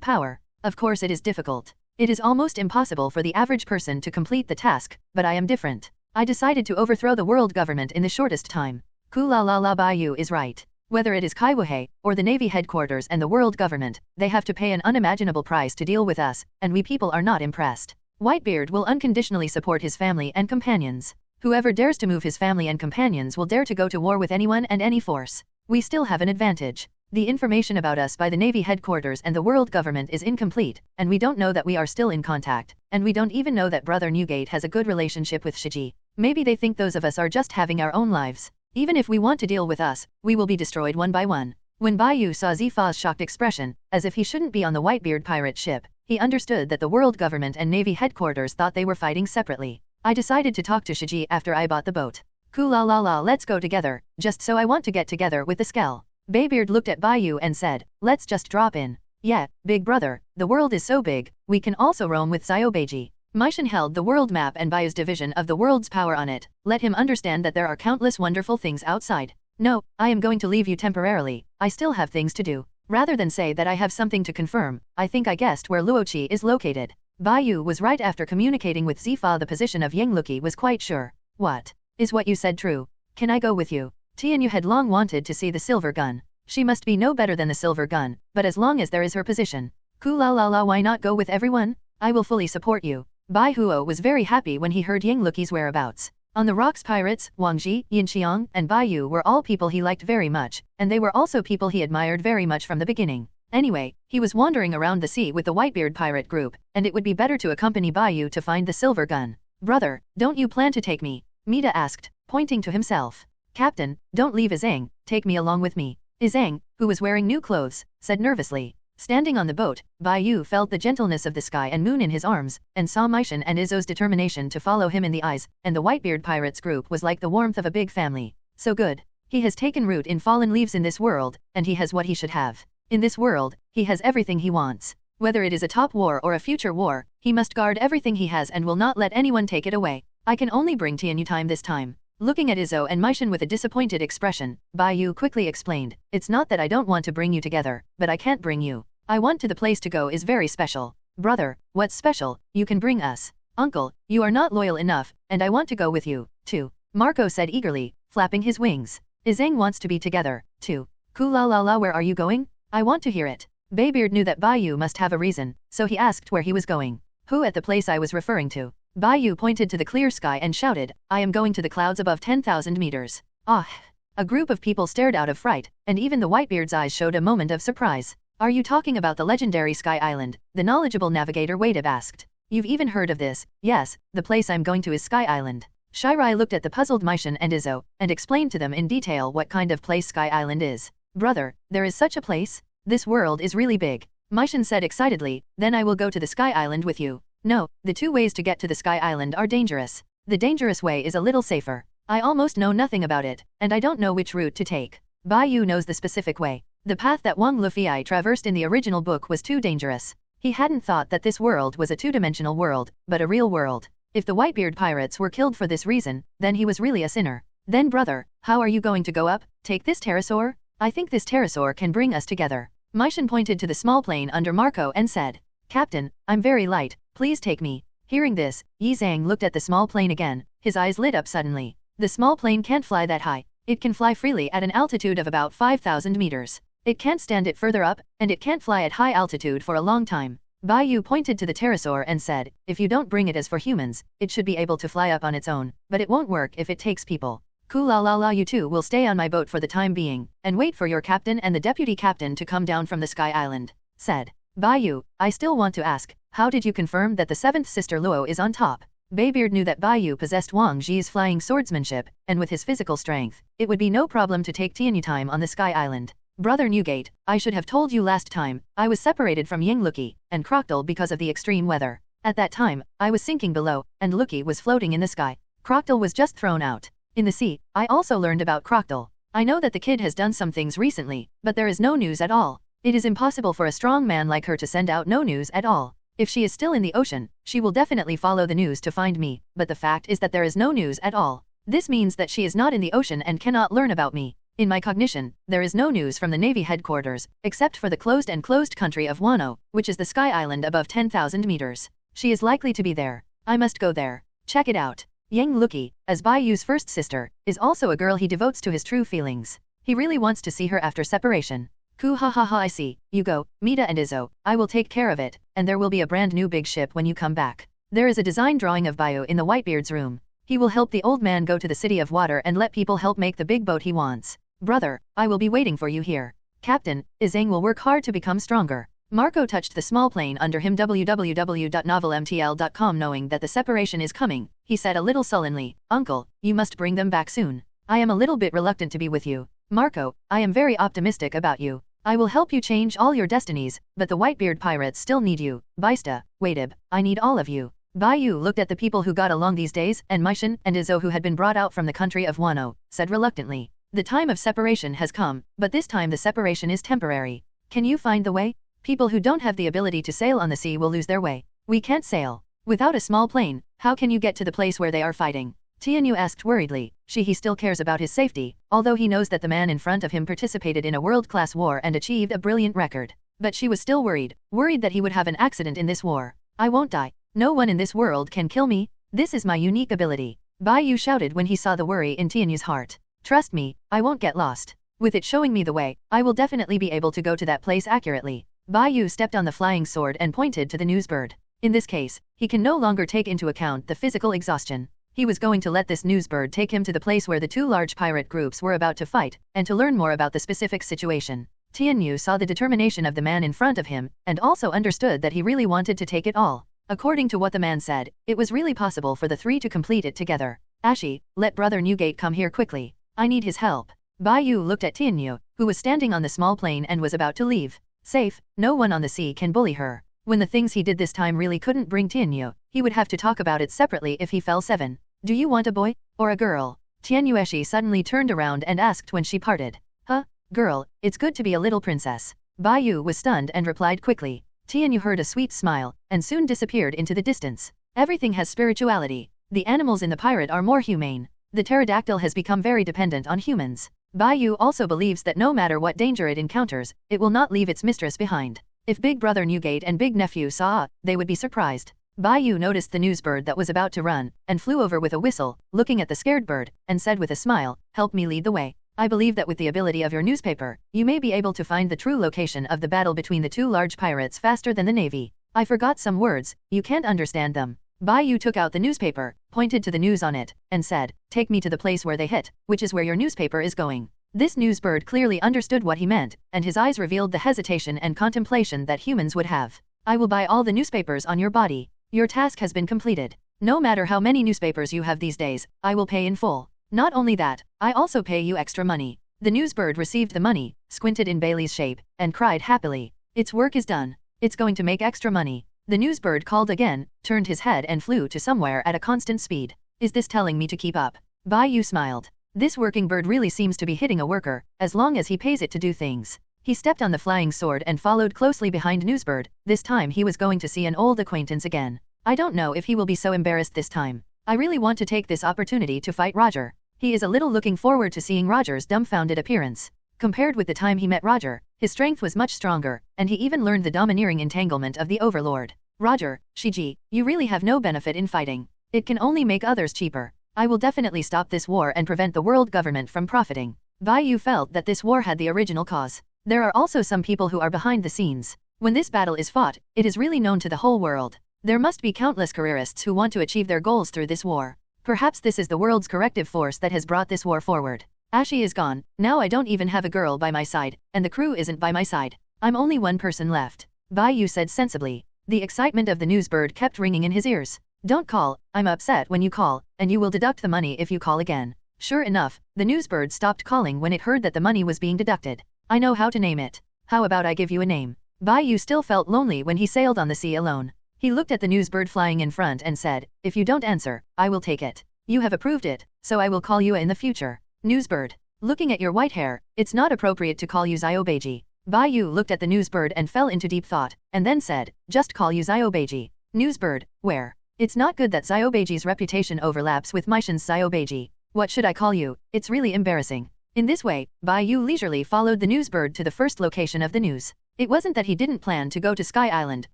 power. Of course it is difficult. It is almost impossible for the average person to complete the task, but I am different. I decided to overthrow the world government in the shortest time. Ku la la la Bai Yu is right. Whether it is Kaiwahei, or the Navy headquarters and the world government, they have to pay an unimaginable price to deal with us, and we people are not impressed. Whitebeard will unconditionally support his family and companions. Whoever dares to move his family and companions will dare to go to war with anyone and any force. We still have an advantage. The information about us by the Navy headquarters and the world government is incomplete, and we don't know that we are still in contact, and we don't even know that Brother Newgate has a good relationship with Shiji. Maybe they think those of us are just having our own lives. Even if we want to deal with us, we will be destroyed one by one. When Bai Yu saw Zifa's shocked expression, as if he shouldn't be on the Whitebeard pirate ship, he understood that the world government and navy headquarters thought they were fighting separately. I decided to talk to Shiji after I bought the boat. Cool la la la, let's go together, just so I want to get together with the Skell. Baybeard looked at Bai Yu and said, let's just drop in. Yeah, big brother, the world is so big, we can also roam with Xiaobeiji. Meishan held the world map and Bai's division of the world's power on it, let him understand that there are countless wonderful things outside. No, I am going to leave you temporarily, I still have things to do. Rather than say that I have something to confirm, I think I guessed where Luoqi is located. Bai Yu was right. After communicating with Zifa, the position of Yangluki was quite sure. What? Is what you said true? Can I go with you? Tianyu had long wanted to see the silver gun. She must be no better than the silver gun, but as long as there is her position. Ku la la la, why not go with everyone? I will fully support you. Bai Huo was very happy when he heard Yangluki's whereabouts. On the rocks, pirates, Wang Ji, Yin Xiang, and Bai Yu were all people he liked very much, and they were also people he admired very much from the beginning. Anyway, he was wandering around the sea with the Whitebeard pirate group, and it would be better to accompany Bai Yu to find the silver gun. Brother, don't you plan to take me? Mida asked, pointing to himself. Captain, don't leave Izang, take me along with me. Izang, who was wearing new clothes, said nervously. Standing on the boat, Bai Yu felt the gentleness of the sky and moon in his arms, and saw Meishan and Izzo's determination to follow him in the eyes, and the Whitebeard pirates group was like the warmth of a big family. So good. He has taken root in fallen leaves in this world, and he has what he should have. In this world, he has everything he wants. Whether it is a top war or a future war, he must guard everything he has and will not let anyone take it away. I can only bring Tianyu time this time. Looking at Izzo and Meishan with a disappointed expression, Bai Yu quickly explained, it's not that I don't want to bring you together, but I can't bring you. I want to the place to go is very special. Brother, what's special? You can bring us. Uncle, you are not loyal enough, and I want to go with you, too. Marco said eagerly, flapping his wings. Izang wants to be together, too. Ku la la la, where are you going? I want to hear it. Baybeard knew that Bai Yu must have a reason, so he asked where he was going. Who at the place I was referring to? Bai Yu pointed to the clear sky and shouted, I am going to the clouds above 10,000 meters. Ah! A group of people stared out of fright, and even the Whitebeard's eyes showed a moment of surprise. Are you talking about the legendary Sky Island? The knowledgeable navigator Wadeb asked. You've even heard of this? Yes, the place I'm going to is Sky Island. Shirai looked at the puzzled Meishan and Izzo, and explained to them in detail what kind of place Sky Island is. Brother, there is such a place? This world is really big. Meishan said excitedly, then I will go to the Sky Island with you. No, the two ways to get to the Sky Island are dangerous. The dangerous way is a little safer. I almost know nothing about it, and I don't know which route to take. Bai Yu knows the specific way. The path that Wang Lufei traversed in the original book was too dangerous. He hadn't thought that this world was a two-dimensional world, but a real world. If the Whitebeard pirates were killed for this reason, then he was really a sinner. Then brother, how are you going to go up? Take this pterosaur? I think this pterosaur can bring us together. Meishan pointed to the small plane under Marco and said, Captain, I'm very light, please take me. Hearing this, Yi Zhang looked at the small plane again, his eyes lit up suddenly. The small plane can't fly that high. It can fly freely at an altitude of about 5,000 meters. It can't stand it further up, and it can't fly at high altitude for a long time. Bai Yu pointed to the pterosaur and said, if you don't bring it as for humans, it should be able to fly up on its own, but it won't work if it takes people. Ku la la la, you two will stay on my boat for the time being, and wait for your captain and the deputy captain to come down from the Sky Island, said. Bai Yu, I still want to ask, how did you confirm that the seventh sister Luo is on top? Baybeard knew that Bai Yu possessed Wang Ji's flying swordsmanship, and with his physical strength, it would be no problem to take Tianyu time on the Sky Island. Brother Newgate, I should have told you last time, I was separated from Yangluki and Crocodile because of the extreme weather. At that time, I was sinking below, and Luki was floating in the sky. Crocodile was just thrown out. In the sea, I also learned about Crocodile. I know that the kid has done some things recently, but there is no news at all. It is impossible for a strong man like her to send out no news at all. If she is still in the ocean, she will definitely follow the news to find me, but the fact is that there is no news at all. This means that she is not in the ocean and cannot learn about me. In my cognition, there is no news from the Navy headquarters, except for the closed country of Wano, which is the Sky Island above 10,000 meters. She is likely to be there. I must go there. Check it out. Yang Luki, as Bai Yu's first sister, is also a girl he devotes to his true feelings. He really wants to see her after separation. Ku ha ha ha, I see. You go, Mida and Izzo, I will take care of it, and there will be a brand new big ship when you come back. There is a design drawing of Bai Yu in the Whitebeard's room. He will help the old man go to the city of water and let people help make the big boat he wants. Brother, I will be waiting for you here. Captain, Izang will work hard to become stronger. Marco touched the small plane under him www.novelmtl.com knowing that the separation is coming. He said a little sullenly, "Uncle, you must bring them back soon. I am a little bit reluctant to be with you. Marco, I am very optimistic about you. I will help you change all your destinies, but the Whitebeard pirates still need you. Baista, Wadib, I need all of you." Bai Yu looked at the people who got along these days, and Maishan and Izo who had been brought out from the country of Wano, said reluctantly, "The time of separation has come, but this time the separation is temporary. Can you find the way? People who don't have the ability to sail on the sea will lose their way. We can't sail. Without a small plane, how can you get to the place where they are fighting?" Tianyu asked worriedly. He still cares about his safety, although he knows that the man in front of him participated in a world-class war and achieved a brilliant record. But she was still worried that he would have an accident in this war. "I won't die. No one in this world can kill me. This is my unique ability," Bai Yu shouted when he saw the worry in Tianyu's heart. "Trust me, I won't get lost. With it showing me the way, I will definitely be able to go to that place accurately." Bai Yu stepped on the flying sword and pointed to the newsbird. In this case, he can no longer take into account the physical exhaustion. He was going to let this newsbird take him to the place where the two large pirate groups were about to fight, and to learn more about the specific situation. Tianyu saw the determination of the man in front of him, and also understood that he really wanted to take it all. According to what the man said, it was really possible for the three to complete it together. "Ashi, let Brother Newgate come here quickly. I need his help." Bai Yu looked at Tianyu, who was standing on the small plane and was about to leave. Safe, no one on the sea can bully her. When the things he did this time really couldn't bring Tianyu, he would have to talk about it separately if he fell 7. "Do you want a boy, or a girl?" Tianyueshi suddenly turned around and asked when she parted. "Huh? Girl, it's good to be a little princess." Bai Yu was stunned and replied quickly. Tianyu heard a sweet smile, and soon disappeared into the distance. Everything has spirituality. The animals in the pirate are more humane. The pterodactyl has become very dependent on humans. Bai Yu also believes that no matter what danger it encounters, it will not leave its mistress behind. If Big Brother Newgate and Big Nephew saw, they would be surprised. Bai Yu noticed the newsbird that was about to run, and flew over with a whistle, looking at the scared bird, and said with a smile, "Help me lead the way. I believe that with the ability of your newspaper, you may be able to find the true location of the battle between the two large pirates faster than the navy. I forgot some words, you can't understand them." Bai Yu took out the newspaper, pointed to the news on it, and said, "Take me to the place where they hit, which is where your newspaper is going." This newsbird clearly understood what he meant, and his eyes revealed the hesitation and contemplation that humans would have. "I will buy all the newspapers on your body. Your task has been completed. No matter how many newspapers you have these days, I will pay in full. Not only that, I also pay you extra money." The newsbird received the money, squinted in Bailey's shape, and cried happily. Its work is done. It's going to make extra money. The newsbird called again, turned his head and flew to somewhere at a constant speed. "Is this telling me to keep up?" Bai Yu smiled. This working bird really seems to be hitting a worker, as long as he pays it to do things. He stepped on the flying sword and followed closely behind Newsbird. This time he was going to see an old acquaintance again. "I don't know if he will be so embarrassed this time. I really want to take this opportunity to fight Roger." He is a little looking forward to seeing Roger's dumbfounded appearance. Compared with the time he met Roger, his strength was much stronger, and he even learned the domineering entanglement of the Overlord. "Roger, Shiji, you really have no benefit in fighting. It can only make others cheaper. I will definitely stop this war and prevent the world government from profiting." Bai Yu felt that this war had the original cause. There are also some people who are behind the scenes. When this battle is fought, it is really known to the whole world. There must be countless careerists who want to achieve their goals through this war. Perhaps this is the world's corrective force that has brought this war forward. Ashi is gone, now I don't even have a girl by my side, and the crew isn't by my side. I'm only one person left. Bai Yu said sensibly. The excitement of the newsbird kept ringing in his ears. "Don't call, I'm upset when you call, and you will deduct the money if you call again." Sure enough, the newsbird stopped calling when it heard that the money was being deducted. "I know how to name it. How about I give you a name?" Bai Yu still felt lonely when he sailed on the sea alone. He looked at the newsbird flying in front and said, "If you don't answer, I will take it. You have approved it, so I will call you in the future." Newsbird. "Looking at your white hair, it's not appropriate to call you Ziobeiji." Bai Yu looked at the newsbird and fell into deep thought, and then said, "Just call you Ziobeiji." Newsbird, where? It's not good that Ziobeiji's reputation overlaps with Maishan's Ziobeiji. What should I call you? It's really embarrassing. In this way, Bai Yu leisurely followed the newsbird to the first location of the news. It wasn't that he didn't plan to go to Sky Island,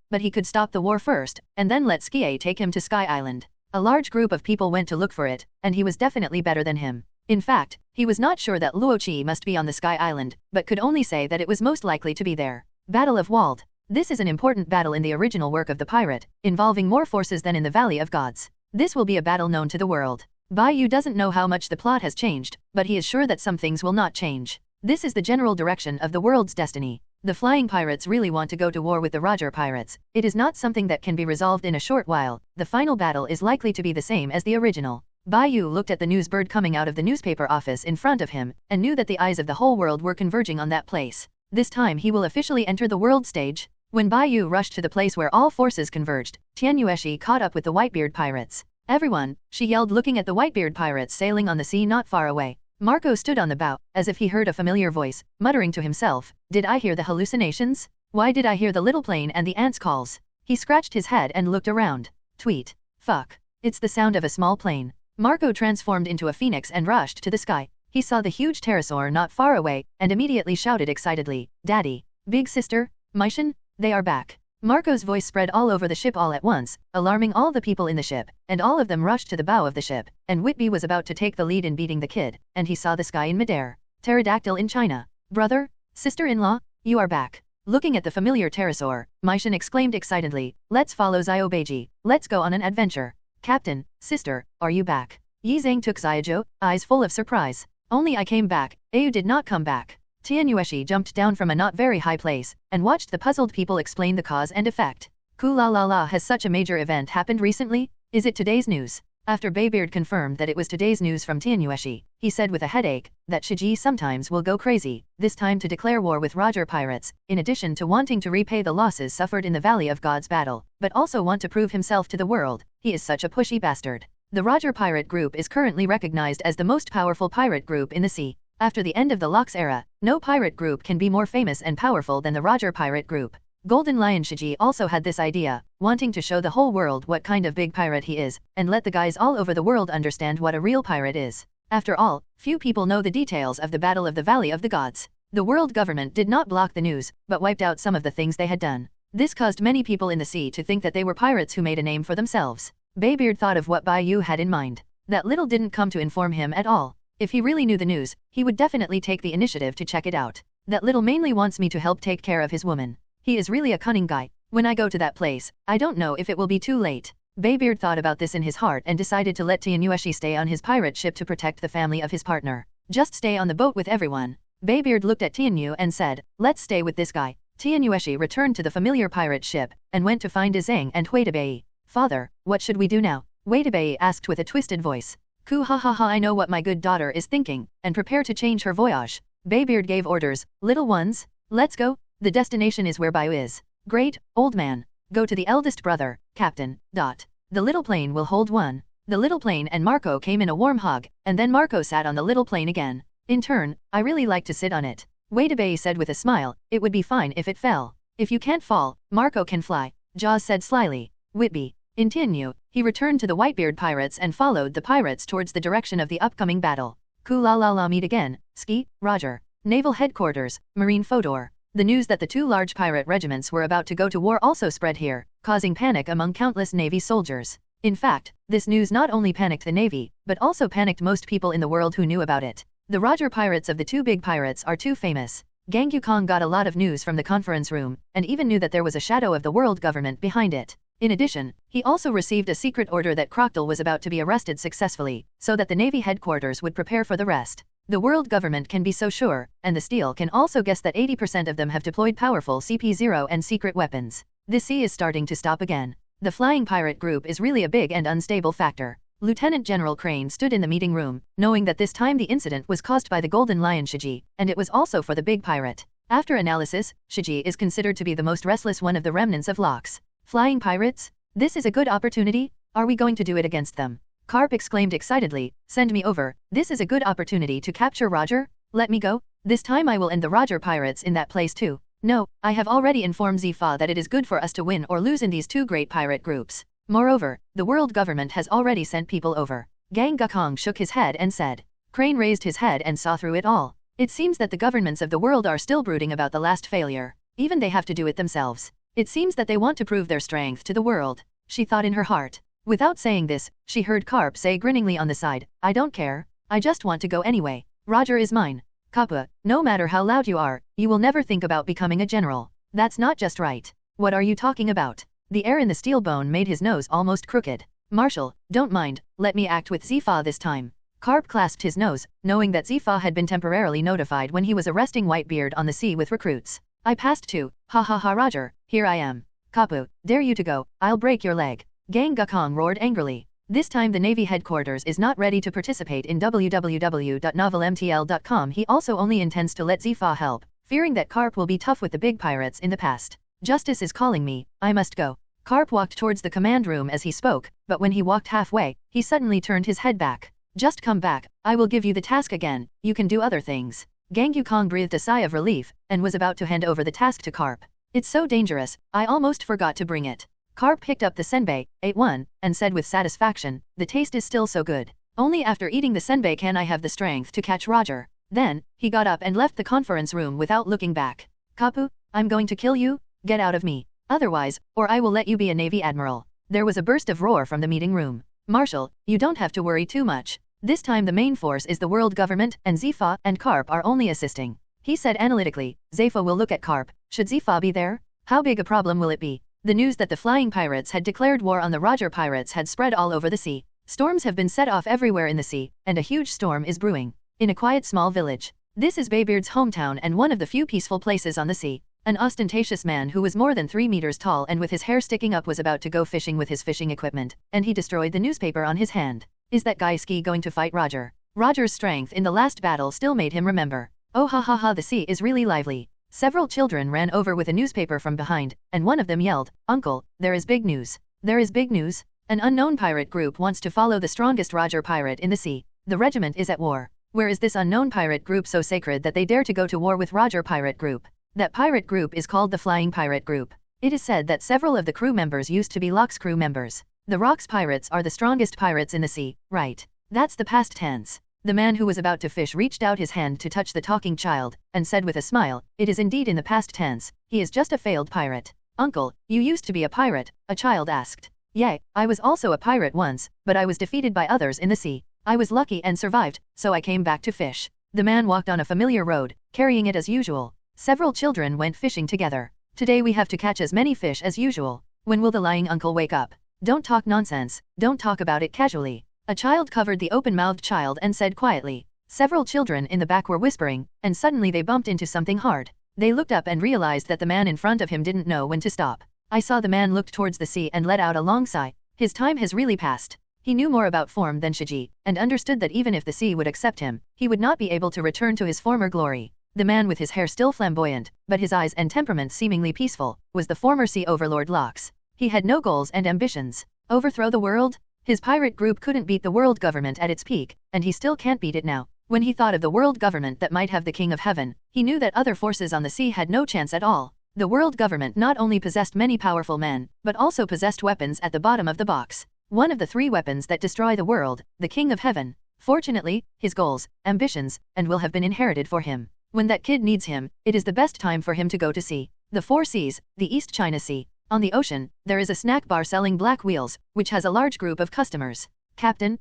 but he could stop the war first, and then let Skie take him to Sky Island. A large group of people went to look for it, and he was definitely better than him. In fact, he was not sure that Luoqi must be on the Sky Island, but could only say that it was most likely to be there. Battle of Wald. This is an important battle in the original work of the pirate, involving more forces than in the Valley of Gods. This will be a battle known to the world. Bai Yu doesn't know how much the plot has changed, but he is sure that some things will not change. This is the general direction of the world's destiny. The flying pirates really want to go to war with the Roger pirates. It is not something that can be resolved in a short while. The final battle is likely to be the same as the original. Bai Yu looked at the news bird coming out of the newspaper office in front of him, and knew that the eyes of the whole world were converging on that place. This time he will officially enter the world stage. When Bai Yu rushed to the place where all forces converged, Tian Yueshi caught up with the Whitebeard pirates. "Everyone," she yelled, looking at the Whitebeard pirates sailing on the sea not far away. Marco stood on the bow, as if he heard a familiar voice, muttering to himself, "Did I hear the hallucinations? Why did I hear the little plane and the ants' calls?" He scratched his head and looked around. Tweet. Fuck. It's the sound of a small plane. Marco transformed into a phoenix and rushed to the sky. He saw the huge pterosaur not far away, and immediately shouted excitedly, "Daddy! Big sister! Maishan! They are back!" Marco's voice spread all over the ship all at once, alarming all the people in the ship, and all of them rushed to the bow of the ship, and Whitby was about to take the lead in beating the kid, and he saw the sky in midair. Pterodactyl in China. "Brother? Sister-in-law? You are back." Looking at the familiar pterosaur, Maishan exclaimed excitedly, "Let's follow Xiaobeiji. Let's go on an adventure." "Captain, sister, are you back?" Yi Zhang took Xiaozhou, eyes full of surprise. "Only I came back, Ayu did not come back." Tian Yueshi jumped down from a not very high place, and watched the puzzled people explain the cause and effect. "Ku la la la, has such a major event happened recently? Is it today's news?" After Baybeard confirmed that it was today's news from Tian Yueshi, he said with a headache, that Shiji sometimes will go crazy, this time to declare war with Roger pirates, in addition to wanting to repay the losses suffered in the Valley of Gods battle, but also want to prove himself to the world. He is such a pushy bastard. The Roger pirate group is currently recognized as the most powerful pirate group in the sea. After the end of the Locks era, no pirate group can be more famous and powerful than the Roger pirate group. Golden Lion Shiji also had this idea, wanting to show the whole world what kind of big pirate he is, and let the guys all over the world understand what a real pirate is. After all, few people know the details of the Battle of the Valley of the Gods. The world government did not block the news, but wiped out some of the things they had done. This caused many people in the sea to think that they were pirates who made a name for themselves. Baybeard thought of what Bai Yu had in mind. That little didn't come to inform him at all. If he really knew the news, he would definitely take the initiative to check it out. That little mainly wants me to help take care of his woman. He is really a cunning guy. When I go to that place, I don't know if it will be too late. Baybeard thought about this in his heart and decided to let Tian Yueshi stay on his pirate ship to protect the family of his partner. Just stay on the boat with everyone. Baybeard looked at Tian Yu and said, "Let's stay with this guy." Tian Yueshi returned to the familiar pirate ship, and went to find Zhang and Huidebei. "Father, what should we do now?" Huidebei asked with a twisted voice. "Ku ha ha ha, I know what my good daughter is thinking, and prepare to change her voyage." Baybeard gave orders, "Little ones, let's go. The destination is where Bai Yu is." "Great, old man. Go to the eldest brother, Captain. The little plane will hold one." The little plane and Marco came in a warm hug, and then Marco sat on the little plane again. "In turn, I really like to sit on it." Huidebei said with a smile, "It would be fine if it fell." "If you can't fall, Marco can fly," Jaws said slyly. Whitby. In Tianyu, he returned to the Whitebeard pirates and followed the pirates towards the direction of the upcoming battle. Ku la la la, meet again, Ski, Roger. Naval Headquarters, Marine Fodor. The news that the two large pirate regiments were about to go to war also spread here, causing panic among countless Navy soldiers. In fact, this news not only panicked the Navy, but also panicked most people in the world who knew about it. The Roger pirates of the two big pirates are too famous. Gang Yukong got a lot of news from the conference room, and even knew that there was a shadow of the world government behind it. In addition, he also received a secret order that Crocodile was about to be arrested successfully, so that the Navy headquarters would prepare for the rest. The world government can be so sure, and the Steel can also guess that 80% of them have deployed powerful CP0 and secret weapons. The sea is starting to stop again. The flying pirate group is really a big and unstable factor. Lieutenant General Crane stood in the meeting room, knowing that this time the incident was caused by the Golden Lion Shiji, and it was also for the big pirate. After analysis, Shiji is considered to be the most restless one of the remnants of Locks. Flying pirates? This is a good opportunity? Are we going to do it against them? Carp exclaimed excitedly, "Send me over. This is a good opportunity to capture Roger. Let me go. This time I will end the Roger pirates in that place too." "No, I have already informed Zifa that it is good for us to win or lose in these two great pirate groups. Moreover, the world government has already sent people over." Gang Gakong shook his head and said. Crane raised his head and saw through it all. It seems that the governments of the world are still brooding about the last failure. Even they have to do it themselves. It seems that they want to prove their strength to the world, she thought in her heart. Without saying this, she heard Carp say grinningly on the side, "I don't care. I just want to go anyway. Roger is mine." "Kappa, no matter how loud you are, you will never think about becoming a general. That's not just right." "What are you talking about?" The air in the steel bone made his nose almost crooked. "Marshal, don't mind, let me act with Zifa this time." Carp clasped his nose, knowing that Zifa had been temporarily notified when he was arresting Whitebeard on the sea with recruits. I passed too, ha ha ha Roger, here I am. Kapu, dare you to go, I'll break your leg. Gang Gakong roared angrily. This time the Navy headquarters is not ready to participate in www.novelmtl.com. He also only intends to let Zifa help, fearing that Carp will be tough with the big pirates in the past. Justice is calling me, I must go. Carp walked towards the command room as he spoke, but when he walked halfway, he suddenly turned his head back. Just come back, I will give you the task again, you can do other things. Gang Yukong breathed a sigh of relief, and was about to hand over the task to Carp. It's so dangerous, I almost forgot to bring it. Carp picked up the senbei, ate one, and said with satisfaction, the taste is still so good. Only after eating the senbei can I have the strength to catch Roger. Then, he got up and left the conference room without looking back. Kapu, I'm going to kill you, get out of me. Otherwise, or I will let you be a Navy Admiral. There was a burst of roar from the meeting room. Marshal, you don't have to worry too much. This time the main force is the world government, and Zifa and Carp are only assisting. He said analytically, Zifa will look at Carp. Should Zifa be there? How big a problem will it be? The news that the flying pirates had declared war on the Roger pirates had spread all over the sea. Storms have been set off everywhere in the sea, and a huge storm is brewing. In a quiet small village. This is Baybeard's hometown and one of the few peaceful places on the sea. An ostentatious man who was more than 3 meters tall and with his hair sticking up was about to go fishing with his fishing equipment, and he destroyed the newspaper on his hand. Is that guy Ski going to fight Roger? Roger's strength in the last battle still made him remember. Oh ha ha ha, the sea is really lively. Several children ran over with a newspaper from behind, and one of them yelled, Uncle, there is big news. There is big news. An unknown pirate group wants to follow the strongest Roger pirate in the sea. The regiment is at war. Where is this unknown pirate group so sacred that they dare to go to war with Roger pirate group? That pirate group is called the Flying Pirate Group. It is said that several of the crew members used to be Locke's crew members. The Rocks pirates are the strongest pirates in the sea, right? That's the past tense. The man who was about to fish reached out his hand to touch the talking child, and said with a smile, it is indeed in the past tense, he is just a failed pirate. Uncle, you used to be a pirate, a child asked. Yeah, I was also a pirate once, but I was defeated by others in the sea. I was lucky and survived, so I came back to fish. The man walked on a familiar road, carrying it as usual. Several children went fishing together. Today we have to catch as many fish as usual. When will the lying uncle wake up? Don't talk nonsense, don't talk about it casually. A child covered the open-mouthed child and said quietly. Several children in the back were whispering, and suddenly they bumped into something hard. They looked up and realized that the man in front of him didn't know when to stop. I saw the man look towards the sea and let out a long sigh. His time has really passed. He knew more about form than Shiji, and understood that even if the sea would accept him, he would not be able to return to his former glory. The man with his hair still flamboyant, but his eyes and temperament seemingly peaceful, was the former sea overlord Locks. He had no goals and ambitions. Overthrow the world? His pirate group couldn't beat the world government at its peak, and he still can't beat it now. When he thought of the world government that might have the King of Heaven, he knew that other forces on the sea had no chance at all. The world government not only possessed many powerful men, but also possessed weapons at the bottom of the box. One of the 3 weapons that destroy the world, the King of Heaven. Fortunately, his goals, ambitions, and will have been inherited for him. When that kid needs him, it is the best time for him to go to sea. The 4 seas, the East China Sea. On the ocean, there is a snack bar selling black wheels, which has a large group of customers. Captain,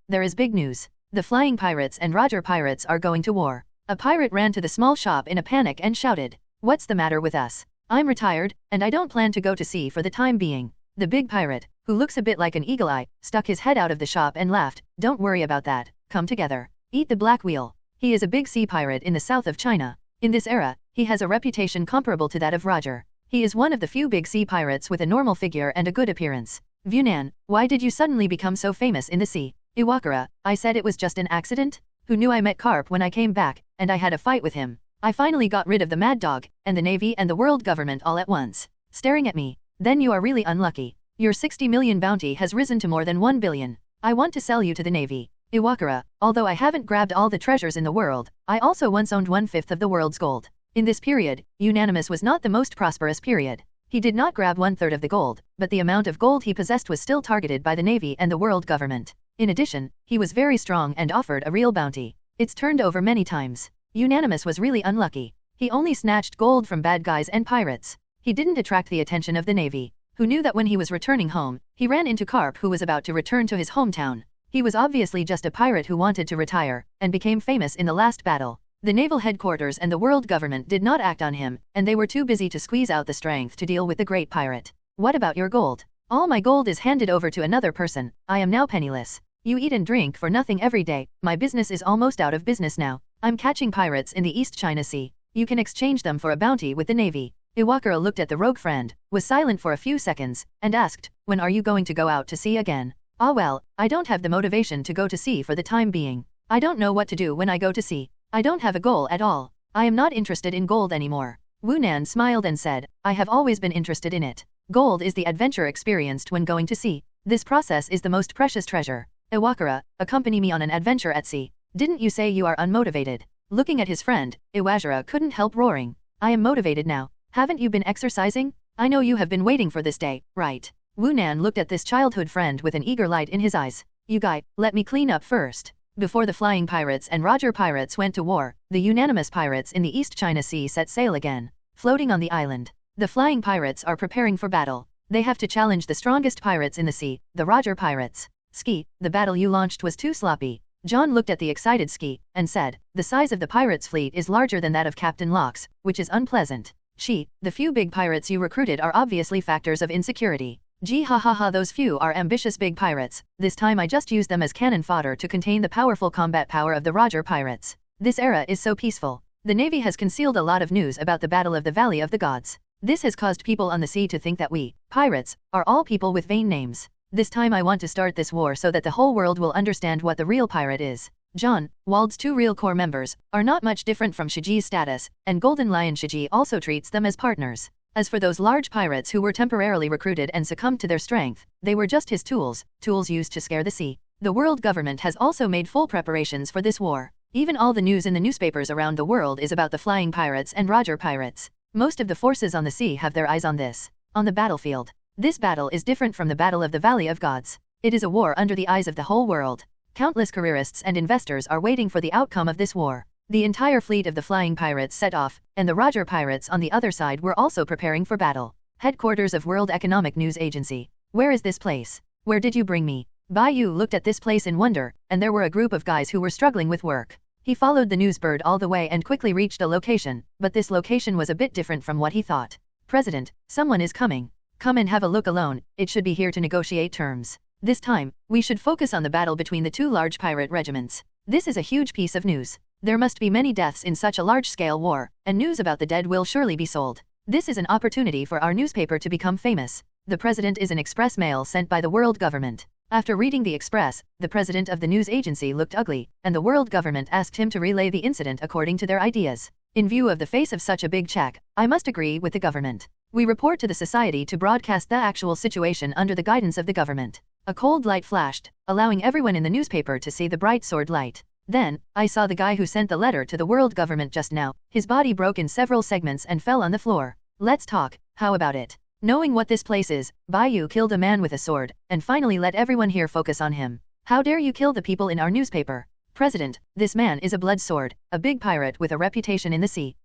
there is big news. The flying pirates and Roger pirates are going to war. A pirate ran to the small shop in a panic and shouted, what's the matter with us? I'm retired, and I don't plan to go to sea for the time being. The big pirate, who looks a bit like an eagle eye, stuck his head out of the shop and laughed, don't worry about that, come together. Eat the black wheel. He is a big sea pirate in the south of China. In this era, he has a reputation comparable to that of Roger. He is one of the few big sea pirates with a normal figure and a good appearance. Vunan, why did you suddenly become so famous in the sea? Iwakura, I said it was just an accident? Who knew I met Carp when I came back, and I had a fight with him. I finally got rid of the mad dog, and the Navy and the world government all at once. Staring at me. Then you are really unlucky. Your 60 million bounty has risen to more than 1 billion. I want to sell you to the Navy. Iwakura, although I haven't grabbed all the treasures in the world, I also once owned 1/5 of the world's gold. In this period, Unanimous was not the most prosperous period. He did not grab 1/3 of the gold, but the amount of gold he possessed was still targeted by the Navy and the world government. In addition, he was very strong and offered a real bounty. It's turned over many times. Unanimous was really unlucky. He only snatched gold from bad guys and pirates. He didn't attract the attention of the Navy, who knew that when he was returning home, he ran into Carp who was about to return to his hometown. He was obviously just a pirate who wanted to retire, and became famous in the last battle. The naval headquarters and the world government did not act on him, and they were too busy to squeeze out the strength to deal with the great pirate. What about your gold? All my gold is handed over to another person. I am now penniless. You eat and drink for nothing every day. My business is almost out of business now. I'm catching pirates in the East China Sea. You can exchange them for a bounty with the Navy. Iwakura looked at the rogue friend, was silent for a few seconds, and asked, when are you going to go out to sea again? Ah well, I don't have the motivation to go to sea for the time being. I don't know what to do when I go to sea. I don't have a goal at all. I am not interested in gold anymore. Wu Nan smiled and said, I have always been interested in it. Gold is the adventure experienced when going to sea. This process is the most precious treasure. Iwakura, accompany me on an adventure at sea. Didn't you say you are unmotivated? Looking at his friend, Iwajira couldn't help roaring. I am motivated now. Haven't you been exercising? I know you have been waiting for this day, right? Wu Nan looked at this childhood friend with an eager light in his eyes. You guy, let me clean up first. Before the flying pirates and Roger pirates went to war, the unanimous pirates in the East China Sea set sail again. Floating on the island, the flying pirates are preparing for battle. They have to challenge the strongest pirates in the sea, the Roger pirates. Ski, the battle you launched was too sloppy. John looked at the excited Ski, and said, the size of the pirates' fleet is larger than that of Captain Locke's, which is unpleasant. She, the few big pirates you recruited are obviously factors of insecurity. Gee ha ha ha, those few are ambitious big pirates. This time I just used them as cannon fodder to contain the powerful combat power of the Roger pirates. This era is so peaceful. The Navy has concealed a lot of news about the Battle of the Valley of the Gods. This has caused people on the sea to think that we, pirates, are all people with vain names. This time I want to start this war so that the whole world will understand what the real pirate is. John, Wald's two real core members, are not much different from Shiji's status, and Golden Lion Shiji also treats them as partners. As for those large pirates who were temporarily recruited and succumbed to their strength, they were just his tools used to scare the sea. The world government has also made full preparations for this war. Even all the news in the newspapers around the world is about the flying pirates and Roger pirates. Most of the forces on the sea have their eyes on this. On the battlefield. This battle is different from the Battle of the Valley of Gods. It is a war under the eyes of the whole world. Countless careerists and investors are waiting for the outcome of this war. The entire fleet of the flying pirates set off, and the Roger pirates on the other side were also preparing for battle. Headquarters of World Economic News Agency. Where is this place? Where did you bring me? Bai Yu looked at this place in wonder, and there were a group of guys who were struggling with work. He followed the news bird all the way and quickly reached a location, but this location was a bit different from what he thought. President, someone is coming. Come and have a look alone, it should be here to negotiate terms. This time, we should focus on the battle between the two large pirate regiments. This is a huge piece of news. There must be many deaths in such a large-scale war, and news about the dead will surely be sold. This is an opportunity for our newspaper to become famous. The president is an express mail sent by the world government. After reading the express, the president of the news agency looked ugly, and the world government asked him to relay the incident according to their ideas. In view of the face of such a big check, I must agree with the government. We report to the society to broadcast the actual situation under the guidance of the government. A cold light flashed, allowing everyone in the newspaper to see the bright sword light. Then, I saw the guy who sent the letter to the world government just now. His body broke in several segments and fell on the floor. Let's talk, how about it? Knowing what this place is, Bai Yu killed a man with a sword, and finally let everyone here focus on him. How dare you kill the people in our newspaper? President, this man is a blood sword, a big pirate with a reputation in the sea.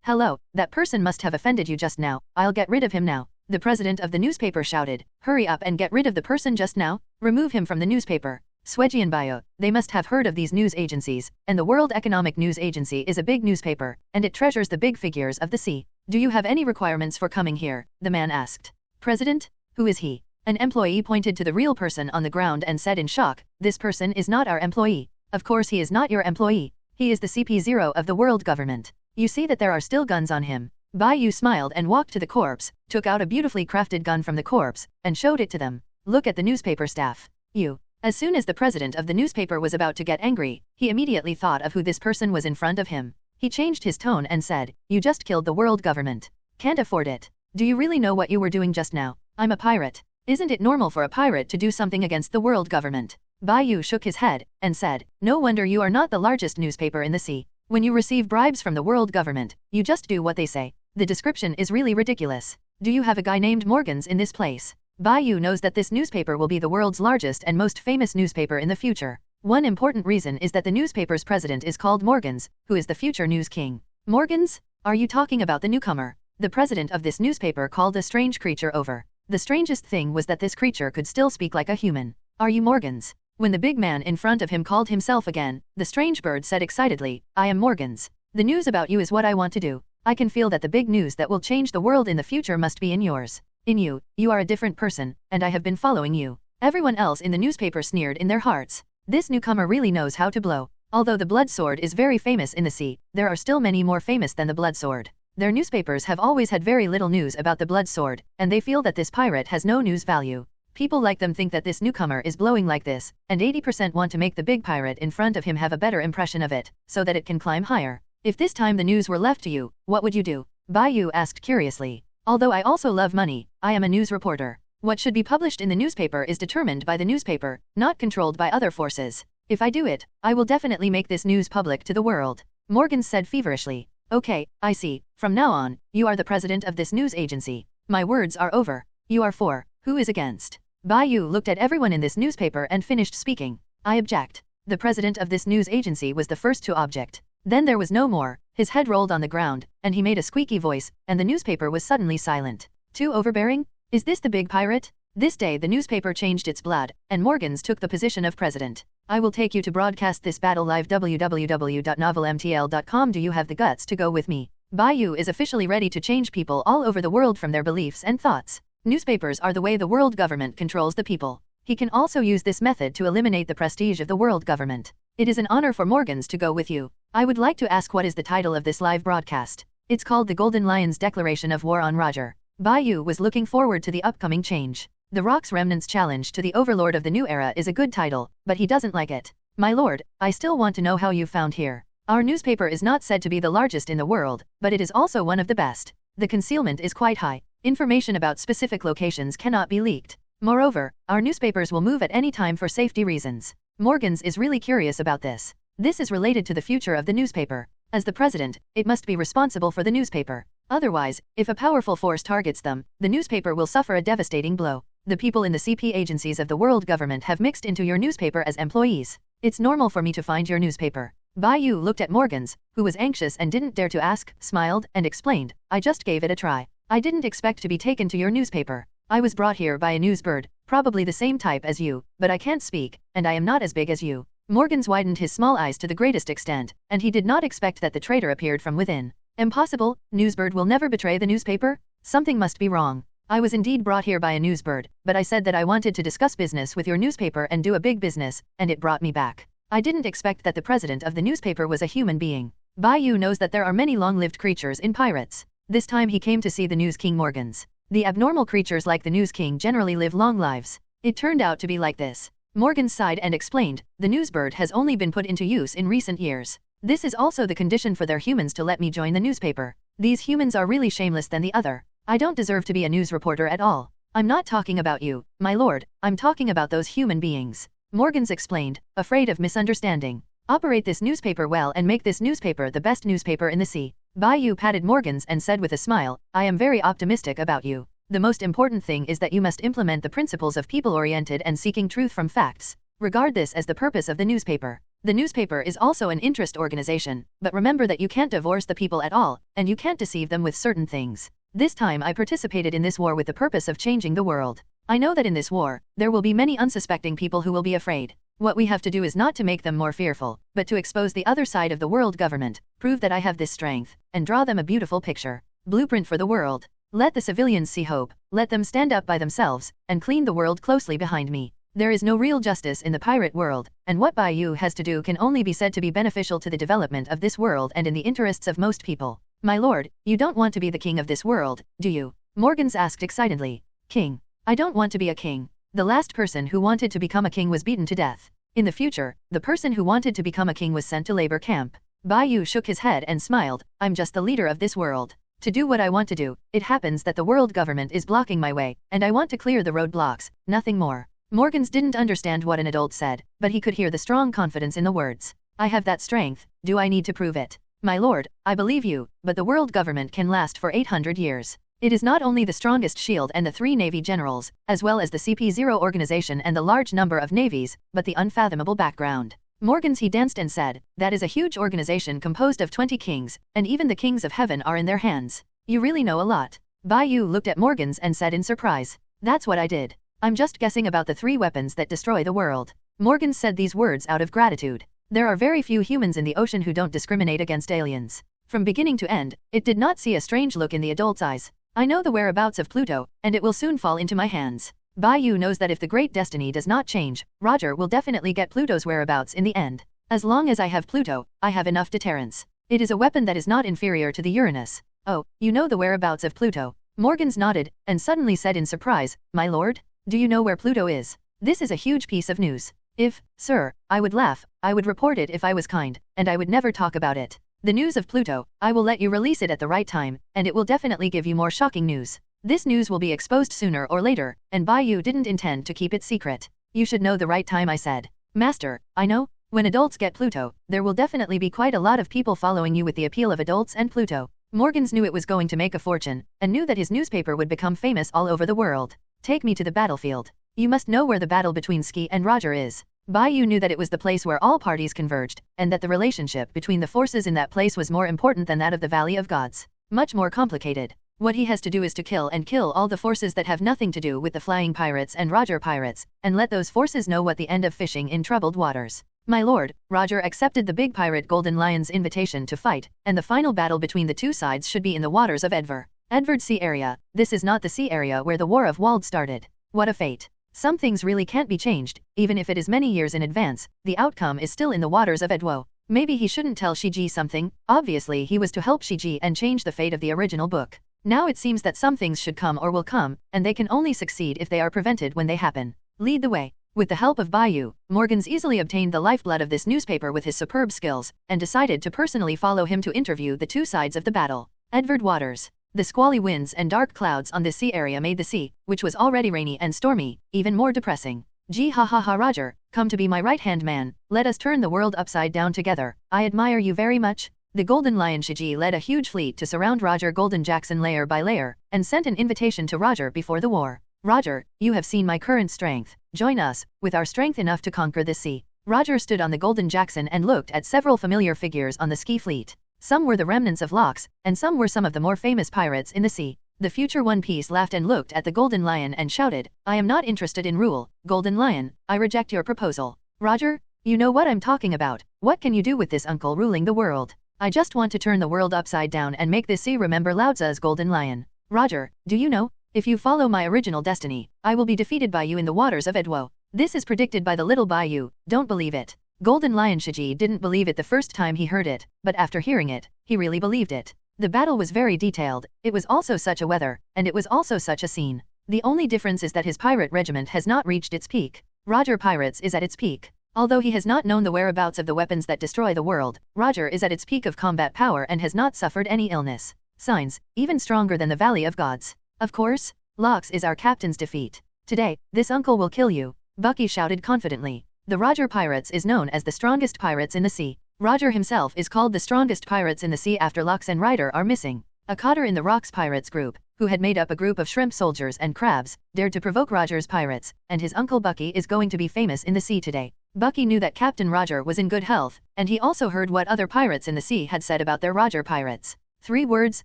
Hello, that person must have offended you just now. I'll get rid of him now. The president of the newspaper shouted, hurry up and get rid of the person just now. Remove him from the newspaper. Sweji and Bio, they must have heard of these news agencies, and the World Economic News Agency is a big newspaper, and it treasures the big figures of the sea. Do you have any requirements for coming here? The man asked. President? Who is he? An employee pointed to the real person on the ground and said in shock, this person is not our employee. Of course he is not your employee. He is the CP0 of the world government. You see that there are still guns on him. Bai Yu smiled and walked to the corpse, took out a beautifully crafted gun from the corpse, and showed it to them. Look at the newspaper staff. You. As soon as the president of the newspaper was about to get angry, he immediately thought of who this person was in front of him. He changed his tone and said, you just killed the world government. Can't afford it. Do you really know what you were doing just now? I'm a pirate. Isn't it normal for a pirate to do something against the world government? Bai Yu shook his head, and said, no wonder you are not the largest newspaper in the sea. When you receive bribes from the world government, you just do what they say. The description is really ridiculous. Do you have a guy named Morgans in this place? Bai Yu knows that this newspaper will be the world's largest and most famous newspaper in the future. One important reason is that the newspaper's president is called Morgans, who is the future news king. Morgans? Are you talking about the newcomer? The president of this newspaper called a strange creature over. The strangest thing was that this creature could still speak like a human. Are you Morgans? When the big man in front of him called himself again, the strange bird said excitedly, I am Morgans. The news about you is what I want to do. I can feel that the big news that will change the world in the future must be in yours. In you, you are a different person, and I have been following you. Everyone else in the newspaper sneered in their hearts. This newcomer really knows how to blow. Although the blood sword is very famous in the sea, there are still many more famous than the blood sword. Their newspapers have always had very little news about the blood sword, and they feel that this pirate has no news value. People like them think that this newcomer is blowing like this, and 80% want to make the big pirate in front of him have a better impression of it, so that it can climb higher. If this time the news were left to you, what would you do? Bai Yu asked curiously. Although I also love money, I am a news reporter. What should be published in the newspaper is determined by the newspaper, not controlled by other forces. If I do it, I will definitely make this news public to the world. Morgan said feverishly. Okay, I see. From now on, you are the president of this news agency. My words are over. You are for. Who is against? Bai Yu looked at everyone in this newspaper and finished speaking. I object. The president of this news agency was the first to object. Then there was no more. His head rolled on the ground, and he made a squeaky voice, and the newspaper was suddenly silent. Too overbearing? Is this the big pirate? This day the newspaper changed its blood, and Morgans took the position of president. I will take you to broadcast this battle live www.novelmtl.com. Do you have the guts to go with me? Bai Yu is officially ready to change people all over the world from their beliefs and thoughts. Newspapers are the way the world government controls the people. He can also use this method to eliminate the prestige of the world government. It is an honor for Morgans to go with you. I would like to ask, what is the title of this live broadcast? It's called The Golden Lion's Declaration of War on Roger. Bai Yu was looking forward to the upcoming change. The Rock's Remnants Challenge to the Overlord of the New Era is a good title, but he doesn't like it. My lord, I still want to know how you found here. Our newspaper is not said to be the largest in the world, but it is also one of the best. The concealment is quite high. Information about specific locations cannot be leaked. Moreover, our newspapers will move at any time for safety reasons. Morgans is really curious about this. This is related to the future of the newspaper. As the president, it must be responsible for the newspaper. Otherwise, if a powerful force targets them, the newspaper will suffer a devastating blow. The people in the CP agencies of the world government have mixed into your newspaper as employees. It's normal for me to find your newspaper. Bai Yu looked at Morgans, who was anxious and didn't dare to ask, smiled, and explained, I just gave it a try. I didn't expect to be taken to your newspaper. I was brought here by a news bird, probably the same type as you, but I can't speak, and I am not as big as you. Morgans widened his small eyes to the greatest extent, and he did not expect that the traitor appeared from within. Impossible, newsbird will never betray the newspaper? Something must be wrong. I was indeed brought here by a newsbird, but I said that I wanted to discuss business with your newspaper and do a big business, and it brought me back. I didn't expect that the president of the newspaper was a human being. Bai Yu knows that there are many long-lived creatures in pirates. This time he came to see the News King Morgans. The abnormal creatures like the News King generally live long lives. It turned out to be like this. Morgans sighed and explained, the newsbird has only been put into use in recent years. This is also the condition for their humans to let me join the newspaper. These humans are really shameless than the other. I don't deserve to be a news reporter at all. I'm not talking about you, my lord, I'm talking about those human beings. Morgans explained, afraid of misunderstanding. Operate this newspaper well and make this newspaper the best newspaper in the sea. Bai Yu patted Morgans and said with a smile, I am very optimistic about you. The most important thing is that you must implement the principles of people-oriented and seeking truth from facts. Regard this as the purpose of the newspaper. The newspaper is also an interest organization, but remember that you can't divorce the people at all, and you can't deceive them with certain things. This time I participated in this war with the purpose of changing the world. I know that in this war, there will be many unsuspecting people who will be afraid. What we have to do is not to make them more fearful, but to expose the other side of the world government, prove that I have this strength, and draw them a beautiful picture. Blueprint for the world. Let the civilians see hope, let them stand up by themselves, and clean the world closely behind me. There is no real justice in the pirate world, and what Bai Yu has to do can only be said to be beneficial to the development of this world and in the interests of most people. My lord, you don't want to be the king of this world, do you? Morgans asked excitedly. King. I don't want to be a king. The last person who wanted to become a king was beaten to death. In the future, the person who wanted to become a king was sent to labor camp. Bai Yu shook his head and smiled, I'm just the leader of this world. To do what I want to do, it happens that the world government is blocking my way, and I want to clear the roadblocks, nothing more. Morgans didn't understand what an adult said, but he could hear the strong confidence in the words. I have that strength, do I need to prove it? My lord, I believe you, but the world government can last for 800 years. It is not only the strongest shield and the 3 navy generals, as well as the CP0 organization and the large number of navies, but the unfathomable background. Morgans he danced and said, that is a huge organization composed of 20 kings, and even the kings of heaven are in their hands. You really know a lot. Bai Yu looked at Morgans and said in surprise, that's what I did. I'm just guessing about the 3 weapons that destroy the world. Morgans said these words out of gratitude. There are very few humans in the ocean who don't discriminate against aliens. From beginning to end, it did not see a strange look in the adult's eyes. I know the whereabouts of Pluto, and it will soon fall into my hands. Bai Yu knows that if the great destiny does not change, Roger will definitely get Pluto's whereabouts in the end. As long as I have Pluto, I have enough deterrence. It is a weapon that is not inferior to the Uranus. Oh, you know the whereabouts of Pluto. Morgans nodded, and suddenly said in surprise, my lord? Do you know where Pluto is? This is a huge piece of news. If, sir, I would laugh, I would report it if I was kind, and I would never talk about it. The news of Pluto, I will let you release it at the right time, and it will definitely give you more shocking news. This news will be exposed sooner or later, and Bai Yu didn't intend to keep it secret. You should know the right time, I said. Master, I know. When adults get Pluto, there will definitely be quite a lot of people following you with the appeal of adults and Pluto. Morgans knew it was going to make a fortune, and knew that his newspaper would become famous all over the world. Take me to the battlefield. You must know where the battle between Ski and Roger is. Bai Yu knew that it was the place where all parties converged, and that the relationship between the forces in that place was more important than that of the Valley of Gods. Much more complicated. What he has to do is to kill all the forces that have nothing to do with the flying pirates and Roger pirates, and let those forces know what the end of fishing in troubled waters. My lord, Roger accepted the big pirate Golden Lion's invitation to fight, and the final battle between the two sides should be in the waters of Edward Sea area. This is not the sea area where the War of Wald started. What a fate. Some things really can't be changed, even if it is many years in advance, the outcome is still in the waters of Edwo. Maybe he shouldn't tell Shiji something, obviously he was to help Shiji and change the fate of the original book. Now it seems that some things should come or will come, and they can only succeed if they are prevented when they happen. Lead the way. With the help of Bai Yu, Morgans easily obtained the lifeblood of this newspaper with his superb skills, and decided to personally follow him to interview the two sides of the battle. Edward Waters. The squally winds and dark clouds on this sea area made the sea, which was already rainy and stormy, even more depressing. Gee ha ha ha Roger, come to be my right-hand man, let us turn the world upside down together, I admire you very much. The Golden Lion Shiji led a huge fleet to surround Roger Golden Jackson layer by layer, and sent an invitation to Roger before the war. Roger, you have seen my current strength. Join us, with our strength enough to conquer this sea. Roger stood on the Golden Jackson and looked at several familiar figures on the ski fleet. Some were the remnants of Locks, and some were some of the more famous pirates in the sea. The future One Piece laughed and looked at the Golden Lion and shouted, I am not interested in rule, Golden Lion, I reject your proposal. Roger, you know what I'm talking about. What can you do with this uncle ruling the world? I just want to turn the world upside down and make this sea remember Lao Tzu's Golden Lion. Roger, do you know? If you follow my original destiny, I will be defeated by you in the waters of Edwo. This is predicted by the little Bai Yu, don't believe it. Golden Lion Shiji didn't believe it the first time he heard it, but after hearing it, he really believed it. The battle was very detailed, it was also such a weather, and it was also such a scene. The only difference is that his pirate regiment has not reached its peak. Roger Pirates is at its peak. Although he has not known the whereabouts of the weapons that destroy the world, Roger is at its peak of combat power and has not suffered any illness. Signs, even stronger than the Valley of Gods. Of course, Locks is our captain's defeat. Today, this uncle will kill you, Bucky shouted confidently. The Roger Pirates is known as the strongest pirates in the sea. Roger himself is called the strongest pirates in the sea after Locks and Ryder are missing. A cadre in the Rocks Pirates group, who had made up a group of shrimp soldiers and crabs, dared to provoke Roger's pirates, and his uncle Bucky is going to be famous in the sea today. Bucky knew that Captain Roger was in good health, and he also heard what other pirates in the sea had said about their Roger pirates. 3 words,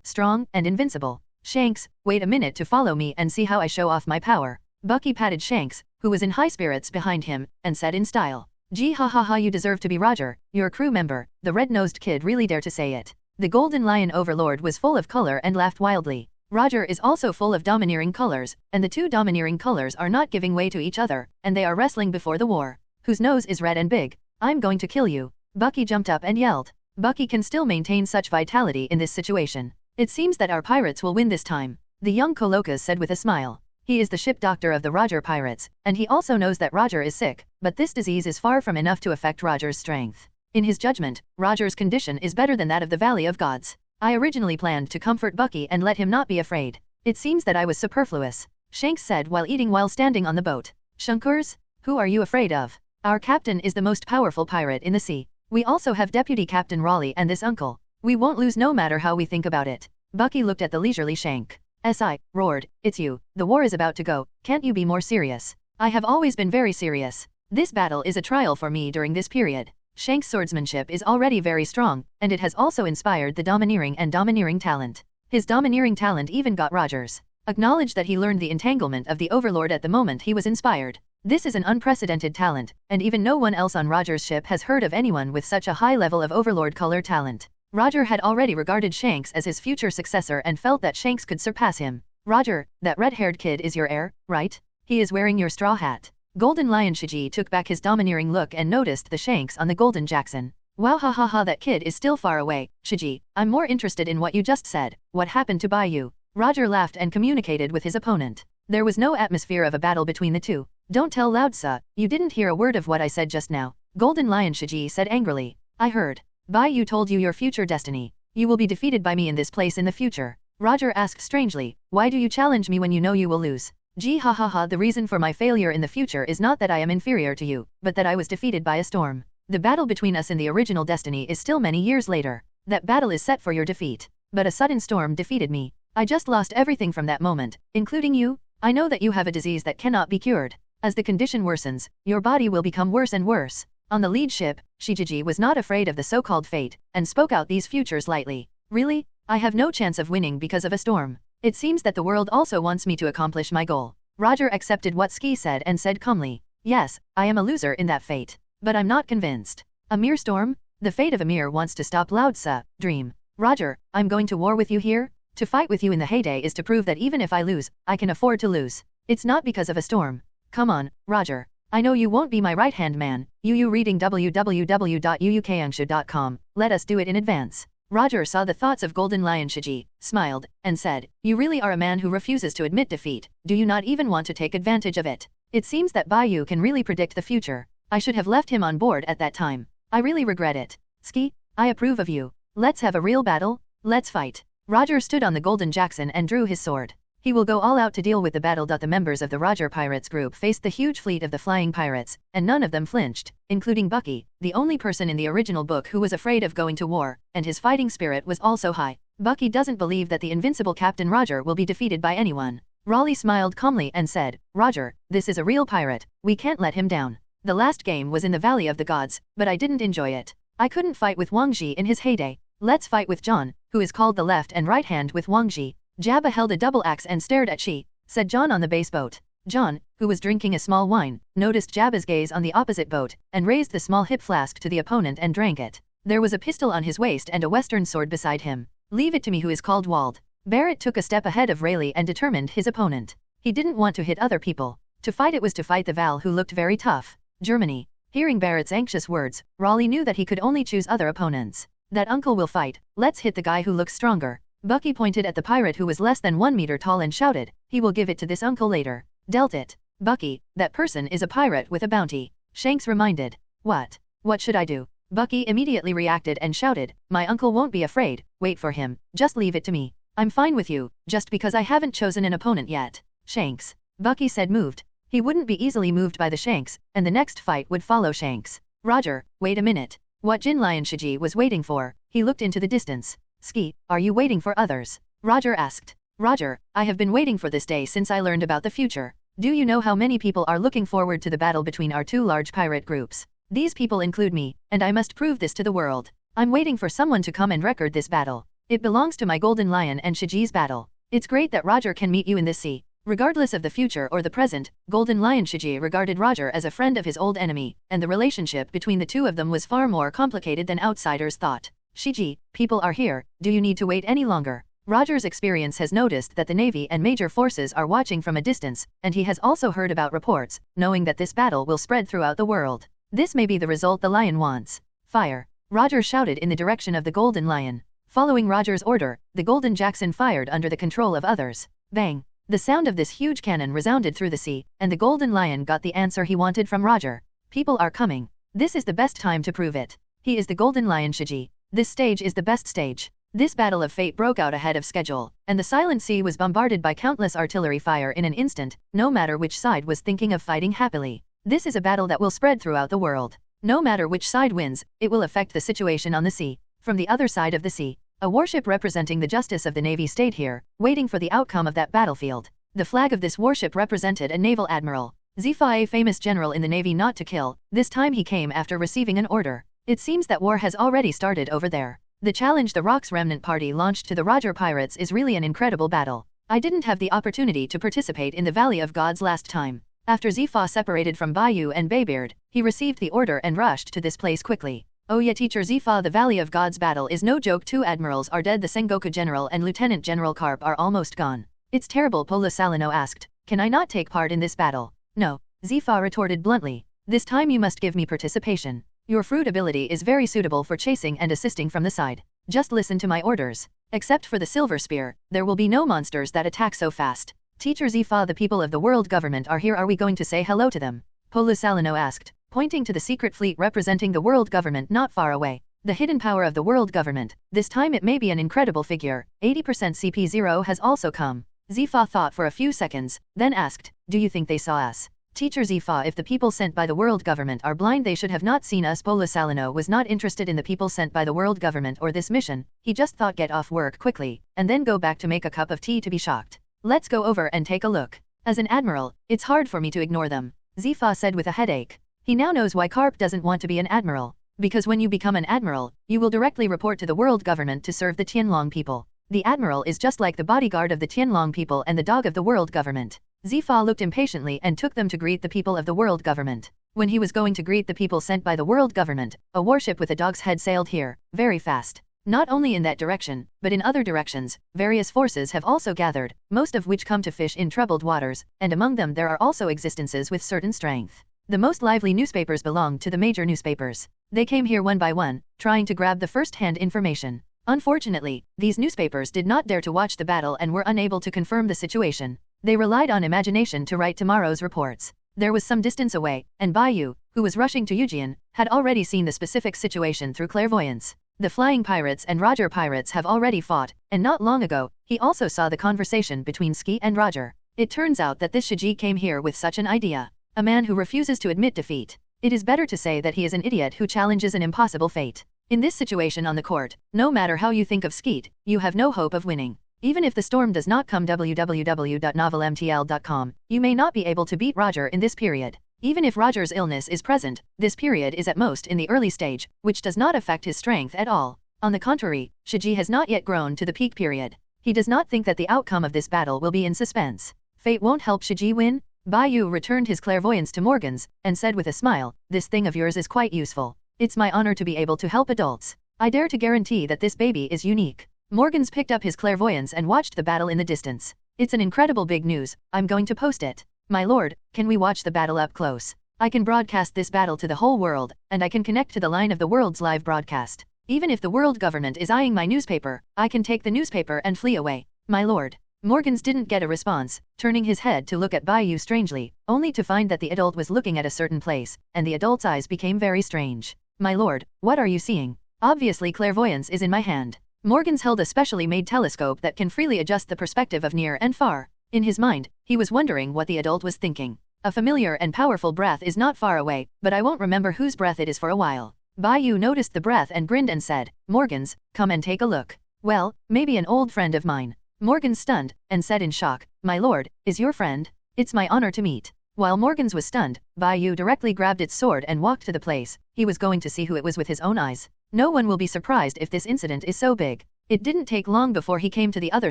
strong and invincible. Shanks, wait a minute to follow me and see how I show off my power. Bucky patted Shanks, who was in high spirits behind him, and said in style, gee ha ha ha you deserve to be Roger, your crew member. The red-nosed kid really dare to say it. The Golden Lion Overlord was full of color and laughed wildly. Roger is also full of domineering colors, and the two domineering colors are not giving way to each other, and they are wrestling before the war. Whose nose is red and big? I'm going to kill you. Bucky jumped up and yelled. Bucky can still maintain such vitality in this situation. It seems that our pirates will win this time, the young Colokas said with a smile. He is the ship doctor of the Roger Pirates, and he also knows that Roger is sick, but this disease is far from enough to affect Roger's strength. In his judgment, Roger's condition is better than that of the Valley of Gods. I originally planned to comfort Bucky and let him not be afraid. It seems that I was superfluous, Shanks said while standing on the boat. Shunkers? Who are you afraid of? Our captain is the most powerful pirate in the sea. We also have Deputy Captain Raleigh and this uncle. We won't lose no matter how we think about it. Bucky looked at the leisurely Shank. S.I. roared, it's you, the war is about to go, can't you be more serious? I have always been very serious. This battle is a trial for me during this period. Shank's swordsmanship is already very strong, and it has also inspired the domineering talent. His domineering talent even got Rogers. Acknowledged that he learned the entanglement of the Overlord at the moment he was inspired. This is an unprecedented talent, and even no one else on Roger's ship has heard of anyone with such a high level of Overlord color talent. Roger had already regarded Shanks as his future successor and felt that Shanks could surpass him. Roger, that red-haired kid is your heir, right? He is wearing your straw hat. Golden Lion Shiji took back his domineering look and noticed the shanks on the Golden Jackson. Wow, ha ha ha, that kid is still far away. Shiji, I'm more interested in what you just said. What happened to Bai Yu? Roger laughed and communicated with his opponent. There was no atmosphere of a battle between the two. Don't tell Loudsa, you didn't hear a word of what I said just now. Golden Lion Shiji said angrily. I heard. Bai Yu told you your future destiny. You will be defeated by me in this place in the future. Roger asked strangely, why do you challenge me when you know you will lose? Gee ha ha ha, the reason for my failure in the future is not that I am inferior to you, but that I was defeated by a storm. The battle between us in the original destiny is still many years later. That battle is set for your defeat. But a sudden storm defeated me. I just lost everything from that moment, including you. I know that you have a disease that cannot be cured. As the condition worsens, your body will become worse and worse. On the lead ship, Shijiji was not afraid of the so-called fate, and spoke out these futures lightly. Really? I have no chance of winning because of a storm. It seems that the world also wants me to accomplish my goal. Roger accepted what Ski said and said calmly, yes, I am a loser in that fate. But I'm not convinced. A mere storm? The fate of Amir wants to stop Loudsa, dream. Roger, I'm going to war with you here? To fight with you in the heyday is to prove that even if I lose, I can afford to lose. It's not because of a storm. Come on, Roger. I know you won't be my right-hand man. You reading www.uukangshu.com. Let us do it in advance. Roger saw the thoughts of Golden Lion Shiji, smiled, and said, you really are a man who refuses to admit defeat. Do you not even want to take advantage of it? It seems that Bai Yu can really predict the future. I should have left him on board at that time. I really regret it. Ski, I approve of you. Let's have a real battle. Let's fight. Roger stood on the Golden Jackson and drew his sword. He will go all out to deal with the battle. The members of the Roger Pirates group faced the huge fleet of the flying pirates, and none of them flinched, including Bucky, the only person in the original book who was afraid of going to war, and his fighting spirit was also high. Bucky doesn't believe that the invincible Captain Roger will be defeated by anyone. Raleigh smiled calmly and said, Roger, this is a real pirate. We can't let him down. The last game was in the Valley of the Gods, but I didn't enjoy it. I couldn't fight with Wang Ji in his heyday. Let's fight with John, who is called the left and right hand with Wang Ji. Jabba held a double axe and stared at Shi, said John on the base boat. John, who was drinking a small wine, noticed Jabba's gaze on the opposite boat, and raised the small hip flask to the opponent and drank it. There was a pistol on his waist and a western sword beside him. Leave it to me, who is called Wald. Barrett took a step ahead of Rayleigh and determined his opponent. He didn't want to hit other people. To fight it was to fight the Val, who looked very tough. Germany. Hearing Barrett's anxious words, Raleigh knew that he could only choose other opponents. That uncle will fight. Let's hit the guy who looks stronger. Bucky pointed at the pirate who was less than 1 meter tall and shouted, he will give it to this uncle later. Dealt it. Bucky, that person is a pirate with a bounty. Shanks reminded. What? What should I do? Bucky immediately reacted and shouted, my uncle won't be afraid, wait for him, just leave it to me. I'm fine with you, just because I haven't chosen an opponent yet. Shanks. Bucky said, moved. He wouldn't be easily moved by the Shanks, and the next fight would follow Shanks. Roger, wait a minute. What Jin Lion Shiji was waiting for, he looked into the distance. Ski, are you waiting for others? Roger asked. Roger, I have been waiting for this day since I learned about the future. Do you know how many people are looking forward to the battle between our two large pirate groups? These people include me, and I must prove this to the world. I'm waiting for someone to come and record this battle. It belongs to my Golden Lion and Shiji's battle. It's great that Roger can meet you in this sea. Regardless of the future or the present, Golden Lion Shiji regarded Roger as a friend of his old enemy, and the relationship between the two of them was far more complicated than outsiders thought. Shiji, people are here, do you need to wait any longer? Roger's experience has noticed that the Navy and major forces are watching from a distance, and he has also heard about reports, knowing that this battle will spread throughout the world. This may be the result the lion wants. Fire! Roger shouted in the direction of the Golden Lion. Following Roger's order, the Golden Jackson fired under the control of others. Bang! The sound of this huge cannon resounded through the sea, and the Golden Lion got the answer he wanted from Roger. People are coming. This is the best time to prove it. He is the Golden Lion Shiji. This stage is the best stage. This battle of fate broke out ahead of schedule, and the silent sea was bombarded by countless artillery fire in an instant, no matter which side was thinking of fighting happily. This is a battle that will spread throughout the world. No matter which side wins, it will affect the situation on the sea. From the other side of the sea, a warship representing the justice of the Navy stayed here, waiting for the outcome of that battlefield. The flag of this warship represented a naval admiral. Zifa, a famous general in the Navy not to kill, this time he came after receiving an order. It seems that war has already started over there. The challenge the Rock's Remnant Party launched to the Roger Pirates is really an incredible battle. I didn't have the opportunity to participate in the Valley of Gods last time. After Zifa separated from Bai Yu and Baybeard, he received the order and rushed to this place quickly. Oh yeah, teacher Zifa, the Valley of Gods battle is no joke. 2 admirals are dead. The Sengoku General and Lieutenant General Carp are almost gone. It's terrible. Polo Salino asked, can I not take part in this battle? No. Zifa retorted bluntly. This time you must give me participation. Your fruit ability is very suitable for chasing and assisting from the side. Just listen to my orders. Except for the silver spear, there will be no monsters that attack so fast. Teacher Zifa, the people of the world government are here. Are we going to say hello to them? Polisalino asked, pointing to the secret fleet representing the world government not far away. The hidden power of the world government. This time it may be an incredible figure. 80% CP0 has also come. Zifa thought for a few seconds, then asked, do you think they saw us? Teacher Zifa, if the people sent by the world government are blind, they should have not seen us. Polisalino was not interested in the people sent by the world government or this mission. He just thought get off work quickly, and then go back to make a cup of tea to be shocked. Let's go over and take a look. As an admiral, it's hard for me to ignore them, Zifa said with a headache. He now knows why Carp doesn't want to be an admiral. Because when you become an admiral, you will directly report to the world government to serve the Tianlong people. The admiral is just like the bodyguard of the Tianlong people and the dog of the world government. Zifa looked impatiently and took them to greet the people of the world government. When he was going to greet the people sent by the world government, a warship with a dog's head sailed here, very fast. Not only in that direction, but in other directions, various forces have also gathered, most of which come to fish in troubled waters, and among them there are also existences with certain strength. The most lively newspapers belong to the major newspapers. They came here one by one, trying to grab the first-hand information. Unfortunately, these newspapers did not dare to watch the battle and were unable to confirm the situation. They relied on imagination to write tomorrow's reports. There was some distance away, and Bai Yu, who was rushing to Eujian, had already seen the specific situation through clairvoyance. The flying pirates and Roger pirates have already fought, and not long ago, he also saw the conversation between Ski and Roger. It turns out that this Shiji came here with such an idea. A man who refuses to admit defeat. It is better to say that he is an idiot who challenges an impossible fate. In this situation on the court, no matter how you think of Skeet, you have no hope of winning. Even if the storm does not come www.novelmtl.com, you may not be able to beat Roger in this period. Even if Roger's illness is present, this period is at most in the early stage, which does not affect his strength at all. On the contrary, Shiji has not yet grown to the peak period. He does not think that the outcome of this battle will be in suspense. Fate won't help Shiji win? Bai Yu returned his clairvoyance to Morgan's, and said with a smile, this thing of yours is quite useful. It's my honor to be able to help adults. I dare to guarantee that this baby is unique. Morgan's picked up his clairvoyance and watched the battle in the distance. It's an incredible big news, I'm going to post it. My lord, can we watch the battle up close? I can broadcast this battle to the whole world, and I can connect to the line of the world's live broadcast. Even if the world government is eyeing my newspaper, I can take the newspaper and flee away. My lord. Morgans didn't get a response, turning his head to look at Bai Yu strangely, only to find that the adult was looking at a certain place, and the adult's eyes became very strange. My lord, what are you seeing? Obviously clairvoyance is in my hand. Morgans held a specially made telescope that can freely adjust the perspective of near and far. In his mind, he was wondering what the adult was thinking. A familiar and powerful breath is not far away, but I won't remember whose breath it is for a while. Bai Yu noticed the breath and grinned and said, Morgans, come and take a look. Well, maybe an old friend of mine. Morgans stunned, and said in shock, my lord, is your friend? It's my honor to meet. While Morgans was stunned, Bai Yu directly grabbed its sword and walked to the place. He was going to see who it was with his own eyes. No one will be surprised if this incident is so big. It didn't take long before he came to the other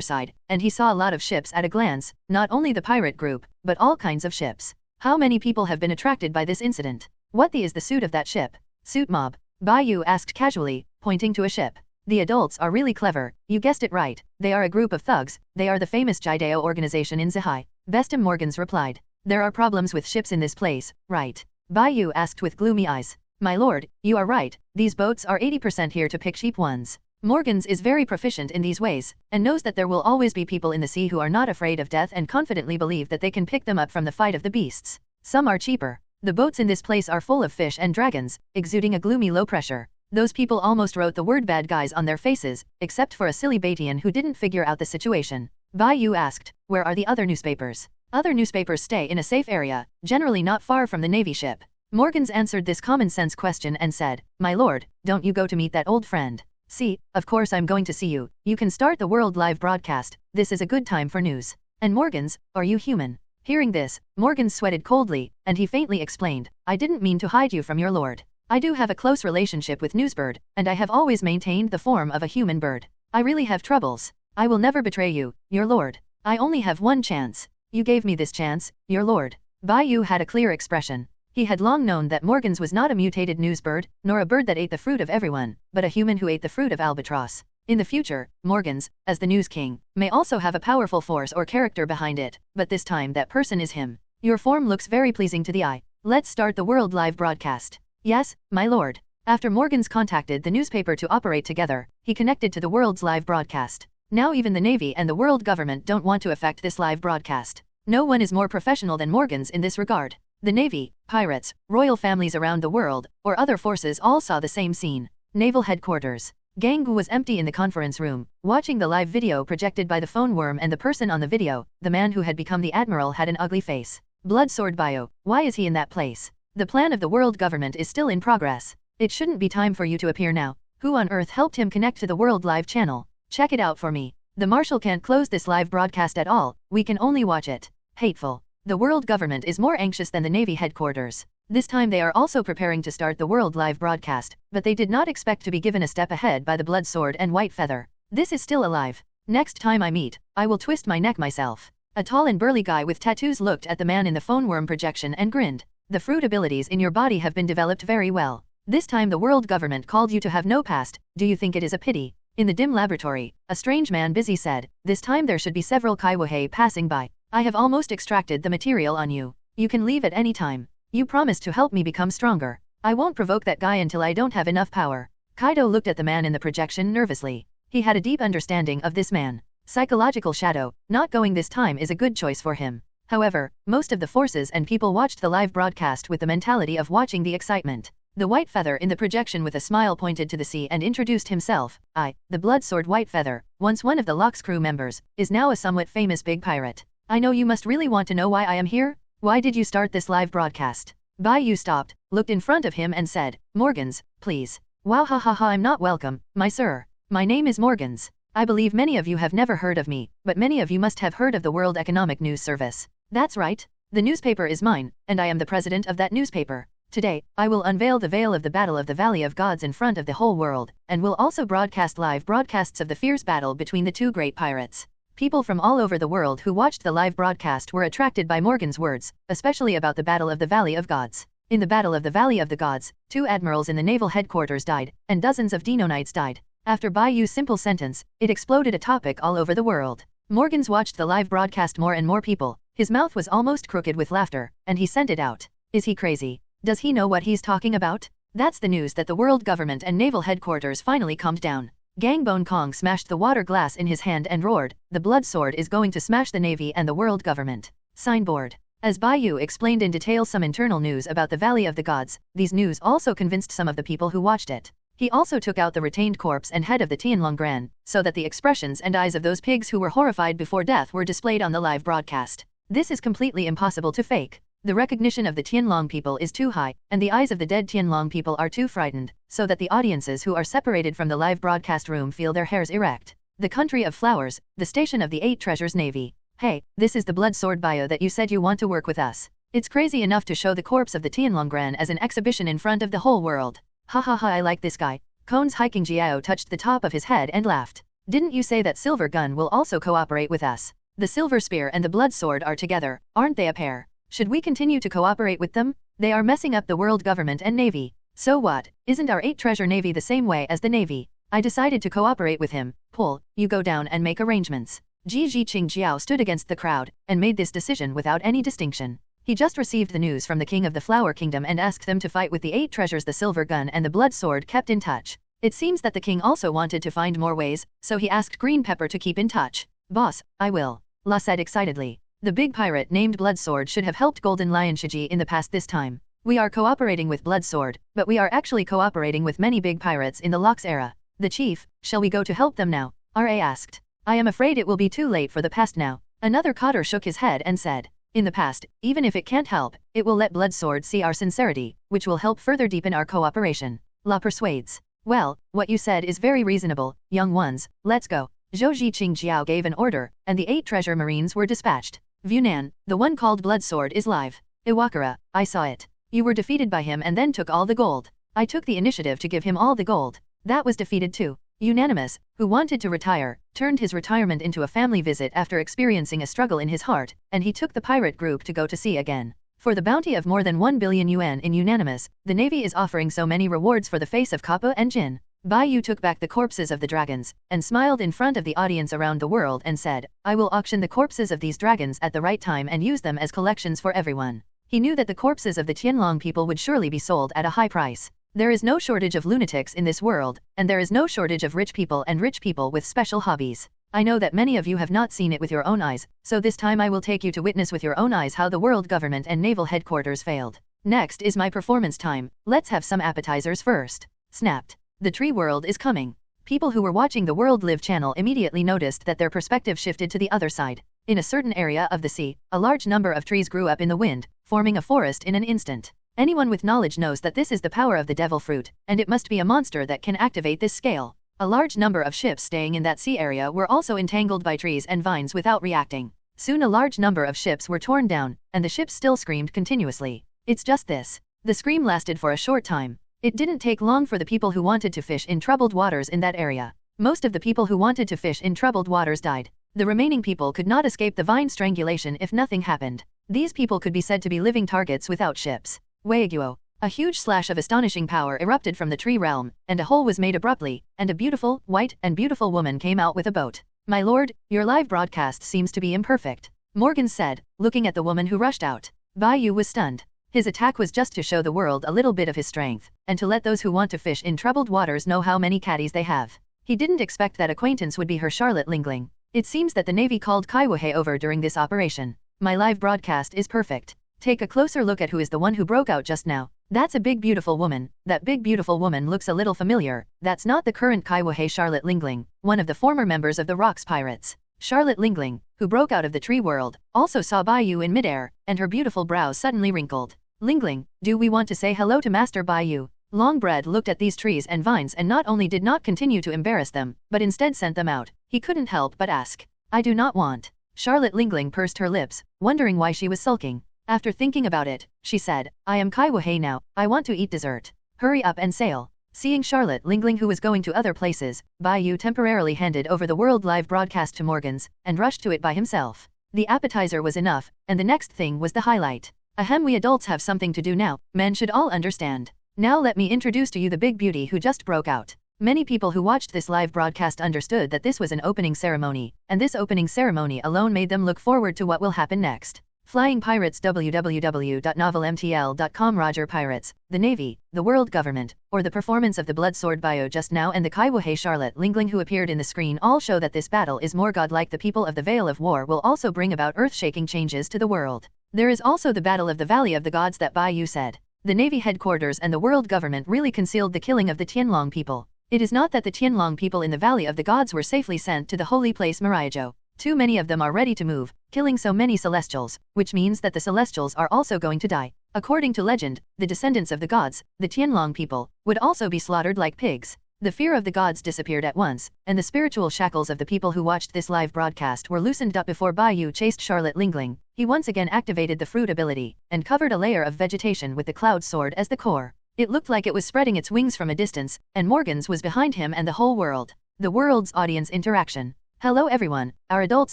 side, and he saw a lot of ships at a glance, not only the pirate group, but all kinds of ships. How many people have been attracted by this incident? What is the suit of that ship? Suit mob. Bai Yu asked casually, pointing to a ship. The adults are really clever, you guessed it right, they are a group of thugs, they are the famous Jideo organization in Zihai. Bestum Morgans replied. There are problems with ships in this place, right? Bai Yu asked with gloomy eyes. My lord, you are right, these boats are 80% here to pick cheap ones. Morgans is very proficient in these ways, and knows that there will always be people in the sea who are not afraid of death and confidently believe that they can pick them up from the fight of the beasts. Some are cheaper. The boats in this place are full of fish and dragons, exuding a gloomy low pressure. Those people almost wrote the word bad guys on their faces, except for a silly Baitian who didn't figure out the situation. Bai Yu asked, where are the other newspapers? Other newspapers stay in a safe area, generally not far from the navy ship. Morgans answered this common sense question and said, my lord, don't you go to meet that old friend. See, of course I'm going to see you, you can start the world live broadcast, this is a good time for news. And Morgans, are you human? Hearing this, Morgans sweated coldly, and he faintly explained, I didn't mean to hide you from your lord. I do have a close relationship with Newsbird, and I have always maintained the form of a human bird. I really have troubles. I will never betray you, your lord. I only have one chance. You gave me this chance, your lord. Bai Yu had a clear expression. He had long known that Morgans was not a mutated newsbird, nor a bird that ate the fruit of everyone, but a human who ate the fruit of albatross. In the future, Morgans, as the news king, may also have a powerful force or character behind it, but this time that person is him. Your form looks very pleasing to the eye. Let's start the world live broadcast. Yes, my lord. After Morgans contacted the newspaper to operate together, he connected to the world's live broadcast. Now even the Navy and the world government don't want to affect this live broadcast. No one is more professional than Morgans in this regard. The Navy, pirates, royal families around the world, or other forces all saw the same scene. Naval headquarters. Gang was empty in the conference room, watching the live video projected by the phone worm, and the person on the video, the man who had become the admiral, had an ugly face. Blood sword Bai Yu, why is he in that place? The plan of the world government is still in progress. It shouldn't be time for you to appear now. Who on earth helped him connect to the world live channel? Check it out for me. The marshal can't close this live broadcast at all, we can only watch it. Hateful. The world government is more anxious than the Navy headquarters. This time they are also preparing to start the world live broadcast, but they did not expect to be given a step ahead by the blood sword and white feather. This is still alive. Next time I meet, I will twist my neck myself. A tall and burly guy with tattoos looked at the man in the phone worm projection and grinned. The fruit abilities in your body have been developed very well. This time the world government called you to have no past, do you think it is a pity? In the dim laboratory, a strange man busy said, this time there should be several Kaiwahei passing by. I have almost extracted the material on you. You can leave at any time. You promised to help me become stronger. I won't provoke that guy until I don't have enough power. Kaido looked at the man in the projection nervously. He had a deep understanding of this man. Psychological shadow, not going this time is a good choice for him. However, most of the forces and people watched the live broadcast with the mentality of watching the excitement. The white feather in the projection with a smile pointed to the sea and introduced himself. I, the blood sword white feather, once one of the Locke's crew members, is now a somewhat famous big pirate. I know you must really want to know why I am here? Why did you start this live broadcast? Bai Yu stopped, looked in front of him and said, Morgans, please. Wow, ha ha ha, I'm not welcome, my sir. My name is Morgans. I believe many of you have never heard of me, but many of you must have heard of the World Economic News Service. That's right. The newspaper is mine, and I am the president of that newspaper. Today, I will unveil the veil of the Battle of the Valley of Gods in front of the whole world, and will also broadcast live broadcasts of the fierce battle between the two great pirates. People from all over the world who watched the live broadcast were attracted by Morgan's words, especially about the Battle of the Valley of Gods. In the Battle of the Valley of the Gods, 2 admirals in the naval headquarters died, and dozens of Dino Knights died. After Bai Yu's simple sentence, it exploded a topic all over the world. Morgans watched the live broadcast more and more people. His mouth was almost crooked with laughter, and he sent it out. Is he crazy? Does he know what he's talking about? That's the news that the world government and naval headquarters finally calmed down. Gangbone Kong smashed the water glass in his hand and roared, the blood sword is going to smash the navy and the world government. Signboard. As Bai Yu explained in detail some internal news about the Valley of the Gods, these news also convinced some of the people who watched it. He also took out the retained corpse and head of the Tianlong Gran, so that the expressions and eyes of those pigs who were horrified before death were displayed on the live broadcast. This is completely impossible to fake. The recognition of the Tianlong people is too high, and the eyes of the dead Tianlong people are too frightened, so that the audiences who are separated from the live broadcast room feel their hairs erect. The country of flowers, the station of the 8 treasures navy. Hey, this is the blood sword bio that you said you want to work with us. It's crazy enough to show the corpse of the Tianlong Gran as an exhibition in front of the whole world. Ha ha ha, I like this guy. Kone's hiking Jiao touched the top of his head and laughed. Didn't you say that Silver Gun will also cooperate with us? The Silver Spear and the Blood Sword are together, aren't they a pair? Should we continue to cooperate with them? They are messing up the world government and navy. So what? Isn't our 8 treasure navy the same way as the navy? I decided to cooperate with him. Pull, you go down and make arrangements. Ji Qing Jiao stood against the crowd, and made this decision without any distinction. He just received the news from the king of the Flower Kingdom and asked them to fight with the 8 treasures. The Silver Gun and the Blood Sword kept in touch. It seems that the king also wanted to find more ways, so he asked Green Pepper to keep in touch. Boss, I will. La said excitedly. The big pirate named Blood Sword should have helped Golden Lion Shiji in the past. This time, we are cooperating with Blood Sword, but we are actually cooperating with many big pirates in the Locks era. The chief, shall we go to help them now? R.A. asked. I am afraid it will be too late for the past now. Another cadre shook his head and said, in the past, even if it can't help, it will let Blood Sword see our sincerity, which will help further deepen our cooperation. La persuades. Well, what you said is very reasonable, young ones, let's go. Zhou Qing Jiao gave an order, and the 8 treasure marines were dispatched. Vunan, the one called Blood Sword is live. Iwakura, I saw it. You were defeated by him and then took all the gold. I took the initiative to give him all the gold. That was defeated too. Unanimous, who wanted to retire, turned his retirement into a family visit after experiencing a struggle in his heart, and he took the pirate group to go to sea again. For the bounty of more than 1 billion yuan in Unanimous, the navy is offering so many rewards for the face of Kappa and Jin. Bai Yu took back the corpses of the dragons, and smiled in front of the audience around the world and said, I will auction the corpses of these dragons at the right time and use them as collections for everyone. He knew that the corpses of the Tianlong people would surely be sold at a high price. There is no shortage of lunatics in this world, and there is no shortage of rich people and rich people with special hobbies. I know that many of you have not seen it with your own eyes, so this time I will take you to witness with your own eyes how the world government and naval headquarters failed. Next is my performance time, let's have some appetizers first. Snapped. The tree world is coming. People who were watching the World Live channel immediately noticed that their perspective shifted to the other side. In a certain area of the sea, a large number of trees grew up in the wind, forming a forest in an instant. Anyone with knowledge knows that this is the power of the devil fruit, and it must be a monster that can activate this scale. A large number of ships staying in that sea area were also entangled by trees and vines without reacting. Soon a large number of ships were torn down, and the ships still screamed continuously. It's just this. The scream lasted for a short time. It didn't take long for the people who wanted to fish in troubled waters in that area. Most of the people who wanted to fish in troubled waters died. The remaining people could not escape the vine strangulation if nothing happened. These people could be said to be living targets without ships. Weiguo. A huge slash of astonishing power erupted from the tree realm, and a hole was made abruptly, and a beautiful, white, and beautiful woman came out with a boat. My lord, your live broadcast seems to be imperfect, Morgan said, looking at the woman who rushed out. Bai Yu was stunned. His attack was just to show the world a little bit of his strength, and to let those who want to fish in troubled waters know how many caddies they have. He didn't expect that acquaintance would be her Charlotte Lingling. It seems that the Navy called Kaiwahe over during this operation. My live broadcast is perfect. Take a closer look at who is the one who broke out just now. That's a big beautiful woman. That big beautiful woman looks a little familiar. That's not the current Kaiwahe Charlotte Lingling, one of the former members of the Rocks Pirates. Charlotte Lingling, who broke out of the tree world, also saw Bai Yu in midair, and her beautiful brows suddenly wrinkled. Lingling, do we want to say hello to Master Bai Yu? Longbread looked at these trees and vines and not only did not continue to embarrass them, but instead sent them out. He couldn't help but ask. I do not want. Charlotte Lingling pursed her lips, wondering why she was sulking. After thinking about it, she said, I am Kaiwahe now, I want to eat dessert. Hurry up and sail. Seeing Charlotte Lingling who was going to other places, Bai Yu temporarily handed over the World Live broadcast to Morgans, and rushed to it by himself. The appetizer was enough, and the next thing was the highlight. Ahem, we adults have something to do now, men should all understand. Now let me introduce to you the big beauty who just broke out. Many people who watched this live broadcast understood that this was an opening ceremony, and this opening ceremony alone made them look forward to what will happen next. Flying Pirates www.novelmtl.com Roger Pirates, the Navy, the World Government, or the performance of the Blood Sword Bio just now and the Kaiwahe Charlotte Lingling who appeared in the screen all show that this battle is more godlike. The people of the Veil of War will also bring about earth-shaking changes to the world. There is also the Battle of the Valley of the Gods that Bai Yu said. The Navy headquarters and the world government really concealed the killing of the Tianlong people. It is not that the Tianlong people in the Valley of the Gods were safely sent to the holy place Mariajo. Too many of them are ready to move, killing so many celestials, which means that the celestials are also going to die. According to legend, the descendants of the gods, the Tianlong people, would also be slaughtered like pigs. The fear of the gods disappeared at once, and the spiritual shackles of the people who watched this live broadcast were loosened up before Bai Yu chased Charlotte Lingling. He once again activated the fruit ability, and covered a layer of vegetation with the cloud sword as the core. It looked like it was spreading its wings from a distance, and Morgans was behind him and the whole world. The world's audience interaction. Hello everyone, our adults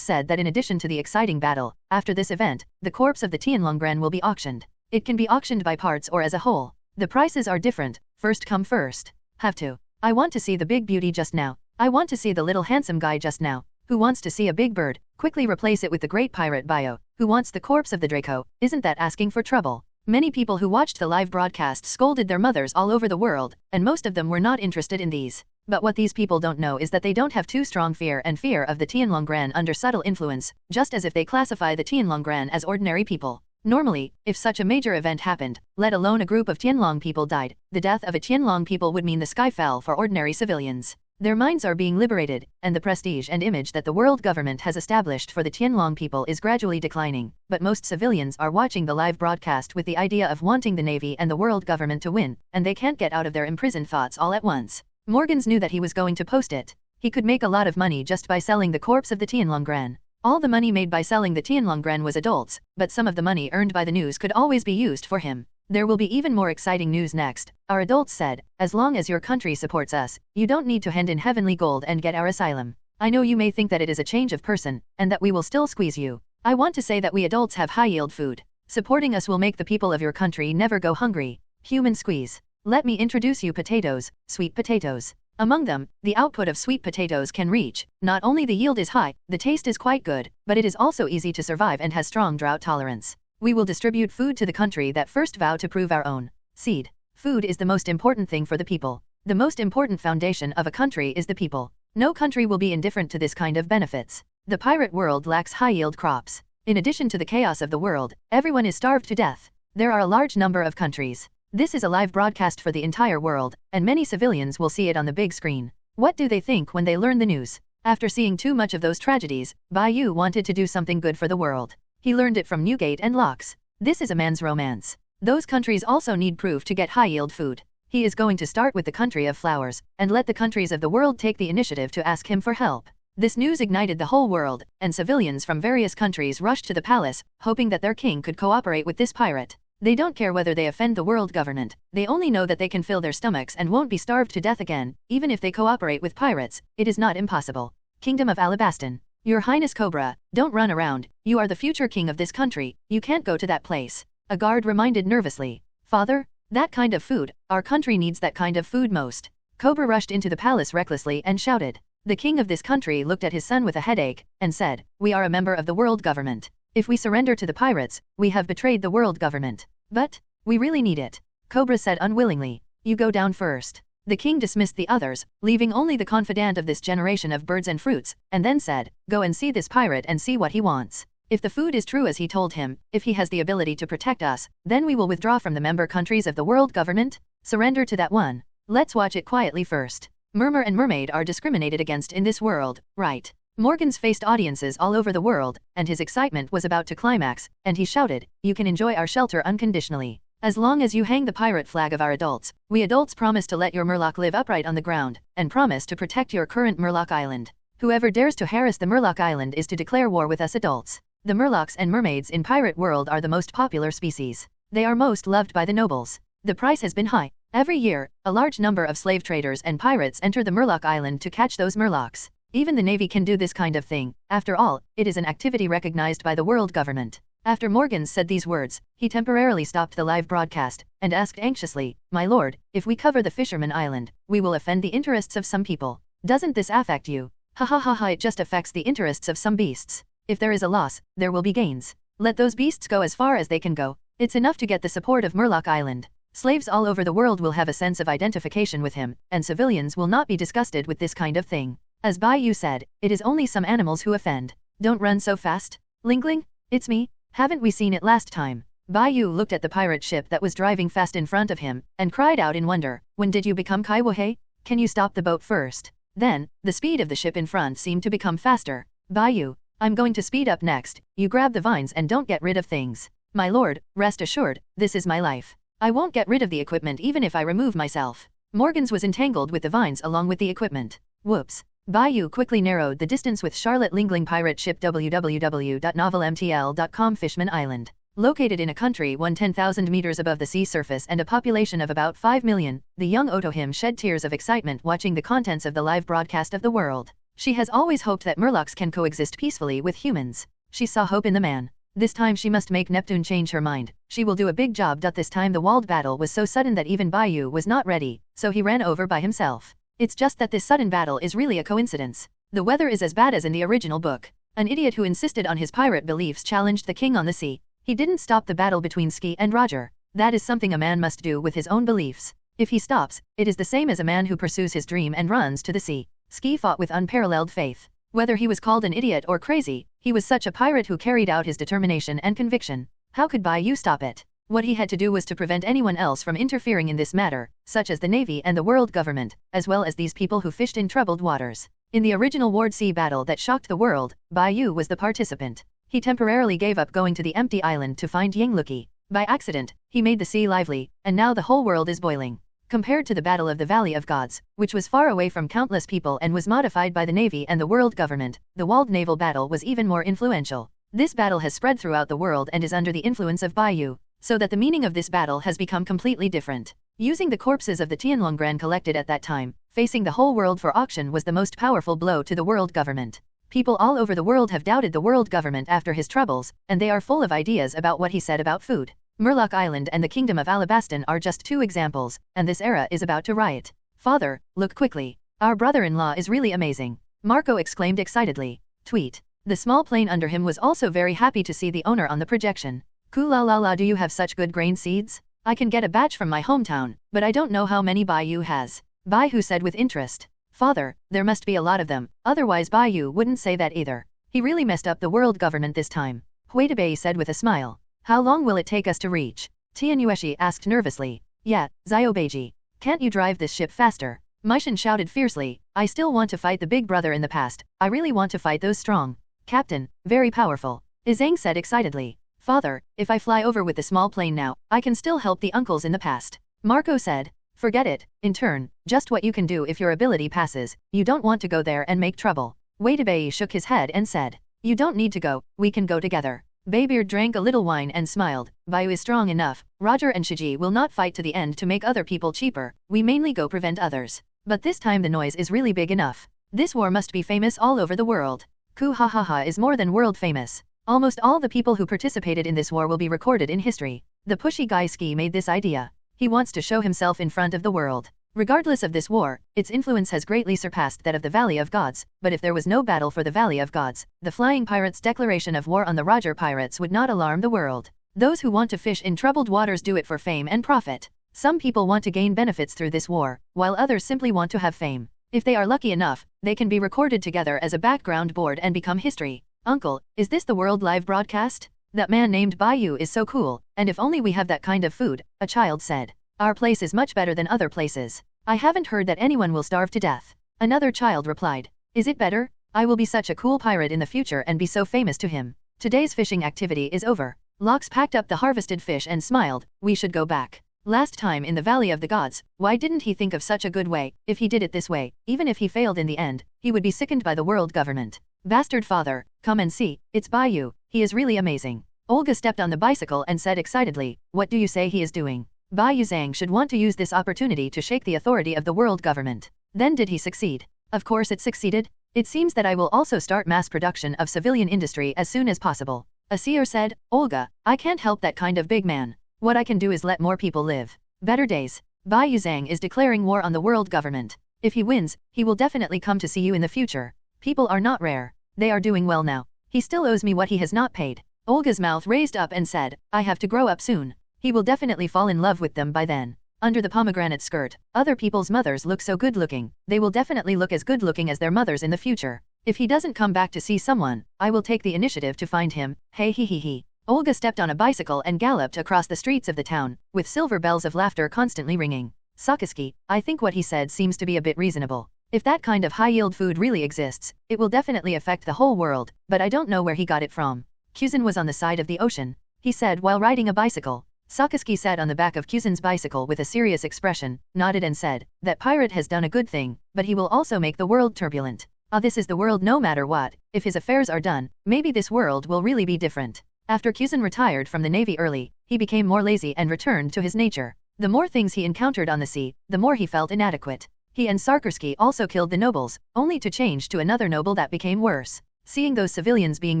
said that in addition to the exciting battle, after this event, the corpse of the Tianlonggren will be auctioned. It can be auctioned by parts or as a whole. The prices are different, first come first. Have to. I want to see the big beauty just now. I want to see the little handsome guy just now. Who wants to see a big bird? Quickly replace it with the great pirate Bio. Who wants the corpse of the Draco? Isn't that asking for trouble? Many people who watched the live broadcast scolded their mothers all over the world, and most of them were not interested in these. But what these people don't know is that they don't have too strong fear of the Tianlonggren under subtle influence, just as if they classify the Tianlonggren as ordinary people. Normally, if such a major event happened, let alone a group of Tianlong people died, the death of a Tianlong people would mean the sky fell for ordinary civilians. Their minds are being liberated, and the prestige and image that the world government has established for the Tianlong people is gradually declining, but most civilians are watching the live broadcast with the idea of wanting the Navy and the world government to win, and they can't get out of their imprisoned thoughts all at once. Morgans knew that he was going to post it. He could make a lot of money just by selling the corpse of the Tianlonggren. All the money made by selling the Tianlonggren was adults, but some of the money earned by the news could always be used for him. There will be even more exciting news next, our adults said. As long as your country supports us, you don't need to hand in heavenly gold and get our asylum. I know you may think that it is a change of person, and that we will still squeeze you. I want to say that we adults have high-yield food. Supporting us will make the people of your country never go hungry. Human squeeze. Let me introduce you potatoes, sweet potatoes. Among them, the output of sweet potatoes can reach, not only the yield is high, the taste is quite good, but it is also easy to survive and has strong drought tolerance. We will distribute food to the country that first vow to prove our own seed. Food is the most important thing for the people. The most important foundation of a country is the people. No country will be indifferent to this kind of benefits. The pirate world lacks high-yield crops. In addition to the chaos of the world, everyone is starved to death. There are a large number of countries. This is a live broadcast for the entire world, and many civilians will see it on the big screen. What do they think when they learn the news? After seeing too much of those tragedies, Bai Yu wanted to do something good for the world. He learned it from Newgate and Locks. This is a man's romance. Those countries also need proof to get high-yield food. He is going to start with the country of flowers, and let the countries of the world take the initiative to ask him for help. This news ignited the whole world, and civilians from various countries rushed to the palace, hoping that their king could cooperate with this pirate. They don't care whether they offend the world government. They only know that they can fill their stomachs and won't be starved to death again. Even if they cooperate with pirates, it is not impossible. Kingdom of Alabaston. Your Highness Cobra, don't run around. You are the future king of this country. You can't go to that place. A guard reminded nervously. Father? That kind of food. Our country needs that kind of food most. Cobra rushed into the palace recklessly and shouted. The king of this country looked at his son with a headache, and said, We are a member of the world government. If we surrender to the pirates, we have betrayed the world government. But, we really need it. Cobra said unwillingly. You go down first. The king dismissed the others, leaving only the confidant of this generation of birds and fruits, and then said, Go and see this pirate and see what he wants. If the food is true as he told him, if he has the ability to protect us, then we will withdraw from the member countries of the world government. Surrender to that one. Let's watch it quietly first. Mermer and mermaid are discriminated against in this world, right? Morgans faced audiences all over the world, and his excitement was about to climax, and he shouted, You can enjoy our shelter unconditionally. As long as you hang the pirate flag of our adults, we adults promise to let your Murloc live upright on the ground, and promise to protect your current Murloc Island. Whoever dares to harass the Murloc Island is to declare war with us adults. The Murlocs and mermaids in pirate world are the most popular species. They are most loved by the nobles. The price has been high. Every year, a large number of slave traders and pirates enter the Murloc Island to catch those Murlocs. Even the Navy can do this kind of thing. After all, it is an activity recognized by the world government. After Morgans said these words, he temporarily stopped the live broadcast, and asked anxiously, My lord, if we cover the Fisherman Island, we will offend the interests of some people. Doesn't this affect you? Ha ha ha ha, it just affects the interests of some beasts. If there is a loss, there will be gains. Let those beasts go as far as they can go. It's enough to get the support of Murloc Island. Slaves all over the world will have a sense of identification with him, and civilians will not be disgusted with this kind of thing. As Bai Yu said, it is only some animals who offend. Don't run so fast. Lingling? It's me. Haven't we seen it last time? Bai Yu looked at the pirate ship that was driving fast in front of him, and cried out in wonder, When did you become Kaiwohei? Can you stop the boat first? Then, the speed of the ship in front seemed to become faster. Bai Yu, I'm going to speed up next. You grab the vines and don't get rid of things. My lord, rest assured, this is my life. I won't get rid of the equipment even if I remove myself. Morgans was entangled with the vines along with the equipment. Whoops. Bai Yu quickly narrowed the distance with Charlotte Lingling pirate ship www.novelmtl.com Fishman Island. Located in a country 10,000 meters above the sea surface and a population of about 5 million, the young Otohim shed tears of excitement watching the contents of the live broadcast of the world. She has always hoped that Murlocs can coexist peacefully with humans. She saw hope in the man. This time she must make Neptune change her mind. She will do a big job. This time the walled battle was so sudden that even Bai Yu was not ready, so he ran over by himself. It's just that this sudden battle is really a coincidence. The weather is as bad as in the original book. An idiot who insisted on his pirate beliefs challenged the king on the sea. He didn't stop the battle between Ski and Roger. That is something a man must do with his own beliefs. If he stops, it is the same as a man who pursues his dream and runs to the sea. Ski fought with unparalleled faith. Whether he was called an idiot or crazy, he was such a pirate who carried out his determination and conviction. How could Bai Yu stop it? What he had to do was to prevent anyone else from interfering in this matter, such as the Navy and the world government, as well as these people who fished in troubled waters. In the original Ward Sea battle that shocked the world, Bai Yu was the participant. He temporarily gave up going to the empty island to find Yingluki. By accident, he made the sea lively, and now the whole world is boiling. Compared to the Battle of the Valley of Gods, which was far away from countless people and was modified by the Navy and the world government, the walled naval battle was even more influential. This battle has spread throughout the world and is under the influence of Bai Yu, so that the meaning of this battle has become completely different. Using the corpses of the Tianlonggran collected at that time, facing the whole world for auction was the most powerful blow to the world government. People all over the world have doubted the world government after his troubles, and they are full of ideas about what he said about food. Murloc Island and the Kingdom of Alabaston are just two examples, and this era is about to riot. Father, look quickly. Our brother-in-law is really amazing. Marco exclaimed excitedly. Tweet. The small plane under him was also very happy to see the owner on the projection. Kula, do you have such good grain seeds? I can get a batch from my hometown, but I don't know how many Bai Yu has. Bai Yu said with interest. Father, there must be a lot of them, otherwise Bai Yu wouldn't say that either. He really messed up the world government this time. Huitabei said with a smile. How long will it take us to reach? Tianyueshi asked nervously. Yeah, Xiaobeiji. Can't you drive this ship faster? Meishan shouted fiercely. I still want to fight the big brother in the past. I really want to fight those strong. Captain, very powerful. Izang said excitedly. Father, if I fly over with the small plane now, I can still help the uncles in the past. Marco said. Forget it, in turn, just what you can do if your ability passes, you don't want to go there and make trouble. Huitabei shook his head and said. You don't need to go, we can go together. Baybeard drank a little wine and smiled. Bai Yu is strong enough, Roger and Shiji will not fight to the end to make other people cheaper, we mainly go prevent others. But this time the noise is really big enough. This war must be famous all over the world. Ku is more than world famous. Almost all the people who participated in this war will be recorded in history. The pushy guy Ski made this idea. He wants to show himself in front of the world. Regardless of this war, its influence has greatly surpassed that of the Valley of Gods, but if there was no battle for the Valley of Gods, the Flying Pirates' declaration of war on the Roger Pirates would not alarm the world. Those who want to fish in troubled waters do it for fame and profit. Some people want to gain benefits through this war, while others simply want to have fame. If they are lucky enough, they can be recorded together as a background board and become history. Uncle, is this the world live broadcast? That man named Bai Yu is so cool, and if only we have that kind of food, a child said. Our place is much better than other places. I haven't heard that anyone will starve to death. Another child replied. Is it better? I will be such a cool pirate in the future and be so famous to him. Today's fishing activity is over. Lox packed up the harvested fish and smiled. We should go back. Last time in the Valley of the Gods, why didn't he think of such a good way? If he did it this way, even if he failed in the end, he would be sickened by the world government. Bastard father, come and see, it's Bai Yu, he is really amazing. Olga stepped on the bicycle and said excitedly, what do you say he is doing? Bai Yu Zhang should want to use this opportunity to shake the authority of the world government. Then did he succeed? Of course it succeeded. It seems that I will also start mass production of civilian industry as soon as possible. A seer said, Olga, I can't help that kind of big man. What I can do is let more people live. Better days. Bai Yu Zhang is declaring war on the world government. If he wins, he will definitely come to see you in the future. People are not rare. They are doing well now. He still owes me what he has not paid. Olga's mouth raised up and said, I have to grow up soon. He will definitely fall in love with them by then. Under the pomegranate skirt, other people's mothers look so good looking, they will definitely look as good looking as their mothers in the future. If he doesn't come back to see someone, I will take the initiative to find him. Hey he. Olga stepped on a bicycle and galloped across the streets of the town, with silver bells of laughter constantly ringing. Sakaski, I think what he said seems to be a bit reasonable. If that kind of high-yield food really exists, it will definitely affect the whole world, but I don't know where he got it from. Kuzin was on the side of the ocean, he said while riding a bicycle. Sakaski sat on the back of Kuzin's bicycle with a serious expression, nodded and said, that pirate has done a good thing, but he will also make the world turbulent. This is the world no matter what, if his affairs are done, maybe this world will really be different. After Kuzin retired from the navy early, he became more lazy and returned to his nature. The more things he encountered on the sea, the more he felt inadequate. He and Sarkersky also killed the nobles, only to change to another noble that became worse. Seeing those civilians being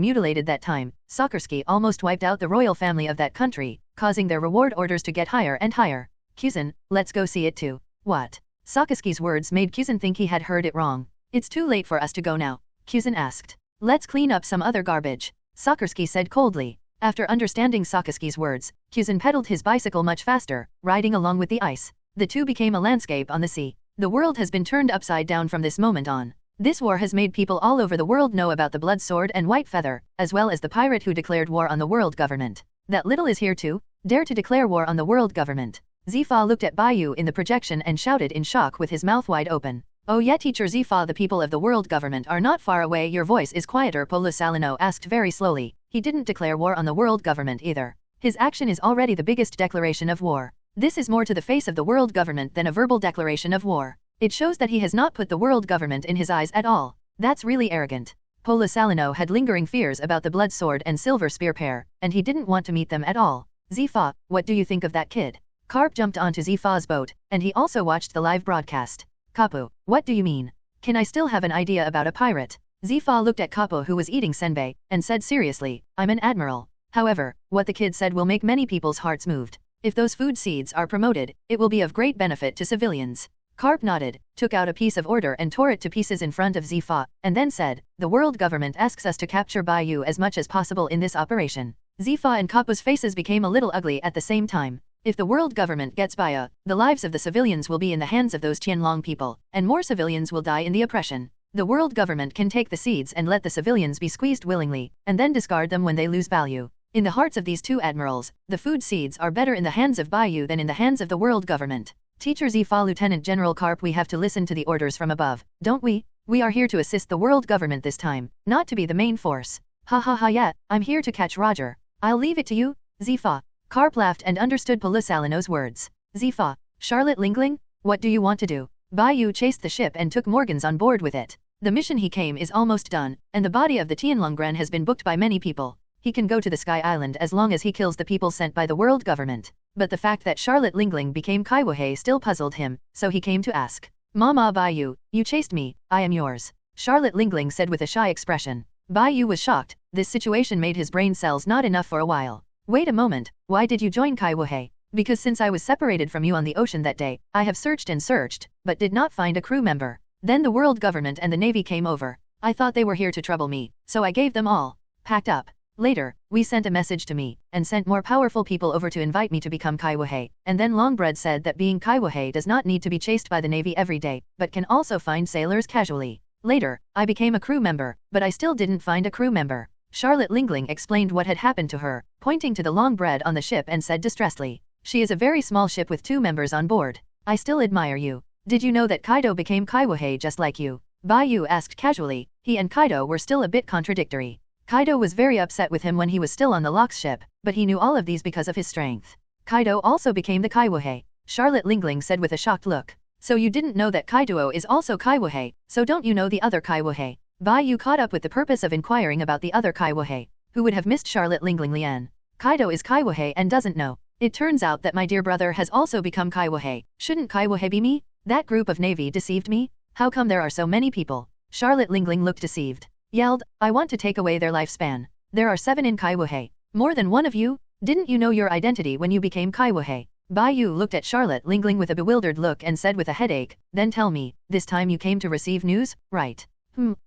mutilated that time, Sarkersky almost wiped out the royal family of that country, causing their reward orders to get higher and higher. Kuzin, let's go see it too. What? Sarkersky's words made Kuzin think he had heard it wrong. It's too late for us to go now, Kuzin asked. Let's clean up some other garbage, Sarkersky said coldly. After understanding Sarkersky's words, Kuzin pedaled his bicycle much faster, riding along with the ice. The two became a landscape on the sea. The world has been turned upside down from this moment on. This war has made people all over the world know about the blood sword and white feather, as well as the pirate who declared war on the world government. That little is here too? Dare to declare war on the world government. Zifa looked at Bai Yu in the projection and shouted in shock with his mouth wide open. Oh yeah teacher Zifa, the people of the world government are not far away. Your voice is quieter, Polo Salino asked very slowly. He didn't declare war on the world government either. His action is already the biggest declaration of war. This is more to the face of the world government than a verbal declaration of war. It shows that he has not put the world government in his eyes at all. That's really arrogant. Polo Salino had lingering fears about the blood sword and silver spear pair, and he didn't want to meet them at all. Zifa, what do you think of that kid? Carp jumped onto Zifa's boat, and he also watched the live broadcast. Kapu, what do you mean? Can I still have an idea about a pirate? Zifa looked at Kapu who was eating senbei, and said seriously, I'm an admiral. However, what the kid said will make many people's hearts moved. If those food seeds are promoted, it will be of great benefit to civilians. Carp nodded, took out a piece of order and tore it to pieces in front of Zifa, and then said, "The world government asks us to capture Bai Yu as much as possible in this operation." Zifa and Kappa's faces became a little ugly at the same time. If the world government gets Bai Yu, the lives of the civilians will be in the hands of those Qianlong people, and more civilians will die in the oppression. The world government can take the seeds and let the civilians be squeezed willingly, and then discard them when they lose value. In the hearts of these two admirals, the food seeds are better in the hands of Bai Yu than in the hands of the world government. Teacher Zifa, Lieutenant General Carp, we have to listen to the orders from above, don't we? We are here to assist the world government this time, not to be the main force. Ha ha ha, yeah, I'm here to catch Roger. I'll leave it to you, Zifa. Carp laughed and understood Palisalino's words. Zifa, Charlotte Lingling, what do you want to do? Bai Yu chased the ship and took Morgans on board with it. The mission he came is almost done, and the body of the Tianlonggren has been booked by many people. He can go to the Sky Island as long as he kills the people sent by the world government. But the fact that Charlotte Lingling became Kaiwahei still puzzled him, so he came to ask. Mama Bai Yu, you chased me, I am yours. Charlotte Lingling said with a shy expression. Bai Yu was shocked, this situation made his brain cells not enough for a while. Wait a moment, why did you join Kaiwahei? Because since I was separated from you on the ocean that day, I have searched and searched, but did not find a crew member. Then the world government and the navy came over. I thought they were here to trouble me, so I gave them all. Packed up. Later, we sent a message to me, and sent more powerful people over to invite me to become Kaiwahei, and then Longbread said that being Kaiwahei does not need to be chased by the navy every day, but can also find sailors casually. Later, I became a crew member, but I still didn't find a crew member. Charlotte Lingling explained what had happened to her, pointing to the Longbread on the ship and said distressedly, "She is a very small ship with 2 members on board. I still admire you. Did you know that Kaido became Kaiwahei just like you?" Bai Yu asked casually. He and Kaido were still a bit contradictory. Kaido was very upset with him when he was still on the Lock's ship, but he knew all of these because of his strength. Kaido also became the Kaiwahei. Charlotte Lingling said with a shocked look. "So you didn't know that Kaido is also Kaiwahei, so don't you know the other Kaiwahei?" Bai Yu caught up with the purpose of inquiring about the other Kaiwahei. Who would have missed Charlotte Lingling Lian? Kaido is Kaiwahei and doesn't know. It turns out that my dear brother has also become Kaiwahei. Shouldn't Kaiwahei be me? That group of navy deceived me? How come there are so many people? Charlotte Lingling looked deceived. Yelled, "I want to take away their lifespan. There are 7 in Kaiwahei. More than one of you? Didn't you know your identity when you became Kaiwahei?" Bai Yu looked at Charlotte Lingling with a bewildered look and said with a headache, "Then tell me, this time you came to receive news, right?"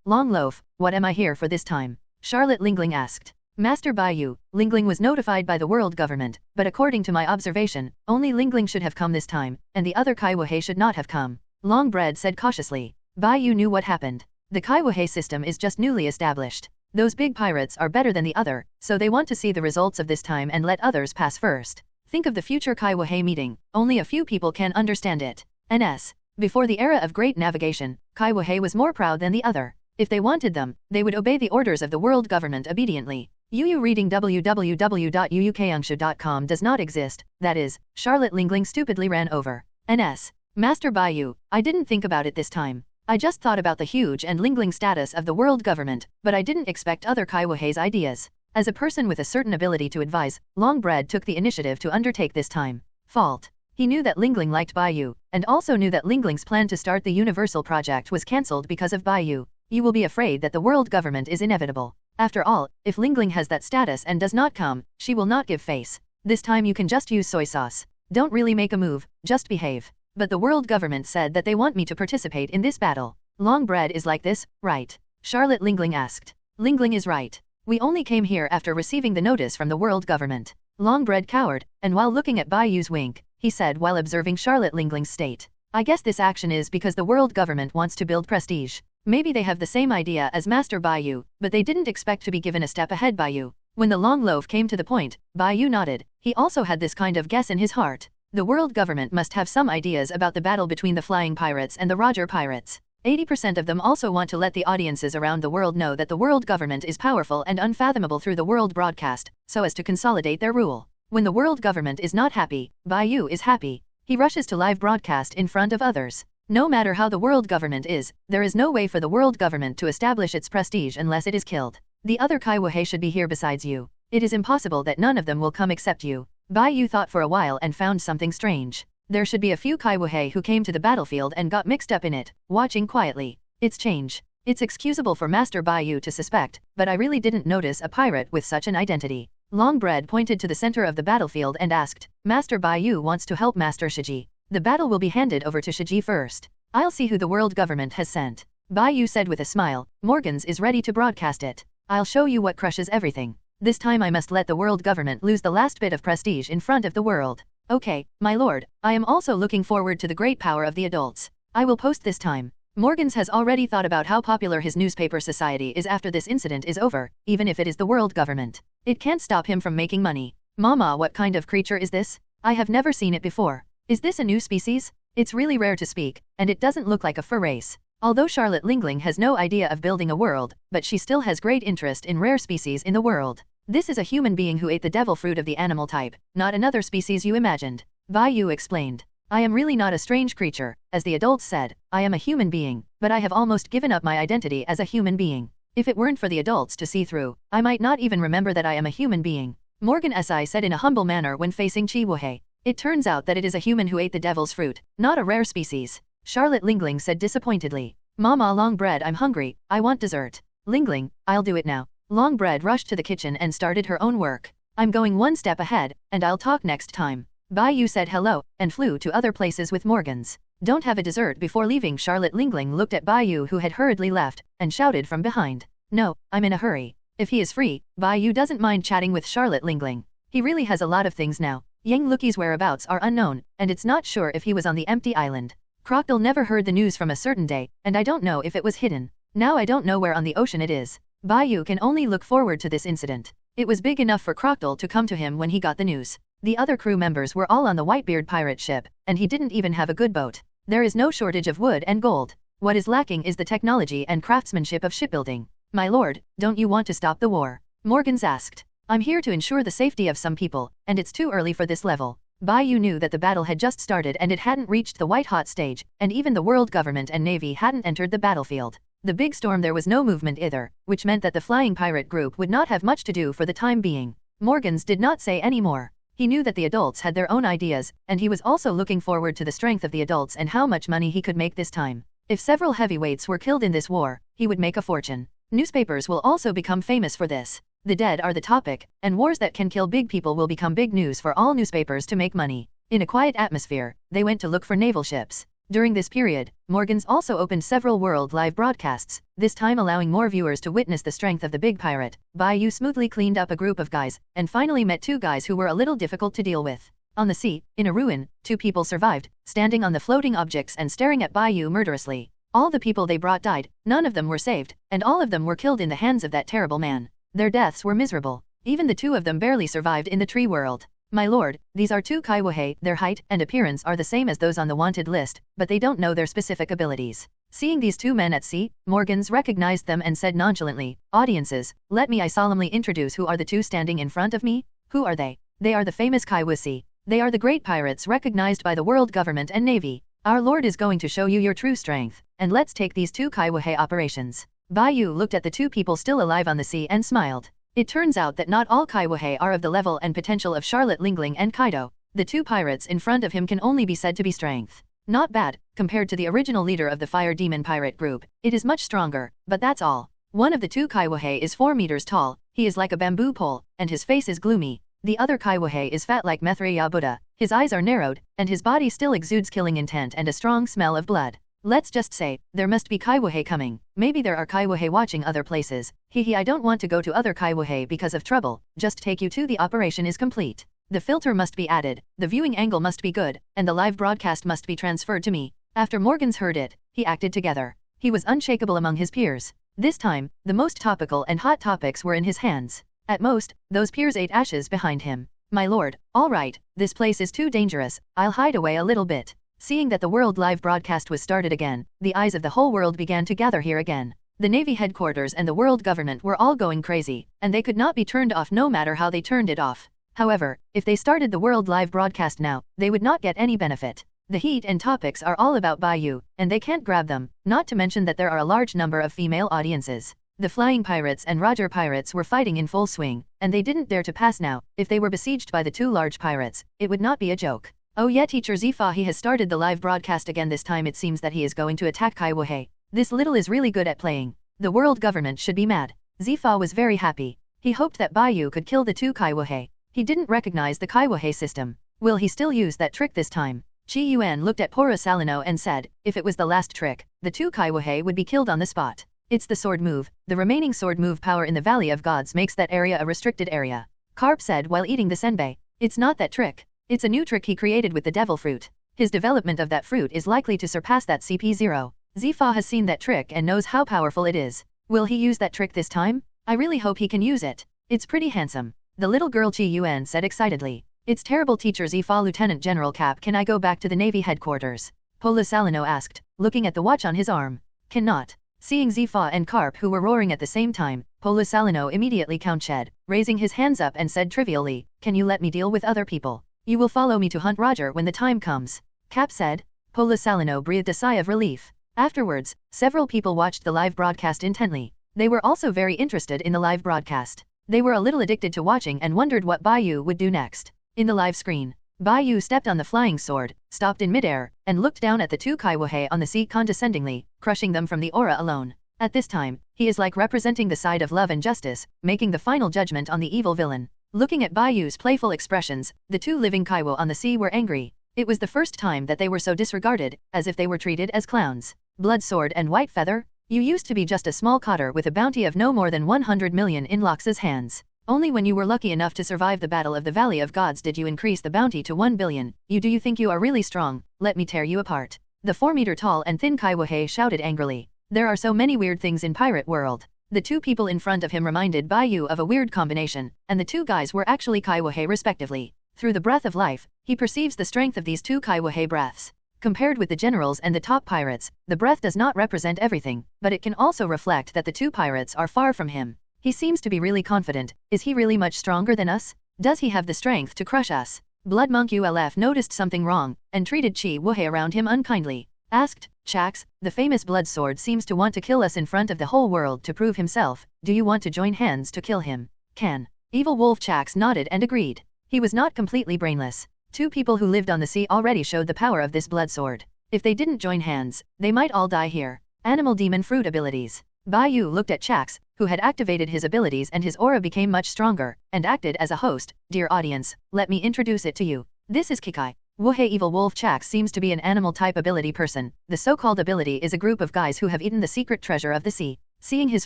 Long loaf, what am I here for this time?" Charlotte Lingling asked. "Master Bai Yu, Lingling was notified by the world government, but according to my observation, only Lingling should have come this time, and the other Kaiwahei should not have come," Longbread said cautiously. Bai Yu knew what happened. The Kaiwahei system is just newly established. Those big pirates are better than the other, so they want to see the results of this time and let others pass first. Think of the future Kaiwahei meeting, only a few people can understand it. NS. Before the era of great navigation, Kaiwahei was more proud than the other. If they wanted them, they would obey the orders of the world government obediently. Yu reading www.uukangshu.com does not exist, that is, Charlotte Lingling stupidly ran over. NS. Master Bai Yu, I didn't think about it this time. I just thought about the huge and Lingling status of the world government, but I didn't expect other Kaiwahei's ideas. As a person with a certain ability to advise, Longbread took the initiative to undertake this time. Fault. He knew that Lingling liked Bai Yu, and also knew that Lingling's plan to start the Universal Project was cancelled because of Bai Yu. You will be afraid that the world government is inevitable. After all, if Lingling has that status and does not come, she will not give face. This time you can just use soy sauce. Don't really make a move, just behave. But the world government said that they want me to participate in this battle. Longbread is like this, right? Charlotte Lingling asked. Lingling is right. We only came here after receiving the notice from the world government. Longbread cowered, and while looking at Bai Yu's wink, he said while observing Charlotte Lingling's state. I guess this action is because the world government wants to build prestige. Maybe they have the same idea as Master Bai Yu, but they didn't expect to be given a step ahead by you. When the long loaf came to the point, Bai Yu nodded. He also had this kind of guess in his heart. The world government must have some ideas about the battle between the flying pirates and the Roger pirates. 80% of them also want to let the audiences around the world know that the world government is powerful and unfathomable through the world broadcast, so as to consolidate their rule. When the world government is not happy, Bai Yu is happy. He rushes to live broadcast in front of others. No matter how the world government is, there is no way for the world government to establish its prestige unless it is killed. The other Kaiwahei should be here besides you. It is impossible that none of them will come except you. Bai Yu thought for a while and found something strange. There should be a few Kaiwahei who came to the battlefield and got mixed up in it, watching quietly. It's change. It's excusable for Master Bai Yu to suspect, but I really didn't notice a pirate with such an identity. Longbread pointed to the center of the battlefield and asked, Master Bai Yu wants to help Master Shiji. The battle will be handed over to Shiji first. I'll see who the world government has sent. Bai Yu said with a smile. Morgans is ready to broadcast it. I'll show you what crushes everything. This time I must let the world government lose the last bit of prestige in front of the world. Okay, my lord, I am also looking forward to the great power of the adults. I will post this time. Morgans has already thought about how popular his newspaper society is after this incident is over, even if it is the world government. It can't stop him from making money. Mama, what kind of creature is this? I have never seen it before. Is this a new species? It's really rare to speak, and it doesn't look like a fur race. Although Charlotte Lingling has no idea of building a world, but she still has great interest in rare species in the world. This is a human being who ate the devil fruit of the animal type, not another species you imagined. Bai Yu explained. I am really not a strange creature, as the adults said, I am a human being, but I have almost given up my identity as a human being. If it weren't for the adults to see through, I might not even remember that I am a human being. Morgan Si said in a humble manner when facing Chi Wuhei. It turns out that it is a human who ate the devil's fruit, not a rare species. Charlotte Lingling said disappointedly. Mama Longbread, I'm hungry, I want dessert. Lingling, I'll do it now. Longbread rushed to the kitchen and started her own work. I'm going one step ahead, and I'll talk next time. Bai Yu said hello, and flew to other places with Morgans. Don't have a dessert before leaving. Charlotte Lingling looked at Bai Yu who had hurriedly left, and shouted from behind. No, I'm in a hurry. If he is free, Bai Yu doesn't mind chatting with Charlotte Lingling. He really has a lot of things now. Yang Luki's whereabouts are unknown, and it's not sure if he was on the empty island. Crocodile never heard the news from a certain day, and I don't know if it was hidden. Now I don't know where on the ocean it is. Bai Yu can only look forward to this incident. It was big enough for Crocodile to come to him when he got the news. The other crew members were all on the Whitebeard pirate ship, and he didn't even have a good boat. There is no shortage of wood and gold. What is lacking is the technology and craftsmanship of shipbuilding. My lord, don't you want to stop the war? Morgans asked. I'm here to ensure the safety of some people, and it's too early for this level. Bai Yu knew that the battle had just started and it hadn't reached the white-hot stage, and even the world government and navy hadn't entered the battlefield. The big storm there was no movement either, which meant that the flying pirate group would not have much to do for the time being. Morgans did not say any more. He knew that the adults had their own ideas, and he was also looking forward to the strength of the adults and how much money he could make this time. If several heavyweights were killed in this war, he would make a fortune. Newspapers will also become famous for this. The dead are the topic, and wars that can kill big people will become big news for all newspapers to make money. In a quiet atmosphere, they went to look for naval ships. During this period, Morgans also opened several world live broadcasts, this time allowing more viewers to witness the strength of the big pirate. Bai Yu smoothly cleaned up a group of guys, and finally met two guys who were a little difficult to deal with. On the sea, in a ruin, two people survived, standing on the floating objects and staring at Bai Yu murderously. All the people they brought died, none of them were saved, and all of them were killed in the hands of that terrible man. Their deaths were miserable. Even the two of them barely survived in the tree world. My lord, these are two Kaiwahei. Their height and appearance are the same as those on the wanted list, but they don't know their specific abilities. Seeing these two men at sea, Morgans recognized them and said nonchalantly, audiences, let me I solemnly introduce who are the two standing in front of me. Who are they? They are the famous Kaiwasi. They are the great pirates recognized by the world government and navy. Our lord is going to show you your true strength, and let's take these two Kaiwahei operations. Bai Yu looked at the two people still alive on the sea and smiled. It turns out that not all Kaiwahei are of the level and potential of Charlotte Lingling and Kaido. The two pirates in front of him can only be said to be strength. Not bad, compared to the original leader of the Fire Demon pirate group, it is much stronger, but that's all. One of the two Kaiwahei is 4 meters tall, he is like a bamboo pole, and his face is gloomy. The other Kaiwahei is fat like Methreya Buddha, his eyes are narrowed, and his body still exudes killing intent and a strong smell of blood. Let's just say, there must be Kaiwahei coming. Maybe there are Kaiwahei watching other places. I don't want to go to other Kaiwahei because of trouble, just take you to the operation is complete. The filter must be added, the viewing angle must be good, and the live broadcast must be transferred to me. After Morgans heard it, he acted together. He was unshakable among his peers. This time, the most topical and hot topics were in his hands. At most, those peers ate ashes behind him. My lord, all right, this place is too dangerous, I'll hide away a little bit. Seeing that the world live broadcast was started again, the eyes of the whole world began to gather here again. The Navy headquarters and the world government were all going crazy, and they could not be turned off no matter how they turned it off. However, if they started the world live broadcast now, they would not get any benefit. The heat and topics are all about Bai Yu, and they can't grab them, not to mention that there are a large number of female audiences. The flying pirates and Roger pirates were fighting in full swing, and they didn't dare to pass now. If they were besieged by the two large pirates, it would not be a joke. Oh yeah, teacher Zifa, he has started the live broadcast again. This time it seems that he is going to attack Kaiwahei. This little is really good at playing. The world government should be mad. Zifa was very happy. He hoped that Bai Yu could kill the two Kaiwahei. He didn't recognize the Kaiwahei system. Will he still use that trick this time? Qi Yuan looked at Poro Salino and said, if it was the last trick, the two Kaiwahei would be killed on the spot. It's the sword move. The remaining sword move power in the Valley of Gods makes that area a restricted area. Carp said while eating the senbei. It's not that trick. It's a new trick he created with the devil fruit. His development of that fruit is likely to surpass that CP0. Zifa has seen that trick and knows how powerful it is. Will he use that trick this time? I really hope he can use it. It's pretty handsome. The little girl Qi Yuan said excitedly. It's terrible teacher Zifa Lieutenant General Cap, can I go back to the Navy headquarters? Polo Salino asked, looking at the watch on his arm. Cannot. Seeing Zifa and Carp who were roaring at the same time, Polo Salino immediately countered, raising his hands up and said trivially, can you let me deal with other people? You will follow me to hunt Roger when the time comes. Cap said. Polo Salino breathed a sigh of relief. Afterwards, several people watched the live broadcast intently. They were also very interested in the live broadcast. They were a little addicted to watching and wondered what Bai Yu would do next. In the live screen, Bai Yu stepped on the flying sword, stopped in midair, and looked down at the two Kaiwahei on the sea condescendingly, crushing them from the aura alone. At this time, he is like representing the side of love and justice, making the final judgment on the evil villain. Looking at Bai Yu's playful expressions, the two living Kaiwo on the sea were angry. It was the first time that they were so disregarded, as if they were treated as clowns. Blood sword and white feather? You used to be just a small cadre with a bounty of no more than 100 million in Lox's hands. Only when you were lucky enough to survive the Battle of the Valley of Gods did you increase the bounty to 1 billion. Do you think you are really strong? Let me tear you apart. The 4-meter tall and thin Kaiwahei shouted angrily. There are so many weird things in pirate world. The two people in front of him reminded Bai Yu of a weird combination, and the two guys were actually Kaiwahei respectively. Through the breath of life, he perceives the strength of these two Kaiwahei breaths. Compared with the generals and the top pirates, the breath does not represent everything, but it can also reflect that the two pirates are far from him. He seems to be really confident. Is he really much stronger than us? Does he have the strength to crush us? Blood Monk ULF noticed something wrong, and treated Qi Wuhei around him unkindly. Asked, Chax, the famous blood sword seems to want to kill us in front of the whole world to prove himself. Do you want to join hands to kill him? Can. Evil Wolf Chax nodded and agreed. He was not completely brainless. Two people who lived on the sea already showed the power of this blood sword. If they didn't join hands, they might all die here. Animal Demon Fruit abilities. Bai Yu looked at Chax, who had activated his abilities and his aura became much stronger, and acted as a host. Dear audience, let me introduce it to you. This is Kikai. Wuhei Evil Wolf Chax seems to be an animal type ability person. The so-called ability is a group of guys who have eaten the secret treasure of the sea. Seeing his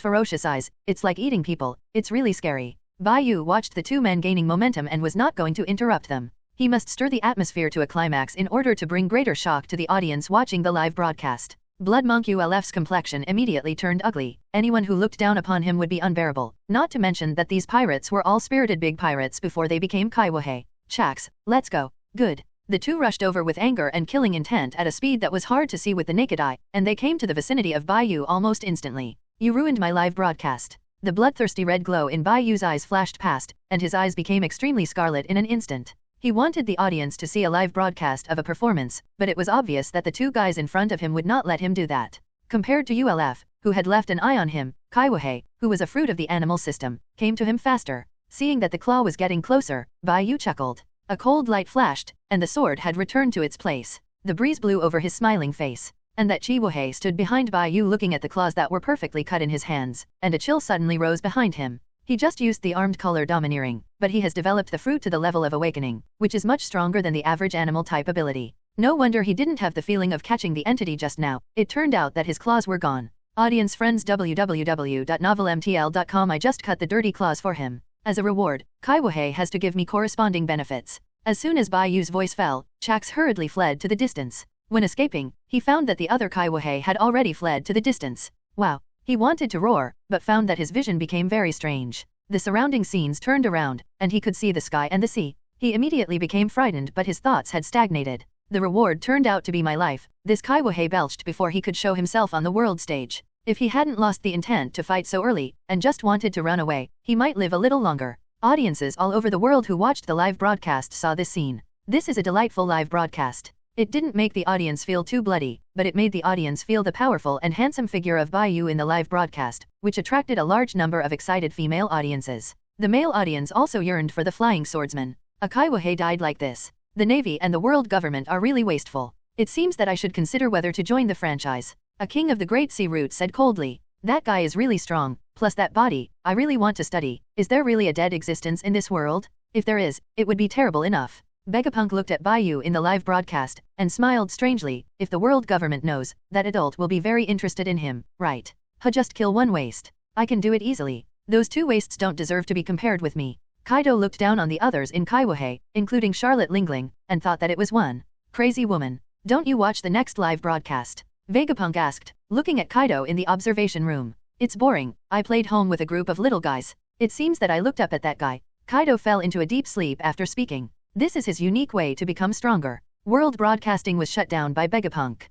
ferocious eyes, it's like eating people. It's really scary. Bai Yu watched the two men gaining momentum and was not going to interrupt them. He must stir the atmosphere to a climax in order to bring greater shock to the audience watching the live broadcast. Blood Monk ULF's complexion immediately turned ugly. Anyone who looked down upon him would be unbearable. Not to mention that these pirates were all spirited big pirates before they became Kaiwahei. Chax, let's go. Good. The two rushed over with anger and killing intent at a speed that was hard to see with the naked eye, and they came to the vicinity of Bai Yu almost instantly. You ruined my live broadcast. The bloodthirsty red glow in Bai Yu's eyes flashed past, and his eyes became extremely scarlet in an instant. He wanted the audience to see a live broadcast of a performance, but it was obvious that the two guys in front of him would not let him do that. Compared to ULF, who had left an eye on him, Kaiwahei, who was a fruit of the animal system, came to him faster. Seeing that the claw was getting closer, Bai Yu chuckled. A cold light flashed, and the sword had returned to its place. The breeze blew over his smiling face, and that Qi Wuhei stood behind Bai Yu looking at the claws that were perfectly cut in his hands, and a chill suddenly rose behind him. He just used the armed color domineering, but he has developed the fruit to the level of awakening, which is much stronger than the average animal type ability. No wonder he didn't have the feeling of catching the entity just now. It turned out that his claws were gone. Audience friends www.novelmtl.com I just cut the dirty claws for him. As a reward, Kaiwahei has to give me corresponding benefits. As soon as Bai Yu's voice fell, Chax hurriedly fled to the distance. When escaping, he found that the other Kaiwahei had already fled to the distance. Wow. He wanted to roar, but found that his vision became very strange. The surrounding scenes turned around, and he could see the sky and the sea. He immediately became frightened, but his thoughts had stagnated. The reward turned out to be my life. This Kaiwahei belched before he could show himself on the world stage. If he hadn't lost the intent to fight so early, and just wanted to run away, he might live a little longer. Audiences all over the world who watched the live broadcast saw this scene. This is a delightful live broadcast. It didn't make the audience feel too bloody, but it made the audience feel the powerful and handsome figure of Bai Yu in the live broadcast, which attracted a large number of excited female audiences. The male audience also yearned for the flying swordsman. A Kaiwahei died like this. The Navy and the world government are really wasteful. It seems that I should consider whether to join the franchise. A king of the Great Sea Route said coldly. That guy is really strong, plus that body, I really want to study. Is there really a dead existence in this world? If there is, it would be terrible enough. Vegapunk looked at Bai Yu in the live broadcast, and smiled strangely. If the world government knows, that adult will be very interested in him, right? Just kill one waste. I can do it easily. Those two wastes don't deserve to be compared with me. Kaido looked down on the others in Kaiwahe, including Charlotte Lingling, and thought that it was one crazy woman. Don't you watch the next live broadcast? Vegapunk asked, looking at Kaido in the observation room. It's boring. I played home with a group of little guys. It seems that I looked up at that guy. Kaido fell into a deep sleep after speaking. This is his unique way to become stronger. World broadcasting was shut down by Vegapunk.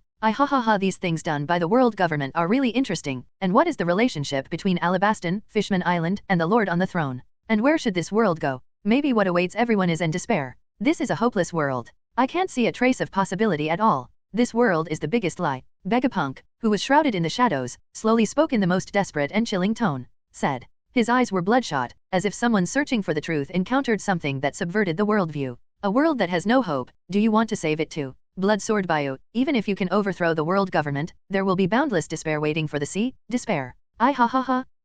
These things done by the world government are really interesting. And what is the relationship between Alabaston, Fishman Island, and the Lord on the throne? And where should this world go? Maybe what awaits everyone is in despair. This is a hopeless world. I can't see a trace of possibility at all. This world is the biggest lie. Vegapunk, who was shrouded in the shadows, slowly spoke in the most desperate and chilling tone. Said. His eyes were bloodshot, as if someone searching for the truth encountered something that subverted the worldview. A world that has no hope, do you want to save it too? Blood Sword Bai Yu, even if you can overthrow the world government, there will be boundless despair waiting for the sea, despair.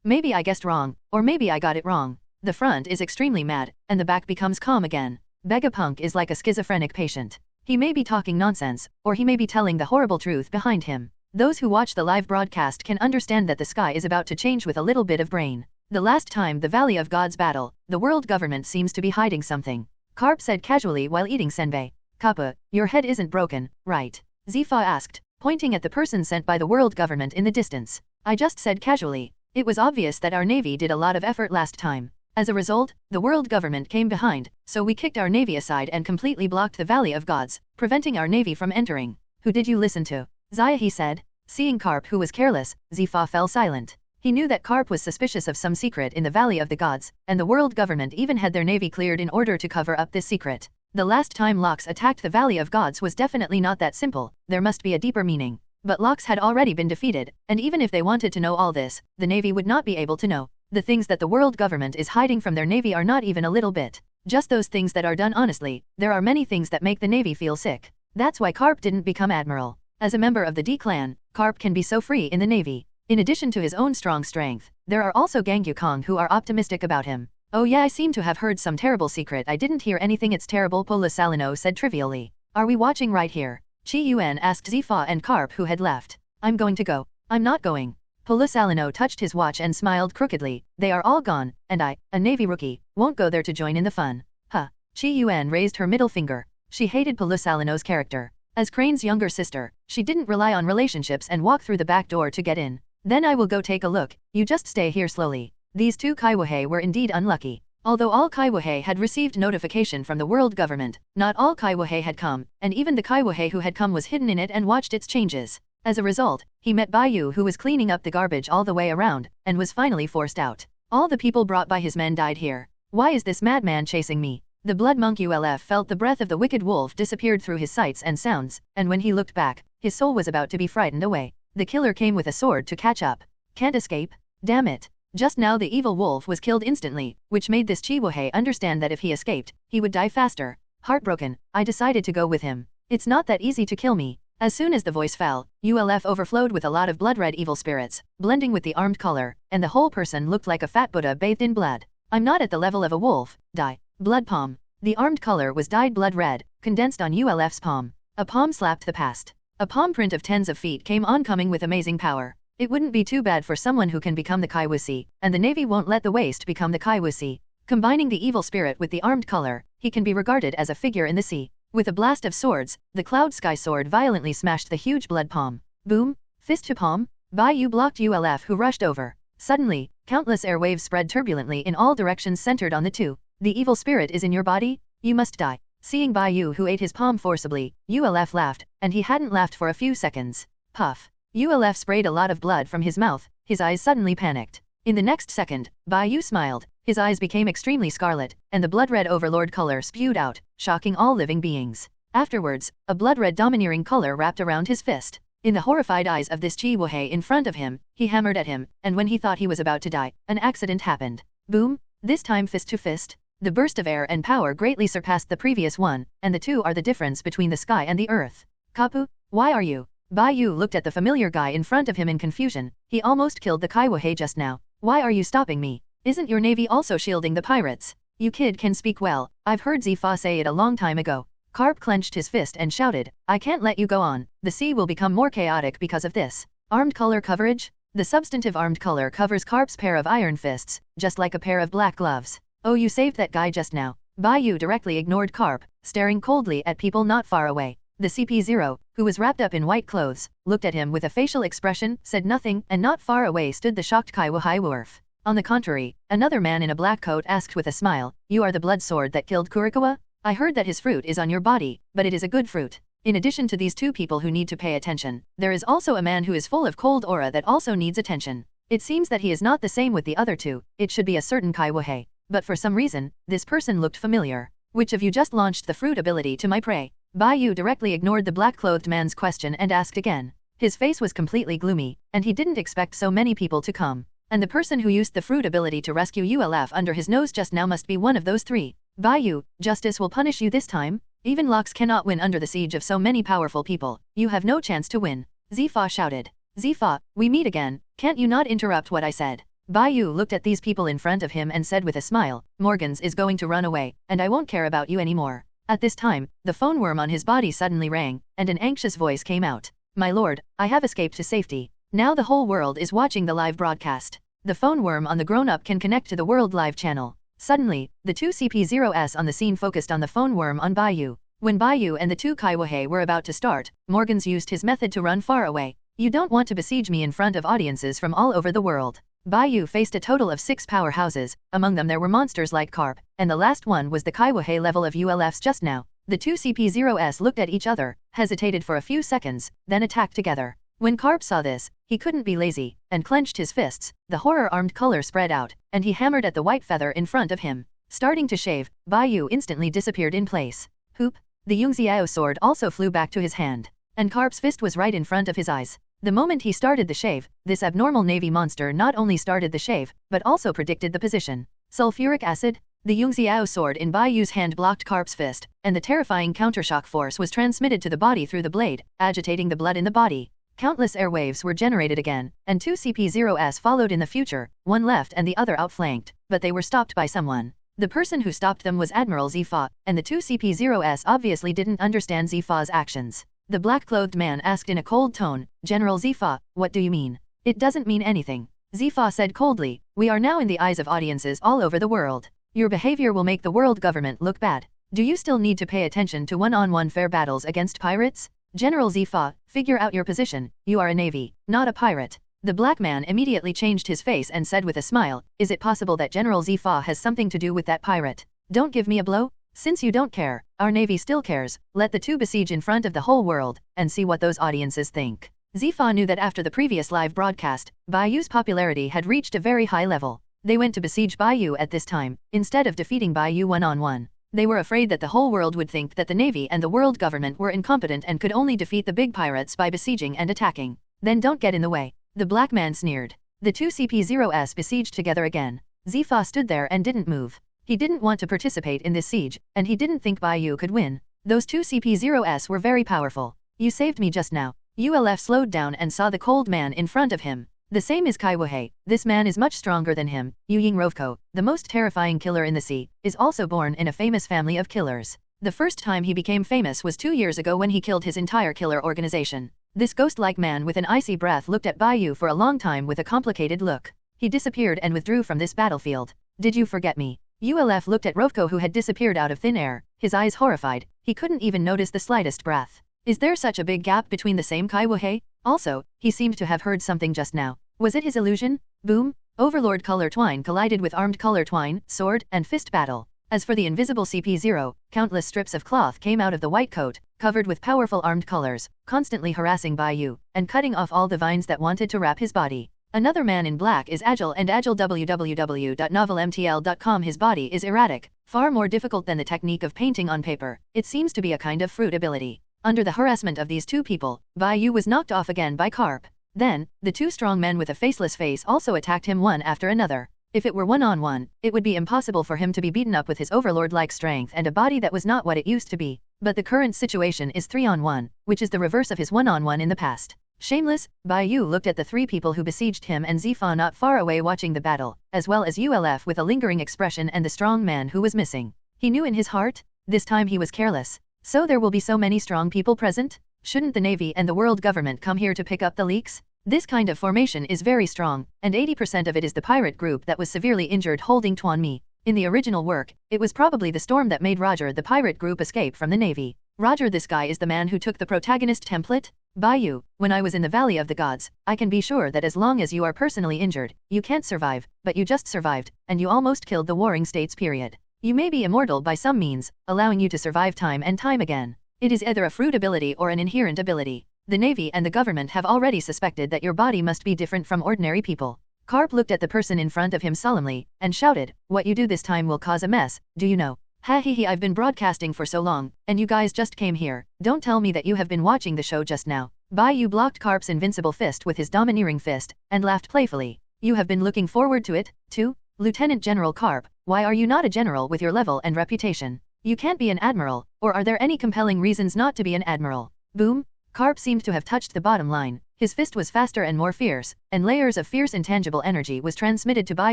Maybe I guessed wrong, or maybe I got it wrong. The front is extremely mad, and the back becomes calm again. Vegapunk is like a schizophrenic patient. He may be talking nonsense, or he may be telling the horrible truth behind him. Those who watch the live broadcast can understand that the sky is about to change with a little bit of brain. The last time the Valley of Gods battle, the world government seems to be hiding something. Carp said casually while eating senbei. Kappa, your head isn't broken, right? Zifa asked, pointing at the person sent by the world government in the distance. I just said casually. It was obvious that our navy did a lot of effort last time. As a result, the world government came behind, so we kicked our navy aside and completely blocked the Valley of Gods, preventing our navy from entering. Who did you listen to? Zaya, he said. Seeing Carp, who was careless, Zifa fell silent. He knew that Carp was suspicious of some secret in the Valley of the Gods, and the world government even had their navy cleared in order to cover up this secret. The last time Lox attacked the Valley of Gods was definitely not that simple, there must be a deeper meaning. But Lox had already been defeated, and even if they wanted to know all this, the navy would not be able to know. The things that the world government is hiding from their navy are not even a little bit. Just those things that are done honestly. There are many things that make the navy feel sick. That's why Carp didn't become admiral. As a member of the D clan, Carp can be so free in the navy. In addition to his own strong strength, there are also Gangyu Kong who are optimistic about him. Oh yeah, I seem to have heard some terrible secret. I didn't hear anything. It's terrible, Pola Salino said trivially. Are we watching right here? Chi Yuan asked Zifa and Carp, who had left. I'm going to go. I'm not going. Pola Salino touched his watch and smiled crookedly. They are all gone, and I, a navy rookie, won't go there to join in the fun. Huh. Chi Yuan raised her middle finger. She hated Pola Salino's character. As Crane's younger sister, she didn't rely on relationships and walk through the back door to get in. Then I will go take a look. You just stay here slowly. These two Kaiwahe were indeed unlucky. Although all Kaiwahe had received notification from the world government, not all Kaiwahe had come, and even the Kaiwahe who had come was hidden in it and watched its changes. As a result, he met Bai Yu, who was cleaning up the garbage all the way around, and was finally forced out. All the people brought by his men died here. Why is this madman chasing me? The blood monk ULF felt the breath of the wicked wolf disappeared through his sights and sounds, and when he looked back, his soul was about to be frightened away. The killer came with a sword to catch up. Can't escape? Damn it. Just now the evil wolf was killed instantly, which made this Chihuahua understand that if he escaped, he would die faster. Heartbroken, I decided to go with him. It's not that easy to kill me. As soon as the voice fell, ULF overflowed with a lot of blood-red evil spirits, blending with the armed color, and the whole person looked like a fat Buddha bathed in blood. I'm not at the level of a wolf. Die. Blood palm. The armed color was dyed blood red, condensed on ULF's palm. A palm slapped the past. A palm print of tens of feet came oncoming with amazing power. It wouldn't be too bad for someone who can become the Kaiwusi, and the Navy won't let the waste become the Kaiwusi. Combining the evil spirit with the armed color, he can be regarded as a figure in the sea. With a blast of swords, the Cloud Sky Sword violently smashed the huge blood palm. Boom! Fist to palm. Bai Yu blocked ULF, who rushed over. Suddenly, countless air waves spread turbulently in all directions centered on the two. The evil spirit is in your body? You must die. Seeing Bai Yu, who ate his palm forcibly, ULF laughed, and he hadn't laughed for a few seconds. Puff. ULF sprayed a lot of blood from his mouth, his eyes suddenly panicked. In the next second, Bai Yu smiled, his eyes became extremely scarlet, and the blood-red overlord color spewed out, shocking all living beings. Afterwards, a blood-red domineering color wrapped around his fist. In the horrified eyes of this Chihuahua in front of him, he hammered at him, and when he thought he was about to die, an accident happened. Boom! This time fist to fist. The burst of air and power greatly surpassed the previous one, and the two are the difference between the sky and the earth. Kapu, why are you? Bai Yu looked at the familiar guy in front of him in confusion. He almost killed the Kaiwahe just now. Why are you stopping me? Isn't your navy also shielding the pirates? You kid can speak well, I've heard Xefa say it a long time ago. Carp clenched his fist and shouted, I can't let you go on, the sea will become more chaotic because of this. Armed color coverage? The substantive armed color covers Carp's pair of iron fists, just like a pair of black gloves. Oh, you saved that guy just now. Bai Yu directly ignored Carp, staring coldly at people not far away. The CP0, who was wrapped up in white clothes, looked at him with a facial expression, said nothing, and not far away stood the shocked Kaiwahai Wurf. On the contrary, another man in a black coat asked with a smile, You are the blood sword that killed Kurikawa? I heard that his fruit is on your body, but it is a good fruit. In addition to these two people who need to pay attention, there is also a man who is full of cold aura that also needs attention. It seems that he is not the same with the other two, it should be a certain Kaiwahai. But for some reason, this person looked familiar. Which of you just launched the fruit ability to my prey? Bai Yu directly ignored the black-clothed man's question and asked again. His face was completely gloomy, and he didn't expect so many people to come. And the person who used the fruit ability to rescue ULF under his nose just now must be one of those three. Bai Yu, justice will punish you this time? Even Locks cannot win under the siege of so many powerful people. You have no chance to win. Xefa shouted. Xefa, we meet again, can't you not interrupt what I said? Bai Yu looked at these people in front of him and said with a smile, Morgans is going to run away, and I won't care about you anymore. At this time, the phone worm on his body suddenly rang, and an anxious voice came out. My lord, I have escaped to safety. Now the whole world is watching the live broadcast. The phone worm on the grown-up can connect to the World Live channel. Suddenly, the two CP0s on the scene focused on the phone worm on Bai Yu. When Bai Yu and the two Kaiwahai were about to start, Morgans used his method to run far away. You don't want to besiege me in front of audiences from all over the world. Bai Yu faced a total of 6 powerhouses, among them there were monsters like Carp, and the last one was the Kaiwahai level of ULFs just now. The two CP0s looked at each other, hesitated for a few seconds, then attacked together. When Carp saw this, he couldn't be lazy, and clenched his fists, the horror-armed color spread out, and he hammered at the white feather in front of him. Starting to shave, Bai Yu instantly disappeared in place. Hoop! The Yungxiao sword also flew back to his hand, and Carp's fist was right in front of his eyes. The moment he started the shave, this abnormal navy monster not only started the shave, but also predicted the position. Sulfuric acid? The Yungxiao sword in Bai Yu's hand blocked Carp's fist, and the terrifying countershock force was transmitted to the body through the blade, agitating the blood in the body. Countless airwaves were generated again, and two CP0s followed in the future, one left and the other outflanked, but they were stopped by someone. The person who stopped them was Admiral Xefa, and the two CP0s obviously didn't understand Xefa's actions. The black-clothed man asked in a cold tone, General Xefa, what do you mean? It doesn't mean anything. Xefa said coldly, we are now in the eyes of audiences all over the world. Your behavior will make the world government look bad. Do you still need to pay attention to one-on-one fair battles against pirates? General Xefa, figure out your position, you are a navy, not a pirate. The black man immediately changed his face and said with a smile, is it possible that General Xefa has something to do with that pirate? Don't give me a blow? Since you don't care, our navy still cares, let the two besiege in front of the whole world, and see what those audiences think. Xefa knew that after the previous live broadcast, Bai Yu's popularity had reached a very high level. They went to besiege Bai Yu at this time, instead of defeating Bai Yu one-on-one. They were afraid that the whole world would think that the navy and the world government were incompetent and could only defeat the big pirates by besieging and attacking. Then don't get in the way. The black man sneered. The two CP0s besieged together again. Xefa stood there and didn't move. He didn't want to participate in this siege, and he didn't think Bai Yu could win. Those two CP0s were very powerful. You saved me just now. ULF slowed down and saw the cold man in front of him. The same is Kaiwahai, this man is much stronger than him. Yu Ying Rovko, the most terrifying killer in the sea, is also born in a famous family of killers. The first time he became famous was 2 years ago when he killed his entire killer organization. This ghost-like man with an icy breath looked at Bai Yu for a long time with a complicated look. He disappeared and withdrew from this battlefield. Did you forget me? ULF looked at Rovko who had disappeared out of thin air, his eyes horrified, he couldn't even notice the slightest breath. Is there such a big gap between the same Kaiwahai? Also, he seemed to have heard something just now. Was it his illusion? Boom! Overlord Color Twine collided with Armed Color Twine, sword, and fist battle. As for the invisible CP0, countless strips of cloth came out of the white coat, covered with powerful armed colors, constantly harassing Bai Yu, and cutting off all the vines that wanted to wrap his body. Another man in black is agile and agile www.novelmtl.com. His body is erratic, far more difficult than the technique of painting on paper. It seems to be a kind of fruit ability. Under the harassment of these two people, Bai Yu was knocked off again by Carp. Then, the two strong men with a faceless face also attacked him one after another. If it were one-on-one, it would be impossible for him to be beaten up with his overlord-like strength and a body that was not what it used to be. But the current situation is 3-on-1, which is the reverse of his one-on-one in the past. Shameless, Bai Yu looked at the three people who besieged him and Zifa not far away watching the battle, as well as Ulf with a lingering expression and the strong man who was missing. He knew in his heart, this time he was careless. So there will be so many strong people present? Shouldn't the Navy and the world government come here to pick up the leaks? This kind of formation is very strong, and 80% of it is the pirate group that was severely injured holding Tuan Mi. In the original work, it was probably the storm that made Roger the pirate group escape from the Navy. Roger, this guy is the man who took the protagonist template? Bai Yu, when I was in the Valley of the Gods, I can be sure that as long as you are personally injured, you can't survive, but you just survived, and you almost killed the Warring States period. You may be immortal by some means, allowing you to survive time and time again. It is either a fruit ability or an inherent ability. The Navy and the government have already suspected that your body must be different from ordinary people. Carp looked at the person in front of him solemnly, and shouted, "What you do this time will cause a mess, do you know? Ha he he, I've been broadcasting for so long, and you guys just came here. Don't tell me that you have been watching the show just now." Bai Yu blocked Carp's invincible fist with his domineering fist, and laughed playfully. "You have been looking forward to it, too? Lieutenant General Carp, why are you not a general with your level and reputation? You can't be an admiral, or are there any compelling reasons not to be an admiral?" Boom! Carp seemed to have touched the bottom line. His fist was faster and more fierce, and layers of fierce intangible energy was transmitted to Bai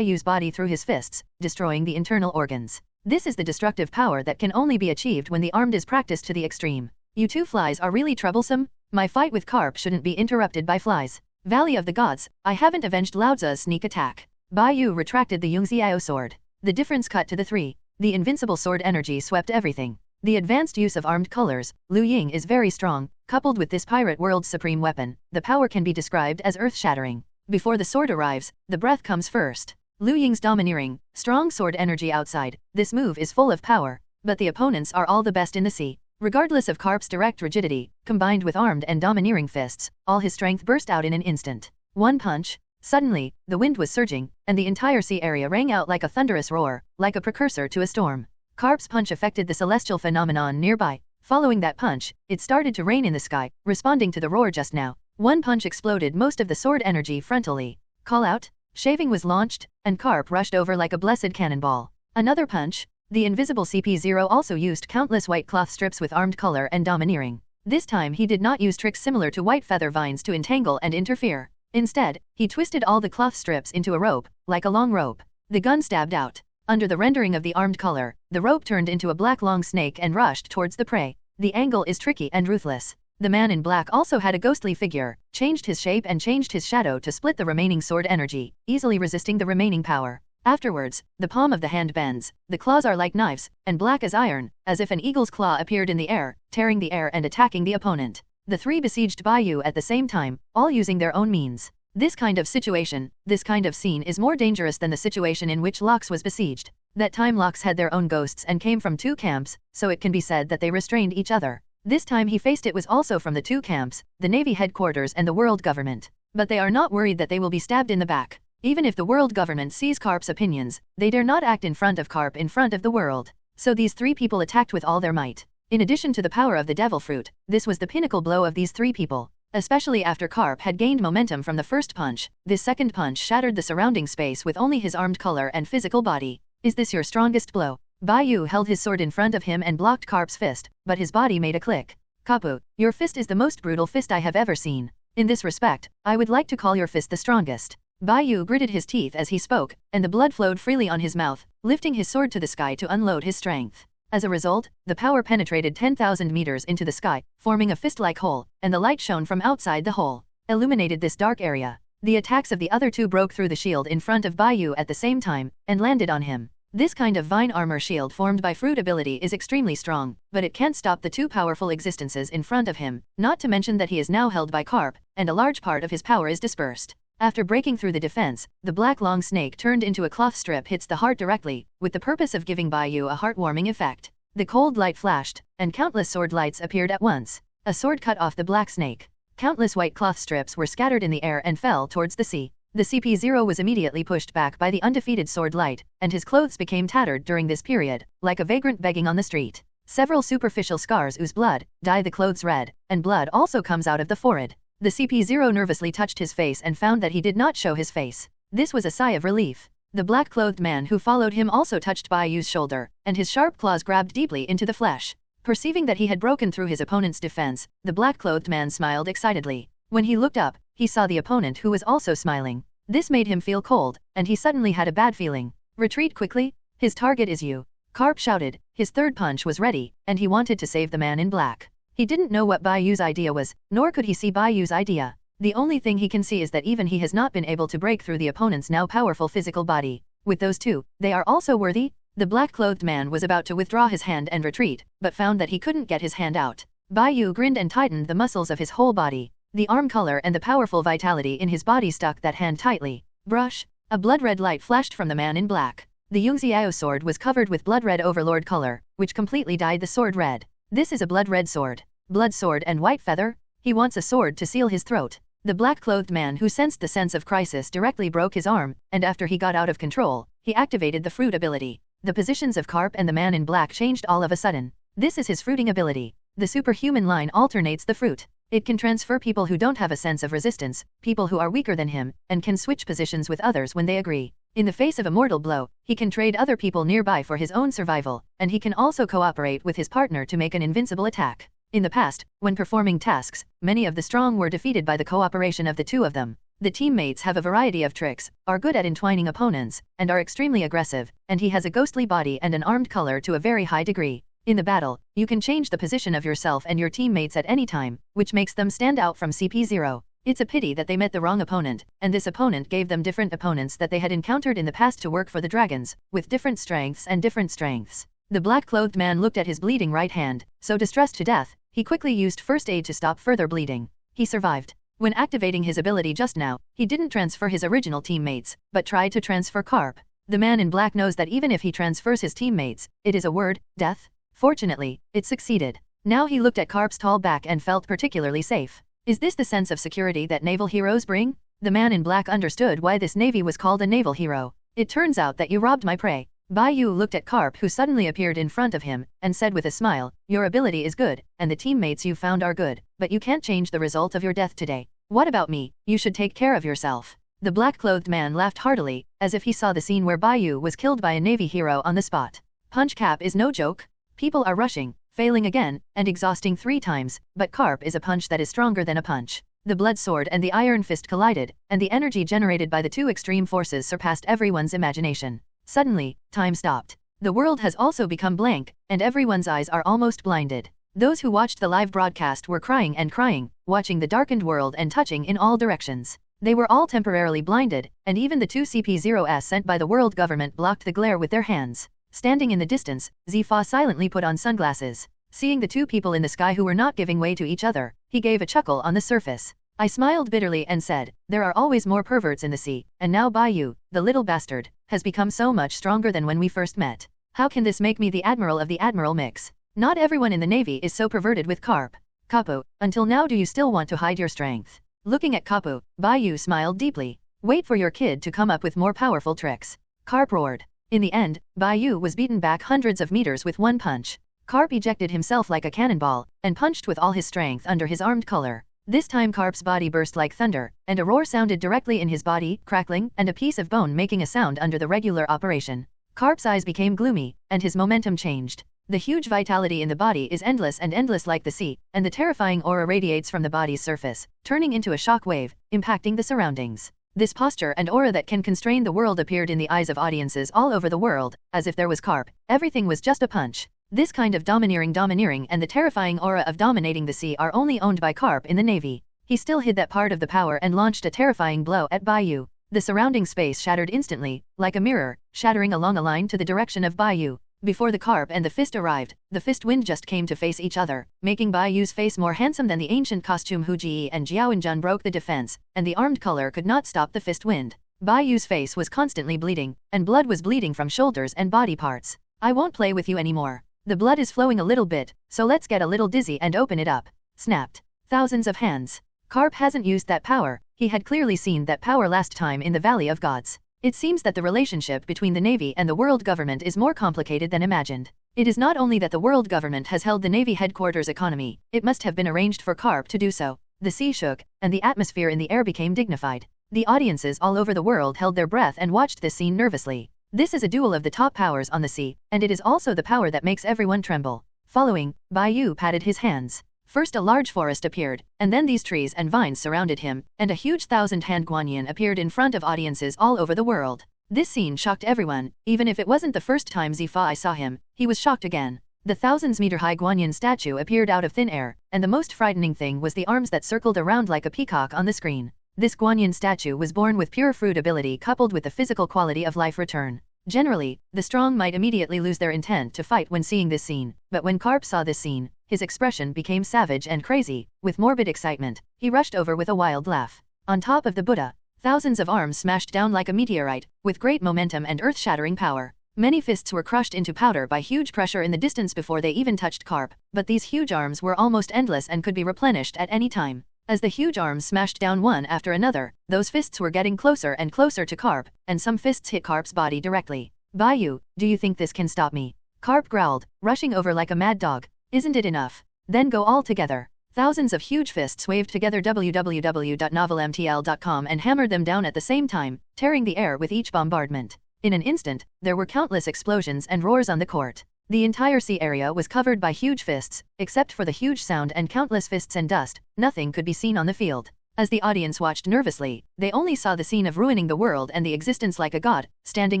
Yu's body through his fists, destroying the internal organs. This is the destructive power that can only be achieved when the armed is practiced to the extreme. You two flies are really troublesome? My fight with Carp shouldn't be interrupted by flies. Valley of the Gods, I haven't avenged Lao Tzu's sneak attack. Bai Yu retracted the Yungxiao sword. The difference cut to the three. The invincible sword energy swept everything. The advanced use of armed colors, Liu Ying is very strong. Coupled with this pirate world's supreme weapon, the power can be described as earth-shattering. Before the sword arrives, the breath comes first. Liu Ying's domineering, strong sword energy outside. This move is full of power, but the opponents are all the best in the sea. Regardless of Carp's direct rigidity, combined with armed and domineering fists, all his strength burst out in an instant. One punch. Suddenly, the wind was surging, and the entire sea area rang out like a thunderous roar, like a precursor to a storm. Carp's punch affected the celestial phenomenon nearby. Following that punch, it started to rain in the sky, responding to the roar just now. One punch exploded most of the sword energy frontally. Call out. Shaving was launched, and Carp rushed over like a blessed cannonball. Another punch. The invisible CP0 also used countless white cloth strips with armed color and domineering. This time he did not use tricks similar to white feather vines to entangle and interfere. Instead, he twisted all the cloth strips into a rope, like a long rope. The gun stabbed out. Under the rendering of the armed color, the rope turned into a black long snake and rushed towards the prey. The angle is tricky and ruthless. The man in black also had a ghostly figure, changed his shape and changed his shadow to split the remaining sword energy, easily resisting the remaining power. Afterwards, the palm of the hand bends, the claws are like knives, and black as iron, as if an eagle's claw appeared in the air, tearing the air and attacking the opponent. The three besieged Bai Yu at the same time, all using their own means. This kind of situation, this kind of scene is more dangerous than the situation in which Lox was besieged. That time Lox had their own ghosts and came from two camps, so it can be said that they restrained each other. This time he faced it was also from the two camps, the Navy headquarters and the world government. But they are not worried that they will be stabbed in the back. Even if the world government sees Carp's opinions, they dare not act in front of Carp in front of the world. So these three people attacked with all their might. In addition to the power of the devil fruit, this was the pinnacle blow of these three people. Especially after Carp had gained momentum from the first punch, this second punch shattered the surrounding space with only his armed color and physical body. Is this your strongest blow? Bai Yu held his sword in front of him and blocked Carp's fist, but his body made a click. Kaput, your fist is the most brutal fist I have ever seen. In this respect, I would like to call your fist the strongest. Bai Yu gritted his teeth as he spoke, and the blood flowed freely on his mouth, lifting his sword to the sky to unload his strength. As a result, the power penetrated 10,000 meters into the sky, forming a fist-like hole, and the light shone from outside the hole, illuminated this dark area. The attacks of the other two broke through the shield in front of Bai Yu at the same time, and landed on him. This kind of vine armor shield formed by fruit ability is extremely strong, but it can't stop the two powerful existences in front of him, not to mention that he is now held by Carp, and a large part of his power is dispersed. After breaking through the defense, the black long snake turned into a cloth strip hits the heart directly, with the purpose of giving Bai Yu a heartwarming effect. The cold light flashed, and countless sword lights appeared at once. A sword cut off the black snake. Countless white cloth strips were scattered in the air and fell towards the sea. The CP0 was immediately pushed back by the undefeated sword light, and his clothes became tattered during this period, like a vagrant begging on the street. Several superficial scars ooze blood, dye the clothes red, and blood also comes out of the forehead. The CP0 nervously touched his face and found that he did not show his face. This was a sigh of relief. The black-clothed man who followed him also touched Bai Yu's shoulder, and his sharp claws grabbed deeply into the flesh. Perceiving that he had broken through his opponent's defense, the black-clothed man smiled excitedly. When he looked up, he saw the opponent who was also smiling. This made him feel cold, and he suddenly had a bad feeling. Retreat quickly, his target is you. Carp shouted, his third punch was ready, and he wanted to save the man in black. He didn't know what Bai Yu's idea was, nor could he see Bai Yu's idea. The only thing he can see is that even he has not been able to break through the opponent's now powerful physical body. With those two, they are also worthy? The black-clothed man was about to withdraw his hand and retreat, but found that he couldn't get his hand out. Bai Yu grinned and tightened the muscles of his whole body. The arm color and the powerful vitality in his body stuck that hand tightly. Brush! A blood-red light flashed from the man in black. The Yungxiao sword was covered with blood-red overlord color, which completely dyed the sword red. This is a blood-red sword. Blood sword and white feather? He wants a sword to seal his throat. The black-clothed man who sensed the sense of crisis directly broke his arm, and after he got out of control, he activated the fruit ability. The positions of Carp and the man in black changed all of a sudden. This is his fruiting ability. The superhuman line alternates the fruit. It can transfer people who don't have a sense of resistance, people who are weaker than him, and can switch positions with others when they agree. In the face of a mortal blow, he can trade other people nearby for his own survival, and he can also cooperate with his partner to make an invincible attack. In the past, when performing tasks, many of the strong were defeated by the cooperation of the two of them. The teammates have a variety of tricks, are good at entwining opponents, and are extremely aggressive, and he has a ghostly body and an armed color to a very high degree. In the battle, you can change the position of yourself and your teammates at any time, which makes them stand out from CP0. It's a pity that they met the wrong opponent, and this opponent gave them different opponents that they had encountered in the past to work for the dragons, with different strengths and different strengths. The black-clothed man looked at his bleeding right hand, so distressed to death, he quickly used first aid to stop further bleeding. He survived. When activating his ability just now, he didn't transfer his original teammates, but tried to transfer Carp. The man in black knows that even if he transfers his teammates, it is a word, death. Fortunately, it succeeded. Now he looked at Carp's tall back and felt particularly safe. Is this the sense of security that naval heroes bring? The man in black understood why this navy was called a naval hero. It turns out that you robbed my prey. Bai Yu looked at Carp who suddenly appeared in front of him, and said with a smile, your ability is good, and the teammates you found are good, but you can't change the result of your death today. What about me? You should take care of yourself. The black-clothed man laughed heartily, as if he saw the scene where Bai Yu was killed by a navy hero on the spot. Punch cap is no joke. People are rushing, failing again, and exhausting 3 times, but Carp is a punch that is stronger than a punch. The blood sword and the iron fist collided, and the energy generated by the two extreme forces surpassed everyone's imagination. Suddenly, time stopped. The world has also become blank, and everyone's eyes are almost blinded. Those who watched the live broadcast were crying and crying, watching the darkened world and touching in all directions. They were all temporarily blinded, and even the 2 CP0s sent by the world government blocked the glare with their hands. Standing in the distance, Zifa silently put on sunglasses. Seeing the 2 people in the sky who were not giving way to each other, he gave a chuckle on the surface. I smiled bitterly and said, there are always more perverts in the sea, and now Bai Yu, the little bastard, has become so much stronger than when we first met. How can this make me the admiral of the admiral mix? Not everyone in the navy is so perverted with Carp. Kapu, until now do you still want to hide your strength? Looking at Kapu, Bai Yu smiled deeply. Wait for your kid to come up with more powerful tricks. Carp roared. In the end, Bai Yu was beaten back hundreds of meters with 1 punch. Carp ejected himself like a cannonball, and punched with all his strength under his armed color. This time Carp's body burst like thunder, and a roar sounded directly in his body, crackling, and a piece of bone making a sound under the regular operation. Carp's eyes became gloomy, and his momentum changed. The huge vitality in the body is endless and endless like the sea, and the terrifying aura radiates from the body's surface, turning into a shock wave, impacting the surroundings. This posture and aura that can constrain the world appeared in the eyes of audiences all over the world, as if there was Carp, everything was just a punch. This kind of domineering and the terrifying aura of dominating the sea are only owned by Carp in the navy. He still hid that part of the power and launched a terrifying blow at Bai Yu. The surrounding space shattered instantly, like a mirror, shattering along a line to the direction of Bai Yu. Before the Carp and the fist arrived, the fist wind just came to face each other, making Bai Yu's face more handsome than the ancient costume. Hu Ji and Jiaowenjun broke the defense, and the armed color could not stop the fist wind. Bai Yu's face was constantly bleeding, and blood was bleeding from shoulders and body parts. I won't play with you anymore. The blood is flowing a little bit, so let's get a little dizzy and open it up. Snapped. Thousands of hands. Carp hasn't used that power. He had clearly seen that power last time in the Valley of Gods. It seems that the relationship between the Navy and the world government is more complicated than imagined. It is not only that the world government has held the Navy headquarters economy, it must have been arranged for Carp to do so. The sea shook, and the atmosphere in the air became dignified. The audiences all over the world held their breath and watched this scene nervously. This is a duel of the top powers on the sea, and it is also the power that makes everyone tremble. Following, Bai Yu patted his hands. First a large forest appeared, and then these trees and vines surrounded him, and a huge 1,000-hand guanyin appeared in front of audiences all over the world. This scene shocked everyone. Even if it wasn't the first time Zifai saw him, he was shocked again. The thousands-meter-high guanyin statue appeared out of thin air, and the most frightening thing was the arms that circled around like a peacock on the screen. This guanyin statue was born with pure fruit ability coupled with the physical quality of life return. Generally, the strong might immediately lose their intent to fight when seeing this scene, but when Carp saw this scene, his expression became savage and crazy. With morbid excitement, he rushed over with a wild laugh. On top of the Buddha, thousands of arms smashed down like a meteorite, with great momentum and earth-shattering power. Many fists were crushed into powder by huge pressure in the distance before they even touched Carp, but these huge arms were almost endless and could be replenished at any time. As the huge arms smashed down one after another, those fists were getting closer and closer to Carp, and some fists hit Carp's body directly. Bai Yu, do you think this can stop me? Carp growled, rushing over like a mad dog. Isn't it enough? Then go all together. Thousands of huge fists waved together www.novelmtl.com and hammered them down at the same time, tearing the air with each bombardment. In an instant, there were countless explosions and roars on the court. The entire sea area was covered by huge fists, except for the huge sound and countless fists and dust, nothing could be seen on the field. As the audience watched nervously, they only saw the scene of ruining the world and the existence like a god, standing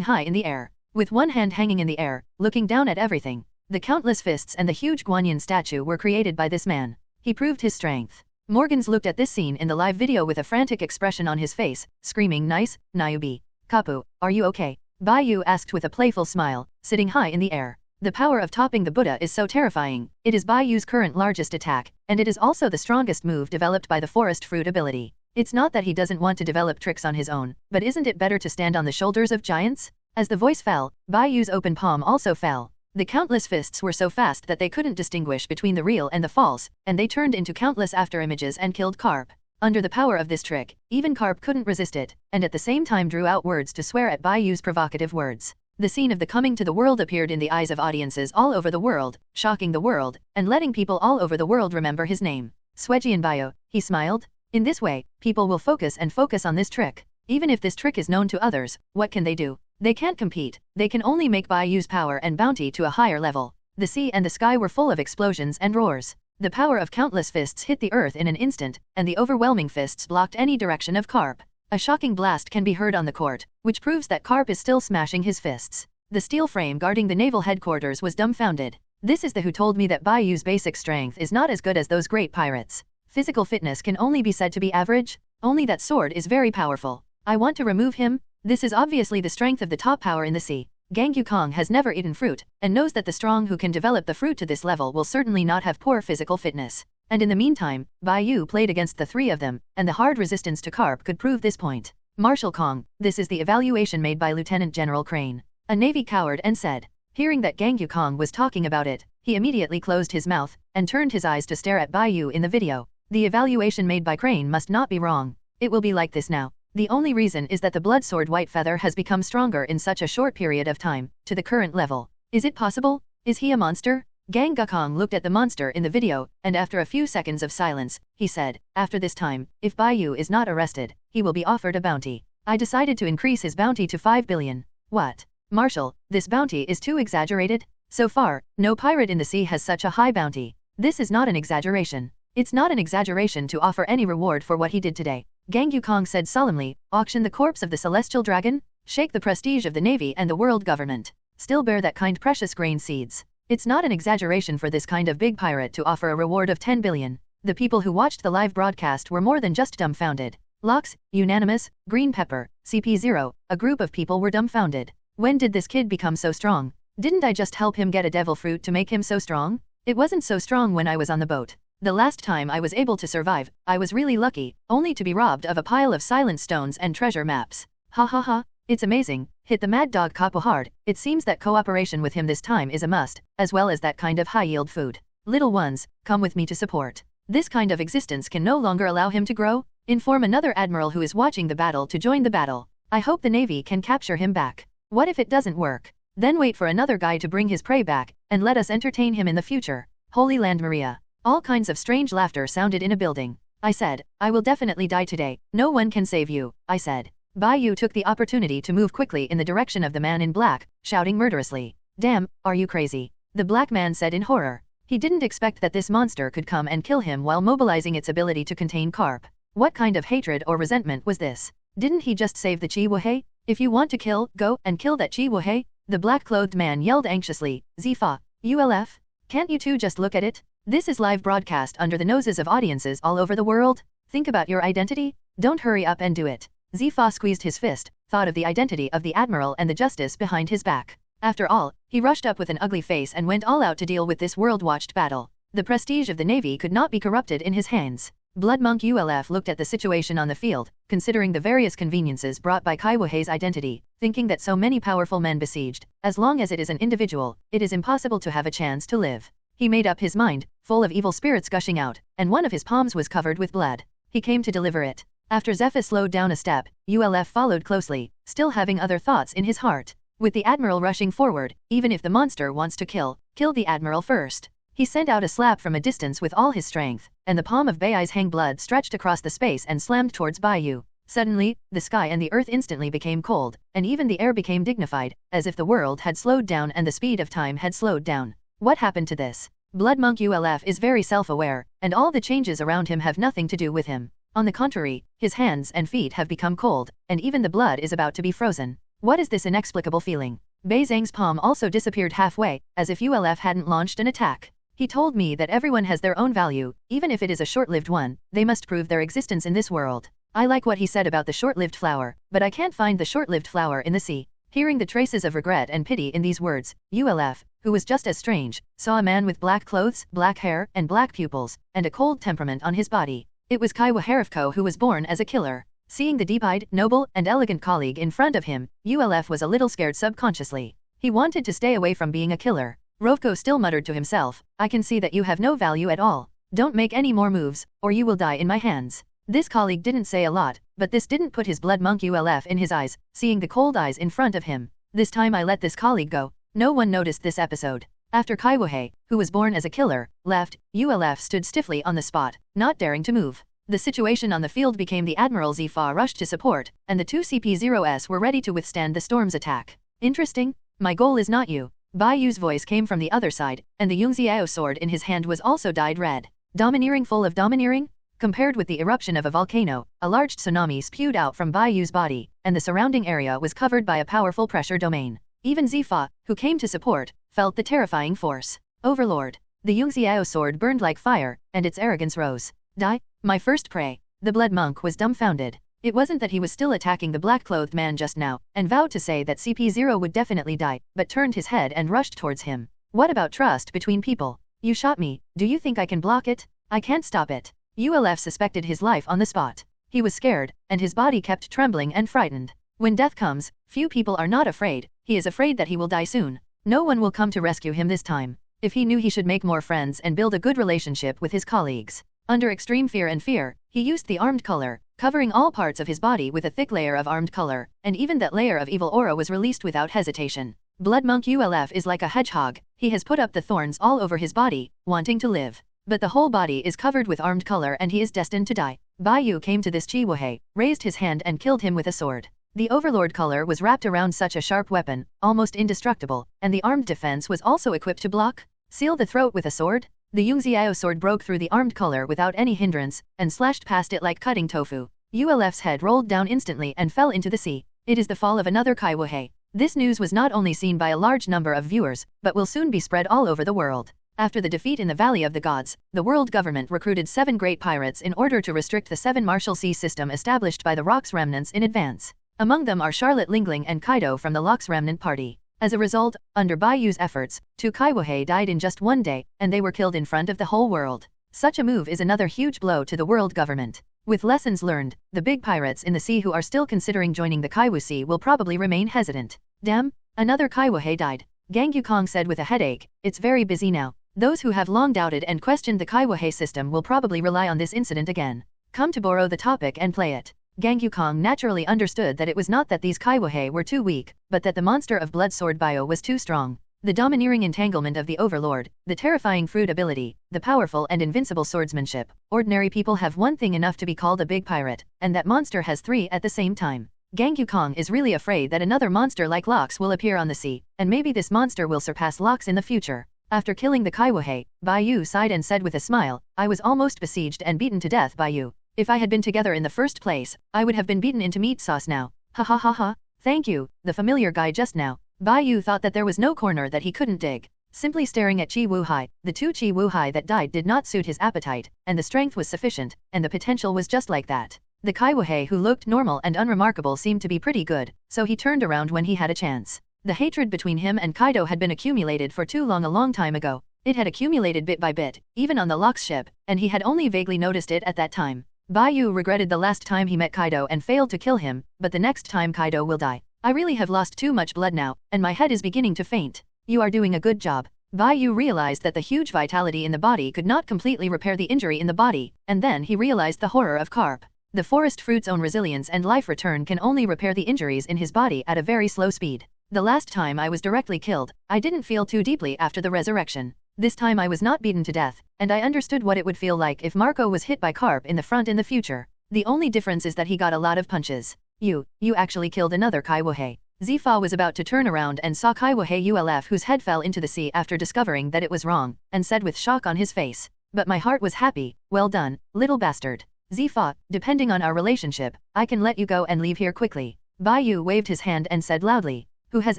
high in the air. With one hand hanging in the air, looking down at everything. The countless fists and the huge guanyin statue were created by this man. He proved his strength. Morgans looked at this scene in the live video with a frantic expression on his face, screaming, "Nice, Nayubi. Kapu, are you okay?" Bai Yu asked with a playful smile, sitting high in the air. The power of topping the Buddha is so terrifying. It is Bai Yu's current largest attack, and it is also the strongest move developed by the forest fruit ability. It's not that he doesn't want to develop tricks on his own, but isn't it better to stand on the shoulders of giants? As the voice fell, Bai Yu's open palm also fell. The countless fists were so fast that they couldn't distinguish between the real and the false, and they turned into countless afterimages and killed Carp. Under the power of this trick, even Carp couldn't resist it, and at the same time drew out words to swear at Bai Yu's provocative words. The scene of the coming to the world appeared in the eyes of audiences all over the world, shocking the world, and letting people all over the world remember his name. Swejian Bio, he smiled. In this way, people will focus on this trick. Even if this trick is known to others, what can they do? They can't compete, they can only make Bai Yu's power and bounty to a higher level. The sea and the sky were full of explosions and roars. The power of countless fists hit the earth in an instant, and the overwhelming fists blocked any direction of Carp. A shocking blast can be heard on the court, which proves that Carp is still smashing his fists. The steel frame guarding the naval headquarters was dumbfounded. This is the who told me that Bai Yu's basic strength is not as good as those great pirates. Physical fitness can only be said to be average, only that sword is very powerful. I want to remove him. This is obviously the strength of the top power in the sea. Gang Yukong has never eaten fruit, and knows that the strong who can develop the fruit to this level will certainly not have poor physical fitness. And in the meantime, Bai Yu played against the three of them, and the hard resistance to Carp could prove this point. Marshal Kong, this is the evaluation made by Lieutenant General Crane. A Navy coward and said. Hearing that Gang Yukong was talking about it, he immediately closed his mouth, and turned his eyes to stare at Bai Yu in the video. The evaluation made by Crane must not be wrong. It will be like this now. The only reason is that the blood sword White Feather has become stronger in such a short period of time, to the current level. Is it possible? Is he a monster? Gang Gakong looked at the monster in the video, and after a few seconds of silence, he said, after this time, if Bai Yu is not arrested, he will be offered a bounty. I decided to increase his bounty to 5 billion. What? Marshal, this bounty is too exaggerated? So far, no pirate in the sea has such a high bounty. This is not an exaggeration. It's not an exaggeration to offer any reward for what he did today. Gang Yukong said solemnly, auction the corpse of the celestial dragon? Shake the prestige of the navy and the world government. Still bear that kind precious grain seeds. It's not an exaggeration for this kind of big pirate to offer a reward of 10 billion. The people who watched the live broadcast were more than just dumbfounded. Lox, Unanimous, Green Pepper, CP0, a group of people were dumbfounded. When did this kid become so strong? Didn't I just help him get a devil fruit to make him so strong? It wasn't so strong when I was on the boat. The last time I was able to survive, I was really lucky, only to be robbed of a pile of silent stones and treasure maps. Ha ha ha, it's amazing. Hit the mad dog Capo hard. It seems that cooperation with him this time is a must, as well as that kind of high-yield food. Little ones, come with me to support. This kind of existence can no longer allow him to grow. Inform another admiral who is watching the battle to join the battle. I hope the navy can capture him back. What if it doesn't work? Then wait for another guy to bring his prey back, and let us entertain him in the future. Holy Land Maria. All kinds of strange laughter sounded in a building. I said, I will definitely die today. No one can save you, I said. Bai Yu took the opportunity to move quickly in the direction of the man in black, shouting murderously. Damn, are you crazy? The black man said in horror. He didn't expect that this monster could come and kill him while mobilizing its ability to contain carp. What kind of hatred or resentment was this? Didn't he just save the Chi-Wuhei? If you want to kill, go and kill that Chi-Wuhei, the black-clothed man yelled anxiously. Zifa, ULF? Can't you two just look at it? This is live broadcast under the noses of audiences all over the world. Think about your identity. Don't hurry up and do it. Zifa squeezed his fist, thought of the identity of the admiral and the justice behind his back. After all, he rushed up with an ugly face and went all out to deal with this world-watched battle. The prestige of the Navy could not be corrupted in his hands. Blood Monk ULF looked at the situation on the field, considering the various conveniences brought by Chi-Wuhei's identity, thinking that so many powerful men besieged, as long as it is an individual, it is impossible to have a chance to live. He made up his mind, full of evil spirits gushing out, and one of his palms was covered with blood. He came to deliver it. After Zephyr slowed down a step, ULF followed closely, still having other thoughts in his heart. With the admiral rushing forward, even if the monster wants to kill the admiral first. He sent out a slap from a distance with all his strength, and the palm of Bai Yu's hang blood stretched across the space and slammed towards Bai Yu. Suddenly, the sky and the earth instantly became cold, and even the air became dignified, as if the world had slowed down and the speed of time had slowed down. What happened to this? Blood Monk ULF is very self-aware, and all the changes around him have nothing to do with him. On the contrary, his hands and feet have become cold, and even the blood is about to be frozen. What is this inexplicable feeling? Bai Zhang's palm also disappeared halfway, as if ULF hadn't launched an attack. He told me that everyone has their own value, even if it is a short-lived one, they must prove their existence in this world. I like what he said about the short-lived flower, but I can't find the short-lived flower in the sea. Hearing the traces of regret and pity in these words, ULF, who was just as strange, saw a man with black clothes, black hair, and black pupils, and a cold temperament on his body. It was Kaiwa Harifko who was born as a killer. Seeing the deep-eyed, noble, and elegant colleague in front of him, ULF was a little scared subconsciously. He wanted to stay away from being a killer. Rovko still muttered to himself, I can see that you have no value at all. Don't make any more moves, or you will die in my hands. This colleague didn't say a lot, but this didn't put his blood monk ULF in his eyes, seeing the cold eyes in front of him. This time I let this colleague go. No one noticed this episode. After Kaiwahei, who was born as a killer, left, ULF stood stiffly on the spot, not daring to move. The situation on the field became the Admiral Zifa rushed to support, and the two CP-0s were ready to withstand the storm's attack. Interesting? My goal is not you. Bai Yu's voice came from the other side, and the Yungziao sword in his hand was also dyed red. Domineering, full of domineering? Compared with the eruption of a volcano, a large tsunami spewed out from Bai Yu's body, and the surrounding area was covered by a powerful pressure domain. Even Zifa, who came to support, felt the terrifying force. Overlord. The Yungziao sword burned like fire, and its arrogance rose. Die, my first prey. The blood monk was dumbfounded. It wasn't that he was still attacking the black-clothed man just now, and vowed to say that CP0 would definitely die, but turned his head and rushed towards him. What about trust between people? You shot me, do you think I can block it? I can't stop it. ULF suspected his life on the spot. He was scared, and his body kept trembling and frightened. When death comes, few people are not afraid. He is afraid that he will die soon. No one will come to rescue him this time. If he knew he should make more friends and build a good relationship with his colleagues. Under extreme fear, he used the armed color, covering all parts of his body with a thick layer of armed color, and even that layer of evil aura was released without hesitation. Blood Monk ULF is like a hedgehog. He has put up the thorns all over his body, wanting to live. But the whole body is covered with armed color and he is destined to die. Bai Yu came to this Chi-Wuhei, raised his hand and killed him with a sword. The overlord color was wrapped around such a sharp weapon, almost indestructible, and the armed defense was also equipped to block, seal the throat with a sword. The Yungziao sword broke through the armed color without any hindrance, and slashed past it like cutting tofu. ULF's head rolled down instantly and fell into the sea. It is the fall of another Kaiwahei. This news was not only seen by a large number of viewers, but will soon be spread all over the world. After the defeat in the Valley of the Gods, the world government recruited 7 great pirates in order to restrict the 7 martial sea system established by the Rock's remnants in advance. Among them are Charlotte Lingling and Kaido from the Lock's remnant party. As a result, under Bai Yu's efforts, 2 Kaiwahei died in just one day, and they were killed in front of the whole world. Such a move is another huge blow to the world government. With lessons learned, the big pirates in the sea who are still considering joining the Kaiwu Sea will probably remain hesitant. Damn, another Kaiwahei died. Gang Yukong said with a headache, it's very busy now. Those who have long doubted and questioned the Kaiwahei system will probably rely on this incident again. Come to borrow the topic and play it. Gang Yukong naturally understood that it was not that these Kaiwahei were too weak, but that the monster of blood sword bio was too strong. The domineering entanglement of the overlord, the terrifying fruit ability, the powerful and invincible swordsmanship. Ordinary people have one thing enough to be called a big pirate, and that monster has 3 at the same time. Gang Yukong is really afraid that another monster like Lox will appear on the sea, and maybe this monster will surpass Lox in the future. After killing the Kaiwahei, Bai Yu sighed and said with a smile, I was almost besieged and beaten to death by you. If I had been together in the first place, I would have been beaten into meat sauce now. Ha ha ha ha. Thank you, the familiar guy just now. Bai Yu thought that there was no corner that he couldn't dig. Simply staring at Chi Wuhai, the two Chi Wuhai that died did not suit his appetite, and the strength was sufficient, and the potential was just like that. The Kaiwahei who looked normal and unremarkable seemed to be pretty good, so he turned around when he had a chance. The hatred between him and Kaido had been accumulated for too long a long time ago. It had accumulated bit by bit, even on the Lox ship, and he had only vaguely noticed it at that time. Bai Yu regretted the last time he met Kaido and failed to kill him, but the next time Kaido will die. I really have lost too much blood now, and my head is beginning to faint. You are doing a good job. Bai Yu realized that the huge vitality in the body could not completely repair the injury in the body, and then he realized the horror of carp. The forest fruit's own resilience and life return can only repair the injuries in his body at a very slow speed. The last time I was directly killed, I didn't feel too deeply after the resurrection. This time I was not beaten to death, and I understood what it would feel like if Marco was hit by carp in the front in the future. The only difference is that he got a lot of punches. You actually killed another Kaiwahei. Zifa was about to turn around and saw Kaiwahei Ulf whose head fell into the sea after discovering that it was wrong, and said with shock on his face. But my heart was happy. Well done, little bastard. Zifa, depending on our relationship, I can let you go and leave here quickly. Bai Yu waved his hand and said loudly. Who has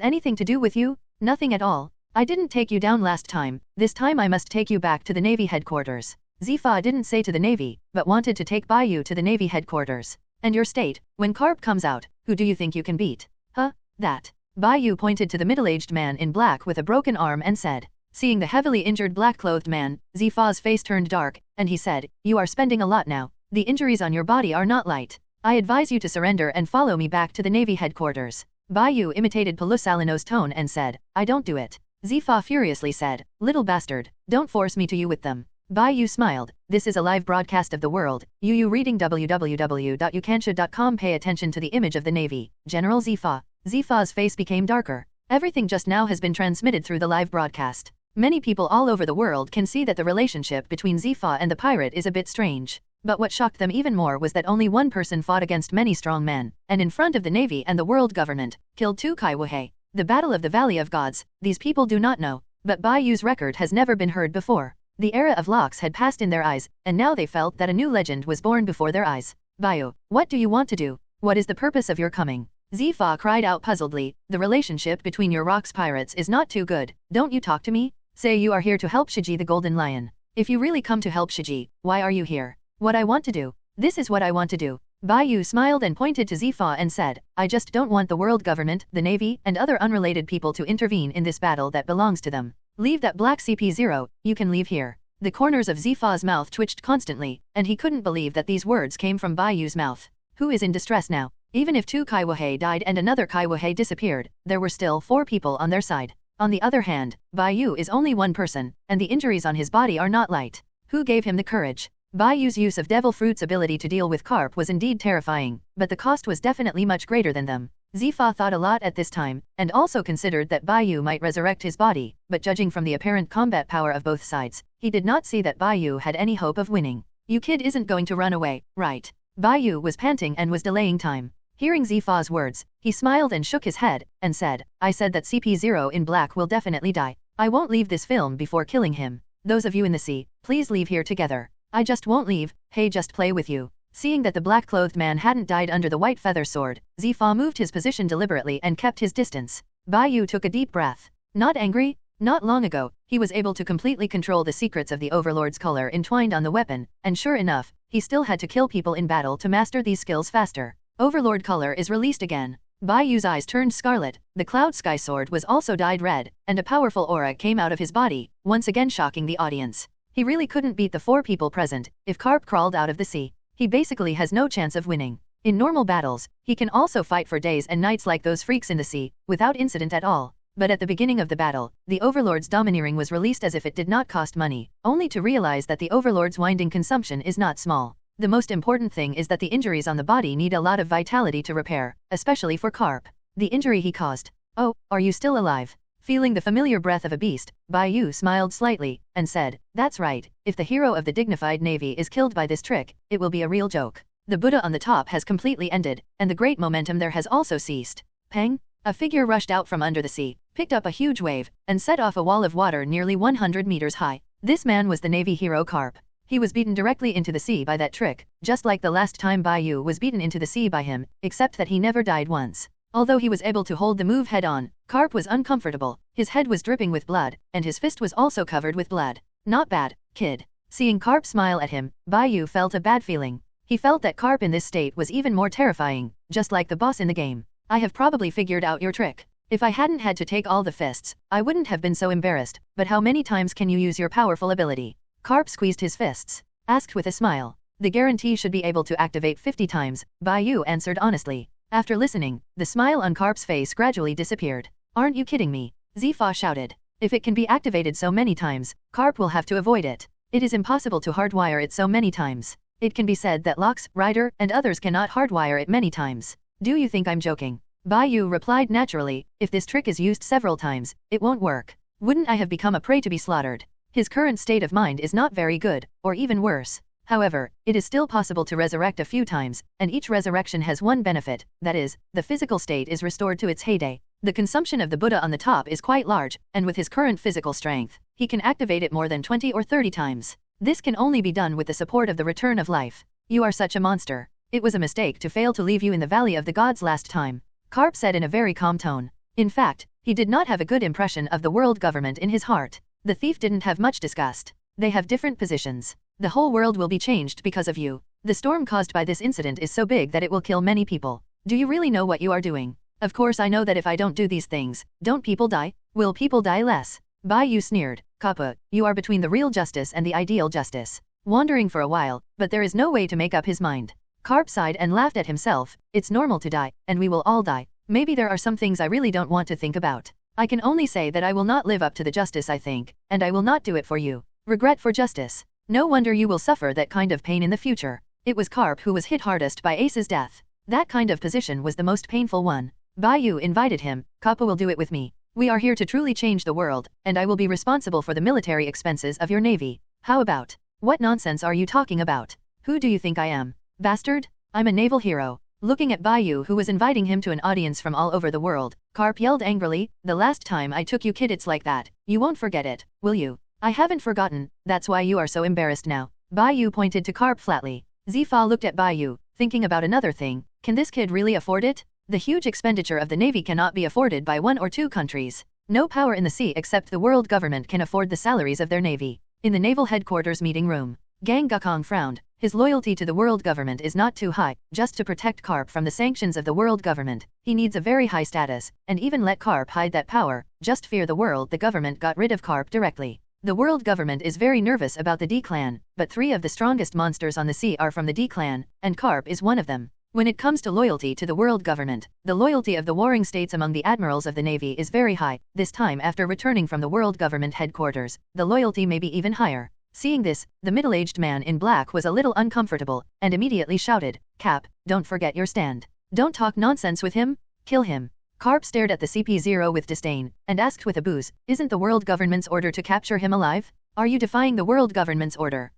anything to do with you? Nothing at all. I didn't take you down last time, this time I must take you back to the Navy headquarters. Zifa didn't say to the Navy, but wanted to take Bai Yu to the Navy headquarters. And your state, when carp comes out, who do you think you can beat? Huh? That. Bai Yu pointed to the middle-aged man in black with a broken arm and said. Seeing the heavily injured black-clothed man, Zifa's face turned dark, and he said, You are spending a lot now. The injuries on your body are not light. I advise you to surrender and follow me back to the Navy headquarters. Bai Yu imitated Pelusalino's tone and said, I don't do it. Zifa furiously said, Little bastard, don't force me to you with them. Bai Yu smiled, this is a live broadcast of the world. You reading www.ukansha.com. Pay attention to the image of the Navy, General Zifa. Zifa's face became darker. Everything just now has been transmitted through the live broadcast. Many people all over the world can see that the relationship between Zifa and the pirate is a bit strange. But what shocked them even more was that only one person fought against many strong men, and in front of the Navy and the world government, killed two Kaiwahei. The Battle of the Valley of Gods, these people do not know, but Bai Yu's record has never been heard before. The era of Lox had passed in their eyes, and now they felt that a new legend was born before their eyes. Bai Yu, what do you want to do? What is the purpose of your coming? Zifa cried out puzzledly, the relationship between your rocks pirates is not too good, don't you talk to me? Say you are here to help Shiji the Golden Lion. If you really come to help Shiji, why are you here? What I want to do. This is what I want to do. Bai Yu smiled and pointed to Zifa and said, I just don't want the world government, the Navy, and other unrelated people to intervene in this battle that belongs to them. Leave that black CP0, you can leave here. The corners of Zifa's mouth twitched constantly, and he couldn't believe that these words came from Bai Yu's mouth. Who is in distress now? Even if two Kaiwahei died and another Kaiwahei disappeared, there were still 4 people on their side. On the other hand, Bai Yu is only one person, and the injuries on his body are not light. Who gave him the courage? Bai Yu's use of Devil Fruit's ability to deal with carp was indeed terrifying, but the cost was definitely much greater than them. Zifa thought a lot at this time, and also considered that Bai Yu might resurrect his body, but judging from the apparent combat power of both sides, he did not see that Bai Yu had any hope of winning. You kid isn't going to run away, right? Bai Yu was panting and was delaying time. Hearing Zifa's words, he smiled and shook his head, and said, I said that CP0 in black will definitely die. I won't leave this film before killing him. Those of you in the sea, please leave here together. I just won't leave, hey just play with you. Seeing that the black-clothed man hadn't died under the white feather sword, Zifa moved his position deliberately and kept his distance. Bai Yu took a deep breath. Not angry? Not long ago, he was able to completely control the secrets of the Overlord's color entwined on the weapon, and sure enough, he still had to kill people in battle to master these skills faster. Overlord color is released again. Bai Yu's eyes turned scarlet, the Cloud Sky Sword was also dyed red, and a powerful aura came out of his body, once again shocking the audience. He really couldn't beat the 4 people present, if carp crawled out of the sea. He basically has no chance of winning. In normal battles, he can also fight for days and nights like those freaks in the sea, without incident at all. But at the beginning of the battle, the Overlord's domineering was released as if it did not cost money, only to realize that the Overlord's winding consumption is not small. The most important thing is that the injuries on the body need a lot of vitality to repair, especially for carp. The injury he caused. Oh, are you still alive? Feeling the familiar breath of a beast, Bai Yu smiled slightly, and said, that's right, if the hero of the dignified navy is killed by this trick, it will be a real joke. The Buddha on the top has completely ended, and the great momentum there has also ceased. Peng? A figure rushed out from under the sea, picked up a huge wave, and set off a wall of water nearly 100 meters high. This man was the Navy hero Carp. He was beaten directly into the sea by that trick, just like the last time Bai Yu was beaten into the sea by him, except that he never died once. Although he was able to hold the move head-on, Carp was uncomfortable, his head was dripping with blood, and his fist was also covered with blood. Not bad, kid. Seeing Carp smile at him, Bai Yu felt a bad feeling. He felt that Carp in this state was even more terrifying, just like the boss in the game. I have probably figured out your trick. If I hadn't had to take all the fists, I wouldn't have been so embarrassed, but how many times can you use your powerful ability? Carp squeezed his fists, asked with a smile. The guarantee should be able to activate 50 times, Bai Yu answered honestly. After listening, the smile on Carp's face gradually disappeared. Aren't you kidding me? Xebec shouted. If it can be activated so many times, Carp will have to avoid it. It is impossible to hardwire it so many times. It can be said that Locks, Ryder, and others cannot hardwire it many times. Do you think I'm joking? Bai Yu replied naturally, if this trick is used several times, it won't work. Wouldn't I have become a prey to be slaughtered? His current state of mind is not very good, or even worse. However, it is still possible to resurrect a few times, and each resurrection has one benefit, that is, the physical state is restored to its heyday. The consumption of the Buddha on the top is quite large, and with his current physical strength, he can activate it more than 20 or 30 times. This can only be done with the support of the return of life. You are such a monster. It was a mistake to fail to leave you in the Valley of the Gods last time. Carp said in a very calm tone. In fact, he did not have a good impression of the world government in his heart. The thief didn't have much disgust. They have different positions. The whole world will be changed because of you. The storm caused by this incident is so big that it will kill many people. Do you really know what you are doing? Of course I know that if I don't do these things, don't people die? Will people die less? Bai Yu sneered. Kappa, you are between the real justice and the ideal justice. Wandering for a while, but there is no way to make up his mind. Carp sighed and laughed at himself. It's normal to die, and we will all die. Maybe there are some things I really don't want to think about. I can only say that I will not live up to the justice I think, and I will not do it for you. Regret for justice. No wonder you will suffer that kind of pain in the future. It was Carp who was hit hardest by Ace's death. That kind of position was the most painful one. Bai Yu invited him. Kappa will do it with me. We are here to truly change the world, and I will be responsible for the military expenses of your navy. How about? What nonsense are you talking about? Who do you think I am? Bastard? I'm a naval hero. Looking at Bai Yu who was inviting him to an audience from all over the world, Carp yelled angrily, the last time I took you kid it's like that. You won't forget it, will you? I haven't forgotten, that's why you are so embarrassed now. Bai Yu pointed to Carp flatly. Xebec looked at Bai Yu, thinking about another thing. Can this kid really afford it? The huge expenditure of the navy cannot be afforded by 1 or 2 countries. No power in the sea except the world government can afford the salaries of their navy. In the naval headquarters meeting room, Gang Gakong frowned. His loyalty to the world government is not too high, just to protect Carp from the sanctions of the world government. He needs a very high status, and even let Carp hide that power, just fear the world the government got rid of Carp directly. The world government is very nervous about the D-clan, but 3 of the strongest monsters on the sea are from the D-clan, and Carp is one of them. When it comes to loyalty to the world government, the loyalty of the warring states among the admirals of the navy is very high. This time after returning from the world government headquarters, the loyalty may be even higher. Seeing this, the middle-aged man in black was a little uncomfortable, and immediately shouted, Cap, don't forget your stand. Don't talk nonsense with him, kill him. Carp stared at the CP0 with disdain, and asked with a booze, isn't the world government's order to capture him alive? Are you defying the world government's order?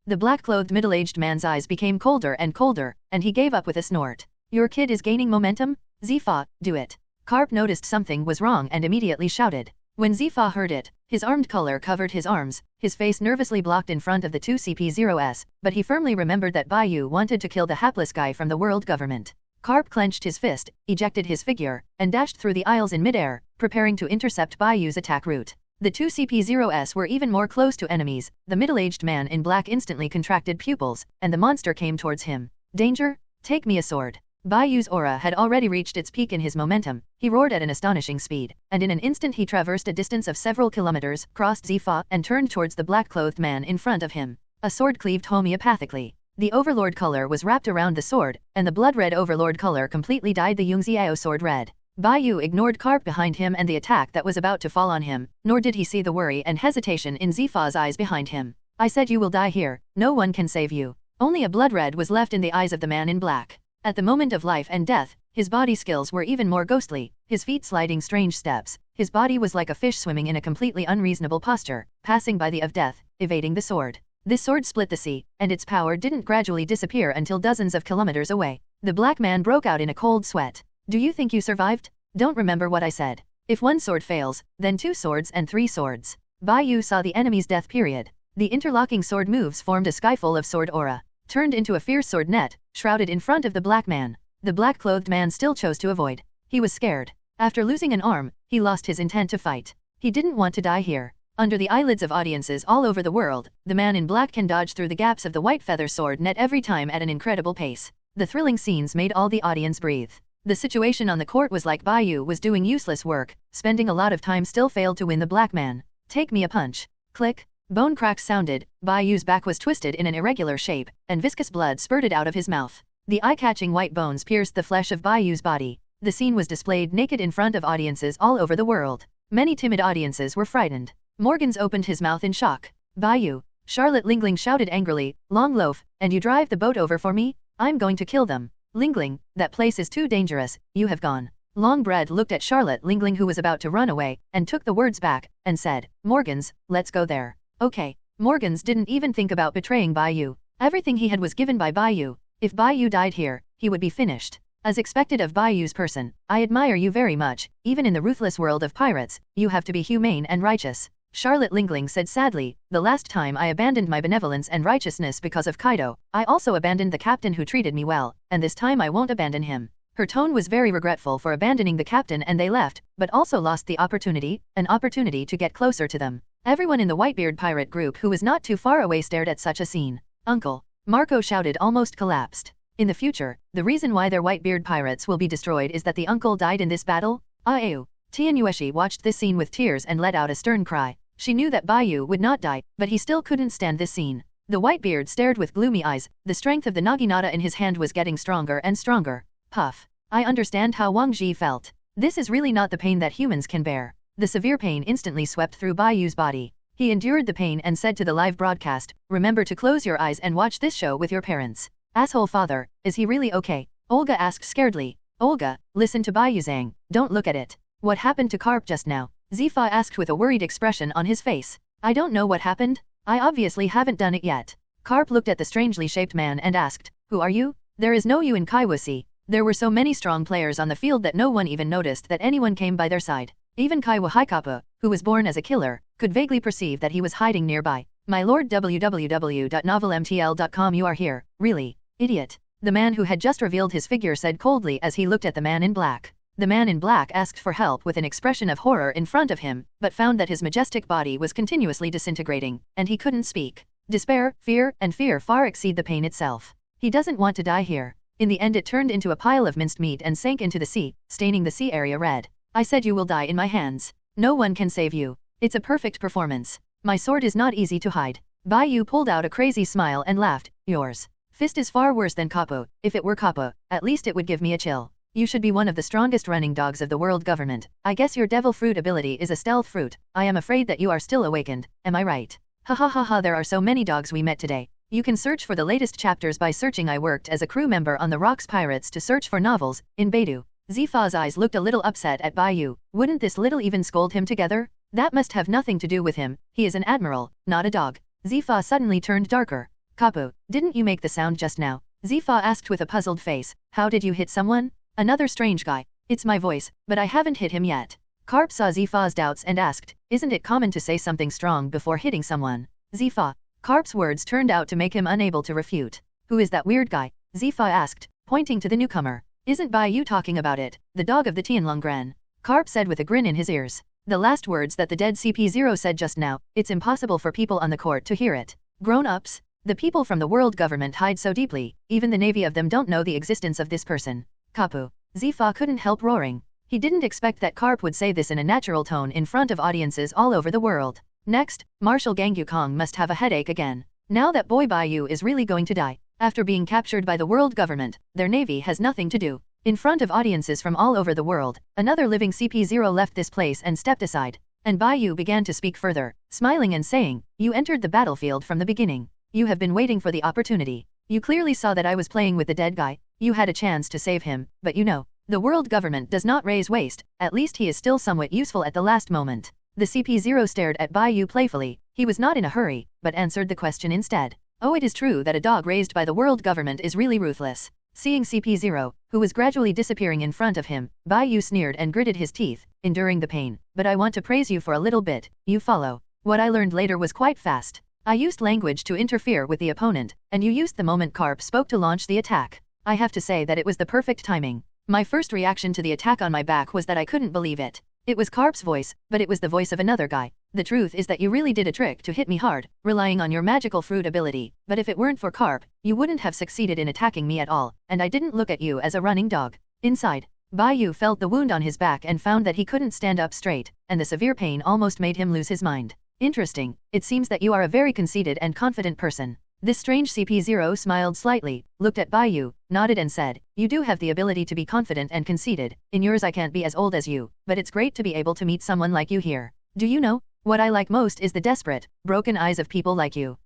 The black-clothed middle-aged man's eyes became colder, and he gave up with a snort. Your kid is gaining momentum? Xebec, do it. Carp noticed something was wrong and immediately shouted. When Xebec heard it, his armed color covered his arms, his face nervously blocked in front of the 2 CP0s, but he firmly remembered that Bai Yu wanted to kill the hapless guy from the world government. Carp clenched his fist, ejected his figure, and dashed through the aisles in midair, preparing to intercept Bai Yu's attack route. The 2 CP0s were even more close to enemies. The middle-aged man in black instantly contracted pupils, and the monster came towards him. Danger? Take me a sword. Bai Yu's aura had already reached its peak in his momentum. He roared at an astonishing speed, and in an instant he traversed a distance of several kilometers, crossed Xebec, and turned towards the black-clothed man in front of him. A sword cleaved homeopathically. The Overlord color was wrapped around the sword, and the blood-red Overlord color completely dyed the Yungxiao sword red. Bai Yu ignored Carp behind him and the attack that was about to fall on him, nor did he see the worry and hesitation in Xebec's eyes behind him. I said you will die here, no one can save you. Only a blood red was left in the eyes of the man in black. At the moment of life and death, his body skills were even more ghostly, his feet sliding strange steps. His body was like a fish swimming in a completely unreasonable posture, passing by the of death, evading the sword. This sword split the sea, and its power didn't gradually disappear until dozens of kilometers away. The black man broke out in a cold sweat. Do you think you survived? Don't remember what I said. If one sword fails, then 2 swords and 3 swords. Bai Yu saw the enemy's death period. The interlocking sword moves formed a skyfall of sword aura, turned into a fierce sword net, shrouded in front of the black man. The black-clothed man still chose to avoid. He was scared. After losing an arm, he lost his intent to fight. He didn't want to die here. Under the eyelids of audiences all over the world, the man in black can dodge through the gaps of the white feather sword net every time at an incredible pace. The thrilling scenes made all the audience breathe. The situation on the court was like Bai Yu was doing useless work, spending a lot of time still failed to win the black man. Take me a punch. Click. Bone cracks sounded, Bai Yu's back was twisted in an irregular shape, and viscous blood spurted out of his mouth. The eye-catching white bones pierced the flesh of Bai Yu's body. The scene was displayed naked in front of audiences all over the world. Many timid audiences were frightened. Morgans opened his mouth in shock. Bai Yu. Charlotte Lingling shouted angrily, "Long loaf, and you drive the boat over for me? I'm going to kill them. Lingling, that place is too dangerous, you have gone." Long Bread looked at Charlotte Lingling who was about to run away, and took the words back, and said, "Morgans, let's go there." Okay. Morgans didn't even think about betraying Bai Yu. Everything he had was given by Bai Yu. If Bai Yu died here, he would be finished. As expected of Bai Yu's person, "I admire you very much, even in the ruthless world of pirates, you have to be humane and righteous." Charlotte Lingling said sadly, "The last time I abandoned my benevolence and righteousness because of Kaido, I also abandoned the captain who treated me well, and this time I won't abandon him." Her tone was very regretful for abandoning the captain and they left, but also lost the opportunity, an opportunity to get closer to them. Everyone in the Whitebeard pirate group who was not too far away stared at such a scene. "Uncle!" Marco shouted, almost collapsed. In the future, the reason why their Whitebeard pirates will be destroyed is that the uncle died in this battle? Aeu. Tianyueshi watched this scene with tears and let out a stern cry. She knew that Bai Yu would not die, but he still couldn't stand this scene. The Whitebeard stared with gloomy eyes, the strength of the Naginata in his hand was getting stronger and stronger. Puff. I understand how Wang Ji felt. This is really not the pain that humans can bear. The severe pain instantly swept through Bai Yu's body. He endured the pain and said to the live broadcast, "Remember to close your eyes and watch this show with your parents." Asshole father, is he really okay? Olga asked scaredly. Olga, listen to Bai Yuzang, don't look at it. What happened to Carp just now? Zifa asked with a worried expression on his face. I don't know what happened. I obviously haven't done it yet. Carp looked at the strangely shaped man and asked, "Who are you?" There is no you in Kaiwasi. There were so many strong players on the field that no one even noticed that anyone came by their side. Even Kaiwa Haikapa, who was born as a killer, could vaguely perceive that he was hiding nearby. My lord www.novelmtl.com, you are here, really? Idiot. The man who had just revealed his figure said coldly as he looked at the man in black. The man in black asked for help with an expression of horror in front of him, but found that his majestic body was continuously disintegrating, and he couldn't speak. Despair, fear, and fear far exceed the pain itself. He doesn't want to die here. In the end it turned into a pile of minced meat and sank into the sea, staining the sea area red. I said you will die in my hands. No one can save you. It's a perfect performance. My sword is not easy to hide. Bai Yu pulled out a crazy smile and laughed. Yours. Fist is far worse than Kappa. If it were Kappa, at least it would give me a chill. You should be one of the strongest running dogs of the world government. I guess your devil fruit ability is a stealth fruit. I am afraid that you are still awakened. Am I right? Ha ha ha ha, there are so many dogs we met today. You can search for the latest chapters by searching. I worked as a crew member on the Rocks Pirates to search for novels, in Beidou. Zifa's eyes looked a little upset at Bai Yu. Wouldn't this little even scold him together? That must have nothing to do with him. He is an admiral, not a dog. Zifa suddenly turned darker. Kapu, didn't you make the sound just now? Zifa asked with a puzzled face. How did you hit someone? Another strange guy. It's my voice, but I haven't hit him yet. Carp saw Zifa's doubts and asked, isn't it common to say something strong before hitting someone? Zifa. Carp's words turned out to make him unable to refute. Who is that weird guy? Zifa asked, pointing to the newcomer. Isn't Bai Yu talking about it, the dog of the Tianlongren? Carp said with a grin in his ears. The last words that the dead CP0 said just now, it's impossible for people on the court to hear it. Grown-ups? The people from the world government hide so deeply, even the navy of them don't know the existence of this person. Kapu. Zifa couldn't help roaring. He didn't expect that Carp would say this in a natural tone in front of audiences all over the world. Next, Marshal Gangyu Kong must have a headache again. Now that boy Bai Yu is really going to die. After being captured by the world government, their navy has nothing to do. In front of audiences from all over the world, another living CP0 left this place and stepped aside. And Bai Yu began to speak further, smiling and saying, you entered the battlefield from the beginning. You have been waiting for the opportunity. You clearly saw that I was playing with the dead guy. You had a chance to save him, but you know, the world government does not raise waste, at least he is still somewhat useful at the last moment. The CP0 stared at Bai Yu playfully. He was not in a hurry, but answered the question instead. Oh, it is true that a dog raised by the world government is really ruthless. Seeing CP0, who was gradually disappearing in front of him, Bai Yu sneered and gritted his teeth, enduring the pain. But I want to praise you for a little bit. You follow. What I learned later was quite fast. I used language to interfere with the opponent, and you used the moment Carp spoke to launch the attack. I have to say that it was the perfect timing. My first reaction to the attack on my back was that I couldn't believe it. It was Carp's voice, but it was the voice of another guy. The truth is that you really did a trick to hit me hard, relying on your magical fruit ability, but if it weren't for Carp, you wouldn't have succeeded in attacking me at all, and I didn't look at you as a running dog. Inside, Bai Yu felt the wound on his back and found that he couldn't stand up straight, and the severe pain almost made him lose his mind. Interesting, it seems that you are a very conceited and confident person. This strange CP0 smiled slightly, looked at Bai Yu, nodded and said, you do have the ability to be confident and conceited. In yours I can't be as old as you, but it's great to be able to meet someone like you here. Do you know, what I like most is the desperate, broken eyes of people like you.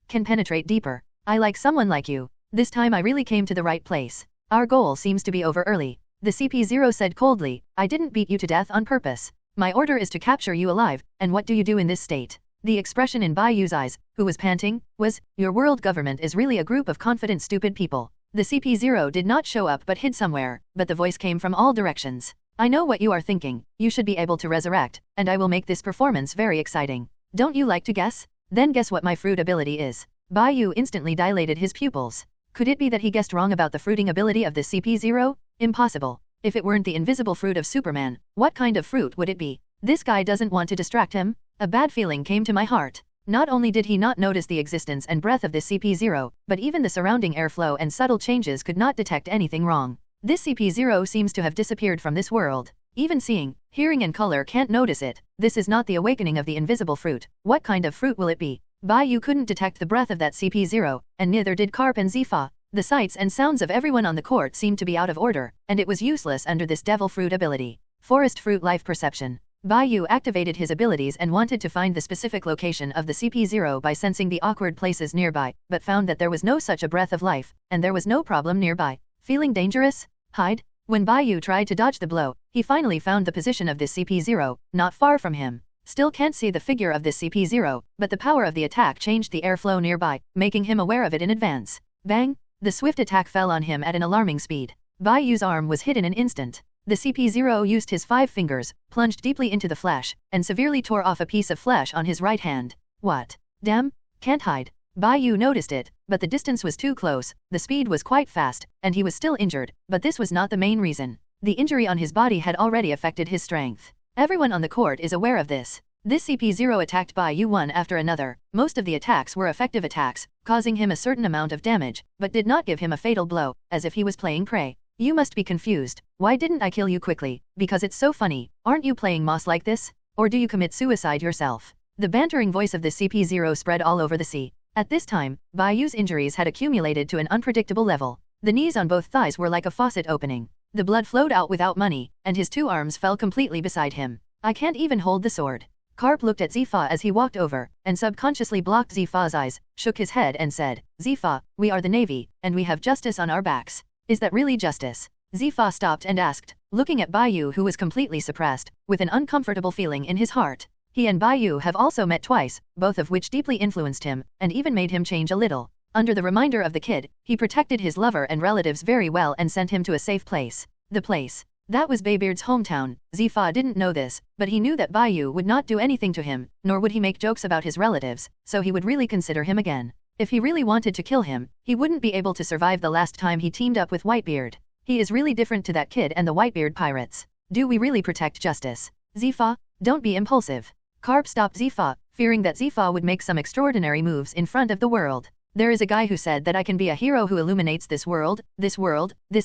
Can penetrate deeper. I like someone like you. This time I really came to the right place. Our goal seems to be over early. The CP0 said coldly, I didn't beat you to death on purpose. My order is to capture you alive, and what do you do in this state? The expression in Bai Yu's eyes, who was panting, was, your world government is really a group of confident stupid people. The CP0 did not show up but hid somewhere, but the voice came from all directions. I know what you are thinking, you should be able to resurrect, and I will make this performance very exciting. Don't you like to guess? Then guess what my fruit ability is. Bai Yu instantly dilated his pupils. Could it be that he guessed wrong about the fruiting ability of the CP0? Impossible. If it weren't the invisible fruit of Superman, what kind of fruit would it be? This guy doesn't want to distract him? A bad feeling came to my heart. Not only did he not notice the existence and breath of this CP0, but even the surrounding airflow and subtle changes could not detect anything wrong. This CP0 seems to have disappeared from this world. Even seeing, hearing and color can't notice it. This is not the awakening of the invisible fruit. What kind of fruit will it be? Bai Yu couldn't detect the breath of that CP0, and neither did Carp and Zifa. The sights and sounds of everyone on the court seemed to be out of order, and it was useless under this devil fruit ability. Forest fruit life perception. Bai Yu activated his abilities and wanted to find the specific location of the CP0 by sensing the awkward places nearby, but found that there was no such a breath of life, and there was no problem nearby. Feeling dangerous? Hide? When Bai Yu tried to dodge the blow, he finally found the position of this CP0, not far from him. Still can't see the figure of this CP0, but the power of the attack changed the airflow nearby, making him aware of it in advance. Bang! The swift attack fell on him at an alarming speed. Bai Yu's arm was hit in an instant. The CP0 used his 5 fingers, plunged deeply into the flesh, and severely tore off a piece of flesh on his right hand. What? Damn! Can't hide. Bai Yu noticed it, but the distance was too close, the speed was quite fast, and he was still injured, but this was not the main reason. The injury on his body had already affected his strength. Everyone on the court is aware of this. This CP0 attacked Bai Yu one after another. Most of the attacks were effective attacks, causing him a certain amount of damage, but did not give him a fatal blow, as if he was playing prey. You must be confused. Why didn't I kill you quickly? Because it's so funny. Aren't you playing moss like this? Or do you commit suicide yourself? The bantering voice of the CP0 spread all over the sea. At this time, Bai Yu's injuries had accumulated to an unpredictable level. The knees on both thighs were like a faucet opening. The blood flowed out without money, and his 2 arms fell completely beside him. I can't even hold the sword. Carp looked at Zifa as he walked over, and subconsciously blocked Zifa's eyes, shook his head and said, Zifa, we are the Navy, and we have justice on our backs. Is that really justice? Zifa stopped and asked, looking at Bai Yu, who was completely suppressed, with an uncomfortable feeling in his heart. He and Bai Yu have also met twice, both of which deeply influenced him, and even made him change a little. Under the reminder of the kid, he protected his lover and relatives very well and sent him to a safe place. The place. That was Baybeard's hometown. Zifa didn't know this, but he knew that Bai Yu would not do anything to him, nor would he make jokes about his relatives, so he would really consider him again. If he really wanted to kill him, he wouldn't be able to survive the last time he teamed up with Whitebeard. He is really different to that kid and the Whitebeard pirates. Do we really protect justice? Zifa, don't be impulsive. Carp stopped Zifa, fearing that Zifa would make some extraordinary moves in front of the world. There is a guy who said that I can be a hero who illuminates this world, this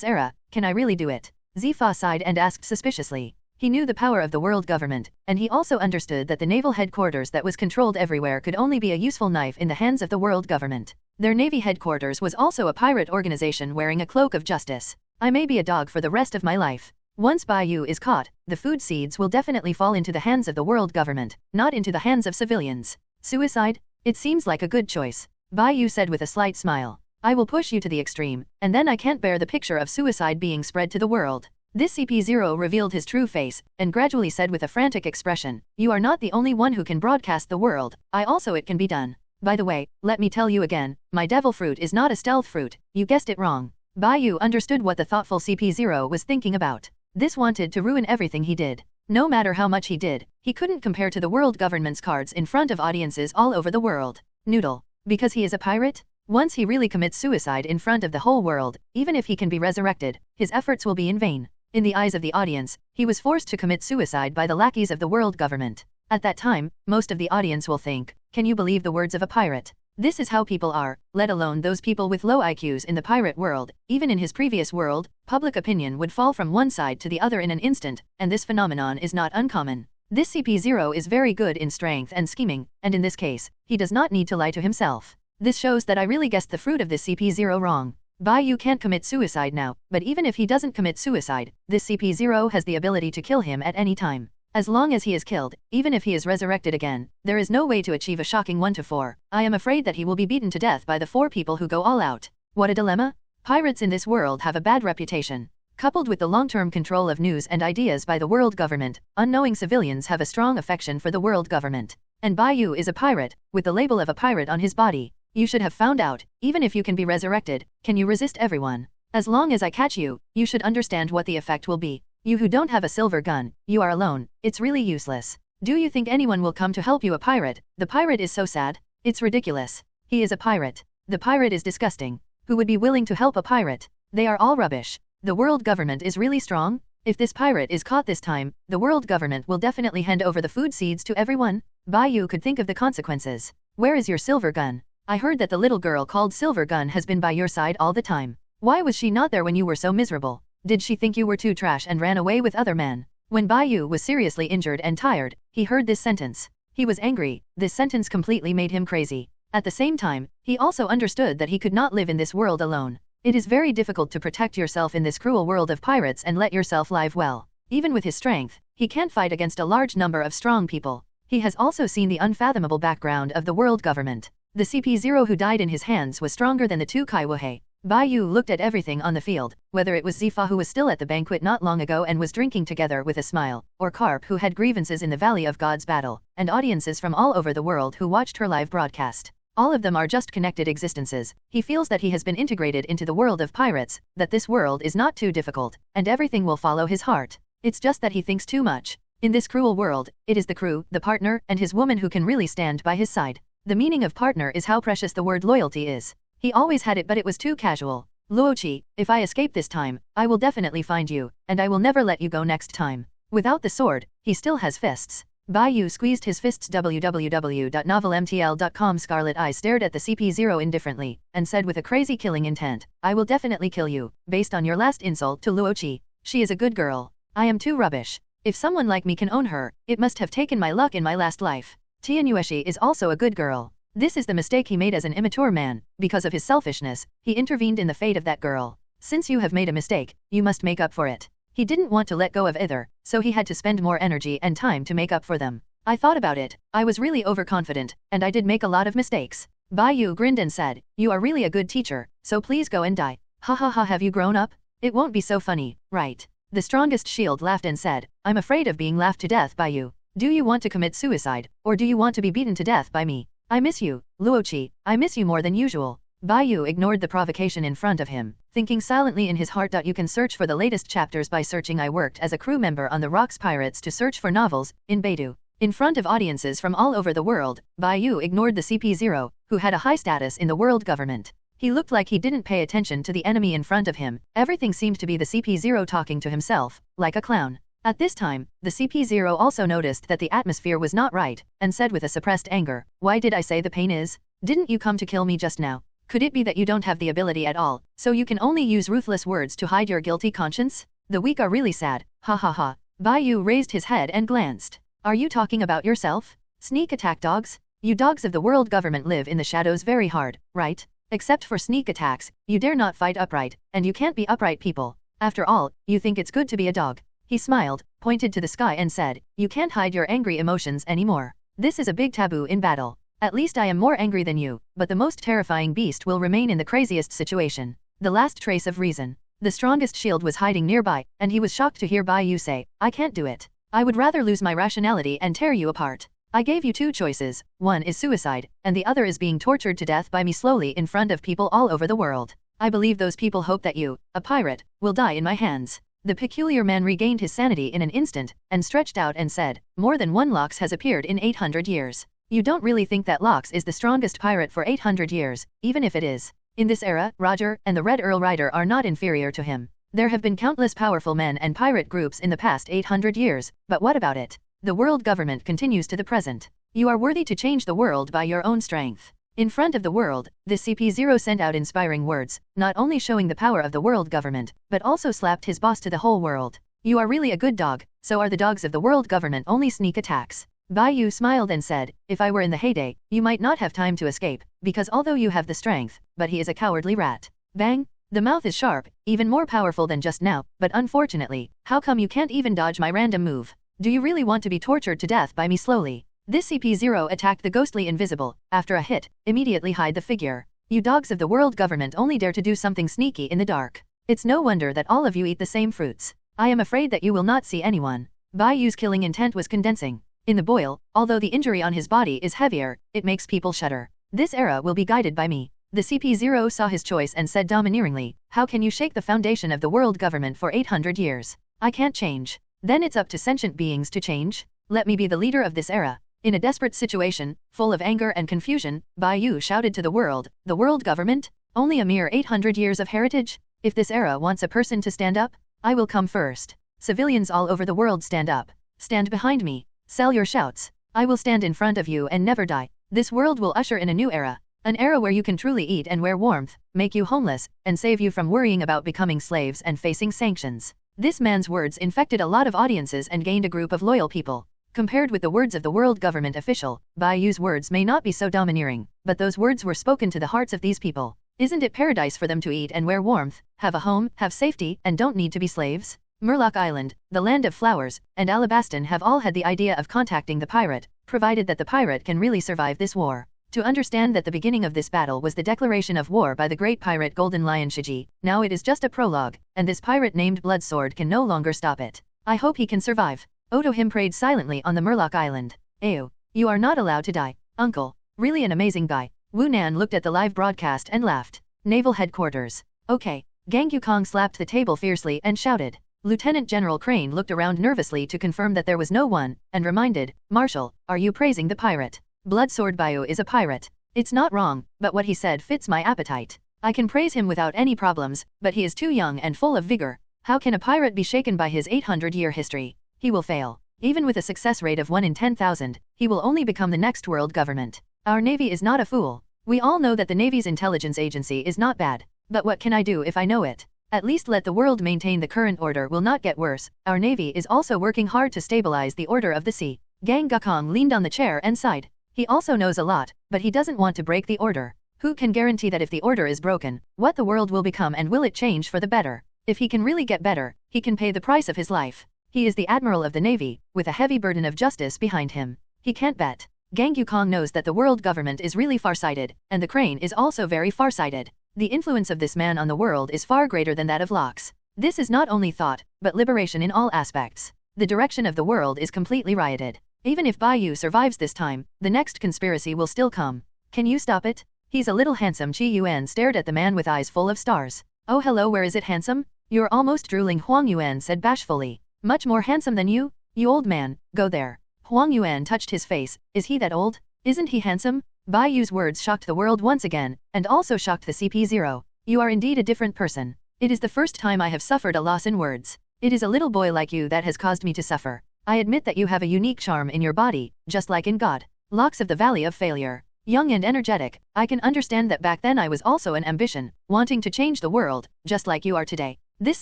era. Can I really do it? Zifa sighed and asked suspiciously. He knew the power of the world government, and he also understood that the naval headquarters that was controlled everywhere could only be a useful knife in the hands of the world government. Their navy headquarters was also a pirate organization wearing a cloak of justice. I may be a dog for the rest of my life. Once Bai Yu is caught, the food seeds will definitely fall into the hands of the world government, not into the hands of civilians. Suicide? It seems like a good choice. Bai Yu said with a slight smile. I will push you to the extreme, and then I can't bear the picture of suicide being spread to the world. This CP0 revealed his true face, and gradually said with a frantic expression, "You are not the only one who can broadcast the world, it can be done. By the way, let me tell you again, my devil fruit is not a stealth fruit, you guessed it wrong." Bai Yu understood what the thoughtful CP0 was thinking about. This wanted to ruin everything he did. No matter how much he did, he couldn't compare to the world government's cards in front of audiences all over the world. Noodle. Because he is a pirate? Once he really commits suicide in front of the whole world, even if he can be resurrected, his efforts will be in vain. In the eyes of the audience, he was forced to commit suicide by the lackeys of the world government. At that time, most of the audience will think, "Can you believe the words of a pirate?" This is how people are, let alone those people with low IQs in the pirate world. Even in his previous world, public opinion would fall from one side to the other in an instant, and this phenomenon is not uncommon. This CP0 is very good in strength and scheming, and in this case, he does not need to lie to himself. This shows that I really guessed the fruit of this CP0 wrong. Bai Yu can't commit suicide now, but even if he doesn't commit suicide, this CP0 has the ability to kill him at any time. As long as he is killed, even if he is resurrected again, there is no way to achieve a shocking 1-4. I am afraid that he will be beaten to death by the 4 people who go all out. What a dilemma? Pirates in this world have a bad reputation. Coupled with the long-term control of news and ideas by the world government, unknowing civilians have a strong affection for the world government. And Bai Yu is a pirate, with the label of a pirate on his body. You should have found out, even if you can be resurrected, can you resist everyone? As long as I catch you, you should understand what the effect will be. You who don't have a silver gun, you are alone, it's really useless. Do you think anyone will come to help you? A pirate? The pirate is so sad. It's ridiculous. He is a pirate. The pirate is disgusting. Who would be willing to help a pirate? They are all rubbish. The world government is really strong? If this pirate is caught this time, the world government will definitely hand over the food seeds to everyone. Bai Yu could think of the consequences. Where is your silver gun? I heard that the little girl called Silver Gun has been by your side all the time. Why was she not there when you were so miserable? Did she think you were too trash and ran away with other men? When Bai Yu was seriously injured and tired, he heard this sentence. He was angry. This sentence completely made him crazy. At the same time, he also understood that he could not live in this world alone. It is very difficult to protect yourself in this cruel world of pirates and let yourself live well. Even with his strength, he can't fight against a large number of strong people. He has also seen the unfathomable background of the world government. The CP0 who died in his hands was stronger than the 2 Kaiwahei. Bai Yu looked at everything on the field, whether it was Zifa who was still at the banquet not long ago and was drinking together with a smile, or Carp who had grievances in the Valley of God's battle, and audiences from all over the world who watched her live broadcast. All of them are just connected existences. He feels that he has been integrated into the world of pirates, that this world is not too difficult, and everything will follow his heart. It's just that he thinks too much. In this cruel world, it is the crew, the partner, and his woman who can really stand by his side. The meaning of partner is how precious the word loyalty is. He always had it, but it was too casual. Luoqi, if I escape this time, I will definitely find you, and I will never let you go next time. Without the sword, he still has fists. Bai Yu squeezed his fists. www.novelmtl.com. Scarlet Eye stared at the CP0 indifferently, and said with a crazy killing intent, I will definitely kill you, based on your last insult to Luoqi. She is a good girl. I am too rubbish. If someone like me can own her, it must have taken my luck in my last life. Tianyueshi is also a good girl. This is the mistake he made as an immature man. Because of his selfishness, he intervened in the fate of that girl. Since you have made a mistake, you must make up for it. He didn't want to let go of either, so he had to spend more energy and time to make up for them. I thought about it. I was really overconfident, and I did make a lot of mistakes. Bai Yu grinned and said, you are really a good teacher, so please go and die. Ha ha ha, have you grown up? It won't be so funny, right? The strongest shield laughed and said, I'm afraid of being laughed to death by you. Do you want to commit suicide, or do you want to be beaten to death by me? I miss you, Luoqi, I miss you more than usual. Bai Yu ignored the provocation in front of him, thinking silently in his heart. You can search for the latest chapters by searching I worked as a crew member on the Rocks Pirates to search for novels, in Beidou. In front of audiences from all over the world, Bai Yu ignored the CP0, who had a high status in the world government. He looked like he didn't pay attention to the enemy in front of him. Everything seemed to be the CP0 talking to himself, like a clown. At this time, the CP0 also noticed that the atmosphere was not right, and said with a suppressed anger, why did I say the pain is? Didn't you come to kill me just now? Could it be that you don't have the ability at all, so you can only use ruthless words to hide your guilty conscience? The weak are really sad, ha ha ha. Bai Yu raised his head and glanced. Are you talking about yourself? Sneak attack dogs? You dogs of the world government live in the shadows very hard, right? Except for sneak attacks, you dare not fight upright, and you can't be upright people. After all, you think it's good to be a dog. He smiled, pointed to the sky and said, you can't hide your angry emotions anymore. This is a big taboo in battle. At least I am more angry than you, but the most terrifying beast will remain in the craziest situation. The last trace of reason. The strongest shield was hiding nearby, and he was shocked to hear Bai Yu say, I can't do it. I would rather lose my rationality and tear you apart. I gave you two choices, one is suicide, and the other is being tortured to death by me slowly in front of people all over the world. I believe those people hope that you, a pirate, will die in my hands. The peculiar man regained his sanity in an instant, and stretched out and said, more than one Lox has appeared in 800 years. You don't really think that Lox is the strongest pirate for 800 years, even if it is. In this era, Roger and the Red Earl Rider are not inferior to him. There have been countless powerful men and pirate groups in the past 800 years, but what about it? The world government continues to the present. You are worthy to change the world by your own strength. In front of the world, the CP0 sent out inspiring words, not only showing the power of the world government, but also slapped his boss to the whole world. You are really a good dog, so are the dogs of the world government only sneak attacks. Bai Yu smiled and said, if I were in the heyday, you might not have time to escape, because although you have the strength, but he is a cowardly rat. Bang! The mouth is sharp, even more powerful than just now, but unfortunately, how come you can't even dodge my random move? Do you really want to be tortured to death by me slowly? This CP0 attacked the ghostly invisible. After a hit, immediately hide the figure. You dogs of the world government only dare to do something sneaky in the dark. It's no wonder that all of you eat the same fruits. I am afraid that you will not see anyone. Bai Yu's killing intent was condensing. In the boil, although the injury on his body is heavier, it makes people shudder. This era will be guided by me. The CP0 saw his choice and said domineeringly, how can you shake the foundation of the world government for 800 years? I can't change. Then it's up to sentient beings to change. Let me be the leader of this era. In a desperate situation, full of anger and confusion, Bai Yu shouted to the world government? Only a mere 800 years of heritage? If this era wants a person to stand up, I will come first. Civilians all over the world stand up. Stand behind me. Sell your shouts. I will stand in front of you and never die. This world will usher in a new era. An era where you can truly eat and wear warmth, make you homeless, and save you from worrying about becoming slaves and facing sanctions. This man's words infected a lot of audiences and gained a group of loyal people. Compared with the words of the world government official, Bai Yu's words may not be so domineering, but those words were spoken to the hearts of these people. Isn't it paradise for them to eat and wear warmth, have a home, have safety, and don't need to be slaves? Murloc Island, the land of flowers, and Alabaston have all had the idea of contacting the pirate, provided that the pirate can really survive this war. To understand that the beginning of this battle was the declaration of war by the great pirate Golden Lion Shiji, now it is just a prologue, and this pirate named Bloodsword can no longer stop it. I hope he can survive. Oto him prayed silently on the Murloc Island. Ew. You are not allowed to die, uncle. Really an amazing guy. Wu Nan looked at the live broadcast and laughed. Naval Headquarters. Okay. Gang Yukong slapped the table fiercely and shouted. Lieutenant General Crane looked around nervously to confirm that there was no one, and reminded, Marshal, are you praising the pirate? Bloodsword Bai Yu is a pirate. It's not wrong, but what he said fits my appetite. I can praise him without any problems, but he is too young and full of vigor. How can a pirate be shaken by his 800-year history? He will fail. Even with a success rate of 1 in 10,000, he will only become the next world government. Our Navy is not a fool. We all know that the Navy's intelligence agency is not bad. But what can I do if I know it? At least let the world maintain the current order will not get worse. Our Navy is also working hard to stabilize the order of the sea. Gang Gakong leaned on the chair and sighed. He also knows a lot, but he doesn't want to break the order. Who can guarantee that if the order is broken, what the world will become and will it change for the better? If he can really get better, he can pay the price of his life. He is the Admiral of the Navy, with a heavy burden of justice behind him. He can't bet. Gang Yukong knows that the world government is really farsighted, and the Crane is also very farsighted. The influence of this man on the world is far greater than that of Lox. This is not only thought, but liberation in all aspects. The direction of the world is completely rioted. Even if Bai Yu survives this time, the next conspiracy will still come. Can you stop it? He's a little handsome. Qi Yuan stared at the man with eyes full of stars. Oh hello, where is it, handsome? You're almost drooling, Huang Yuan said bashfully. Much more handsome than you? You old man, go there. Huang Yuan touched his face. Is he that old? Isn't he handsome? Bai Yu's words shocked the world once again, and also shocked the CP0. You are indeed a different person. It is the first time I have suffered a loss in words. It is a little boy like you that has caused me to suffer. I admit that you have a unique charm in your body, just like in God. Lox of the Valley of Failure. Young and energetic, I can understand that back then I was also an ambition, wanting to change the world, just like you are today. This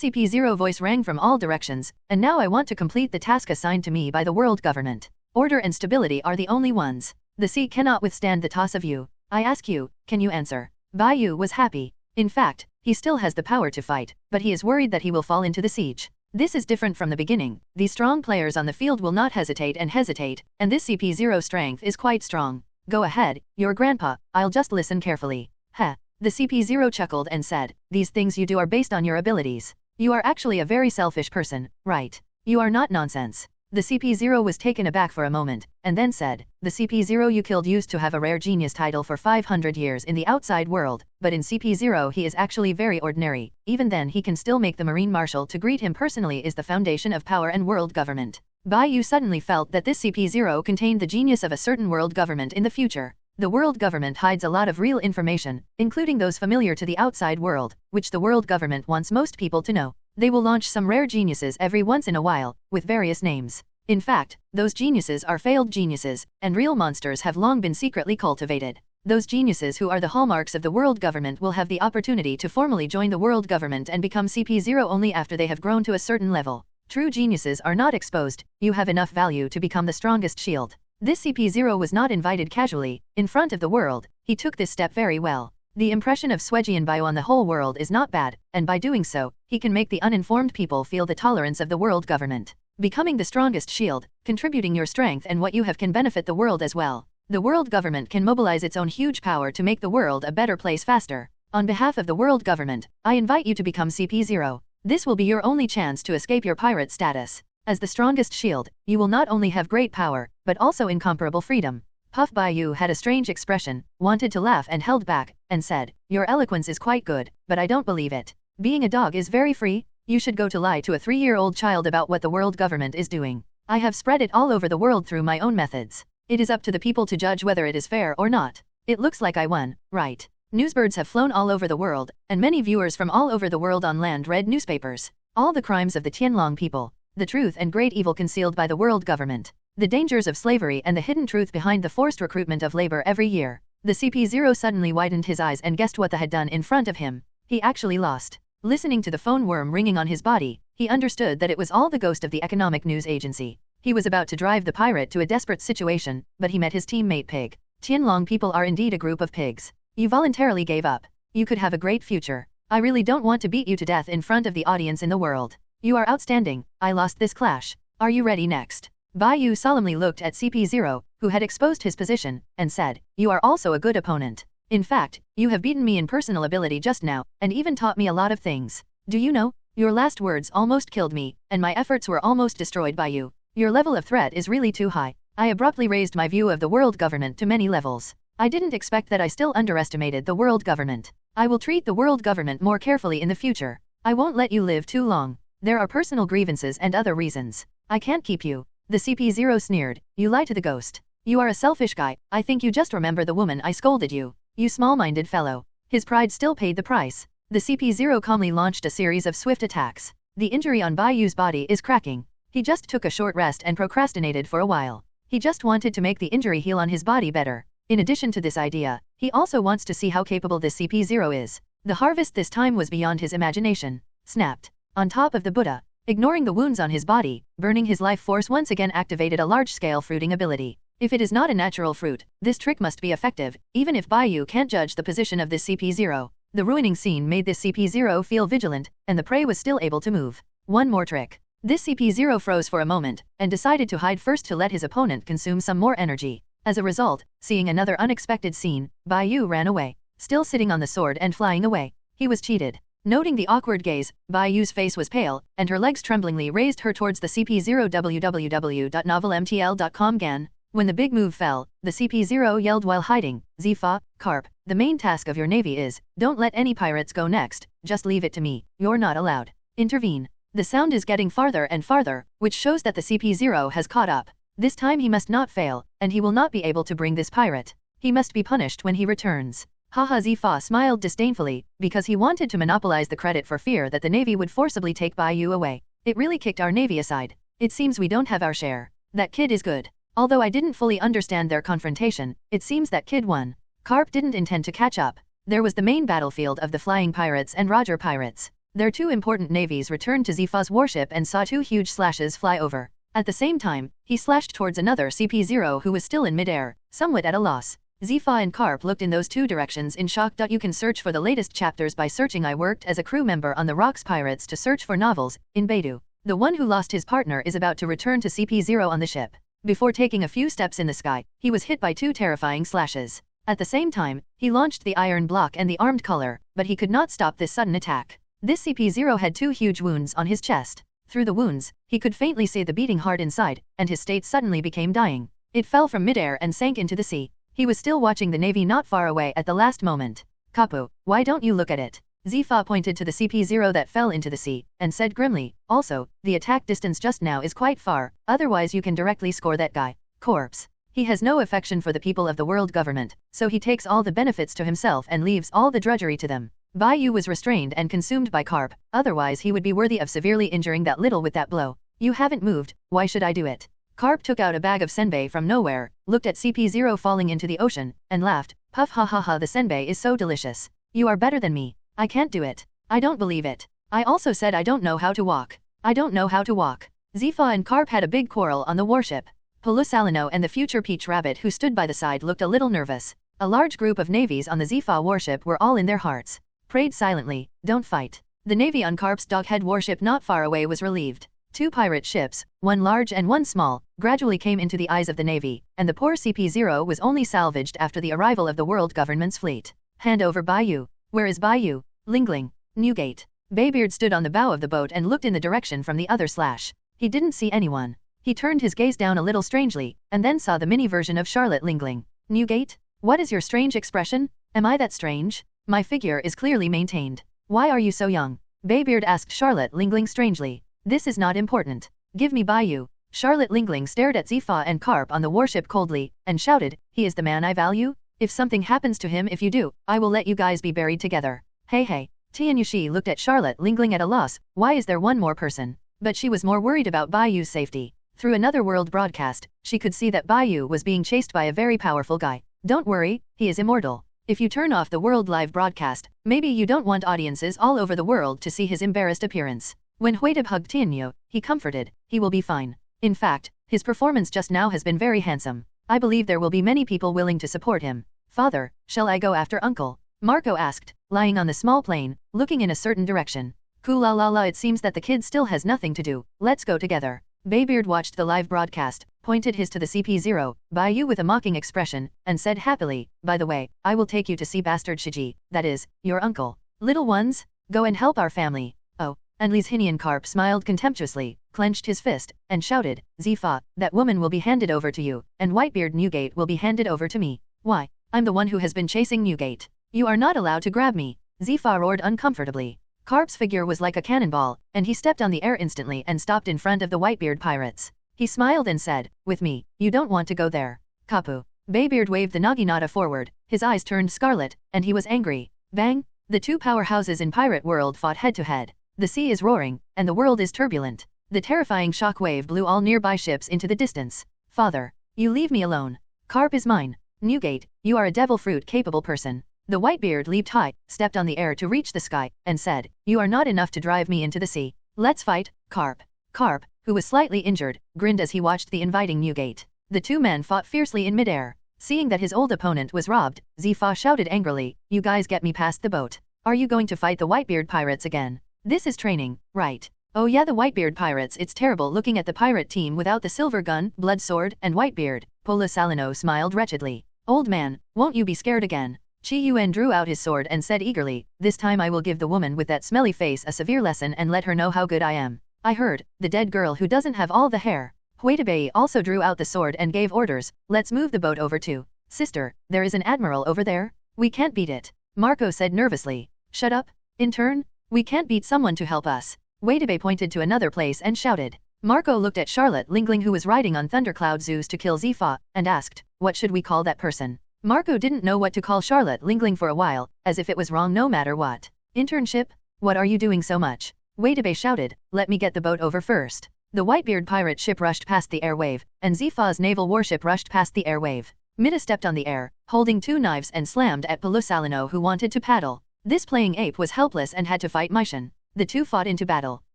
CP0 voice rang from all directions, and now I want to complete the task assigned to me by the world government. Order and stability are the only ones. The sea cannot withstand the toss of you. I ask you, can you answer? Bai Yu was happy. In fact, he still has the power to fight, but he is worried that he will fall into the siege. This is different from the beginning. These strong players on the field will not hesitate, and this CP0 strength is quite strong. Go ahead, your grandpa, I'll just listen carefully. Heh. The CP0 chuckled and said, "These things you do are based on your abilities. You are actually a very selfish person, right? You are not nonsense." The CP0 was taken aback for a moment, and then said, "The CP0 you killed used to have a rare genius title for 500 years in the outside world, but in CP0 he is actually very ordinary. Even then he can still make the Marine Marshal to greet him personally is the foundation of power and world government." Bai Yu suddenly felt that this CP0 contained the genius of a certain world government in the future. The world government hides a lot of real information, including those familiar to the outside world, which the world government wants most people to know. They will launch some rare geniuses every once in a while, with various names. In fact, those geniuses are failed geniuses, and real monsters have long been secretly cultivated. Those geniuses who are the hallmarks of the world government will have the opportunity to formally join the world government and become CP0 only after they have grown to a certain level. True geniuses are not exposed. You have enough value to become the strongest shield. This CP0 was not invited casually, in front of the world. He took this step very well. The impression of Swejian Bai Yu on the whole world is not bad, and by doing so, he can make the uninformed people feel the tolerance of the world government. Becoming the strongest shield, contributing your strength and what you have can benefit the world as well. The world government can mobilize its own huge power to make the world a better place faster. On behalf of the world government, I invite you to become CP0. This will be your only chance to escape your pirate status. As the strongest shield, you will not only have great power, but also incomparable freedom. Puff Bai Yu had a strange expression, wanted to laugh and held back, and said, "Your eloquence is quite good, but I don't believe it. Being a dog is very free. You should go to lie to a 3-year-old child about what the world government is doing. I have spread it all over the world through my own methods. It is up to the people to judge whether it is fair or not. It looks like I won, right?" Newsbirds have flown all over the world, and many viewers from all over the world on land read newspapers. All the crimes of the Tianlong people, the truth and great evil concealed by the world government, the dangers of slavery and the hidden truth behind the forced recruitment of labor every year. The CP0 suddenly widened his eyes and guessed what they had done in front of him. He actually lost. Listening to the phone worm ringing on his body, he understood that it was all the ghost of the economic news agency. He was about to drive the pirate to a desperate situation, but he met his teammate Pig. Tianlong people are indeed a group of pigs. You voluntarily gave up. You could have a great future. I really don't want to beat you to death in front of the audience in the world. You are outstanding. I lost this clash. Are you ready next? Bai Yu solemnly looked at CP0, who had exposed his position, and said, "You are also a good opponent. In fact, you have beaten me in personal ability just now, and even taught me a lot of things. Do you know, your last words almost killed me, and my efforts were almost destroyed by you. Your level of threat is really too high." I abruptly raised my view of the world government to many levels. I didn't expect that I still underestimated the world government. I will treat the world government more carefully in the future. I won't let you live too long. There are personal grievances and other reasons. I can't keep you. The CP0 sneered, "You lie to the ghost. You are a selfish guy. I think you just remember the woman I scolded you. You small-minded fellow." His pride still paid the price. The CP0 calmly launched a series of swift attacks. The injury on Bai Yu's body is cracking. He just took a short rest and procrastinated for a while. He just wanted to make the injury heal on his body better. In addition to this idea, he also wants to see how capable this CP0 is. The harvest this time was beyond his imagination. Snapped. On top of the Buddha, ignoring the wounds on his body, burning his life force once again activated a large-scale fruiting ability. If it is not a natural fruit, this trick must be effective, even if Bai Yu can't judge the position of this CP0. The ruining scene made this CP0 feel vigilant, and the prey was still able to move. One more trick. This CP0 froze for a moment, and decided to hide first to let his opponent consume some more energy. As a result, seeing another unexpected scene, Bai Yu ran away, still sitting on the sword and flying away. He was cheated. Noting the awkward gaze, Bai Yu's face was pale, and her legs tremblingly raised her towards the CP0 www.novelmtl.com GAN. When the big move fell, the CP0 yelled while hiding, "Xefa, Carp, the main task of your navy is, don't let any pirates go next, just leave it to me, you're not allowed. Intervene." The sound is getting farther and farther, which shows that the CP0 has caught up. This time he must not fail, and he will not be able to bring this pirate. He must be punished when he returns. Haha, Xefa smiled disdainfully, because he wanted to monopolize the credit for fear that the navy would forcibly take Bai Yu away. It really kicked our navy aside. It seems we don't have our share. That kid is good. Although I didn't fully understand their confrontation, it seems that kid won. Carp didn't intend to catch up. There was the main battlefield of the Flying Pirates and Roger Pirates. Their two important navies returned to Xefa's warship and saw two huge slashes fly over. At the same time, he slashed towards another CP0 who was still in midair, somewhat at a loss. Xefa and Carp looked in those two directions in shock. You can search for the latest chapters by searching "I worked as a crew member on the Rocks Pirates" to search for novels, in Baidu. The one who lost his partner is about to return to CP0 on the ship. Before taking a few steps in the sky, he was hit by two terrifying slashes. At the same time, he launched the iron block and the armed color, but he could not stop this sudden attack. This CP0 had 2 huge wounds on his chest. Through the wounds, he could faintly see the beating heart inside, and his state suddenly became dying. It fell from midair and sank into the sea. He was still watching the navy not far away at the last moment. Kapu, why don't you look at it? Xefa pointed to the CP0 that fell into the sea, and said grimly, also, the attack distance just now is quite far, otherwise you can directly score that guy. Corpse. He has no affection for the people of the world government, so he takes all the benefits to himself and leaves all the drudgery to them. Bai Yu was restrained and consumed by carp, otherwise he would be worthy of severely injuring that little with that blow. You haven't moved, why should I do it? Carp took out a bag of senbei from nowhere, looked at CP0 falling into the ocean, and laughed, puff ha ha ha, the senbei is so delicious. You are better than me. I can't do it. I don't believe it. I also said I don't know how to walk. I don't know how to walk. Xefa and Carp had a big quarrel on the warship. Pelussalino and the future Peach Rabbit who stood by the side looked a little nervous. A large group of navies on the Xefa warship were all in their hearts. Prayed silently, don't fight. The navy on Carp's Doghead warship not far away was relieved. 2 pirate ships, one large and one small, gradually came into the eyes of the navy, and the poor CP0 was only salvaged after the arrival of the world government's fleet. Hand over Bai Yu. Where is Bai Yu? Lingling. Newgate. Baybeard stood on the bow of the boat and looked in the direction from the other slash. He didn't see anyone. He turned his gaze down a little strangely, and then saw the mini version of Charlotte Lingling. Newgate? What is your strange expression? Am I that strange? My figure is clearly maintained. Why are you so young? Baybeard asked Charlotte Lingling strangely. This is not important. Give me Bai Yu. Charlotte Lingling stared at Xefa and Carp on the warship coldly, and shouted, he is the man I value? If something happens to him, if you do, I will let you guys be buried together. Hey. Tianyushi looked at Charlotte Lingling at a loss, why is there one more person? But she was more worried about Bai Yu's safety. Through another world broadcast, she could see that Bai Yu was being chased by a very powerful guy. Don't worry, he is immortal. If you turn off the world live broadcast, maybe you don't want audiences all over the world to see his embarrassed appearance. When Huetib hugged Tianyu, he comforted, he will be fine. In fact, his performance just now has been very handsome. I believe there will be many people willing to support him. Father, shall I go after uncle? Marco asked, lying on the small plane, looking in a certain direction. Kula, it seems that the kid still has nothing to do, let's go together. Baybeard watched the live broadcast, pointed his to the CP0, Bai Yu with a mocking expression, and said happily, by the way, I will take you to see Bastard Shiji, that is, your uncle. Little ones, go and help our family. Oh, and Li's Hinian Carp smiled contemptuously, clenched his fist, and shouted, Xefa, that woman will be handed over to you, and Whitebeard Newgate will be handed over to me. Why, I'm the one who has been chasing Newgate. You are not allowed to grab me. Xefa roared uncomfortably. Carp's figure was like a cannonball, and he stepped on the air instantly and stopped in front of the Whitebeard pirates. He smiled and said, with me, you don't want to go there. Kapu. Baybeard waved the naginata forward, his eyes turned scarlet, and he was angry. Bang! The 2 powerhouses in pirate world fought head to head. The sea is roaring, and the world is turbulent. The terrifying shock wave blew all nearby ships into the distance. Father, you leave me alone. Carp is mine. Newgate, you are a devil fruit capable person. The Whitebeard leaped high, stepped on the air to reach the sky, and said, you are not enough to drive me into the sea. Let's fight, Carp. Carp, who was slightly injured, grinned as he watched the inviting Newgate. The 2 men fought fiercely in midair. Seeing that his old opponent was robbed, Xefa shouted angrily, you guys get me past the boat. Are you going to fight the Whitebeard pirates again? This is training, right? Oh yeah, the Whitebeard pirates, it's terrible looking at the pirate team without the silver gun, blood sword, and Whitebeard. Polissalino smiled wretchedly. Old man, won't you be scared again? Chi Yuan drew out his sword and said eagerly, this time I will give the woman with that smelly face a severe lesson and let her know how good I am. I heard, the dead girl who doesn't have all the hair. Huetibei also drew out the sword and gave orders, let's move the boat over to. Sister, there is an admiral over there? We can't beat it. Marco said nervously. Shut up, intern. We can't beat someone to help us. Huetibei pointed to another place and shouted. Marco looked at Charlotte Lingling who was riding on Thundercloud Zeus to kill Xefa, and asked, what should we call that person? Marco didn't know what to call Charlotte Lingling for a while, as if it was wrong no matter what. Internship? What are you doing so much? Huetibei shouted, let me get the boat over first. The Whitebeard pirate ship rushed past the airwave, and Xefa's naval warship rushed past the airwave. Mida stepped on the air, holding 2 knives and slammed at Pelussalino who wanted to paddle. This playing ape was helpless and had to fight Myshin. The 2 fought into battle.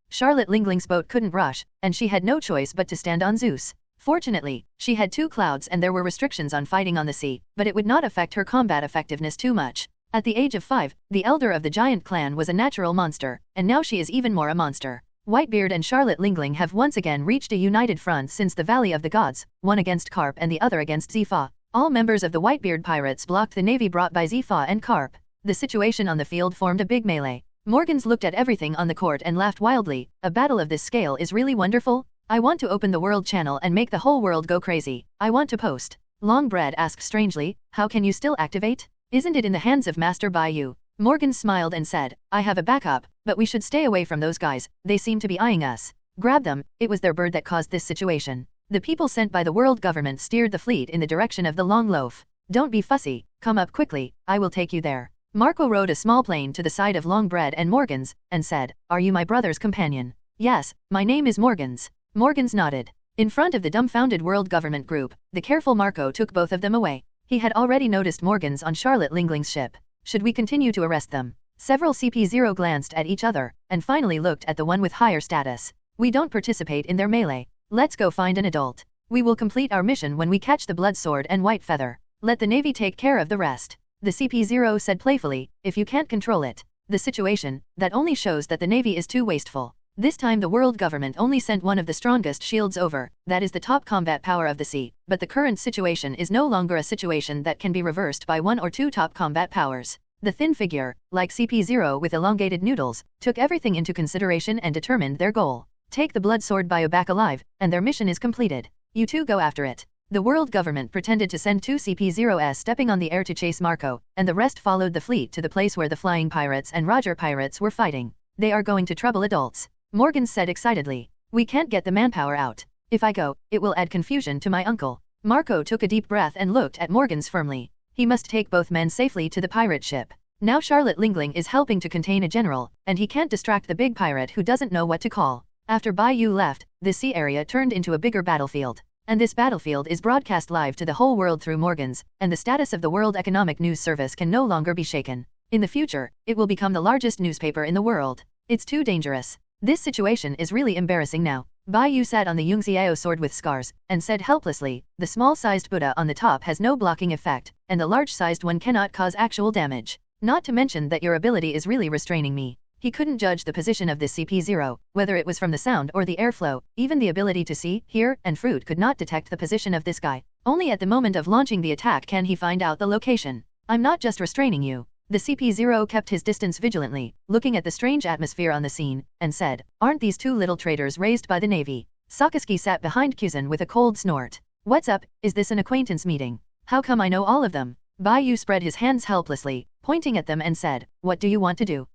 Charlotte Lingling's boat couldn't rush, and she had no choice but to stand on Zeus. Fortunately, she had 2 clouds and there were restrictions on fighting on the sea, but it would not affect her combat effectiveness too much. At the age of 5, the elder of the giant clan was a natural monster, and now she is even more a monster. Whitebeard and Charlotte Lingling have once again reached a united front since the Valley of the Gods, one against Carp and the other against Xefa. All members of the Whitebeard pirates blocked the navy brought by Zifa and Carp. The situation on the field formed a big melee. Morgans looked at everything on the court and laughed wildly. A battle of this scale is really wonderful. I want to open the world channel and make the whole world go crazy. I want to post. Longbread asked strangely, how can you still activate? Isn't it in the hands of Master Bai Yu? Morgan smiled and said, I have a backup, but we should stay away from those guys, they seem to be eyeing us. Grab them, it was their bird that caused this situation. The people sent by the world government steered the fleet in the direction of the Long Loaf. Don't be fussy, come up quickly, I will take you there. Marco rode a small plane to the side of Longbread and Morgans, and said, are you my brother's companion? Yes, my name is Morgans. Morgans nodded. In front of the dumbfounded world government group, the careful Marco took both of them away. He had already noticed Morgans on Charlotte Lingling's ship. Should we continue to arrest them? Several CP0 glanced at each other, and finally looked at the one with higher status. We don't participate in their melee. Let's go find an adult. We will complete our mission when we catch the Blood Sword and White Feather. Let the Navy take care of the rest. The CP0 said playfully, if you can't control it. The situation, that only shows that the Navy is too wasteful. This time the world government only sent one of the strongest shields over, that is the top combat power of the sea, but the current situation is no longer a situation that can be reversed by one or two top combat powers. The thin figure, like CP0 with elongated noodles, took everything into consideration and determined their goal. Take the Blood Sword Bio back alive, and their mission is completed. You two go after it. The world government pretended to send two CP0s stepping on the air to chase Marco, and the rest followed the fleet to the place where the Flying Pirates and Roger Pirates were fighting. They are going to trouble adults. Morgan said excitedly. We can't get the manpower out. If I go, it will add confusion to my uncle. Marco took a deep breath and looked at Morgans firmly. He must take both men safely to the pirate ship. Now Charlotte Lingling is helping to contain a general, and he can't distract the big pirate who doesn't know what to call. After Bai Yu left, the sea area turned into a bigger battlefield. And this battlefield is broadcast live to the whole world through Morgans, and the status of the World Economic News Service can no longer be shaken. In the future, it will become the largest newspaper in the world. It's too dangerous. This situation is really embarrassing now. Bai Yu sat on the Yungxiao sword with scars, and said helplessly, the small-sized Buddha on the top has no blocking effect, and the large-sized one cannot cause actual damage. Not to mention that your ability is really restraining me. He couldn't judge the position of this CP0, whether it was from the sound or the airflow, even the ability to see, hear, and fruit could not detect the position of this guy. Only at the moment of launching the attack can he find out the location. I'm not just restraining you. The CP0 kept his distance vigilantly, looking at the strange atmosphere on the scene, and said, aren't these two little traitors raised by the Navy? Sakaski sat behind Kuzan with a cold snort. What's up, is this an acquaintance meeting? How come I know all of them? Bai Yu spread his hands helplessly, pointing at them and said, what do you want to do?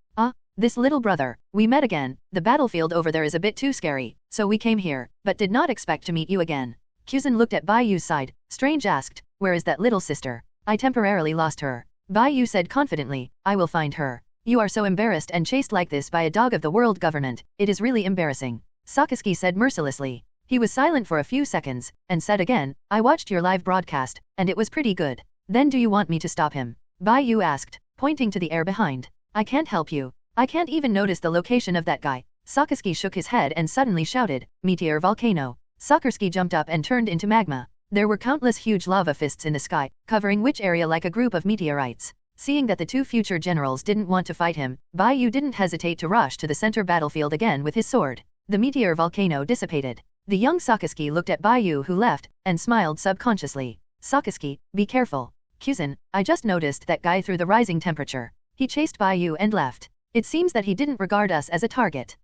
This little brother, we met again, the battlefield over there is a bit too scary, so we came here, but did not expect to meet you again. Kuzan looked at Bai Yu's side, Strange asked, where is that little sister? I temporarily lost her. Bai Yu said confidently, I will find her. You are so embarrassed and chased like this by a dog of the world government, it is really embarrassing. Sakaski said mercilessly. He was silent for a few seconds, and said again, I watched your live broadcast, and it was pretty good. Then do you want me to stop him? Bai Yu asked, pointing to the air behind. I can't help you. I can't even notice the location of that guy. Sakaski shook his head and suddenly shouted, Meteor volcano. Sakaski jumped up and turned into magma. There were countless huge lava fists in the sky, covering which area like a group of meteorites. Seeing that the two future generals didn't want to fight him, Bai Yu didn't hesitate to rush to the center battlefield again with his sword. The meteor volcano dissipated. The young Sakaski looked at Bai Yu who left, and smiled subconsciously. Sakaski, be careful. Kuzan, I just noticed that guy through the rising temperature. He chased Bai Yu and left. It seems that he didn't regard us as a target.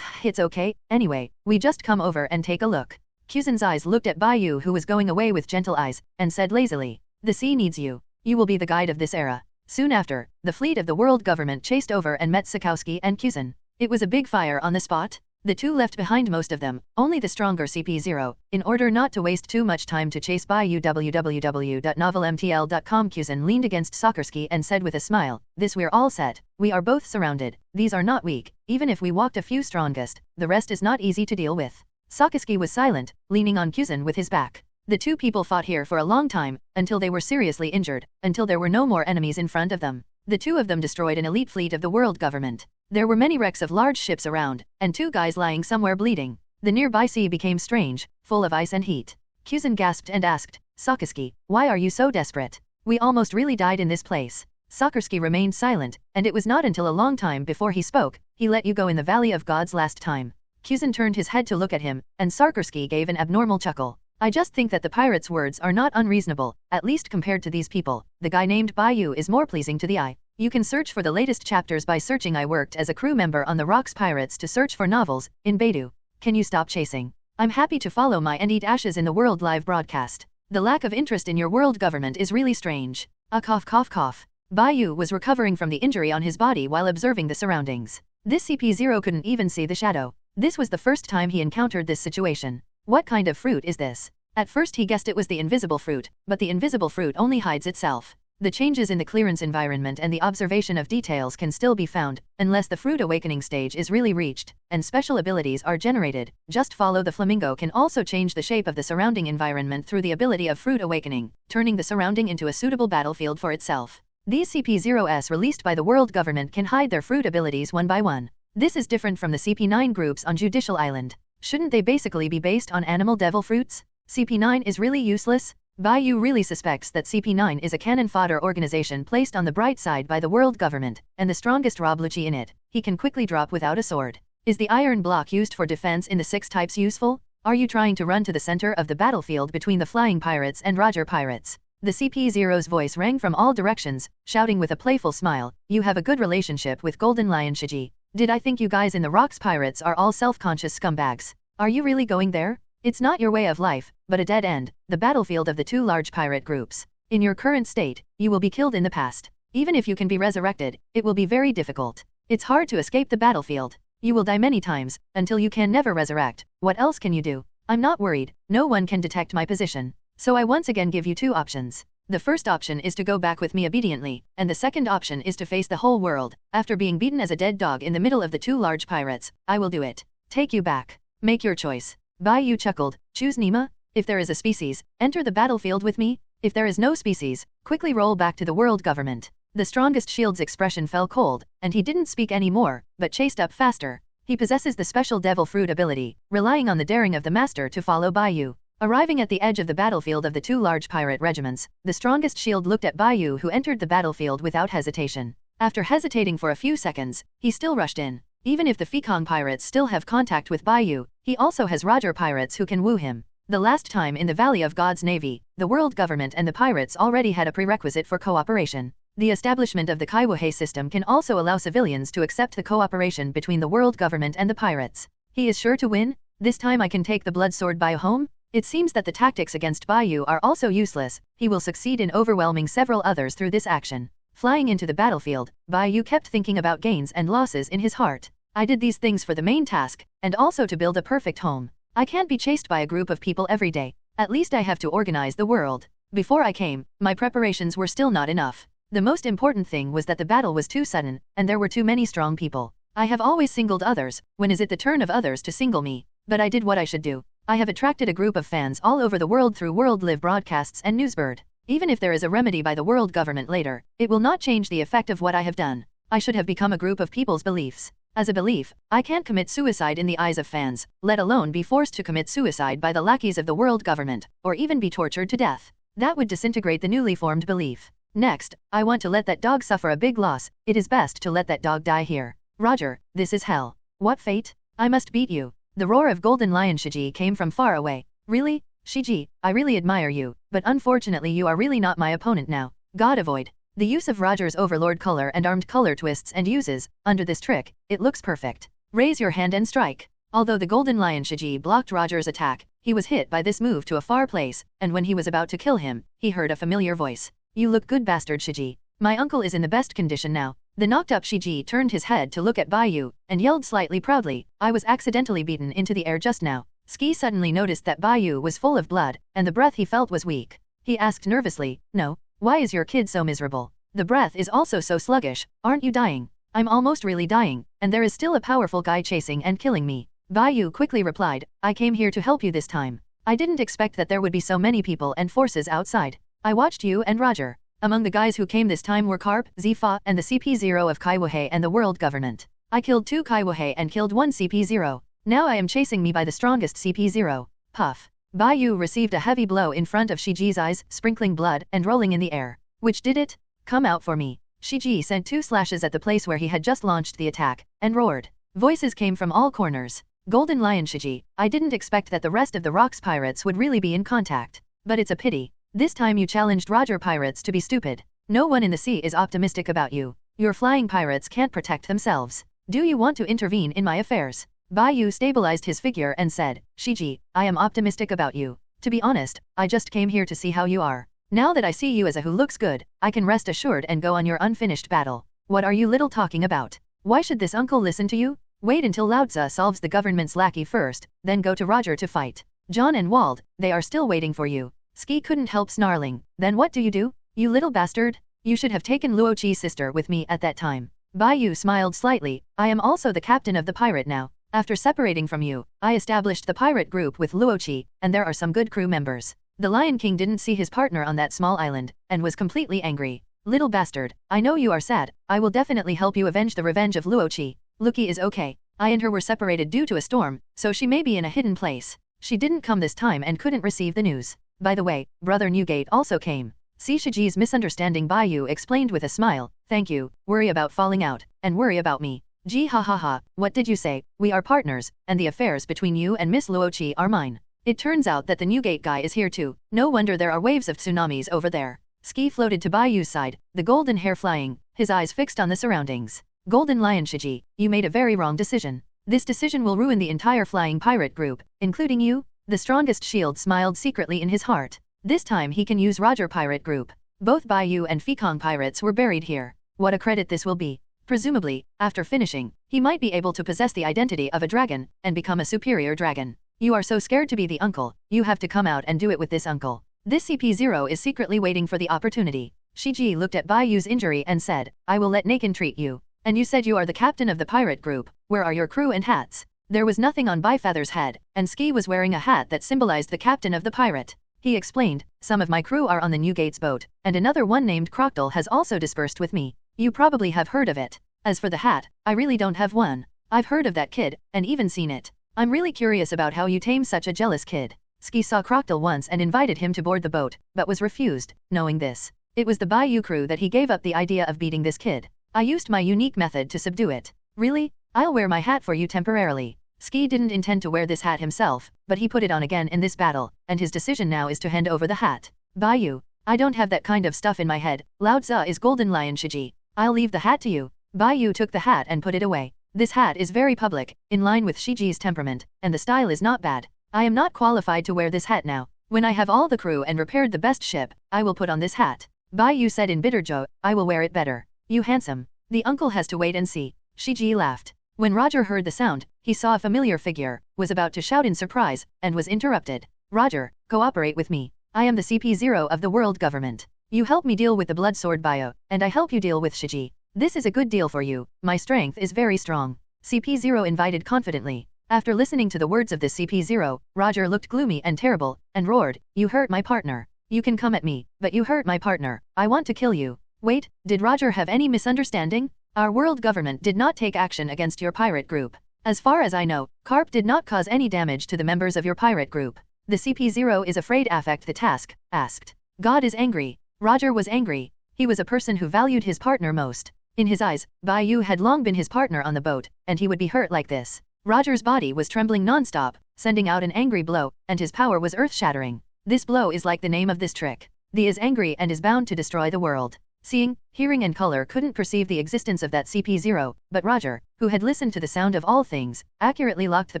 It's okay, anyway, we just come over and take a look. Kuzan's eyes looked at Bai Yu who was going away with gentle eyes, and said lazily, the sea needs you. You will be the guide of this era. Soon after, the fleet of the world government chased over and met Sakowski and Kuzan. It was a big fire on the spot. The two left behind most of them, only the stronger CP0, in order not to waste too much time to chase Bai Yu. www.novelmtl.com. Kuzan leaned against Sakarsky and said with a smile, this we're all set, we are both surrounded, these are not weak, even if we walked a few strongest, the rest is not easy to deal with. Sakarsky was silent, leaning on Kuzan with his back. The two people fought here for a long time, until they were seriously injured, until there were no more enemies in front of them. The two of them destroyed an elite fleet of the world government. There were many wrecks of large ships around, and two guys lying somewhere bleeding. The nearby sea became strange, full of ice and heat. Kuzan gasped and asked, Sakarsky, why are you so desperate? We almost really died in this place. Sakarsky remained silent, and it was not until a long time before he spoke, he let you go in the Valley of Gods last time. Kuzan turned his head to look at him, and Sakarsky gave an abnormal chuckle. I just think that the pirate's words are not unreasonable, at least compared to these people. The guy named Bai Yu is more pleasing to the eye. You can search for the latest chapters by searching. I worked as a crew member on the Rocks Pirates to search for novels, in Beidou. Can you stop chasing? I'm happy to follow my and eat ashes in the world live broadcast. The lack of interest in your world government is really strange. Cough cough cough. Bai Yu was recovering from the injury on his body while observing the surroundings. This CP0 couldn't even see the shadow. This was the first time he encountered this situation. What kind of fruit is this? At first he guessed it was the invisible fruit, but the invisible fruit only hides itself. The changes in the clearance environment and the observation of details can still be found, unless the fruit awakening stage is really reached, and special abilities are generated. Just follow the flamingo can also change the shape of the surrounding environment through the ability of fruit awakening, turning the surrounding into a suitable battlefield for itself. These CP0s released by the world government can hide their fruit abilities one by one. This is different from the CP9 groups on Judicial Island. Shouldn't they basically be based on animal devil fruits? CP9 is really useless? Bai Yu really suspects that CP9 is a cannon fodder organization placed on the bright side by the world government, and the strongest Robluchi in it, he can quickly drop without a sword. Is the iron block used for defense in the 6 types useful? Are you trying to run to the center of the battlefield between the flying pirates and Roger pirates? The CP0's voice rang from all directions, shouting with a playful smile, you have a good relationship with Golden Lion Shiji. Did I think you guys in the Rocks Pirates are all self-conscious scumbags? Are you really going there? It's not your way of life, but a dead end, the battlefield of the 2 large pirate groups. In your current state, you will be killed in the past. Even if you can be resurrected, it will be very difficult. It's hard to escape the battlefield. You will die many times, until you can never resurrect. What else can you do? I'm not worried, no one can detect my position. So I once again give you 2 options. The first option is to go back with me obediently, and the second option is to face the whole world. After being beaten as a dead dog in the middle of the 2 large pirates, I will do it. Take you back. Make your choice. Bai Yu chuckled, choose Nima? If there is a species, enter the battlefield with me. If there is no species, quickly roll back to the world government. The strongest shield's expression fell cold, and he didn't speak anymore, but chased up faster. He possesses the special devil fruit ability, relying on the daring of the master to follow Bai Yu. Arriving at the edge of the battlefield of the 2 large pirate regiments, the strongest shield looked at Bai Yu who entered the battlefield without hesitation. After hesitating for a few seconds, he still rushed in. Even if the Fekong pirates still have contact with Bai Yu, he also has Roger pirates who can woo him. The last time in the Valley of God's Navy, the world government and the pirates already had a prerequisite for cooperation. The establishment of the Kaiwohei system can also allow civilians to accept the cooperation between the world government and the pirates. He is sure to win? This time I can take the blood sword Bai home? It seems that the tactics against Bai Yu are also useless. He will succeed in overwhelming several others through this action. Flying into the battlefield, Bai Yu kept thinking about gains and losses in his heart. I did these things for the main task, and also to build a perfect home. I can't be chased by a group of people every day. At least I have to organize the world. Before I came, my preparations were still not enough. The most important thing was that the battle was too sudden, and there were too many strong people. I have always singled others. When is it the turn of others to single me? But I did what I should do. I have attracted a group of fans all over the world through World Live broadcasts and Newsbird. Even if there is a remedy by the world government later, it will not change the effect of what I have done. I should have become a group of people's beliefs. As a belief, I can't commit suicide in the eyes of fans, let alone be forced to commit suicide by the lackeys of the world government, or even be tortured to death. That would disintegrate the newly formed belief. Next, I want to let that dog suffer a big loss. It is best to let that dog die here. Roger, this is hell. What fate? I must beat you. The roar of Golden Lion Shiji came from far away. Really? Shiji, I really admire you, but unfortunately you are really not my opponent now. God avoid. The use of Roger's overlord color and armed color twists and uses, under this trick, it looks perfect. Raise your hand and strike. Although the Golden Lion Shiji blocked Roger's attack, he was hit by this move to a far place, and when he was about to kill him, he heard a familiar voice. You look good, bastard Shiji. My uncle is in the best condition now. The knocked-up Shiji turned his head to look at Bai Yu, and yelled slightly proudly, I was accidentally beaten into the air just now. Ski suddenly noticed that Bai Yu was full of blood, and the breath he felt was weak. He asked nervously, no, why is your kid so miserable? The breath is also so sluggish, aren't you dying? I'm almost really dying, and there is still a powerful guy chasing and killing me. Bai Yu quickly replied, I came here to help you this time. I didn't expect that there would be so many people and forces outside. I watched you and Roger. Among the guys who came this time were Carp, Zifa, and the CP0 of Kaiwohei and the world government. I killed 2 Kaiwohei and killed 1 CP0. Now I am chasing me by the strongest CP0. Puff. Bai Yu received a heavy blow in front of Shiji's eyes, sprinkling blood and rolling in the air. Which did it? Come out for me. Shiji sent 2 slashes at the place where he had just launched the attack, and roared. Voices came from all corners. Golden Lion Shiji, I didn't expect that the rest of the Rocks pirates would really be in contact. But it's a pity. This time you challenged Roger pirates to be stupid. No one in the sea is optimistic about you. Your flying pirates can't protect themselves. Do you want to intervene in my affairs? Bai Yu stabilized his figure and said, Shiji, I am optimistic about you. To be honest, I just came here to see how you are. Now that I see you as a who looks good, I can rest assured and go on your unfinished battle. What are you little talking about? Why should this uncle listen to you? Wait until Lao Tzu solves the government's lackey first, then go to Roger to fight. John and Wald, they are still waiting for you. Ski couldn't help snarling. Then what do? You little bastard? You should have taken Luoqi's sister with me at that time. Bai Yu smiled slightly. I am also the captain of the pirate now. After separating from you, I established the pirate group with Luoqi, and there are some good crew members. The Lion King didn't see his partner on that small island, and was completely angry. Little bastard, I know you are sad. I will definitely help you avenge the revenge of Luoqi. Luoqi is okay. I and her were separated due to a storm, so she may be in a hidden place. She didn't come this time and couldn't receive the news. By the way, Brother Newgate also came. See Shiji's misunderstanding. Bai Yu explained with a smile. Thank you, worry about falling out, and worry about me. Gee ha ha ha, what did you say? We are partners, and the affairs between you and Miss Luoqi are mine. It turns out that the Newgate guy is here too. No wonder there are waves of tsunamis over there. Ski floated to Bai Yu's side, the golden hair flying, his eyes fixed on the surroundings. Golden Lion Shiji, you made a very wrong decision. This decision will ruin the entire flying pirate group, including you. The strongest shield smiled secretly in his heart. This time he can use Roger pirate group. Both Bai Yu and Fekong pirates were buried here. What a credit this will be. Presumably, after finishing, he might be able to possess the identity of a dragon, and become a superior dragon. You are so scared to be the uncle, you have to come out and do it with this uncle. This CP0 is secretly waiting for the opportunity. Shiji looked at Bai Yu's injury and said, I will let Nakin treat you. And you said you are the captain of the pirate group. Where are your crew and hats? There was nothing on Bifeather's head, and Ski was wearing a hat that symbolized the captain of the pirate. He explained, some of my crew are on the Newgate's boat, and another one named Crocodile has also dispersed with me. You probably have heard of it. As for the hat, I really don't have one. I've heard of that kid, and even seen it. I'm really curious about how you tame such a jealous kid. Ski saw Crocodile once and invited him to board the boat, but was refused. Knowing this, it was the Bai Yu crew that he gave up the idea of beating this kid. I used my unique method to subdue it. Really? I'll wear my hat for you temporarily. Ski didn't intend to wear this hat himself, but he put it on again in this battle, and his decision now is to hand over the hat. Bai Yu, I don't have that kind of stuff in my head. Lao Tzu is Golden Lion Shiji. I'll leave the hat to you. Bai Yu took the hat and put it away. This hat is very public, in line with Shiji's temperament, and the style is not bad. I am not qualified to wear this hat now. When I have all the crew and repaired the best ship, I will put on this hat. Bai Yu said in bitter joy, I will wear it better. You handsome. The uncle has to wait and see. Shiji laughed. When Roger heard the sound, he saw a familiar figure, was about to shout in surprise, and was interrupted. Roger, cooperate with me. I am the CP0 of the world government. You help me deal with the blood sword bio, and I help you deal with Shiji. This is a good deal for you. My strength is very strong. CP0 invited confidently. After listening to the words of this CP0, Roger looked gloomy and terrible, and roared, You hurt my partner. You can come at me, but you hurt my partner. I want to kill you. Wait, did Roger have any misunderstanding? Our world government did not take action against your pirate group. As far as I know, Carp did not cause any damage to the members of your pirate group. The CP0 is afraid affect the task, asked. God is angry. Roger was angry. He was a person who valued his partner most. In his eyes, Bai Yu had long been his partner on the boat, and he would be hurt like this. Roger's body was trembling non-stop, sending out an angry blow, and his power was earth-shattering. This blow is like the name of this trick. The is angry and is bound to destroy the world. Seeing, hearing and color couldn't perceive the existence of that CP0, but Roger, who had listened to the sound of all things, accurately locked the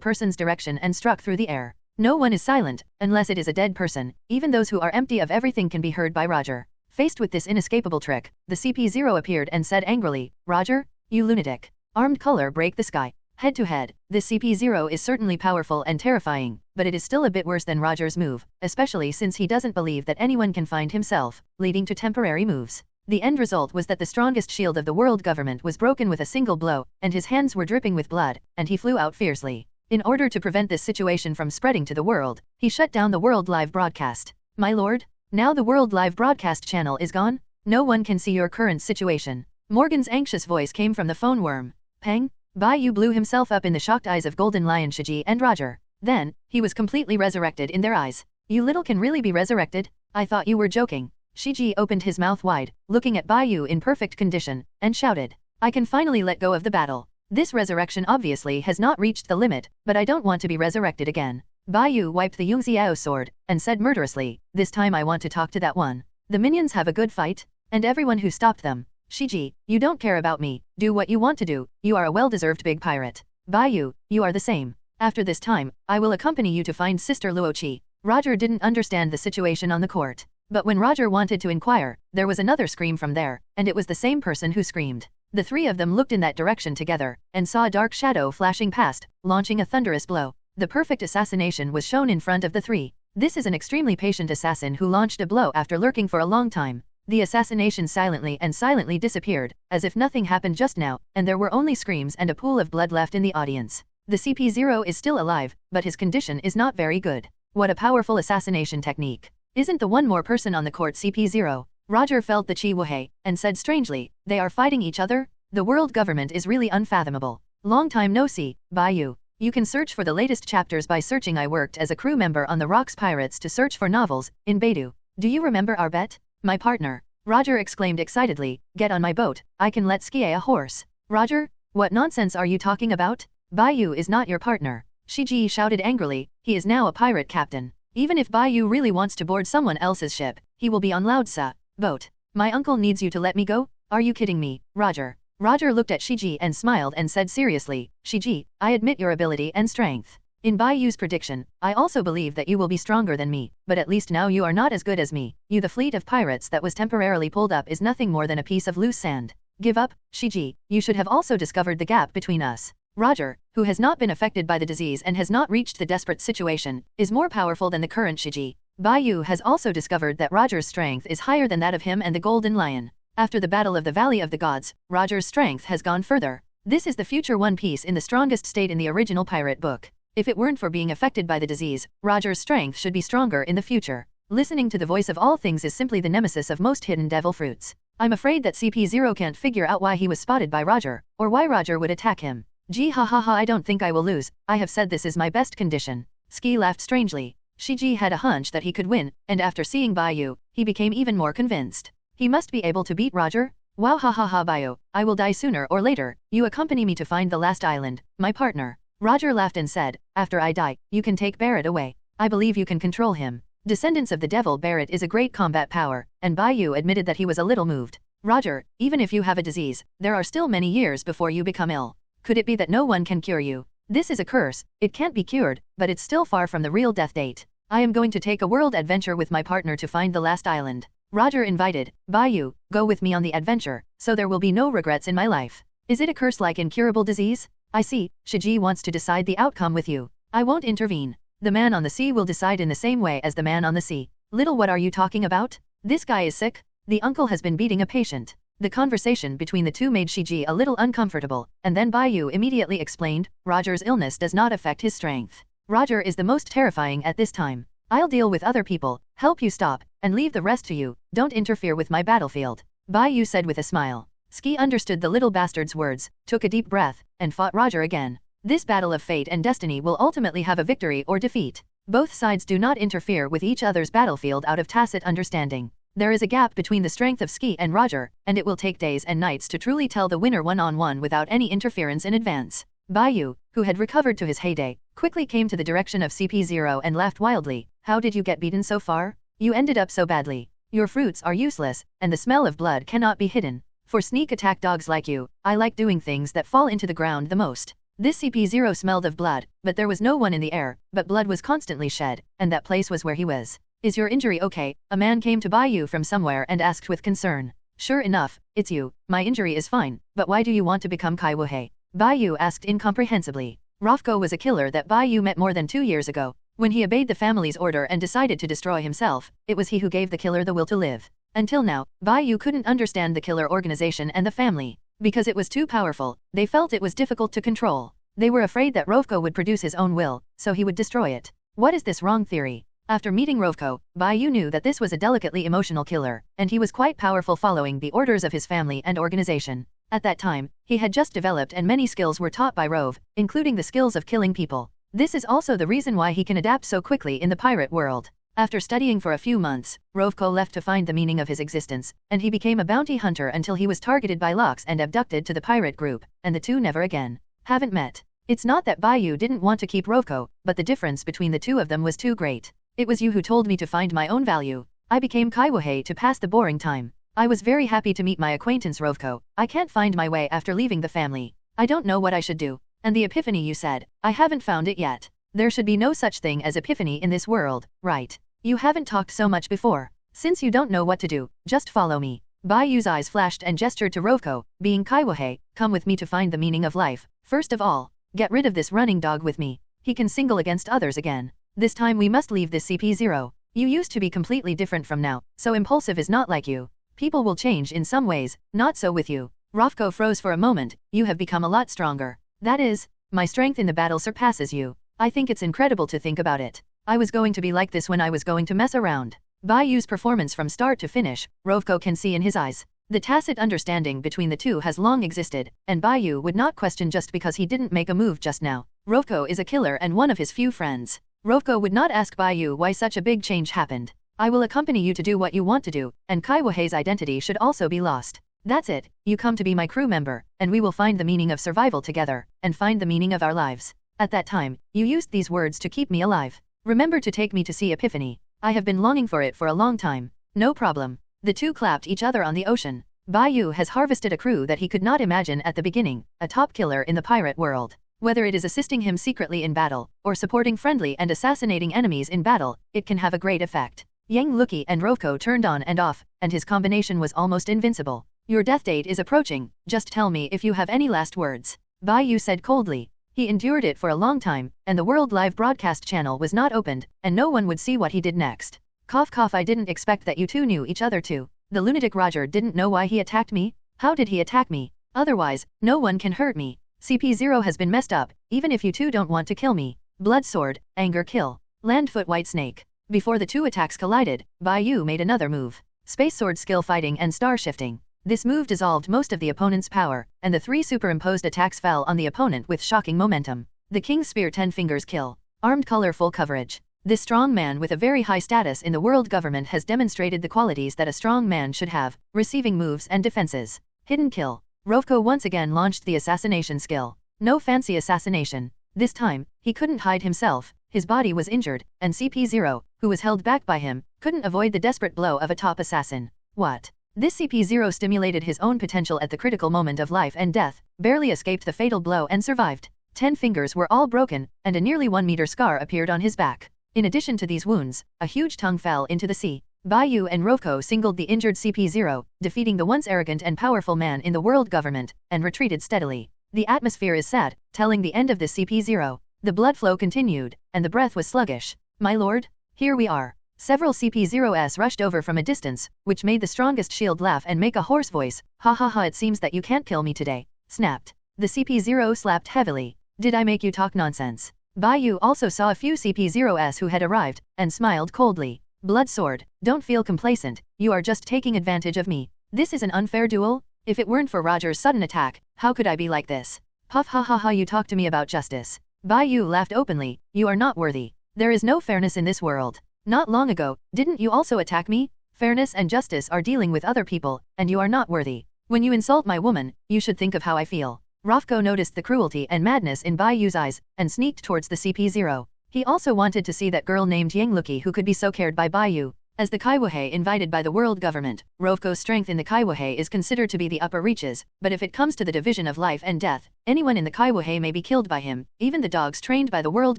person's direction and struck through the air. No one is silent, unless it is a dead person. Even those who are empty of everything can be heard by Roger. Faced with this inescapable trick, the CP0 appeared and said angrily, Roger, you lunatic. Armed color break the sky. Head to head, this CP0 is certainly powerful and terrifying, but it is still a bit worse than Roger's move, especially since he doesn't believe that anyone can find himself, leading to temporary moves. The end result was that the strongest shield of the world government was broken with a single blow, and his hands were dripping with blood, and he flew out fiercely. In order to prevent this situation from spreading to the world, he shut down the world live broadcast. My lord? Now the world live broadcast channel is gone? No one can see your current situation. Morgan's anxious voice came from the phone worm. Pang? Bai Yu blew himself up in the shocked eyes of Golden Lion Shiji and Roger. Then, he was completely resurrected in their eyes. You little can really be resurrected? I thought you were joking. Shiji opened his mouth wide, looking at Bai Yu in perfect condition, and shouted. I can finally let go of the battle. This resurrection obviously has not reached the limit, but I don't want to be resurrected again. Bai Yu wiped the Yungxiao sword, and said murderously, this time I want to talk to that one. The minions have a good fight? And everyone who stopped them. Shiji, you don't care about me, do what you want to do, you are a well-deserved big pirate. Bai Yu, you are the same. After this time, I will accompany you to find Sister Luoqi. Roger didn't understand the situation on the court. But when Roger wanted to inquire, there was another scream from there, and it was the same person who screamed. The three of them looked in that direction together, and saw a dark shadow flashing past, launching a thunderous blow. The perfect assassination was shown in front of the three. This is an extremely patient assassin who launched a blow after lurking for a long time. The assassination silently disappeared, as if nothing happened just now, and there were only screams and a pool of blood left in the audience. The CP0 is still alive, but his condition is not very good. What a powerful assassination technique. Isn't the one more person on the court CP0? Roger felt the Chi Wuhei, and said strangely, they are fighting each other? The world government is really unfathomable. Long time no see, Bai Yu. You can search for the latest chapters by searching. I worked as a crew member on the Rocks Pirates to search for novels, in Beidou. Do you remember our bet? My partner. Roger exclaimed excitedly, get on my boat, I can let ski a horse. Roger? What nonsense are you talking about? Bai Yu is not your partner. Shiji shouted angrily, he is now a pirate captain. Even if Bai Yu really wants to board someone else's ship, he will be on Laozi boat. My uncle needs you to let me go? Are you kidding me, Roger? Roger looked at Shiji and smiled and said seriously, Shiji, I admit your ability and strength. In Bai Yu's prediction, I also believe that you will be stronger than me, but at least now you are not as good as me. You, the fleet of pirates that was temporarily pulled up, is nothing more than a piece of loose sand. Give up, Shiji, you should have also discovered the gap between us. Roger, who has not been affected by the disease and has not reached the desperate situation, is more powerful than the current Shiji. Bai Yu has also discovered that Roger's strength is higher than that of him and the Golden Lion. After the Battle of the Valley of the Gods, Roger's strength has gone further. This is the future One Piece in the strongest state in the original pirate book. If it weren't for being affected by the disease, Roger's strength should be stronger in the future. Listening to the voice of all things is simply the nemesis of most hidden devil fruits. I'm afraid that CP0 can't figure out why he was spotted by Roger, or why Roger would attack him. Gee ha ha ha, I don't think I will lose, I have said this is my best condition. Ski laughed strangely. Shiji had a hunch that he could win, and after seeing Bai Yu, he became even more convinced. He must be able to beat Roger? Wow ha ha ha Bai Yu, I will die sooner or later, you accompany me to find the last island, my partner. Roger laughed and said, after I die, you can take Barrett away. I believe you can control him. Descendants of the devil Barrett is a great combat power, and Bai Yu admitted that he was a little moved. Roger, even if you have a disease, there are still many years before you become ill. Could it be that no one can cure you? This is a curse, it can't be cured, but it's still far from the real death date. I am going to take a world adventure with my partner to find the last island. Roger invited, Bai Yu, go with me on the adventure, so there will be no regrets in my life. Is it a curse like incurable disease? I see, Shiji wants to decide the outcome with you. I won't intervene. The man on the sea will decide in the same way as the man on the sea. Little, what are you talking about? This guy is sick? The uncle has been beating a patient. The conversation between the two made Shiji a little uncomfortable, and then Bai Yu immediately explained, Roger's illness does not affect his strength. Roger is the most terrifying at this time. I'll deal with other people, help you stop, and leave the rest to you, don't interfere with my battlefield. Bai Yu said with a smile. Ski understood the little bastard's words, took a deep breath, and fought Roger again. This battle of fate and destiny will ultimately have a victory or defeat. Both sides do not interfere with each other's battlefield out of tacit understanding. There is a gap between the strength of Ski and Roger, and it will take days and nights to truly tell the winner one-on-one without any interference in advance. Bai Yu, who had recovered to his heyday, quickly came to the direction of CP0 and laughed wildly. How did you get beaten so far? You ended up so badly. Your fruits are useless, and the smell of blood cannot be hidden. For sneak attack dogs like you, I like doing things that fall into the ground the most. This CP0 smelled of blood, but there was no one in the air, but blood was constantly shed, and that place was where he was. Is your injury okay? A man came to Bai Yu from somewhere and asked with concern. Sure enough, it's you. My injury is fine, but why do you want to become Kai Wuhei? Bai Yu asked incomprehensibly. Rofko was a killer that Bai Yu met more than 2 years ago. When he obeyed the family's order and decided to destroy himself, it was he who gave the killer the will to live. Until now, Bai Yu couldn't understand the killer organization and the family. Because it was too powerful, they felt it was difficult to control. They were afraid that Rofko would produce his own will, so he would destroy it. What is this wrong theory? After meeting Rofko, Bai Yu knew that this was a delicately emotional killer, and he was quite powerful following the orders of his family and organization. At that time, he had just developed and many skills were taught by Rove, including the skills of killing people. This is also the reason why he can adapt so quickly in the pirate world. After studying for a few months, Rovko left to find the meaning of his existence, and he became a bounty hunter until he was targeted by Locks and abducted to the pirate group, and the two never again haven't met. It's not that Bai Yu didn't want to keep Rovko, but the difference between the two of them was too great. It was you who told me to find my own value. I became Kaiwahei to pass the boring time. I was very happy to meet my acquaintance Rovko. I can't find my way after leaving the family. I don't know what I should do. And the epiphany you said, I haven't found it yet. There should be no such thing as epiphany in this world, right? You haven't talked so much before. Since you don't know what to do, just follow me. Bai Yu's eyes flashed and gestured to Rovko, being Kaiwahei, come with me to find the meaning of life. First of all, get rid of this running dog with me. He can single against others again. This time we must leave this CP0. You used to be completely different from now, so impulsive is not like you. People will change in some ways, not so with you. Rovko froze for a moment. You have become a lot stronger. That is, my strength in the battle surpasses you. I think it's incredible to think about it. I was going to be like this when I was going to mess around. Bai Yu's performance from start to finish, Rovko can see in his eyes. The tacit understanding between the two has long existed, and Bai Yu would not question just because he didn't make a move just now. Rovko is a killer and one of his few friends. Rovko would not ask Bai Yu why such a big change happened. I will accompany you to do what you want to do, and Kaiwahei's identity should also be lost. That's it, you come to be my crew member, and we will find the meaning of survival together, and find the meaning of our lives. At that time, you used these words to keep me alive. Remember to take me to see Epiphany. I have been longing for it for a long time. No problem. The two clapped each other on the ocean. Bai Yu has harvested a crew that he could not imagine at the beginning, a top killer in the pirate world. Whether it is assisting him secretly in battle, or supporting friendly and assassinating enemies in battle, it can have a great effect. Yang Luki and Rovko turned on and off, and his combination was almost invincible. Your death date is approaching, just tell me if you have any last words. Bai Yu said coldly. He endured it for a long time, and the World Live broadcast channel was not opened, and no one would see what he did next. Cough cough, I didn't expect that you two knew each other too. The lunatic Roger didn't know why he attacked me? How did he attack me? Otherwise, no one can hurt me. CP0 has been messed up, even if you two don't want to kill me. Blood sword, anger kill. Landfoot white snake. Before the two attacks collided, Bai Yu made another move. Space sword skill fighting and star shifting. This move dissolved most of the opponent's power, and the three superimposed attacks fell on the opponent with shocking momentum. The King's Spear 10 fingers kill. Armed color full coverage. This strong man with a very high status in the world government has demonstrated the qualities that a strong man should have, receiving moves and defenses. Hidden kill. Rovko once again launched the assassination skill. No fancy assassination. This time, he couldn't hide himself, his body was injured, and CP0, who was held back by him, couldn't avoid the desperate blow of a top assassin. What? This CP0 stimulated his own potential at the critical moment of life and death, barely escaped the fatal blow and survived. 10 fingers were all broken, and a nearly 1 meter scar appeared on his back. In addition to these wounds, a huge tongue fell into the sea. Bai Yu and Rovko singled the injured CP0, defeating the once arrogant and powerful man in the world government, and retreated steadily. The atmosphere is sad, telling the end of this CP0. The blood flow continued, and the breath was sluggish. My lord? Here we are. Several CP0s rushed over from a distance, which made the strongest shield laugh and make a hoarse voice. Ha ha ha, it seems that you can't kill me today. Snapped. The CP0 slapped heavily. Did I make you talk nonsense? Bai Yu also saw a few CP0s who had arrived, and smiled coldly. Blood sword, don't feel complacent, you are just taking advantage of me. This is an unfair duel? If it weren't for Roger's sudden attack, how could I be like this? Puff ha ha ha, you talk to me about justice. Bai Yu laughed openly. You are not worthy. There is no fairness in this world. Not long ago, didn't you also attack me? Fairness and justice are dealing with other people, and you are not worthy. When you insult my woman, you should think of how I feel. Rovko noticed the cruelty and madness in Bai Yu's eyes, and sneaked towards the CP0. He also wanted to see that girl named Yang Luki who could be so cared by Bai Yu. As the Kaiwahei invited by the world government, Rovko's strength in the Kaiwahei is considered to be the upper reaches, but if it comes to the division of life and death, anyone in the Kaiwahei may be killed by him, even the dogs trained by the world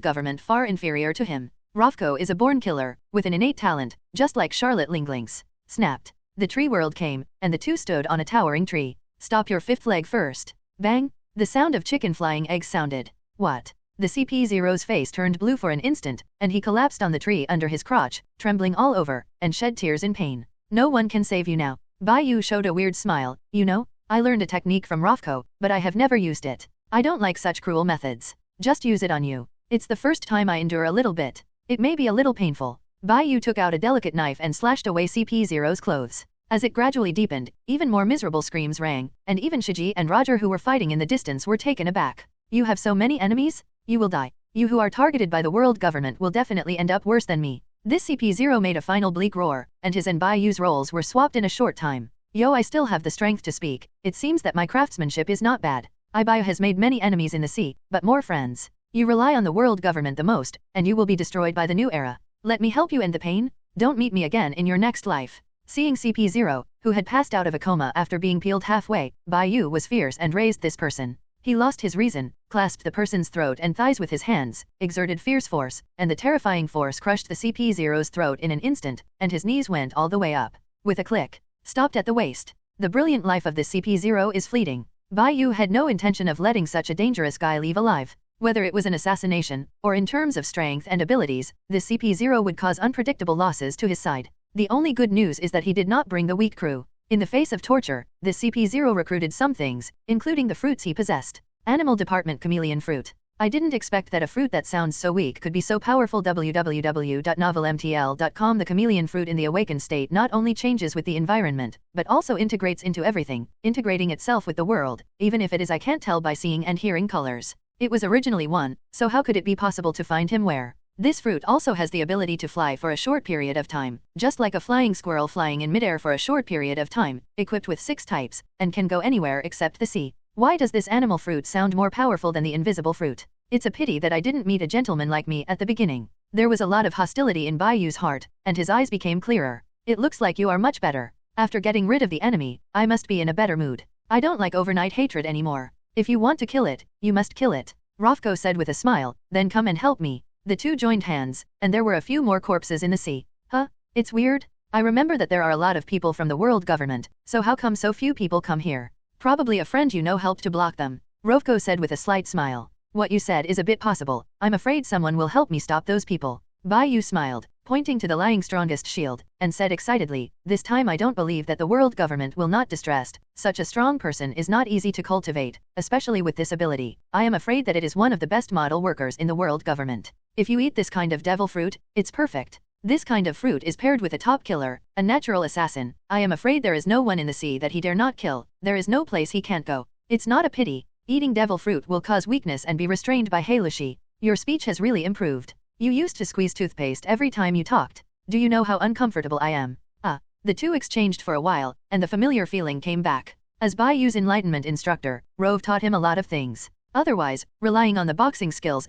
government far inferior to him. Rovko is a born killer, with an innate talent, just like Charlotte Linglings. Snapped. The tree world came, and the two stood on a towering tree. Stop your fifth leg first. Bang! The sound of chicken flying eggs sounded. What? The CP0's face turned blue for an instant, and he collapsed on the tree under his crotch, trembling all over, and shed tears in pain. No one can save you now. Bai Yu showed a weird smile. You know, I learned a technique from Rovko, but I have never used it. I don't like such cruel methods. Just use it on you. It's the first time I endure a little bit. It may be a little painful. Bai Yu took out a delicate knife and slashed away CP0's clothes. As it gradually deepened, even more miserable screams rang, and even Shiji and Roger who were fighting in the distance were taken aback. You have so many enemies? You will die. You who are targeted by the world government will definitely end up worse than me. This CP0 made a final bleak roar, and his and Bai Yu's roles were swapped in a short time. Yo, I still have the strength to speak. It seems that my craftsmanship is not bad. Bai Yu has made many enemies in the sea, but more friends. You rely on the world government the most, and you will be destroyed by the new era. Let me help you end the pain? Don't meet me again in your next life. Seeing CP0, who had passed out of a coma after being peeled halfway, Bai Yu was fierce and raised this person. He lost his reason, clasped the person's throat and thighs with his hands, exerted fierce force, and the terrifying force crushed the CP0's throat in an instant, and his knees went all the way up. With a click. Stopped at the waist. The brilliant life of the CP0 is fleeting. Bai Yu had no intention of letting such a dangerous guy leave alive. Whether it was an assassination, or in terms of strength and abilities, this CP0 would cause unpredictable losses to his side. The only good news is that he did not bring the weak crew. In the face of torture, this CP0 recruited some things, including the fruits he possessed. Animal Department Chameleon Fruit. I didn't expect that a fruit that sounds so weak could be so powerful. www.novelmtl.com. The chameleon fruit in the awakened state not only changes with the environment, but also integrates into everything, integrating itself with the world, even if it is I can't tell by seeing and hearing colors. It was originally one, so how could it be possible to find him where? This fruit also has the ability to fly for a short period of time, just like a flying squirrel flying in midair for a short period of time, equipped with 6 types, and can go anywhere except the sea. Why does this animal fruit sound more powerful than the invisible fruit? It's a pity that I didn't meet a gentleman like me at the beginning. There was a lot of hostility in Bai Yu's heart, and his eyes became clearer. It looks like you are much better. After getting rid of the enemy, I must be in a better mood. I don't like overnight hatred anymore. If you want to kill it, you must kill it. Rovko said with a smile, then come and help me. The two joined hands, and there were a few more corpses in the sea. Huh? It's weird. I remember that there are a lot of people from the world government, so how come so few people come here? Probably a friend you know helped to block them. Rovko said with a slight smile. What you said is a bit possible. I'm afraid someone will help me stop those people. Bai Yu smiled, pointing to the lying strongest shield, and said excitedly, this time I don't believe that the world government will not distrust. Such a strong person is not easy to cultivate, especially with this ability. I am afraid that it is one of the best model workers in the world government. If you eat this kind of devil fruit, it's perfect. This kind of fruit is paired with a top killer, a natural assassin. I am afraid there is no one in the sea that he dare not kill. There is no place he can't go. It's not a pity. Eating devil fruit will cause weakness and be restrained by Heilushi. Your speech has really improved. You used to squeeze toothpaste every time you talked. Do you know how uncomfortable I am? The two exchanged for a while, and the familiar feeling came back. As Bai Yu's enlightenment instructor, Rove taught him a lot of things. Otherwise, relying on the boxing skills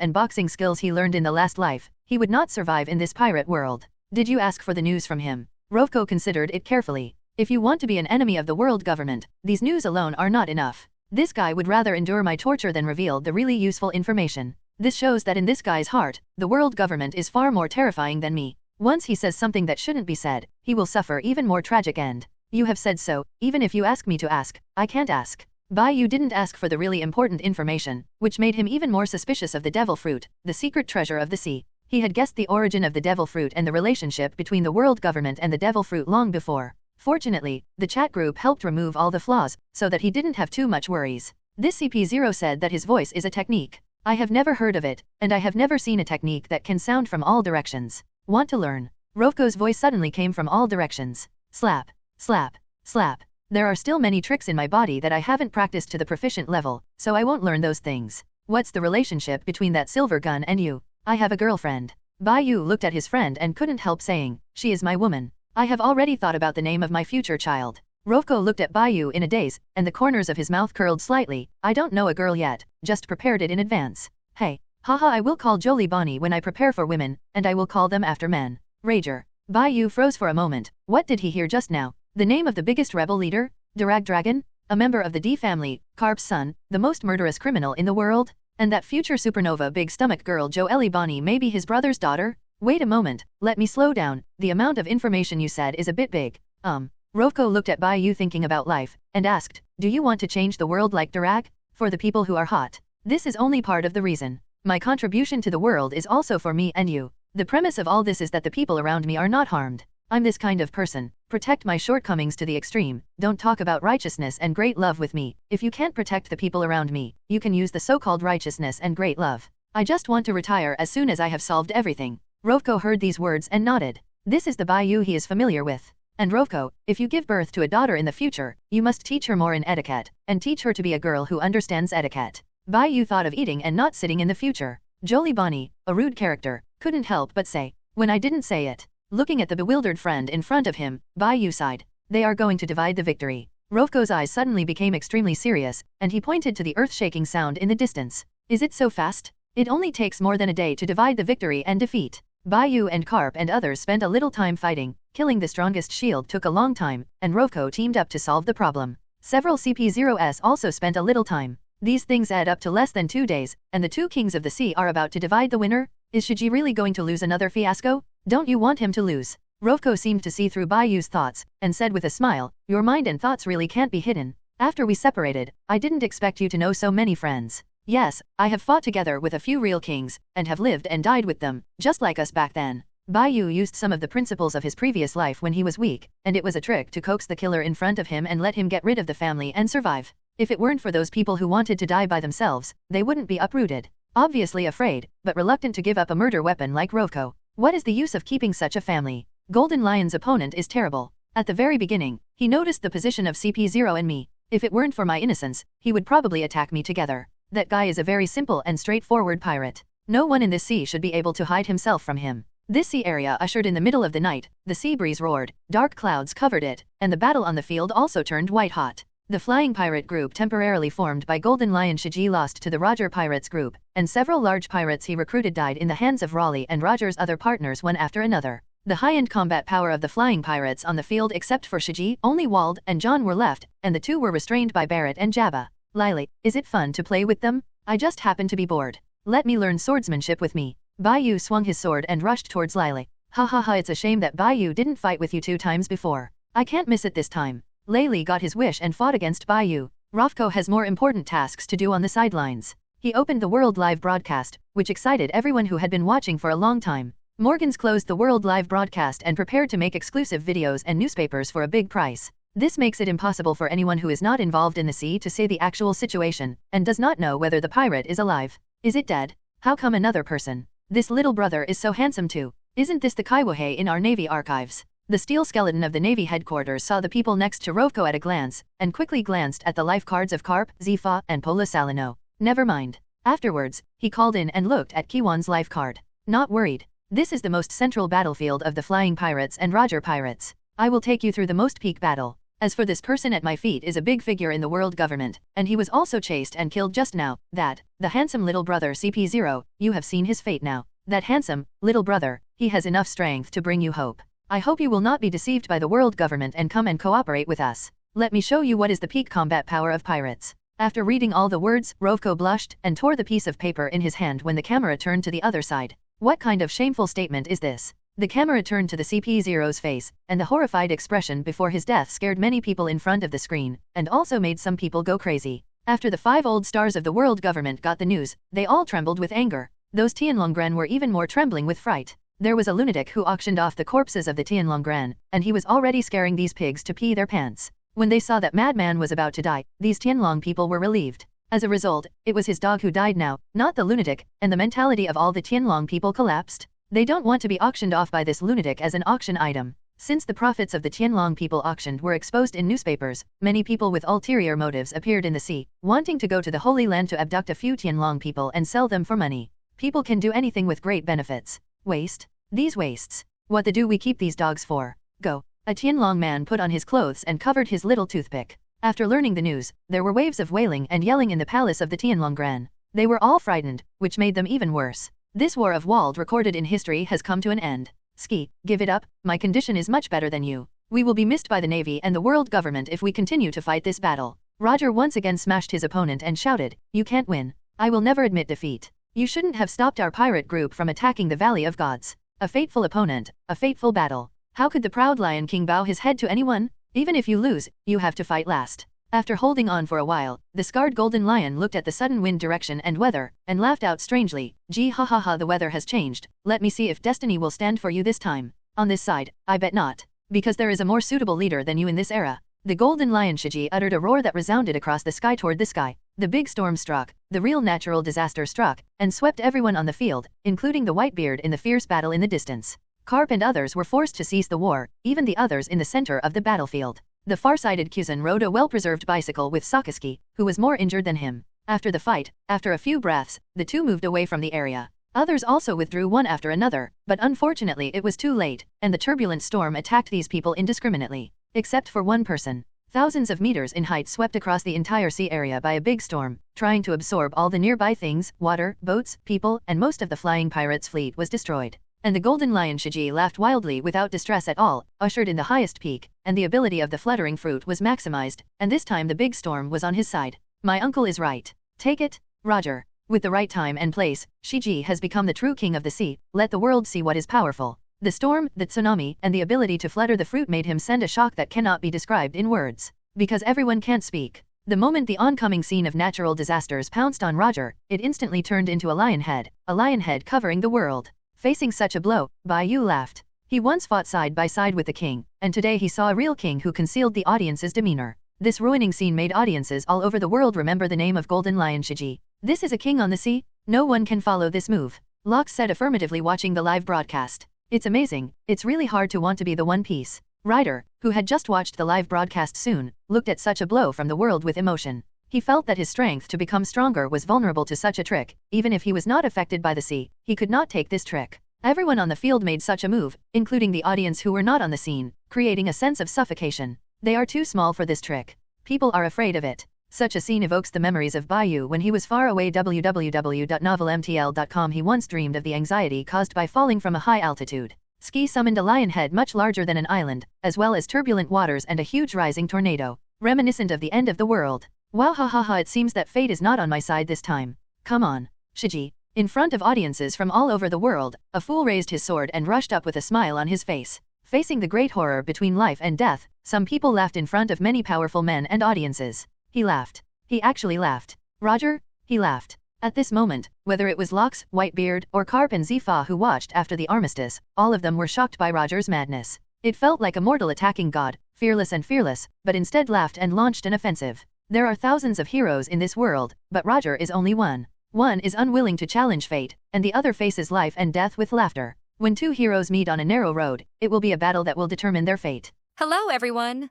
he learned in the last life, he would not survive in this pirate world. Did you ask for the news from him? Rovko considered it carefully. If you want to be an enemy of the world government, these news alone are not enough. This guy would rather endure my torture than reveal the really useful information. This shows that in this guy's heart, the world government is far more terrifying than me. Once he says something that shouldn't be said, he will suffer even more tragic end. You have said so, even if you ask me to ask, I can't ask. Bai Yu didn't ask for the really important information, which made him even more suspicious of the devil fruit, the secret treasure of the sea. He had guessed the origin of the devil fruit and the relationship between the world government and the devil fruit long before. Fortunately, the chat group helped remove all the flaws, so that he didn't have too much worries. This CP0 said that his voice is a technique. I have never heard of it, and I have never seen a technique that can sound from all directions. Want to learn? Rovko's voice suddenly came from all directions. Slap, slap, slap. There are still many tricks in my body that I haven't practiced to the proficient level, so I won't learn those things. What's the relationship between that silver gun and you? I have a girlfriend. Bai Yu looked at his friend and couldn't help saying, she is my woman. I have already thought about the name of my future child. Rovko looked at Bai Yu in a daze, and the corners of his mouth curled slightly. I don't know a girl yet, just prepared it in advance. Hey, haha, I will call Jolie Bonnie when I prepare for women, and I will call them after men. Rager. Bai Yu froze for a moment. What did he hear just now? The name of the biggest rebel leader? Darag Dragon? A member of the D family, Carves' son, the most murderous criminal in the world? And that future supernova big stomach girl Jolie Bonnie may be his brother's daughter? Wait a moment, let me slow down. The amount of information you said is a bit big. Rovko looked at Bai Yu thinking about life, and asked, do you want to change the world like Darag? For the people who are hot. This is only part of the reason. My contribution to the world is also for me and you. The premise of all this is that the people around me are not harmed. I'm this kind of person. Protect my shortcomings to the extreme. Don't talk about righteousness and great love with me. If you can't protect the people around me, you can use the so-called righteousness and great love. I just want to retire as soon as I have solved everything. Rovko heard these words and nodded. This is the Bai Yu he is familiar with. And Rovko, if you give birth to a daughter in the future, you must teach her more in etiquette, and teach her to be a girl who understands etiquette. Bai Yu thought of eating and not sitting in the future. Jolie Bonnie, a rude character, couldn't help but say, when I didn't say it. Looking at the bewildered friend in front of him, Bai Yu sighed. They are going to divide the victory. Rovko's eyes suddenly became extremely serious, and he pointed to the earth-shaking sound in the distance. Is it so fast? It only takes more than a day to divide the victory and defeat. Bai Yu and Carp and others spent a little time fighting. Killing the strongest shield took a long time, and Rovko teamed up to solve the problem. Several CP0s also spent a little time. These things add up to less than 2 days, and the two kings of the sea are about to divide the winner? Is Shiji really going to lose another fiasco? Don't you want him to lose? Rovko seemed to see through Bai Yu's thoughts, and said with a smile, your mind and thoughts really can't be hidden. After we separated, I didn't expect you to know so many friends. Yes, I have fought together with a few real kings, and have lived and died with them, just like us back then. Bai Yu used some of the principles of his previous life when he was weak, and it was a trick to coax the killer in front of him and let him get rid of the family and survive. If it weren't for those people who wanted to die by themselves, they wouldn't be uprooted. Obviously afraid, but reluctant to give up a murder weapon like Rovko. What is the use of keeping such a family? Golden Lion's opponent is terrible. At the very beginning, he noticed the position of CP0 and me. If it weren't for my innocence, he would probably attack me together. That guy is a very simple and straightforward pirate. No one in this sea should be able to hide himself from him. This sea area ushered in the middle of the night, the sea breeze roared, dark clouds covered it, and the battle on the field also turned white-hot. The flying pirate group temporarily formed by Golden Lion Shiji lost to the Roger Pirates group, and several large pirates he recruited died in the hands of Raleigh and Roger's other partners one after another. The high-end combat power of the flying pirates on the field except for Shiji, only Wald and John were left, and the two were restrained by Barrett and Jabba. Lily, is it fun to play with them? I just happen to be bored. Let me learn swordsmanship with me. Bai Yu swung his sword and rushed towards Lily. Ha ha ha, it's a shame that Bai Yu didn't fight with you 2 times before. I can't miss it this time. Lily got his wish and fought against Bai Yu. Rovko has more important tasks to do on the sidelines. He opened the World Live broadcast, which excited everyone who had been watching for a long time. Morgans closed the World Live broadcast and prepared to make exclusive videos and newspapers for a big price. This makes it impossible for anyone who is not involved in the sea to say the actual situation, and does not know whether the pirate is alive. Is it dead? How come another person? This little brother is so handsome too. Isn't this the Kaiwahe in our Navy archives? The steel skeleton of the Navy headquarters saw the people next to Rovko at a glance, and quickly glanced at the life cards of Carp, Zifa, and Pola Salino. Never mind. Afterwards, he called in and looked at Kiwan's life card. Not worried. This is the most central battlefield of the Flying Pirates and Roger Pirates. I will take you through the most peak battle. As for this person at my feet is a big figure in the world government, and he was also chased and killed just now, the handsome little brother CP0, you have seen his fate now. That handsome, little brother, he has enough strength to bring you hope. I hope you will not be deceived by the world government and come and cooperate with us. Let me show you what is the peak combat power of pirates. After reading all the words, Rovko blushed and tore the piece of paper in his hand when the camera turned to the other side. What kind of shameful statement is this? The camera turned to the CP0's face, and the horrified expression before his death scared many people in front of the screen, and also made some people go crazy. After the 5 old stars of the world government got the news, they all trembled with anger. Those Tianlonggren were even more trembling with fright. There was a lunatic who auctioned off the corpses of the Tianlonggren, and he was already scaring these pigs to pee their pants. When they saw that madman was about to die, these Tianlong people were relieved. As a result, it was his dog who died now, not the lunatic, and the mentality of all the Tianlong people collapsed. They don't want to be auctioned off by this lunatic as an auction item. Since the profits of the Tianlong people auctioned were exposed in newspapers, many people with ulterior motives appeared in the sea, wanting to go to the Holy Land to abduct a few Tianlong people and sell them for money. People can do anything with great benefits. Waste? These wastes. What the do we keep these dogs for? Go. A Tianlong man put on his clothes and covered his little toothpick. After learning the news, there were waves of wailing and yelling in the palace of the Tianlonggren. They were all frightened, which made them even worse. This war of Wald recorded in history has come to an end. Ski, give it up, my condition is much better than you. We will be missed by the Navy and the world government if we continue to fight this battle. Roger once again smashed his opponent and shouted, you can't win. I will never admit defeat. You shouldn't have stopped our pirate group from attacking the Valley of Gods. A fateful opponent, a fateful battle. How could the proud Lion King bow his head to anyone? Even if you lose, you have to fight last. After holding on for a while, the scarred Golden Lion looked at the sudden wind direction and weather, and laughed out strangely. Gee ha ha ha, the weather has changed. Let me see if destiny will stand for you this time. On this side, I bet not. Because there is a more suitable leader than you in this era. The Golden Lion Shiji uttered a roar that resounded across the sky toward the sky. The big storm struck, the real natural disaster struck, and swept everyone on the field, including the Whitebeard in the fierce battle in the distance. Carp and others were forced to cease the war, even the others in the center of the battlefield. The far-sighted Kuzan rode a well-preserved bicycle with Sakaski, who was more injured than him. After the fight, after a few breaths, the two moved away from the area. Others also withdrew one after another, but unfortunately it was too late, and the turbulent storm attacked these people indiscriminately. Except for one person. Thousands of meters in height swept across the entire sea area by a big storm, trying to absorb all the nearby things, water, boats, people, and most of the flying pirates' fleet was destroyed. And the Golden Lion Shiji laughed wildly without distress at all, ushered in the highest peak, and the ability of the fluttering fruit was maximized, and this time the big storm was on his side. My uncle is right. Take it, Roger. With the right time and place, Shiji has become the true king of the sea. Let the world see what is powerful. The storm, the tsunami, and the ability to flutter the fruit made him send a shock that cannot be described in words. Because everyone can't speak. The moment the oncoming scene of natural disasters pounced on Roger, it instantly turned into a lion head covering the world. Facing such a blow, Bai Yu laughed. He once fought side by side with the king, and today he saw a real king who concealed the audience's demeanor. This ruining scene made audiences all over the world remember the name of Golden Lion Shiji. This is a king on the sea? No one can follow this move. Locke said affirmatively watching the live broadcast. It's amazing, it's really hard to want to be the One Piece. Ryder, who had just watched the live broadcast soon, looked at such a blow from the world with emotion. He felt that his strength to become stronger was vulnerable to such a trick. Even if he was not affected by the sea, he could not take this trick. Everyone on the field made such a move, including the audience who were not on the scene, creating a sense of suffocation. They are too small for this trick. People are afraid of it. Such a scene evokes the memories of Bai Yu when he was far away. www.novelmtl.com. He once dreamed of the anxiety caused by falling from a high altitude. Ski summoned a lion head much larger than an island, as well as turbulent waters and a huge rising tornado, reminiscent of the end of the world. Wow, ha ha ha, it seems that fate is not on my side this time. Come on, Shiji. In front of audiences from all over the world, a fool raised his sword and rushed up with a smile on his face. Facing the great horror between life and death, some people laughed in front of many powerful men and audiences. He laughed. He actually laughed. Roger? He laughed. At this moment, whether it was Locks, Whitebeard, or Carp and Zifa who watched after the armistice, all of them were shocked by Roger's madness. It felt like a mortal attacking God, fearless and fearless, but instead laughed and launched an offensive. There are thousands of heroes in this world, but Roger is only one. One is unwilling to challenge fate, and the other faces life and death with laughter. When two heroes meet on a narrow road, it will be a battle that will determine their fate. Hello, everyone!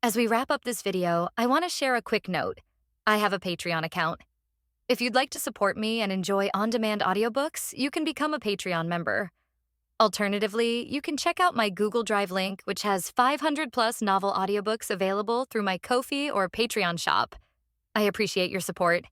As we wrap up this video, I want to share a quick note. I have a Patreon account. If you'd like to support me and enjoy on-demand audiobooks, you can become a Patreon member. Alternatively, you can check out my Google Drive link, which has 500+ novel audiobooks available through my Ko-fi or Patreon shop. I appreciate your support.